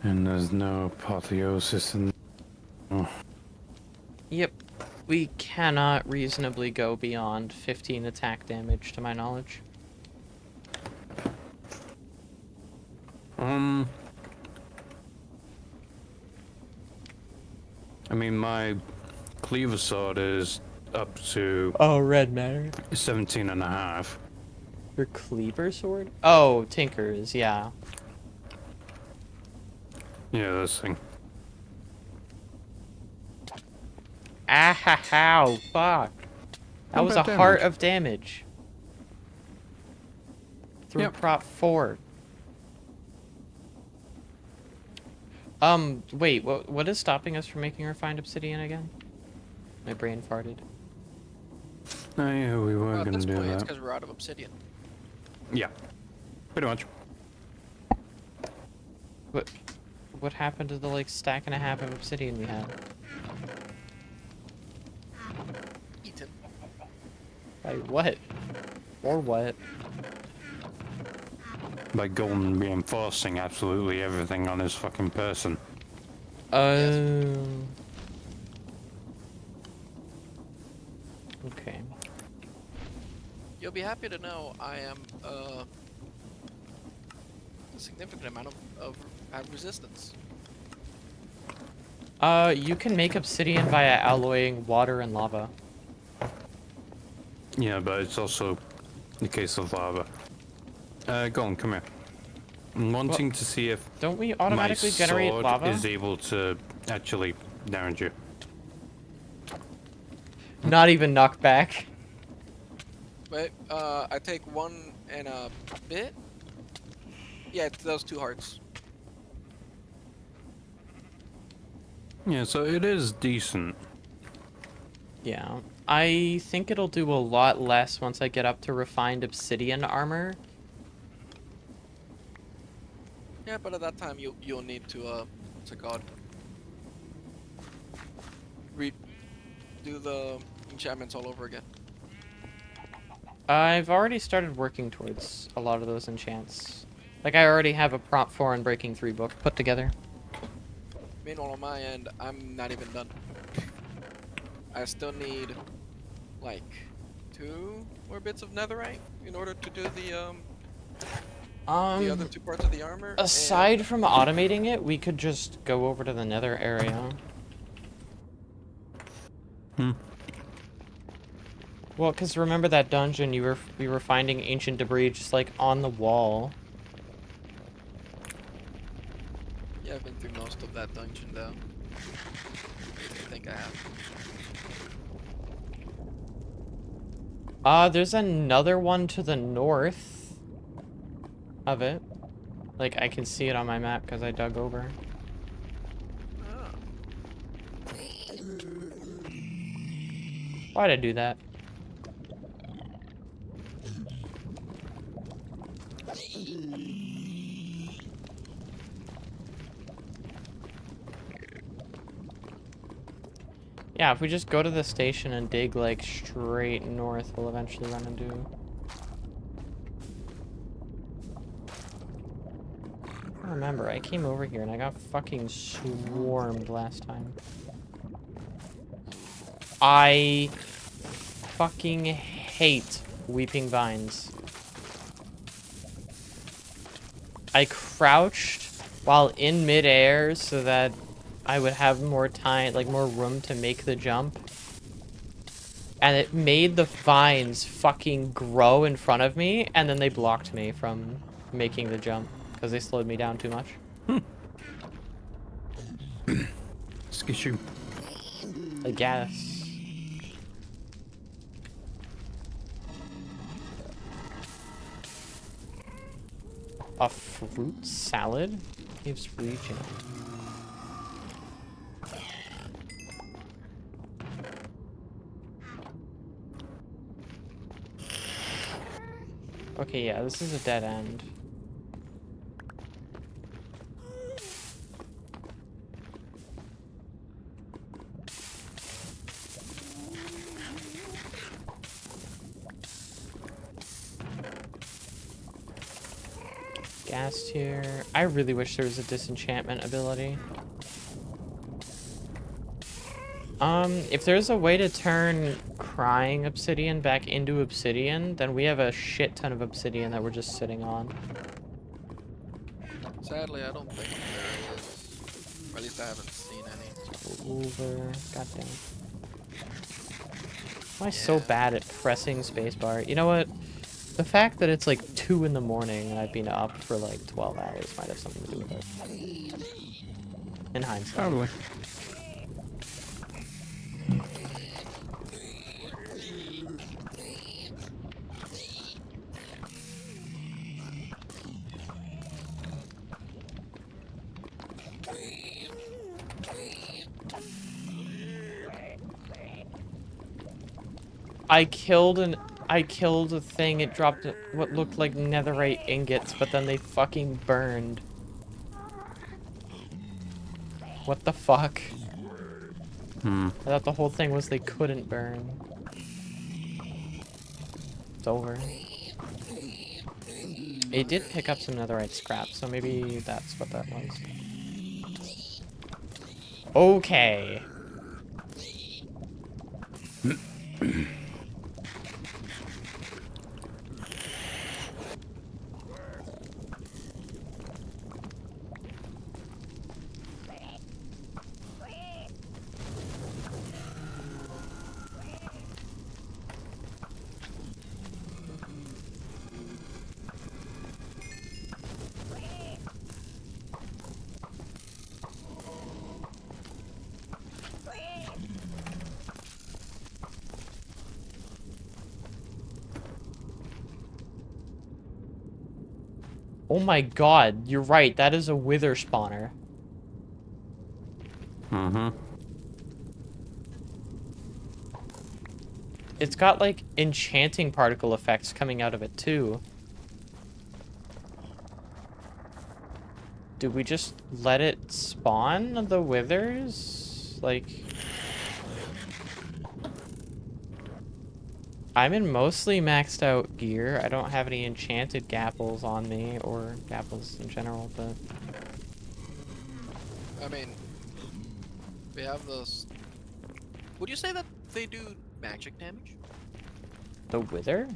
And there's no apotheosis in. Oh. Yep. We cannot reasonably go beyond 15 attack damage, to my knowledge. I mean, my cleaver sword is up to Oh, red matter. 17 and a half. Your cleaver sword? Oh, Tinker's, yeah. Yeah, this thing. Ah ha how, fuck. That Not was a bad heart damage. of damage. Through Yep. prop 4. Wait, what is stopping us from making refined obsidian again? My brain farted. Oh yeah, we were At gonna this do point, it's that. because we're out of obsidian. Yeah, pretty much. What happened to the, like, stack and a half of obsidian we had? Eaten. By what? Or what? By golden reinforcing absolutely everything on his fucking person. Okay. You'll be happy to know I am a significant amount of resistance. You can make obsidian via alloying water and lava. Yeah, but it's also the case of lava. Go on, come here. I'm wanting to see if Don't we automatically my generate sword lava? is able to actually damage you. Not even knockback. Wait, I take 1 and a bit. Yeah, it's those 2 hearts. Yeah, so it is decent. Yeah. I think it'll do a lot less once I get up to refined obsidian armor. Yeah, but at that time you'll need to what's it called? Do the enchantments all over again. I've already started working towards a lot of those enchants. Like, I already have a prop 4 and breaking 3 book put together. Meanwhile, on my end, I'm not even done. I still need like 2 more bits of netherite in order to do the other 2 parts of the armor. Aside from automating it, we could just go over to the nether area. Well, because remember that dungeon, we were finding ancient debris just like on the wall. Yeah, I've been through most of that dungeon though. I think I have. There's another one to the north of it. Like, I can see it on my map because I dug over. Oh. Why'd I do that? Yeah, if we just go to the station and dig, like, straight north, we'll eventually run into... I remember, I came over here and I got fucking swarmed last time. I fucking hate weeping vines. I crouched while in midair so that I would have more time, like more room to make the jump. And it made the vines fucking grow in front of me, and then they blocked me from making the jump because they slowed me down too much. Skishu. I guess. A fruit salad? Gives region. Okay, yeah, this is a dead end. Gas here. I really wish there was a disenchantment ability. If there's a way to turn crying obsidian back into obsidian, then we have a shit ton of obsidian that we're just sitting on. Sadly, I don't think there is. Or at least I haven't seen any. Over. Goddamn. Why am I so bad at pressing spacebar? You know what? The fact that it's like 2 in the morning and I've been up for like 12 hours might have something to do with it. In hindsight. Probably. I killed a thing, it dropped what looked like netherite ingots, but then they fucking burned. What the fuck? I thought the whole thing was they couldn't burn. It's over. It did pick up some netherite scrap, so maybe that's what that was. Okay. Oh my god, you're right, that is a wither spawner. It's got like enchanting particle effects coming out of it too. Do we just let it spawn the withers? Like... I'm in mostly maxed out gear. I don't have any enchanted gapples on me, or gapples in general, but... I mean, we have those. Would you say that they do magic damage? The wither?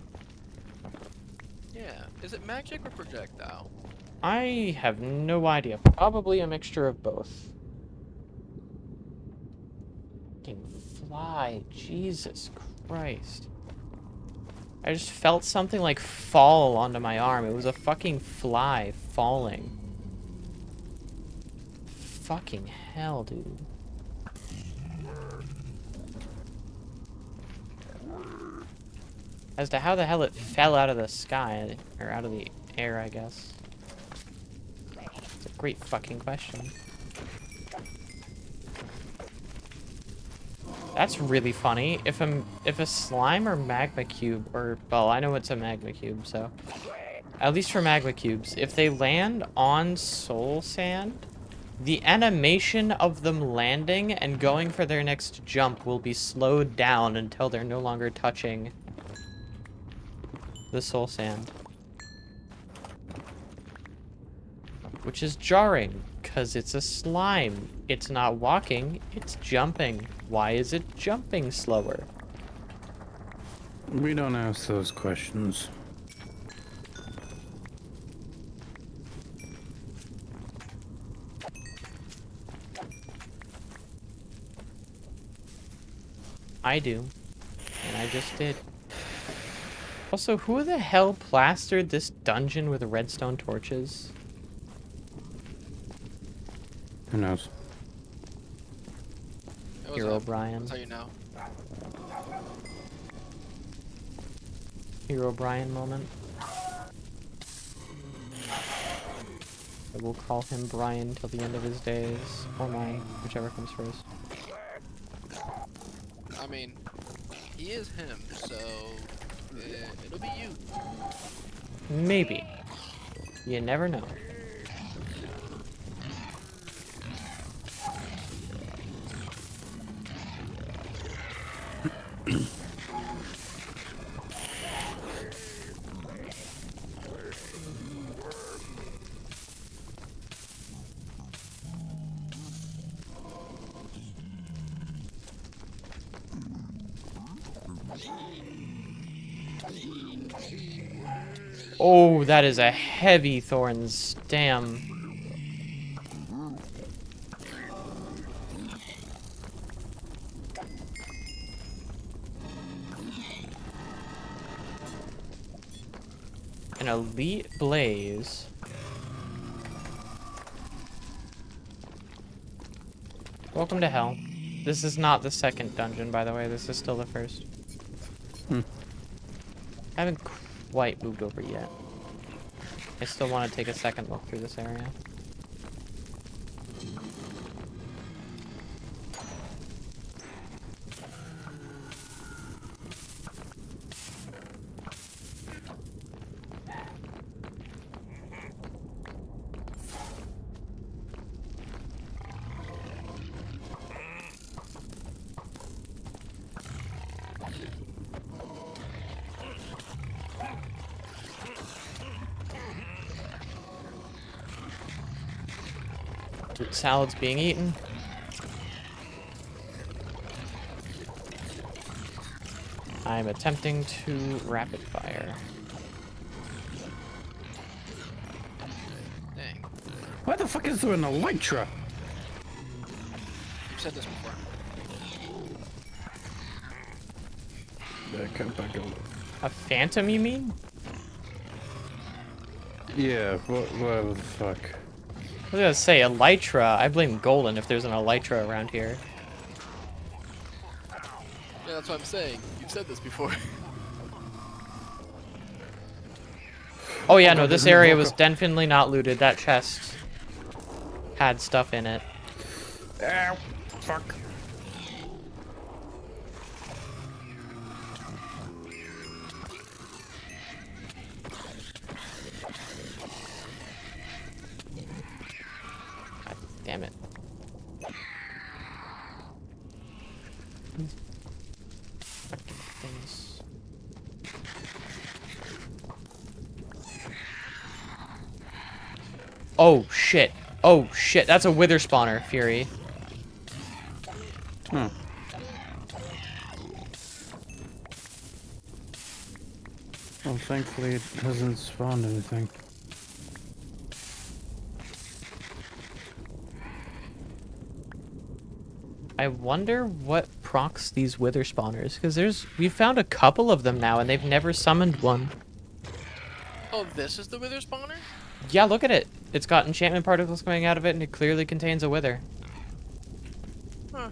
Yeah. Is it magic or projectile? I have no idea. Probably a mixture of both. Fucking fly. Jesus Christ. I just felt something like fall onto my arm. It was a fucking fly falling. Fucking hell, dude. As to how the hell it fell out of the sky, or out of the air, I guess. It's a great fucking question. That's really funny. If a slime or magma cube, or well, I know it's a magma cube, so at least for magma cubes, if they land on soul sand, the animation of them landing and going for their next jump will be slowed down until they're no longer touching the soul sand. Which is jarring, because it's a slime. It's not walking, it's jumping. Why is it jumping slower? We don't ask those questions. I do. And I just did. Also, who the hell plastered this dungeon with redstone torches? Who knows? It was Hero a- Brian. I'll tell you now. Hero Brian moment. I will call him Brian till the end of his days. Or mine, whichever comes first. I mean, he is him, so it'll be you. Maybe. You never know. Oh, that is a heavy thorns. Damn. An elite blaze. Welcome to hell. This is not the second dungeon, by the way. This is still the first. I haven't quite moved over yet. I still want to take a second look through this area. Fruit salads being eaten. I'm attempting to rapid fire. Dang. Why the fuck is there an elytra? You've said this before. Yeah, come back over. A phantom, you mean? Yeah, whatever the fuck. I was gonna say, elytra. I blame Golden if there's an elytra around here. Yeah, that's what I'm saying. You've said this before. Oh yeah, no, this area was definitely not looted. That chest had stuff in it. Ow, fuck. God damn it. Fucking things. Oh shit. Oh shit, that's a wither spawner, Fury. Hmm. Well, thankfully it hasn't spawned anything. I wonder what procs these wither spawners? Because we've found a couple of them now, and they've never summoned one. Oh, this is the wither spawner? Yeah, look at it. It's got enchantment particles coming out of it, and it clearly contains a wither. Huh.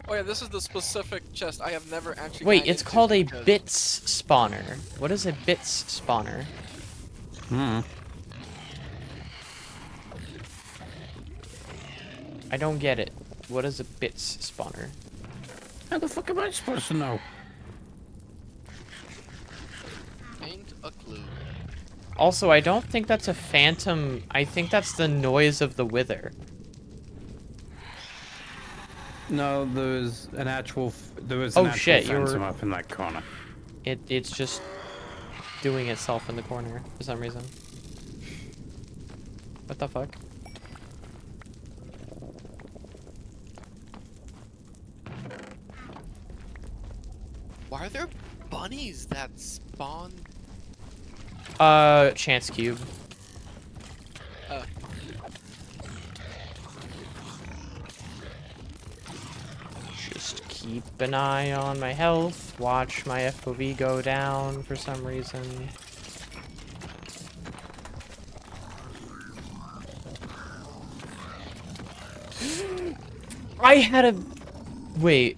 Oh yeah, this is the specific chest I have never actually. Wait, gotten it's into called a because- bits spawner. What is a bits spawner? I don't get it. What is a bits spawner? How the fuck am I supposed to know? Ain't a clue. Also, I don't think that's a phantom. I think that's the noise of the wither. No, there was an actual Oh, shit, phantom up in that corner. It's just doing itself in the corner for some reason. What the fuck? Why are there bunnies that spawn? Chance cube. Just keep an eye on my health. Watch my FOV go down for some reason. I had a... Wait.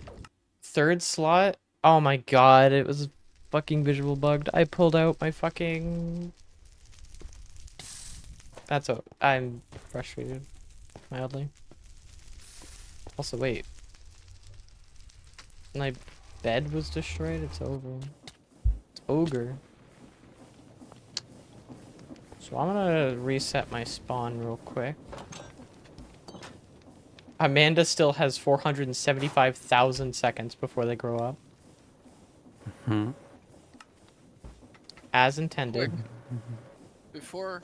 Third slot? Oh my god, it was fucking visual bugged. I pulled out my fucking... I'm frustrated. Mildly. Also, wait. My bed was destroyed? It's over. It's ogre. So I'm gonna reset my spawn real quick. Amanda still has 475,000 seconds before they grow up. As intended. Quick. Before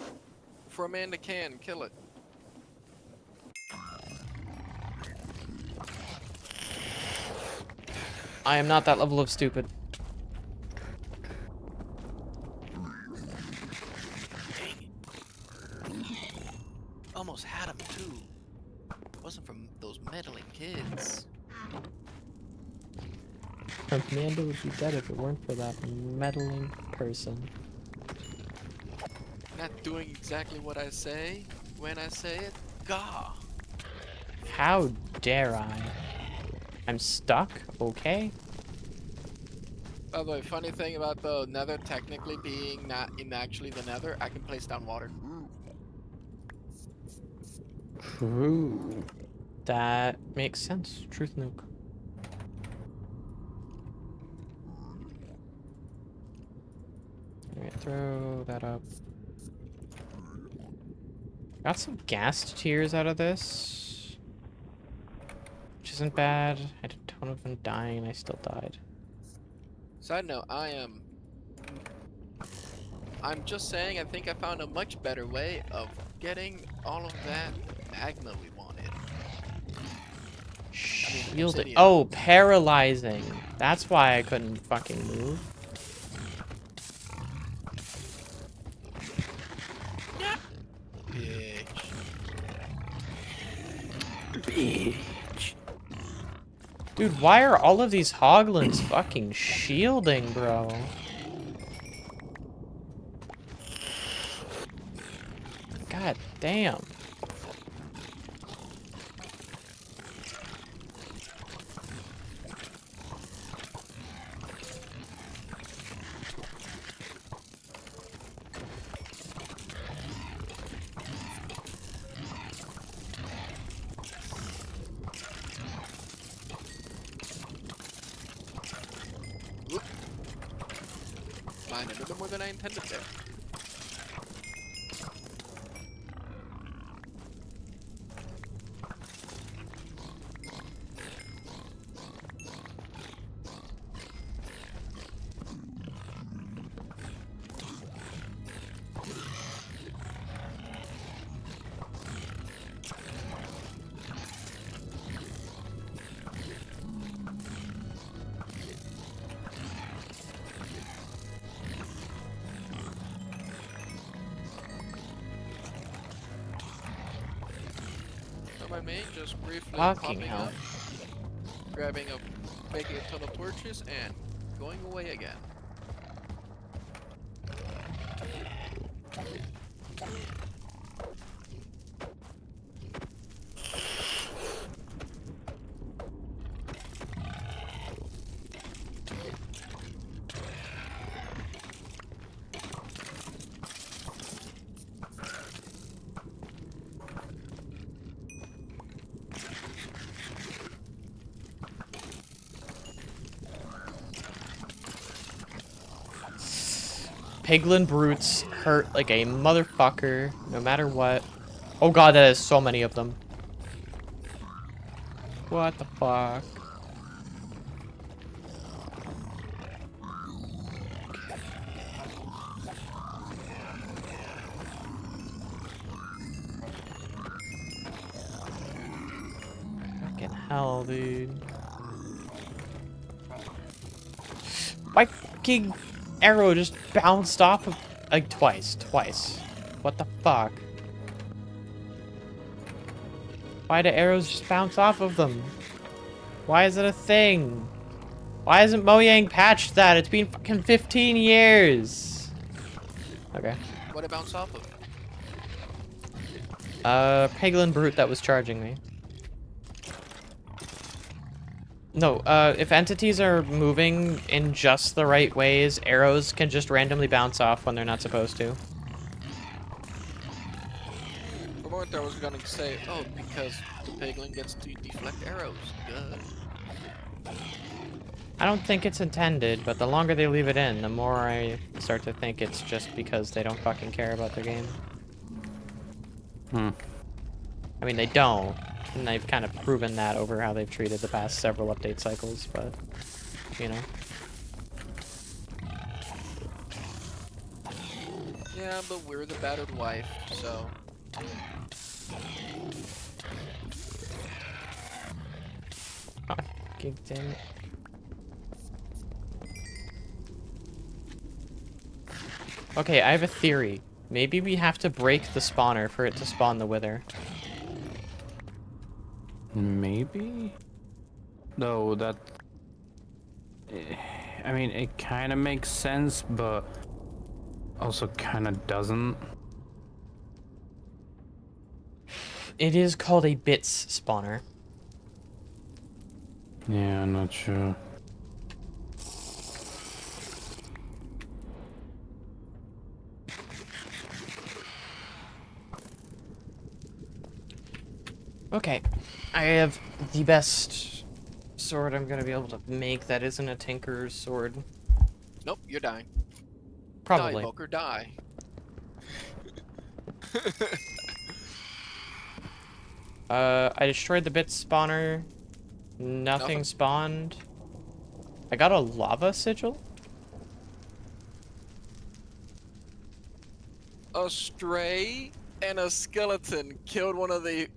Amanda can kill it. I am not that level of stupid. Almost had him too. Wasn't from those meddling kids. Amanda would be dead if it weren't for that meddling person. Not doing exactly what I say when I say it. Gah. How dare I? I'm stuck, okay? By the way, funny thing about the nether technically being not in actually the nether, I can place down water. True. That makes sense. Truth nuke. Alright, throw that up. Got some gas tears out of this. Which isn't bad. I had a ton of them dying and I still died. Side note, I'm just saying I think I found a much better way of getting all of that magma we wanted. Shielding. obsidian. Oh, paralyzing. That's why I couldn't fucking move. Bitch. Dude, why are all of these hoglins fucking shielding, bro? God damn. Fine, a little more than I intended there. So my main just briefly Fucking popping hell. up. making a ton of torches and going away again. Piglin brutes hurt like a motherfucker, no matter what. Oh god, that is so many of them. What the fuck? Fucking hell, dude. My fucking arrow just bounced off of, like, twice. What the fuck? Why do arrows just bounce off of them? Why is it a thing? Why hasn't Mojang patched that? It's been fucking 15 years. Okay. What it bounce off of? Piglin brute that was charging me. No, if entities are moving in just the right ways, arrows can just randomly bounce off when they're not supposed to. For a moment there I was gonna say, oh, because the piglin gets to deflect arrows. Good. I don't think it's intended, but the longer they leave it in, the more I start to think it's just because they don't fucking care about their game. I mean, they don't, and they've kind of proven that over how they've treated the past several update cycles, but, you know. Yeah, but we're the battered wife, so... Oh, God damn it. Okay, I have a theory. Maybe we have to break the spawner for it to spawn the wither. Maybe? No, that... I mean, it kind of makes sense, but also kind of doesn't. It is called a bits spawner. Yeah, I'm not sure. Okay, I have the best sword I'm gonna be able to make that isn't a tinker's sword. Nope, you're dying. Probably. Die, Boker, die. I destroyed the bits spawner. Nothing spawned. I got a lava sigil? A stray and a skeleton killed one of the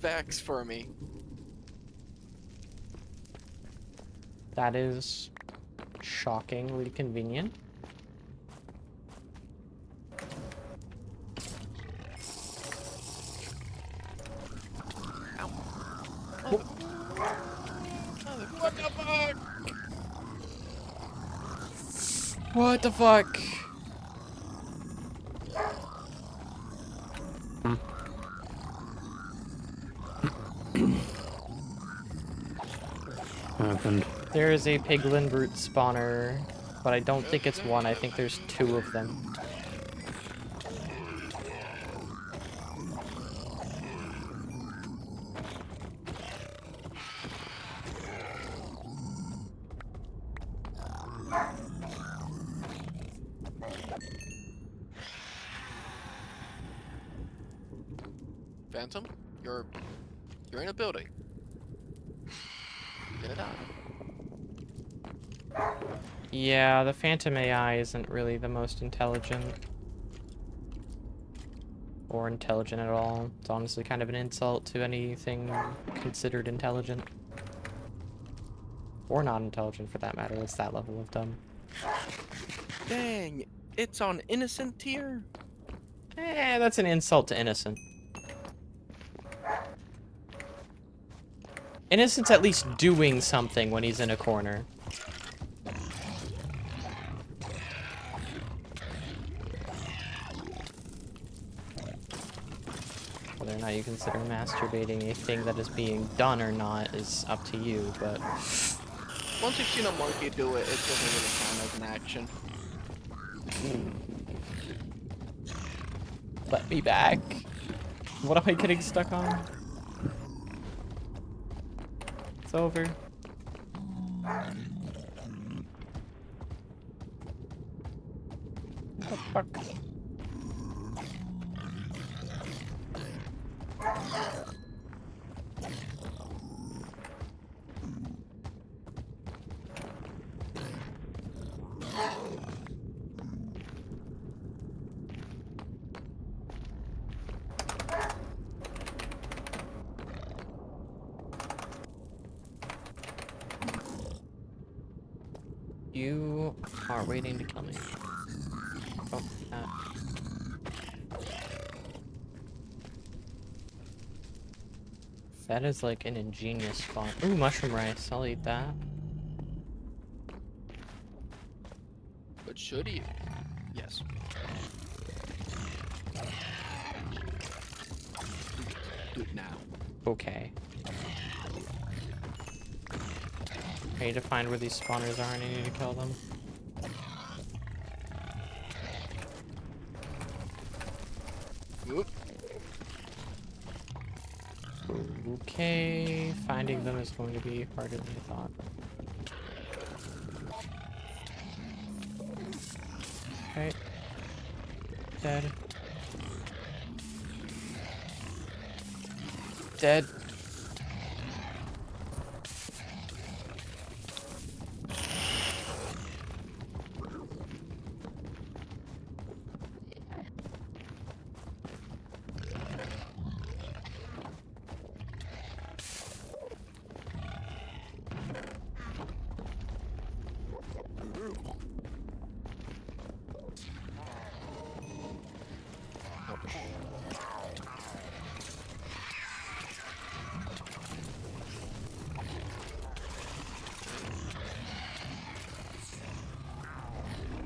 Vax for me. That is shockingly convenient. What the fuck? What the fuck? Happened. There is a piglin brute spawner, but I don't think it's one. I think there's two of them. Phantom, you're in a building. You're gonna die. Yeah, the Phantom AI isn't really the most intelligent. Or intelligent at all. It's honestly kind of an insult to anything considered intelligent. Or not intelligent for that matter. It's that level of dumb. Dang, it's on innocent tier. That's an insult to innocent. Innocent's at least doing something when he's in a corner. Whether or not you consider masturbating a thing that is being done or not is up to you, but... Once you've seen a monkey do it, it doesn't really count as an action. Let me back. What am I getting stuck on? It's over. What the fuck? You are waiting to kill me. Oh, that is like an ingenious spawn. Ooh, mushroom rice. I'll eat that. But should you? Yes. Do it now. Okay. I need to find where these spawners are and I need to kill them. Oop. Okay, finding them is going to be harder than I thought. Okay. Dead. Dead.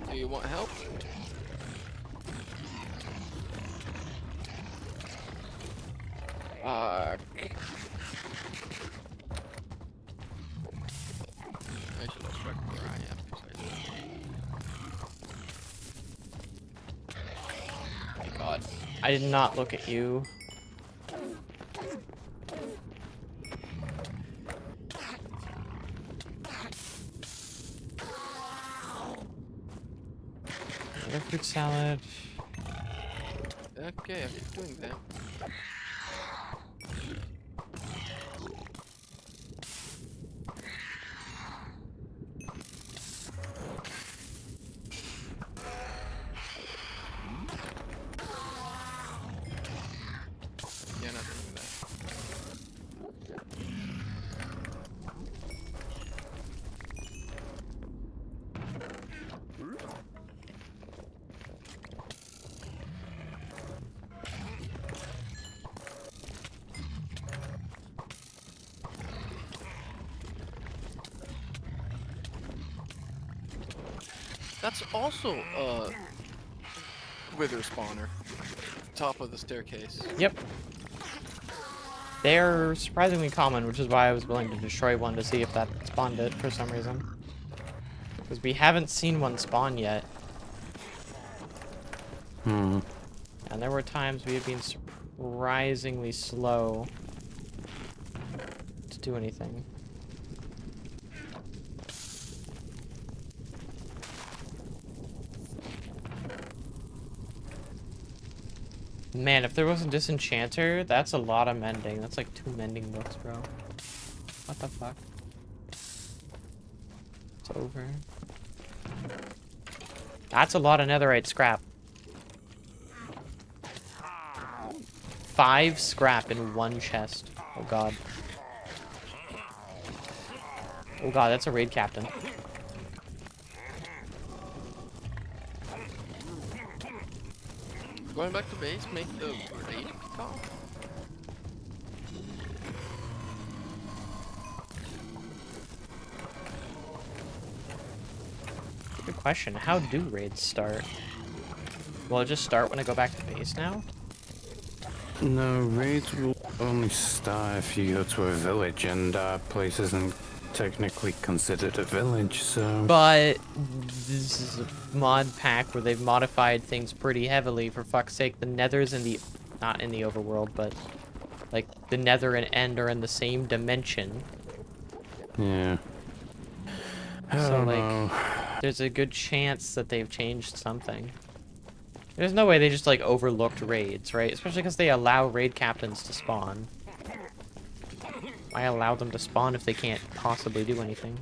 Do you want help? Fuck. I should have checked where I am. 'Cause Oh my god. I did not look at you. Another fruit salad. Okay, I keep doing that. Yeah, not doing that. That's also a wither spawner. Top of the staircase. Yep. They're surprisingly common, which is why I was willing to destroy one to see if that spawned it for some reason. Because we haven't seen one spawn yet. Hmm. And there were times we had been surprisingly slow to do anything. Man, if there was a disenchanter, that's a lot of mending. That's like 2 mending books, bro. What the fuck? It's over. That's a lot of netherite scrap. 5 scrap in 1 chest. Oh god. Oh god, that's a raid captain. Going back to base, make the raid pick off. question. How do raids start? Will it just start when I go back to base now? No, raids will only start if you go to a village, and our place isn't technically considered a village, so... But this is a mod pack where they've modified things pretty heavily. For fuck's sake, the Nethers in the... Not in the overworld, but... Like, the Nether and End are in the same dimension. Yeah. I So, don't like, know. there's a good chance that they've changed something. There's no way they just, like, overlooked raids, right? Especially because they allow raid captains to spawn. Why allow them to spawn if they can't possibly do anything?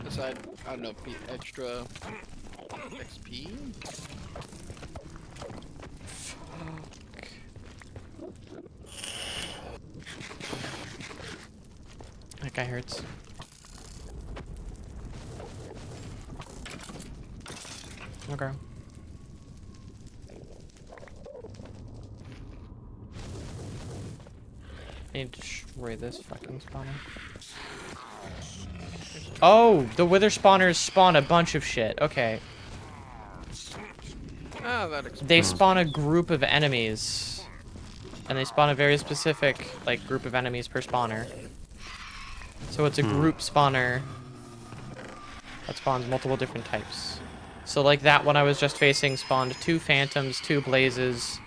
Aside, I don't know, extra XP? That guy hurts. Okay. I need to destroy this fucking spawner. Oh, the wither spawners spawn a bunch of shit. Okay. Ah, that explains. They spawn a group of enemies. And they spawn a very specific, like, group of enemies per spawner. So it's a group spawner that spawns multiple different types. So, like, that one I was just facing spawned 2 phantoms, 2 blazes,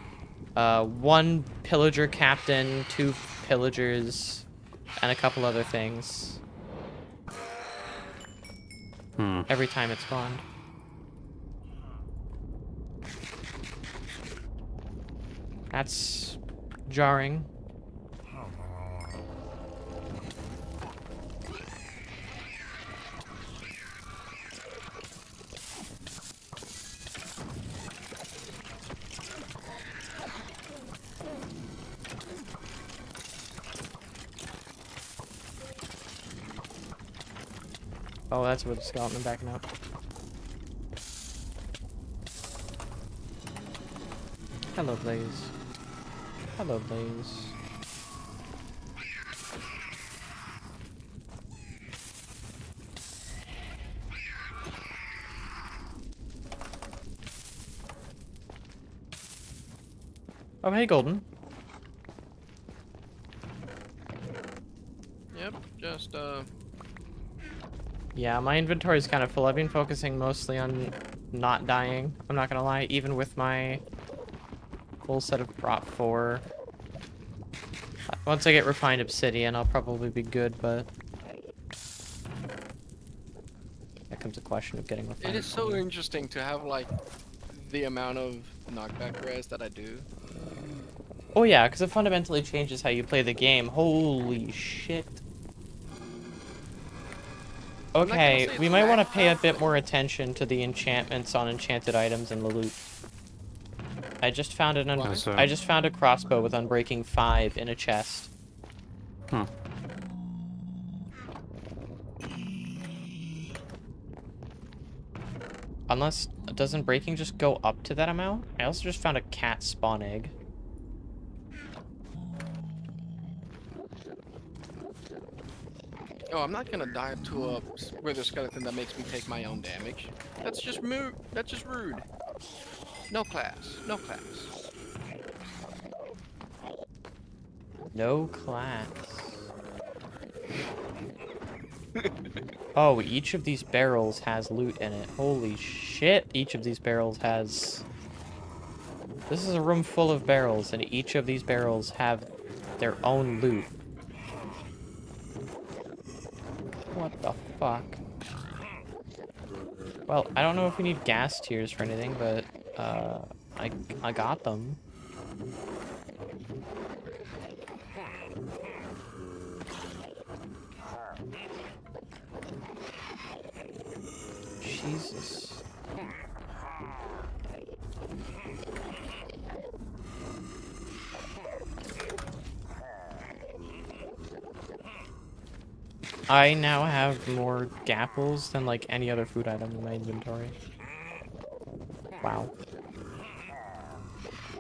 1 pillager captain, 2 pillagers, and a couple other things. Every time it spawned. That's jarring. Oh, that's where the skeleton backing up. Hello, Blaze. Hello, Blaze. Oh, hey, Golden. Yep, just Yeah, my inventory is kind of full. I've been focusing mostly on not dying. I'm not gonna lie, even with my full set of Prop 4. Once I get refined obsidian, I'll probably be good, but that comes a question of getting refined. it is so interesting to have like the amount of knockback res that I do. Oh yeah, because it fundamentally changes how you play the game. Holy shit. not gonna Okay, say we it's might want to that pay a bad, bit but- more attention to the enchantments on enchanted items and the loot. I just found I just found a crossbow with Unbreaking 5 in a chest. Huh. Unless, doesn't breaking just go up to that amount? I also just found a cat spawn egg. Oh, I'm not gonna dive to a wither skeleton that makes me take my own damage. That's just rude. That's just rude. No class. No class. No class. Oh, each of these barrels has loot in it. Holy shit, each of these barrels has... This is a room full of barrels, and each of these barrels have their own loot. What the fuck? Well, I don't know if we need gas tiers for anything, but, I got them. Jesus. I now have more gapples than like any other food item in my inventory. Wow.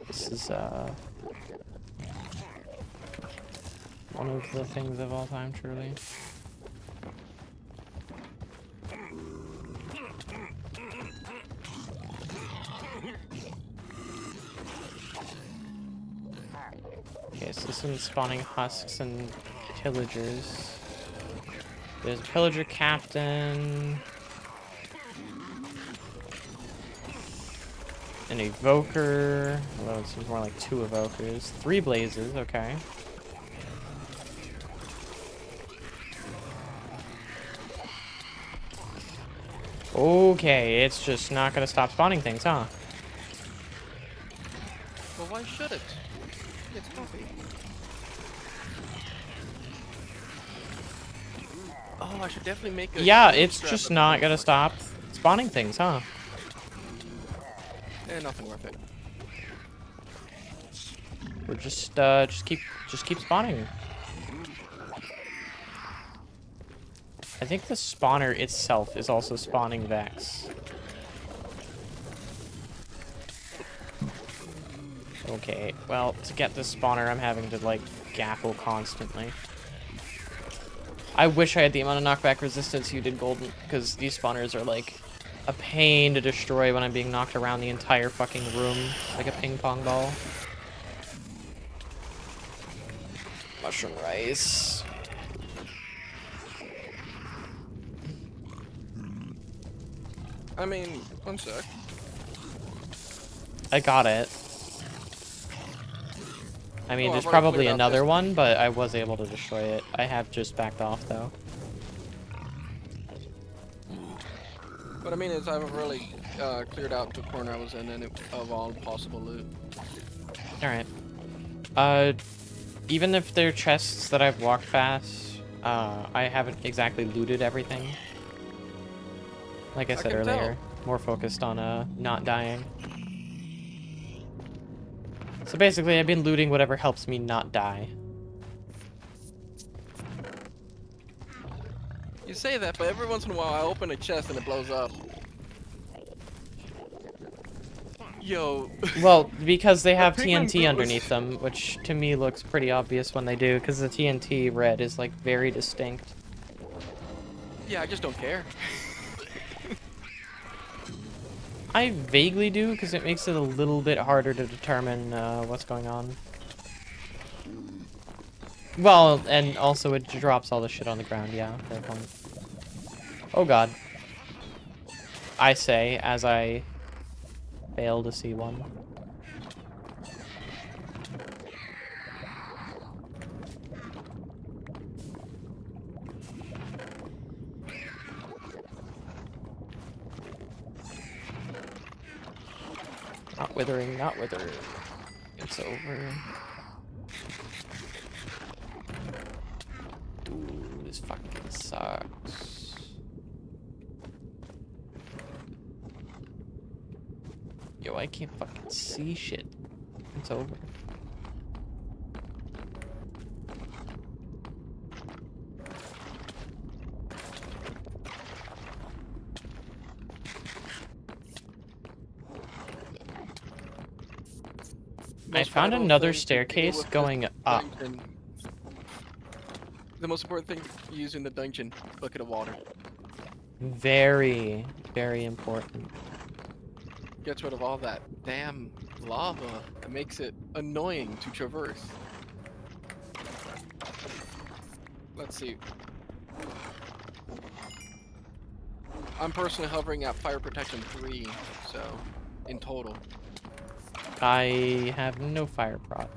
This is one of the things of all time, truly. and spawning husks and pillagers. There's a pillager captain. An evoker. Although it seems more like 2 evokers. 3 blazes, okay. Okay, it's just not gonna stop spawning things, huh? Well, why should it? It's coffee. Oh, I should definitely make a. Yeah, huge it's strap just of not the gonna board. stop spawning things, huh? Nothing worth it. We're just keep spawning. I think the spawner itself is also spawning Vex. Okay, well, to get this spawner, I'm having to, like, gaffle constantly. I wish I had the amount of knockback resistance you did, Golden, because these spawners are, like, a pain to destroy when I'm being knocked around the entire fucking room like a ping pong ball. Mushroom rice. I mean, one sec. I got it. I mean, Oh, there's I've already probably cleared out another this. one, but I was able to destroy it. I have just backed off, though. What I mean is, I've really cleared out the corner I was in and of all possible loot. Alright. Even if they're chests that I've walked past, I haven't exactly looted everything. Like I said can earlier, more focused on, not dying. So basically, I've been looting whatever helps me not die. You say that, but every once in a while I open a chest and it blows up. Yo. Well, because they have penguin TNT boot was- underneath them, which to me looks pretty obvious when they do, because the TNT red is, like, very distinct. Yeah, I just don't care. I vaguely do, because it makes it a little bit harder to determine what's going on. Well, and also it drops all the shit on the ground, yeah, fair point. Oh god. I say, as I fail to see one. Not withering, not withering. It's over. Dude, this fucking sucks. Yo, I can't fucking see shit. It's over. I Most found vital another thing to do staircase with this going up. dungeon- The most important thing to use in the dungeon, bucket of water. Very, very important. Gets rid of all that damn lava. It makes it annoying to traverse. Let's see. I'm personally hovering at fire protection 3, so in total. I have no fire prot.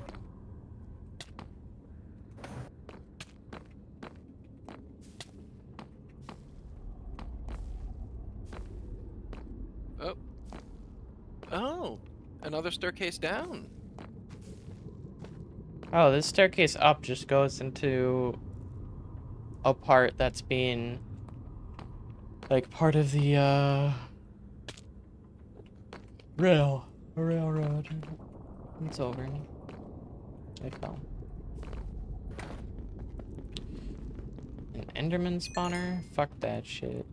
Oh, another staircase down. Oh, this staircase up just goes into a part that's been like part of the railroad. It's over. I fell. An Enderman spawner? Fuck that shit.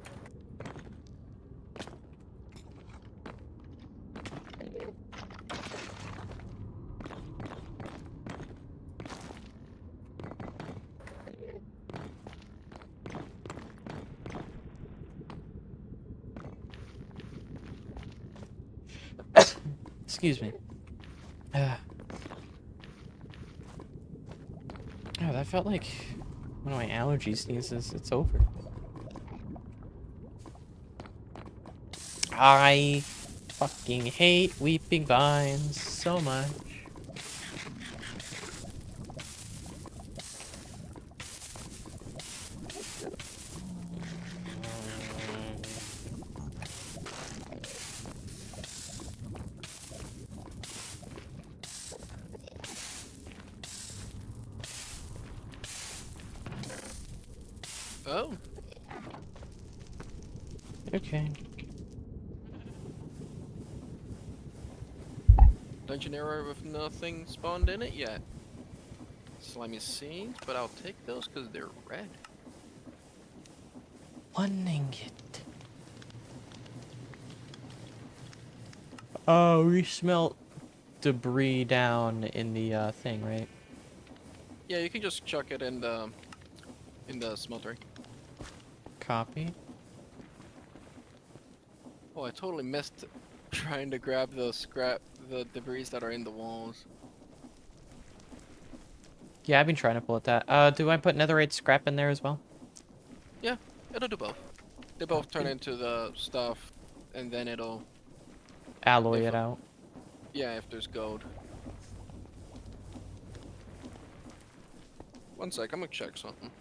Excuse me. Oh, that felt like one of my allergy sneezes. It's over. I fucking hate weeping vines so much. Oh, Okay. dungeon area with nothing spawned in it yet. Slimy seeds, but I'll take those because they're red. One ingot. Oh, we smelt debris down in the thing, right? Yeah, you can just chuck it in the smeltery. Copy. Oh, I totally missed trying to grab the debris that are in the walls. Yeah, I've been trying to pull at that. Do I put netherite scrap in there as well? Yeah, it'll do both. They both turn into the stuff, and then it'll, Alloy if it out. yeah, if there's gold. One sec, I'm gonna check something.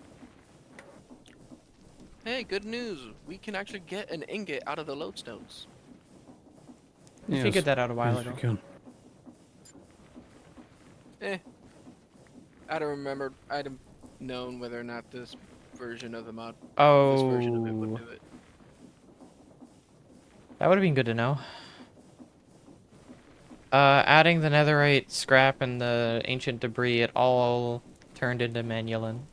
Hey, good news! We can actually get an ingot out of the lodestones. I figured that out a while yes, we ago. can. I'd have remembered, I'd have known whether or not this version of the mod, this version of it would Oh, do it. that would have been good to know. Adding the netherite scrap and the ancient debris, it all turned into manulin.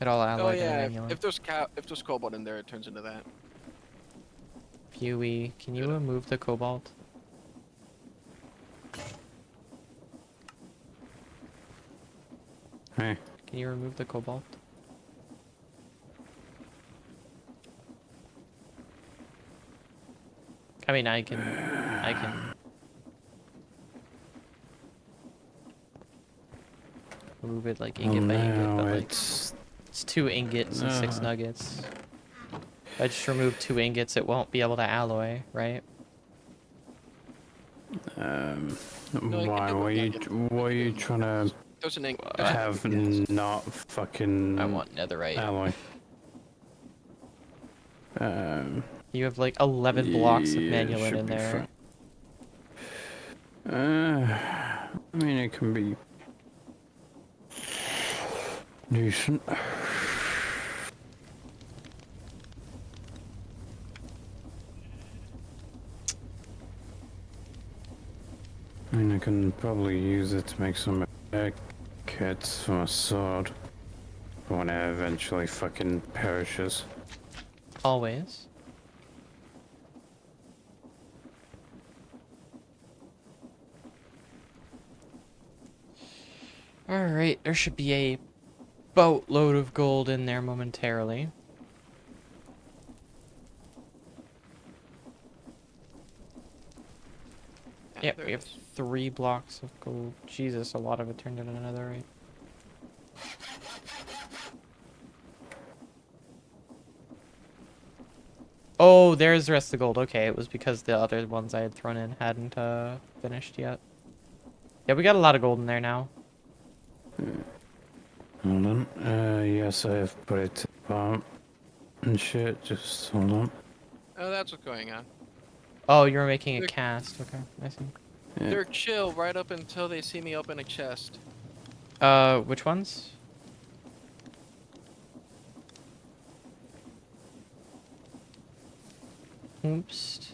It all Oh alloyed yeah, into manulin. if there's cobalt in there, it turns into that. Huey, can you remove the cobalt? Hey. Can you remove the cobalt? I mean, I can remove it like ingot by ingot, but like it's 2 ingots and 6 nuggets. If I just remove 2 ingots, it won't be able to alloy, right? No, you can do why are you trying to There's an ink. have not fucking I want netherite. alloy? You have like 11 blocks of yeah, it manulin should in be there. I mean, it can be decent. I mean, I can probably use it to make some kits for my sword when it eventually fucking perishes. Always. Alright, there should be a boatload of gold in there momentarily. Yep, there we it have is. 3 blocks of gold. Jesus, a lot of it turned into netherite. Oh, there's the rest of the gold. Okay, it was because the other ones I had thrown in hadn't finished yet. Yeah, we got a lot of gold in there now. Hold on. Yes, I have put it to the bottom and shit. Just hold on. Oh, that's what's going on. Oh, you were making a They're- cast. Okay, I see. Yeah. They're chill right up until they see me open a chest. Which ones? Oops.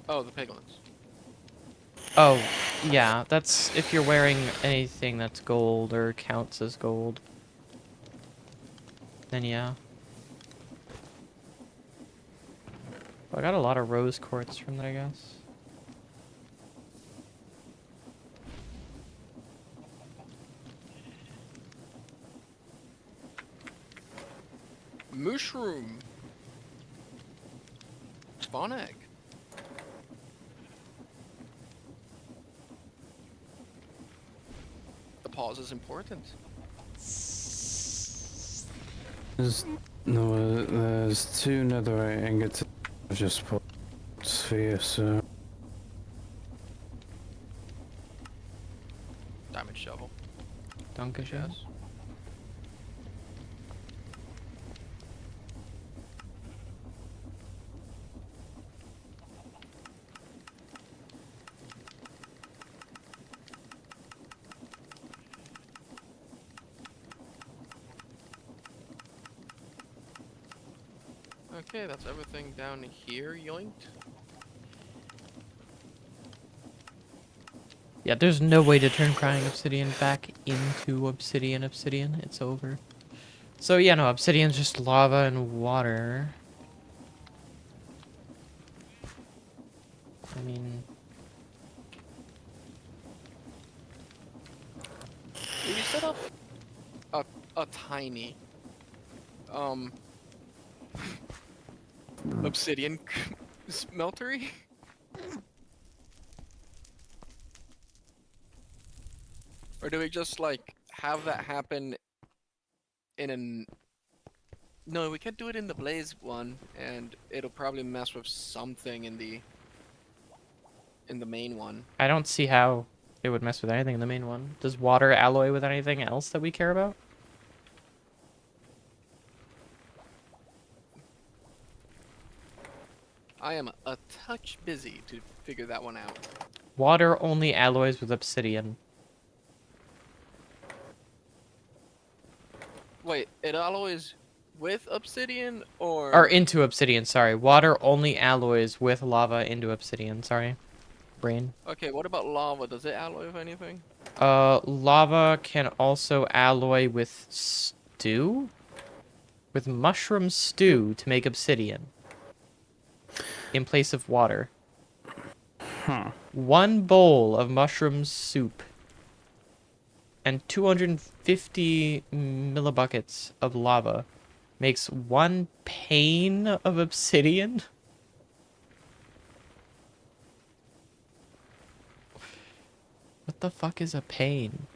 Oh, the piglins. Oh, yeah, that's if you're wearing anything that's gold or counts as gold. Then yeah. I got a lot of rose quartz from that, I guess. Mushroom. Spawn egg. The pause is important. There's 2 netherite ingots. I've just put sphere, so Diamond shovel. Danke schön. Yes. Okay, that's everything down here, yoinked. Yeah, there's no way to turn crying obsidian back into obsidian. It's over. So yeah, no, obsidian's just lava and water. I mean, Did we set up a tiny obsidian smeltery? Or do we just like have that happen in an No, we can't do it in the blaze one, and it'll probably mess with something in the main one. I don't see how it would mess with anything in the main one. Does water alloy with anything else that we care about? I am a touch busy to figure that one out. Water only alloys with obsidian. Wait, it alloys with obsidian or Or into obsidian, sorry. Water only alloys with lava into obsidian, sorry. Brain. Okay, what about lava? Does it alloy with anything? Lava can also alloy with stew? With mushroom stew to make obsidian. In place of water. huh. 1 bowl of mushroom soup. And 250 millibuckets of lava makes 1 pane of obsidian? What the fuck is a pane?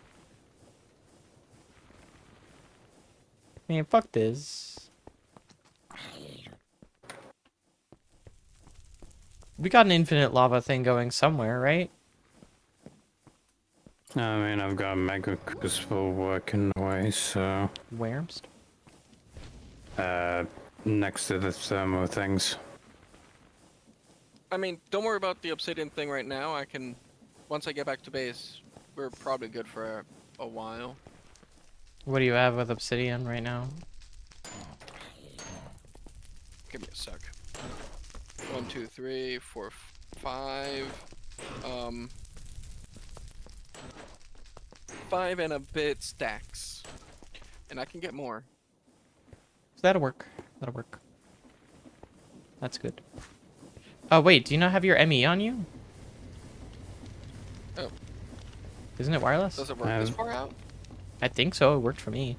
I mean, fuck this. We got an infinite lava thing going somewhere, right? I mean, I've got a mega crucible working away, so Where's? next to the thermo things. I mean, don't worry about the obsidian thing right now. I can, once I get back to base, we're probably good for a while. What do you have with obsidian right now? Give me a sec. 1, 2, 3, 4, 5. 5 and a bit stacks. And I can get more. That'll work. That'll work. That's good. Oh, wait, do you not have your ME on you? Oh. Isn't it wireless? Does it work this far out? I think so. It worked for me.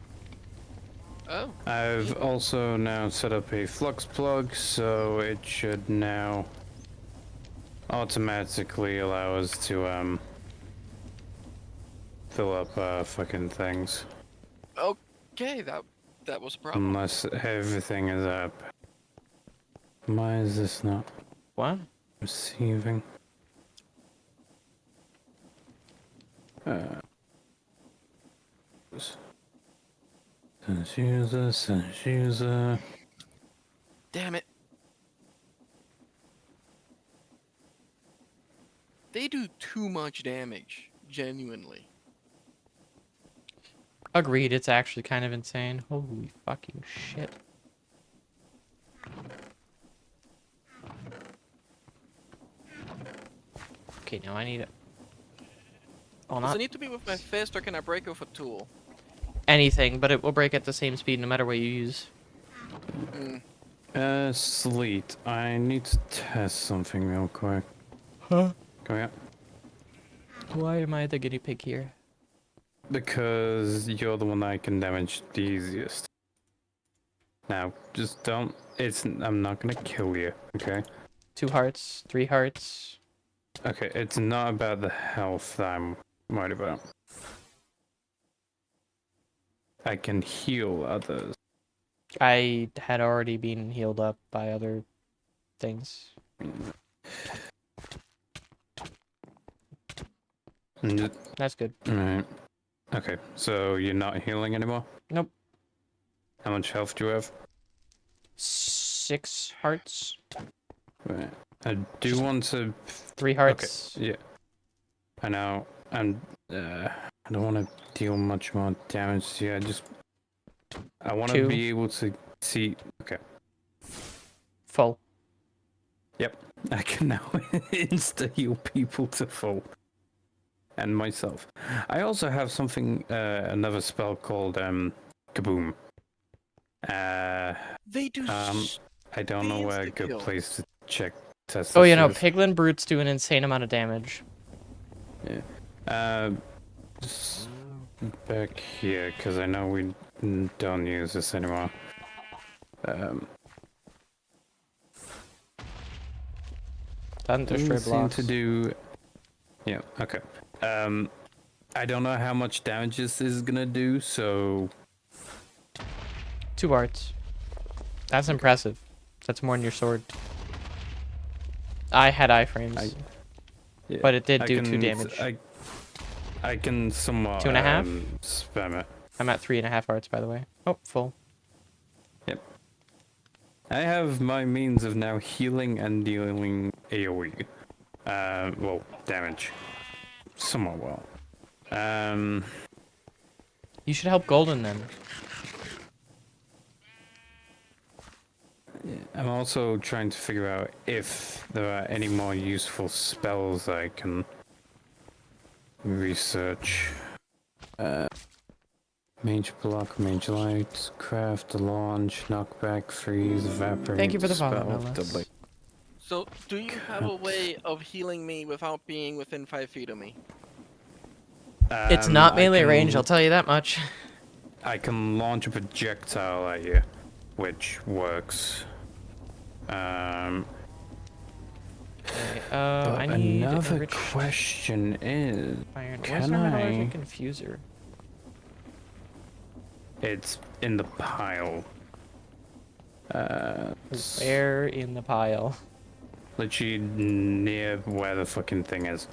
Oh. I've also now set up a flux plug, so it should now automatically allow us to fill up fucking things. Okay, that was a problem. Unless everything is up. Why is this not What? receiving? Sense user. Damn it. They do too much damage, genuinely. Agreed, it's actually kind of insane. Holy fucking shit. Okay, now I need it. Oh, Does not it need to be with my fist or can I break it with a tool? anything, but it will break at the same speed no matter what you use. Sleet, I need to test something real quick. Huh? Go here. Why am I the guinea pig here? Because you're the one I can damage the easiest. Now, just don't. I'm not gonna kill you, okay? 2 hearts, 3 hearts. Okay, it's not about the health that I'm worried about. I can heal others. I had already been healed up by other things. That's good. Right. Okay, so you're not healing anymore? Nope. How much health do you have? 6 hearts. Right. I do Just want to... 3 hearts. Okay, yeah. I know. I don't want to deal much more damage here. I want to 2. be able to see... Okay. Full. Yep. I can now insta-heal people to full. And myself. I also have something, another spell called, Kaboom. They do. I don't know where a good insta-kill. place to check test Oh, this you know, is. Piglin Brutes do an insane amount of damage. Yeah. Just back here, because I know we don't use this anymore. Doesn't destroy Doesn't seem blocks. to do... Yeah, okay. I don't know how much damage this is gonna do, so... 2 hearts. That's impressive. That's more than your sword. I had iframes, Yeah, but it did I do 2 can- damage. I can somewhat... 2.5? Spam it. I'm at 3.5 hearts, by the way. Oh, full. I have my means of now healing and dealing AoE. Well, damage. Somewhat well. You should help Golden then. I'm also trying to figure out if there are any more useful spells I can research. Mage block, mage light, craft, launch, knockback, freeze, evaporate. Thank you for the follow, spell, Ellis. doubly. So, do you have a way of healing me without being within 5 feet of me? It's not I melee can- range, I'll tell you that much. I can launch a projectile at you, which works. I But need another a rich question is, iron. Where's can our I? metallurgic infuser? It's in the pile. Where in the pile? Literally near where the fucking thing is.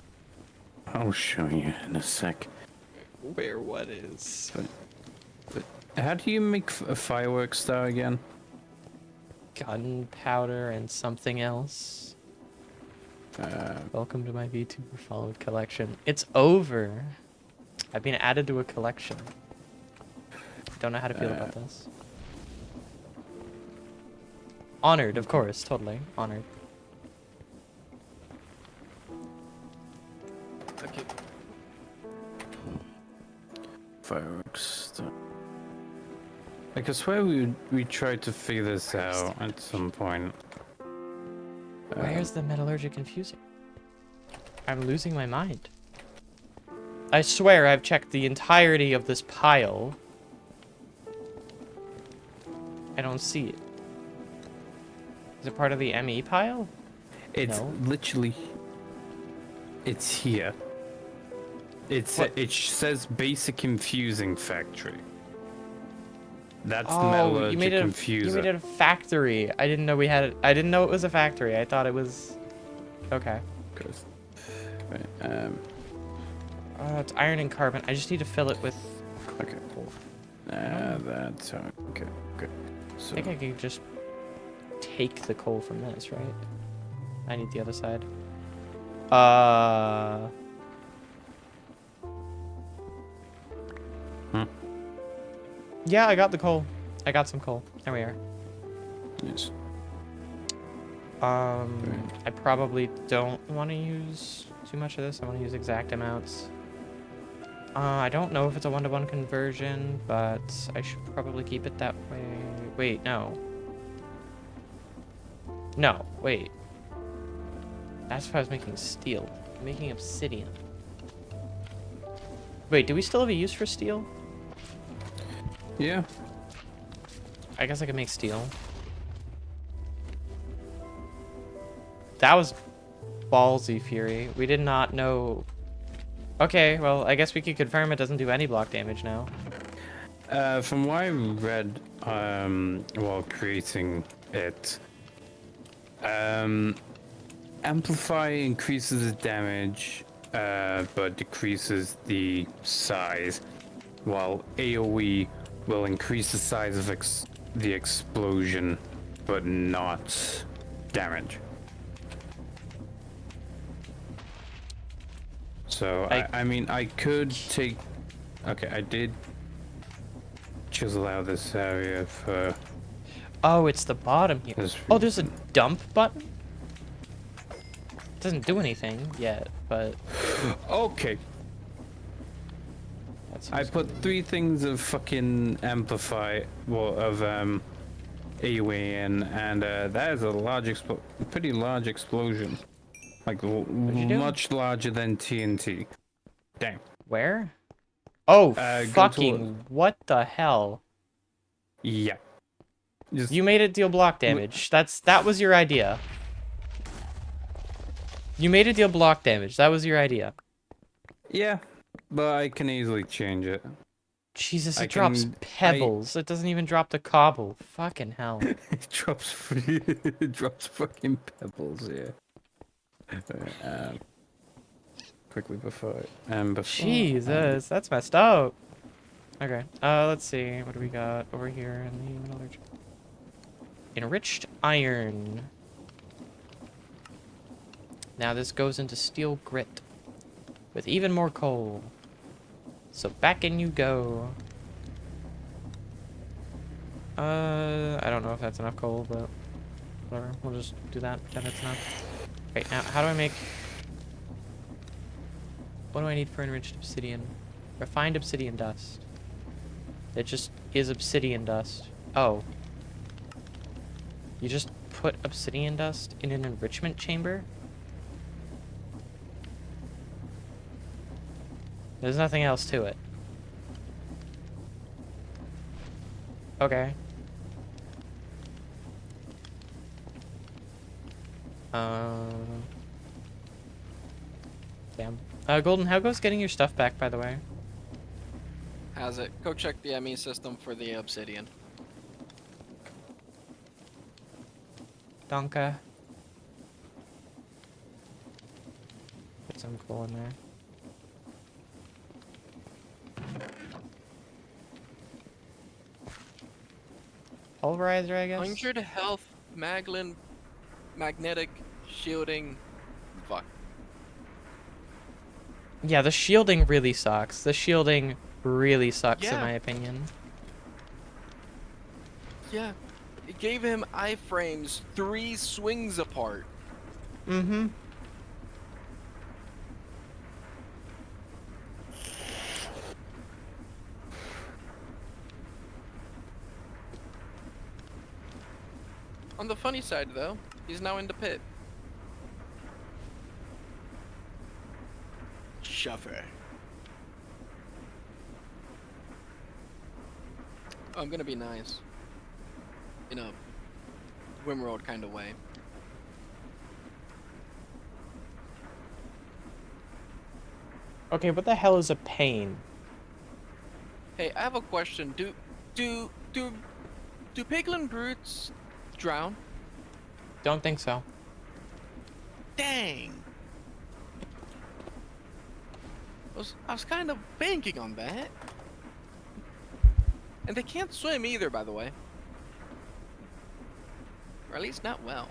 I'll show you in a sec. Where what is? How do you make a fireworks star again? Gunpowder and something else. Welcome to my VTuber followed collection. It's over. I've been added to a collection. Don't know how to feel about this. Honored, of course, totally honored. Okay. Fireworks star. Like, I swear we tried to figure this out at some point. Where's the metallurgic infuser? I'm losing my mind. I swear I've checked the entirety of this pile. I don't see it. Is it part of the ME pile? It's No. literally... It's here. It says basic infusing factory. That's the metallurgic you made it infuser. you made it a factory. I didn't know we had it. I didn't know it was a factory. I thought it was... Okay. Gross. Right, It's iron and carbon. I just need to fill it with okay. coal. That's how... Okay, good. I So, think I could just take the coal from this, right? I need the other side. Yeah, I got the coal. I got some coal. There we are. yes. I probably don't want to use too much of this. I want to use exact amounts. I don't know if it's a 1-to-1 conversion, but I should probably keep it that way. Wait, no. No, wait. That's if I was making steel. I'm making obsidian. Wait, do we still have a use for steel? Yeah. I guess I could make steel. That was ballsy, Fury. We did not know... Okay, well, I guess we could confirm it doesn't do any block damage now. From what I read, while creating it, Amplify increases the damage, but decreases the size, while AoE will increase the size of the explosion, but not damage. So, I mean, I could take... Okay, I did chisel out this area for... Oh, it's the bottom here. this Oh, there's a reason. dump button? Doesn't do anything yet, but Okay, that's I put 3 things of fucking amplify, well, of AoE in, and that is a pretty large explosion, like you do? much larger than TNT. Damn. where? Oh, Go fucking what the hell? Yeah. Just You made it deal block damage. That was your idea. You made it deal block damage. That was your idea. yeah, but I can easily change it. Jesus, it I drops can- pebbles. It doesn't even drop the cobble. Fucking hell. It drops it drops fucking pebbles. Yeah. Quickly before. Jesus, that's messed up. Okay, let's see. What do we got over here in the middle? Enriched iron. Now this goes into steel grit with even more coal. So back in you go. I don't know if that's enough coal, but whatever. We'll just do that. Pretend it's enough. Right, now how do I make... What do I need for enriched obsidian? Refined obsidian dust. It just is obsidian dust. Oh. You just put obsidian dust in an enrichment chamber? There's nothing else to it. Okay. Damn. Golden, how goes getting your stuff back, by the way? How's it? Go check the ME system for the obsidian. Donka. Put some coal in there. Pulverizer, I guess? 100 health, Maglin, magnetic, shielding, fuck. Yeah, the shielding really sucks. The shielding really sucks, in Yeah. my opinion. Yeah. It gave him iframes 3 swings apart. Mm-hmm. On the funny side, though, he's now in the pit. Shuffer. I'm gonna be nice. In a Wimworld kind of way. Okay, what the hell is a pain? Hey, I have a question. Do piglin brutes drown? Don't think so. Dang. I was kind of banking on that. And they can't swim either, by the way. Or at least not well.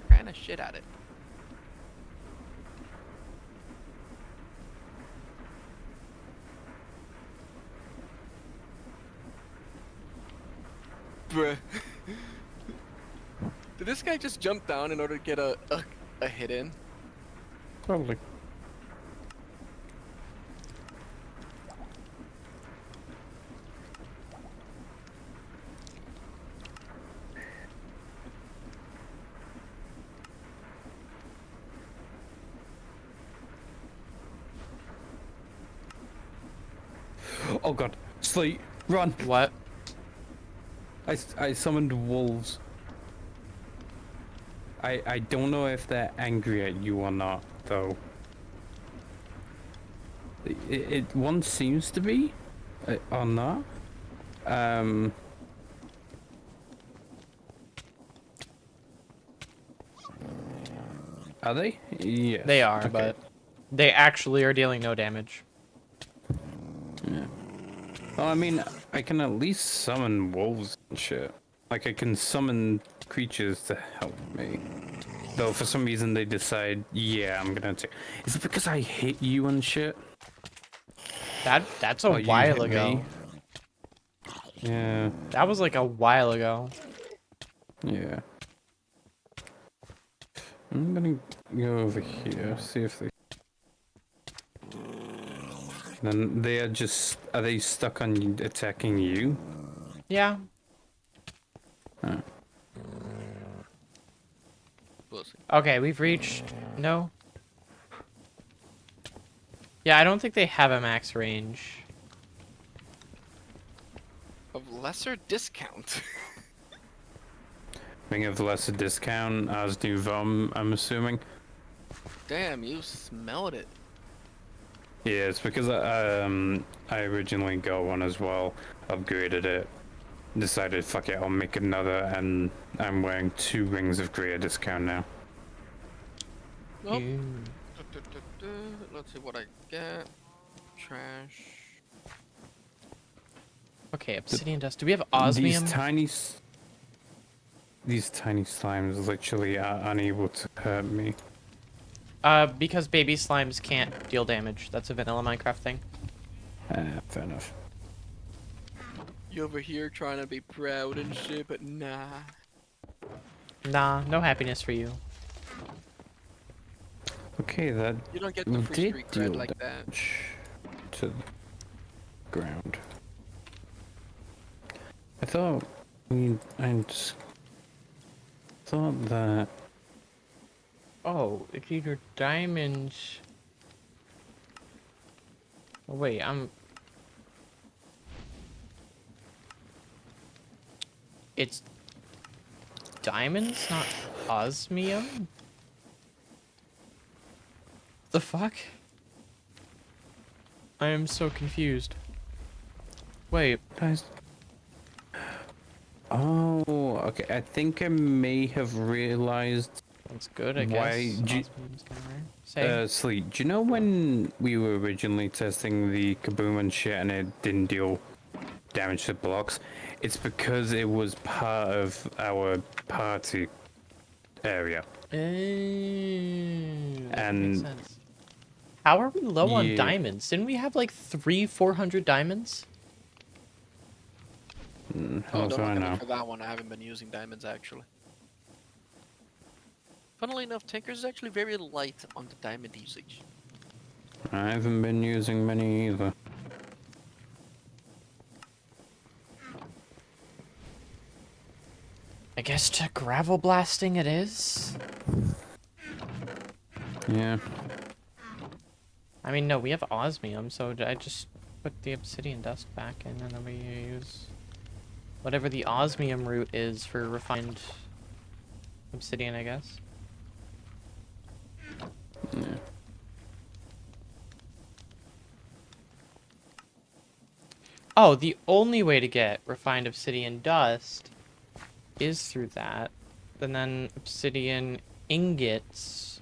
Kind of shit at it. Bruh. Did this guy just jump down in order to get a hit in? Probably. Oh god, Sleet, run! What? I summoned wolves. I don't know if they're angry at you or not, though. One seems to be. On that. Are they? Yes. They are, okay. but they actually are dealing no damage. Yeah. Well, I mean, I can at least summon wolves and shit. Like, I can summon creatures to help me. Though, for some reason, they decide, yeah, I'm gonna take... Is it because I hit you and shit? That's a Oh, you while hit ago. me? Yeah. That was like a while ago. Yeah. I'm gonna go over here, see if they... Then they are just... Are they stuck on attacking you? Yeah. Oh. Pussy. Okay, we've reached... No. Yeah, I don't think they have a max range. Of lesser discount. Being of lesser discount as do Vom, I'm assuming. Damn, you smelled it. Yeah, it's because I originally got one as well, upgraded it, decided fuck it, I'll make another, and I'm wearing 2 rings of greater discount now. Nope. Ew. Let's see what I get. Trash. Okay, obsidian dust. Do we have osmium? These tiny slimes literally are unable to hurt me. Because baby slimes can't deal damage. That's a vanilla Minecraft thing. Fair enough. You over here trying to be proud and shit, but nah. Nah, no happiness for you. Okay, that You don't get the free did street deal cred like that. damage to the ground. I thought I just thought that. Oh, it's either diamonds. Oh, wait, It's diamonds, not osmium? The fuck? I am so confused. Wait. Guys. Oh, okay. I think I may have realized. That's good, I guess. Why do you- Osmium's kinda rare. Say. Sleet, do you know when we were originally testing the kaboom and shit and it didn't deal damage to blocks? It's because it was part of our party area. That And- makes sense. How are we low on Yeah. diamonds? Didn't we have like 400 diamonds? How Oh, do don't I look at know? me for that one. I haven't been using diamonds actually. Funnily enough, Tinker's is actually very light on the diamond usage. I haven't been using many either. I guess to gravel blasting it is. Yeah. I mean, no, we have osmium, so I just put the obsidian dust back in, and then we use whatever the osmium root is for refined obsidian, I guess. Yeah. Oh, the only way to get refined obsidian dust is through that. And then obsidian ingots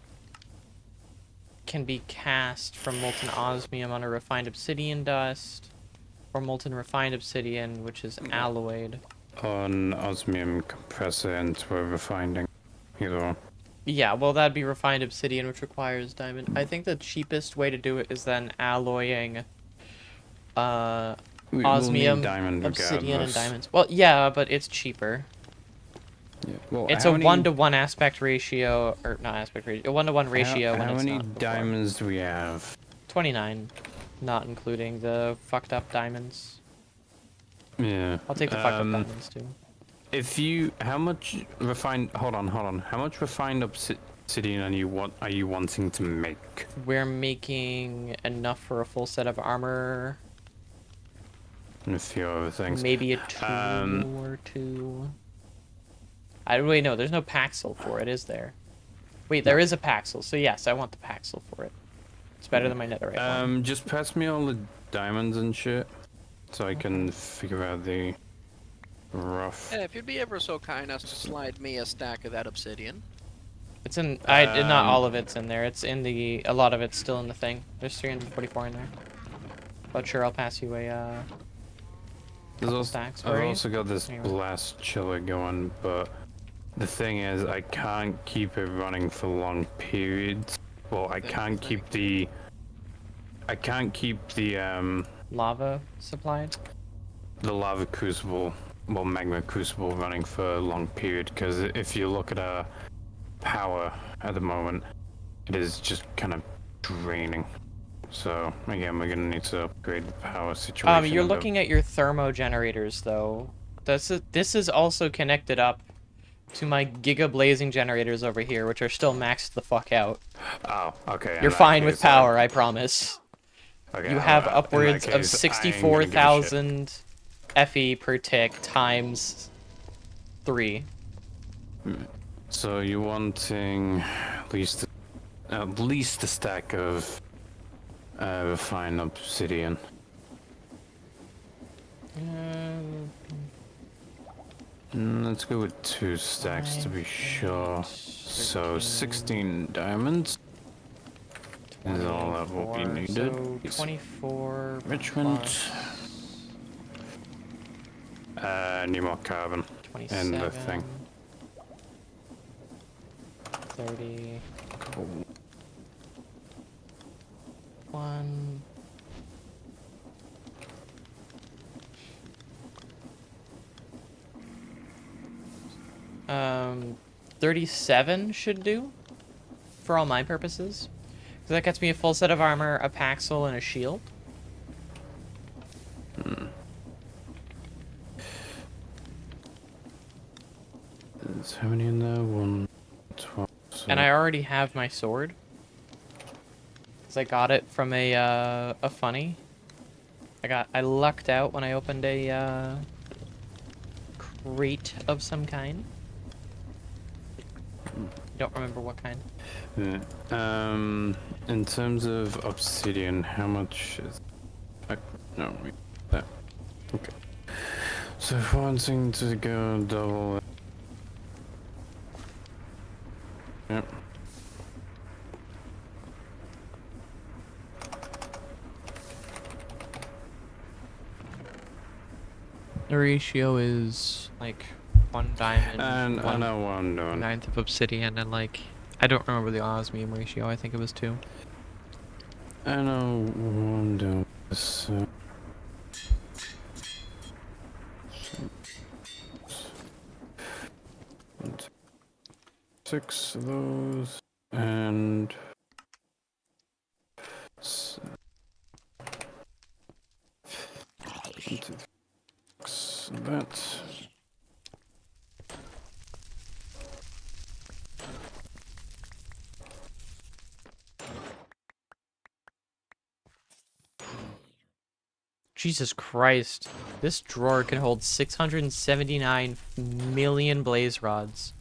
can be cast from molten osmium on a refined obsidian dust, or molten refined obsidian, which is alloyed. On osmium compressor into a refining. Either one. Yeah, well, that'd be refined obsidian, which requires diamond. I think the cheapest way to do it is then alloying We'll need osmium, diamond obsidian, and regardless. diamonds. Well, yeah, but it's cheaper. Yeah. Well, It's how a many- 1-to-1 aspect ratio, or not aspect ratio, a 1-to-1 ratio when How it's many not before. diamonds do we have? 29, not including the fucked up diamonds. Yeah. I'll take the fucked up diamonds too. If you, how much refined? Hold on. How much refined obsidian are you wanting to make? We're making enough for a full set of armor, And a few other things. maybe a 2 or 2. Wait, no, there's no Paxel for it, is there? Wait, there is a Paxel, so yes, I want the Paxel for it. It's better than my netherite one. Just pass me all the diamonds and shit. so I can figure out the rough. Hey, if you'd be ever so kind as to slide me a stack of that obsidian. It's in. Not all of it's in there. It's in the. A lot of it's still in the thing. There's 344 in there. But sure, I'll pass you a. Couple stacks. Where I've are you? also got this Anyway. blast chiller going, but the thing is, I can't keep it running for long periods. Well, I can't keep the. I can't keep the Lava supplied. the lava crucible, well, magma crucible running for a long period, because if you look at our power at the moment, it is just kind of draining. So again, we're gonna need to upgrade the power situation. You're looking at your thermo generators though. This is also connected up to my giga blazing generators over here, which are still maxed the fuck out. Oh, okay. in You're that fine with case, power, I promise. okay, You have in that upwards of case, I ain't gonna give a shit. 64,000 FE per tick times 3. So you're wanting at least a stack of refined obsidian. Let's go with 2 stacks to be sure. So 16 diamonds is all that will be needed. So 24 Richmond. plus Need more carbon 27, in the thing. 30, Cool. 1. Um, 37 should do for all my purposes. So that gets me a full set of armor, a paxel, and a shield. There's how many in there? 1, 12. So And I already have my sword. Because I got it from a funny. I lucked out when I opened a crate of some kind. Don't remember what kind. yeah. In terms of obsidian, how much is? No, wait, that. Okay. So if wanting to go double. Yep. The ratio is like 1 diamond, And I know what I'm doing. 1/9 of obsidian, and like I don't remember the osmium ratio. I think it was 2. I know what I'm doing. So. 6 of those, and that. Jesus Christ. This drawer can hold 679 million blaze rods.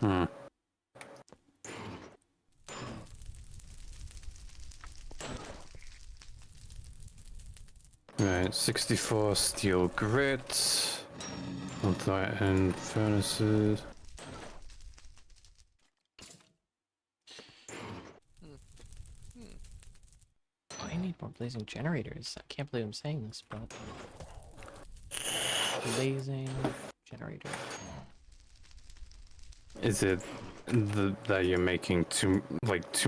Hmm. Right, 64 steel grits, and furnaces. I need more blazing generators. I can't believe I'm saying this, but... Blazing generator. Is it that you're making too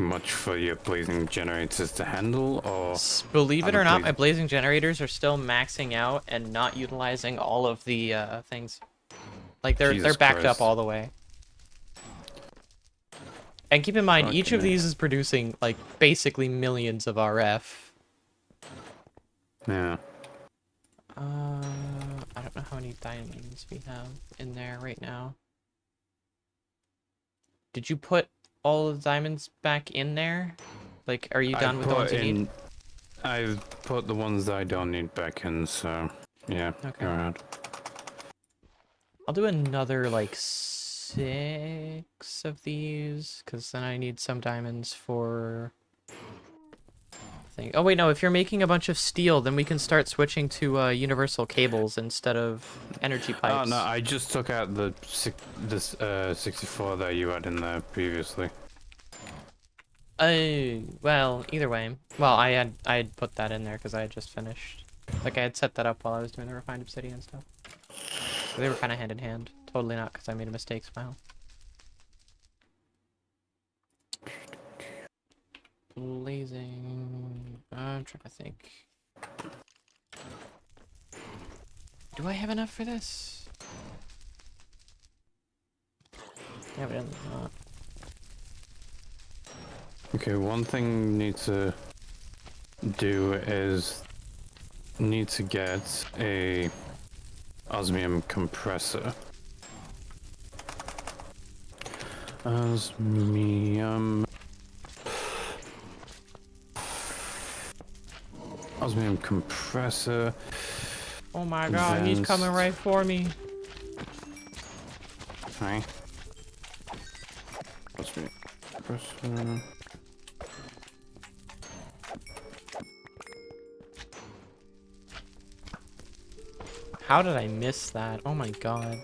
much for your blazing generators to handle, or? Believe it or not, Unblaze- my blazing generators are still maxing out and not utilizing all of the things. Like they're Jesus backed Christ. up all the way. And keep in mind, each of Fucking these is producing like basically millions of RF. Yeah. I don't know how many diamonds we have in there right now. Did you put all of the diamonds back in there? Like, are you done with the ones you need? I've put the ones that I don't need back in, so yeah. Okay. Go ahead. I'll do another like 6 of these, because then I need some diamonds for think. Oh wait, no. If you're making a bunch of steel, then we can start switching to universal cables instead of energy pipes. Oh no, I just took out the 64 that you had in there previously. Well, either way. Well, I had put that in there because I had just finished. Like, I had set that up while I was doing the refined obsidian stuff. So they were kind of hand in hand. Totally not because I made a mistake somehow. Blazing... I'm trying to think. Do I have enough for this? Yeah, but not. Okay, one thing we need to do is need to get a osmium compressor. Osmium compressor. Oh my god, he's coming right for me. Hi. Osmium compressor. How did I miss that? Oh my god.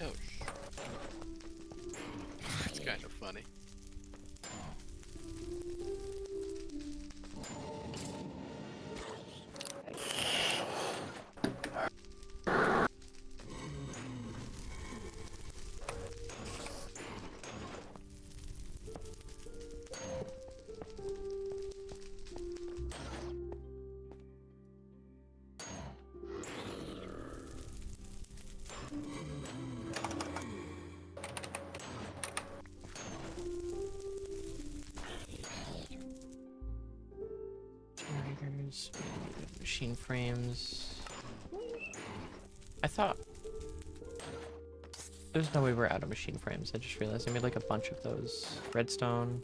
Oh, it's kind of funny. Generators, machine frames. I thought there's no way we're out of machine frames. I just realized I made like a bunch of those. Redstone.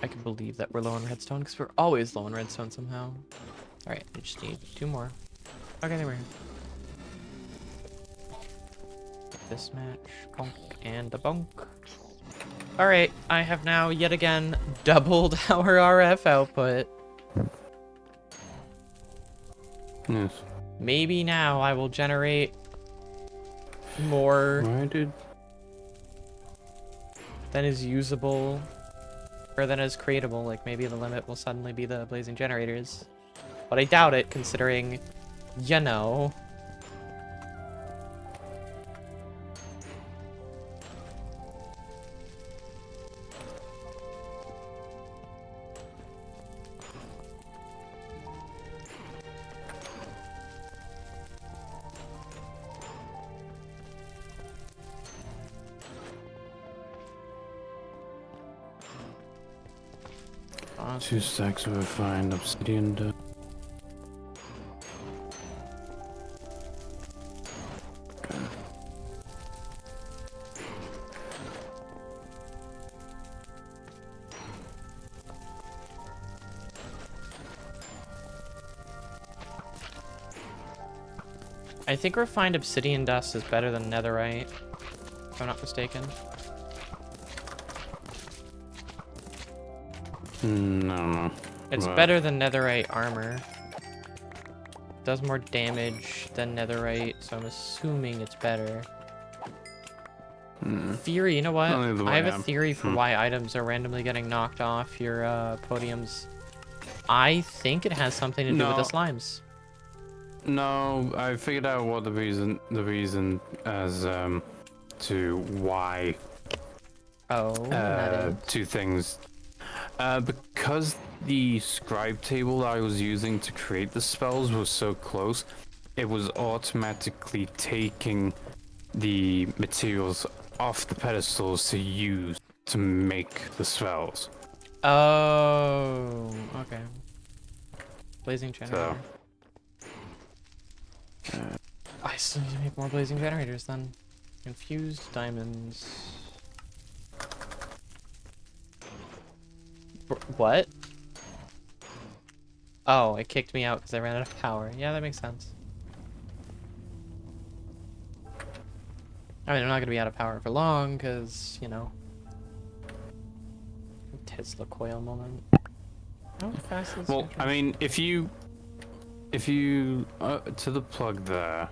I can believe that we're low on redstone because we're always low on redstone somehow. Alright, I just need 2 more. Okay, there we go. This match, bonk, and a bonk. Alright, I have now yet again doubled our RF output. Yes. Maybe now I will generate more Why did... than is usable, or than is creatable. Like, maybe the limit will suddenly be the blazing generators. But I doubt it, considering, you know... Two stacks of refined obsidian dust. I think refined obsidian dust is better than netherite, if I'm not mistaken. No. It's Well, better than netherite armor. Does more damage than netherite, so I'm assuming it's better. Theory, you know what? Only the I have way a I'm- theory for why items are randomly getting knocked off your podiums. I think it has something to do with the slimes. No, I figured out what the reason as to why that is. two things. Because the scribe table I was using to create the spells was so close, it was automatically taking the materials off the pedestals to use to make the spells. Oh, okay. Blazing generator. I still need to make more blazing generators then. Infused diamonds. What? Oh, it kicked me out because I ran out of power. Yeah, that makes sense. I mean, I'm not gonna be out of power for long, because, you know. Tesla coil moment. How fast is Well, I mean, if you to the plug there,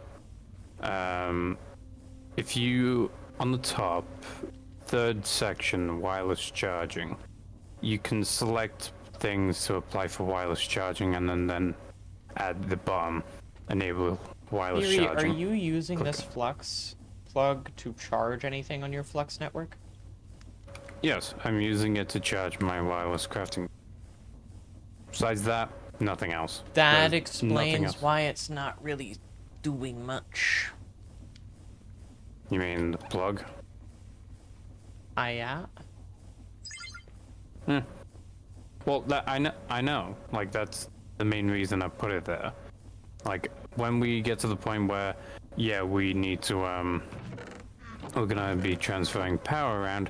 if you on the top third section wireless charging, you can select things to apply for wireless charging, and then at the bottom enable wireless Theory, charging. are you using Click this flux plug to charge anything on your flux network? Yes, I'm using it to charge my wireless crafting. Besides that, nothing else. That There's nothing explains else. why it's not really doing much. You mean the plug? Yeah. Well, that I know. Like, that's the main reason I put it there. Like, when we get to the point where, yeah, we need to we're gonna be transferring power around,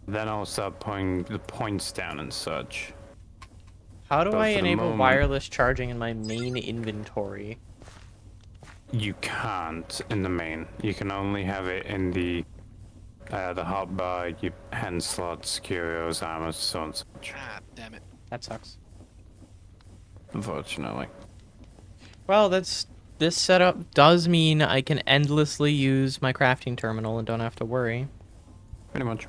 then I'll start putting the points down and such. How do But I for the enable moment- wireless charging in my main inventory? You can't in the main. You can only have it in the hotbar, your hand slots, curios, armors, so on and such. Ah, damn it. That sucks. Unfortunately. Well, this setup does mean I can endlessly use my crafting terminal and don't have to worry. Pretty much.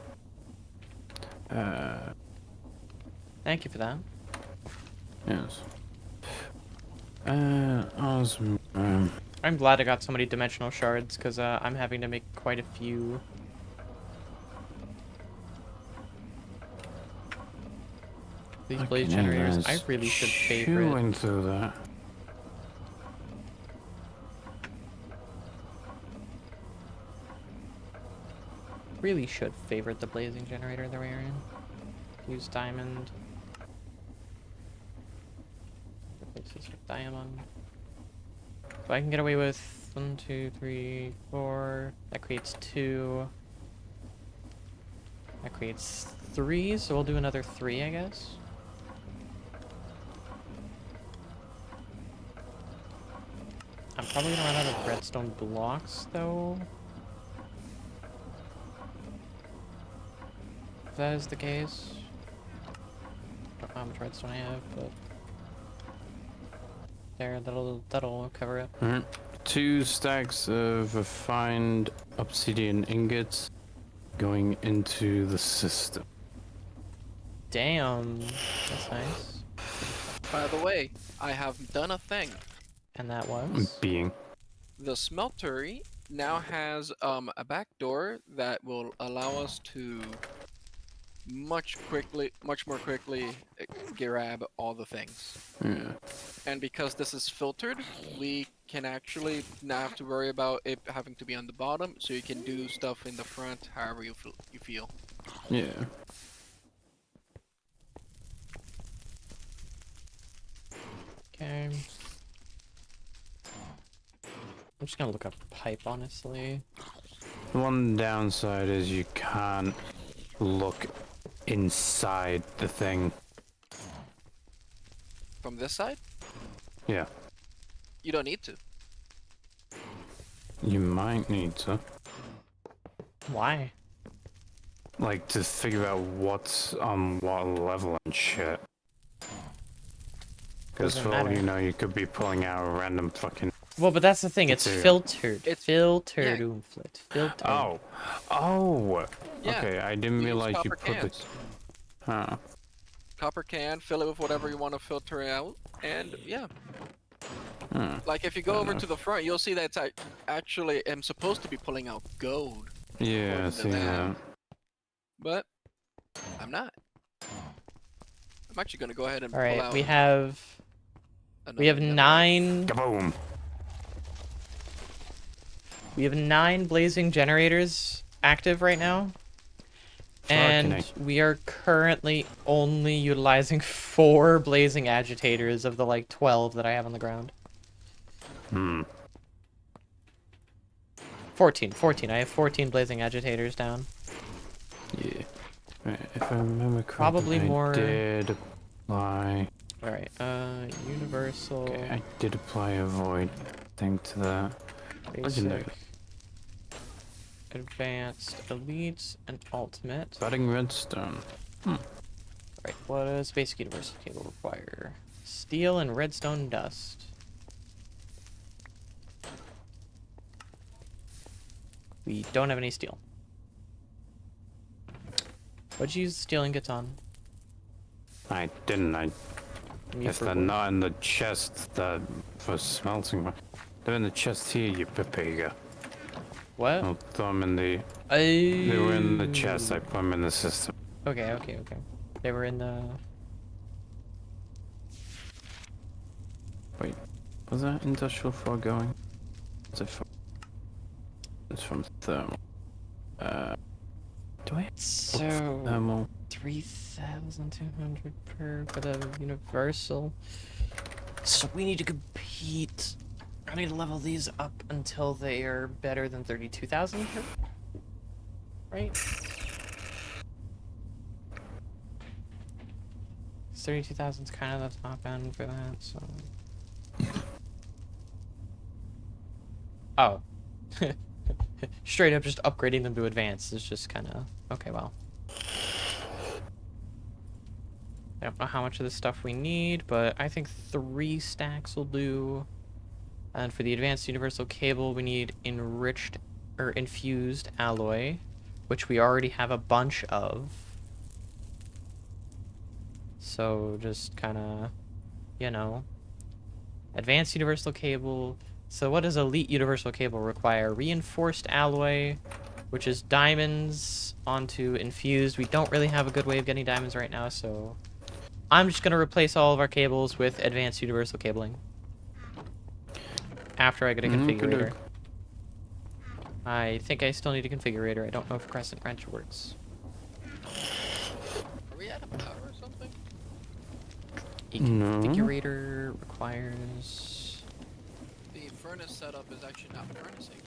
Thank you for that. Yes. Awesome. I'm glad I got so many dimensional shards, because I'm having to make quite a few. These blaze generators, I really should favorite. Chewing through that. Really should favorite the blazing generator that we're in. Use diamond. Replace this with diamond. So I can get away with 1, 2, 3, 4. That creates 2. That creates 3, so we'll do another 3, I guess. I'm probably gonna run out of redstone blocks, though. If that is the case. I don't know how much redstone I have, but there, that'll cover it. 2 stacks of refined obsidian ingots going into the system. Damn, that's nice. By the way, I have done a thing. And that was Being. The smeltery now has a back door that will allow us to much more quickly grab all the things. Yeah. And because this is filtered, we can actually not have to worry about it having to be on the bottom, so you can do stuff in the front however you feel. Yeah. okay. I'm just gonna look up pipe, honestly. The one downside is you can't look inside the thing. From this side, Yeah. you don't need to. You might need to. Why? Like, to figure out what's on what level and shit. Because Doesn't for all matter. you know, you could be pulling out a random fucking... Well, but that's the thing. It's Material. filtered. It's- filtered. yeah. Umflit. Filtered. Oh! Oh! Yeah, Okay, I didn't we use realize you copper put cans. the... Huh. Copper can, fill it with whatever you want to filter out, and yeah. Hmm. Like if you go over to the front, you'll see that it's actually am supposed to be pulling out gold, Yeah, I According to see that. that. but I'm not. I'm actually gonna go ahead and All pull right, out. we have another 9. Kaboom! We have 9 blazing generators active right now. And Fucking we are currently only utilizing 4 blazing agitators of the like 12 that I have on the ground. Hmm. 14. I have 14 blazing agitators down. Yeah. Right, if I remember correctly, Probably more- I did apply... Alright, universal, Okay, I did apply a void thing to that. basic. Legendary. advanced, elite, and ultimate. Budding redstone. Right, what does basic universal cable require? Steel and redstone dust. We don't have any steel. What'd you use the steel ingots on? I didn't. I You guess they're forgot. not in the chest that for smelting. They're in the chest here, you pepega. What? I'll throw them in the. They were in the chest. I Oh. put them in the system. Okay. They were in the... Wait, was that industrial foregoing? Is it from? It's from thermal. Do I have So... thermal? 3,200 per for the universal. So we need to compete. I need to level these up until they are better than 32,000 per. Right? 32,000 is kind of the top end for that, so. Oh. Straight up just upgrading them to advanced is just kind of. Okay, well. I don't know how much of this stuff we need, but I think 3 stacks will do. And for the advanced universal cable, we need enriched or infused alloy, which we already have a bunch of. So just kind of, you know, advanced universal cable. So what does elite universal cable require? Reinforced alloy, which is diamonds onto infused. We don't really have a good way of getting diamonds right now, so I'm just going to replace all of our cables with advanced universal cabling. After I get a configurator. I think I still need a configurator. I don't know if Crescent Wrench works. Are we out of power or something? A No. configurator requires... The furnace setup is actually not furnacing.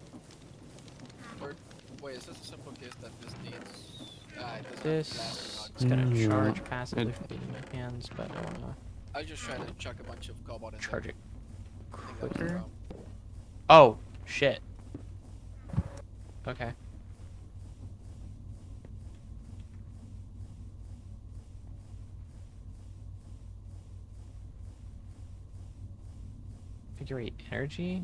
Or, wait, is this a simple case that this needs... it doesn't have This blasting is going to Yeah. charge passively It- from being in my hands, but I want to I just tried to chuck a bunch of cobalt in charge it there. I think that was the quicker. problem. Oh, shit. Okay. Configure energy?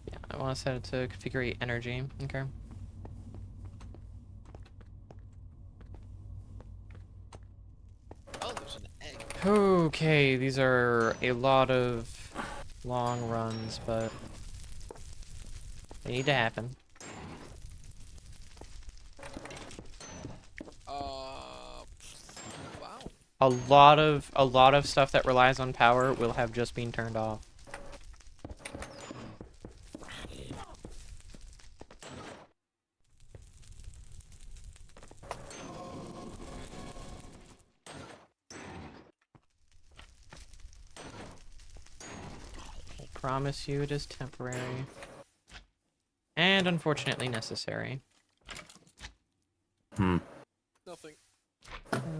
Yeah, I want to set it to configure energy. Okay. Oh, there's an egg. Okay, these are a lot of long runs, but they need to happen. Wow. A lot of stuff that relies on power will have just been turned off. I promise you it is temporary. And unfortunately necessary. Nothing.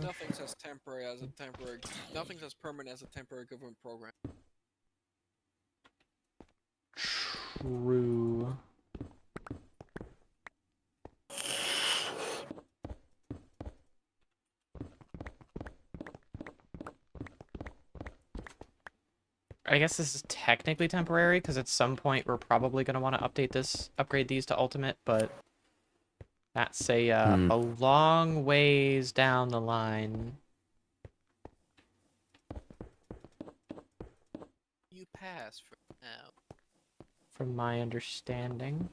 Nothing says temporary as a temporary. Nothing says permanent as a temporary government program. True. I guess this is technically temporary because at some point we're probably going to want to upgrade these to ultimate, but that's a long ways down the line. You pass for now. From my understanding.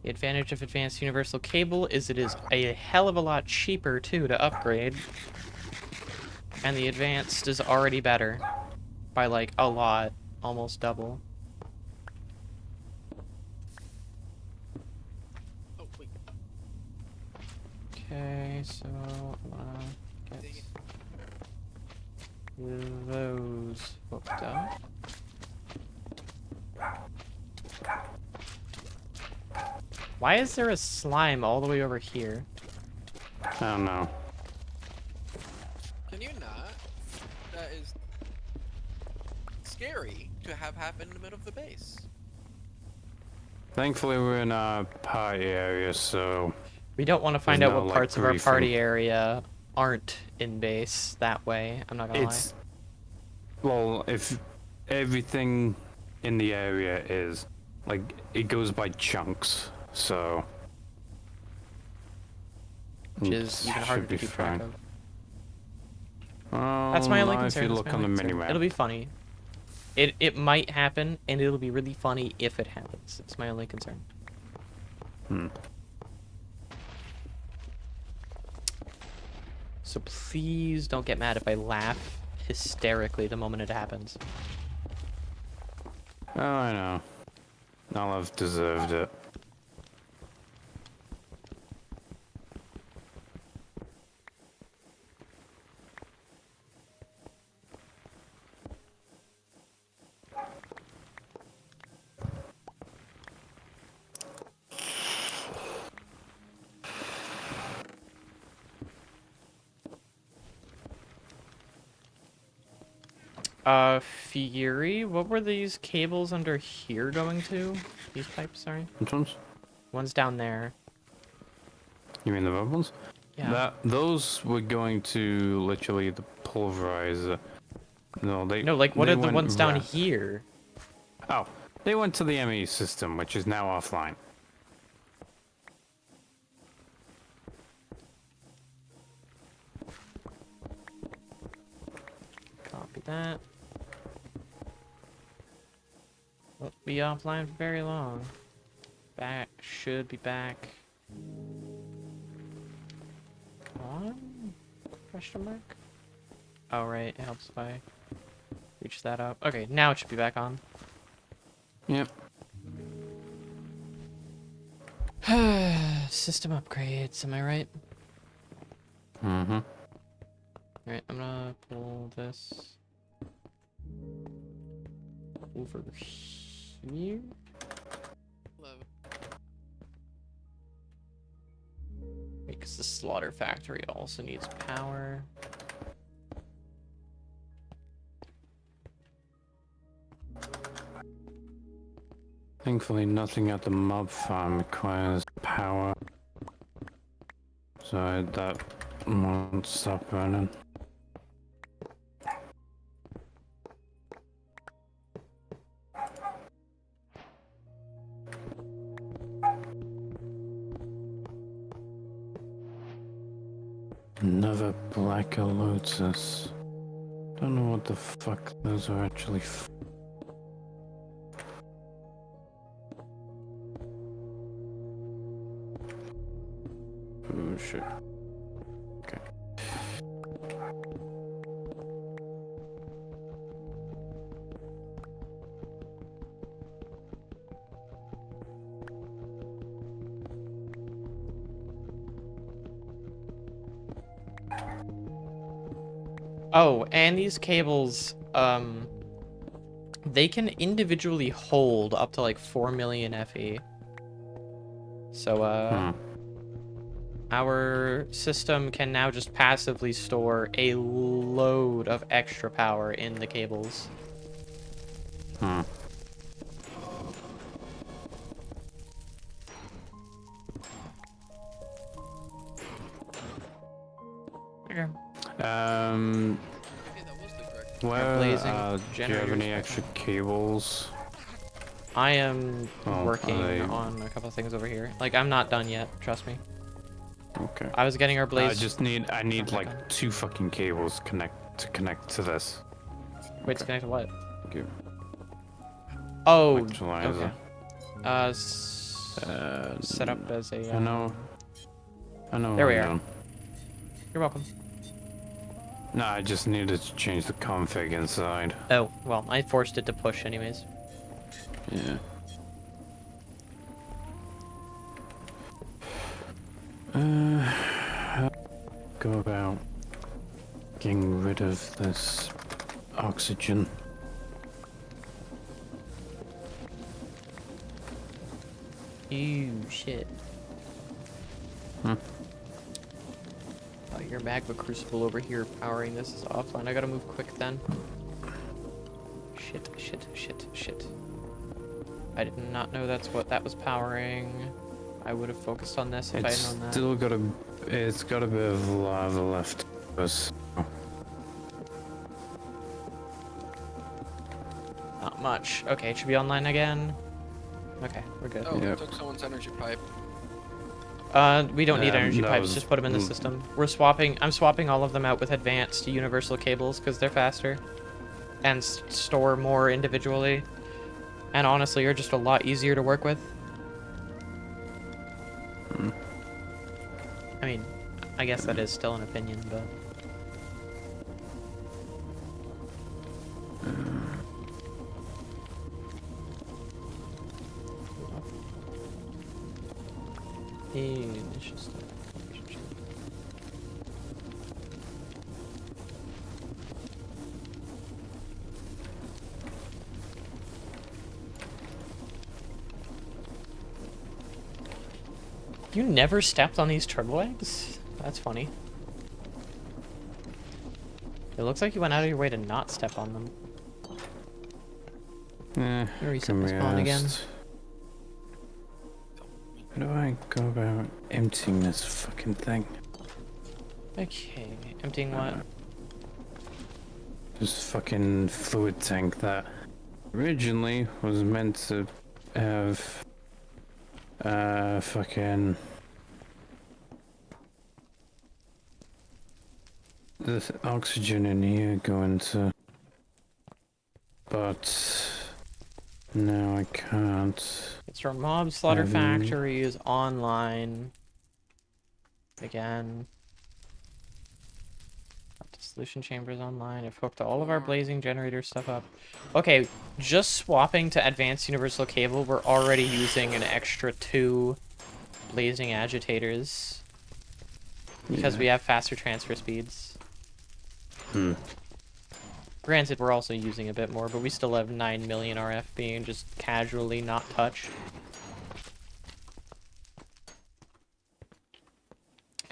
The advantage of advanced universal cable is it is a hell of a lot cheaper too to upgrade. And the advanced is already better by like a lot, almost double. Oh wait. Okay, so I'm gonna Dang get it. those hooked up. Why is there a slime all the way over here? I don't know. Can you not? That is scary to have happen in the middle of the base. Thankfully, we're in a party area, so We don't want to find There's out no, what like, parts of our griefing. party area aren't in base that way. I'm not gonna it's well, if everything in the area is like it goes by chunks, so lie. Which is even harder to keep track of. That's my only not concern. if you that's look my on the only concern. mini map. It'll be funny. It might happen, and it'll be really funny if it happens. It's my only concern. So please don't get mad if I laugh hysterically the moment it happens. Oh, I know. I'll have deserved it. Fury, what were these cables under here going to? These pipes, sorry. Which ones? One's down there. You mean the red ones? Yeah. Those were going to literally the pulverizer. No, No, like, what they are the went ones down ra- here? Oh, they went to the ME system, which is now offline. Copy that. Won't be offline for very long. Back, should be back. On? Question mark? Oh, right, it helps if I reach that up. Okay, now it should be back on. Yep. System upgrades, am I right? Mm-hmm. Alright, I'm gonna pull this over here. Love it. Because the slaughter factory also needs power. Thankfully, nothing at the mob farm requires power, so that won't stop running. Another black lotus. Don't know what the fuck those are actually for. Oh shit. Okay. Oh, and these cables, they can individually hold up to like 4 million FE. So, our system can now just passively store a load of extra power in the cables. Okay. Maybe that was the correct. Where, blazing do you have generators any back extra cables? I am Oh, working are they- on a couple of things over here. Like, I'm not done yet, trust me. Okay. I was getting our blaze. I need back like on. 2 fucking cables to connect to this. Wait, to connect to what? Thank you. Oh, Electrolyzer. okay. Uh, Set up as a. I know. I know. There we what are. I'm doing. You're welcome. No, I just needed to change the config inside. Oh, well, I forced it to push anyways. Yeah. Go about getting rid of this oxygen. Ew, shit. Hmm. Oh, your magma crucible over here powering this is offline. I gotta move quick then. Shit, shit, shit, shit. I did not know that's what that was powering. I would have focused on this if I had known that. Still got a, it's got a bit of lava left of us. Not much. Okay, it should be online again. Okay, we're good. Oh, Yep. I took someone's energy pipe. We don't need energy that pipes, was- just put them in the system. I'm swapping all of them out with advanced universal cables because they're faster and store more individually. And honestly, are just a lot easier to work with. I mean, I guess that is still an opinion, but... Initial stuff. You never stepped on these turtle eggs? That's funny. It looks like you went out of your way to not step on them. Reset the spawn again. How do I go about emptying this fucking thing? Okay, emptying what? This fucking fluid tank that originally was meant to have fucking this oxygen in here going to, but no, I can't. It's from Mob Slaughter Um, Factory is online. Again. Solution chambers online. I've hooked all of our blazing generator stuff up. Okay, just swapping to advanced universal cable, we're already using an extra 2 blazing agitators. Because we have faster transfer speeds. Granted, we're also using a bit more, but we still have 9 million RF being just casually not touched.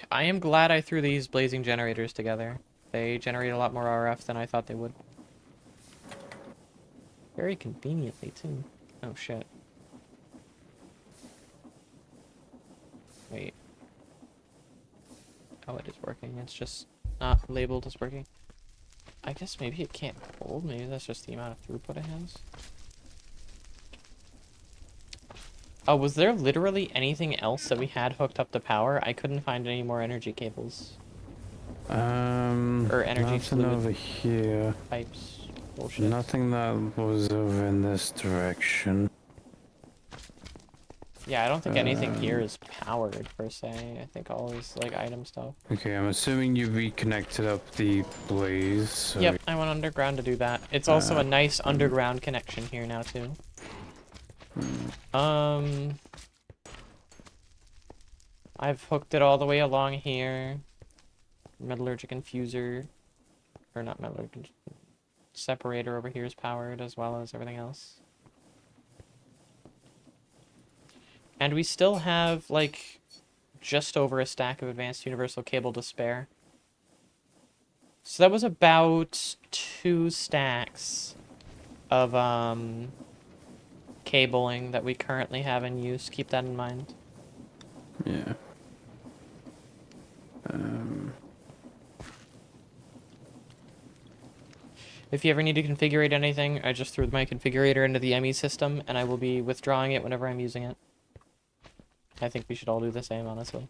I am glad I threw these blazing generators together. They generate a lot more RF than I thought they would. Very conveniently, too. Oh, shit. Wait. Oh, it is working. It's just not labeled as working. I guess maybe it can't hold. Maybe that's just the amount of throughput it has. Oh, was there literally anything else that we had hooked up to power? I couldn't find any more energy cables. Or energy nothing fluid over here. pipes. Bullshit. Nothing that was over in this direction. Yeah, I don't think anything here is powered per se. I think all is like item stuff. Okay, I'm assuming you reconnected up the blaze. So Yep, I went underground to do that. It's also a nice underground connection here now too. I've hooked it all the way along here. Metallurgic infuser, or not metallurgic, separator over here is powered as well as everything else. And we still have like just over a stack of advanced universal cable to spare. So that was about 2 stacks of cabling that we currently have in use. Keep that in mind. yeah. If you ever need to configure anything, I just threw my configurator into the ME system, and I will be withdrawing it whenever I'm using it. I think we should all do the same, honestly.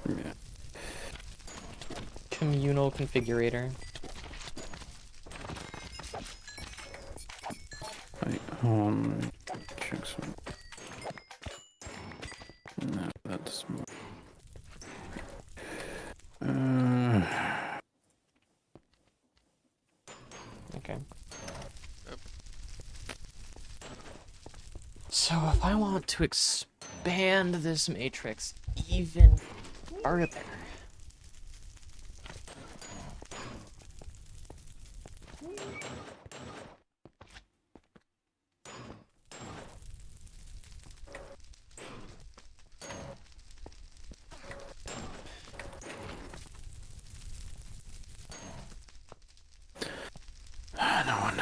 Yeah. Communal configurator. Right, hold on. Check some. No, that's more. Okay. So if I want to expand this matrix even further,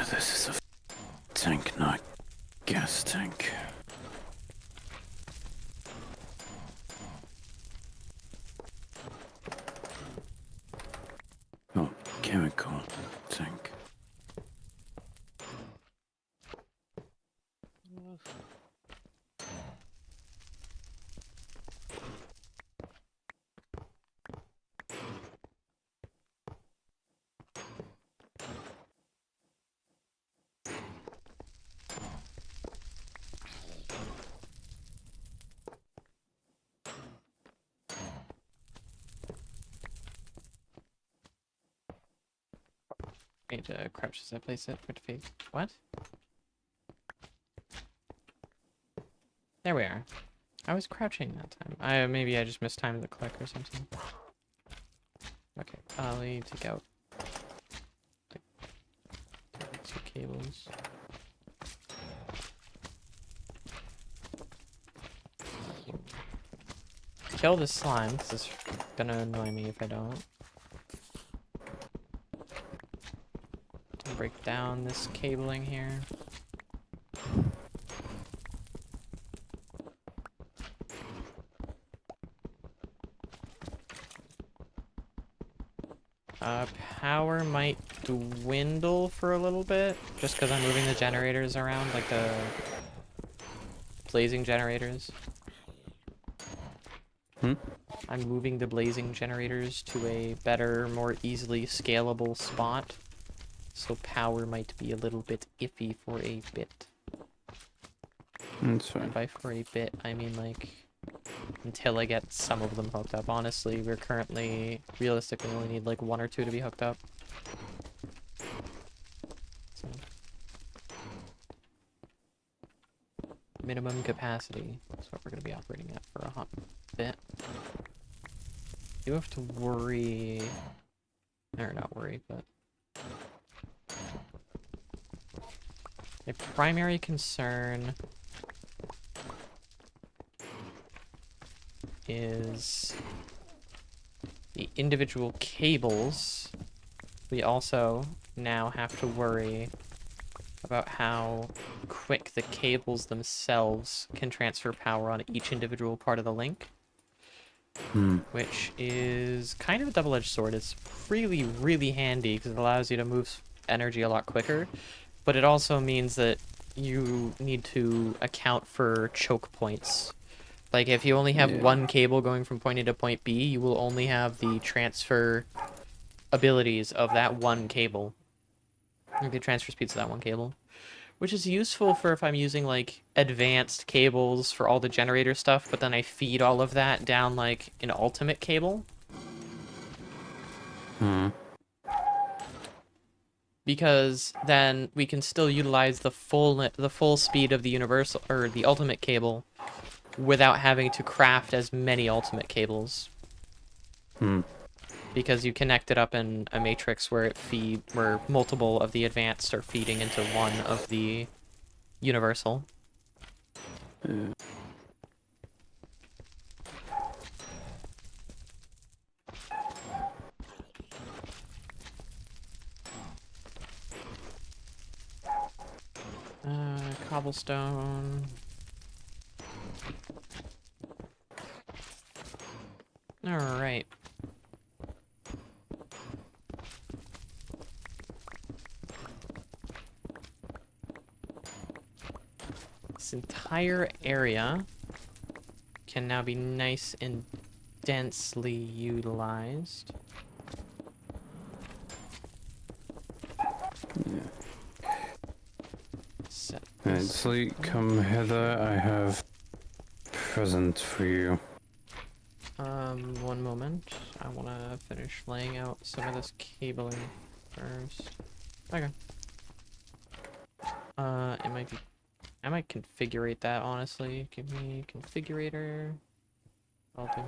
this is a tank, not gas tank. Oh, chemical tank. Need to crouch as I place it for defeat. What? There we are. I was crouching that time. Maybe I just mistimed the click or something. Okay, Ollie, take out the two cables. Kill this slime, because it's gonna annoy me if I don't. Break down this cabling here. Power might dwindle for a little bit, just because I'm moving the generators around, like the blazing generators. I'm moving the blazing generators to a better, more easily scalable spot. So power might be a little bit iffy for a bit. That's fine. And by for a bit, I mean like until I get some of them hooked up. Honestly, we're currently realistically only need like 1 or 2 to be hooked up. So, minimum capacity. That's what we're going to be operating at for a hot bit. You have to worry, or not worry, but a primary concern is the individual cables. We also now have to worry about how quick the cables themselves can transfer power on each individual part of the link. Which is kind of a double-edged sword. It's really, really handy because it allows you to move energy a lot quicker, but it also means that you need to account for choke points. Like, if you only have one cable going from point A to point B, you will only have the transfer abilities of that one cable. Or the transfer speeds of that one cable. Which is useful for if I'm using, like, advanced cables for all the generator stuff, but then I feed all of that down, like, an ultimate cable. Because then we can still utilize the full speed of the universal, or the ultimate cable, without having to craft as many ultimate cables. Because you connect it up in a matrix where where multiple of the advanced are feeding into one of the universal. Cobblestone. All right. This entire area can now be nice and densely utilized. Set Alright, this. Sleet, come hither. I have a present for you. One moment. I want to finish laying out some of this cabling first. Okay. It might be... I might configurate that, honestly. Give me configurator. I'll do.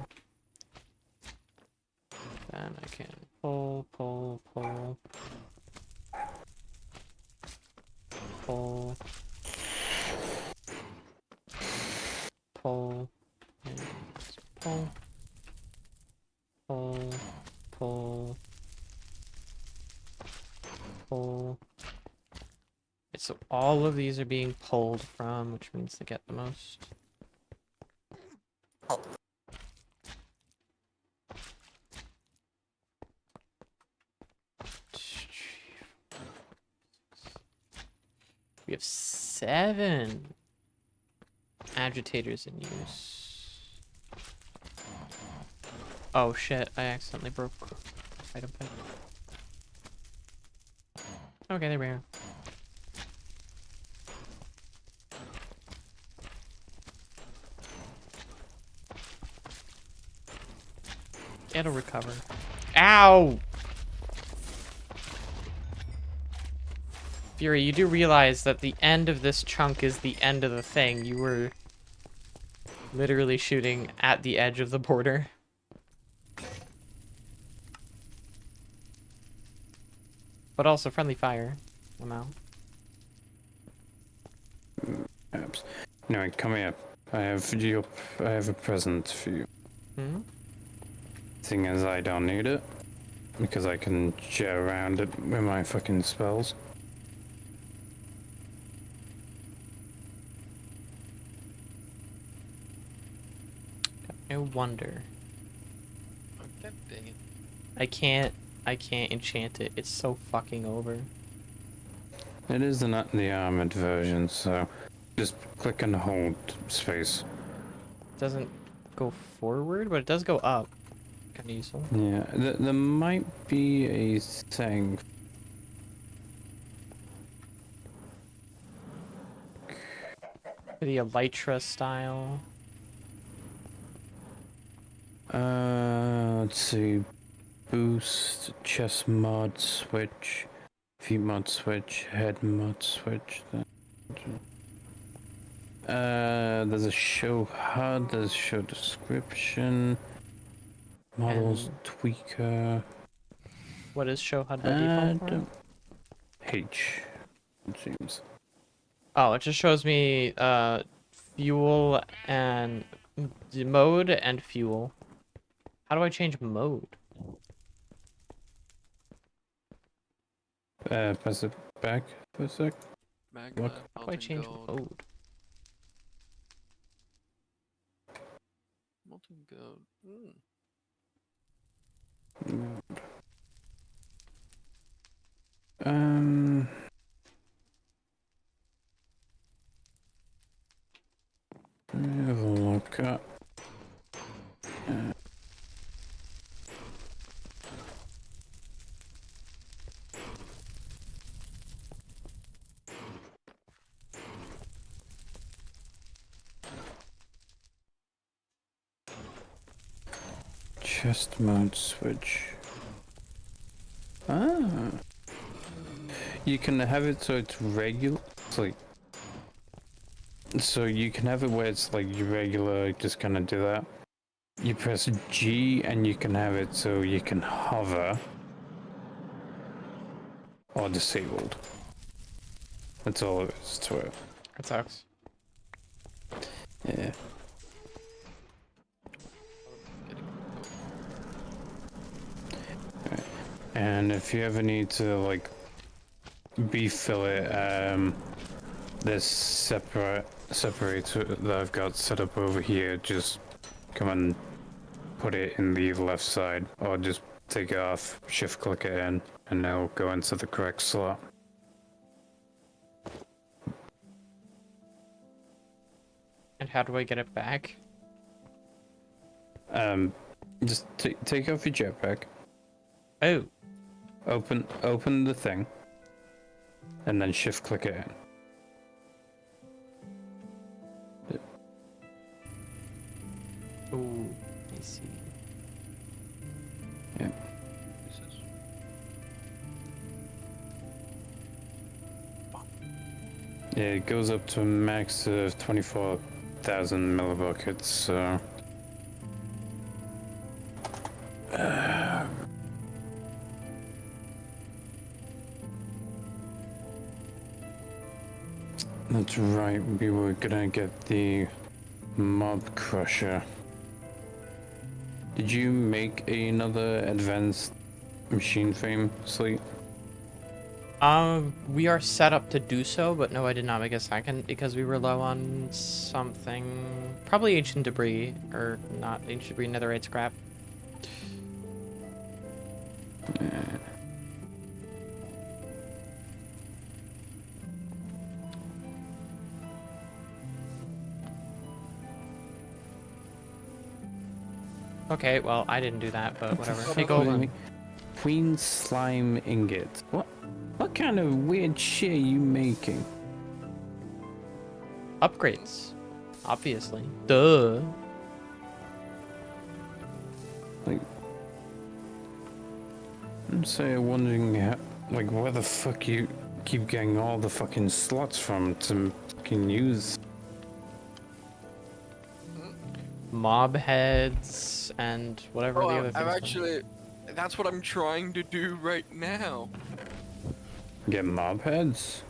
Then I can pull. Pull, and pull. Pull. So all of these are being pulled from, which means they get the most. We have 7 agitators in use. Oh shit, I accidentally broke item pick. Okay, there we are. It'll recover. Ow! Fury, you do realize that the end of this chunk is the end of the thing. You were literally shooting at the edge of the border. But also friendly fire. I'm out. Perhaps. No, come here. I have a present for you. Hmm? Thing is, I don't need it because I can jet around it with my fucking spells. No wonder. Oh, God dang it. I can't enchant it. It's so fucking over. It is not the armored version, so just click and hold space. It doesn't go forward, but it does go up. Kinda useful. Yeah, there might be a thing. The Elytra style. Let's see. Boost, chest mod switch, feet mod switch, head mod switch. There's a show HUD, there's show description, models And tweaker. what is show HUD by default for? H, it seems. Oh, it just shows me fuel and mode and fuel. How do I change mode? Press it back for a sec. Magma, What? How do I change gold. mode? Molten gold. Mm. Um. Let me have a look up. Chest mode switch. Ah. You can have it so it's regular. It's like. So you can have it where it's like your regular, just kind of do that. You press G and you can have it so you can hover. Or disabled. That's all it is to it. That sucks. Yeah. And if you ever need to like refill it, this separator that I've got set up over here, just come and put it in the left side, or just take it off, shift click it in, and it'll go into the correct slot. And how do I get it back? Just take off your jetpack, Oh, open the thing, and then shift click it in. ooh, I see. Yeah. Yeah, it goes up to a max of 24,000 millibuckets, so... That's right, we were gonna get the mob crusher. Did you make another advanced machine frame, Sleet? We are set up to do so, but no, I did not make a second because we were low on something. Probably ancient debris, or not ancient debris, netherite scrap. Okay, well, I didn't do that, but whatever. Hey, Golden. Queen slime ingot. What kind of weird shit are you making? Upgrades. Obviously. Duh. Like, I'm so wondering how, like, where the fuck you keep getting all the fucking slots from to fucking use. Mob heads and whatever the other things I'm are. actually. That's what I'm trying to do right now. Get mob heads?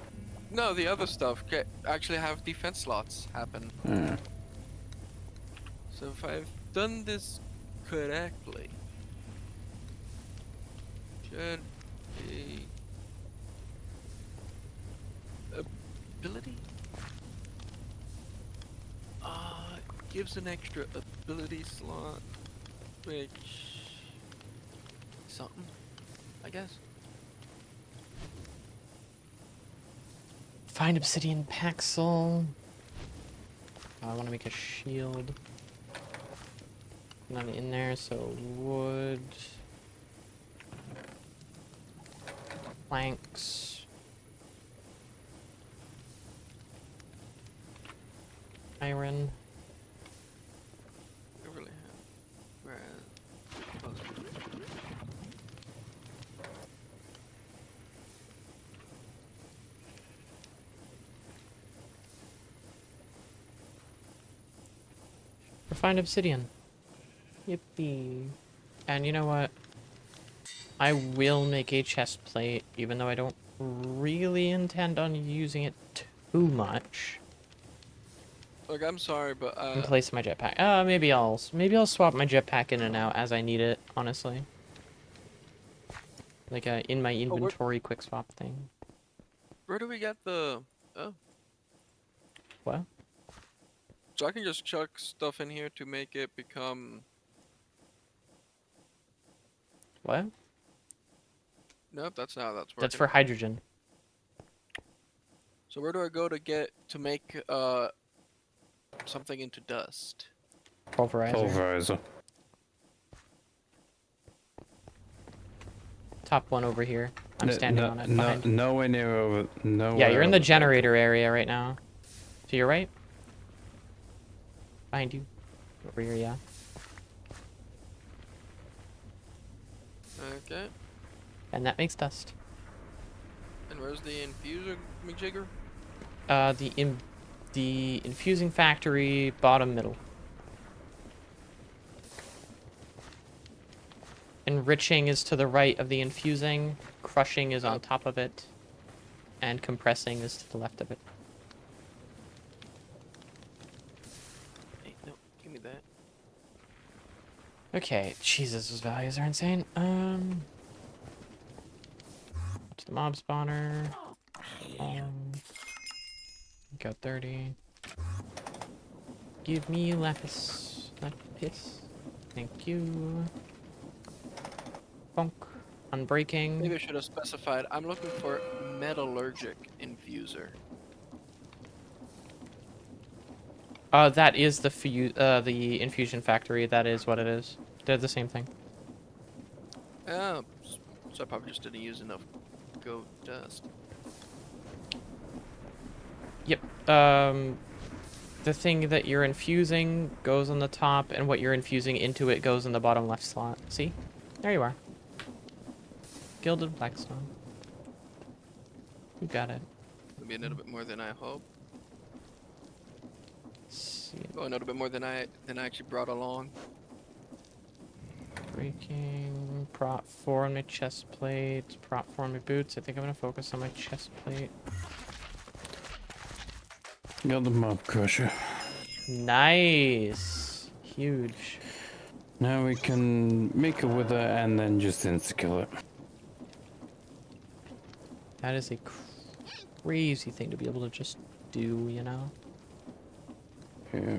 No, the other stuff. Actually have defense slots happen. So if I've done this correctly, should be ability. Gives an extra ability slot, which something, I guess. Find obsidian paxel. I want to make a shield. None in there, so wood. Planks. Iron. I really have. Whereas, Refined obsidian. Yippee. And you know what? I will make a chest plate, even though I don't really intend on using it too much. look, I'm sorry, but In place of my jetpack. Maybe I'll swap my jetpack in and out as I need it, honestly. Like in my inventory quick swap thing. where do we get the? Oh, What? so I can just chuck stuff in here to make it become. What? Nope, that's not how that's working. That's for hydrogen. So where do I go to make something into dust? Pulverizer. Pulverizer. Top one over here. I'm standing on it. Behind. Nowhere near over. Nowhere. Yeah, you're in the over generator area right now. To your right. Behind you. Over here, yeah. Okay. And that makes dust. And where's the infuser, McJigger? The infusing factory, bottom middle. Enriching is to the right of the infusing, crushing is on top of it, and compressing is to the left of it. Hey, no, give me that. Okay, Jesus, those values are insane. To the mob spawner. Got 30. Give me lapis. Lapis. Thank you. Bonk. Unbreaking. Maybe I should have specified. I'm looking for metallurgic infuser. That is the infusion factory. That is what it is. They're the same thing. Oh, so I probably just didn't use enough goat dust. Yep. The thing that you're infusing goes on the top, and what you're infusing into it goes in the bottom left slot. See? There you are. Gilded blackstone. You got it. Maybe a little bit more than I hope. See. Oh, a little bit more than I actually brought along. Breaking. Prop 4 on my chest plate. Prop 4 on my boots. I think I'm gonna focus on my chest plate. Got the mob crusher. Nice. Huge. Now we can make a wither and then just insta-kill it. That is a crazy thing to be able to just do, you know? Yeah.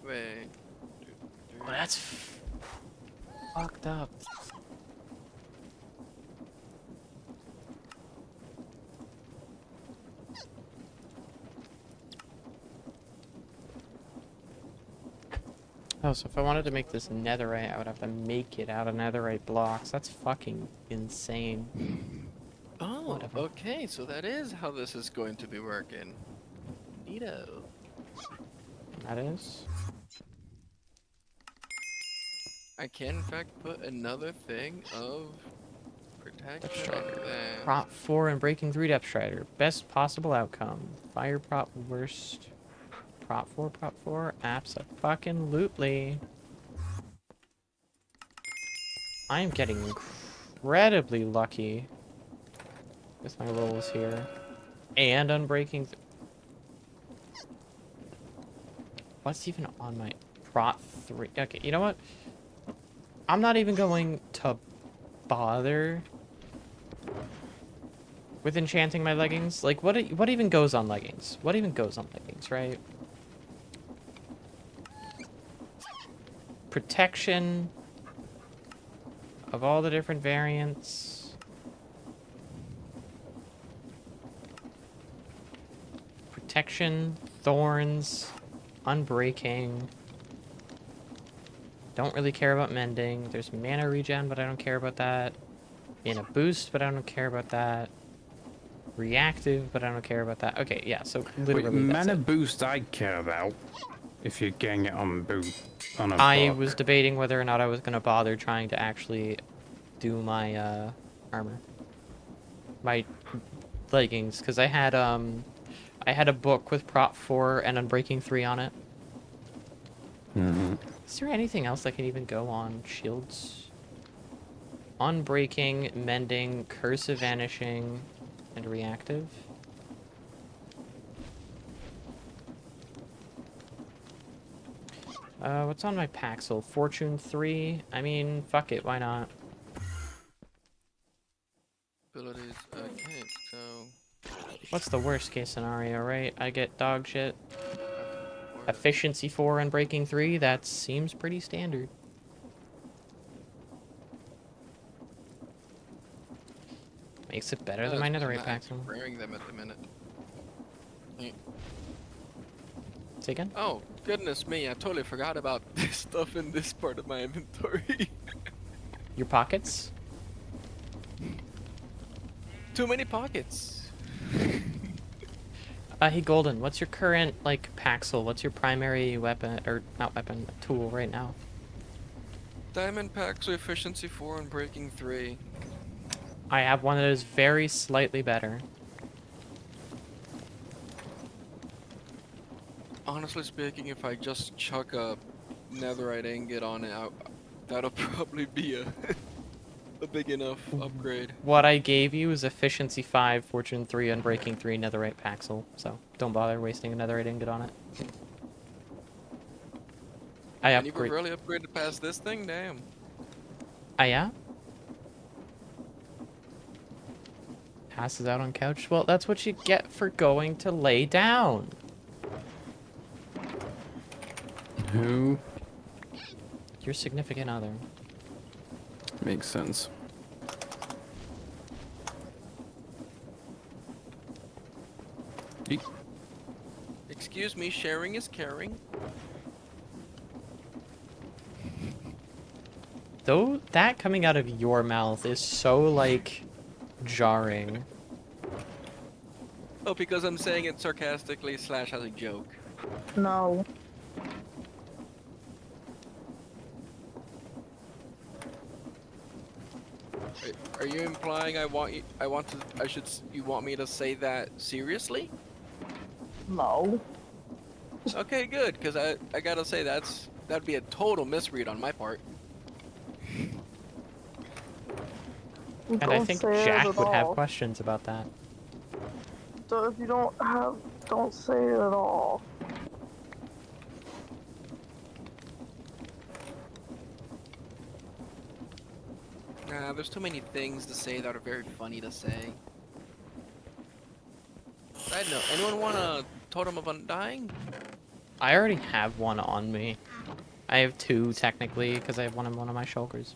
Wait. Oh, that's fucked up. Oh, so if I wanted to make this netherite, I would have to make it out of netherite blocks. That's fucking insane. Oh, Whatever. okay, so that is how this is going to be working. Neato. That is. I can in fact put another thing of protection Depth on strider. that. Prop 4 and breaking 3 depth strider. Best possible outcome. Fire prop worst. Prop 4. Abso-fucking-lutely. I am getting incredibly lucky with my rolls here. And unbreaking. What's even on my prop 3? Okay, you know what? I'm not even going to bother with enchanting my leggings. Like, what even goes on leggings? What even goes on leggings, right? Protection of all the different variants. Protection, thorns, unbreaking. Don't really care about mending. There's mana regen, but I don't care about that. Mana boost, but I don't care about that. Reactive, but I don't care about that. Okay, yeah, so literally Wait, that's mana it. boost I care about. If you're getting it on on a I block. was debating whether or not I was going to bother trying to actually do my armor. My leggings, because I had a book with prop 4 and unbreaking 3 on it. Is there anything else that can even go on shields? Unbreaking, mending, curse of vanishing, and reactive. What's on my Paxil? Fortune 3? I mean, fuck it, why not? Abilities. Okay, so What's the worst case scenario, right? I get dog shit. work. Efficiency 4 and breaking 3, that seems pretty standard. Makes it better than my I'm netherite not Paxil. wearing them at the minute. Say again? Oh, goodness me, I totally forgot about this stuff in this part of my inventory. Your pockets? Too many pockets. Hey Golden, what's your current, like, Paxil? What's your primary weapon, or not weapon, tool right now? Diamond packs with efficiency 4 and breaking 3. I have one that is very slightly better. Honestly speaking, if I just chuck a netherite ingot on it, that'll probably be a big enough upgrade. What I gave you is efficiency 5, fortune 3, unbreaking 3, netherite Paxil, so don't bother wasting a netherite ingot on it. I And you've upgrade. really upgraded past this thing? Damn. Ah, yeah? Passes out on couch? Well, that's what you get for going to lay down. Who? Your significant other. Makes sense. Eek. Excuse me, sharing is caring. Though, that coming out of your mouth is so, like, jarring. Oh, because I'm saying it sarcastically / as a joke. No. Are you implying you want me to say that seriously? No. Okay, good, because I gotta say that's that'd be a total misread on my part. And I think Jack would have questions about that. So if you don't say it at all. Nah, there's too many things to say that are very funny to say. Side note, anyone want a Totem of Undying? I already have one on me. I have two, technically, because I have one on my shulkers.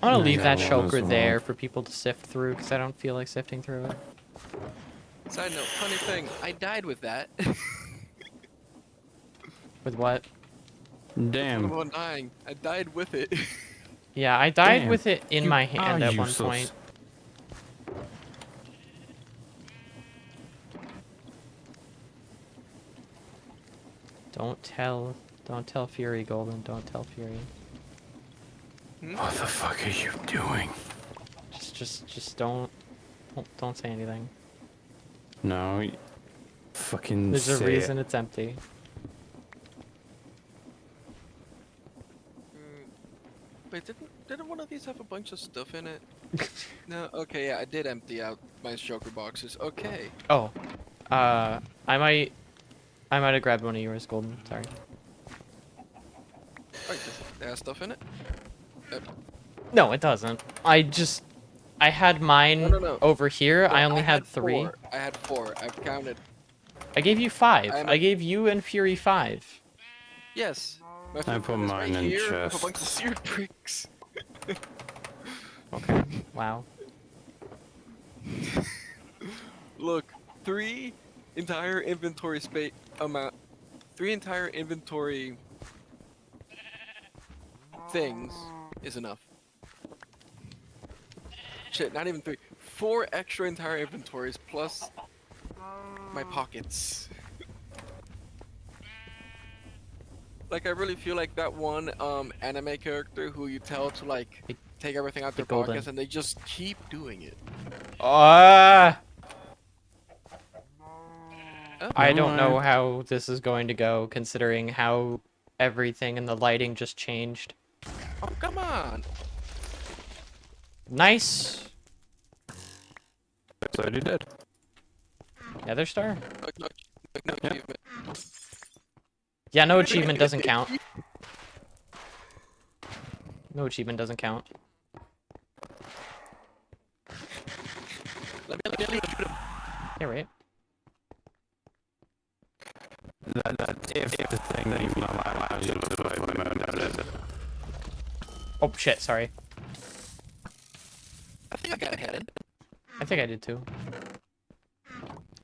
I'm gonna leave that shulker there for people to sift through, because I don't feel like sifting through it. Side note, funny thing, I died with that. With what? Damn. Totem of Undying. I died with it. Yeah, I died Damn, with it in you my hand are at one useless. point. Don't tell Fury, Golden. Don't tell Fury. What the fuck are you doing? Just don't say anything. No, fucking There's a say reason it. it's empty. Wait, didn't one of these have a bunch of stuff in it? No, okay, yeah, I did empty out my shulker boxes. Okay. Oh, I might have grabbed one of yours, Golden. Sorry. Wait, does it have stuff in it? No, it doesn't. I had mine No. over here. No, I only had 3. 4. I had 4. I've counted. I gave you 5. I'm I gave you and Fury 5. Yes. My I food put is mine right in here with chest. a bunch of seared bricks. Okay. Wow. Look, 3 entire inventory space amount. 3 entire inventory things is enough. Shit, not even 3. 4 extra entire inventories plus my pockets. Like, I really feel like that one anime character who you tell to like take everything out their Golden. pockets and they just keep doing it. I Oh don't my. know how this is going to go, considering how everything and the lighting just changed. Oh, come on! Nice. So you did. Nether star? No Yep. achievement. Yeah, no achievement doesn't count. No achievement doesn't count. Let me shoot him. Yeah, right. That's if the thing that you know allows you to play mode. Oh shit, sorry. I think I got a head in. I think I did too.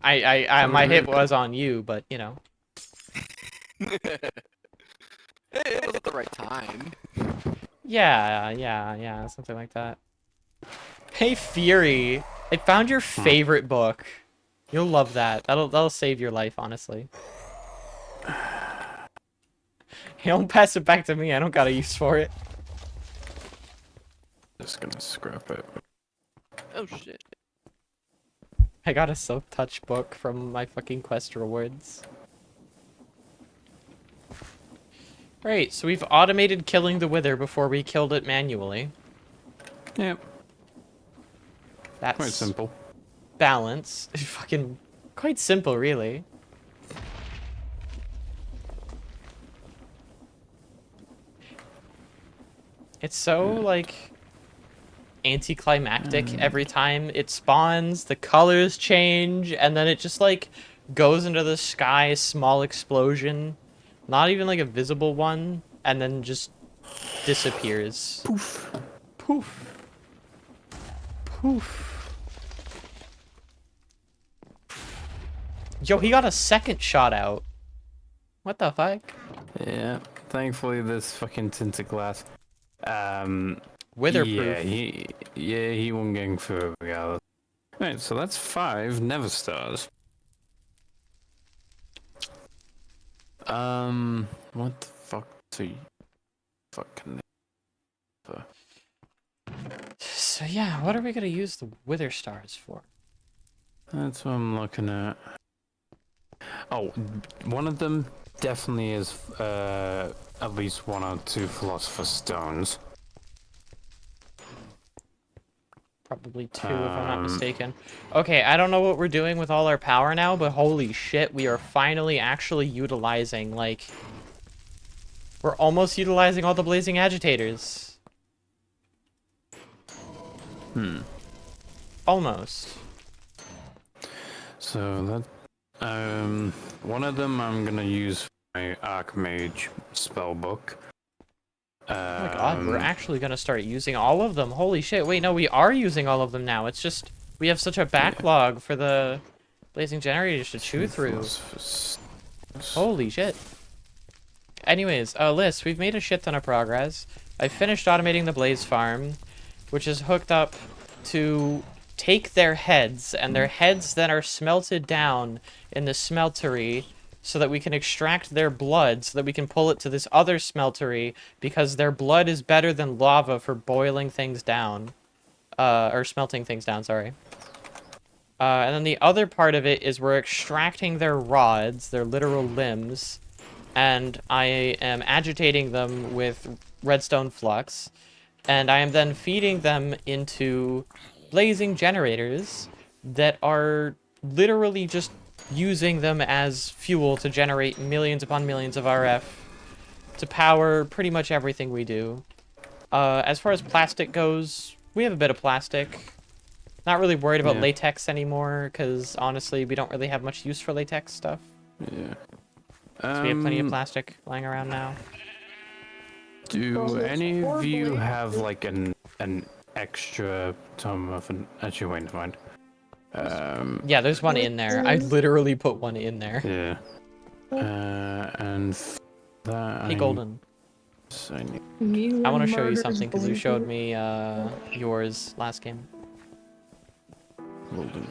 My hit was on you, but you know. It was at the right time. Yeah, something like that. Hey Fury, I found your favorite book. You'll love that. That'll save your life, honestly. Don't pass it back to me. I don't got a use for it. Just gonna scrap it. Oh shit. I got a Silk Touch book from my fucking quest rewards. Right, so we've automated killing the Wither before we killed it manually. Yep. That's Quite simple. balance. Fucking quite simple, really. It's so, like, anticlimactic every time it spawns, the colors change, and then it just, like, goes into the sky, small explosion. Not even, like, a visible one, and then just disappears. Poof. Poof. Poof. Yo, he got a second shot out. What the fuck? Yeah. Thankfully, this fucking tinted glass. Witherproof. He won't get through regardless. Right, so that's 5 Never Stars. What the fuck do you fucking for? So yeah, what are we gonna use the Wither Stars for? That's what I'm looking at. Oh, one of them definitely is at least 1 or 2 philosopher's stones. Probably 2 if I'm not mistaken. Okay, I don't know what we're doing with all our power now, but holy shit, we are finally actually utilizing, like... We're almost utilizing all the blazing agitators. Almost. So that one of them I'm gonna use for my Archmage spellbook. Oh my god, we're actually gonna start using all of them. Holy shit, wait, no, we are using all of them now. It's just, we have such a backlog for the blazing generators to chew through. Holy shit. Anyways, Liz, we've made a shit ton of progress. I finished automating the blaze farm, which is hooked up to take their heads, and their heads then are smelted down in the smeltery so that we can extract their blood so that we can pull it to this other smeltery because their blood is better than lava for boiling things down. Or smelting things down, sorry. And then the other part of it is we're extracting their rods, their literal limbs, and I am agitating them with redstone flux, and I am then feeding them into blazing generators that are literally just using them as fuel to generate millions upon millions of RF to power pretty much everything we do. As far as plastic goes, we have a bit of plastic. Not really worried about latex anymore, because honestly, we don't really have much use for latex stuff. Yeah. So we have plenty of plastic lying around now. Do any of you have like an extra tome of an? Actually, wait, never mind. Yeah, there's one in there. I literally put one in there. Yeah. And that. Hey, Golden. I want to show you something because you showed me yours last game. Golden.